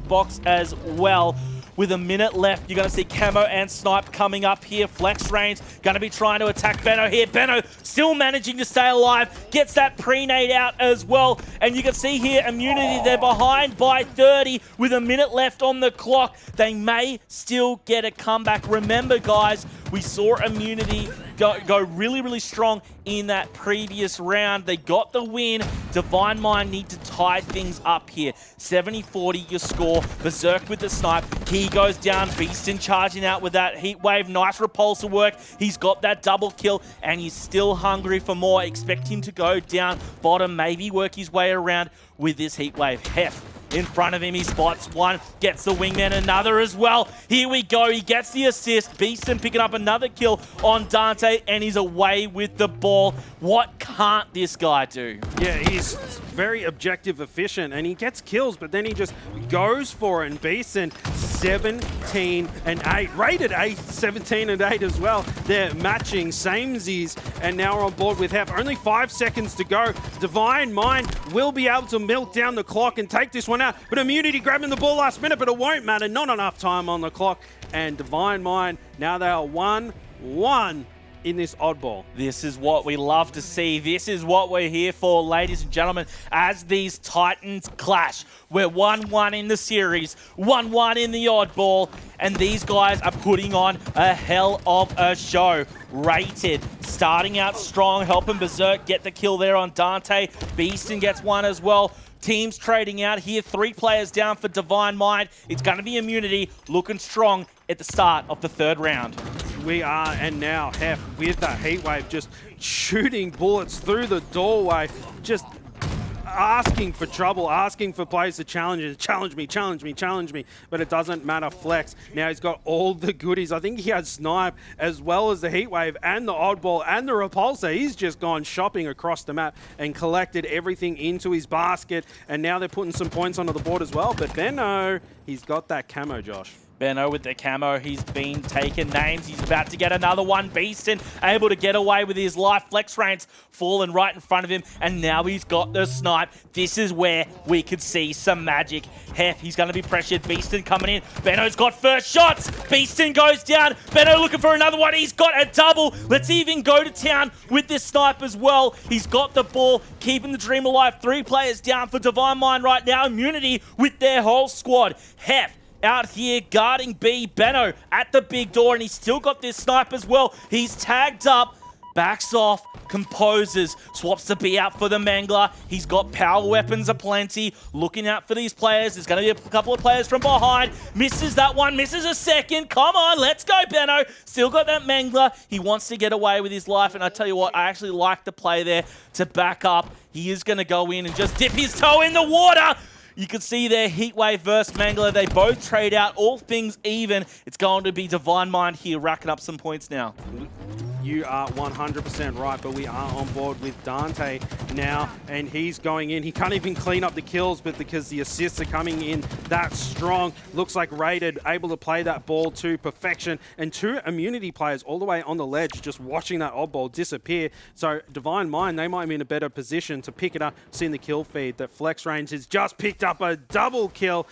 box as well. With a minute left, you're going to see Camo and Snipe coming up here. Flex range, going to be trying to attack Benno here. Benno still managing to stay alive. Gets that pre-nade out as well. And you can see here, Immunity, they're behind by 30 with a minute left on the clock. They may still get a comeback. Remember, guys, we saw Immunity go really, really strong in that previous round. They got the win. Divine Mind need to tie things up here. 70-40 your score. Berserk with the snipe. He goes down. Beastin charging out with that heat wave. Nice repulsor work. He's got that double kill, and he's still hungry for more. Expect him to go down bottom, maybe work his way around with this heat wave. Hef in front of him, he spots one, gets the wingman, another as well. Here we go, he gets the assist. Beastin picking up another kill on Dante, and he's away with the ball. What can't this guy do? Yeah, he's very objective efficient, and he gets kills, but then he just goes for it. And Beastin, 17 and 8. Rated 8, 17 and 8 as well. They're matching samesies, and now we're on board with Hef. Only 5 seconds to go. Divine Mind will be able to milk down the clock and take this one out, but Immunity grabbing the ball last minute, but it won't matter. Not enough time on the clock, and Divine Mind, now they are 1-1 in this oddball. This is what we love to see. This is what we're here for, ladies and gentlemen, as these Titans clash. We're 1-1 in the series, 1-1 in the oddball, and these guys are putting on a hell of a show. Rated, starting out strong, helping Berserk get the kill there on Dante. Beastin gets one as well. Teams trading out here. 3 players down for Divine Mind. It's going to be Immunity looking strong at the start of the 3rd round. We are, and now Hef with that heat wave, just shooting bullets through the doorway, just asking for trouble, asking for players to challenge me, challenge me, but it doesn't matter. Flex, now he's got all the goodies. I think he has Snipe as well as the heat wave and the oddball and the repulsor. He's just gone shopping across the map and collected everything into his basket, and now they're putting some points onto the board as well. But Benno, he's got that camo, Josh. Benno with the camo, he's been taking names. He's about to get another one. Beastin able to get away with his life. Flex range falling right in front of him, and now he's got the snipe. This is where we could see some magic. Hef, he's going to be pressured. Beastin coming in. Benno's got first shots. Beastin goes down. Benno looking for another one. He's got a double. Let's even go to town with this snipe as well. He's got the ball, keeping the dream alive. 3 players down for Divine Mind right now. Immunity with their whole squad. Hef out here guarding B. Benno at the big door, and he's still got this snipe as well. He's tagged up, backs off, composes, swaps the B out for the Mangler. He's got power weapons aplenty, looking out for these players. There's going to be a couple of players from behind. Misses that one, misses a second. Come on, let's go, Benno. Still got that Mangler. He wants to get away with his life, and I tell you what, I actually like the play there to back up. He is going to go in and just dip his toe in the water. You can see there, Heatwave versus Mangler. They both trade out, all things even. It's going to be Divine Mind here racking up some points now. you are 100% right, but we are on board with Dante now, and he's going in. He can't even clean up the kills, but because the assists are coming in that strong, looks like Rated able to play that ball to perfection, and 2 immunity players all the way on the ledge just watching that odd ball disappear. So Divine Mind, they might be in a better position to pick it up. Seeing the kill feed that Flex Range has just picked up a double kill,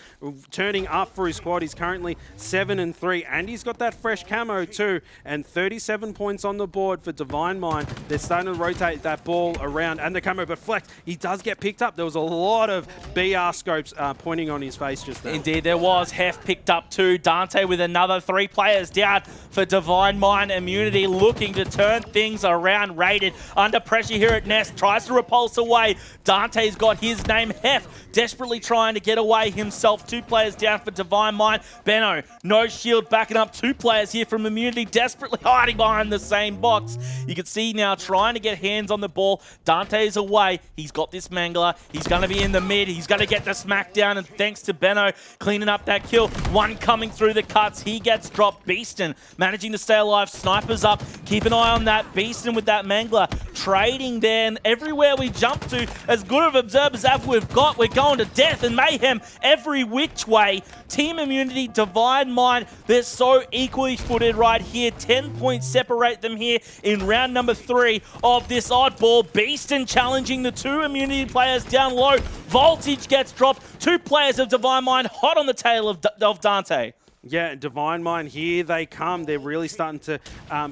turning up for his squad. He's currently 7-3, and he's got that fresh camo too, and 37 points on the board for Divine Mind. They're starting to rotate that ball around and the camo, but Flex, he does get picked up. There was a lot of BR scopes pointing on his face just there. Indeed, there was. Hef picked up 2. Dante with another 3 players down for Divine Mind. Immunity looking to turn things around. Rated under pressure here at Nest. Tries to repulse away. Dante's got his name. Hef desperately trying to get away himself. 2 players down for Divine Mind. Benno, no shield, backing up 2 players here from Immunity, desperately hiding behind the same box. You can see now trying to get hands on the ball. Dante's away. He's got this Mangler. He's going to be in the mid. He's going to get the smackdown, and thanks to Benno cleaning up that kill. 1 coming through the cuts. He gets dropped. Beaston managing to stay alive. Snipers up. Keep an eye on that. Beaston with that Mangler. Trading there, and everywhere we jump to, as good of observers as we've got, we're going to death and mayhem every which way. Team Immunity, Divine Mind, they're so equally footed right here. 10 points separate them here in round number 3 of this oddball. Beaston challenging the 2 Immunity players down low. Voltage gets dropped. 2 players of Divine Mind hot on the tail of Dante. Yeah, Divine Mind, here they come. They're really starting to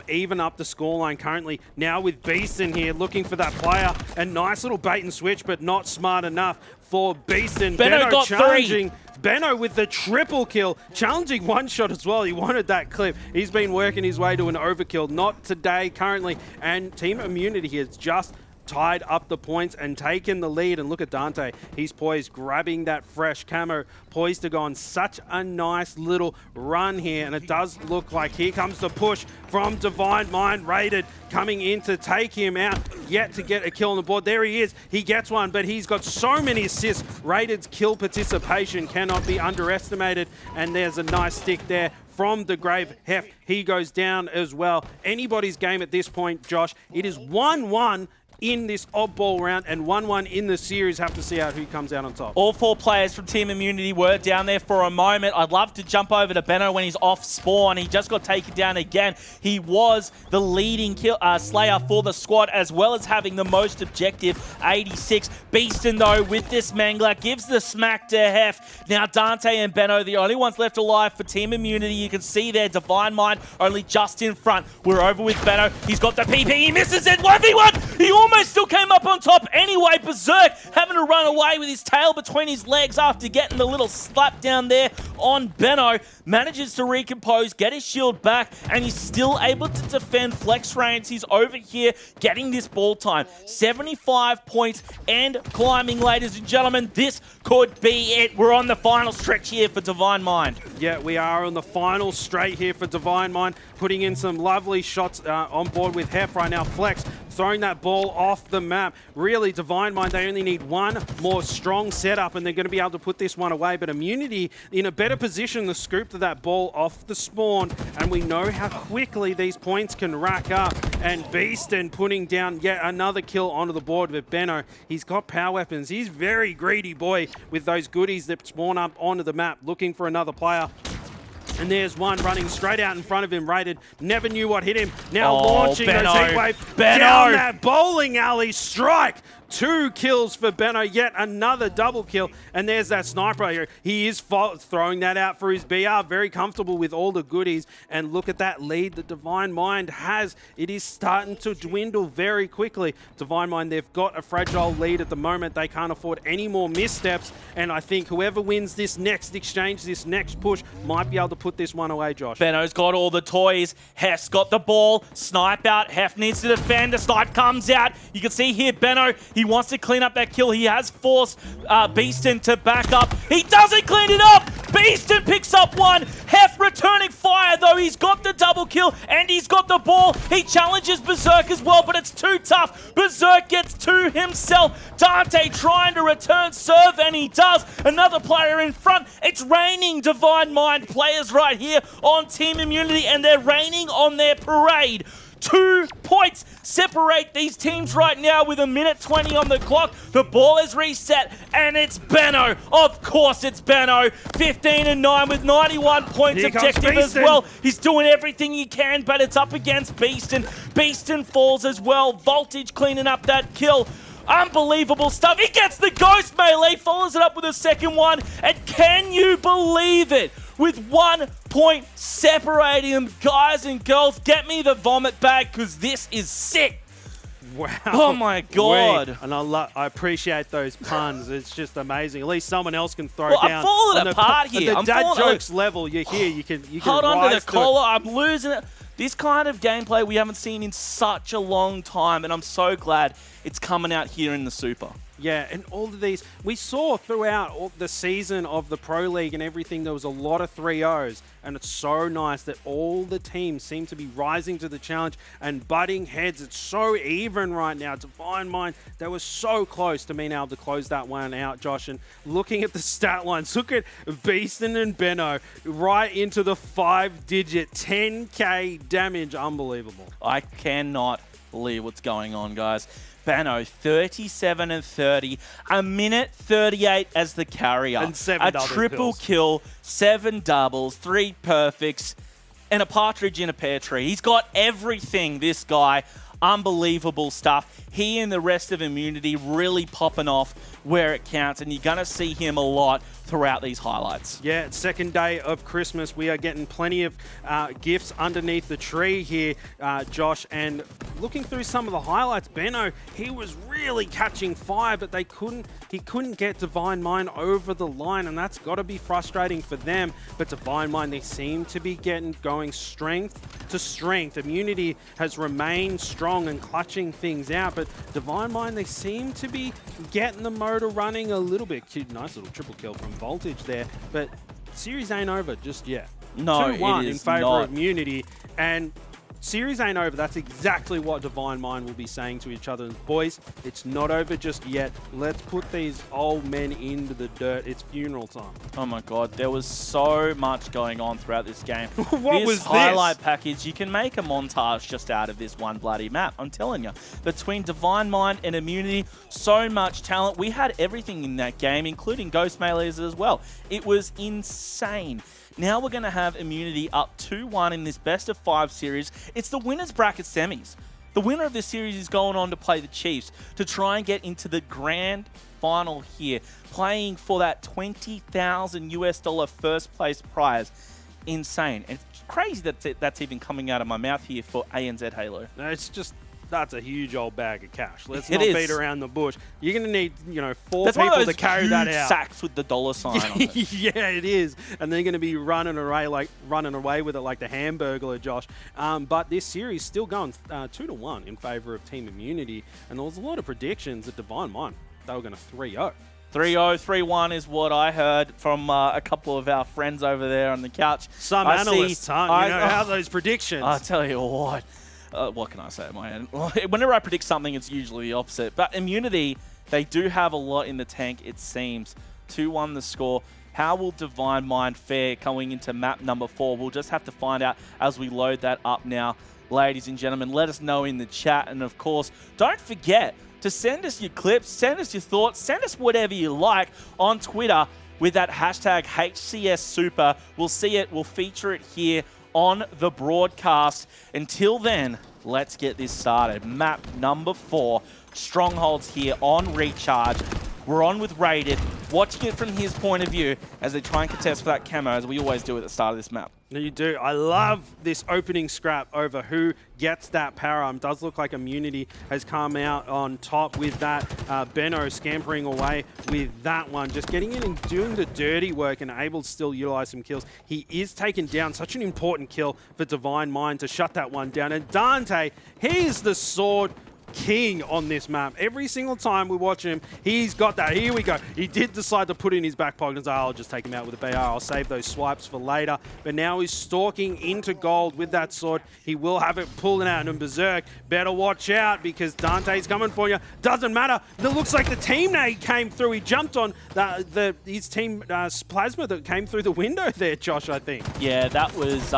even up the scoreline currently. Now with Beaston here looking for that player. A nice little bait and switch, but not smart enough for Beaston. Benno got challenging. Benno with the triple kill, challenging one shot as well. He wanted that clip. He's been working his way to an overkill. Not today currently. And Team Immunity has just tied up the points and taken the lead. And look at Dante. He's poised, grabbing that fresh camo, poised to go on such a nice little run here. And it does look like here comes the push from Divine Mind. Rated coming in to take him out, yet to get a kill on the board. There he is. He gets one, but he's got so many assists. Rated's kill participation cannot be underestimated. And there's a nice stick there from the Grave. Hef, he goes down as well. Anybody's game at this point, Josh. It is 1-1 in this oddball round and 1-1 in the series. Have to see out who comes out on top. All 4 players from Team Immunity were down there for a moment. I'd love to jump over to Benno when he's off spawn. He just got taken down again. He was the leading slayer for the squad, as well as having the most objective, 86. Beaston, though, with this Mangler, gives the smack to Hef. Now Dante and Benno, the only ones left alive for Team Immunity. You can see there, Divine Mind only just in front. We're over with Benno. He's got the PP. He misses it. 1v1. He almost still came up on top anyway. Berserk having to run away with his tail between his legs after getting the little slap down there on Benno. Manages to recompose, get his shield back, and he's still able to defend Flex Range. He's over here getting this ball time. 75 points and climbing, ladies and gentlemen. This could be it. We're on the final stretch here for Divine Mind. Yeah, we are on the final straight here for Divine Mind, putting in some lovely shots on board with Hef right now. Flex throwing that ball off the map. Really, Divine Mind, they only need one more strong setup and they're going to be able to put this one away. But Immunity in a better position to scoop that ball off the spawn, and we know how quickly these points can rack up. And Beaston putting down yet another kill onto the board with Benno. He's got power weapons. He's very greedy boy with those goodies that spawn up onto the map, looking for another player. And there's one running straight out in front of him. Rated, never knew what hit him. Now launching those heat waves down that bowling alley. Strike. 2 kills for Benno, yet another double kill. And there's that sniper here. He is throwing that out for his BR. Very comfortable with all the goodies. And look at that lead that Divine Mind has. It is starting to dwindle very quickly. Divine Mind, they've got a fragile lead at the moment. They can't afford any more missteps. And I think whoever wins this next exchange, this next push, might be able to put this one away, Josh. Benno's got all the toys. Hef's got the ball. Snipe out. Hef needs to defend. The snipe comes out. You can see here, Benno, he wants to clean up that kill. He has forced Beaston to back up. He doesn't clean it up. Beaston picks up one. Hef returning fire, though. He's got the double kill and he's got the ball. He challenges Berserk as well, but it's too tough. Berserk gets 2 himself. Dante trying to return serve, and he does. Another player in front. It's raining Divine Mind players right here on Team Immunity, and they're raining on their parade. 2 points separate these teams right now with 1:20 on the clock. The ball is reset, and it's Benno. Of course it's Benno. 15-9 with 91 points objective as well. He's doing everything he can, but it's up against Beaston. Beaston falls as well. Voltage cleaning up that kill. Unbelievable stuff. He gets the ghost melee, follows it up with a second one, and can you believe it? With 1 point separating them, guys and girls, get me the vomit bag because this is sick. Wow. Oh my God. And I appreciate those puns. It's just amazing. At least someone else can throw Well, down. I'm falling apart here. At the I'm dad falling- jokes level, you're here. You can Hold on to rise the collar. it. I'm losing it. This kind of gameplay we haven't seen in such a long time, and I'm so glad it's coming out here in the Super. Yeah, and all of these, we saw throughout all the season of the Pro League and everything, there was a lot of 3-0s, and it's so nice that all the teams seem to be rising to the challenge and butting heads. It's so even right now. Divine Mind, they were so close to being able to close that one out, Josh, and looking at the stat lines, look at Beaston and Benno right into the 5-digit 10k damage. Unbelievable. I cannot believe what's going on, guys. Benno, 37-30, 1:38 as the carrier. And 7 double triple kills. kill, 7 doubles, 3 perfects, and a partridge in a pear tree. He's got everything, this guy. Unbelievable stuff. He and the rest of Immunity really popping off where it counts, and you're going to see him a lot throughout these highlights. Yeah, it's second day of Christmas. We are getting plenty of gifts underneath the tree here, Josh, and looking through some of the highlights, Benno, he was really catching fire, but he couldn't get Divine Mind over the line, and that's got to be frustrating for them. But Divine Mind, they seem to be going strength to strength. Immunity has remained strong and clutching things out, but Divine Mind, they seem to be getting the motor running a little bit. Cute, nice little triple kill from Voltage there, but series ain't over just yet. No, 2-1 it in is favor not. of Immunity, and series ain't over. That's exactly what Divine Mind will be saying to each other. Boys, it's not over just yet. Let's put these old men into the dirt. It's funeral time. Oh my God, there was so much going on throughout this game. What this was this? highlight package, you can make a montage just out of this one bloody map, I'm telling you. Between Divine Mind and Immunity, so much talent. We had everything in that game, including Ghost Melees as well. It was insane. Now we're going to have Immunity up 2-1 in this best-of-5 series. It's the winner's bracket semis. The winner of this series is going on to play the Chiefs to try and get into the grand final here, playing for that $20,000 first place prize. Insane. And it's crazy that that's even coming out of my mouth here for ANZ Halo. No, it's just, that's a huge old bag of cash. Let's It not is. beat around the bush. You're going to need, 4 That's one of people those to carry that huge out. sacks with the dollar sign on it. Yeah, it is. And they're going to be running away with it like the Hamburglar, Josh. But this series still going 2-1 in favor of Team Immunity. And there was a lot of predictions at Divine Mind. They were going to 3-0. 3-0, 3-1 is what I heard from a couple of our friends over there on the couch. Some analysts, huh? How those predictions. I tell you what can I say, man? Whenever I predict something, it's usually the opposite. But Immunity, they do have a lot in the tank, it seems. 2-1 the score. How will Divine Mind fare going into map number 4? We'll just have to find out as we load that up now. Ladies and gentlemen, let us know in the chat. And of course, don't forget to send us your clips, send us your thoughts, send us whatever you like on Twitter with that hashtag HCS Super. We'll see it, we'll feature it here on the broadcast. Until then, let's get this started. Map number 4, Strongholds here on Recharge. We're on with Rated, watching it from his point of view as they try and contest for that camo, as we always do at the start of this map. No, you do. I love this opening scrap over who gets that power. It does look like Immunity has come out on top with that. Benno scampering away with that one. Just getting in and doing the dirty work and able to still utilize some kills. He is taken down. Such an important kill for Divine Mind to shut that one down. And Dante, he's the sword king on this map. Every single time we watch him, he's got that. Here we go. He did decide to put in his back pocket and say, I'll just take him out with a BR. I'll save those swipes for later. But now he's stalking into gold with that sword. He will have it pulling out and Berserk. Better watch out because Dante's coming for you. Doesn't matter. It looks like the team nade came through. He jumped on his team plasma that came through the window there, Josh, I think. Yeah, that was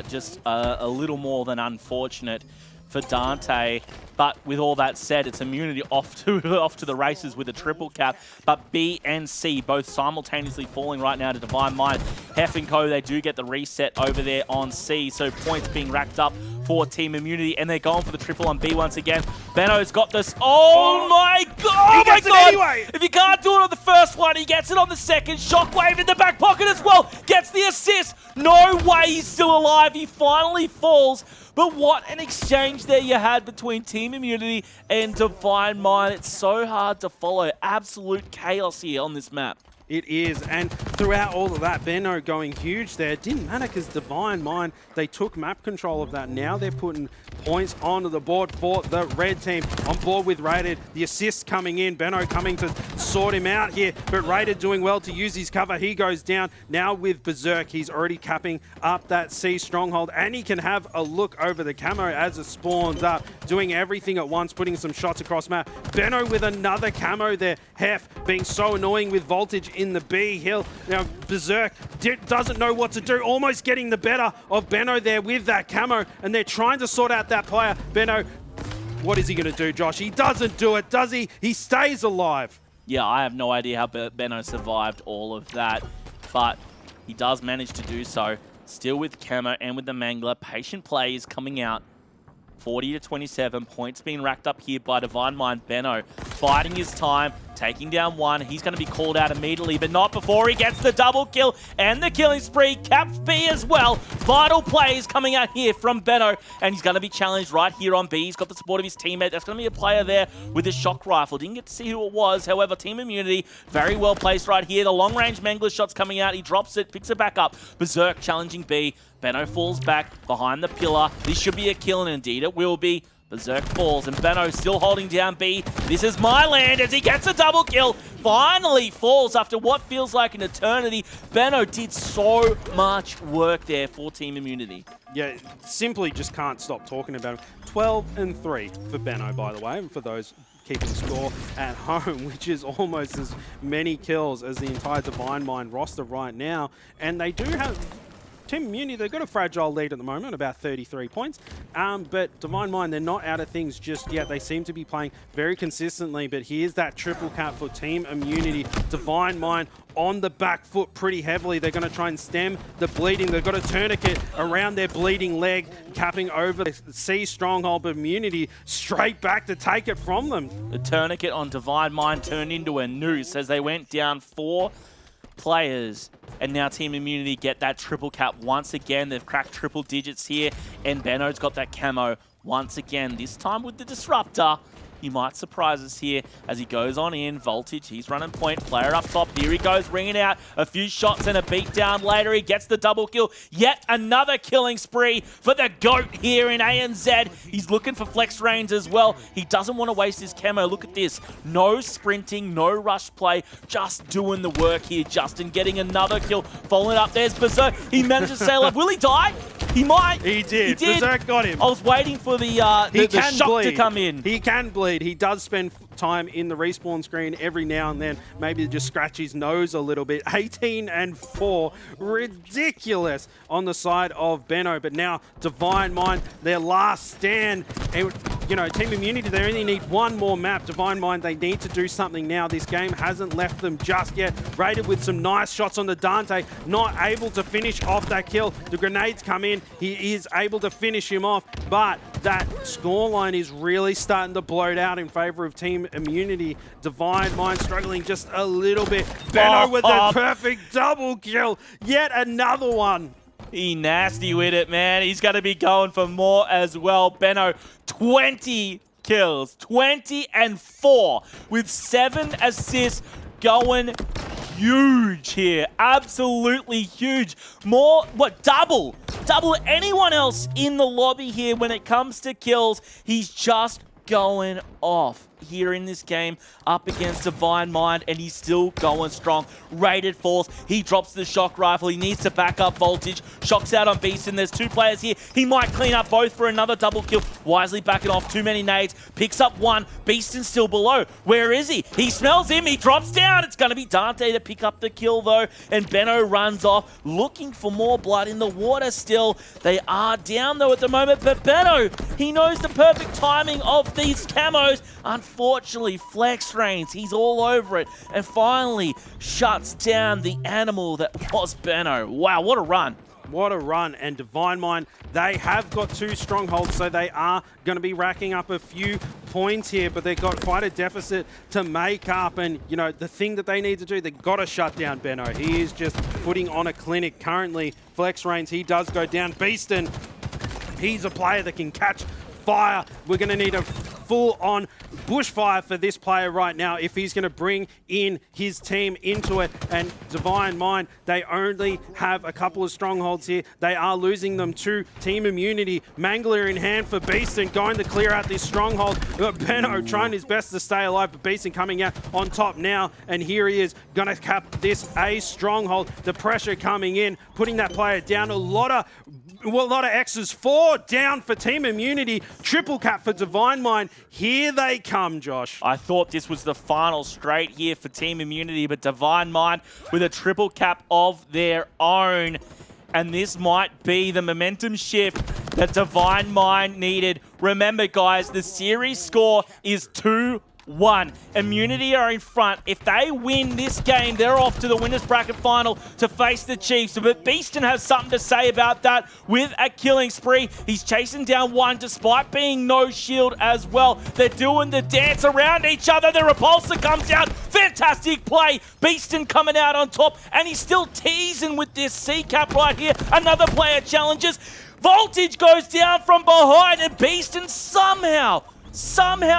just a little more than unfortunate for Dante. But with all that said, it's Immunity off to the races with a triple cap. But B and C both simultaneously falling right now to Divine Mind. Hef and Co, they do get the reset over there on C. So points being racked up for Team Immunity. And they're going for the triple on B once again. Benno's got this. Oh my God! He gets it anyway! If you can't do it on the first one, he gets it on the second. Shockwave in the back pocket as well. Gets the assist. No way he's still alive. He finally falls. But what an exchange there you had between Team Immunity and Divine Mind. It's so hard to follow. Absolute chaos here on this map. It is, and throughout all of that, Benno going huge there. It didn't matter because Divine Mind, they took map control of that. Now they're putting points onto the board for the red team. On board with Rated, the assist coming in. Benno coming to sort him out here, but Rated doing well to use his cover. He goes down. Now with Berserk, he's already capping up that C Stronghold, and he can have a look over the camo as it spawns up, doing everything at once, putting some shots across map. Benno with another camo there. Hef being so annoying with Voltage in the B hill. Now Berserk doesn't know what to do, almost getting the better of Benno there with that camo, and they're trying to sort out that player. Benno, what is he going to do, Josh? He doesn't do it, does he? He stays alive. Yeah, I have no idea how Benno survived all of that, but he does manage to do so. Still with camo and with the Mangler. Patient play is coming out. 40 to 27, points being racked up here by Divine Mind. Benno biding his time, taking down one. He's going to be called out immediately, but not before he gets the double kill and the killing spree. Caps B as well. Vital plays coming out here from Benno, and he's going to be challenged right here on B. He's got the support of his teammate. That's going to be a player there with his shock rifle. Didn't get to see who it was. However, Team Immunity, very well placed right here. The long-range Mangler shot's coming out. He drops it, picks it back up. Berserk challenging B. Benno falls back behind the pillar. This should be a kill, and indeed it will be. Berserk falls, and Benno still holding down B. This is my land as he gets a double kill. Finally falls after what feels like an eternity. Benno did so much work there for Team Immunity. Yeah, simply just can't stop talking about him. 12-3 for Benno, by the way, and for those keeping score at home, which is almost as many kills as the entire Divine Mind roster right now. And they do have... Team Immunity, they've got a fragile lead at the moment, about 33 points. But Divine Mind, they're not out of things just yet. They seem to be playing very consistently, but here's that triple cap for Team Immunity. Divine Mind on the back foot pretty heavily. They're going to try and stem the bleeding. They've got a tourniquet around their bleeding leg, capping over the C Stronghold, but Immunity straight back to take it from them. The tourniquet on Divine Mind turned into a noose as they went down 4 players, and now Team Immunity get that triple cap once again. They've cracked triple digits here, and Benno's got that camo once again, this time with the Disruptor. He might surprise us here as he goes on in. Voltage, he's running point. Player up top. Here he goes, ringing out a few shots and a beatdown later. He gets the double kill. Yet another killing spree for the GOAT here in ANZ. He's looking for flex range as well. He doesn't want to waste his camo. Look at this. No sprinting, no rush play. Just doing the work here. Justin getting another kill. Following up, there's Berserk. He managed to sail up. Will he die? He might. He did. Berserk got him. I was waiting for the shock to come in. He can bleed. He does spend time in the respawn screen every now and then. Maybe just scratch his nose a little bit. 18-4. Ridiculous on the side of Benno. But now Divine Mind, their last stand. And, you know, Team Immunity, they only need one more map. Divine Mind, they need to do something now. This game hasn't left them just yet. Rated with some nice shots on the Dante. Not able to finish off that kill. The grenades come in. He is able to finish him off. But that scoreline is really starting to bloat out in favor of Team Immunity. Divine Mind struggling just a little bit. Benno with a perfect double kill. Yet another one. He nasty with it, man. He's going to be going for more as well. Benno, 20 kills. 20-4 with 7 assists, going huge here. Absolutely huge. More, double anyone else in the lobby here when it comes to kills. He's just going off. here in this game up against Divine Mind, and he's still going strong. Rated falls. He drops the shock rifle. He needs to back up Voltage. Shocks out on Beastin. There's 2 players here. He might clean up both for another double kill. Wisely backing off. Too many nades. Picks up 1. Beastin's still below. Where is he? He smells him. He drops down. It's going to be Dante to pick up the kill, though. And Benno runs off, looking for more blood in the water still. They are down, though, at the moment. But Benno, he knows the perfect timing of these camos. Unfortunately, Flex Reigns, he's all over it. And finally shuts down the animal that was Benno. Wow, what a run. What a run. And Divine Mind, they have got 2 strongholds, so they are going to be racking up a few points here, but they've got quite a deficit to make up. And, you know, the thing that they need to do, they've got to shut down Benno. He is just putting on a clinic currently. Flex Reigns, he does go down. Beastin, he's a player that can catch fire. We're going to need a full-on bushfire for this player right now if he's going to bring in his team into it. And Divine Mind, they only have a couple of strongholds here. They are losing them to Team Immunity. Mangler in hand for Beastin, going to clear out this stronghold. Benno trying his best to stay alive, but Beastin coming out on top now. And here he is, going to cap this A stronghold. The pressure coming in, putting that player down. A lot of X's. 4 down for Team Immunity. Triple cap for Divine Mind. Here they come, Josh. I thought this was the final straight here for Team Immunity, but Divine Mind with a triple cap of their own. And this might be the momentum shift that Divine Mind needed. Remember, guys, the series score is 2-1. Immunity are in front. If they win this game, they're off to the winners bracket final to face the Chiefs. But Beastin has something to say about that with a killing spree. He's chasing down 1 despite being no shield as well. They're doing the dance around each other. The repulsor comes out. Fantastic play. Beastin coming out on top, and he's still teasing with this C-cap right here. Another player challenges. Voltage goes down from behind, and Beastin somehow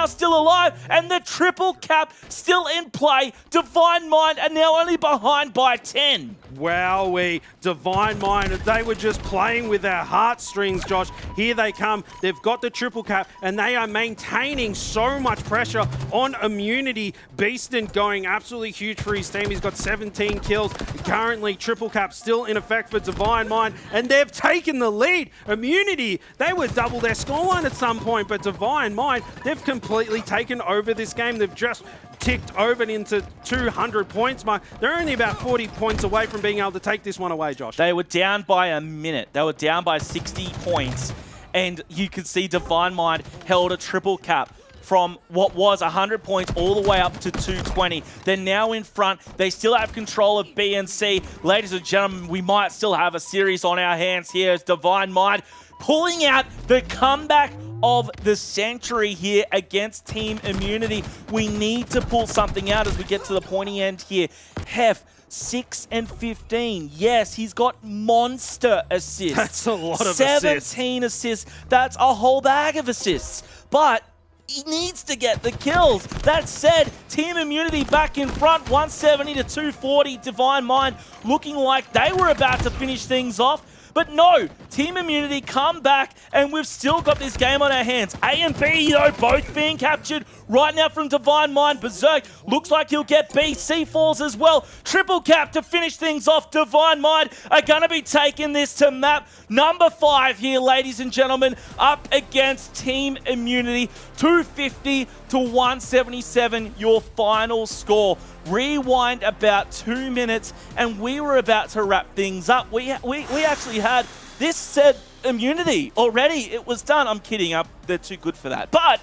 still alive, and the triple cap still in play. Divine Mind are now only behind by 10. Wowee, Divine Mind, they were just playing with their heartstrings, Josh. Here they come. They've got the triple cap, and they are maintaining so much pressure on Immunity. Beastin going absolutely huge for his team. He's got 17 kills. Currently, triple cap still in effect for Divine Mind, and they've taken the lead. Immunity, they would double their scoreline at some point, but Divine Mind, they've completely taken over this game. They've just ticked over into 200 points mark. They're only about 40 points away from being able to take this one away, Josh. They were down by a minute. They were down by 60 points. And you could see Divine Mind held a triple cap from what was 100 points all the way up to 220. They're now in front. They still have control of B and C. Ladies and gentlemen, we might still have a series on our hands here as Divine Mind pulling out the comeback of the century here against Team Immunity. We need to pull something out as we get to the pointy end here. Hef, 6 and 15. Yes, he's got monster assists. That's a lot of 17 assists. That's a whole bag of assists. But he needs to get the kills. That said, Team Immunity back in front, 170 to 240. Divine Mind looking like they were about to finish things off. But no, Team Immunity come back, and we've still got this game on our hands. A and B, though, both being captured right now from Divine Mind. Berserk looks like he'll get B. C falls as well. Triple cap to finish things off. Divine Mind are going to be taking this to map number 5 here, ladies and gentlemen, up against Team Immunity. 250 to 177, your final score. Rewind about 2 minutes, and we were about to wrap things up. We actually had this said Immunity already. It was done. I'm kidding. They're too good for that. But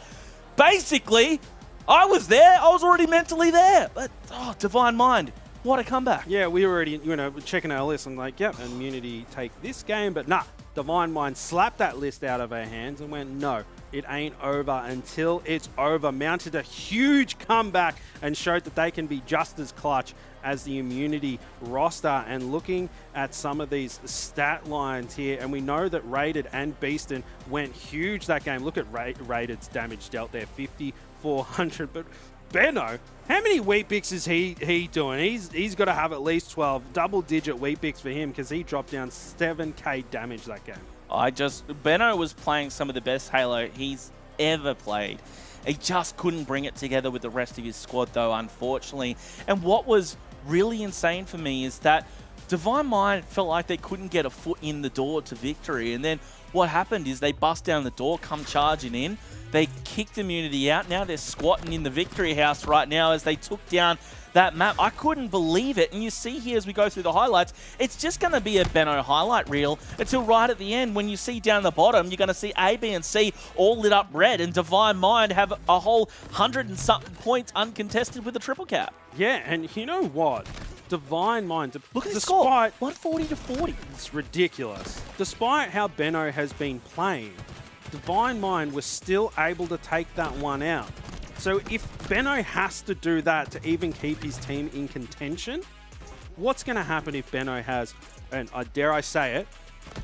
basically, I was there. I was already mentally there. But Divine Mind, what a comeback. Yeah, we were already checking our list. I'm like, yep, Immunity take this game, but nah. Divine Mind slapped that list out of our hands and went, no, it ain't over until it's over. Mounted a huge comeback and showed that they can be just as clutch as the Immunity roster. And looking at some of these stat lines here, and we know that Rated and Beastin went huge that game. Look at Rated's damage dealt there, 5,400. But Benno, how many wheat picks is he doing? He's got to have at least 12 double-digit wheat picks for him because he dropped down 7k damage that game. Benno was playing some of the best Halo he's ever played. He just couldn't bring it together with the rest of his squad, though, unfortunately. And what was really insane for me is that Divine Mind felt like they couldn't get a foot in the door to victory. And then what happened is they bust down the door, come charging in. They kicked Immunity out. Now they're squatting in the victory house right now as they took down that map. I couldn't believe it. And you see here as we go through the highlights, it's just going to be a Benno highlight reel until right at the end when you see down the bottom, you're going to see A, B, and C all lit up red and Divine Mind have a whole 100 and something points uncontested with a triple cap. Yeah, and you know what? Divine Mind, look at the score, 140 to 40. It's ridiculous. Despite how Benno has been playing, Divine Mind was still able to take that one out. So if Benno has to do that to even keep his team in contention, what's going to happen if Benno has, and dare I say it,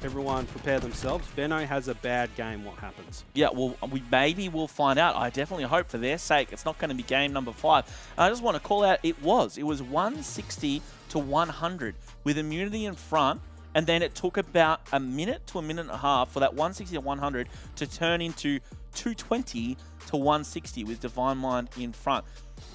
everyone prepare themselves, Benno has a bad game, what happens? Yeah, well, maybe we'll find out. I definitely hope for their sake it's not going to be game number 5. I just want to call out, it was 160 to 100 with Immunity in front. And then it took about a minute to a minute and a half for that 160 to 100 to turn into 220 to 160 with Divine Mind in front.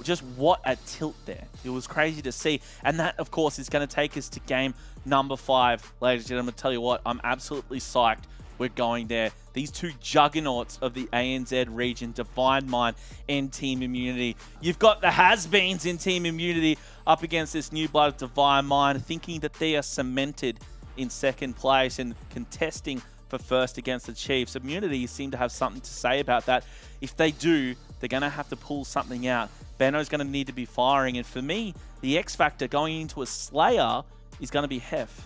Just what a tilt there. It was crazy to see. And that, of course, is going to take us to game number 5. Ladies and gentlemen, tell you what, I'm absolutely psyched we're going there. These two juggernauts of the ANZ region, Divine Mind and Team Immunity. You've got the has-beens in Team Immunity up against this new blood of Divine Mind, thinking that they are cemented in second place and contesting for first against the Chiefs. Immunity seem to have something to say about that. If they do, they're going to have to pull something out. Benno's going to need to be firing. And for me, the X factor going into a Slayer is going to be Hef.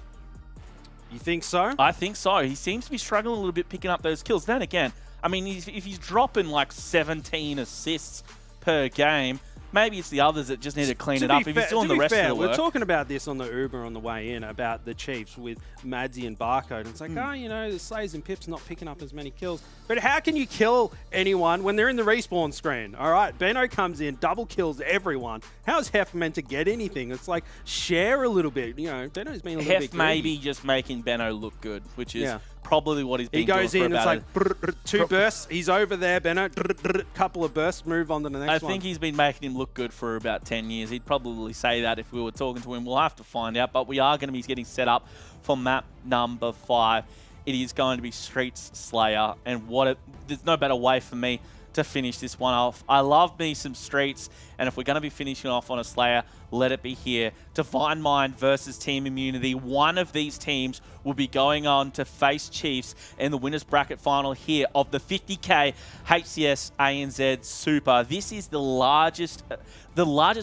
You think so? I think so. He seems to be struggling a little bit picking up those kills. Then again, I mean, if he's dropping like 17 assists per game, maybe it's the others that just need to clean it up. If he's doing the rest of the work. We're talking about this on the Uber on the way in, about the Chiefs with Madsy and Barcode. And it's like, oh, you know, the Slayers and Pips not picking up as many kills. But how can you kill anyone when they're in the respawn screen? All right, Benno comes in, double kills everyone. How's Hef meant to get anything? It's like, share a little bit. You know, Benno's been a little bit Hef maybe just making Benno look good, which is probably what he's been doing. He goes in, it's like two bursts, he's over there, Benno, couple of bursts, move on to the next one. I think he's been making him look good for about 10 years. He'd probably say that if we were talking to him. We'll have to find out, but we are going to be getting set up for map number 5. It is going to be Streets Slayer, and there's no better way for me to finish this one off. I love me some Streets, and if we're going to be finishing off on a Slayer, let it be here. Divine Mind versus Team Immunity. One of these teams will be going on to face Chiefs in the winners bracket final here of the 50k HCS ANZ Super. This is the largest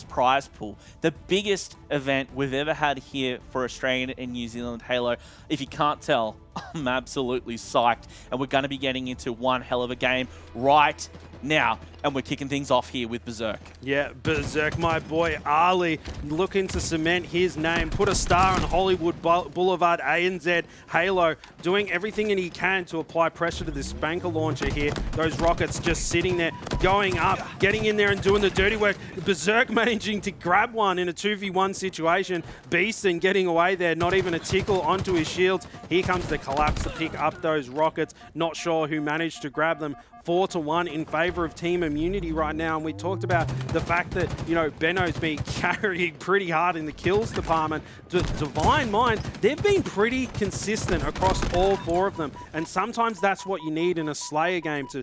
prize pool, the biggest event we've ever had here for Australian and New Zealand Halo. If you can't tell, I'm absolutely psyched, and we're going to be getting into one hell of a game right now, and we're kicking things off here with Berserk. Yeah, Berserk, my boy Ali, looking to cement his name, put a star on Hollywood Boulevard, ANZ Halo, doing everything that he can to apply pressure to this Spanker launcher here. Those rockets just sitting there, going up, getting in there and doing the dirty work. Berserk managing to grab one in a 2v1 situation. Beaston getting away there, not even a tickle onto his shields. Here comes the collapse to pick up those rockets. Not sure who managed to grab them. 4-1 in favor of Team Immunity right now, and we talked about the fact that, you know, Benno's been carrying pretty hard in the kills department. Divine Mind, they've been pretty consistent across all 4 of them, and sometimes that's what you need in a Slayer game to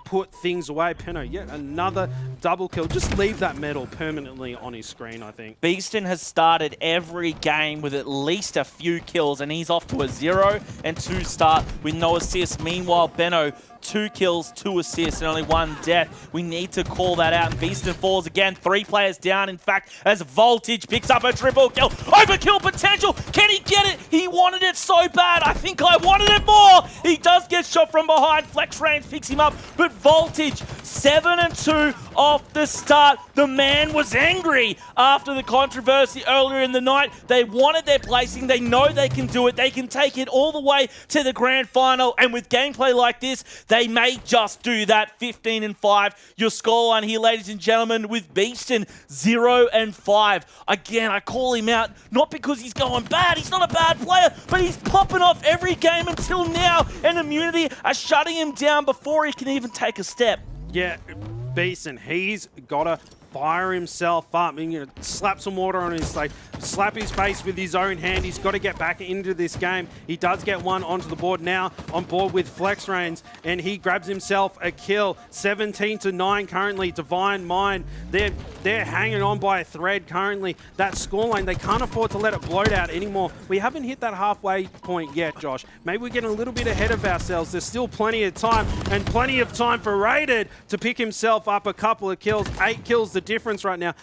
put things away. Benno, yet another double kill. Just leave that medal permanently on his screen, I think. Beaston has started every game with at least a few kills, and he's off to a 0 and 2 start with no assists. Meanwhile, Benno, 2 kills, 2 assists, and only 1 death. We need to call that out. And Beaston falls again. 3 players down, in fact, as Voltage picks up a triple kill. Overkill potential. Can he get it? He wanted it so bad. I think I wanted it more. He does get shot from behind. Flex range picks him up, but Voltage 7-2 off the start. The man was angry after the controversy earlier in the night. They wanted their placing. They know they can do it. They can take it all the way to the grand final. And with gameplay like this, they may just do that. 15-5. Your scoreline here, ladies and gentlemen, with Beeston 0-5. Again, I call him out not because he's going bad. He's not a bad player, but he's popping off every game until now. And Immunity are shutting him down before he can even take a step. Yeah, Beeston, he's got to fire himself up. I mean, you know, slap some water on his, like, slap his face with his own hand. He's got to get back into this game. He does get one onto the board now, on board with Flex Reigns, and he grabs himself a kill. 17-9 currently. Divine Mind, they're hanging on by a thread currently. That scoreline, they can't afford to let it bloat out anymore. We haven't hit that halfway point yet, Josh. Maybe we're getting a little bit ahead of ourselves. There's still plenty of time, and plenty of time for Rated to pick himself up a couple of kills. 8 kills the difference right now.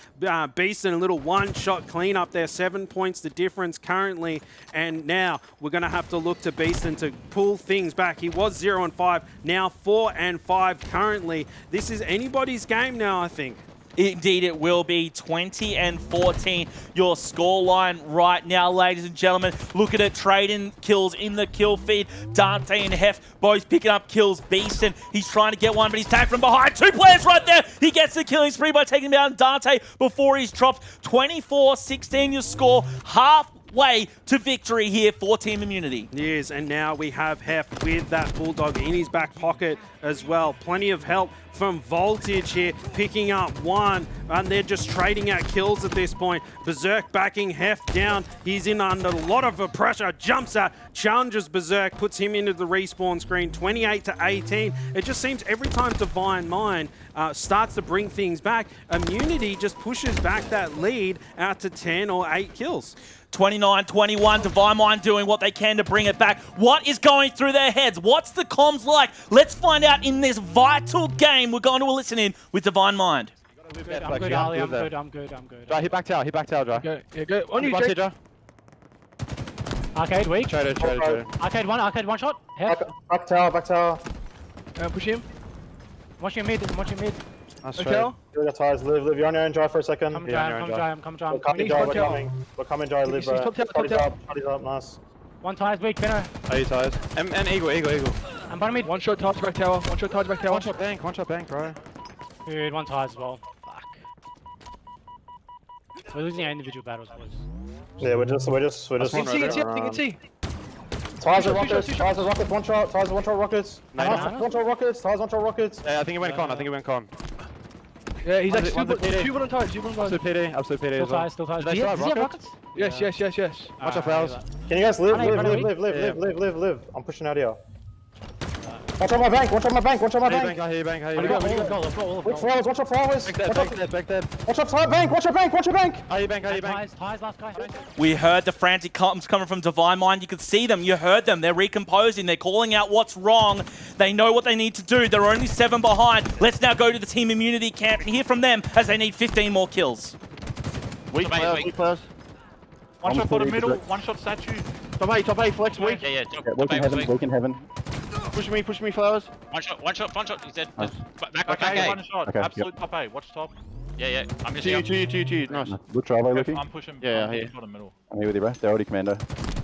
Beeston, a little one-shot cleanup there. 7 points the difference currently. And now we're going to have to look to Beeston to pull things back. He was 0-5, now 4-5 currently. This is anybody's game now, I think. Indeed, it will be 20-14. Your scoreline right now, ladies and gentlemen. Look at it. Trading kills in the kill feed. Dante and Hef both picking up kills. Beeston, he's trying to get one, but he's tagged from behind. 2 players right there. He gets the killing spree by taking down Dante before he's dropped. 24-16 your score. Halfway to victory here for Team Immunity. Yes, and now we have Hef with that Bulldog in his back pocket as well. Plenty of help from Voltage here, picking up one, and they're just trading out kills at this point. Berserk backing Hef down. He's in under a lot of pressure, jumps at, challenges Berserk, puts him into the respawn screen, 28-18. It just seems every time Divine Mind starts to bring things back, Immunity just pushes back that lead out to 10 or 8 kills. 29-21, Divine Mind doing what they can to bring it back. What is going through their heads? What's the comms like? Let's find out in this vital game. We're going to listen in with Divine Mind. I'm good, Ali. I'm good. Dry, hit back tower, Dry. Yeah, go. On you, Jake. Arcade, weak. Trader. Arcade one shot. Back tower. Push him. Watch your mid. That's okay. You're ties. Live. You're on your own, Dry, for a second. Come dry. I'm coming. We're coming, Dry. Live. Party's up. Nice. One ties, weak. Pinner. Are you ties? And Eagle. I'm bottom mid. One shot, ties back tower. One shot, bank, bro. Dude, one ties as well. Fuck. We're losing our individual battles, boys. Yeah, we're just. See. Ties are rockets. One shot rockets. One shot rockets. Yeah, I think he went con. Yeah, he's actually 2 on ties. Absolute PD as well. Still ties. Does he have rockets? Yes. Watch out, flowers. Can you guys live? I'm pushing out here. Watch out my bank. I hear you, bank. Watch flowers. Back dead. Watch out bank. I hear you, bank. Ties, last guy. We heard the frantic comms coming from Divine Mind. You could see them. You heard them. They're recomposing. They're calling out what's wrong. They know what they need to do. They're only 7 behind. Let's now go to the Team Immunity camp and hear from them as they need 15 more kills. Weak players. One shot for the middle. One shot statue. Top 8, flex, weak. Yeah. Weak in heaven. Push me, flowers. One shot. He's dead. Back. Okay, one shot. Okay, Absolute top 8. Watch top. Yeah. I'm just Two. Nice. Good try, Lucky. I'm pushing. Yeah, here. Middle. I'm here with you, bro. They're already commando.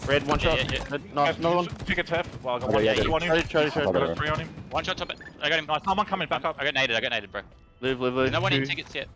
Red, one shot. Yeah. Nice, another one. Pick a tap. Well, I got Okay, one. yeah, You want him? Trade. Got 3 on him. One shot top. I got him. Nice. Someone coming back up. I got naded, bro. Live. No one in tickets yet.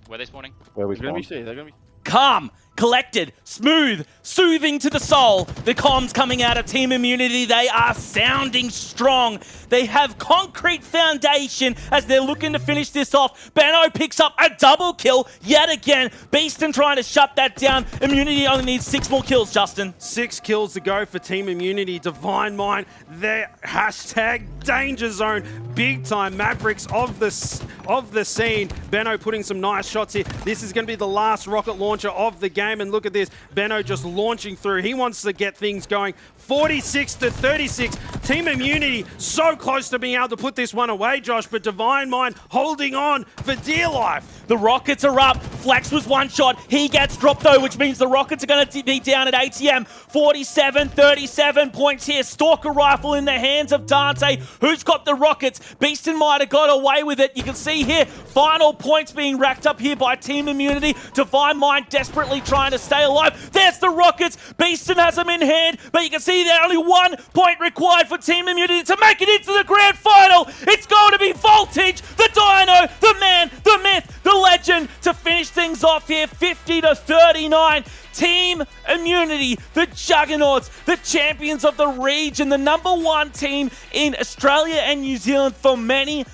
Where are they spawning? Where we They're gonna be. Calm, collected, smooth, soothing to the soul. The comms coming out of Team Immunity, they are sounding strong. They have concrete foundation as they're looking to finish this off. Bano picks up a double kill yet again. Beeston trying to shut that down. Immunity only needs 6 more kills, Justin. 6 kills to go for Team Immunity. Divine Mind, their hashtag danger zone. Big time Mavericks of the scene. Beno putting some nice shots here. This is going to be the last rocket launcher of the game. And look at this. Beno just launching through. He wants to get things going 46-36. Team Immunity so close to being able to put this one away, Josh, but Divine Mind holding on for dear life. The Rockets are up. Flex was one shot. He gets dropped though, which means the Rockets are going to be down at ATM. 47-37 points here. Stalker rifle in the hands of Dante. Who's got the Rockets? Beaston might have got away with it. You can see here, final points being racked up here by Team Immunity. Divine Mind desperately trying to stay alive. There's the Rockets. Beaston has them in hand, but you can see there only 1 point required for Team Immunity to make it into the grand final. It's going to be Voltage, the Dino, the man, the myth, the legend to finish things off here. 50-39. Team Immunity, the juggernauts, the champions of the region, the #1 team in Australia and New Zealand for many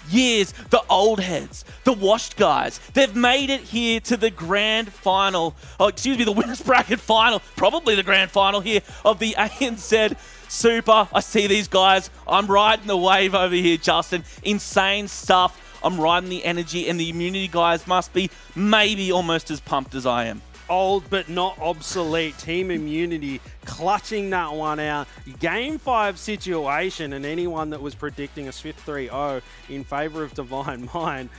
years. The old heads, the washed guys, they've made it here to the grand final. Oh, excuse me, the winners bracket final. Probably the grand final here of the ANZ Super. I see these guys. I'm riding the wave over here, Justin. Insane stuff. I'm riding the energy, and the Immunity guys must be maybe almost as pumped as I am. Old but not obsolete. Team Immunity clutching that one out. Game 5 situation, and anyone that was predicting a swift 3-0 in favour of Divine Mind,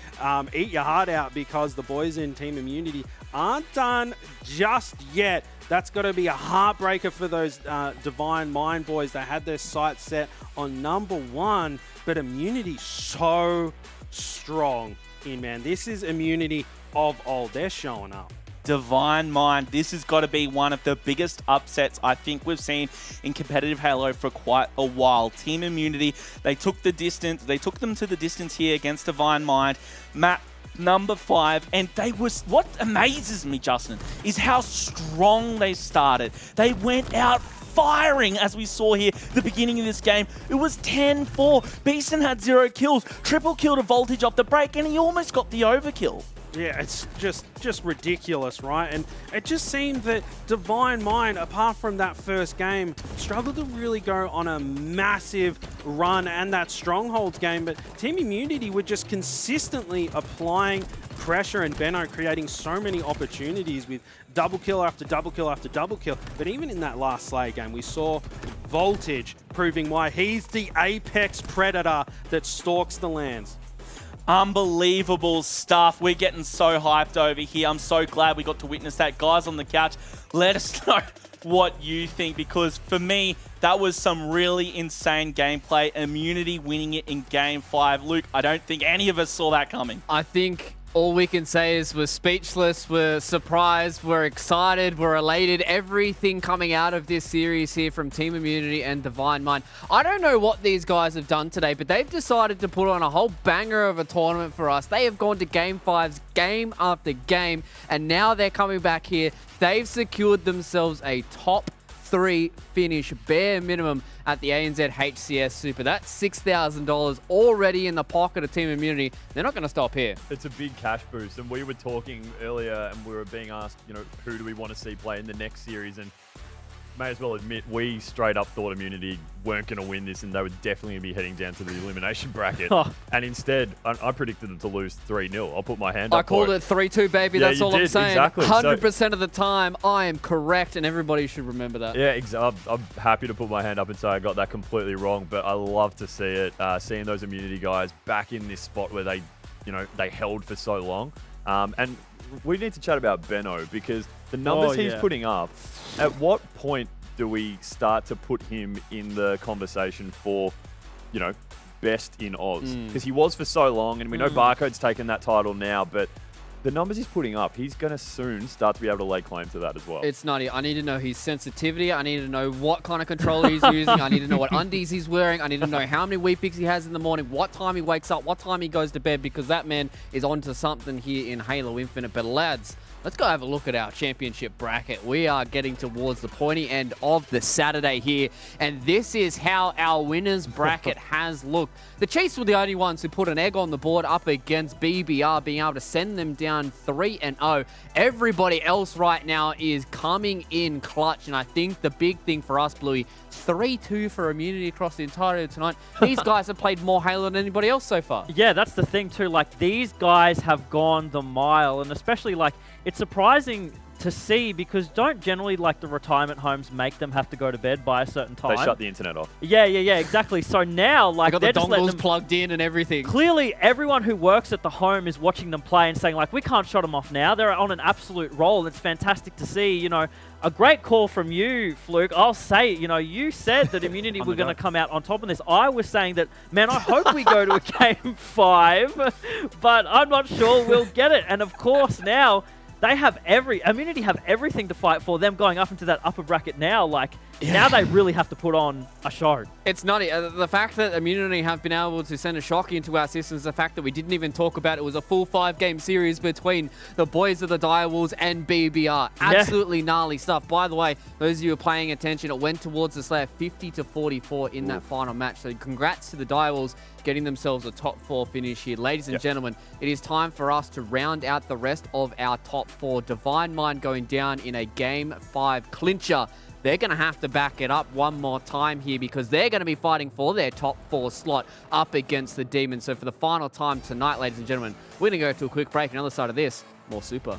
eat your heart out, because the boys in Team Immunity aren't done just yet. That's got to be a heartbreaker for those Divine Mind boys. They had their sights set on #1, but Immunity so strong in, man. This is Immunity of old. They're showing up. Divine Mind, this has got to be one of the biggest upsets I think we've seen in competitive Halo for quite a while. Team Immunity, they took the distance. They took them to the distance here against Divine Mind. Map #5, and what amazes me, Justin, is how strong they started. They went out firing, as we saw here at the beginning of this game. It was 10-4. Beaston had 0 kills, triple kill to Voltage off the break, and he almost got the overkill. Yeah, it's just ridiculous, right? And it just seemed that Divine Mind, apart from that first game, struggled to really go on a massive run and that Strongholds game. But Team Immunity were just consistently applying pressure, and Benno creating so many opportunities with double kill after double kill after double kill. But even in that last Slay game, we saw Voltage proving why he's the apex predator that stalks the lands. Unbelievable stuff. We're getting so hyped over here. I'm so glad we got to witness that. Guys on the couch, let us know what you think, because for me, that was some really insane gameplay. Immunity winning it in Game 5. Luke, I don't think any of us saw that coming. I think all we can say is we're speechless, we're surprised, we're excited, we're elated. Everything coming out of this series here from Team Immunity and Divine Mind. I don't know what these guys have done today, but they've decided to put on a whole banger of a tournament for us. They have gone to Game 5s game after game, and now they're coming back here. They've secured themselves a top 3 finish, bare minimum, at the ANZ HCS Super. That's $6,000 already in the pocket of Team Immunity. They're not going to stop here. It's a big cash boost, and we were talking earlier, and we were being asked, who do we want to see play in the next series, and may as well admit, we straight up thought Immunity weren't going to win this, and they were definitely going to be heading down to the elimination bracket. And instead, I predicted them to lose 3-0. I'll put my hand up. I called it 3-2, baby. Yeah, that's all I'm saying. Exactly. 100% of the time, I am correct, and everybody should remember that. Yeah, I'm happy to put my hand up and say I got that completely wrong, but I love to see it. Seeing those Immunity guys back in this spot where they held for so long. And we need to chat about Benno, because the numbers he's putting up, at what point do we start to put him in the conversation for, best in Oz? Because he was for so long, and we know Barcode's taken that title now, but the numbers he's putting up, he's going to soon start to be able to lay claim to that as well. It's nutty. I need to know his sensitivity. I need to know what kind of controller he's using. I need to know what undies he's wearing. I need to know how many wee picks he has in the morning, what time he wakes up, what time he goes to bed, because that man is onto something here in Halo Infinite. But lads, let's go have a look at our championship bracket. We are getting towards the pointy end of the Saturday here, and this is how our winners bracket has looked. The Chiefs were the only ones who put an egg on the board up against BBR, being able to send them down 3-0. Everybody else right now is coming in clutch, and I think the big thing for us, Bluey, 3-2 for Immunity across the entirety of tonight. These guys have played more Halo than anybody else so far. Yeah, that's the thing too. Like, these guys have gone the mile, and especially, like, it's surprising to see, because don't generally like the retirement homes make them have to go to bed by a certain time. They shut the internet off. Yeah, exactly. So now, like, They they're got just the letting dongles them plugged in and everything. Clearly, everyone who works at the home is watching them play and saying, like, we can't shut them off now. They're on an absolute roll. It's fantastic to see, you know, a great call from you, Fluke. I'll say, you know, you said that Immunity were going to come out on top of this. I was saying that, man, I hope we go to a game 5, but I'm not sure we'll get it. And of course, now they have Immunity have everything to fight for. Them going up into that upper bracket now, like, now they really have to put on a show. It's nutty. The fact that Immunity have been able to send a shock into our systems, the fact that we didn't even talk about it was a full 5-game series between the boys of the Direwolves and BBR. Absolutely gnarly stuff. By the way, those of you who are paying attention, it went towards the Slayer 50-44 in that final match. So congrats to the Direwolves getting themselves a top 4 finish here. Ladies and gentlemen, it is time for us to round out the rest of our top 4. Divine Mind going down in a Game 5 clincher. They're going to have to back it up one more time here, because they're going to be fighting for their top 4 slot up against the Demons. So for the final time tonight, ladies and gentlemen, we're going to go to a quick break. On the other side of this, more Super.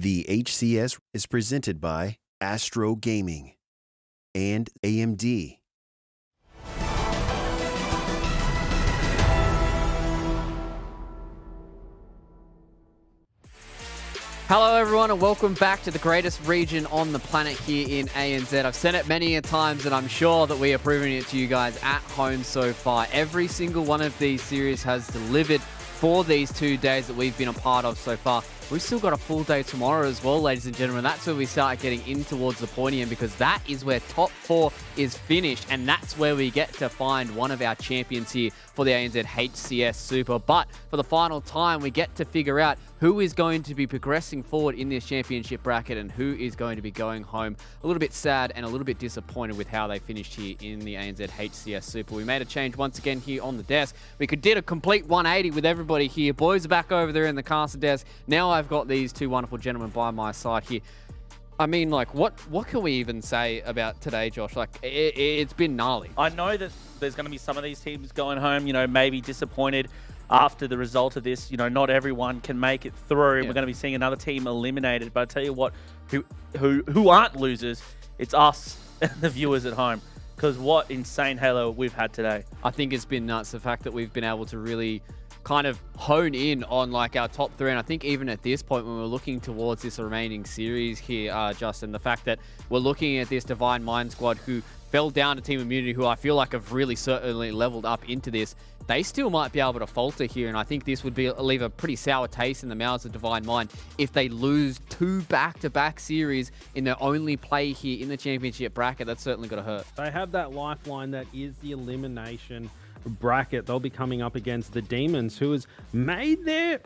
The HCS is presented by Astro Gaming and AMD. Hello everyone and welcome back to the greatest region on the planet here in ANZ. I've said it many a times and I'm sure that we are proving it to you guys at home so far. Every single one of these series has delivered for these 2 days that we've been a part of so far. We've still got a full day tomorrow as well, ladies and gentlemen. That's where we start getting in towards the pointy end, because that is where top 4 is finished, and that's where we get to find one of our champions here for the ANZ HCS Super. But for the final time, we get to figure out who is going to be progressing forward in this championship bracket and who is going to be going home. A little bit sad and a little bit disappointed with how they finished here in the ANZ HCS Super. We made a change once again here on the desk. We did a complete 180 with everybody here. Boys are back over there in the caster desk. Now I've got these two wonderful gentlemen by my side here. I mean, like, what can we even say about today, Josh? Like, it's been gnarly. I know that there's going to be some of these teams going home, you know, maybe disappointed after the result of this. You know, not everyone can make it through. Yeah. We're going to be seeing another team eliminated. But I tell you what, who aren't losers, it's us and the viewers at home. Because what insane Halo we've had today. I think it's been nuts, the fact that we've been able to really kind of hone in on like our top 3, and I think even at this point when we're looking towards this remaining series here, Justin, the fact that we're looking at this Divine Mind squad who fell down to Team Immunity, who I feel like have really certainly leveled up into this, they still might be able to falter here, and I think this would leave a pretty sour taste in the mouths of Divine Mind if they lose 2 back-to-back series in their only play here in the championship bracket. That's certainly got to hurt. They have that lifeline that is the elimination bracket. They'll be coming up against the Demons, who has made their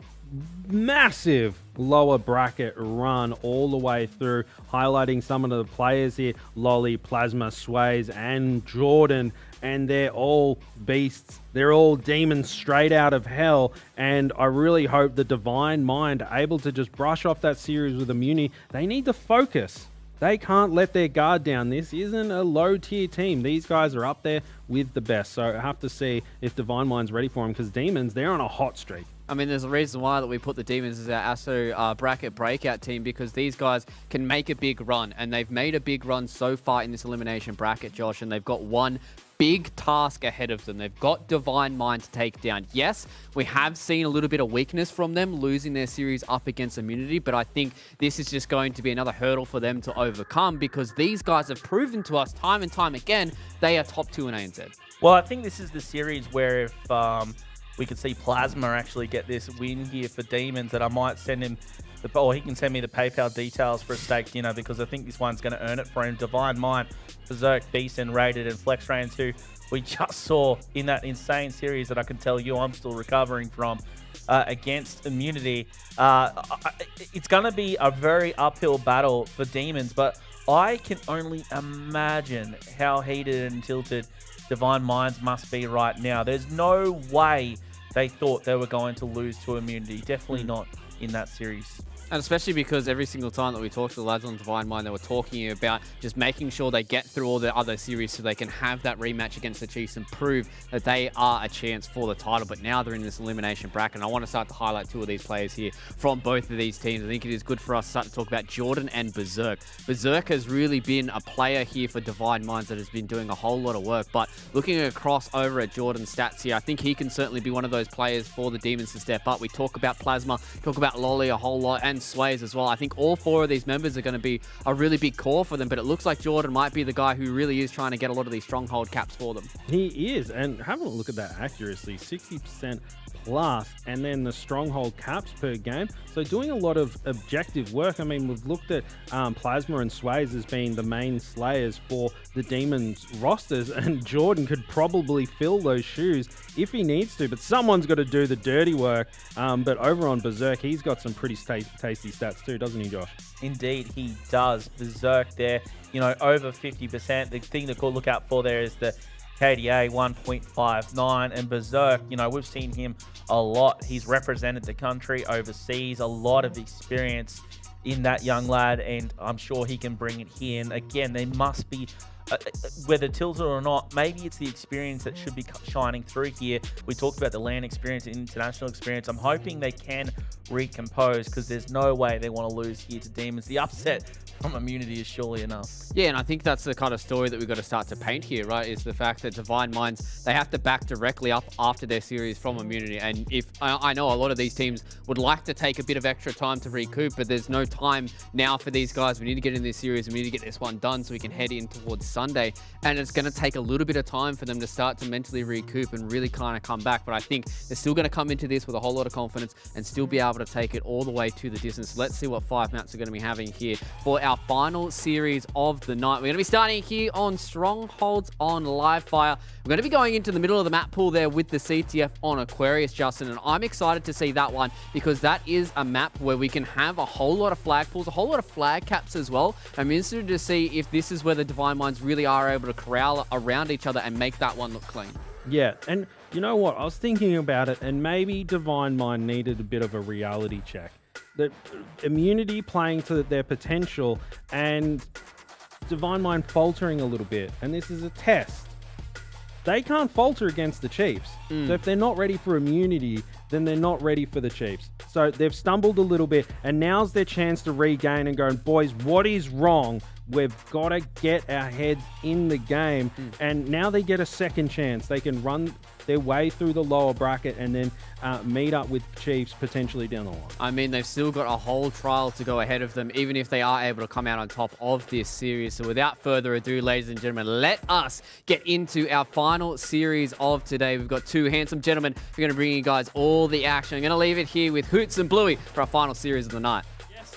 massive lower bracket run all the way through, highlighting some of the players here: Lolly, Plasma, Sways, and Jordan, and they're all beasts. They're all demons straight out of hell, and I really hope the Divine Mind are able to just brush off that series with Immunity. They need to focus. They can't let their guard down. This isn't a low-tier team. These guys are up there with the best. So I have to see if Divine Mind's ready for them, because Demons, they're on a hot streak. I mean, there's a reason why that we put the Demons as our ASO bracket breakout team, because these guys can make a big run, and they've made a big run so far in this elimination bracket, Josh, and they've got one big task ahead of them. They've got Divine Mind to take down. Yes, we have seen a little bit of weakness from them losing their series up against Immunity, but I think this is just going to be another hurdle for them to overcome, because these guys have proven to us time and time again they are top 2 in ANZ. Well, I think this is the series where if we could see Plasma actually get this win here for Demons, that I might send him or he can send me the PayPal details for a steak dinner, because I think this one's going to earn it for him. Divine Mind, Berserk, Beeson, Rated, and Flex Rains, who we just saw in that insane series that I can tell you I'm still recovering from against Immunity. It's going to be a very uphill battle for Demons, but I can only imagine how heated and tilted Divine Minds must be right now. There's no way they thought they were going to lose to Immunity. Definitely not in that series. And especially because every single time that we talked to the lads on Divine Mind, they were talking about just making sure they get through all the other series so they can have that rematch against the Chiefs and prove that they are a chance for the title. But now they're in this elimination bracket, and I want to start to highlight 2 of these players here from both of these teams. I think it is good for us to start to talk about Jordan and Berserk. Berserk has really been a player here for Divine Minds that has been doing a whole lot of work, but looking across over at Jordan's stats here, I think he can certainly be one of those players for the Demons to step up. We talk about Plasma, talk about Lolly a whole lot, and Sways as well. I think all 4 of these members are going to be a really big core for them, but it looks like Jordan might be the guy who really is trying to get a lot of these Stronghold caps for them. He is, and have a look at that accuracy, 60% plus, and then the Stronghold caps per game. So doing a lot of objective work. I mean, we've looked at Plasma and Sways as being the main slayers for the Demons rosters, and Jordan could probably fill those shoes if he needs to, but someone's got to do the dirty work. But over on Berserk, he's got some pretty tasty stats too, doesn't he, Josh? Indeed, he does. Berserk there, you know, over 50%. The thing to look out for there is the KDA 1.59, and Berserk, you know, we've seen him a lot. He's represented the country overseas, a lot of experience in that young lad, and I'm sure he can bring it here. And again, there must be whether tilted or not, maybe it's the experience that should be shining through here. We talked about the LAN experience and international experience. I'm hoping they can recompose, because there's no way they want to lose here to Demons. The upset from Immunity is surely enough. Yeah, and I think that's the kind of story that we've got to start to paint here, right? Is the fact that Divine Minds, they have to back directly up after their series from Immunity. And if I know a lot of these teams would like to take a bit of extra time to recoup, but there's no time now for these guys. We need to get in this series. We need to get this one done so we can head in towards Sunday. And it's going to take a little bit of time for them to start to mentally recoup and really kind of come back. But I think they're still going to come into this with a whole lot of confidence and still be able to take it all the way to the distance. Let's see what 5 maps are going to be having here for our final series of the night. We're going to be starting here on Strongholds on Livefire. We're going to be going into the middle of the map pool there with the CTF on Aquarius, Justin, and I'm excited to see that one because that is a map where we can have a whole lot of flag pools, a whole lot of flag caps as well. I'm interested to see if this is where the Divine Minds really are able to corral around each other and make that one look clean. Yeah, and you know what? I was thinking about it, and maybe Divine Mind needed a bit of a reality check. The Immunity playing to their potential and Divine Mind faltering a little bit, and this is a test. They can't falter against the Chiefs. So if they're not ready for Immunity, then they're not ready for the Chiefs. So they've stumbled a little bit, and now's their chance to regain and go, boys, what is wrong? We've got to get our heads in the game. And now they get a second chance. They can run their way through the lower bracket and then meet up with Chiefs potentially down the line. I mean, they've still got a whole trial to go ahead of them, even if they are able to come out on top of this series. So without further ado, ladies and gentlemen, let us get into our final series of today. We've got two handsome gentlemen who are going to bring you guys all the action. I'm going to leave it here with Hoots and Bluey for our final series of the night.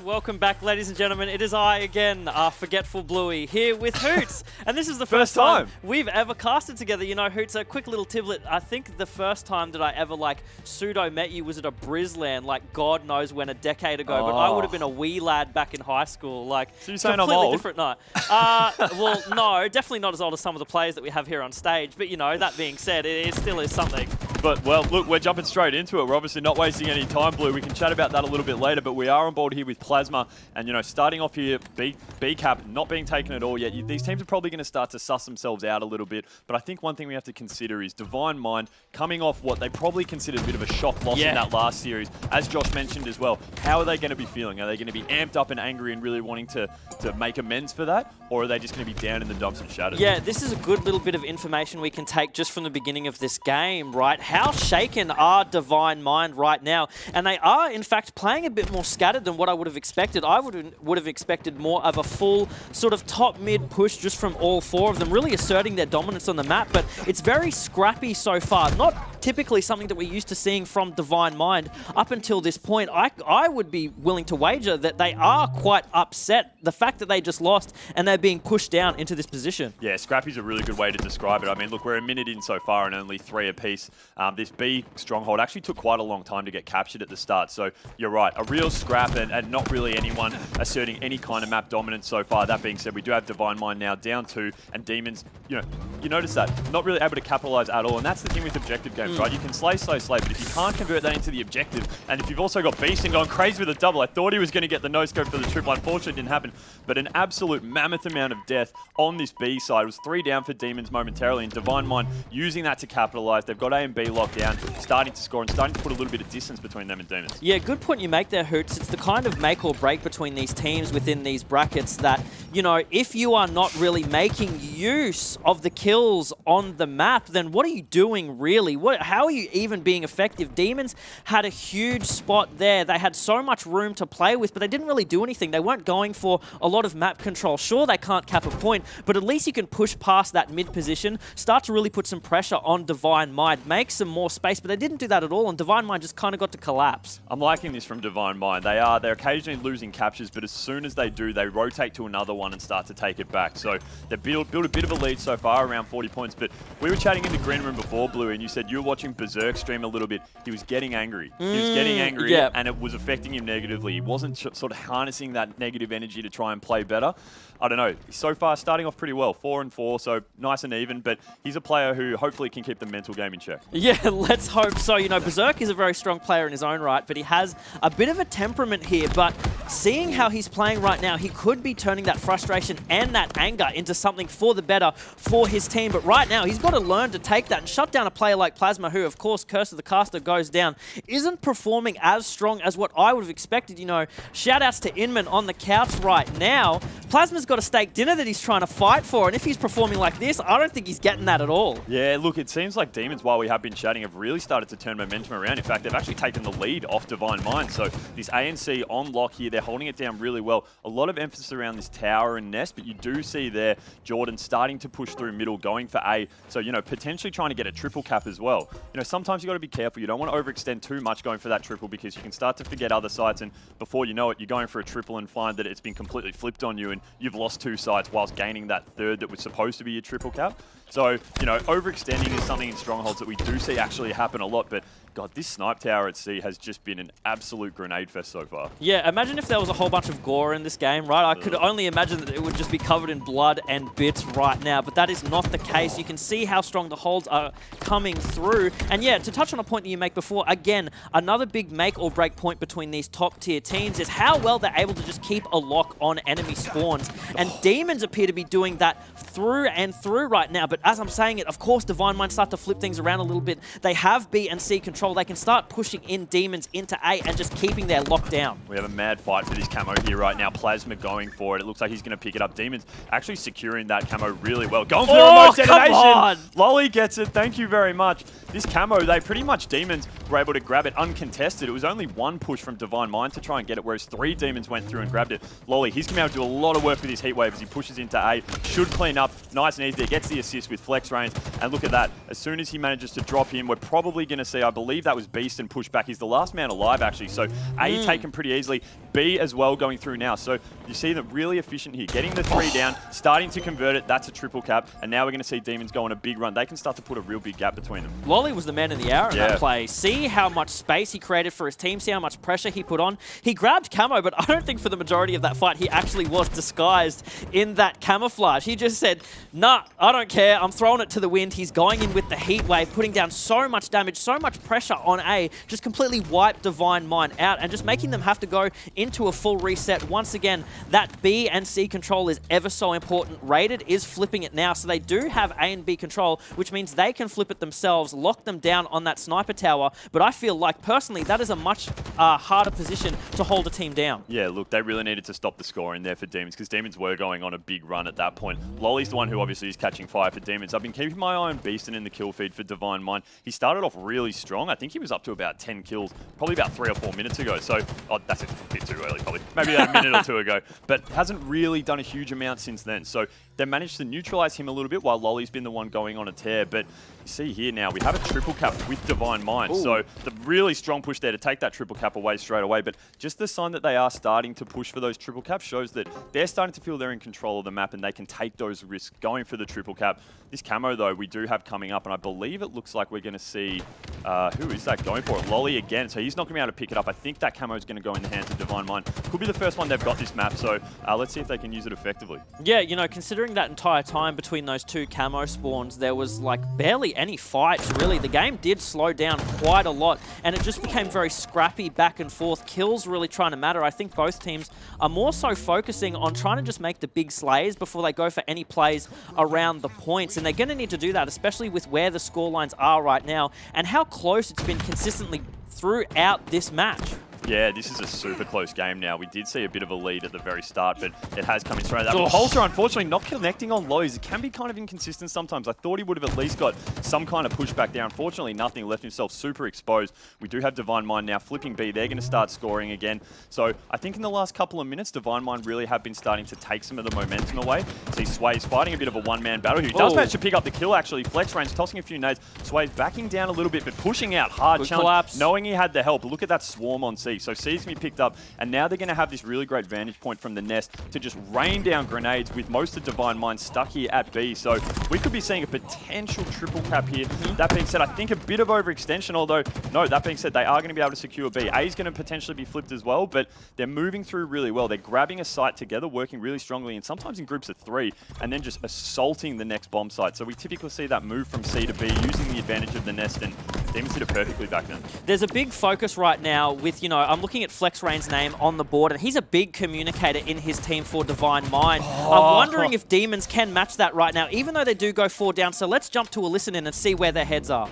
Welcome back, ladies and gentlemen. It is I again, Forgetful Bluey, here with Hoots. And this is the first time we've ever casted together. You know, Hoots, a quick little tiblet. I think the first time that I ever, pseudo met you was at a Brisland, God knows when, a decade ago. But I would have been a wee lad back in high school. So you're saying I'm old? Different night. Well, no, definitely not as old as some of the players that we have here on stage. But, you know, that being said, it still is something. But, well, look, we're jumping straight into it. We're obviously not wasting any time, Blue. We can chat about that a little bit later, but we are on board here with Plasma. And, you know, starting off here, B-Cap not being taken at all yet. These teams are probably going to start to suss themselves out a little bit. But I think one thing we have to consider is Divine Mind coming off what they probably considered a bit of a shock loss in that last series. As Josh mentioned as well, how are they going to be feeling? Are they going to be amped up and angry and really wanting to make amends for that? Or are they just going to be down in the dumps and shatters? Yeah, this is a good little bit of information we can take just from the beginning of this game, right? How shaken are Divine Mind right now? And they are, in fact, playing a bit more scattered than what I would have expected. I would have expected more of a full sort of top-mid push just from all four of them, really asserting their dominance on the map, but it's very scrappy so far. Not typically something that we're used to seeing from Divine Mind up until this point. I would be willing to wager that they are quite upset. The fact that they just lost and they're being pushed down into this position. Yeah, scrappy's a really good way to describe it. I mean, look, we're a minute in so far and only 3 apiece. This B Stronghold actually took quite a long time to get captured at the start. So you're right, a real scrap and not really anyone asserting any kind of map dominance so far. That being said, we do have Divine Mind now down 2 and Demons, you notice that, not really able to capitalize at all. And that's the thing with objective games, right? You can slay, but if you can't convert that into the objective, and if you've also got Beasting going crazy with a double, I thought he was going to get the no-scope for the triple. Unfortunately, it didn't happen. But an absolute mammoth amount of death on this B side. It was 3 down for Demons momentarily, and Divine Mind using that to capitalize. They've got A and B locked down, starting to score and starting to put a little bit of distance between them and Demons. Yeah, good point you make there, Hoots. It's the kind of make or break between these teams within these brackets that, you know, if you are not really making use of the kills on the map, then what are you doing really? How are you even being effective? Demons had a huge spot there. They had so much room to play with, but they didn't really do anything. They weren't going for a lot of map control. Sure, they can't cap a point, but at least you can push past that mid position, start to really put some pressure on Divine Mind, make some more space, but they didn't do that at all, and Divine Mind just kind of got to collapse. I'm liking this from Divine Mind. They're occasionally losing captures, but as soon as they do, they rotate to another one and start to take it back. So they built a bit of a lead so far, around 40 points, but we were chatting in the green room before, Blue, and you said you were watching Berserk stream a little bit. He was getting angry. He was getting angry, and it was affecting him negatively. He wasn't sort of harnessing that negative energy to try and play better. I don't know. So far, starting off pretty well. 4-4, so nice and even, but he's a player who hopefully can keep the mental game in check. Yeah, let's hope so. You know, Berserk is a very strong player in his own right, but he has a bit of a temperament here. But seeing how he's playing right now, he could be turning that frustration and that anger into something for the better for his team. But right now, he's got to learn to take that and shut down a player like Plasma, who, of course, Curse of the Caster goes down, isn't performing as strong as what I would have expected. You know, shout-outs to Inman on the couch right now. Plasma's got a steak dinner that he's trying to fight for, and if he's performing like this, I don't think he's getting that at all. Yeah, look, it seems like Demons, while we have been chatting, have really started to turn momentum around. In fact, they've actually taken the lead off Divine Mind. So this ANC on lock here, they're holding it down really well. A lot of emphasis around this tower and nest, but you do see there Jordan starting to push through middle, going for A. So, you know, potentially trying to get a triple cap as well. You know, sometimes you got to be careful. You don't want to overextend too much going for that triple, because you can start to forget other sites, and before you know it, you're going for a triple and find that it's been completely flipped on you and you've lost 2 sites whilst gaining that third that was supposed to be your triple cap. So, you know, overextending is something in Strongholds that we do see actually happen a lot, but God, this snipe tower at C has just been an absolute grenade fest so far. Yeah, imagine if there was a whole bunch of gore in this game, right? I could only imagine that it would just be covered in blood and bits right now, but that is not the case. You can see how strong the holds are coming through. And yeah, to touch on a point that you make before, again, another big make or break point between these top tier teams is how well they're able to just keep a lock on enemy spawns. And Demons appear to be doing that through and through right now. But as I'm saying it, of course, Divine Mind start to flip things around a little bit. They have B and C control. They can start pushing in Demons into A and just keeping their lockdown. We have a mad fight for this camo here right now. Plasma going for it. It looks like he's going to pick it up. Demons actually securing that camo really well. Going for the remote detonation. On. Lolly gets it. Thank you very much. This camo, they pretty much, Demons were able to grab it uncontested. It was only 1 push from Divine Mind to try and get it, whereas 3 Demons went through and grabbed it. Lolly, he's going to be able to do a lot of work with his heat wave as he pushes into A. Should clean up nice and easy there. Gets the assist with flex range. And look at that. As soon as he manages to drop him, we're probably going to see, I believe that was Beast and push back. He's the last man alive, actually. So A taken pretty easily. B as well going through now. So you see them really efficient here. Getting the 3 down, starting to convert it. That's a triple cap. And now we're going to see Demons go on a big run. They can start to put a real big gap between them. Lolly was the man in the hour in that play. See how much space he created for his team. See how much pressure he put on. He grabbed camo, but I don't think for the majority of that fight he actually was disguised in that camouflage. He just said, nah, I don't care. I'm throwing it to the wind. He's going in with the heat wave, putting down so much damage, so much pressure on A, just completely wiped Divine Mind out and just making them have to go into a full reset. Once again, that B and C control is ever so important. Rated is flipping it now, so they do have A and B control, which means they can flip it themselves, lock them down on that sniper tower. But I feel like, personally, that is a much harder position to hold a team down. Yeah, look, they really needed to stop the scoring there for Demons, because Demons were going on a big run at that point. Lolly's the one who obviously is catching fire for Demons. I've been keeping my eye on Beastin in the kill feed for Divine Mind. He started off really strong. I think he was up to about 10 kills, probably about 3 or 4 minutes ago. So, that's a bit too early, probably. Maybe a minute or 2 ago. But hasn't really done a huge amount since then. So, they managed to neutralize him a little bit while Lolly's been the one going on a tear. But you see here now, we have a triple cap with Divine Mind. Ooh. So the really strong push there to take that triple cap away straight away. But just the sign that they are starting to push for those triple caps shows that they're starting to feel they're in control of the map and they can take those risks going for the triple cap. This camo, though, we do have coming up, and I believe it looks like we're going to see, who is that going for it? Lolly again, so he's not going to be able to pick it up. I think that camo is going to go in the hands of Divine Mind. Could be the first one they've got this map, so let's see if they can use it effectively. Yeah, you know, considering that entire time between those 2 camo spawns, there was like barely any fights, really. The game did slow down quite a lot, and it just became very scrappy back and forth. Kills really trying to matter. I think both teams are more so focusing on trying to just make the big slays before they go for any plays around the points. And they're going to need to do that, especially with where the scorelines are right now and how close it's been consistently throughout this match. Yeah, this is a super close game now. We did see a bit of a lead at the very start, but it has come in straight out. Repulsor, unfortunately, not connecting on lows. It can be kind of inconsistent sometimes. I thought he would have at least got some kind of pushback there. Unfortunately, nothing. Left himself super exposed. We do have Divine Mind now flipping B. They're going to start scoring again. So I think in the last couple of minutes, Divine Mind really have been starting to take some of the momentum away. See Sway's fighting a bit of a one-man battle. Who does manage to pick up the kill, actually. Flex range, tossing a few nades. Sway's backing down a little bit, but pushing out hard. Challenge, collapse. Knowing he had the help. Look at that swarm on C. So C's going to be picked up, and now they're going to have this really great vantage point from the nest to just rain down grenades with most of Divine Mind stuck here at B. So we could be seeing a potential triple cap here. That being said, I think a bit of overextension, although, no, that being said, they are going to be able to secure B. A is going to potentially be flipped as well, but they're moving through really well. They're grabbing a site together, working really strongly, and sometimes in groups of 3, and then just assaulting the next bomb site. So we typically see that move from C to B, using the advantage of the nest and Demons did it perfectly back then. There's a big focus right now with, I'm looking at Flex Rain's name on the board, and he's a big communicator in his team for Divine Mind. I'm wondering if Demons can match that right now, even though they do go 4 down. So let's jump to a listen in and see where their heads are.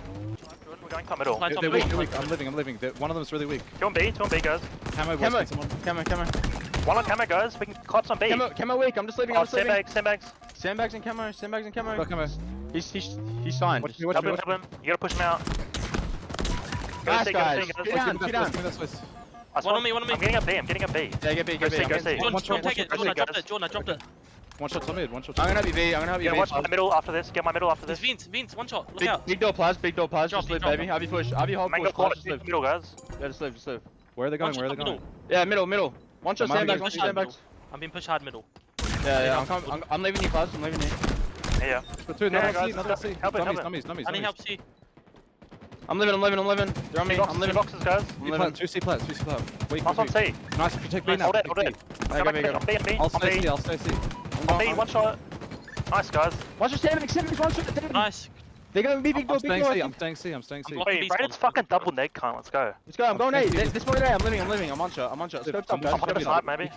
We're going top middle. They're weak, they're weak. I'm living. One of them is really weak. Two on B, guys. Camo. One on camo, guys. We can collapse on B. Camo weak. I'm just leaving. Sandbags. Sandbags and camo. Got camo. He's fine. Watch him. You gotta push him out. Nice, guys. Get down. One on me. I'm getting up B. Yeah, get B. Go C. Jordan, take it. Jordan, I dropped it. One shot on mid. I'm gonna help you B. Watch my middle after this. Get my middle after this. Vince, one shot. Look out. Big door pause. Just live, baby. Have you push. Have you hold push. Just live. Middle, guys. Yeah, just live. Where are they going? Middle. Yeah, middle. One shot sandbags. I'm being pushed hard middle. Yeah. I'm leaving you, Paz. I'm leaving you. Yeah. Another C. Help it. I need help C. I'm living. They're on me. I'm living. Boxes, guys. I'm living. 2C plant. Pass on C. Nice. Protect B now. Hold it. I'll stay C. On B, one shot. Nice, guys. Watch your sandbags. One shot. Nice. They're going to be big door. I'm staying C. Wait, Brayden's fucking double neg cunt. Let's go. I'm going A. This point A. I'm living. I'm on shot. Scope top, guys. I'm side, maybe.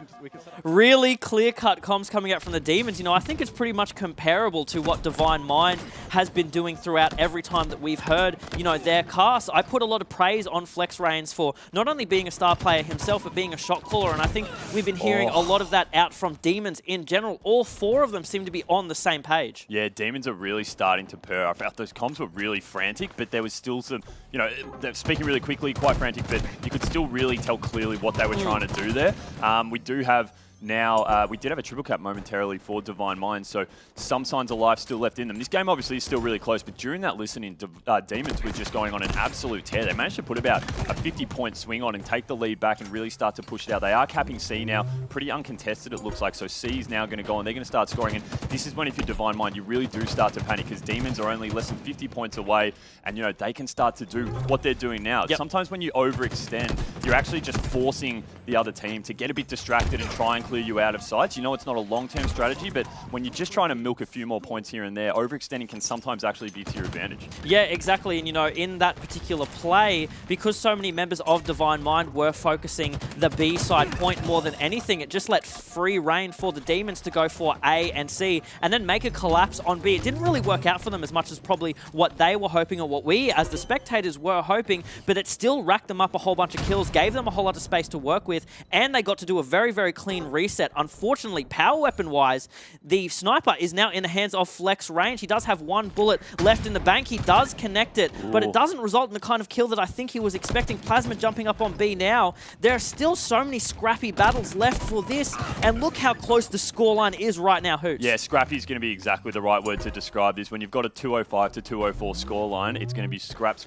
Really clear-cut comms coming out from the Demons. I think it's pretty much comparable to what Divine Mind has been doing throughout every time that we've heard, their cast. I put a lot of praise on Flex Rains for not only being a star player himself, but being a shot caller, and I think we've been hearing a lot of that out from Demons in general. All 4 of them seem to be on the same page. Yeah, Demons are really starting to purr. I felt those comms were really frantic, but there was still some, they're speaking really quickly, quite frantic, but you could still really tell clearly what they were trying to do there. We do have now, we did have a triple cap momentarily for Divine Mind, so some signs of life still left in them. This game obviously is still really close, but during that listening, Demons were just going on an absolute tear. They managed to put about a 50-point swing on and take the lead back and really start to push it out. They are capping C now, pretty uncontested it looks like, so C is now going to go and they're going to start scoring, and this is when, if you're Divine Mind, you really do start to panic, because Demons are only less than 50 points away, and they can start to do what they're doing now. Yep. Sometimes when you overextend, you're actually just forcing the other team to get a bit distracted and try and clear you out of sights. It's not a long-term strategy, but when you're just trying to milk a few more points here and there, overextending can sometimes actually be to your advantage. Yeah, exactly. And, in that particular play, because so many members of Divine Mind were focusing the B side point more than anything, it just let free reign for the Demons to go for A and C and then make a collapse on B. It didn't really work out for them as much as probably what they were hoping or what we, as the spectators, were hoping, but it still racked them up a whole bunch of kills, gave them a whole lot of space to work with, and they got to do a very, very clean reset. Unfortunately, power weapon-wise, the sniper is now in the hands of Flex Range. He does have 1 bullet left in the bank. He does connect it, but it doesn't result in the kind of kill that I think he was expecting. Plasma jumping up on B now. There are still so many scrappy battles left for this, and look how close the scoreline is right now, Hoots. Yeah, scrappy is going to be exactly the right word to describe this. When you've got a 205 to 204 scoreline, it's going to be scrap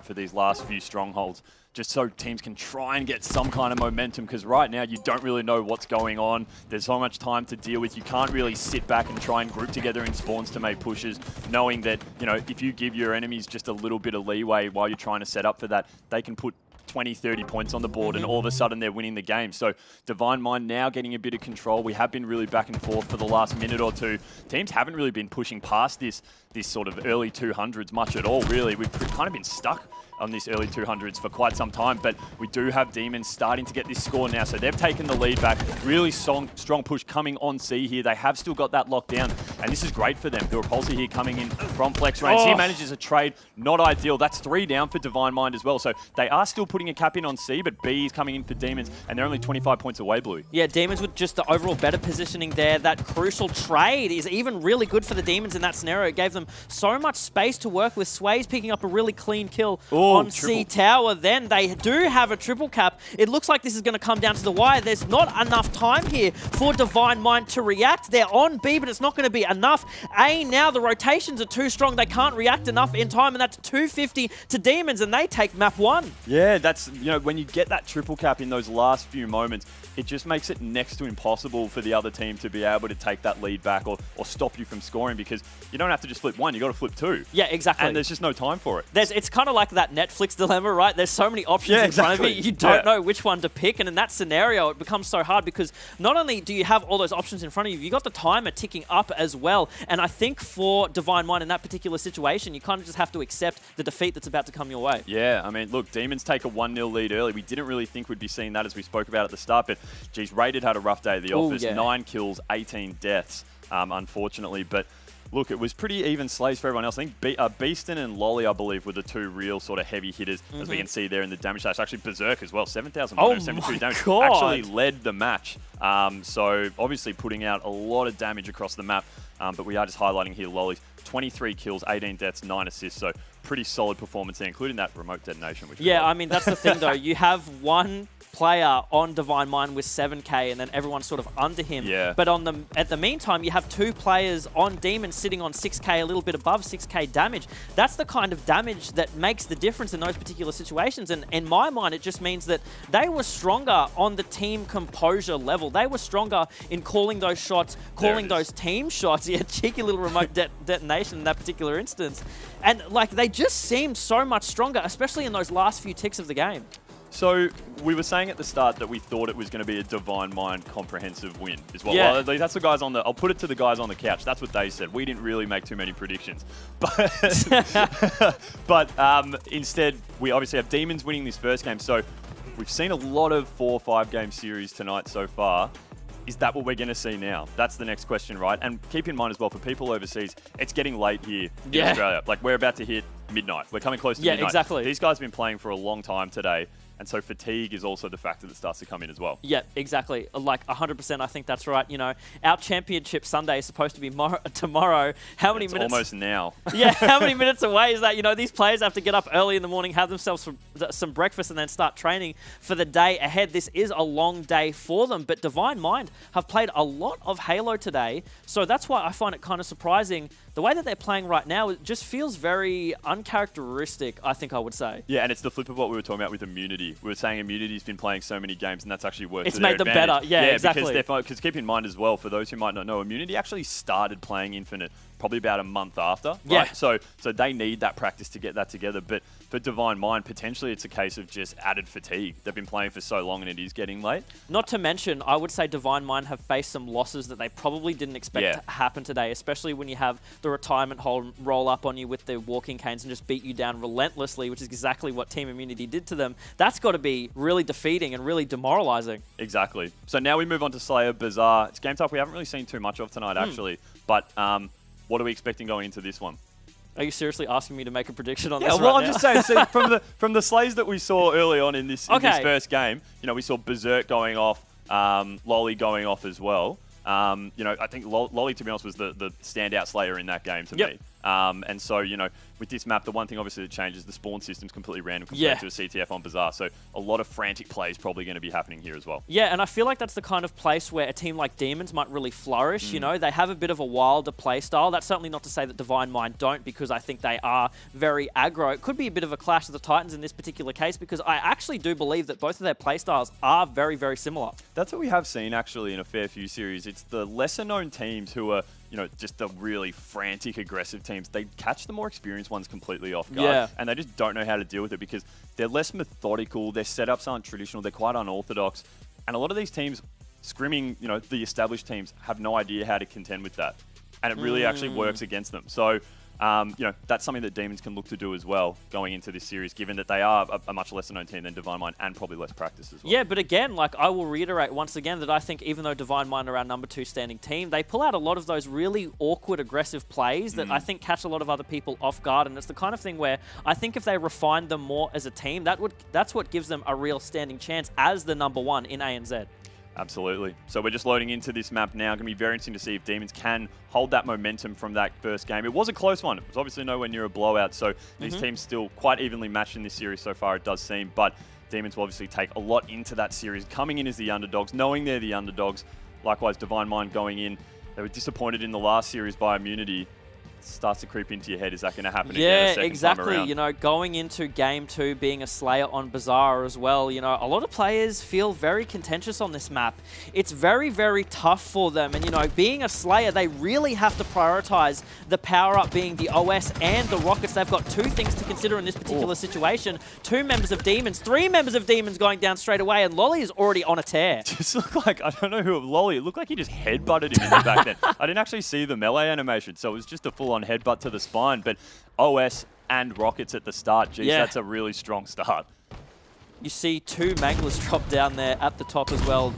for these last few strongholds, just so teams can try and get some kind of momentum, because right now you don't really know what's going on. There's so much time to deal with. You can't really sit back and try and group together in spawns to make pushes, knowing that, if you give your enemies just a little bit of leeway while you're trying to set up for that, they can put 20, 30 points on the board and all of a sudden they're winning the game. So Divine Mind now getting a bit of control. We have been really back and forth for the last minute or two. Teams haven't really been pushing past this sort of early 200s much at all, really. We've kind of been stuck on this early 200s for quite some time, but we do have Demons starting to get this score now, so they've taken the lead back. Really strong push coming on C here. They have still got that locked down, and this is great for them. The Repulsor here coming in from Flex Range. He manages a trade, not ideal. That's 3 down for Divine Mind as well, so they are still putting a cap in on C, but B is coming in for Demons, and they're only 25 points away, Blue. Yeah, Demons with just the overall better positioning there. That crucial trade is even really good for the Demons in that scenario. It gave them so much space to work with. Sway's picking up a really clean kill on C Tower. Then they do have a triple cap. It looks like this is going to come down to the wire. There's not enough time here for Divine Mind to react. They're on B, but it's not going to be enough. A now, the rotations are too strong. They can't react enough in time, and that's 250 to Demons, and they take map 1. Yeah, that's, when you get that triple cap in those last few moments, it just makes it next to impossible for the other team to be able to take that lead back or stop you from scoring, because you don't have to just flip flip one, you got to flip two. Yeah, exactly. And there's just no time for it. It's kind of like that Netflix dilemma, right? There's so many options in front of you, you don't know which one to pick. And in that scenario, it becomes so hard because not only do you have all those options in front of you, you got the timer ticking up as well. And I think for Divine Mind in that particular situation, you kind of just have to accept the defeat that's about to come your way. Yeah, I mean, look, Demons take a 1-0 lead early. We didn't really think we'd be seeing that as we spoke about at the start, but geez, Rated had a rough day at the office. 9 kills, 18 deaths, unfortunately. But look, it was pretty even slays for everyone else. I think Beaston and Lolly, I believe, were the two real sort of heavy hitters, as we can see there in the damage dash. Actually, Berserk as well, 7,172 damage. Actually led the match. So obviously putting out a lot of damage across the map. But we are just highlighting here Lolly's 23 kills, 18 deaths, 9 assists. So pretty solid performance there, including that remote detonation. Which I mean, that's the thing, though. You have one player on Divine Mind with 7k and then everyone's sort of under him. But at the meantime, you have 2 players on Demon sitting on 6k, a little bit above 6k damage. That's the kind of damage that makes the difference in those particular situations. And in my mind, it just means that they were stronger on the team composure level. They were stronger in calling those shots, calling those team shots. Yeah, cheeky little remote detonation in that particular instance. And like, they just seemed so much stronger, especially in those last few ticks of the game. So we were saying at the start that we thought it was going to be a Divine Mind comprehensive win as well. Yeah. Well, that's the guys on the. I'll put it to the guys on the couch. That's what they said. We didn't really make too many predictions, but instead we obviously have Demons winning this first game. So we've seen a lot of 4 or 5 game series tonight so far. Is that what we're going to see now? That's the next question, right? And keep in mind as well, for people overseas, it's getting late here in Australia. Like, we're about to hit midnight. We're coming close to midnight. Yeah, exactly. These guys have been playing for a long time today. And so fatigue is also the factor that starts to come in as well. Yeah, exactly. Like 100%, I think that's right. You know, our Championship Sunday is supposed to be tomorrow. How many minutes? Almost now. Yeah, how many minutes away is that? You know, these players have to get up early in the morning, have themselves some breakfast, and then start training for the day ahead. This is a long day for them. But Divine Mind have played a lot of Halo today, so that's why I find it kind of surprising. The way that they're playing right now, it just feels very uncharacteristic, I think I would say. Yeah, and it's the flip of what we were talking about with Immunity. We were saying Immunity's been playing so many games, and that's actually worked It's to their made them advantage. better. Yeah, exactly. Because keep in mind as well, for those who might not know, Immunity actually started playing Infinite probably about a month after. Right? Yeah. So they need that practice to get that together. But for Divine Mind, potentially it's a case of just added fatigue. They've been playing for so long, and it is getting late. Not to mention, I would say Divine Mind have faced some losses that they probably didn't expect to happen today, especially when you have the retirement hold roll up on you with the walking canes and just beat you down relentlessly, which is exactly what Team Immunity did to them. That's got to be really defeating and really demoralizing. Exactly. So now we move on to Slayer Bazaar. It's game type we haven't really seen too much of tonight, actually. But what are we expecting going into this one? Are you seriously asking me to make a prediction on this well, right I'm now? just saying, see, from the slays that we saw early on in this first game, you know, we saw Berserk going off, Lolly going off as well. You know, I think Lolly, to be honest, was the standout Slayer in that game to me. And so, you know, with this map, the one thing obviously that changes, the spawn system's completely random compared to a CTF on Bazaar. So a lot of frantic plays probably going to be happening here as well. Yeah, and I feel like that's the kind of place where a team like Demons might really flourish. You know, they have a bit of a wilder play style. That's certainly not to say that Divine Mind don't, because I think they are very aggro. It could be a bit of a clash of the Titans in this particular case, because I actually do believe that both of their play styles are very, very similar. That's what we have seen actually in a fair few series. It's the lesser known teams who are, you know, just the really frantic, aggressive teams. They catch the more experienced ones completely off guard, and they just don't know how to deal with it because they're less methodical, their setups aren't traditional, they're quite unorthodox, and a lot of these teams, scrimming, you know, the established teams, have no idea how to contend with that, and it really actually works against them. So, you know, that's something that Demons can look to do as well going into this series, given that they are a much lesser known team than Divine Mind and probably less practice as well. Yeah, but again, like, I will reiterate once again that I think even though Divine Mind are our number 2 standing team, they pull out a lot of those really awkward, aggressive plays that I think catch a lot of other people off guard, and it's the kind of thing where I think if they refine them more as a team, that's what gives them a real standing chance as the number 1 in ANZ. Absolutely. So we're just loading into this map now. Going to be very interesting to see if Demons can hold that momentum from that first game. It was a close one. It was obviously nowhere near a blowout. So these teams still quite evenly matched in this series so far, it does seem. But Demons will obviously take a lot into that series, coming in as the underdogs, knowing they're the underdogs. Likewise, Divine Mind going in. They were disappointed in the last series by Immunity. starts to creep into your head. Is that going to happen again Yeah, a second exactly. time around? You know, going into game 2 being a Slayer on Bazaar as well, you know, a lot of players feel very contentious on this map. It's very, very tough for them. And, you know, being a Slayer, they really have to prioritize the power-up being the OS and the Rockets. They've got 2 things to consider in this particular situation. 2 members of Demons, 3 members of Demons going down straight away, and Lolly is already on a tear. Just looked like, I don't know who, Lolly, it looked like he just headbutted him in the back then. I didn't actually see the melee animation, so it was just a full-on headbutt to the spine. But OS and Rockets at the start, geez, that's a really strong start. You see 2 Manglers drop down there at the top as well.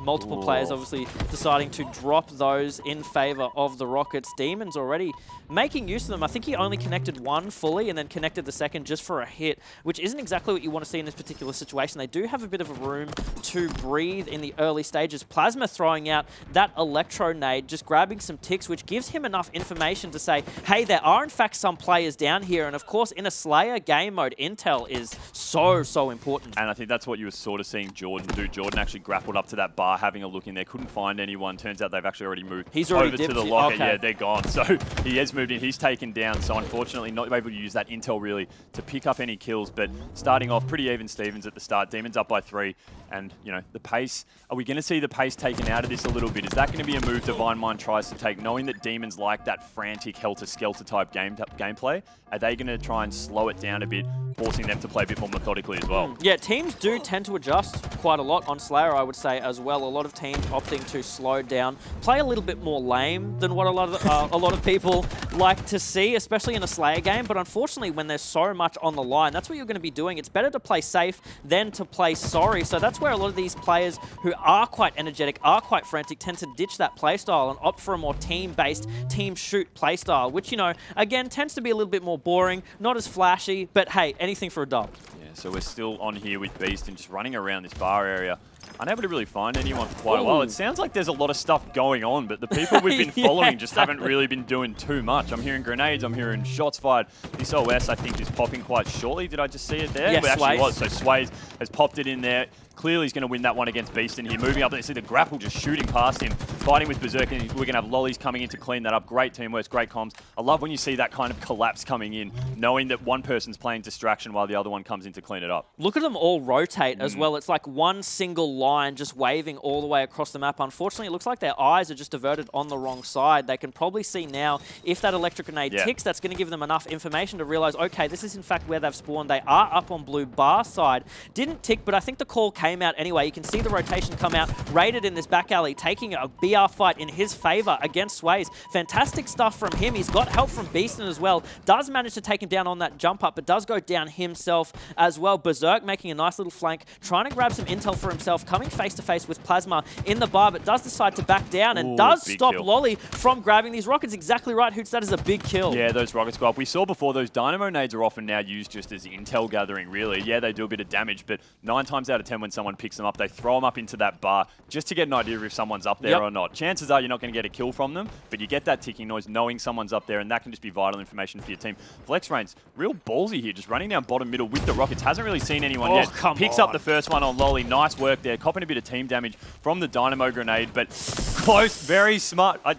Multiple players obviously deciding to drop those in favor of the Rockets. Demons already making use of them. I think he only connected 1 fully and then connected the second just for a hit, which isn't exactly what you want to see in this particular situation. They do have a bit of a room to breathe in the early stages. Plasma throwing out that electro nade, just grabbing some ticks, which gives him enough information to say, hey, there are in fact some players down here. And of course, in a Slayer game mode, intel is so important. And I think that's what you were sort of seeing Jordan do. Jordan actually grappled up to that bar, having a look in there, couldn't find anyone. Turns out they've actually already moved over to the locker. Okay. Yeah, they're gone. So he has moved in. He's taken down. So unfortunately, not able to use that intel really to pick up any kills. But starting off pretty even Stevens at the start. Demons up by 3. And, you know, the pace, are we going to see the pace taken out of this a little bit? Is that going to be a move Divine Mind tries to take, knowing that Demons like that frantic helter-skelter type gameplay? Are they going to try and slow it down a bit, forcing them to play a bit more methodically as well? Yeah, teams do tend to adjust quite a lot on Slayer, I would say, as well. A lot of teams opting to slow down, play a little bit more lame than what a lot of people like to see, especially in a Slayer game. But unfortunately, when there's so much on the line, that's what you're going to be doing. It's better to play safe than to play sorry. So that's where a lot of these players who are quite energetic, are quite frantic, tend to ditch that playstyle and opt for a more team-based, team-shoot playstyle, which, you know, again, tends to be a little bit more boring, not as flashy, but hey, anything for a dub. Yeah, so we're still on here with Beast and just running around this bar area. Unable to really find anyone for quite a while. It sounds like there's a lot of stuff going on, but the people we've been following just haven't really been doing too much. I'm hearing grenades, I'm hearing shots fired. This OS, I think, is popping quite shortly. Did I just see it there? Yes, it actually Sways. was. So Sways has popped it in there. Clearly he's going to win that one against Beast in here. Moving up, you see the grapple just shooting past him, fighting with Berserk, and we're going to have Lollies coming in to clean that up. Great teamwork, great comms. I love when you see that kind of collapse coming in, knowing that one person's playing distraction while the other one comes in to clean it up. Look at them all rotate as well. It's like one single line just waving all the way across the map. Unfortunately, it looks like their eyes are just diverted on the wrong side. They can probably see now if that electric grenade ticks, that's going to give them enough information to realize, okay, this is in fact where they've spawned. They are up on blue bar side. Didn't tick, but I think the call came out anyway. You can see the rotation come out, raided in this back alley, taking a BR fight in his favor against Sways. Fantastic stuff from him. He's got help from Beaston as well. Does manage to take him down on that jump up, but does go down himself as well. Berserk making a nice little flank, trying to grab some intel for himself, coming face to face with Plasma in the bar, but does decide to back down and does stop kill. Lolly from grabbing these rockets. Exactly right, Hoots. That is a big kill. Yeah, those rockets go up. We saw before those dynamo nades are often now used just as intel gathering, really. Yeah, they do a bit of damage, but 9 times out of 10 when someone picks them up, they throw them up into that bar just to get an idea of if someone's up there or not. Chances are you're not going to get a kill from them, but you get that ticking noise knowing someone's up there, and that can just be vital information for your team. Flex Rain's real ballsy here, just running down bottom middle with the rockets. Hasn't really seen anyone yet. Picks up the first one on Lolly. Nice work there. Copping a bit of team damage from the dynamo grenade, but close, very smart. I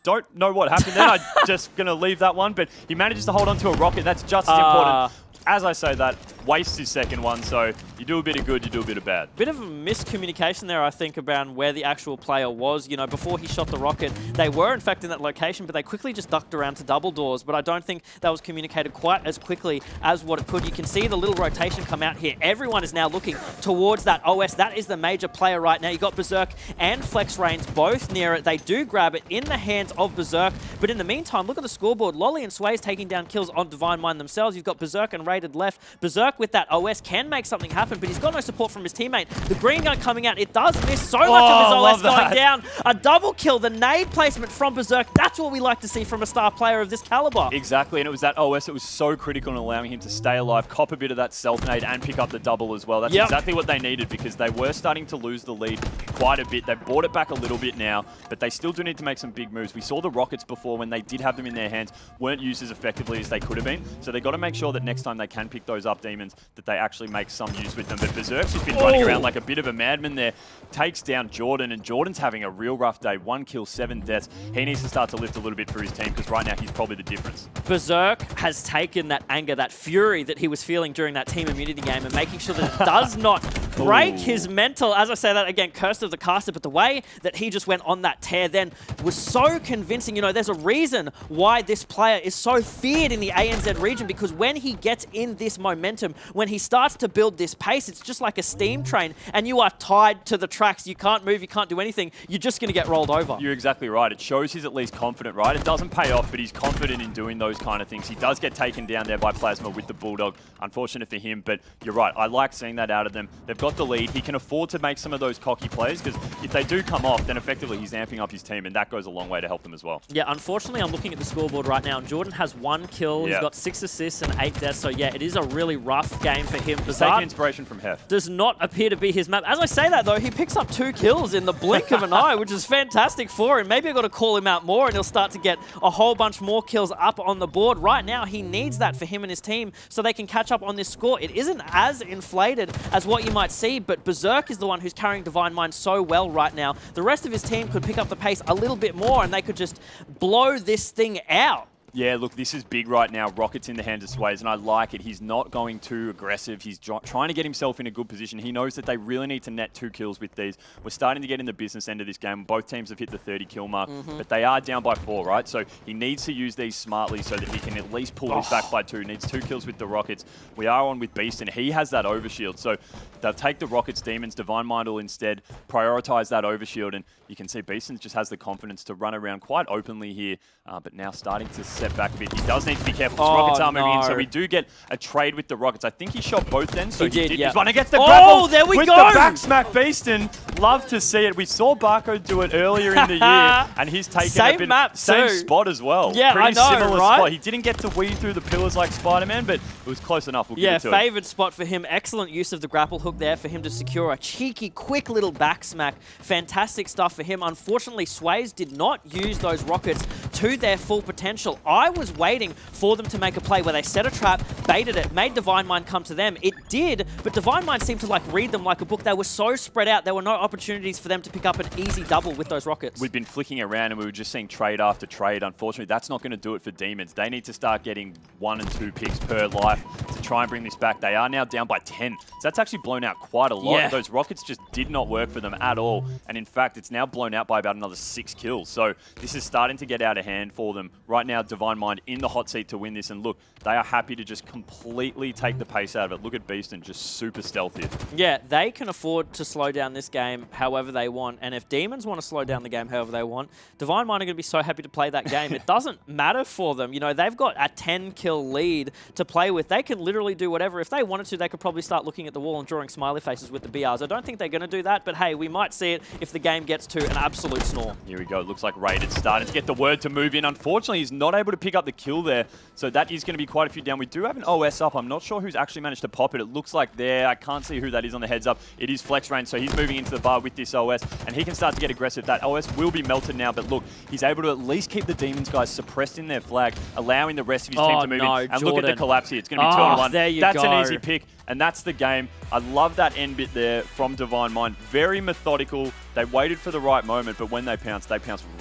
don't know what happened there. I'm just going to leave that one, but he manages to hold on to a rocket. That's just as important. As I say that, wastes his second one, so you do a bit of good, you do a bit of bad. Bit of a miscommunication there, I think, about where the actual player was. You know, before he shot the rocket, they were in fact in that location, but they quickly just ducked around to double doors. But I don't think that was communicated quite as quickly as what it could. You can see the little rotation come out here. Everyone is now looking towards that OS. That is the major player right now. You got Berserk and Flex Rains both near it. They do grab it in the hands of Berserk. But in the meantime, look at the scoreboard. Lolly and Sways taking down kills on Divine Mind themselves. You've got Berserk and rated left. Berserk with that OS can make something happen, but he's got no support from his teammate. The green gun coming out, it does miss so much of his OS going down. A double kill, the nade placement from Berserk. That's what we like to see from a star player of this caliber. Exactly, and it was that OS that was so critical in allowing him to stay alive, cop a bit of that self nade, and pick up the double as well. That's exactly what they needed, because they were starting to lose the lead quite a bit. They've brought it back a little bit now, but they still do need to make some big moves. We saw the rockets before, when they did have them in their hands, weren't used as effectively as they could have been. So they've got to make sure that next time they can pick those up, Demons, Demons that they actually make some use with them. But Berserk's just been running around like a bit of a madman there. Takes down Jordan, and Jordan's having a real rough day. 1 kill, 7 deaths. He needs to start to lift a little bit for his team because right now he's probably the difference. Berserk has taken that anger, that fury that he was feeling during that team immunity game and making sure that it does not break his mental. As I say that again, cursed of the caster, but the way that he just went on that tear then was so convincing. You know, there's a reason why this player is so feared in the ANZ region, because when he gets in this momentum, when he starts to build this pace, it's just like a steam train and you are tied to the tracks. You can't move, you can't do anything. You're just going to get rolled over. You're exactly right. It shows he's at least confident, right? It doesn't pay off, but he's confident in doing those kind of things. He does get taken down there by Plasma with the Bulldog. Unfortunate for him, but you're right. I like seeing that out of them. They've got the lead. He can afford to make some of those cocky plays, because if they do come off, then effectively he's amping up his team, and that goes a long way to help them as well. Yeah, unfortunately, I'm looking at the scoreboard right now, and Jordan has 1 kill. He's got 6 assists and 8 deaths. So yeah, it is a really rough game for him. He's taking inspiration from Hef. Does not appear to be his map. As I say that though, he picks up 2 kills in the blink of an eye, which is fantastic for him. Maybe I've got to call him out more and he'll start to get a whole bunch more kills up on the board. Right now, he needs that for him and his team so they can catch up on this score. It isn't as inflated as what you might see, but Berserk is the one who's carrying Divine Mind so well right now. The rest of his team could pick up the pace a little bit more and they could just blow this thing out. Yeah, look, this is big right now. Rocket's in the hands of Sways, and I like it. He's not going too aggressive. He's trying to get himself in a good position. He knows that they really need to net 2 kills with these. We're starting to get in the business end of this game. Both teams have hit the 30 kill mark, but they are down by 4, right? So he needs to use these smartly so that he can at least pull this back by 2. Needs 2 kills with the Rockets. We are on with Beast, and he has that overshield. So they'll take the Rockets Demons. Divine Mind will instead prioritize that overshield, and you can see Beaston just has the confidence to run around quite openly here, but now starting to set back a bit. He does need to be careful because Rockets are moving in, so we do get a trade with the Rockets. I think he shot both then, so he did. He's running against the grapple there we with go. the back smack Beaston. Love to see it. We saw Barco do it earlier in the year, and he's taken same a bit, map same too. spot as well. Yeah, Pretty I know, similar right? spot. He didn't get to weave through the pillars like Spider-Man, but it was close enough. We'll give it to favoured spot for him. Excellent use of the grapple hook there for him to secure a cheeky, quick little back smack. Fantastic stuff for him. Unfortunately, Sways did not use those rockets to their full potential. I was waiting for them to make a play where they set a trap, baited it, made Divine Mind come to them. It did, but Divine Mind seemed to like read them like a book. They were so spread out. There were no opportunities for them to pick up an easy double with those rockets. We've been flicking around and we were just seeing trade after trade. Unfortunately, that's not going to do it for Demons. They need to start getting 1 and 2 picks per life to try and bring this back. They are now down by 10. So that's actually blown out quite a lot. Yeah. Those rockets just did not work for them at all. And in fact, it's now blown out by about another 6 kills. So this is starting to get out of hand for them. Right now, Divine Mind in the hot seat to win this. And look, they are happy to just completely take the pace out of it. Look at Beaston, just super stealthy. Yeah, they can afford to slow down this game however they want. And if Demons want to slow down the game however they want, Divine Mind are going to be so happy to play that game. It doesn't matter for them. You know, they've got a 10-kill lead to play with. They can literally do whatever. If they wanted to, they could probably start looking at the wall and drawing smiley faces with the BRs. I don't think they're going to do that, but hey, we might see it if the game gets to an absolute snore. Here we go. Looks like Raid's starting to get the word to move in. Unfortunately, he's not able to pick up the kill there, so that is going to be quite a few down. We do have an OS up. I'm not sure who's actually managed to pop it. It looks like there. I can't see who that is on the heads up. It is Flex Range, so he's moving into the bar with this OS, and he can start to get aggressive. That OS will be melted now, but look, he's able to at least keep the Demons guys suppressed in their flag, allowing the rest of his team to move in. And Jordan. look at the collapse here. It's going to be 2 on 1. There you That's go. an easy pick, and that's the game. I love that end bit there from Divine Mind. Very methodical. They waited for the right moment, but when they pounced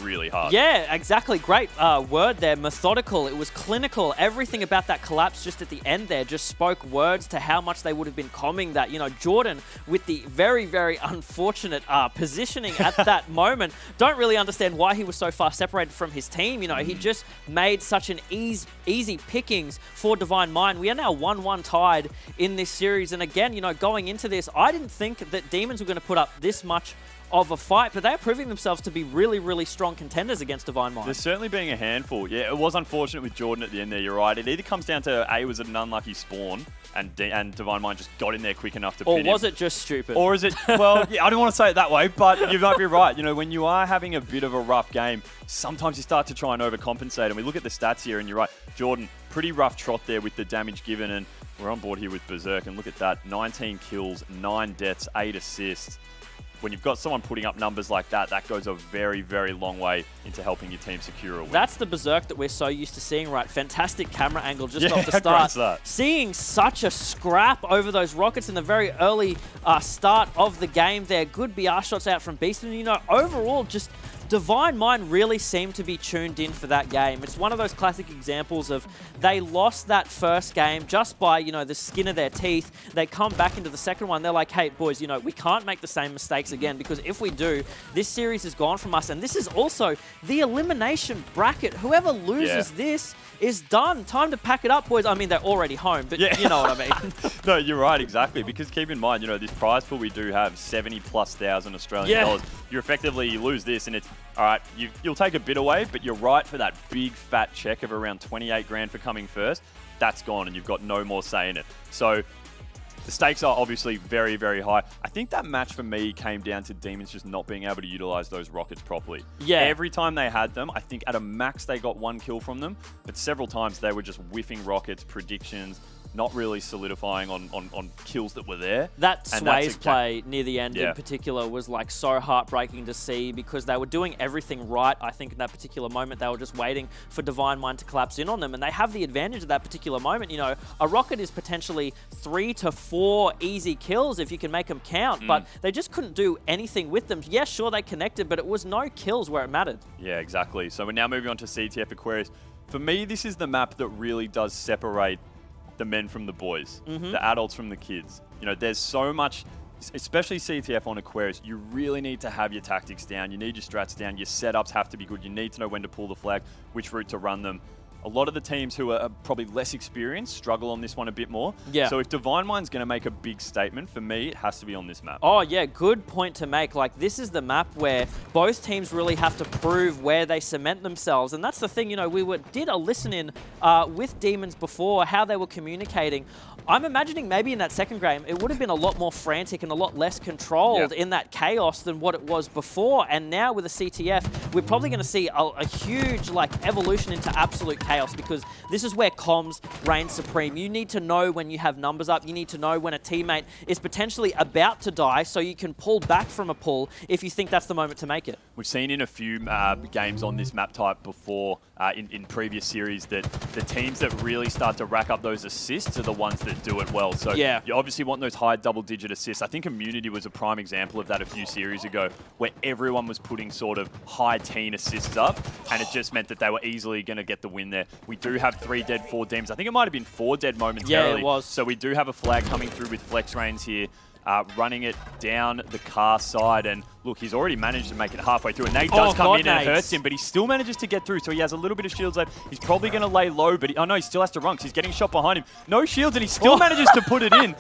really hard. Yeah, exactly. Great word there. Methodical. It was clinical. Everything about that collapse just at the end there just spoke words to how much they would have been calming that. You know, Jordan with the very, very unfortunate positioning at that moment. Don't really understand why he was so far separated from his team. You know, he just made such an easy pickings for Divine Mind. We are now 1-1 tied in this series. And again, you know, going into this, I didn't think that Demons were going to put up this much of a fight, but they're proving themselves to be really, really strong contenders against Divine Mind. They're certainly being a handful. Yeah, it was unfortunate with Jordan at the end there, you're right. It either comes down to A, was it an unlucky spawn, and Divine Mind just got in there quick enough to pin him. Or was it just stupid? Or is it, well, yeah, I don't want to say it that way, but you might be right. You know, when you are having a bit of a rough game, sometimes you start to try and overcompensate, and we look at the stats here, and you're right, Jordan, pretty rough trot there with the damage given, and we're on board here with Berserk, and look at that, 19 kills, 9 deaths, 8 assists. when you've got someone putting up numbers like that, that goes a very, very long way into helping your team secure a win. That's the berserk that we're so used to seeing, right? Fantastic camera angle just off the how start. great's that? Seeing such a scrap over those rockets in the very early start of the game there. Good BR shots out from Beast. And, you know, overall, just Divine Mind really seemed to be tuned in for that game. It's one of those classic examples of they lost that first game just by, you know, the skin of their teeth. They come back into the second one. They're like, hey, boys, you know, we can't make the same mistakes again, because if we do, this series is gone from us. And this is also the elimination bracket. Whoever loses this is done. Time to pack it up, boys. I mean, they're already home, but you know what I mean. No, you're right, exactly. Because keep in mind, you know, this prize pool we do have, 70,000+ Australian dollars. You lose this, and it's all right. You'll take a bit away, but you're right for that big fat check of around 28 grand for coming first. That's gone, and you've got no more say in it. So the stakes are obviously very, very high. I think that match for me came down to Demons just not being able to utilize those rockets properly. Yeah. Every time they had them, I think at a max they got 1 kill from them, but several times they were just whiffing rockets, predictions, not really solidifying on kills that were there. That Sway's play near the end in particular was like so heartbreaking to see, because they were doing everything right. I think in that particular moment, they were just waiting for Divine Mind to collapse in on them, and they have the advantage of that particular moment. You know, a rocket is potentially 3 to 4 easy kills if you can make them count, but they just couldn't do anything with them. Yeah, sure, they connected, but it was no kills where it mattered. Yeah, exactly. So we're now moving on to CTF Aquarius. For me, this is the map that really does separate the men from the boys, the adults from the kids. You know, there's so much, especially CTF on Aquarius, you really need to have your tactics down. You need your strats down. Your setups have to be good. You need to know when to pull the flag, which route to run them. A lot of the teams who are probably less experienced struggle on this one a bit more. Yeah. So if Divine Mind's going to make a big statement, for me, it has to be on this map. Oh, yeah, good point to make. Like, this is the map where both teams really have to prove where they cement themselves. And that's the thing, you know, did a listen-in with Demons before, how they were communicating. I'm imagining maybe in that second game, it would have been a lot more frantic and a lot less controlled in that chaos than what it was before. And now with the CTF, we're probably going to see a huge, like, evolution into absolute chaos, because this is where comms reign supreme. You need to know when you have numbers up. You need to know when a teammate is potentially about to die, so you can pull back from a pull if you think that's the moment to make it. We've seen in a few games on this map type before, in previous series, that the teams that really start to rack up those assists are the ones that do it well. So you obviously want those high double-digit assists. I think Immunity was a prime example of that a few series ago, where everyone was putting sort of high-teen assists up, and it just meant that they were easily going to get the win there. We do have 3 dead, 4 Dems. I think it might have been 4 dead momentarily. Yeah, it was. So we do have a flag coming through with Flex Reigns here, running it down the car side, and look, he's already managed to make it halfway through, and Nate does come in and it hurts him, but he still manages to get through, so he has a little bit of shields left. He's probably going to lay low, but oh no, he still has to run because he's getting shot behind him. No shields, and he still manages to put it in.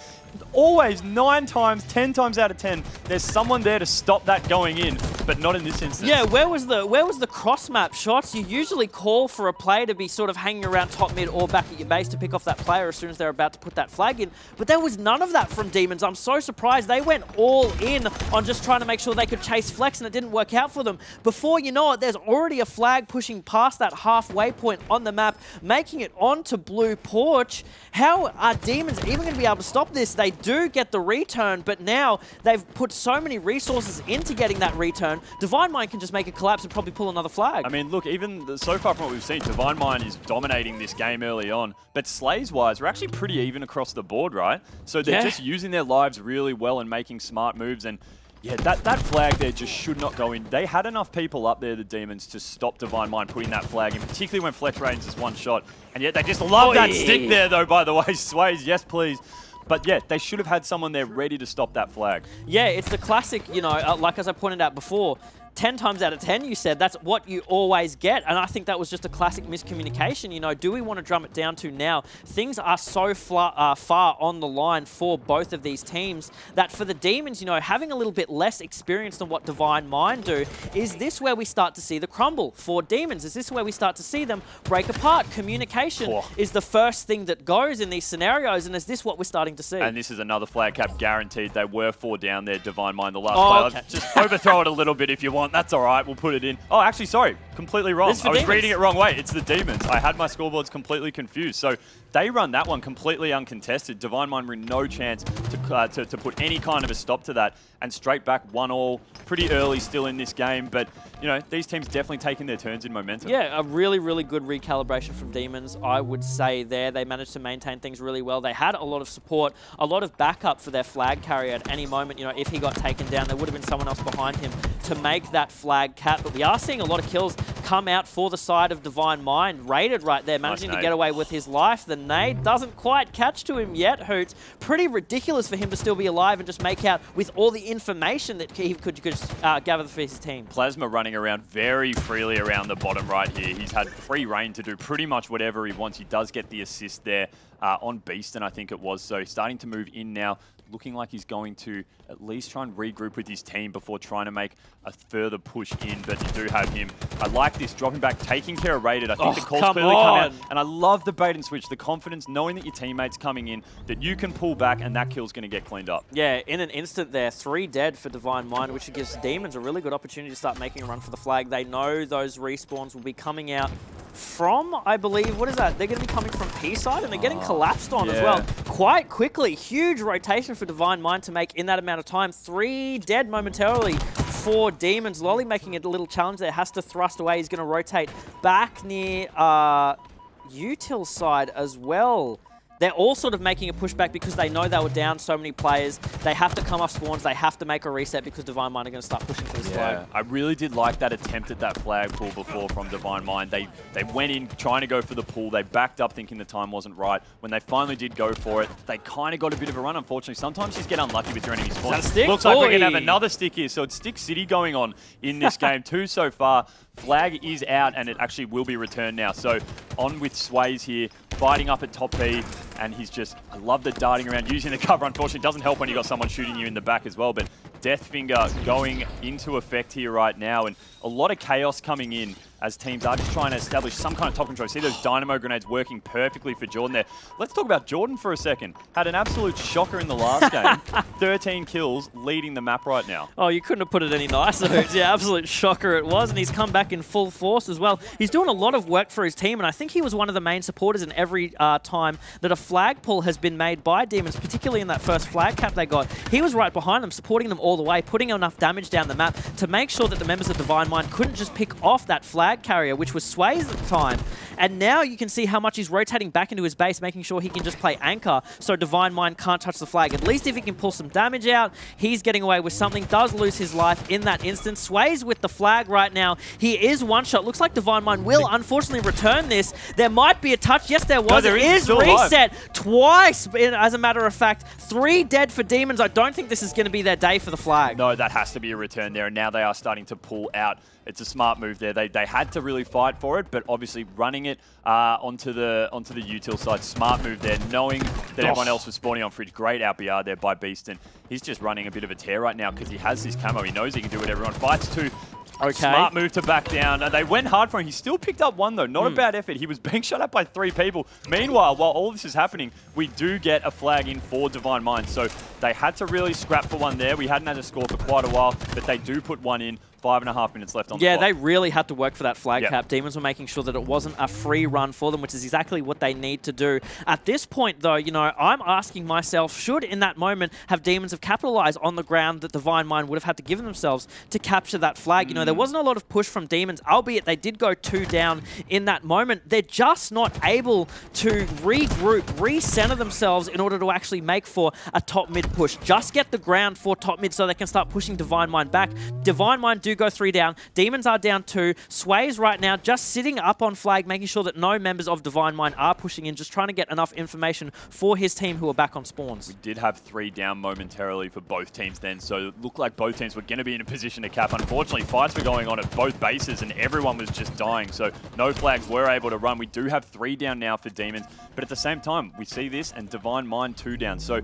Always 9 times, 10 times out of 10, there's someone there to stop that going in, but not in this instance. Yeah, where was the cross-map shots? You usually call for a player to be sort of hanging around top mid or back at your base to pick off that player as soon as they're about to put that flag in, but there was none of that from Demons. I'm so surprised. They went all in on just trying to make sure they could chase Flex, and it didn't work out for them. Before you know it, there's already a flag pushing past that halfway point on the map, making it onto Blue Porch. How are Demons even going to be able to stop this? They do get the return, but now they've put so many resources into getting that return. Divine Mind can just make it collapse and probably pull another flag. I mean, look, even so far from what we've seen, Divine Mind is dominating this game early on, but Slays-wise, we're actually pretty even across the board, right? So they're just using their lives really well and making smart moves, and yeah, that flag there just should not go in. They had enough people up there, the Demons, to stop Divine Mind putting that flag in, particularly when Flex Reigns is one shot. And yet they just love that stick there, though, by the way. Sways, yes, please. But yeah, they should have had someone there ready to stop that flag. Yeah, it's the classic, you know, like as I pointed out before, 10 times out of 10, you said that's what you always get. And I think that was just a classic miscommunication. You know, do we want to drum it down to now? Things are so far on the line for both of these teams that for the Demons, you know, having a little bit less experience than what Divine Mind do, is this where we start to see the crumble for Demons? Is this where we start to see them break apart? Communication is the first thing that goes in these scenarios, and is this what we're starting to see? And this is another flag cap guaranteed. They were 4 down there, Divine Mind, the last player. Okay. Just overthrow it a little bit if you want. gone, that's all right, we'll put it in. Oh, actually, sorry, completely wrong. I was reading it wrong way. It's the Demons. I had my scoreboards completely confused. So they run that one completely uncontested. Divine Mind were no chance to put any kind of a stop to that. And straight back 1-1, pretty early still in this game. But, you know, these teams definitely taking their turns in momentum. Yeah, a really, really good recalibration from Demons, I would say there. They managed to maintain things really well. They had a lot of support, a lot of backup for their flag carrier at any moment. You know, if he got taken down, there would have been someone else behind him to make that flag cap. But we are seeing a lot of kills come out for the side of Divine Mind. Raided right there, managing to get away with his life. The nade doesn't quite catch to him yet, Hoots. Pretty ridiculous for him to still be alive and just make out with all the information that he could gather for his team. Plasma running around very freely around the bottom right here. He's had free reign to do pretty much whatever he wants. He does get the assist there on Beaston, I think it was. So he's starting to move in now, looking like he's going to at least try and regroup with his team before trying to make a further push in, but you do have him. I like this, dropping back, taking care of Raided. I think the call's clearly come out, and I love the bait and switch, the confidence, knowing that your teammate's coming in, that you can pull back, and that kill's going to get cleaned up. Yeah, in an instant there, 3 dead for Divine Mind, which gives Demons a really good opportunity to start making a run for the flag. They know those respawns will be coming out from, I believe, what is that? They're going to be coming from P side, and they're getting collapsed on as well. Quite quickly, huge rotation for Divine Mind to make in that amount of time. 3 dead momentarily for Demons. Lolly making it a little challenge there, has to thrust away. He's going to rotate back near Util side as well. They're all sort of making a pushback because they know they were down so many players. They have to come off spawns. They have to make a reset because Divine Mind are going to start pushing for this flag. I really did like that attempt at that flag pull before from Divine Mind. They went in trying to go for the pull. They backed up thinking the time wasn't right. When they finally did go for it, they kind of got a bit of a run, unfortunately. Sometimes you just get unlucky with your enemy spawns. Is that a stick? Looks like we're going to have another stick here. So it's Stick City going on in this game. 2 so far. Flag is out, and it actually will be returned now. So on with Sways here, fighting up at top B, and he's just, I love the darting around, using the cover. Unfortunately, it doesn't help when you've got someone shooting you in the back as well, but Deathfinger going into effect here right now, and a lot of chaos coming in as teams are just trying to establish some kind of top control. See those dynamo grenades working perfectly for Jordan there. Let's talk about Jordan for a second. Had an absolute shocker in the last game. 13 kills, leading the map right now. Oh, you couldn't have put it any nicer. Yeah, absolute shocker it was, and he's come back in full force as well. He's doing a lot of work for his team, and I think he was one of the main supporters in every time that a flag pull has been made by Demons, particularly in that first flag cap they got. He was right behind them, supporting them all the way, putting enough damage down the map to make sure that the members of Divine Mind couldn't just pick off that flag carrier, which was Sways at the time. And now you can see how much he's rotating back into his base, making sure he can just play anchor so Divine Mind can't touch the flag. At least if he can pull some damage out, he's getting away with something. Does lose his life in that instance. Sways with the flag right now. He is one shot. Looks like Divine Mind will unfortunately return this. There might be a touch. Yes, there was. No, there is reset twice, as a matter of fact. 3 dead for Demons. I don't think this is going to be their day for the flag. No, that has to be a return there, and now they are starting to pull out. It's a smart move there. They had to really fight for it, but obviously running it onto the util side, smart move there, knowing that everyone else was spawning on Fridge. Great out BR there by Beaston. He's just running a bit of a tear right now because he has this camo. He knows he can do what everyone fights to. Okay. Smart move to back down. They went hard for him. He still picked up 1, though. Not a bad effort. He was being shot at by 3 people. Meanwhile, while all this is happening, we do get a flag in for Divine Mind. So they had to really scrap for 1 there. We hadn't had a score for quite a while, but they do put 1 in. 5.5 minutes left on the clock. They really had to work for that flag cap. Demons were making sure that it wasn't a free run for them, which is exactly what they need to do. At this point, though, you know, I'm asking myself, should in that moment have Demons have capitalized on the ground that Divine Mind would have had to give themselves to capture that flag? You know, there wasn't a lot of push from Demons, albeit they did go 2 down in that moment. They're just not able to regroup, recenter themselves in order to actually make for a top mid push. Just get the ground for top mid so they can start pushing Divine Mind back. Divine Mind do go 3 down. Demons are down 2. Sways right now just sitting up on flag, making sure that no members of Divine Mind are pushing in, just trying to get enough information for his team who are back on spawns. We did have 3 down momentarily for both teams then, so it looked like both teams were going to be in a position to cap. Unfortunately, fights were going on at both bases and everyone was just dying, so no flags were able to run. We do have 3 down now for Demons, but at the same time, we see this and Divine Mind 2 down. So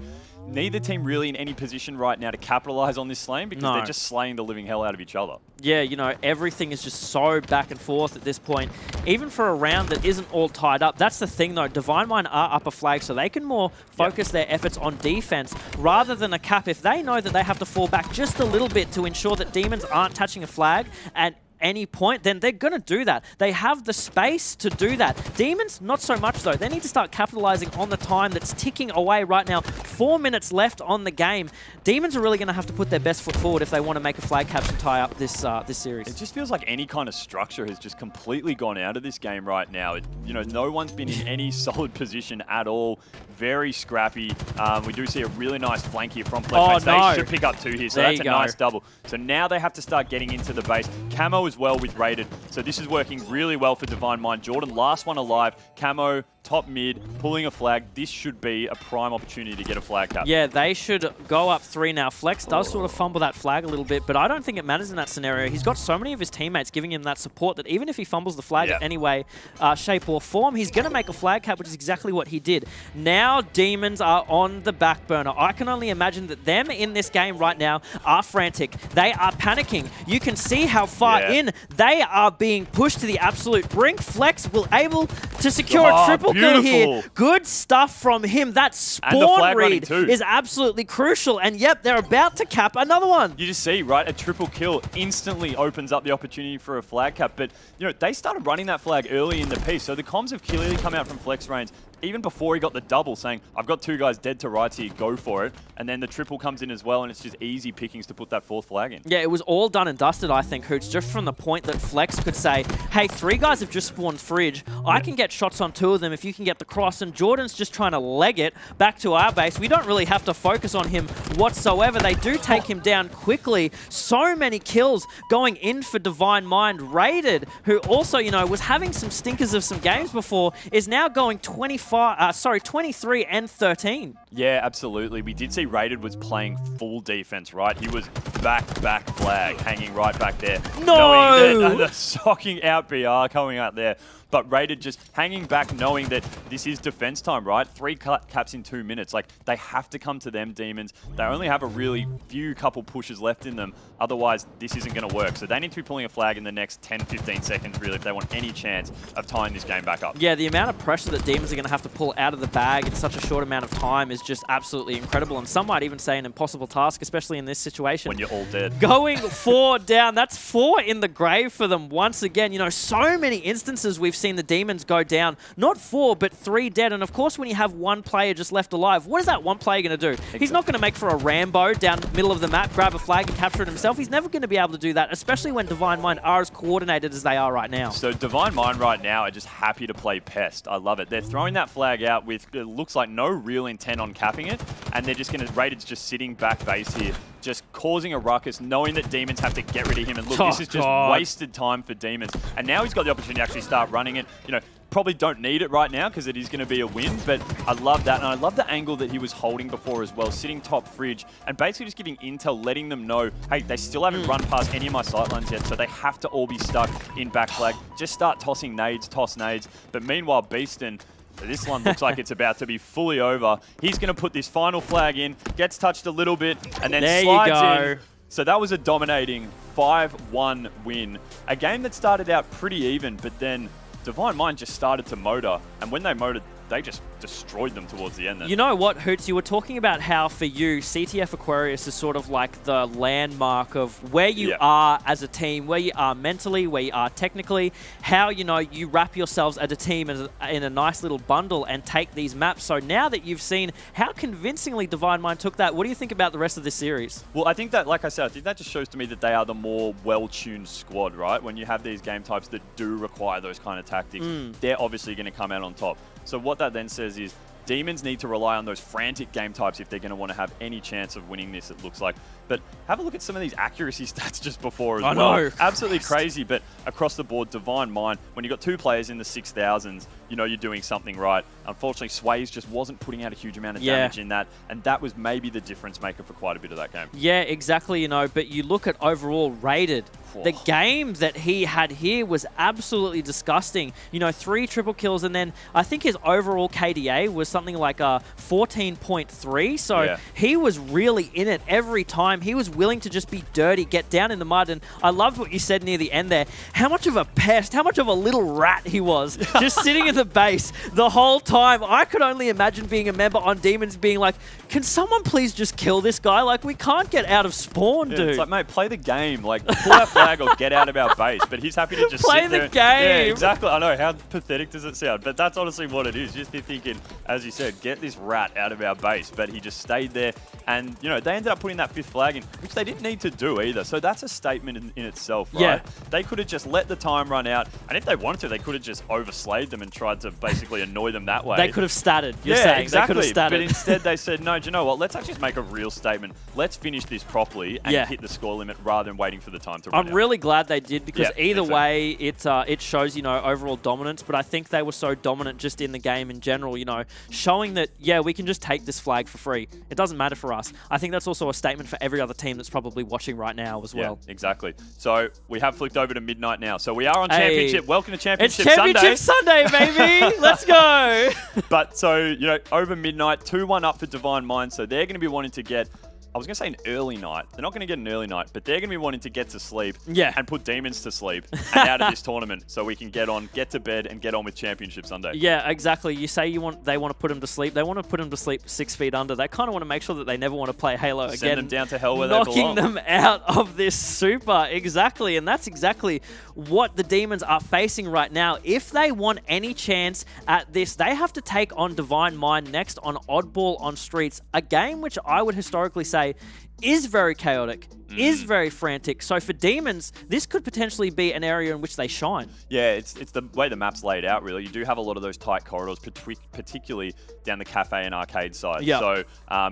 neither team really in any position right now to capitalize on this lane because No. they're just slaying the living hell out of each other. Yeah, you know, everything is just so back and forth at this point. Even for a round that isn't all tied up, that's the thing though. Divine Mind are up a flag, so they can more focus their efforts on defense rather than a cap. If they know that they have to fall back just a little bit to ensure that Demons aren't touching a flag and any point, then they're going to do that. They have the space to do that. Demons, not so much though. They need to start capitalizing on the time that's ticking away right now. 4 minutes left on the game. Demons are really going to have to put their best foot forward if they want to make a flag capture and tie up this this series. It just feels like any kind of structure has just completely gone out of this game right now. You know, no one's been in any solid position at all. Very scrappy. We do see a really nice flank here from Flex. They should pick up 2 here, so that's a nice double. So now they have to start getting into the base. Camo as well with Rated. So this is working really well for Divine Mind. Jordan, last one alive. Camo, top mid, pulling a flag. This should be a prime opportunity to get a flag cap. Yeah, they should go up 3 now. Flex does sort of fumble that flag a little bit, but I don't think it matters in that scenario. He's got so many of his teammates giving him that support that even if he fumbles the flag in any way, shape or form, he's going to make a flag cap, which is exactly what he did. Now Demons are on the back burner. I can only imagine that them in this game right now are frantic. They are panicking. You can see how far in they are being pushed to the absolute brink. Flex will able to secure a triple kill here. Good stuff from him. That spawn read is absolutely crucial. And yep, they're about to cap another one. You just see, right, a triple kill instantly opens up the opportunity for a flag cap. But, you know, they started running that flag early in the piece. So the comms have clearly come out from Flex range even before he got the double, saying, I've got 2 guys dead to rights here, go for it. And then the triple comes in as well, and it's just easy pickings to put that 4th flag in. Yeah, it was all done and dusted, I think, Hoots, just from the point that Flex could say, hey, 3 guys have just spawned Fridge. I can get shots on 2 of them if you can get the cross, and Jordan's just trying to leg it back to our base. We don't really have to focus on him whatsoever. They do take him down quickly. So many kills going in for Divine Mind. Rated, who also, you know, was having some stinkers of some games before, is now going 23 and 13. Yeah, absolutely. We did see Rated was playing full defense, right? He was back flag, hanging right back there. No! Knowing that the socking out BR coming out there. But Rated just hanging back, knowing that this is defense time, right? 3 caps in 2 minutes. Like, they have to come to them, Demons. They only have a really few couple pushes left in them. Otherwise, this isn't going to work. So they need to be pulling a flag in the next 10-15 seconds, really, if they want any chance of tying this game back up. Yeah, the amount of pressure that Demons are going to have to pull out of the bag in such a short amount of time is just absolutely incredible. And some might even say an impossible task, especially in this situation. When you're all dead. Going 4 down. That's 4 in the grave for them once again. You know, so many instances we've seen the Demons go down. Not 4, but 3 dead. And of course, when you have 1 player just left alive, what is that 1 player going to do? Exactly. He's not going to make for a Rambo down the middle of the map, grab a flag and capture it himself. He's never going to be able to do that, especially when Divine Mind are as coordinated as they are right now. So Divine Mind right now are just happy to play Pest. I love it. They're throwing that flag out with, it looks like, no real intent on capping it. And they're just going to, Rated's just sitting back base here, just causing a ruckus, knowing that Demons have to get rid of him. And look, this is just wasted time for Demons. And now he's got the opportunity to actually start running it. You know, probably don't need it right now because it is going to be a win, but I love that. And I love the angle that he was holding before as well, sitting top Fridge and basically just giving intel, letting them know, hey, they still haven't run past any of my sightlines yet, so they have to all be stuck in back flag. Just start tossing nades, toss nades. But meanwhile, Beaston, this one looks like it's about to be fully over. He's going to put this final flag in, gets touched a little bit, and then slides in. So that was a dominating 5-1 win. A game that started out pretty even, but then Divine Mind just started to motor, and when they motored, they just destroyed them towards the end then. You know what, Hoots? You were talking about how for you, CTF Aquarius is sort of like the landmark of where you are as a team, where you are mentally, where you are technically, how, you know, you wrap yourselves as a team in a nice little bundle and take these maps. So now that you've seen how convincingly Divine Mind took that, what do you think about the rest of this series? Well, I think that, like I said, I think that just shows to me that they are the more well-tuned squad, right? When you have these game types that do require those kind of tactics, they're obviously going to come out on top. So what that then says is Demons need to rely on those frantic game types if they're going to want to have any chance of winning this, it looks like. But have a look at some of these accuracy stats just before as well. I know. Absolutely crazy, but across the board, Divine Mind, when you've got 2 players in the 6,000s, you know you're doing something right. Unfortunately, Sways just wasn't putting out a huge amount of damage in that, and that was maybe the difference maker for quite a bit of that game. Yeah, exactly, you know, but you look at overall Rated, the game that he had here was absolutely disgusting. You know, 3 triple kills, and then I think his overall KDA was something like 14.3. So he was really in it every time. He was willing to just be dirty, get down in the mud. And I loved what you said near the end there. How much of a pest, how much of a little rat he was, just sitting in the base the whole time. I could only imagine being a member on Demons being like, can someone please just kill this guy? Like, we can't get out of spawn, dude. It's like, mate, play the game. Like, pull that flag or get out of our base. But he's happy to just play sit the there. game. Yeah, exactly. I know. How pathetic does it sound? But that's honestly what it is. Just be thinking, as you said, get this rat out of our base. But he just stayed there. And, you know, they ended up putting that 5th flag in, which they didn't need to do either. So that's a statement in itself, right? Yeah. They could have just let the time run out. And if they wanted to, they could have just overslayed them and tried to basically annoy them that way. They could have statted. You're yeah, saying. exactly. They could have statted. But instead they said, no, do you know what? Let's actually make a real statement. Let's finish this properly and hit the score limit rather than waiting for the time to run out. I'm really glad they did, because either exactly. way, it shows, you know, overall dominance. But I think they were so dominant just in the game in general, you know, showing that, yeah, we can just take this flag for free. It doesn't matter for us. I think that's also a statement for every other team that's probably watching right now as well. Yeah, exactly. So we have flicked over to midnight now. So we are on Championship. Welcome to Championship It's Championship Sunday, baby. Let's go. But so, you know, over midnight, 2-1 up for Divine Mind. So they're going to be wanting to get, I was going to say an early night. They're not going to get an early night, but they're going to be wanting to get to sleep and put Demons to sleep and out of this tournament so we can get to bed and get on with Championship Sunday. Yeah, exactly. You say they want to put them to sleep. They want to put them to sleep 6 feet under. They kind of want to make sure that they never want to play Halo again. Send them down to hell where they belong. Knocking them out of this Super. Exactly. And that's exactly what the Demons are facing right now. If they want any chance at this, they have to take on Divine Mind next on Oddball on Streets, a game which I would historically say is very chaotic, is very frantic. So for Demons, this could potentially be an area in which they shine. Yeah, it's the way the map's laid out, really. You do have a lot of those tight corridors, particularly down the cafe and arcade side. Yep. So,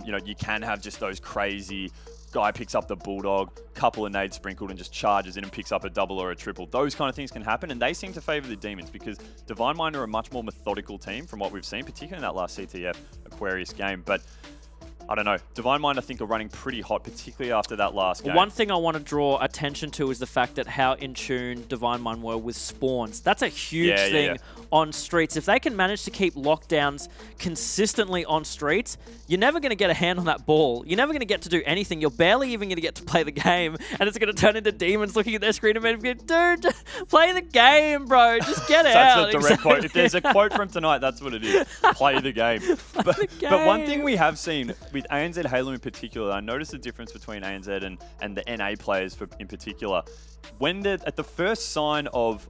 you know, you can have just those crazy guy picks up the Bulldog, couple of nades sprinkled and just charges in and picks up a double or a triple. Those kind of things can happen, and they seem to favor the Demons because Divine Mind are a much more methodical team from what we've seen, particularly in that last CTF Aquarius game. But I don't know. Divine Mind, I think, are running pretty hot, particularly after that last game. One thing I want to draw attention to is the fact that how in tune Divine Mind were with spawns. That's a huge thing on Streets. If they can manage to keep lockdowns consistently on Streets, you're never going to get a hand on that ball. You're never going to get to do anything. You're barely even going to get to play the game, and it's going to turn into Demons looking at their screen and being, dude, play the game, bro. Just get out. That's a direct quote. If there's a quote from tonight, that's what it is. Play the game. But one thing we have seen with ANZ Halo in particular, I noticed the difference between ANZ and the NA players in particular. When they're at the first sign of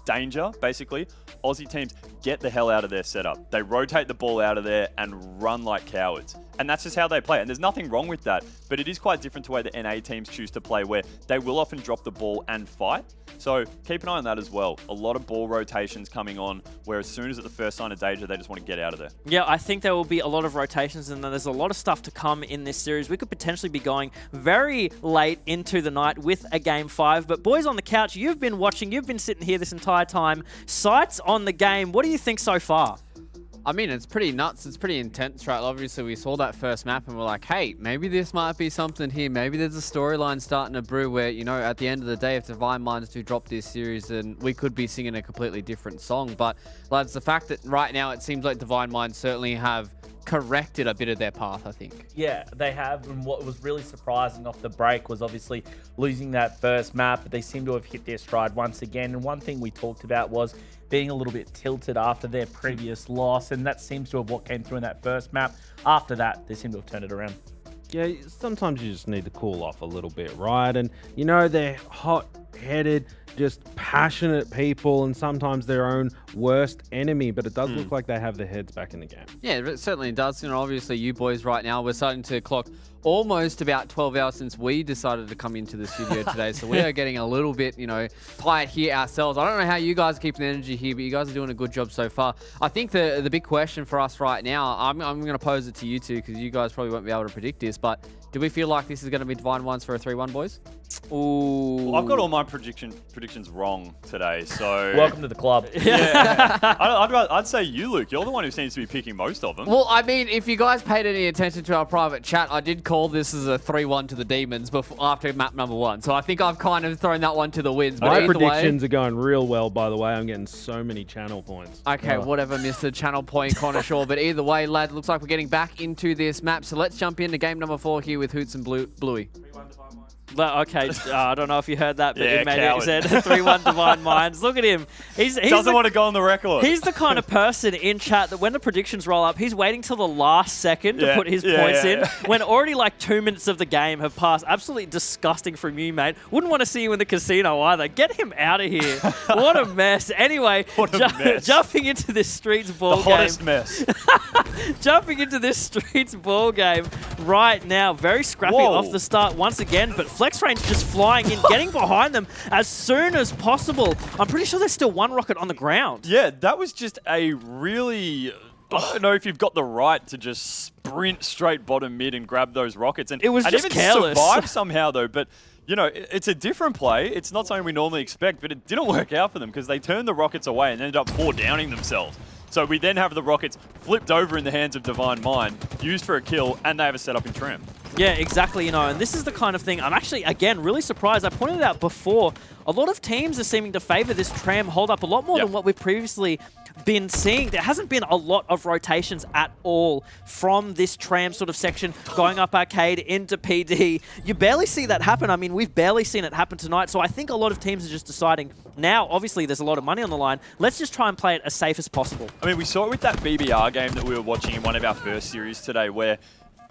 danger, basically, Aussie teams get the hell out of their setup. They rotate the ball out of there and run like cowards. And that's just how they play. And there's nothing wrong with that. But it is quite different to the way the NA teams choose to play, where they will often drop the ball and fight. So keep an eye on that as well. A lot of ball rotations coming on, where as soon as at the first sign of danger, they just want to get out of there. Yeah, I think there will be a lot of rotations, and then there's a lot of stuff to come in this series. We could potentially be going very late into the night with a Game 5. But boys on the couch, you've been watching, you've been sitting here this entire time. Sights on the game. What do you think so far? I mean, it's pretty nuts. It's pretty intense, right? Obviously, we saw that first map and we're like, hey, maybe this might be something here. Maybe there's a storyline starting to brew where, you know, at the end of the day, if Divine Minds do drop this series, then we could be singing a completely different song. But, lads, the fact that right now it seems like Divine Minds certainly have corrected a bit of their path, I think. Yeah, they have. And what was really surprising off the break was obviously losing that first map, but they seem to have hit their stride once again. And one thing we talked about was being a little bit tilted after their previous loss, and that seems to have what came through in that first map. After that, they seem to have turned it around. Yeah, sometimes you just need to cool off a little bit, right? And, you know, they're hot-headed, just passionate people, and sometimes their own worst enemy, but it does look like they have their heads back in the game. Yeah, it certainly does. You know, obviously you boys right now, we're starting to clock almost about 12 hours since we decided to come into the studio today. So we are getting a little bit, you know, tired here ourselves. I don't know how you guys are keeping the energy here, but you guys are doing a good job so far. I think the big question for us right now, I'm going to pose it to you two because you guys probably won't be able to predict this, but do we feel like this is going to be Divine Ones for a 3-1, boys? Ooh. Well, I've got all my predictions wrong today, so... Welcome to the club. Yeah. I'd say you, Luke. You're the one who seems to be picking most of them. Well, I mean, if you guys paid any attention to our private chat, I did called this as a 3-1 to the Demons after map number 1. So I think I've kind of thrown that one to the winds. But My predictions are going real well, by the way. I'm getting so many channel points. Okay, whatever, Mr. Channel Point Connoisseur. But either way, lads, looks like we're getting back into this map. So let's jump into game number 4 here with Hoots and Bluey. Okay, I don't know if you heard that, but Yeah, he made it. He said 3-1 Divine Minds. Look at him. He's Doesn't want to go on the record. He's the kind of person in chat that when the predictions roll up, he's waiting till the last second to put his points in. When already like 2 minutes of the game have passed. Absolutely disgusting from you, mate. Wouldn't want to see you in the casino either. Get him out of here. What a mess. Anyway, jumping into this Streets ball game. The hottest mess. Jumping into this Streets ball game right now. Very scrappy off the start once again, but Flex Range just flying in, getting behind them as soon as possible. I'm pretty sure there's still one rocket on the ground. Yeah, that was just a really... I don't know if you've got the right to just sprint straight bottom mid and grab those rockets. And it was just even careless. Survive somehow, though. But, you know, it's a different play. It's not something we normally expect, but it didn't work out for them because they turned the rockets away and ended up 4-downing themselves. So we then have the rockets flipped over in the hands of Divine Mind, used for a kill, and they have a setup in Tram. Yeah, exactly, you know, and this is the kind of thing, I'm actually, again, really surprised. I pointed it out before, a lot of teams are seeming to favor this Tram hold up a lot more than what we've previously been seeing. There hasn't been a lot of rotations at all from this Tram sort of section going up Arcade into PD. You barely see that happen. I mean, we've barely seen it happen tonight, so I think a lot of teams are just deciding, now, obviously, there's a lot of money on the line, let's just try and play it as safe as possible. I mean, we saw it with that BBR game that we were watching in one of our first series today, where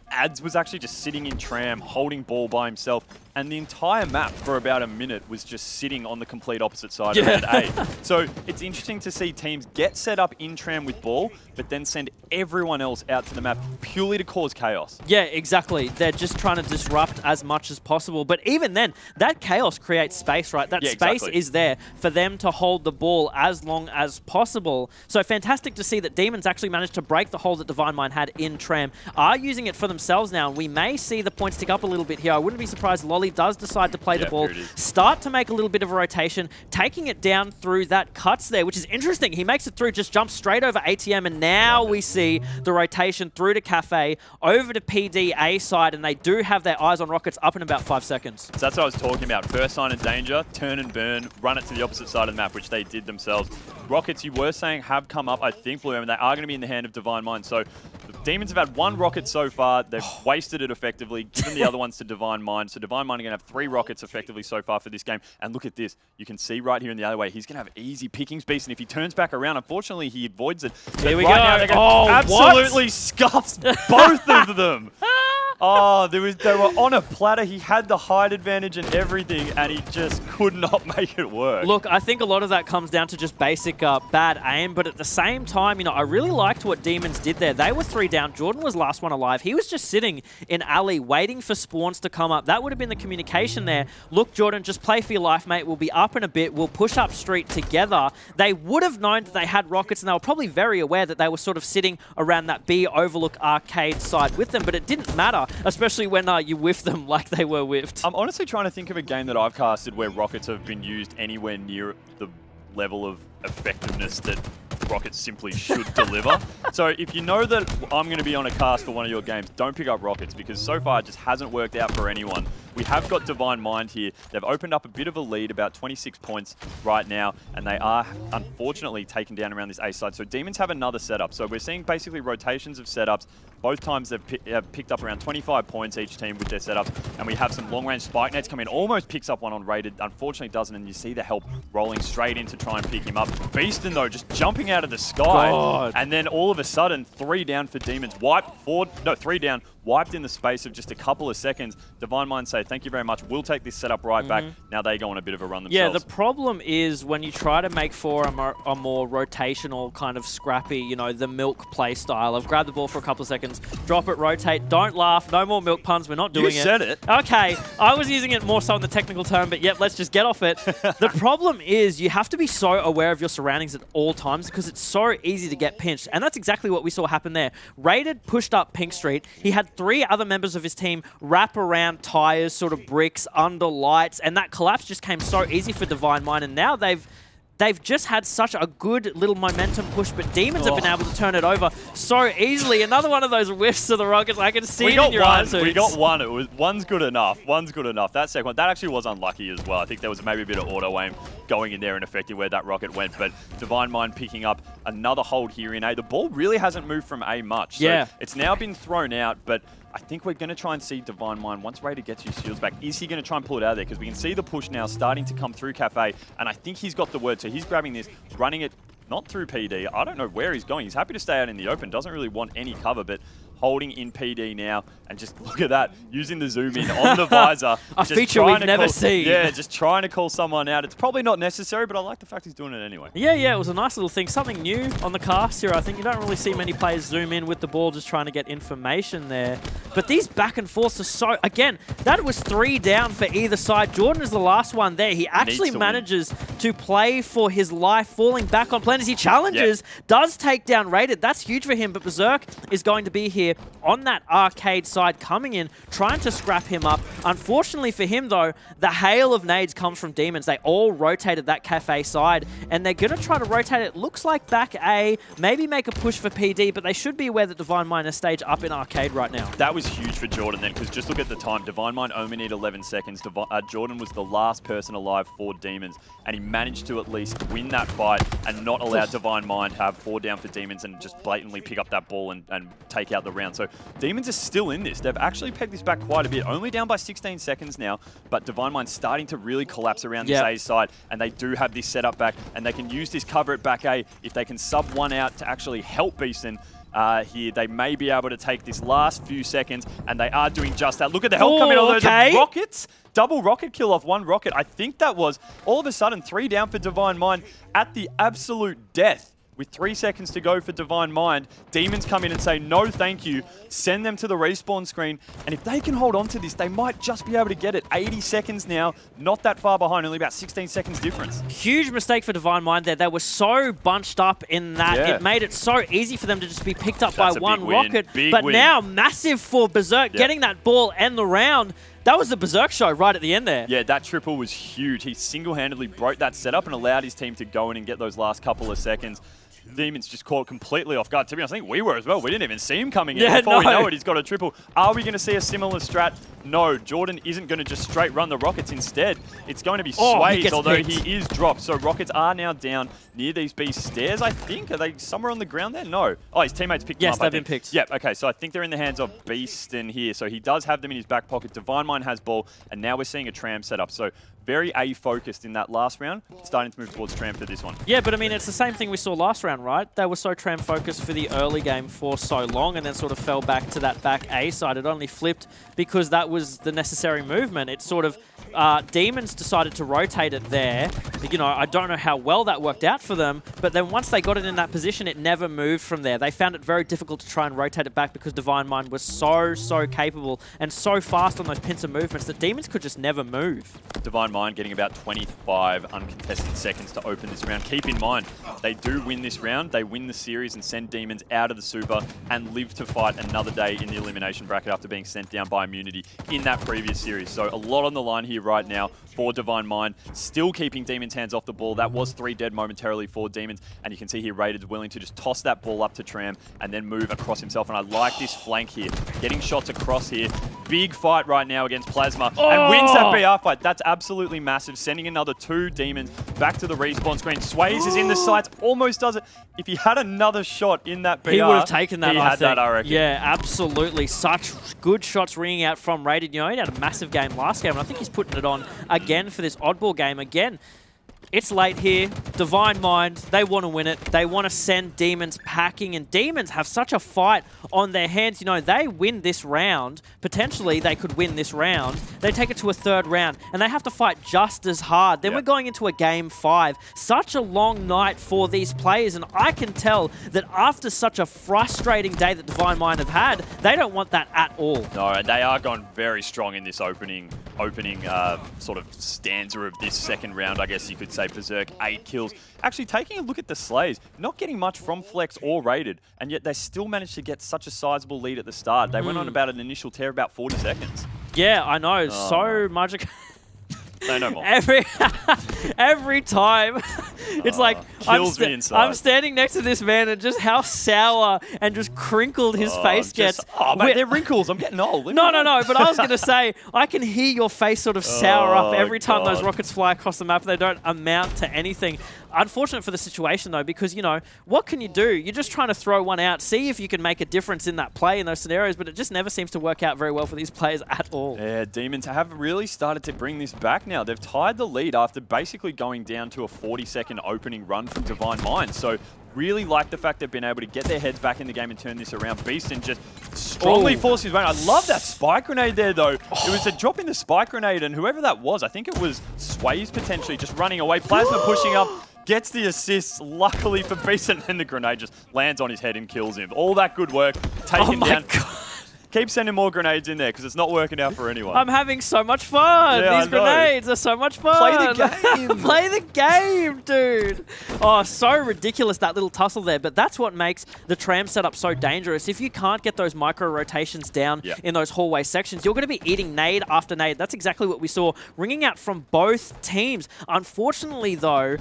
Ads was actually just sitting in Tram, holding ball by himself, and the entire map for about a minute was just sitting on the complete opposite side around A. So it's interesting to see teams get set up in Tram with ball, but then send everyone else out to the map purely to cause chaos. Yeah, exactly. They're just trying to disrupt as much as possible. But even then, that chaos creates space, right? That space is there for them to hold the ball as long as possible. So fantastic to see that Demons actually managed to break the hold that Divine Mind had in Tram, are using it for themselves now, and we may see the points tick up a little bit here. I wouldn't be surprised Lolly does decide to play the ball, start to make a little bit of a rotation, taking it down through that cuts there, which is interesting. He makes it through, just jumps straight over ATM, and now we see the rotation through to Cafe, over to PD A side, and they do have their eyes on rockets up in about 5 seconds. So that's what I was talking about. First sign of danger, turn and burn, run it to the opposite side of the map, which they did themselves. Rockets, you were saying, have come up, I think, Blue, and they are going to be in the hand of Divine Mind. So the Demons have had 1 rocket so far. They've wasted it effectively, given the other ones to Divine Mind. So Divine Mind are going to have 3 rockets effectively so far for this game. And look at this. You can see right here in the other way, he's going to have easy pickings beast. And if he turns back around, unfortunately, he avoids it. Here we go. Now absolutely scuffs both of them. Oh, they were on a platter. He had the height advantage and everything, and he just could not make it work. Look, I think a lot of that comes down to just basic bad aim, but at the same time, you know, I really liked what Demons did there. They were 3 down. Jordan was last one alive. He was just sitting in alley waiting for spawns to come up. That would have been the communication there. Look, Jordan, just play for your life, mate. We'll be up in a bit. We'll push up street together. They would have known that they had rockets, and they were probably very aware that they were sort of sitting around that B Overlook Arcade side with them, but it didn't matter, especially when you whiff them like they were whiffed. I'm honestly trying to think of a game that I've casted where rockets have been used anywhere near the level of effectiveness that rockets simply should deliver. So if you know that I'm going to be on a cast for one of your games, don't pick up rockets, because so far it just hasn't worked out for anyone. We have got Divine Mind here. They've opened up a bit of a lead, about 26 points right now, and they are unfortunately taken down around this A side. So Demons have another setup. So we're seeing basically rotations of setups. Both times they've picked up around 25 points each team with their setups, and we have some long-range spike nets come in. Almost picks up one on rated, unfortunately doesn't, and you see the help rolling straight in to try and pick him up. Beaston, though, just jumping out of the sky, and then all of a sudden, 3 down for Demons. 3 down, wiped in the space of just a couple of seconds. Divine Mind say, thank you very much, we'll take this setup right back. Now they go on a bit of a run themselves. Yeah, the problem is when you try to make for a more rotational, kind of scrappy, you know, the milk play style of grab the ball for a couple of seconds, drop it, rotate, don't laugh, no more milk puns, we're not doing it. You said it. Okay, I was using it more so in the technical term, but yep, let's just get off it. The problem is you have to be so aware of your surroundings at all times, because it's so easy to get pinched, and that's exactly what we saw happen there. Rated pushed up Pink Street. He had 3 other members of his team wrap around tires, sort of bricks, under lights, and that collapse just came so easy for Divine Mind, and now they've they've just had such a good little momentum push, but Demons have been able to turn it over so easily. Another one of those whiffs to the Rockets. I can see it in your eyes. We got one. It was one's good enough. One's good enough. That second one, that actually was unlucky as well. I think there was maybe a bit of auto aim going in there and affecting where that rocket went. But Divine Mind picking up another hold here in A. The ball really hasn't moved from A much. So it's now been thrown out, but I think we're going to try and see Divine Mind, once Raider gets his shields back, is he going to try and pull it out of there? Because we can see the push now starting to come through Cafe, and I think he's got the word. So he's grabbing this, running it, not through PD. I don't know where he's going. He's happy to stay out in the open, doesn't really want any cover, but holding in PD now, and just look at that, using the zoom in on the visor. A feature we've never seen. Yeah, just trying to call someone out. It's probably not necessary, but I like the fact he's doing it anyway. Yeah, it was a nice little thing. Something new on the cast here. I think you don't really see many players zoom in with the ball, just trying to get information there. But these back and forths are so... Again, that was 3 down for either side. Jordan is the last one there. He actually manages to play for his life, falling back on plan as he challenges, does take down Rated. That's huge for him, but Berserk is going to be here on that arcade side, coming in, trying to scrap him up. Unfortunately for him, though, the hail of nades comes from Demons. They all rotated that Cafe side, and they're going to try to rotate it. Looks like back A, maybe make a push for PD, but they should be aware that Divine Mind is staged up in arcade right now. That was huge for Jordan then, because just look at the time. Divine Mind only need 11 seconds. Jordan was the last person alive for Demons, and he managed to at least win that fight and not allow Divine Mind to have 4 down for Demons and just blatantly pick up that ball and take out the round. So Demons are still in this. They've actually pegged this back quite a bit. Only down by 16 seconds now, but Divine Mind's starting to really collapse around this A side, and they do have this setup back, and they can use this cover at back A. If they can sub one out to actually help Beeston here, they may be able to take this last few seconds, and they are doing just that. Look at the help coming on the rockets. Double rocket kill off one rocket. I think that was all of a sudden 3 down for Divine Mind at the absolute death. With 3 seconds to go for Divine Mind, Demons come in and say, no, thank you. Send them to the respawn screen. And if they can hold on to this, they might just be able to get it. 80 seconds now, not that far behind, only about 16 seconds difference. Huge mistake for Divine Mind there. They were so bunched up in that. It made it so easy for them to just be picked up by one rocket. But now, massive for Berserk, getting that ball and the round. That was the Berserk show right at the end there. Yeah, that triple was huge. He single-handedly broke that setup and allowed his team to go in and get those last couple of seconds. Demons just caught completely off guard. To be honest, I think we were as well. We didn't even see him coming in. Before we know it, he's got a triple. Are we going to see a similar strat? No, Jordan isn't going to just straight run the Rockets instead. It's going to be Sways, although he is dropped. So Rockets are now down near these B stairs, I think. Are they somewhere on the ground there? No. Oh, his teammates picked them up, Yes, they've been picked. Yep, okay, so I think they're in the hands of Beeston here. So he does have them in his back pocket. Divine Mind has ball, and now we're seeing a tram setup. So very A-focused in that last round, starting to move towards tram for this one. Yeah, but I mean, it's the same thing we saw last round, right? They were so tram-focused for the early game for so long, and then sort of fell back to that back A side. It only flipped because that was the necessary movement. It sort of, Demons decided to rotate it there. You know, I don't know how well that worked out for them, but then once they got it in that position, it never moved from there. They found it very difficult to try and rotate it back because Divine Mind was so capable and so fast on those pincer movements that Demons could just never move. Divine Mind getting about 25 uncontested seconds to open this round. Keep in mind, they do win this round. They win the series and send Demons out of the Super and live to fight another day in the elimination bracket after being sent down by Immunity in that previous series. So a lot on the line here right now for Divine Mind. Still keeping Demons' hands off the ball. That was 3 dead momentarily for Demons. And you can see here Raided's willing to just toss that ball up to Tram and then move across himself. And I like this flank here. Getting shots across here. Big fight right now against Plasma. And wins that BR fight. That's absolutely massive. Sending another 2 Demons back to the respawn screen. Sways is in the sights. Almost does it. If he had another shot in that BR, he would have taken that, I think. I reckon. Yeah, absolutely. Such good shots ringing out from Raided. You know, he had a massive game last game, and I think he's putting it on again for this oddball game. Again, it's late here. Divine Mind, they want to win it. They want to send Demons packing, and Demons have such a fight on their hands. You know, they win this round. Potentially, they could win this round. They take it to a 3rd round, and they have to fight just as hard. Then we're going into a game 5. Such a long night for these players, and I can tell that after such a frustrating day that Divine Mind have had, they don't want that at all. No, and they are going very strong in this opening sort of stanza of this 2nd round, I guess you could say. Berserk, 8 kills. Actually, taking a look at the Slays, not getting much from Flex or Raided, and yet they still managed to get such a sizable lead at the start. They went on about an initial tear about 40 seconds. Yeah, I know. So much. Say no more. Every time It's like I'm standing next to this man and just how sour and just crinkled his face gets. Mate, they're wrinkles. I'm getting old. No. But I was going to say, I can hear your face sort of sour up every time those rockets fly across the map. They don't amount to anything. Unfortunate for the situation, though, because, you know, what can you do? You're just trying to throw one out, see if you can make a difference in that play in those scenarios, but it just never seems to work out very well for these players at all. Yeah, Demons have really started to bring this back now. They've tied the lead after basically going down to a 40-second opening run from Divine Mind. So really like the fact they've been able to get their heads back in the game and turn this around. Beaston just strongly forced his way. I love that spike grenade there, though. It was a drop in the spike grenade, and whoever that was, I think it was Sways potentially just running away. Plasma pushing up. Gets the assist, luckily for Beaston, and the grenade just lands on his head and kills him. All that good work, take him down. God. Keep sending more grenades in there because it's not working out for anyone. I'm having so much fun. Yeah, These grenades are so much fun. Play the game. Play the game, dude. Oh, so ridiculous, that little tussle there. But that's what makes the tram setup so dangerous. If you can't get those micro rotations down in those hallway sections, you're going to be eating nade after nade. That's exactly what we saw ringing out from both teams. Unfortunately, though,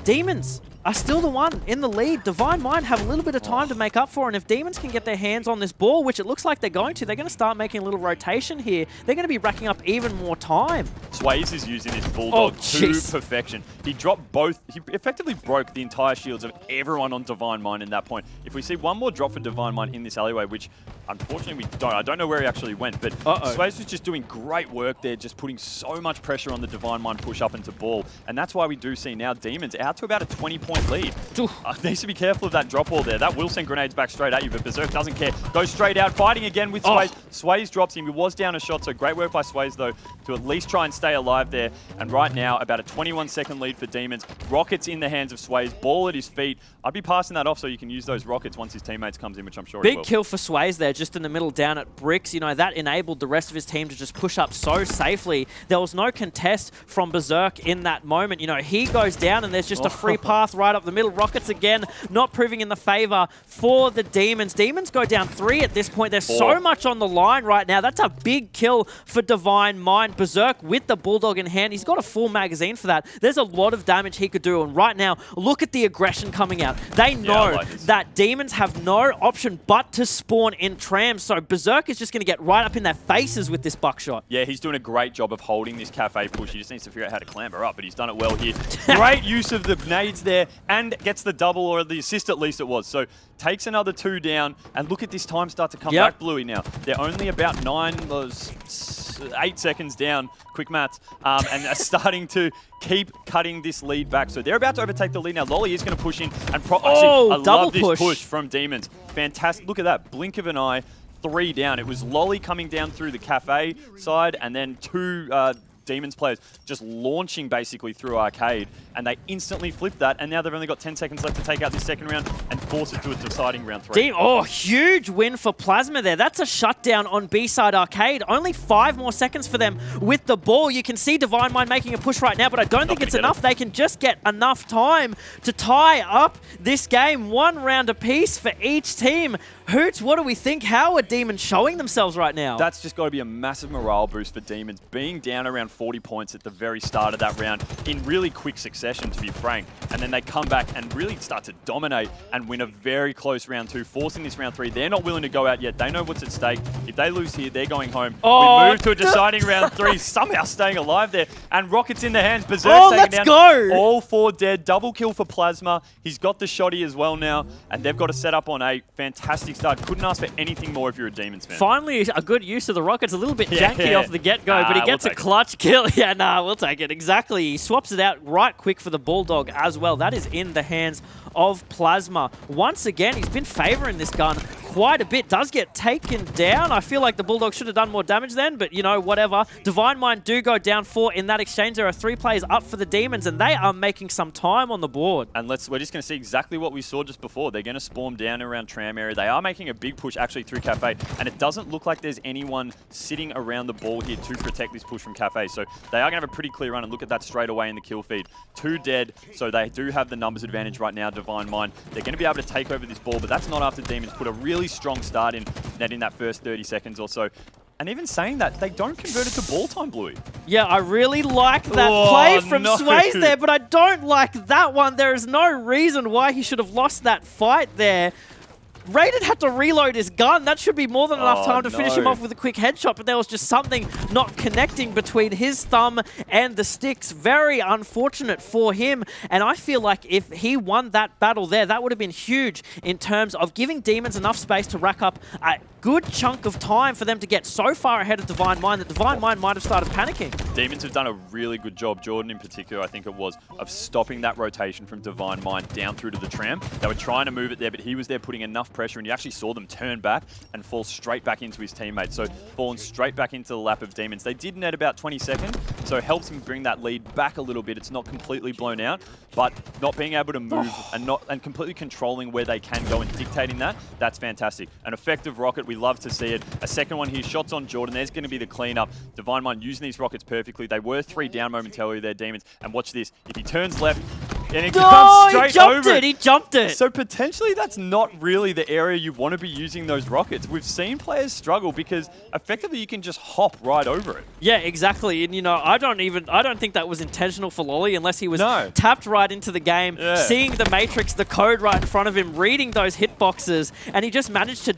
Demons are still the one in the lead. Divine Mind have a little bit of time to make up for, and if Demons can get their hands on this ball, which it looks like they're going to start making a little rotation here. They're going to be racking up even more time. Sways is using his Bulldog to perfection. He dropped both. He effectively broke the entire shields of everyone on Divine Mind in that point. If we see one more drop for Divine Mind in this alleyway, which unfortunately we don't. I don't know where he actually went, but Sways was just doing great work there, just putting so much pressure on the Divine Mind push up into ball. And that's why we do see now Demons out to about a 20-point lead. Needs to be careful of that drop wall there. That will send grenades back straight at you, but Berserk doesn't care. Goes straight out, fighting again with Sways. Sways drops him. He was down a shot, so great work by Sways, though, to at least try and stay alive there. And right now, about a 21-second lead for Demons. Rockets in the hands of Sways, ball at his feet. I'd be passing that off so you can use those rockets once his teammates comes in, which I'm sure he will. Big kill for Sways there, just in the middle down at Bricks. You know, that enabled the rest of his team to just push up so safely. There was no contest from Berserk in that moment. You know, he goes down and there's just a free path right up the middle. Rockets again, not proving in the favor for the Demons. Demons go down 3 at this point. There's so much on the line right now. That's a big kill for Divine Mind. Berserk with the Bulldog in hand. He's got a full magazine for that. There's a lot of damage he could do. And right now, look at the aggression coming out. They know that Demons have no option but to spawn in trams. So Berserk is just going to get right up in their faces with this buckshot. Yeah, he's doing a great job of holding this cafe push. He just needs to figure out how to clamber up, but he's done it well here. Great use of the nades there and gets the double, or the assist at least it was. So takes another 2 down, and look at this time start to come back, Bluey, now. They're only about 8 seconds down, quick maths, and are starting to keep cutting this lead back. So they're about to overtake the lead now. Lolly is going to push in, and I love this push from Demons. Fantastic. Look at that, blink of an eye, 3 down. It was Lolly coming down through the cafe side, and then 2 Demons players just launching basically through Arcade, and they instantly flipped that, and now they've only got 10 seconds left to take out this second round and force it to a deciding round 3. Huge win for Plasma there. That's a shutdown on B-side Arcade. Only 5 more seconds for them with the ball. You can see Divine Mind making a push right now, but I don't think it's enough. They can just get enough time to tie up this game. 1 round apiece for each team. Hoots, what do we think? How are Demons showing themselves right now? That's just got to be a massive morale boost for Demons. Being down around 40 points at the very start of that round in really quick succession, to be frank. And then they come back and really start to dominate and win a very close round 2, forcing this round 3. They're not willing to go out yet. They know what's at stake. If they lose here, they're going home. We move to a deciding round 3, somehow staying alive there. And Rockets in their hands. Berserk taking down. All 4 dead. Double kill for Plasma. He's got the shotty as well now. And they've got a set up on 8. Fantastic start. Couldn't ask for anything more if you're a Demons fan. Finally, a good use of the Rockets. A little bit janky off the get-go, but he gets a clutch kill. We'll take it. Exactly. He swaps it out right quick for the Bulldog as well. That is in the hands of Plasma. Once again, he's been favoring this gun quite a bit. Does get taken down. I feel like the Bulldog should have done more damage then, but, you know, whatever. Divine Mind do go down 4 in that exchange. There are 3 players up for the Demons, and they are making some time on the board. And we're just going to see exactly what we saw just before. They're going to spawn down around Tram area. They are making a big push actually through Cafe, and it doesn't look like there's anyone sitting around the ball here to protect this push from Cafe. So they are going to have a pretty clear run, and look at that straight away in the kill feed. 2 dead, so they do have the numbers advantage right now, Divine Mind. They're going to be able to take over this ball, but that's not after Demons put a really strong start in netting that first 30 seconds or so. And even saying that, they don't convert it to ball time, Bluey. Yeah, I really like that play from Sways there, but I don't like that one. There is no reason why he should have lost that fight there. Raiden had to reload his gun. That should be more than enough time to finish him off with a quick headshot, but there was just something not connecting between his thumb and the sticks. Very unfortunate for him, and I feel like if he won that battle there, that would have been huge in terms of giving Demons enough space to rack up a good chunk of time for them to get so far ahead of Divine Mind that Divine Mind might have started panicking. Demons have done a really good job, Jordan in particular, I think it was, of stopping that rotation from Divine Mind down through to the tram. They were trying to move it there, but he was there putting enough pressure, and you actually saw them turn back and fall straight back into his teammates. So falling straight back into the lap of Demons. They did net about 20 seconds, so it helps him bring that lead back a little bit. It's not completely blown out, but not being able to move and completely controlling where they can go and dictating that, that's fantastic. An effective rocket, we love to see it. A second one here, shots on Jordan. There's going to be the cleanup. Divine Mind using these rockets perfectly. They were 3 down momentarily there, Demons. And watch this. If he turns left, and it comes straight over it. He jumped it. So potentially that's not really the area you want to be using those rockets. We've seen players struggle because effectively you can just hop right over it. Yeah, exactly. And you know, I don't think that was intentional for Lolly unless he was tapped right into the game, seeing the matrix, the code right in front of him, reading those hitboxes, and he just managed to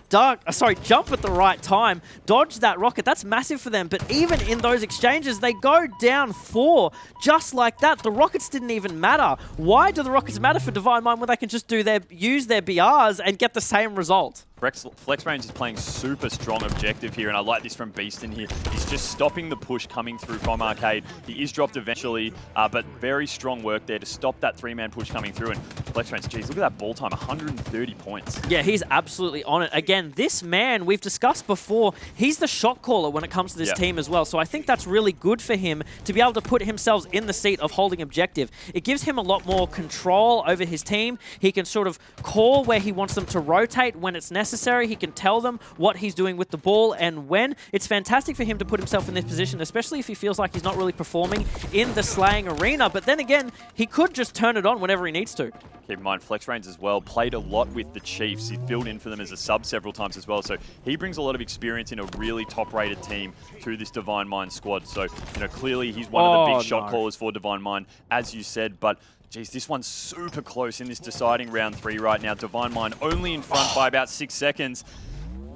jump at the right time, dodge that rocket. That's massive for them. But even in those exchanges, they go down 4 just like that. The rockets didn't even matter. Why do the rockets matter for Divine Mind when they can just use their BRs and get the same result? Flex Range is playing super strong objective here, and I like this from Beaston here. He's just stopping the push coming through from Arcade. He is dropped eventually, but very strong work there to stop that 3-man push coming through. And Flex Range, geez, look at that ball time, 130 points. Yeah, he's absolutely on it. Again, this man, we've discussed before, he's the shot caller when it comes to this team as well. So I think that's really good for him to be able to put himself in the seat of holding objective. It gives him a lot more control over his team. He can sort of call where he wants them to rotate when it's necessary. He can tell them what he's doing with the ball and when. It's fantastic for him to put himself in this position, especially if he feels like he's not really performing in the slaying arena. But then again, he could just turn it on whenever he needs to. Keep in mind, Flex Range as well played a lot with the Chiefs. He filled in for them as a sub several times as well. So he brings a lot of experience in a really top-rated team to this Divine Mind squad. So, you know, clearly he's one of the big shot callers for Divine Mind, as you said. But geez, this one's super close in this deciding round 3 right now. Divine Mind only in front by about 6 seconds.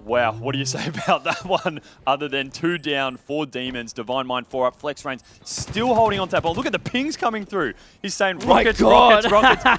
Wow, what do you say about that one? Other than 2 down, 4 Demons, Divine Mind 4 up, Flex Range still holding on to that ball. Look at the pings coming through. He's saying rockets, rockets,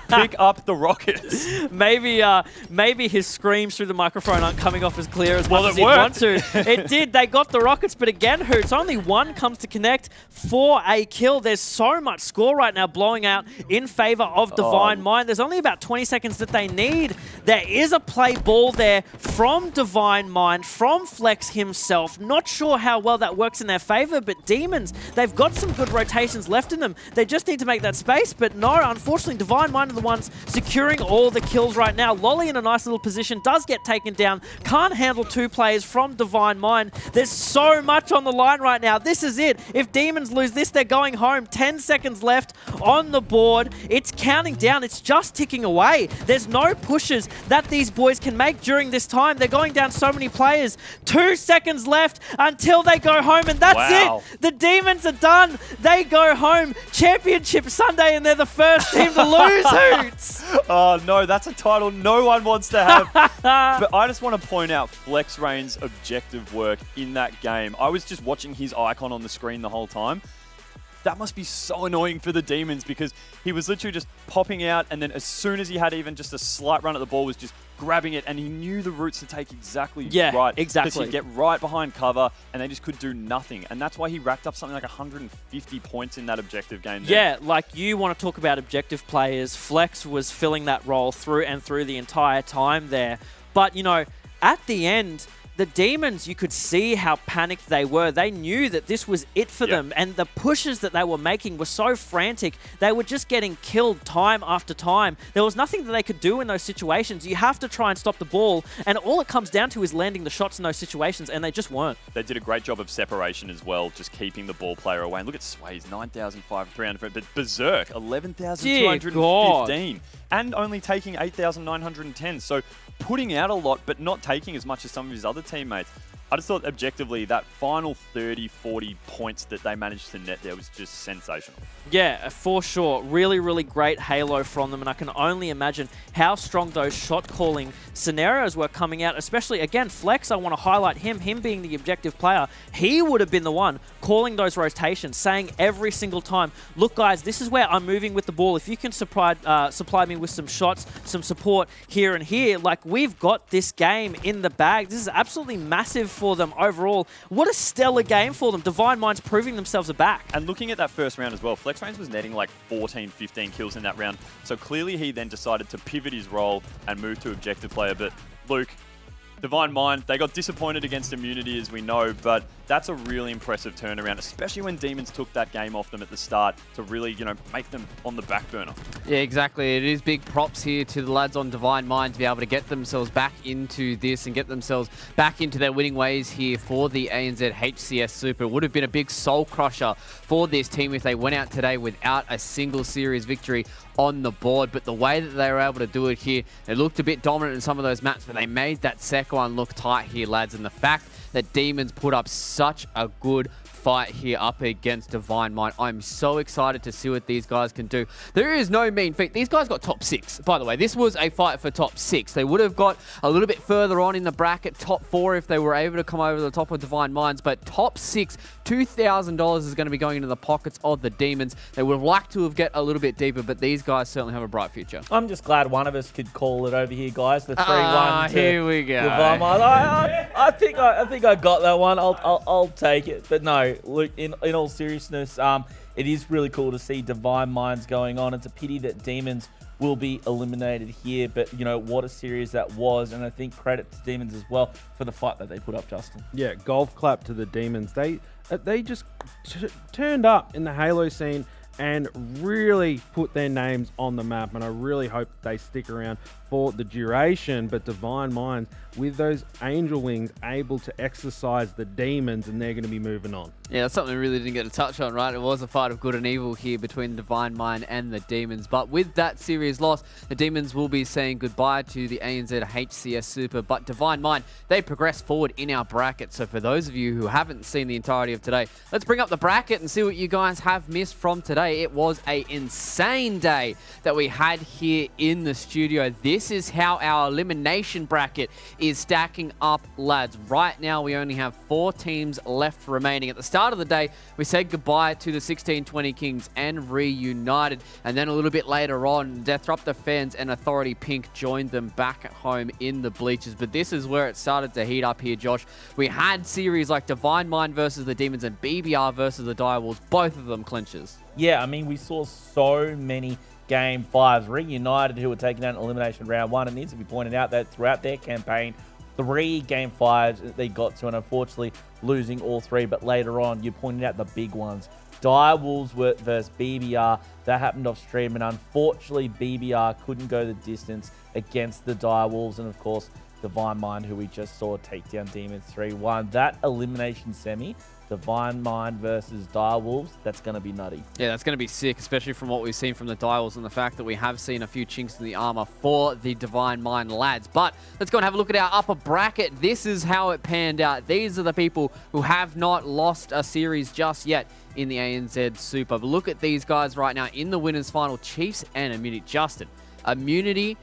pick up the rockets. Maybe his screams through the microphone aren't coming off as clear as much as he'd want to. It did. They got the rockets, but again, Hoots, only 1 comes to connect for a kill. There's so much score right now blowing out in favor of Divine Mind. There's only about 20 seconds that they need. There is a play ball there from Divine Mind, from Flex himself. Not sure how well that works in their favor, but Demons, they've got some good rotations left in them. They just need to make that space, but no, unfortunately, Divine Mind are the ones securing all the kills right now. Lolly in a nice little position, does get taken down, can't handle 2 players from Divine Mind. There's so much on the line right now. This is it. If Demons lose this, they're going home. 10 seconds left on the board. It's counting down. It's just ticking away. There's no pushes that these boys can make during this time. They're going down so many players. 2 seconds left until they go home, and that's it. The Demons are done. They go home. Championship Sunday, and they're the first team to lose, Hoots. Oh, no, that's a title no one wants to have. But I just want to point out Flex Rain's objective work in that game. I was just watching his icon on the screen the whole time. That must be so annoying for the Demons because he was literally just popping out, and then as soon as he had even just a slight run at the ball, was just grabbing it, and he knew the routes to take exactly right. Exactly. Because he'd get right behind cover, and they just could do nothing. And that's why he racked up something like 150 points in that objective game there. Yeah, like you want to talk about objective players. Flex was filling that role through and through the entire time there. But, you know, at the end, the Demons, you could see how panicked they were. They knew that this was it for them, and the pushes that they were making were so frantic. They were just getting killed time after time. There was nothing that they could do in those situations. You have to try and stop the ball, and all it comes down to is landing the shots in those situations, and they just weren't. They did a great job of separation as well, just keeping the ball player away. And look at Sways, 9,300, but Berserk, 11,215, and only taking 8,910. So putting out a lot, but not taking as much as some of his other teammates. I just thought objectively that final 30, 40 points that they managed to net there was just sensational. Yeah, for sure. Really, really great Halo from them, and I can only imagine how strong those shot calling scenarios were coming out, especially, again, Flex, I want to highlight him being the objective player. He would have been the one calling those rotations, saying every single time, look guys, this is where I'm moving with the ball. If you can supply me with some shots, some support here and here, like we've got this game in the bag. This is absolutely massive for them overall. What a stellar game for them. Divine Minds proving themselves are back. And looking at that first round as well, FlexRains was netting like 14, 15 kills in that round. So clearly he then decided to pivot his role and move to objective player. But Luke, Divine Mind, they got disappointed against Immunity, as we know, but that's a really impressive turnaround, especially when Demons took that game off them at the start to really, make them on the back burner. Yeah, exactly. It is big props here to the lads on Divine Mind to be able to get themselves back into this and get themselves back into their winning ways here for the ANZ HCS Super. It would have been a big soul crusher for this team if they went out today without a single series victory on the board, but the way that they were able to do it here, it looked a bit dominant in some of those maps, but they made that second one look tight here, lads, and the fact that Demons put up such a good fight here up against Divine Mind. I'm so excited to see what these guys can do. There is no mean feat. These guys got top 6, by the way. This was a fight for top 6. They would have got a little bit further on in the bracket, top 4 if they were able to come over the top of Divine Minds, but top 6, $2,000 is going to be going into the pockets of the Demons. They would have liked to have get a little bit deeper, but these guys certainly have a bright future. I'm just glad one of us could call it over here, guys. The 3-1. Here we go. I think I got that one. I'll take it. But no, look, in all seriousness, it is really cool to see Divine Minds going on. It's a pity that Demons will be eliminated here, but what a series that was, and I think credit to Demons as well for the fight that they put up, Justin. Yeah, golf clap to the Demons. They just turned up in the Halo scene and really put their names on the map, and I really hope they stick around for the duration. But Divine Minds, with those Angel Wings, able to exercise the Demons, and they're going to be moving on. Yeah, that's something we really didn't get to touch on, right? It was a fight of good and evil here between Divine Mind and the Demons. But with that series loss, the Demons will be saying goodbye to the ANZ HCS Super. But Divine Mind, they progress forward in our bracket. So for those of you who haven't seen the entirety of today, let's bring up the bracket and see what you guys have missed from today. It was an insane day that we had here in the studio. This is how our elimination bracket is stacking up, lads. Right now, we only have 4 teams left remaining. At the start of the day, we said goodbye to the 1620 Kings and reunited. And then a little bit later on, Deathruptor fans and Authority Pink joined them back at home in the bleachers. But this is where it started to heat up here, Josh. We had series like Divine Mind versus the Demons and BBR versus the Direwolves, both of them clinches. Yeah, I mean, we saw so many Game 5s. Reunited, who were taking out in elimination round 1, and it needs to be pointed out that throughout their campaign, 3 Game 5s they got to, and unfortunately losing all 3. But later on, you pointed out the big ones. Direwolves versus BBR. That happened off stream, and unfortunately, BBR couldn't go the distance against the Direwolves, and of course, Divine Mind, who we just saw take down Demons 3-1. That elimination semi, Divine Mind versus Direwolves, that's going to be nutty. Yeah, that's going to be sick, especially from what we've seen from the Direwolves and the fact that we have seen a few chinks in the armor for the Divine Mind lads. But let's go and have a look at our upper bracket. This is how it panned out. These are the people who have not lost a series just yet in the ANZ Super. But look at these guys right now in the winners final, Chiefs and Immunity. Justin, Immunity,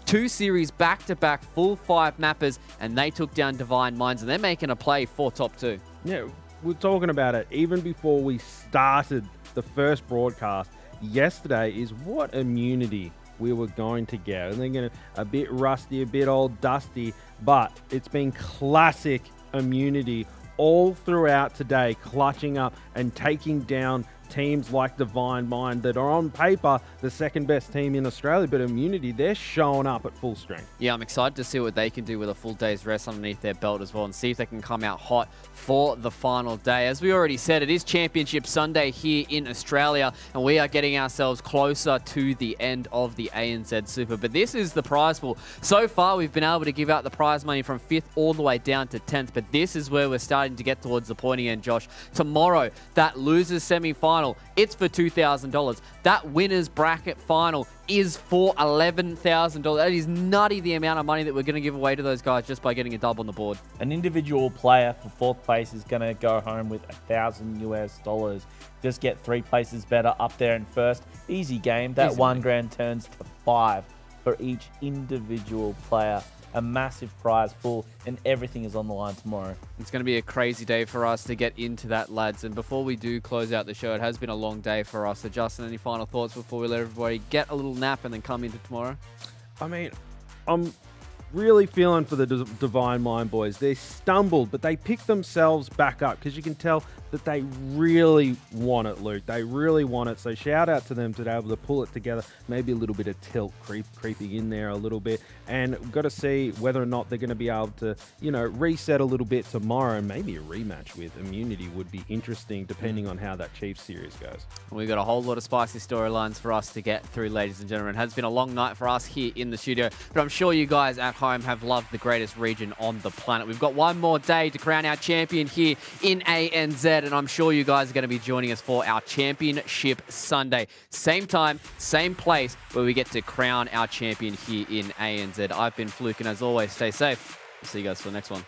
2 series back-to-back full 5 mappers, and they took down Divine Minds, and they're making a play for top 2. Yeah, we're talking about it even before we started the first broadcast yesterday, is what Immunity we were going to get. And they're going to a bit rusty, a bit old dusty, but it's been classic Immunity all throughout today, clutching up and taking down teams like Divine Mind that are on paper the second best team in Australia, but Immunity, they're showing up at full strength. Yeah, I'm excited to see what they can do with a full day's rest underneath their belt as well, and see if they can come out hot for the final day. As we already said, it is Championship Sunday here in Australia, and we are getting ourselves closer to the end of the ANZ Super. But this is the prize pool. So far, we've been able to give out the prize money from 5th all the way down to 10th, but this is where we're starting to get towards the pointy end, Josh. Tomorrow, that losers semi-final final, it's for $2,000. That winner's bracket final is for $11,000. That is nutty, the amount of money that we're going to give away to those guys just by getting a dub on the board. An individual player for 4th place is going to go home with $1,000 US. Just get 3 places better up there in first. Easy game. That Easily. $1 grand turns to 5 for each individual player. A massive prize pool, and everything is on the line tomorrow. It's going to be a crazy day for us to get into that, lads. And before we do close out the show, it has been a long day for us. So, Justin, any final thoughts before we let everybody get a little nap and then come into tomorrow? I mean, I'm really feeling for the Divine Mind boys. They stumbled, but they picked themselves back up because you can tell that they really want it, Luke. They really want it. So shout out to them to be able to pull it together. Maybe a little bit of tilt creeping in there a little bit. And we've got to see whether or not they're going to be able to, you know, reset a little bit tomorrow. Maybe a rematch with Immunity would be interesting depending on how that Chiefs series goes. We've got a whole lot of spicy storylines for us to get through, ladies and gentlemen. It has been a long night for us here in the studio, but I'm sure you guys at home have loved the greatest region on the planet. We've got one more day to crown our champion here in ANZ, and I'm sure you guys are going to be joining us for our Championship Sunday. Same time, same place, where we get to crown our champion here in ANZ. I've been Fluke, and as always, stay safe. I'll see you guys for the next one.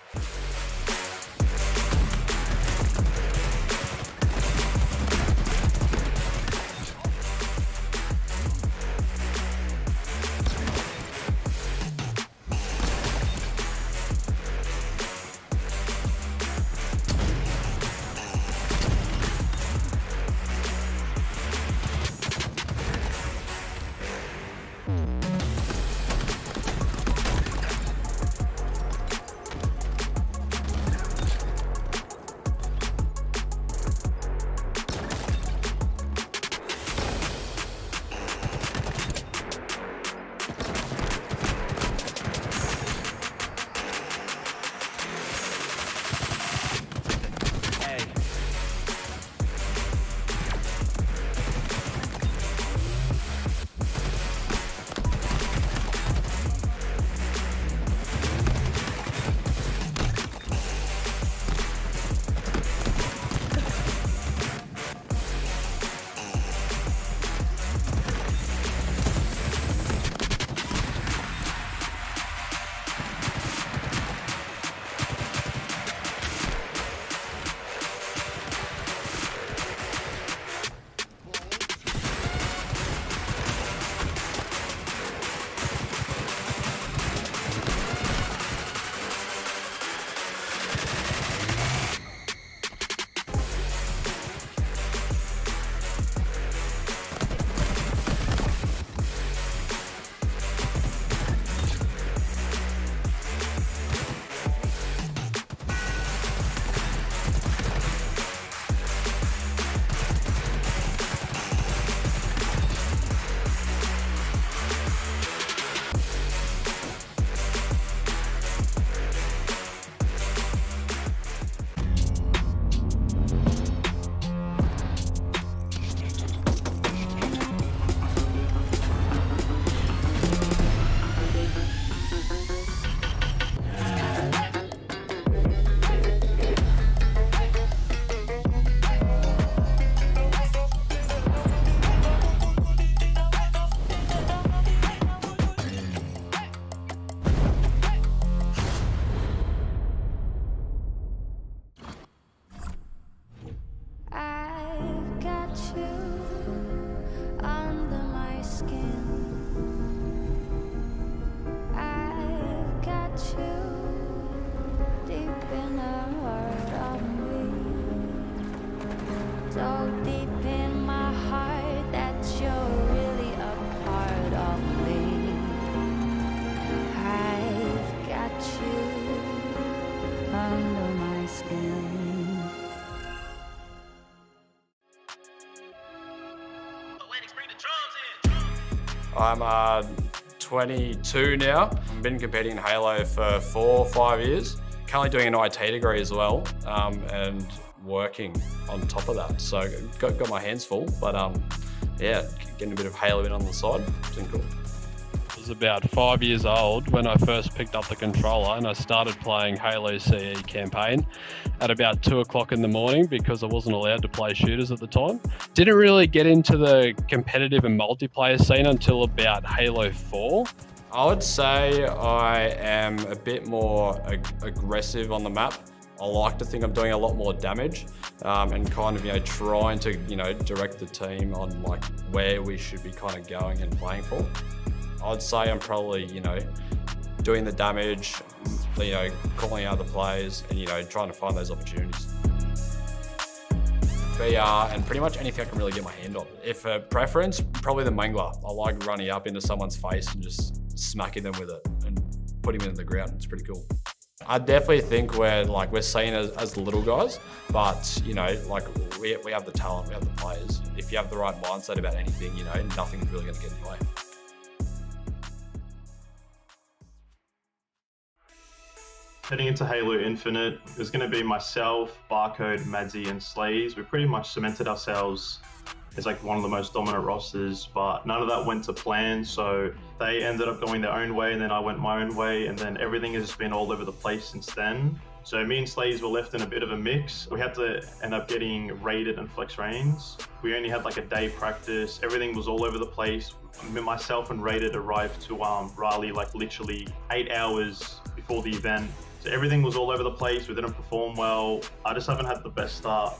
I'm 22 now. I've been competing in Halo for 4 or 5 years. Currently doing an IT degree as well, and working on top of that. So got my hands full, but yeah, getting a bit of Halo in on the side. It's been cool. was about 5 years old when I first picked up the controller and I started playing Halo CE campaign at about 2 o'clock in the morning because I wasn't allowed to play shooters at the time. Didn't really get into the competitive and multiplayer scene until about Halo 4. I would say I am a bit more aggressive on the map. I like to think I'm doing a lot more damage and kind of, trying to, direct the team on like where we should be kind of going and playing for. I'd say I'm probably, doing the damage, calling out the players and, trying to find those opportunities. VR and pretty much anything I can really get my hand on. If a preference, probably the mangler. I like running up into someone's face and just smacking them with it and putting them in the ground. It's pretty cool. I definitely think we're seen as the little guys, but we have the talent, we have the players. If you have the right mindset about anything, nothing's really going to get in the way. Heading into Halo Infinite, there's going to be myself, Barcode, Madzi, and Slays. We pretty much cemented ourselves as like one of the most dominant rosters, but none of that went to plan. So they ended up going their own way, and then I went my own way, and then everything has been all over the place since then. So me and Slays were left in a bit of a mix. We had to end up getting raided and flex reigns. We only had like a day practice. Everything was all over the place. Myself and Raided arrived to Raleigh like literally 8 hours before the event. So everything was all over the place. We didn't perform well. I just haven't had the best start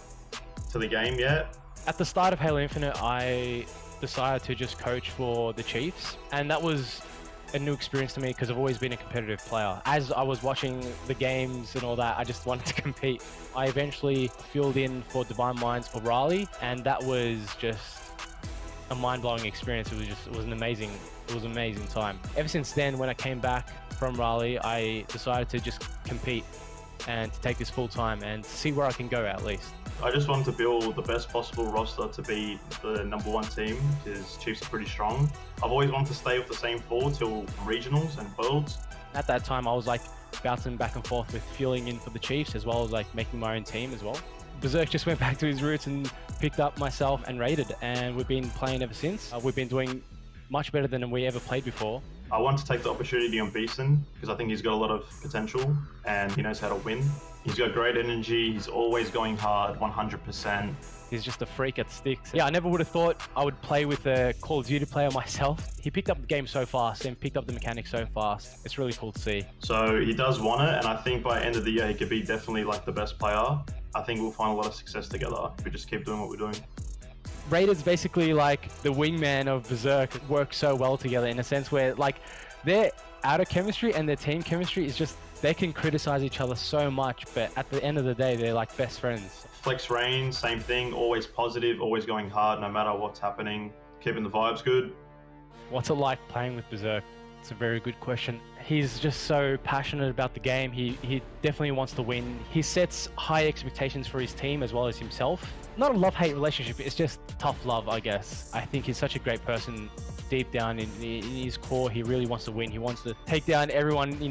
to the game yet. At the start of Halo Infinite, I decided to just coach for the Chiefs, and that was a new experience to me because I've always been a competitive player. As I was watching the games and all that, I just wanted to compete. I eventually filled in for Divine Minds for Raleigh, and that was just a mind-blowing experience. It was an amazing time. Ever since then, when I came back from Raleigh, I decided to just compete and to take this full time and see where I can go at least. I just wanted to build the best possible roster to be the #1 team because Chiefs are pretty strong. I've always wanted to stay with the same 4 till regionals and worlds. At that time, I was like bouncing back and forth with filling in for the Chiefs as well as like making my own team as well. Berserk just went back to his roots and picked up myself and Raided, and we've been playing ever since. We've been doing much better than we ever played before. I want to take the opportunity on Beeson because I think he's got a lot of potential and he knows how to win. He's got great energy, he's always going hard, 100%. He's just a freak at sticks. Yeah, I never would have thought I would play with a Call of Duty player myself. He picked up the game so fast and picked up the mechanics so fast. It's really cool to see. So he does want it, and I think by the end of the year he could be definitely like the best player. I think we'll find a lot of success together if we just keep doing what we're doing. Raided's basically like the wingman of Berserk. It works so well together in a sense where like their outer chemistry and their team chemistry is just, they can criticize each other so much, but at the end of the day, they're like best friends. Flex Rain, same thing, always positive, always going hard no matter what's happening, keeping the vibes good. What's it like playing with Berserk? It's a very good question. He's just so passionate about the game. He definitely wants to win. He sets high expectations for his team as well as himself. Not a love-hate relationship, it's just tough love, I guess. I think he's such a great person. Deep down in his core, he really wants to win. He wants to take down everyone in his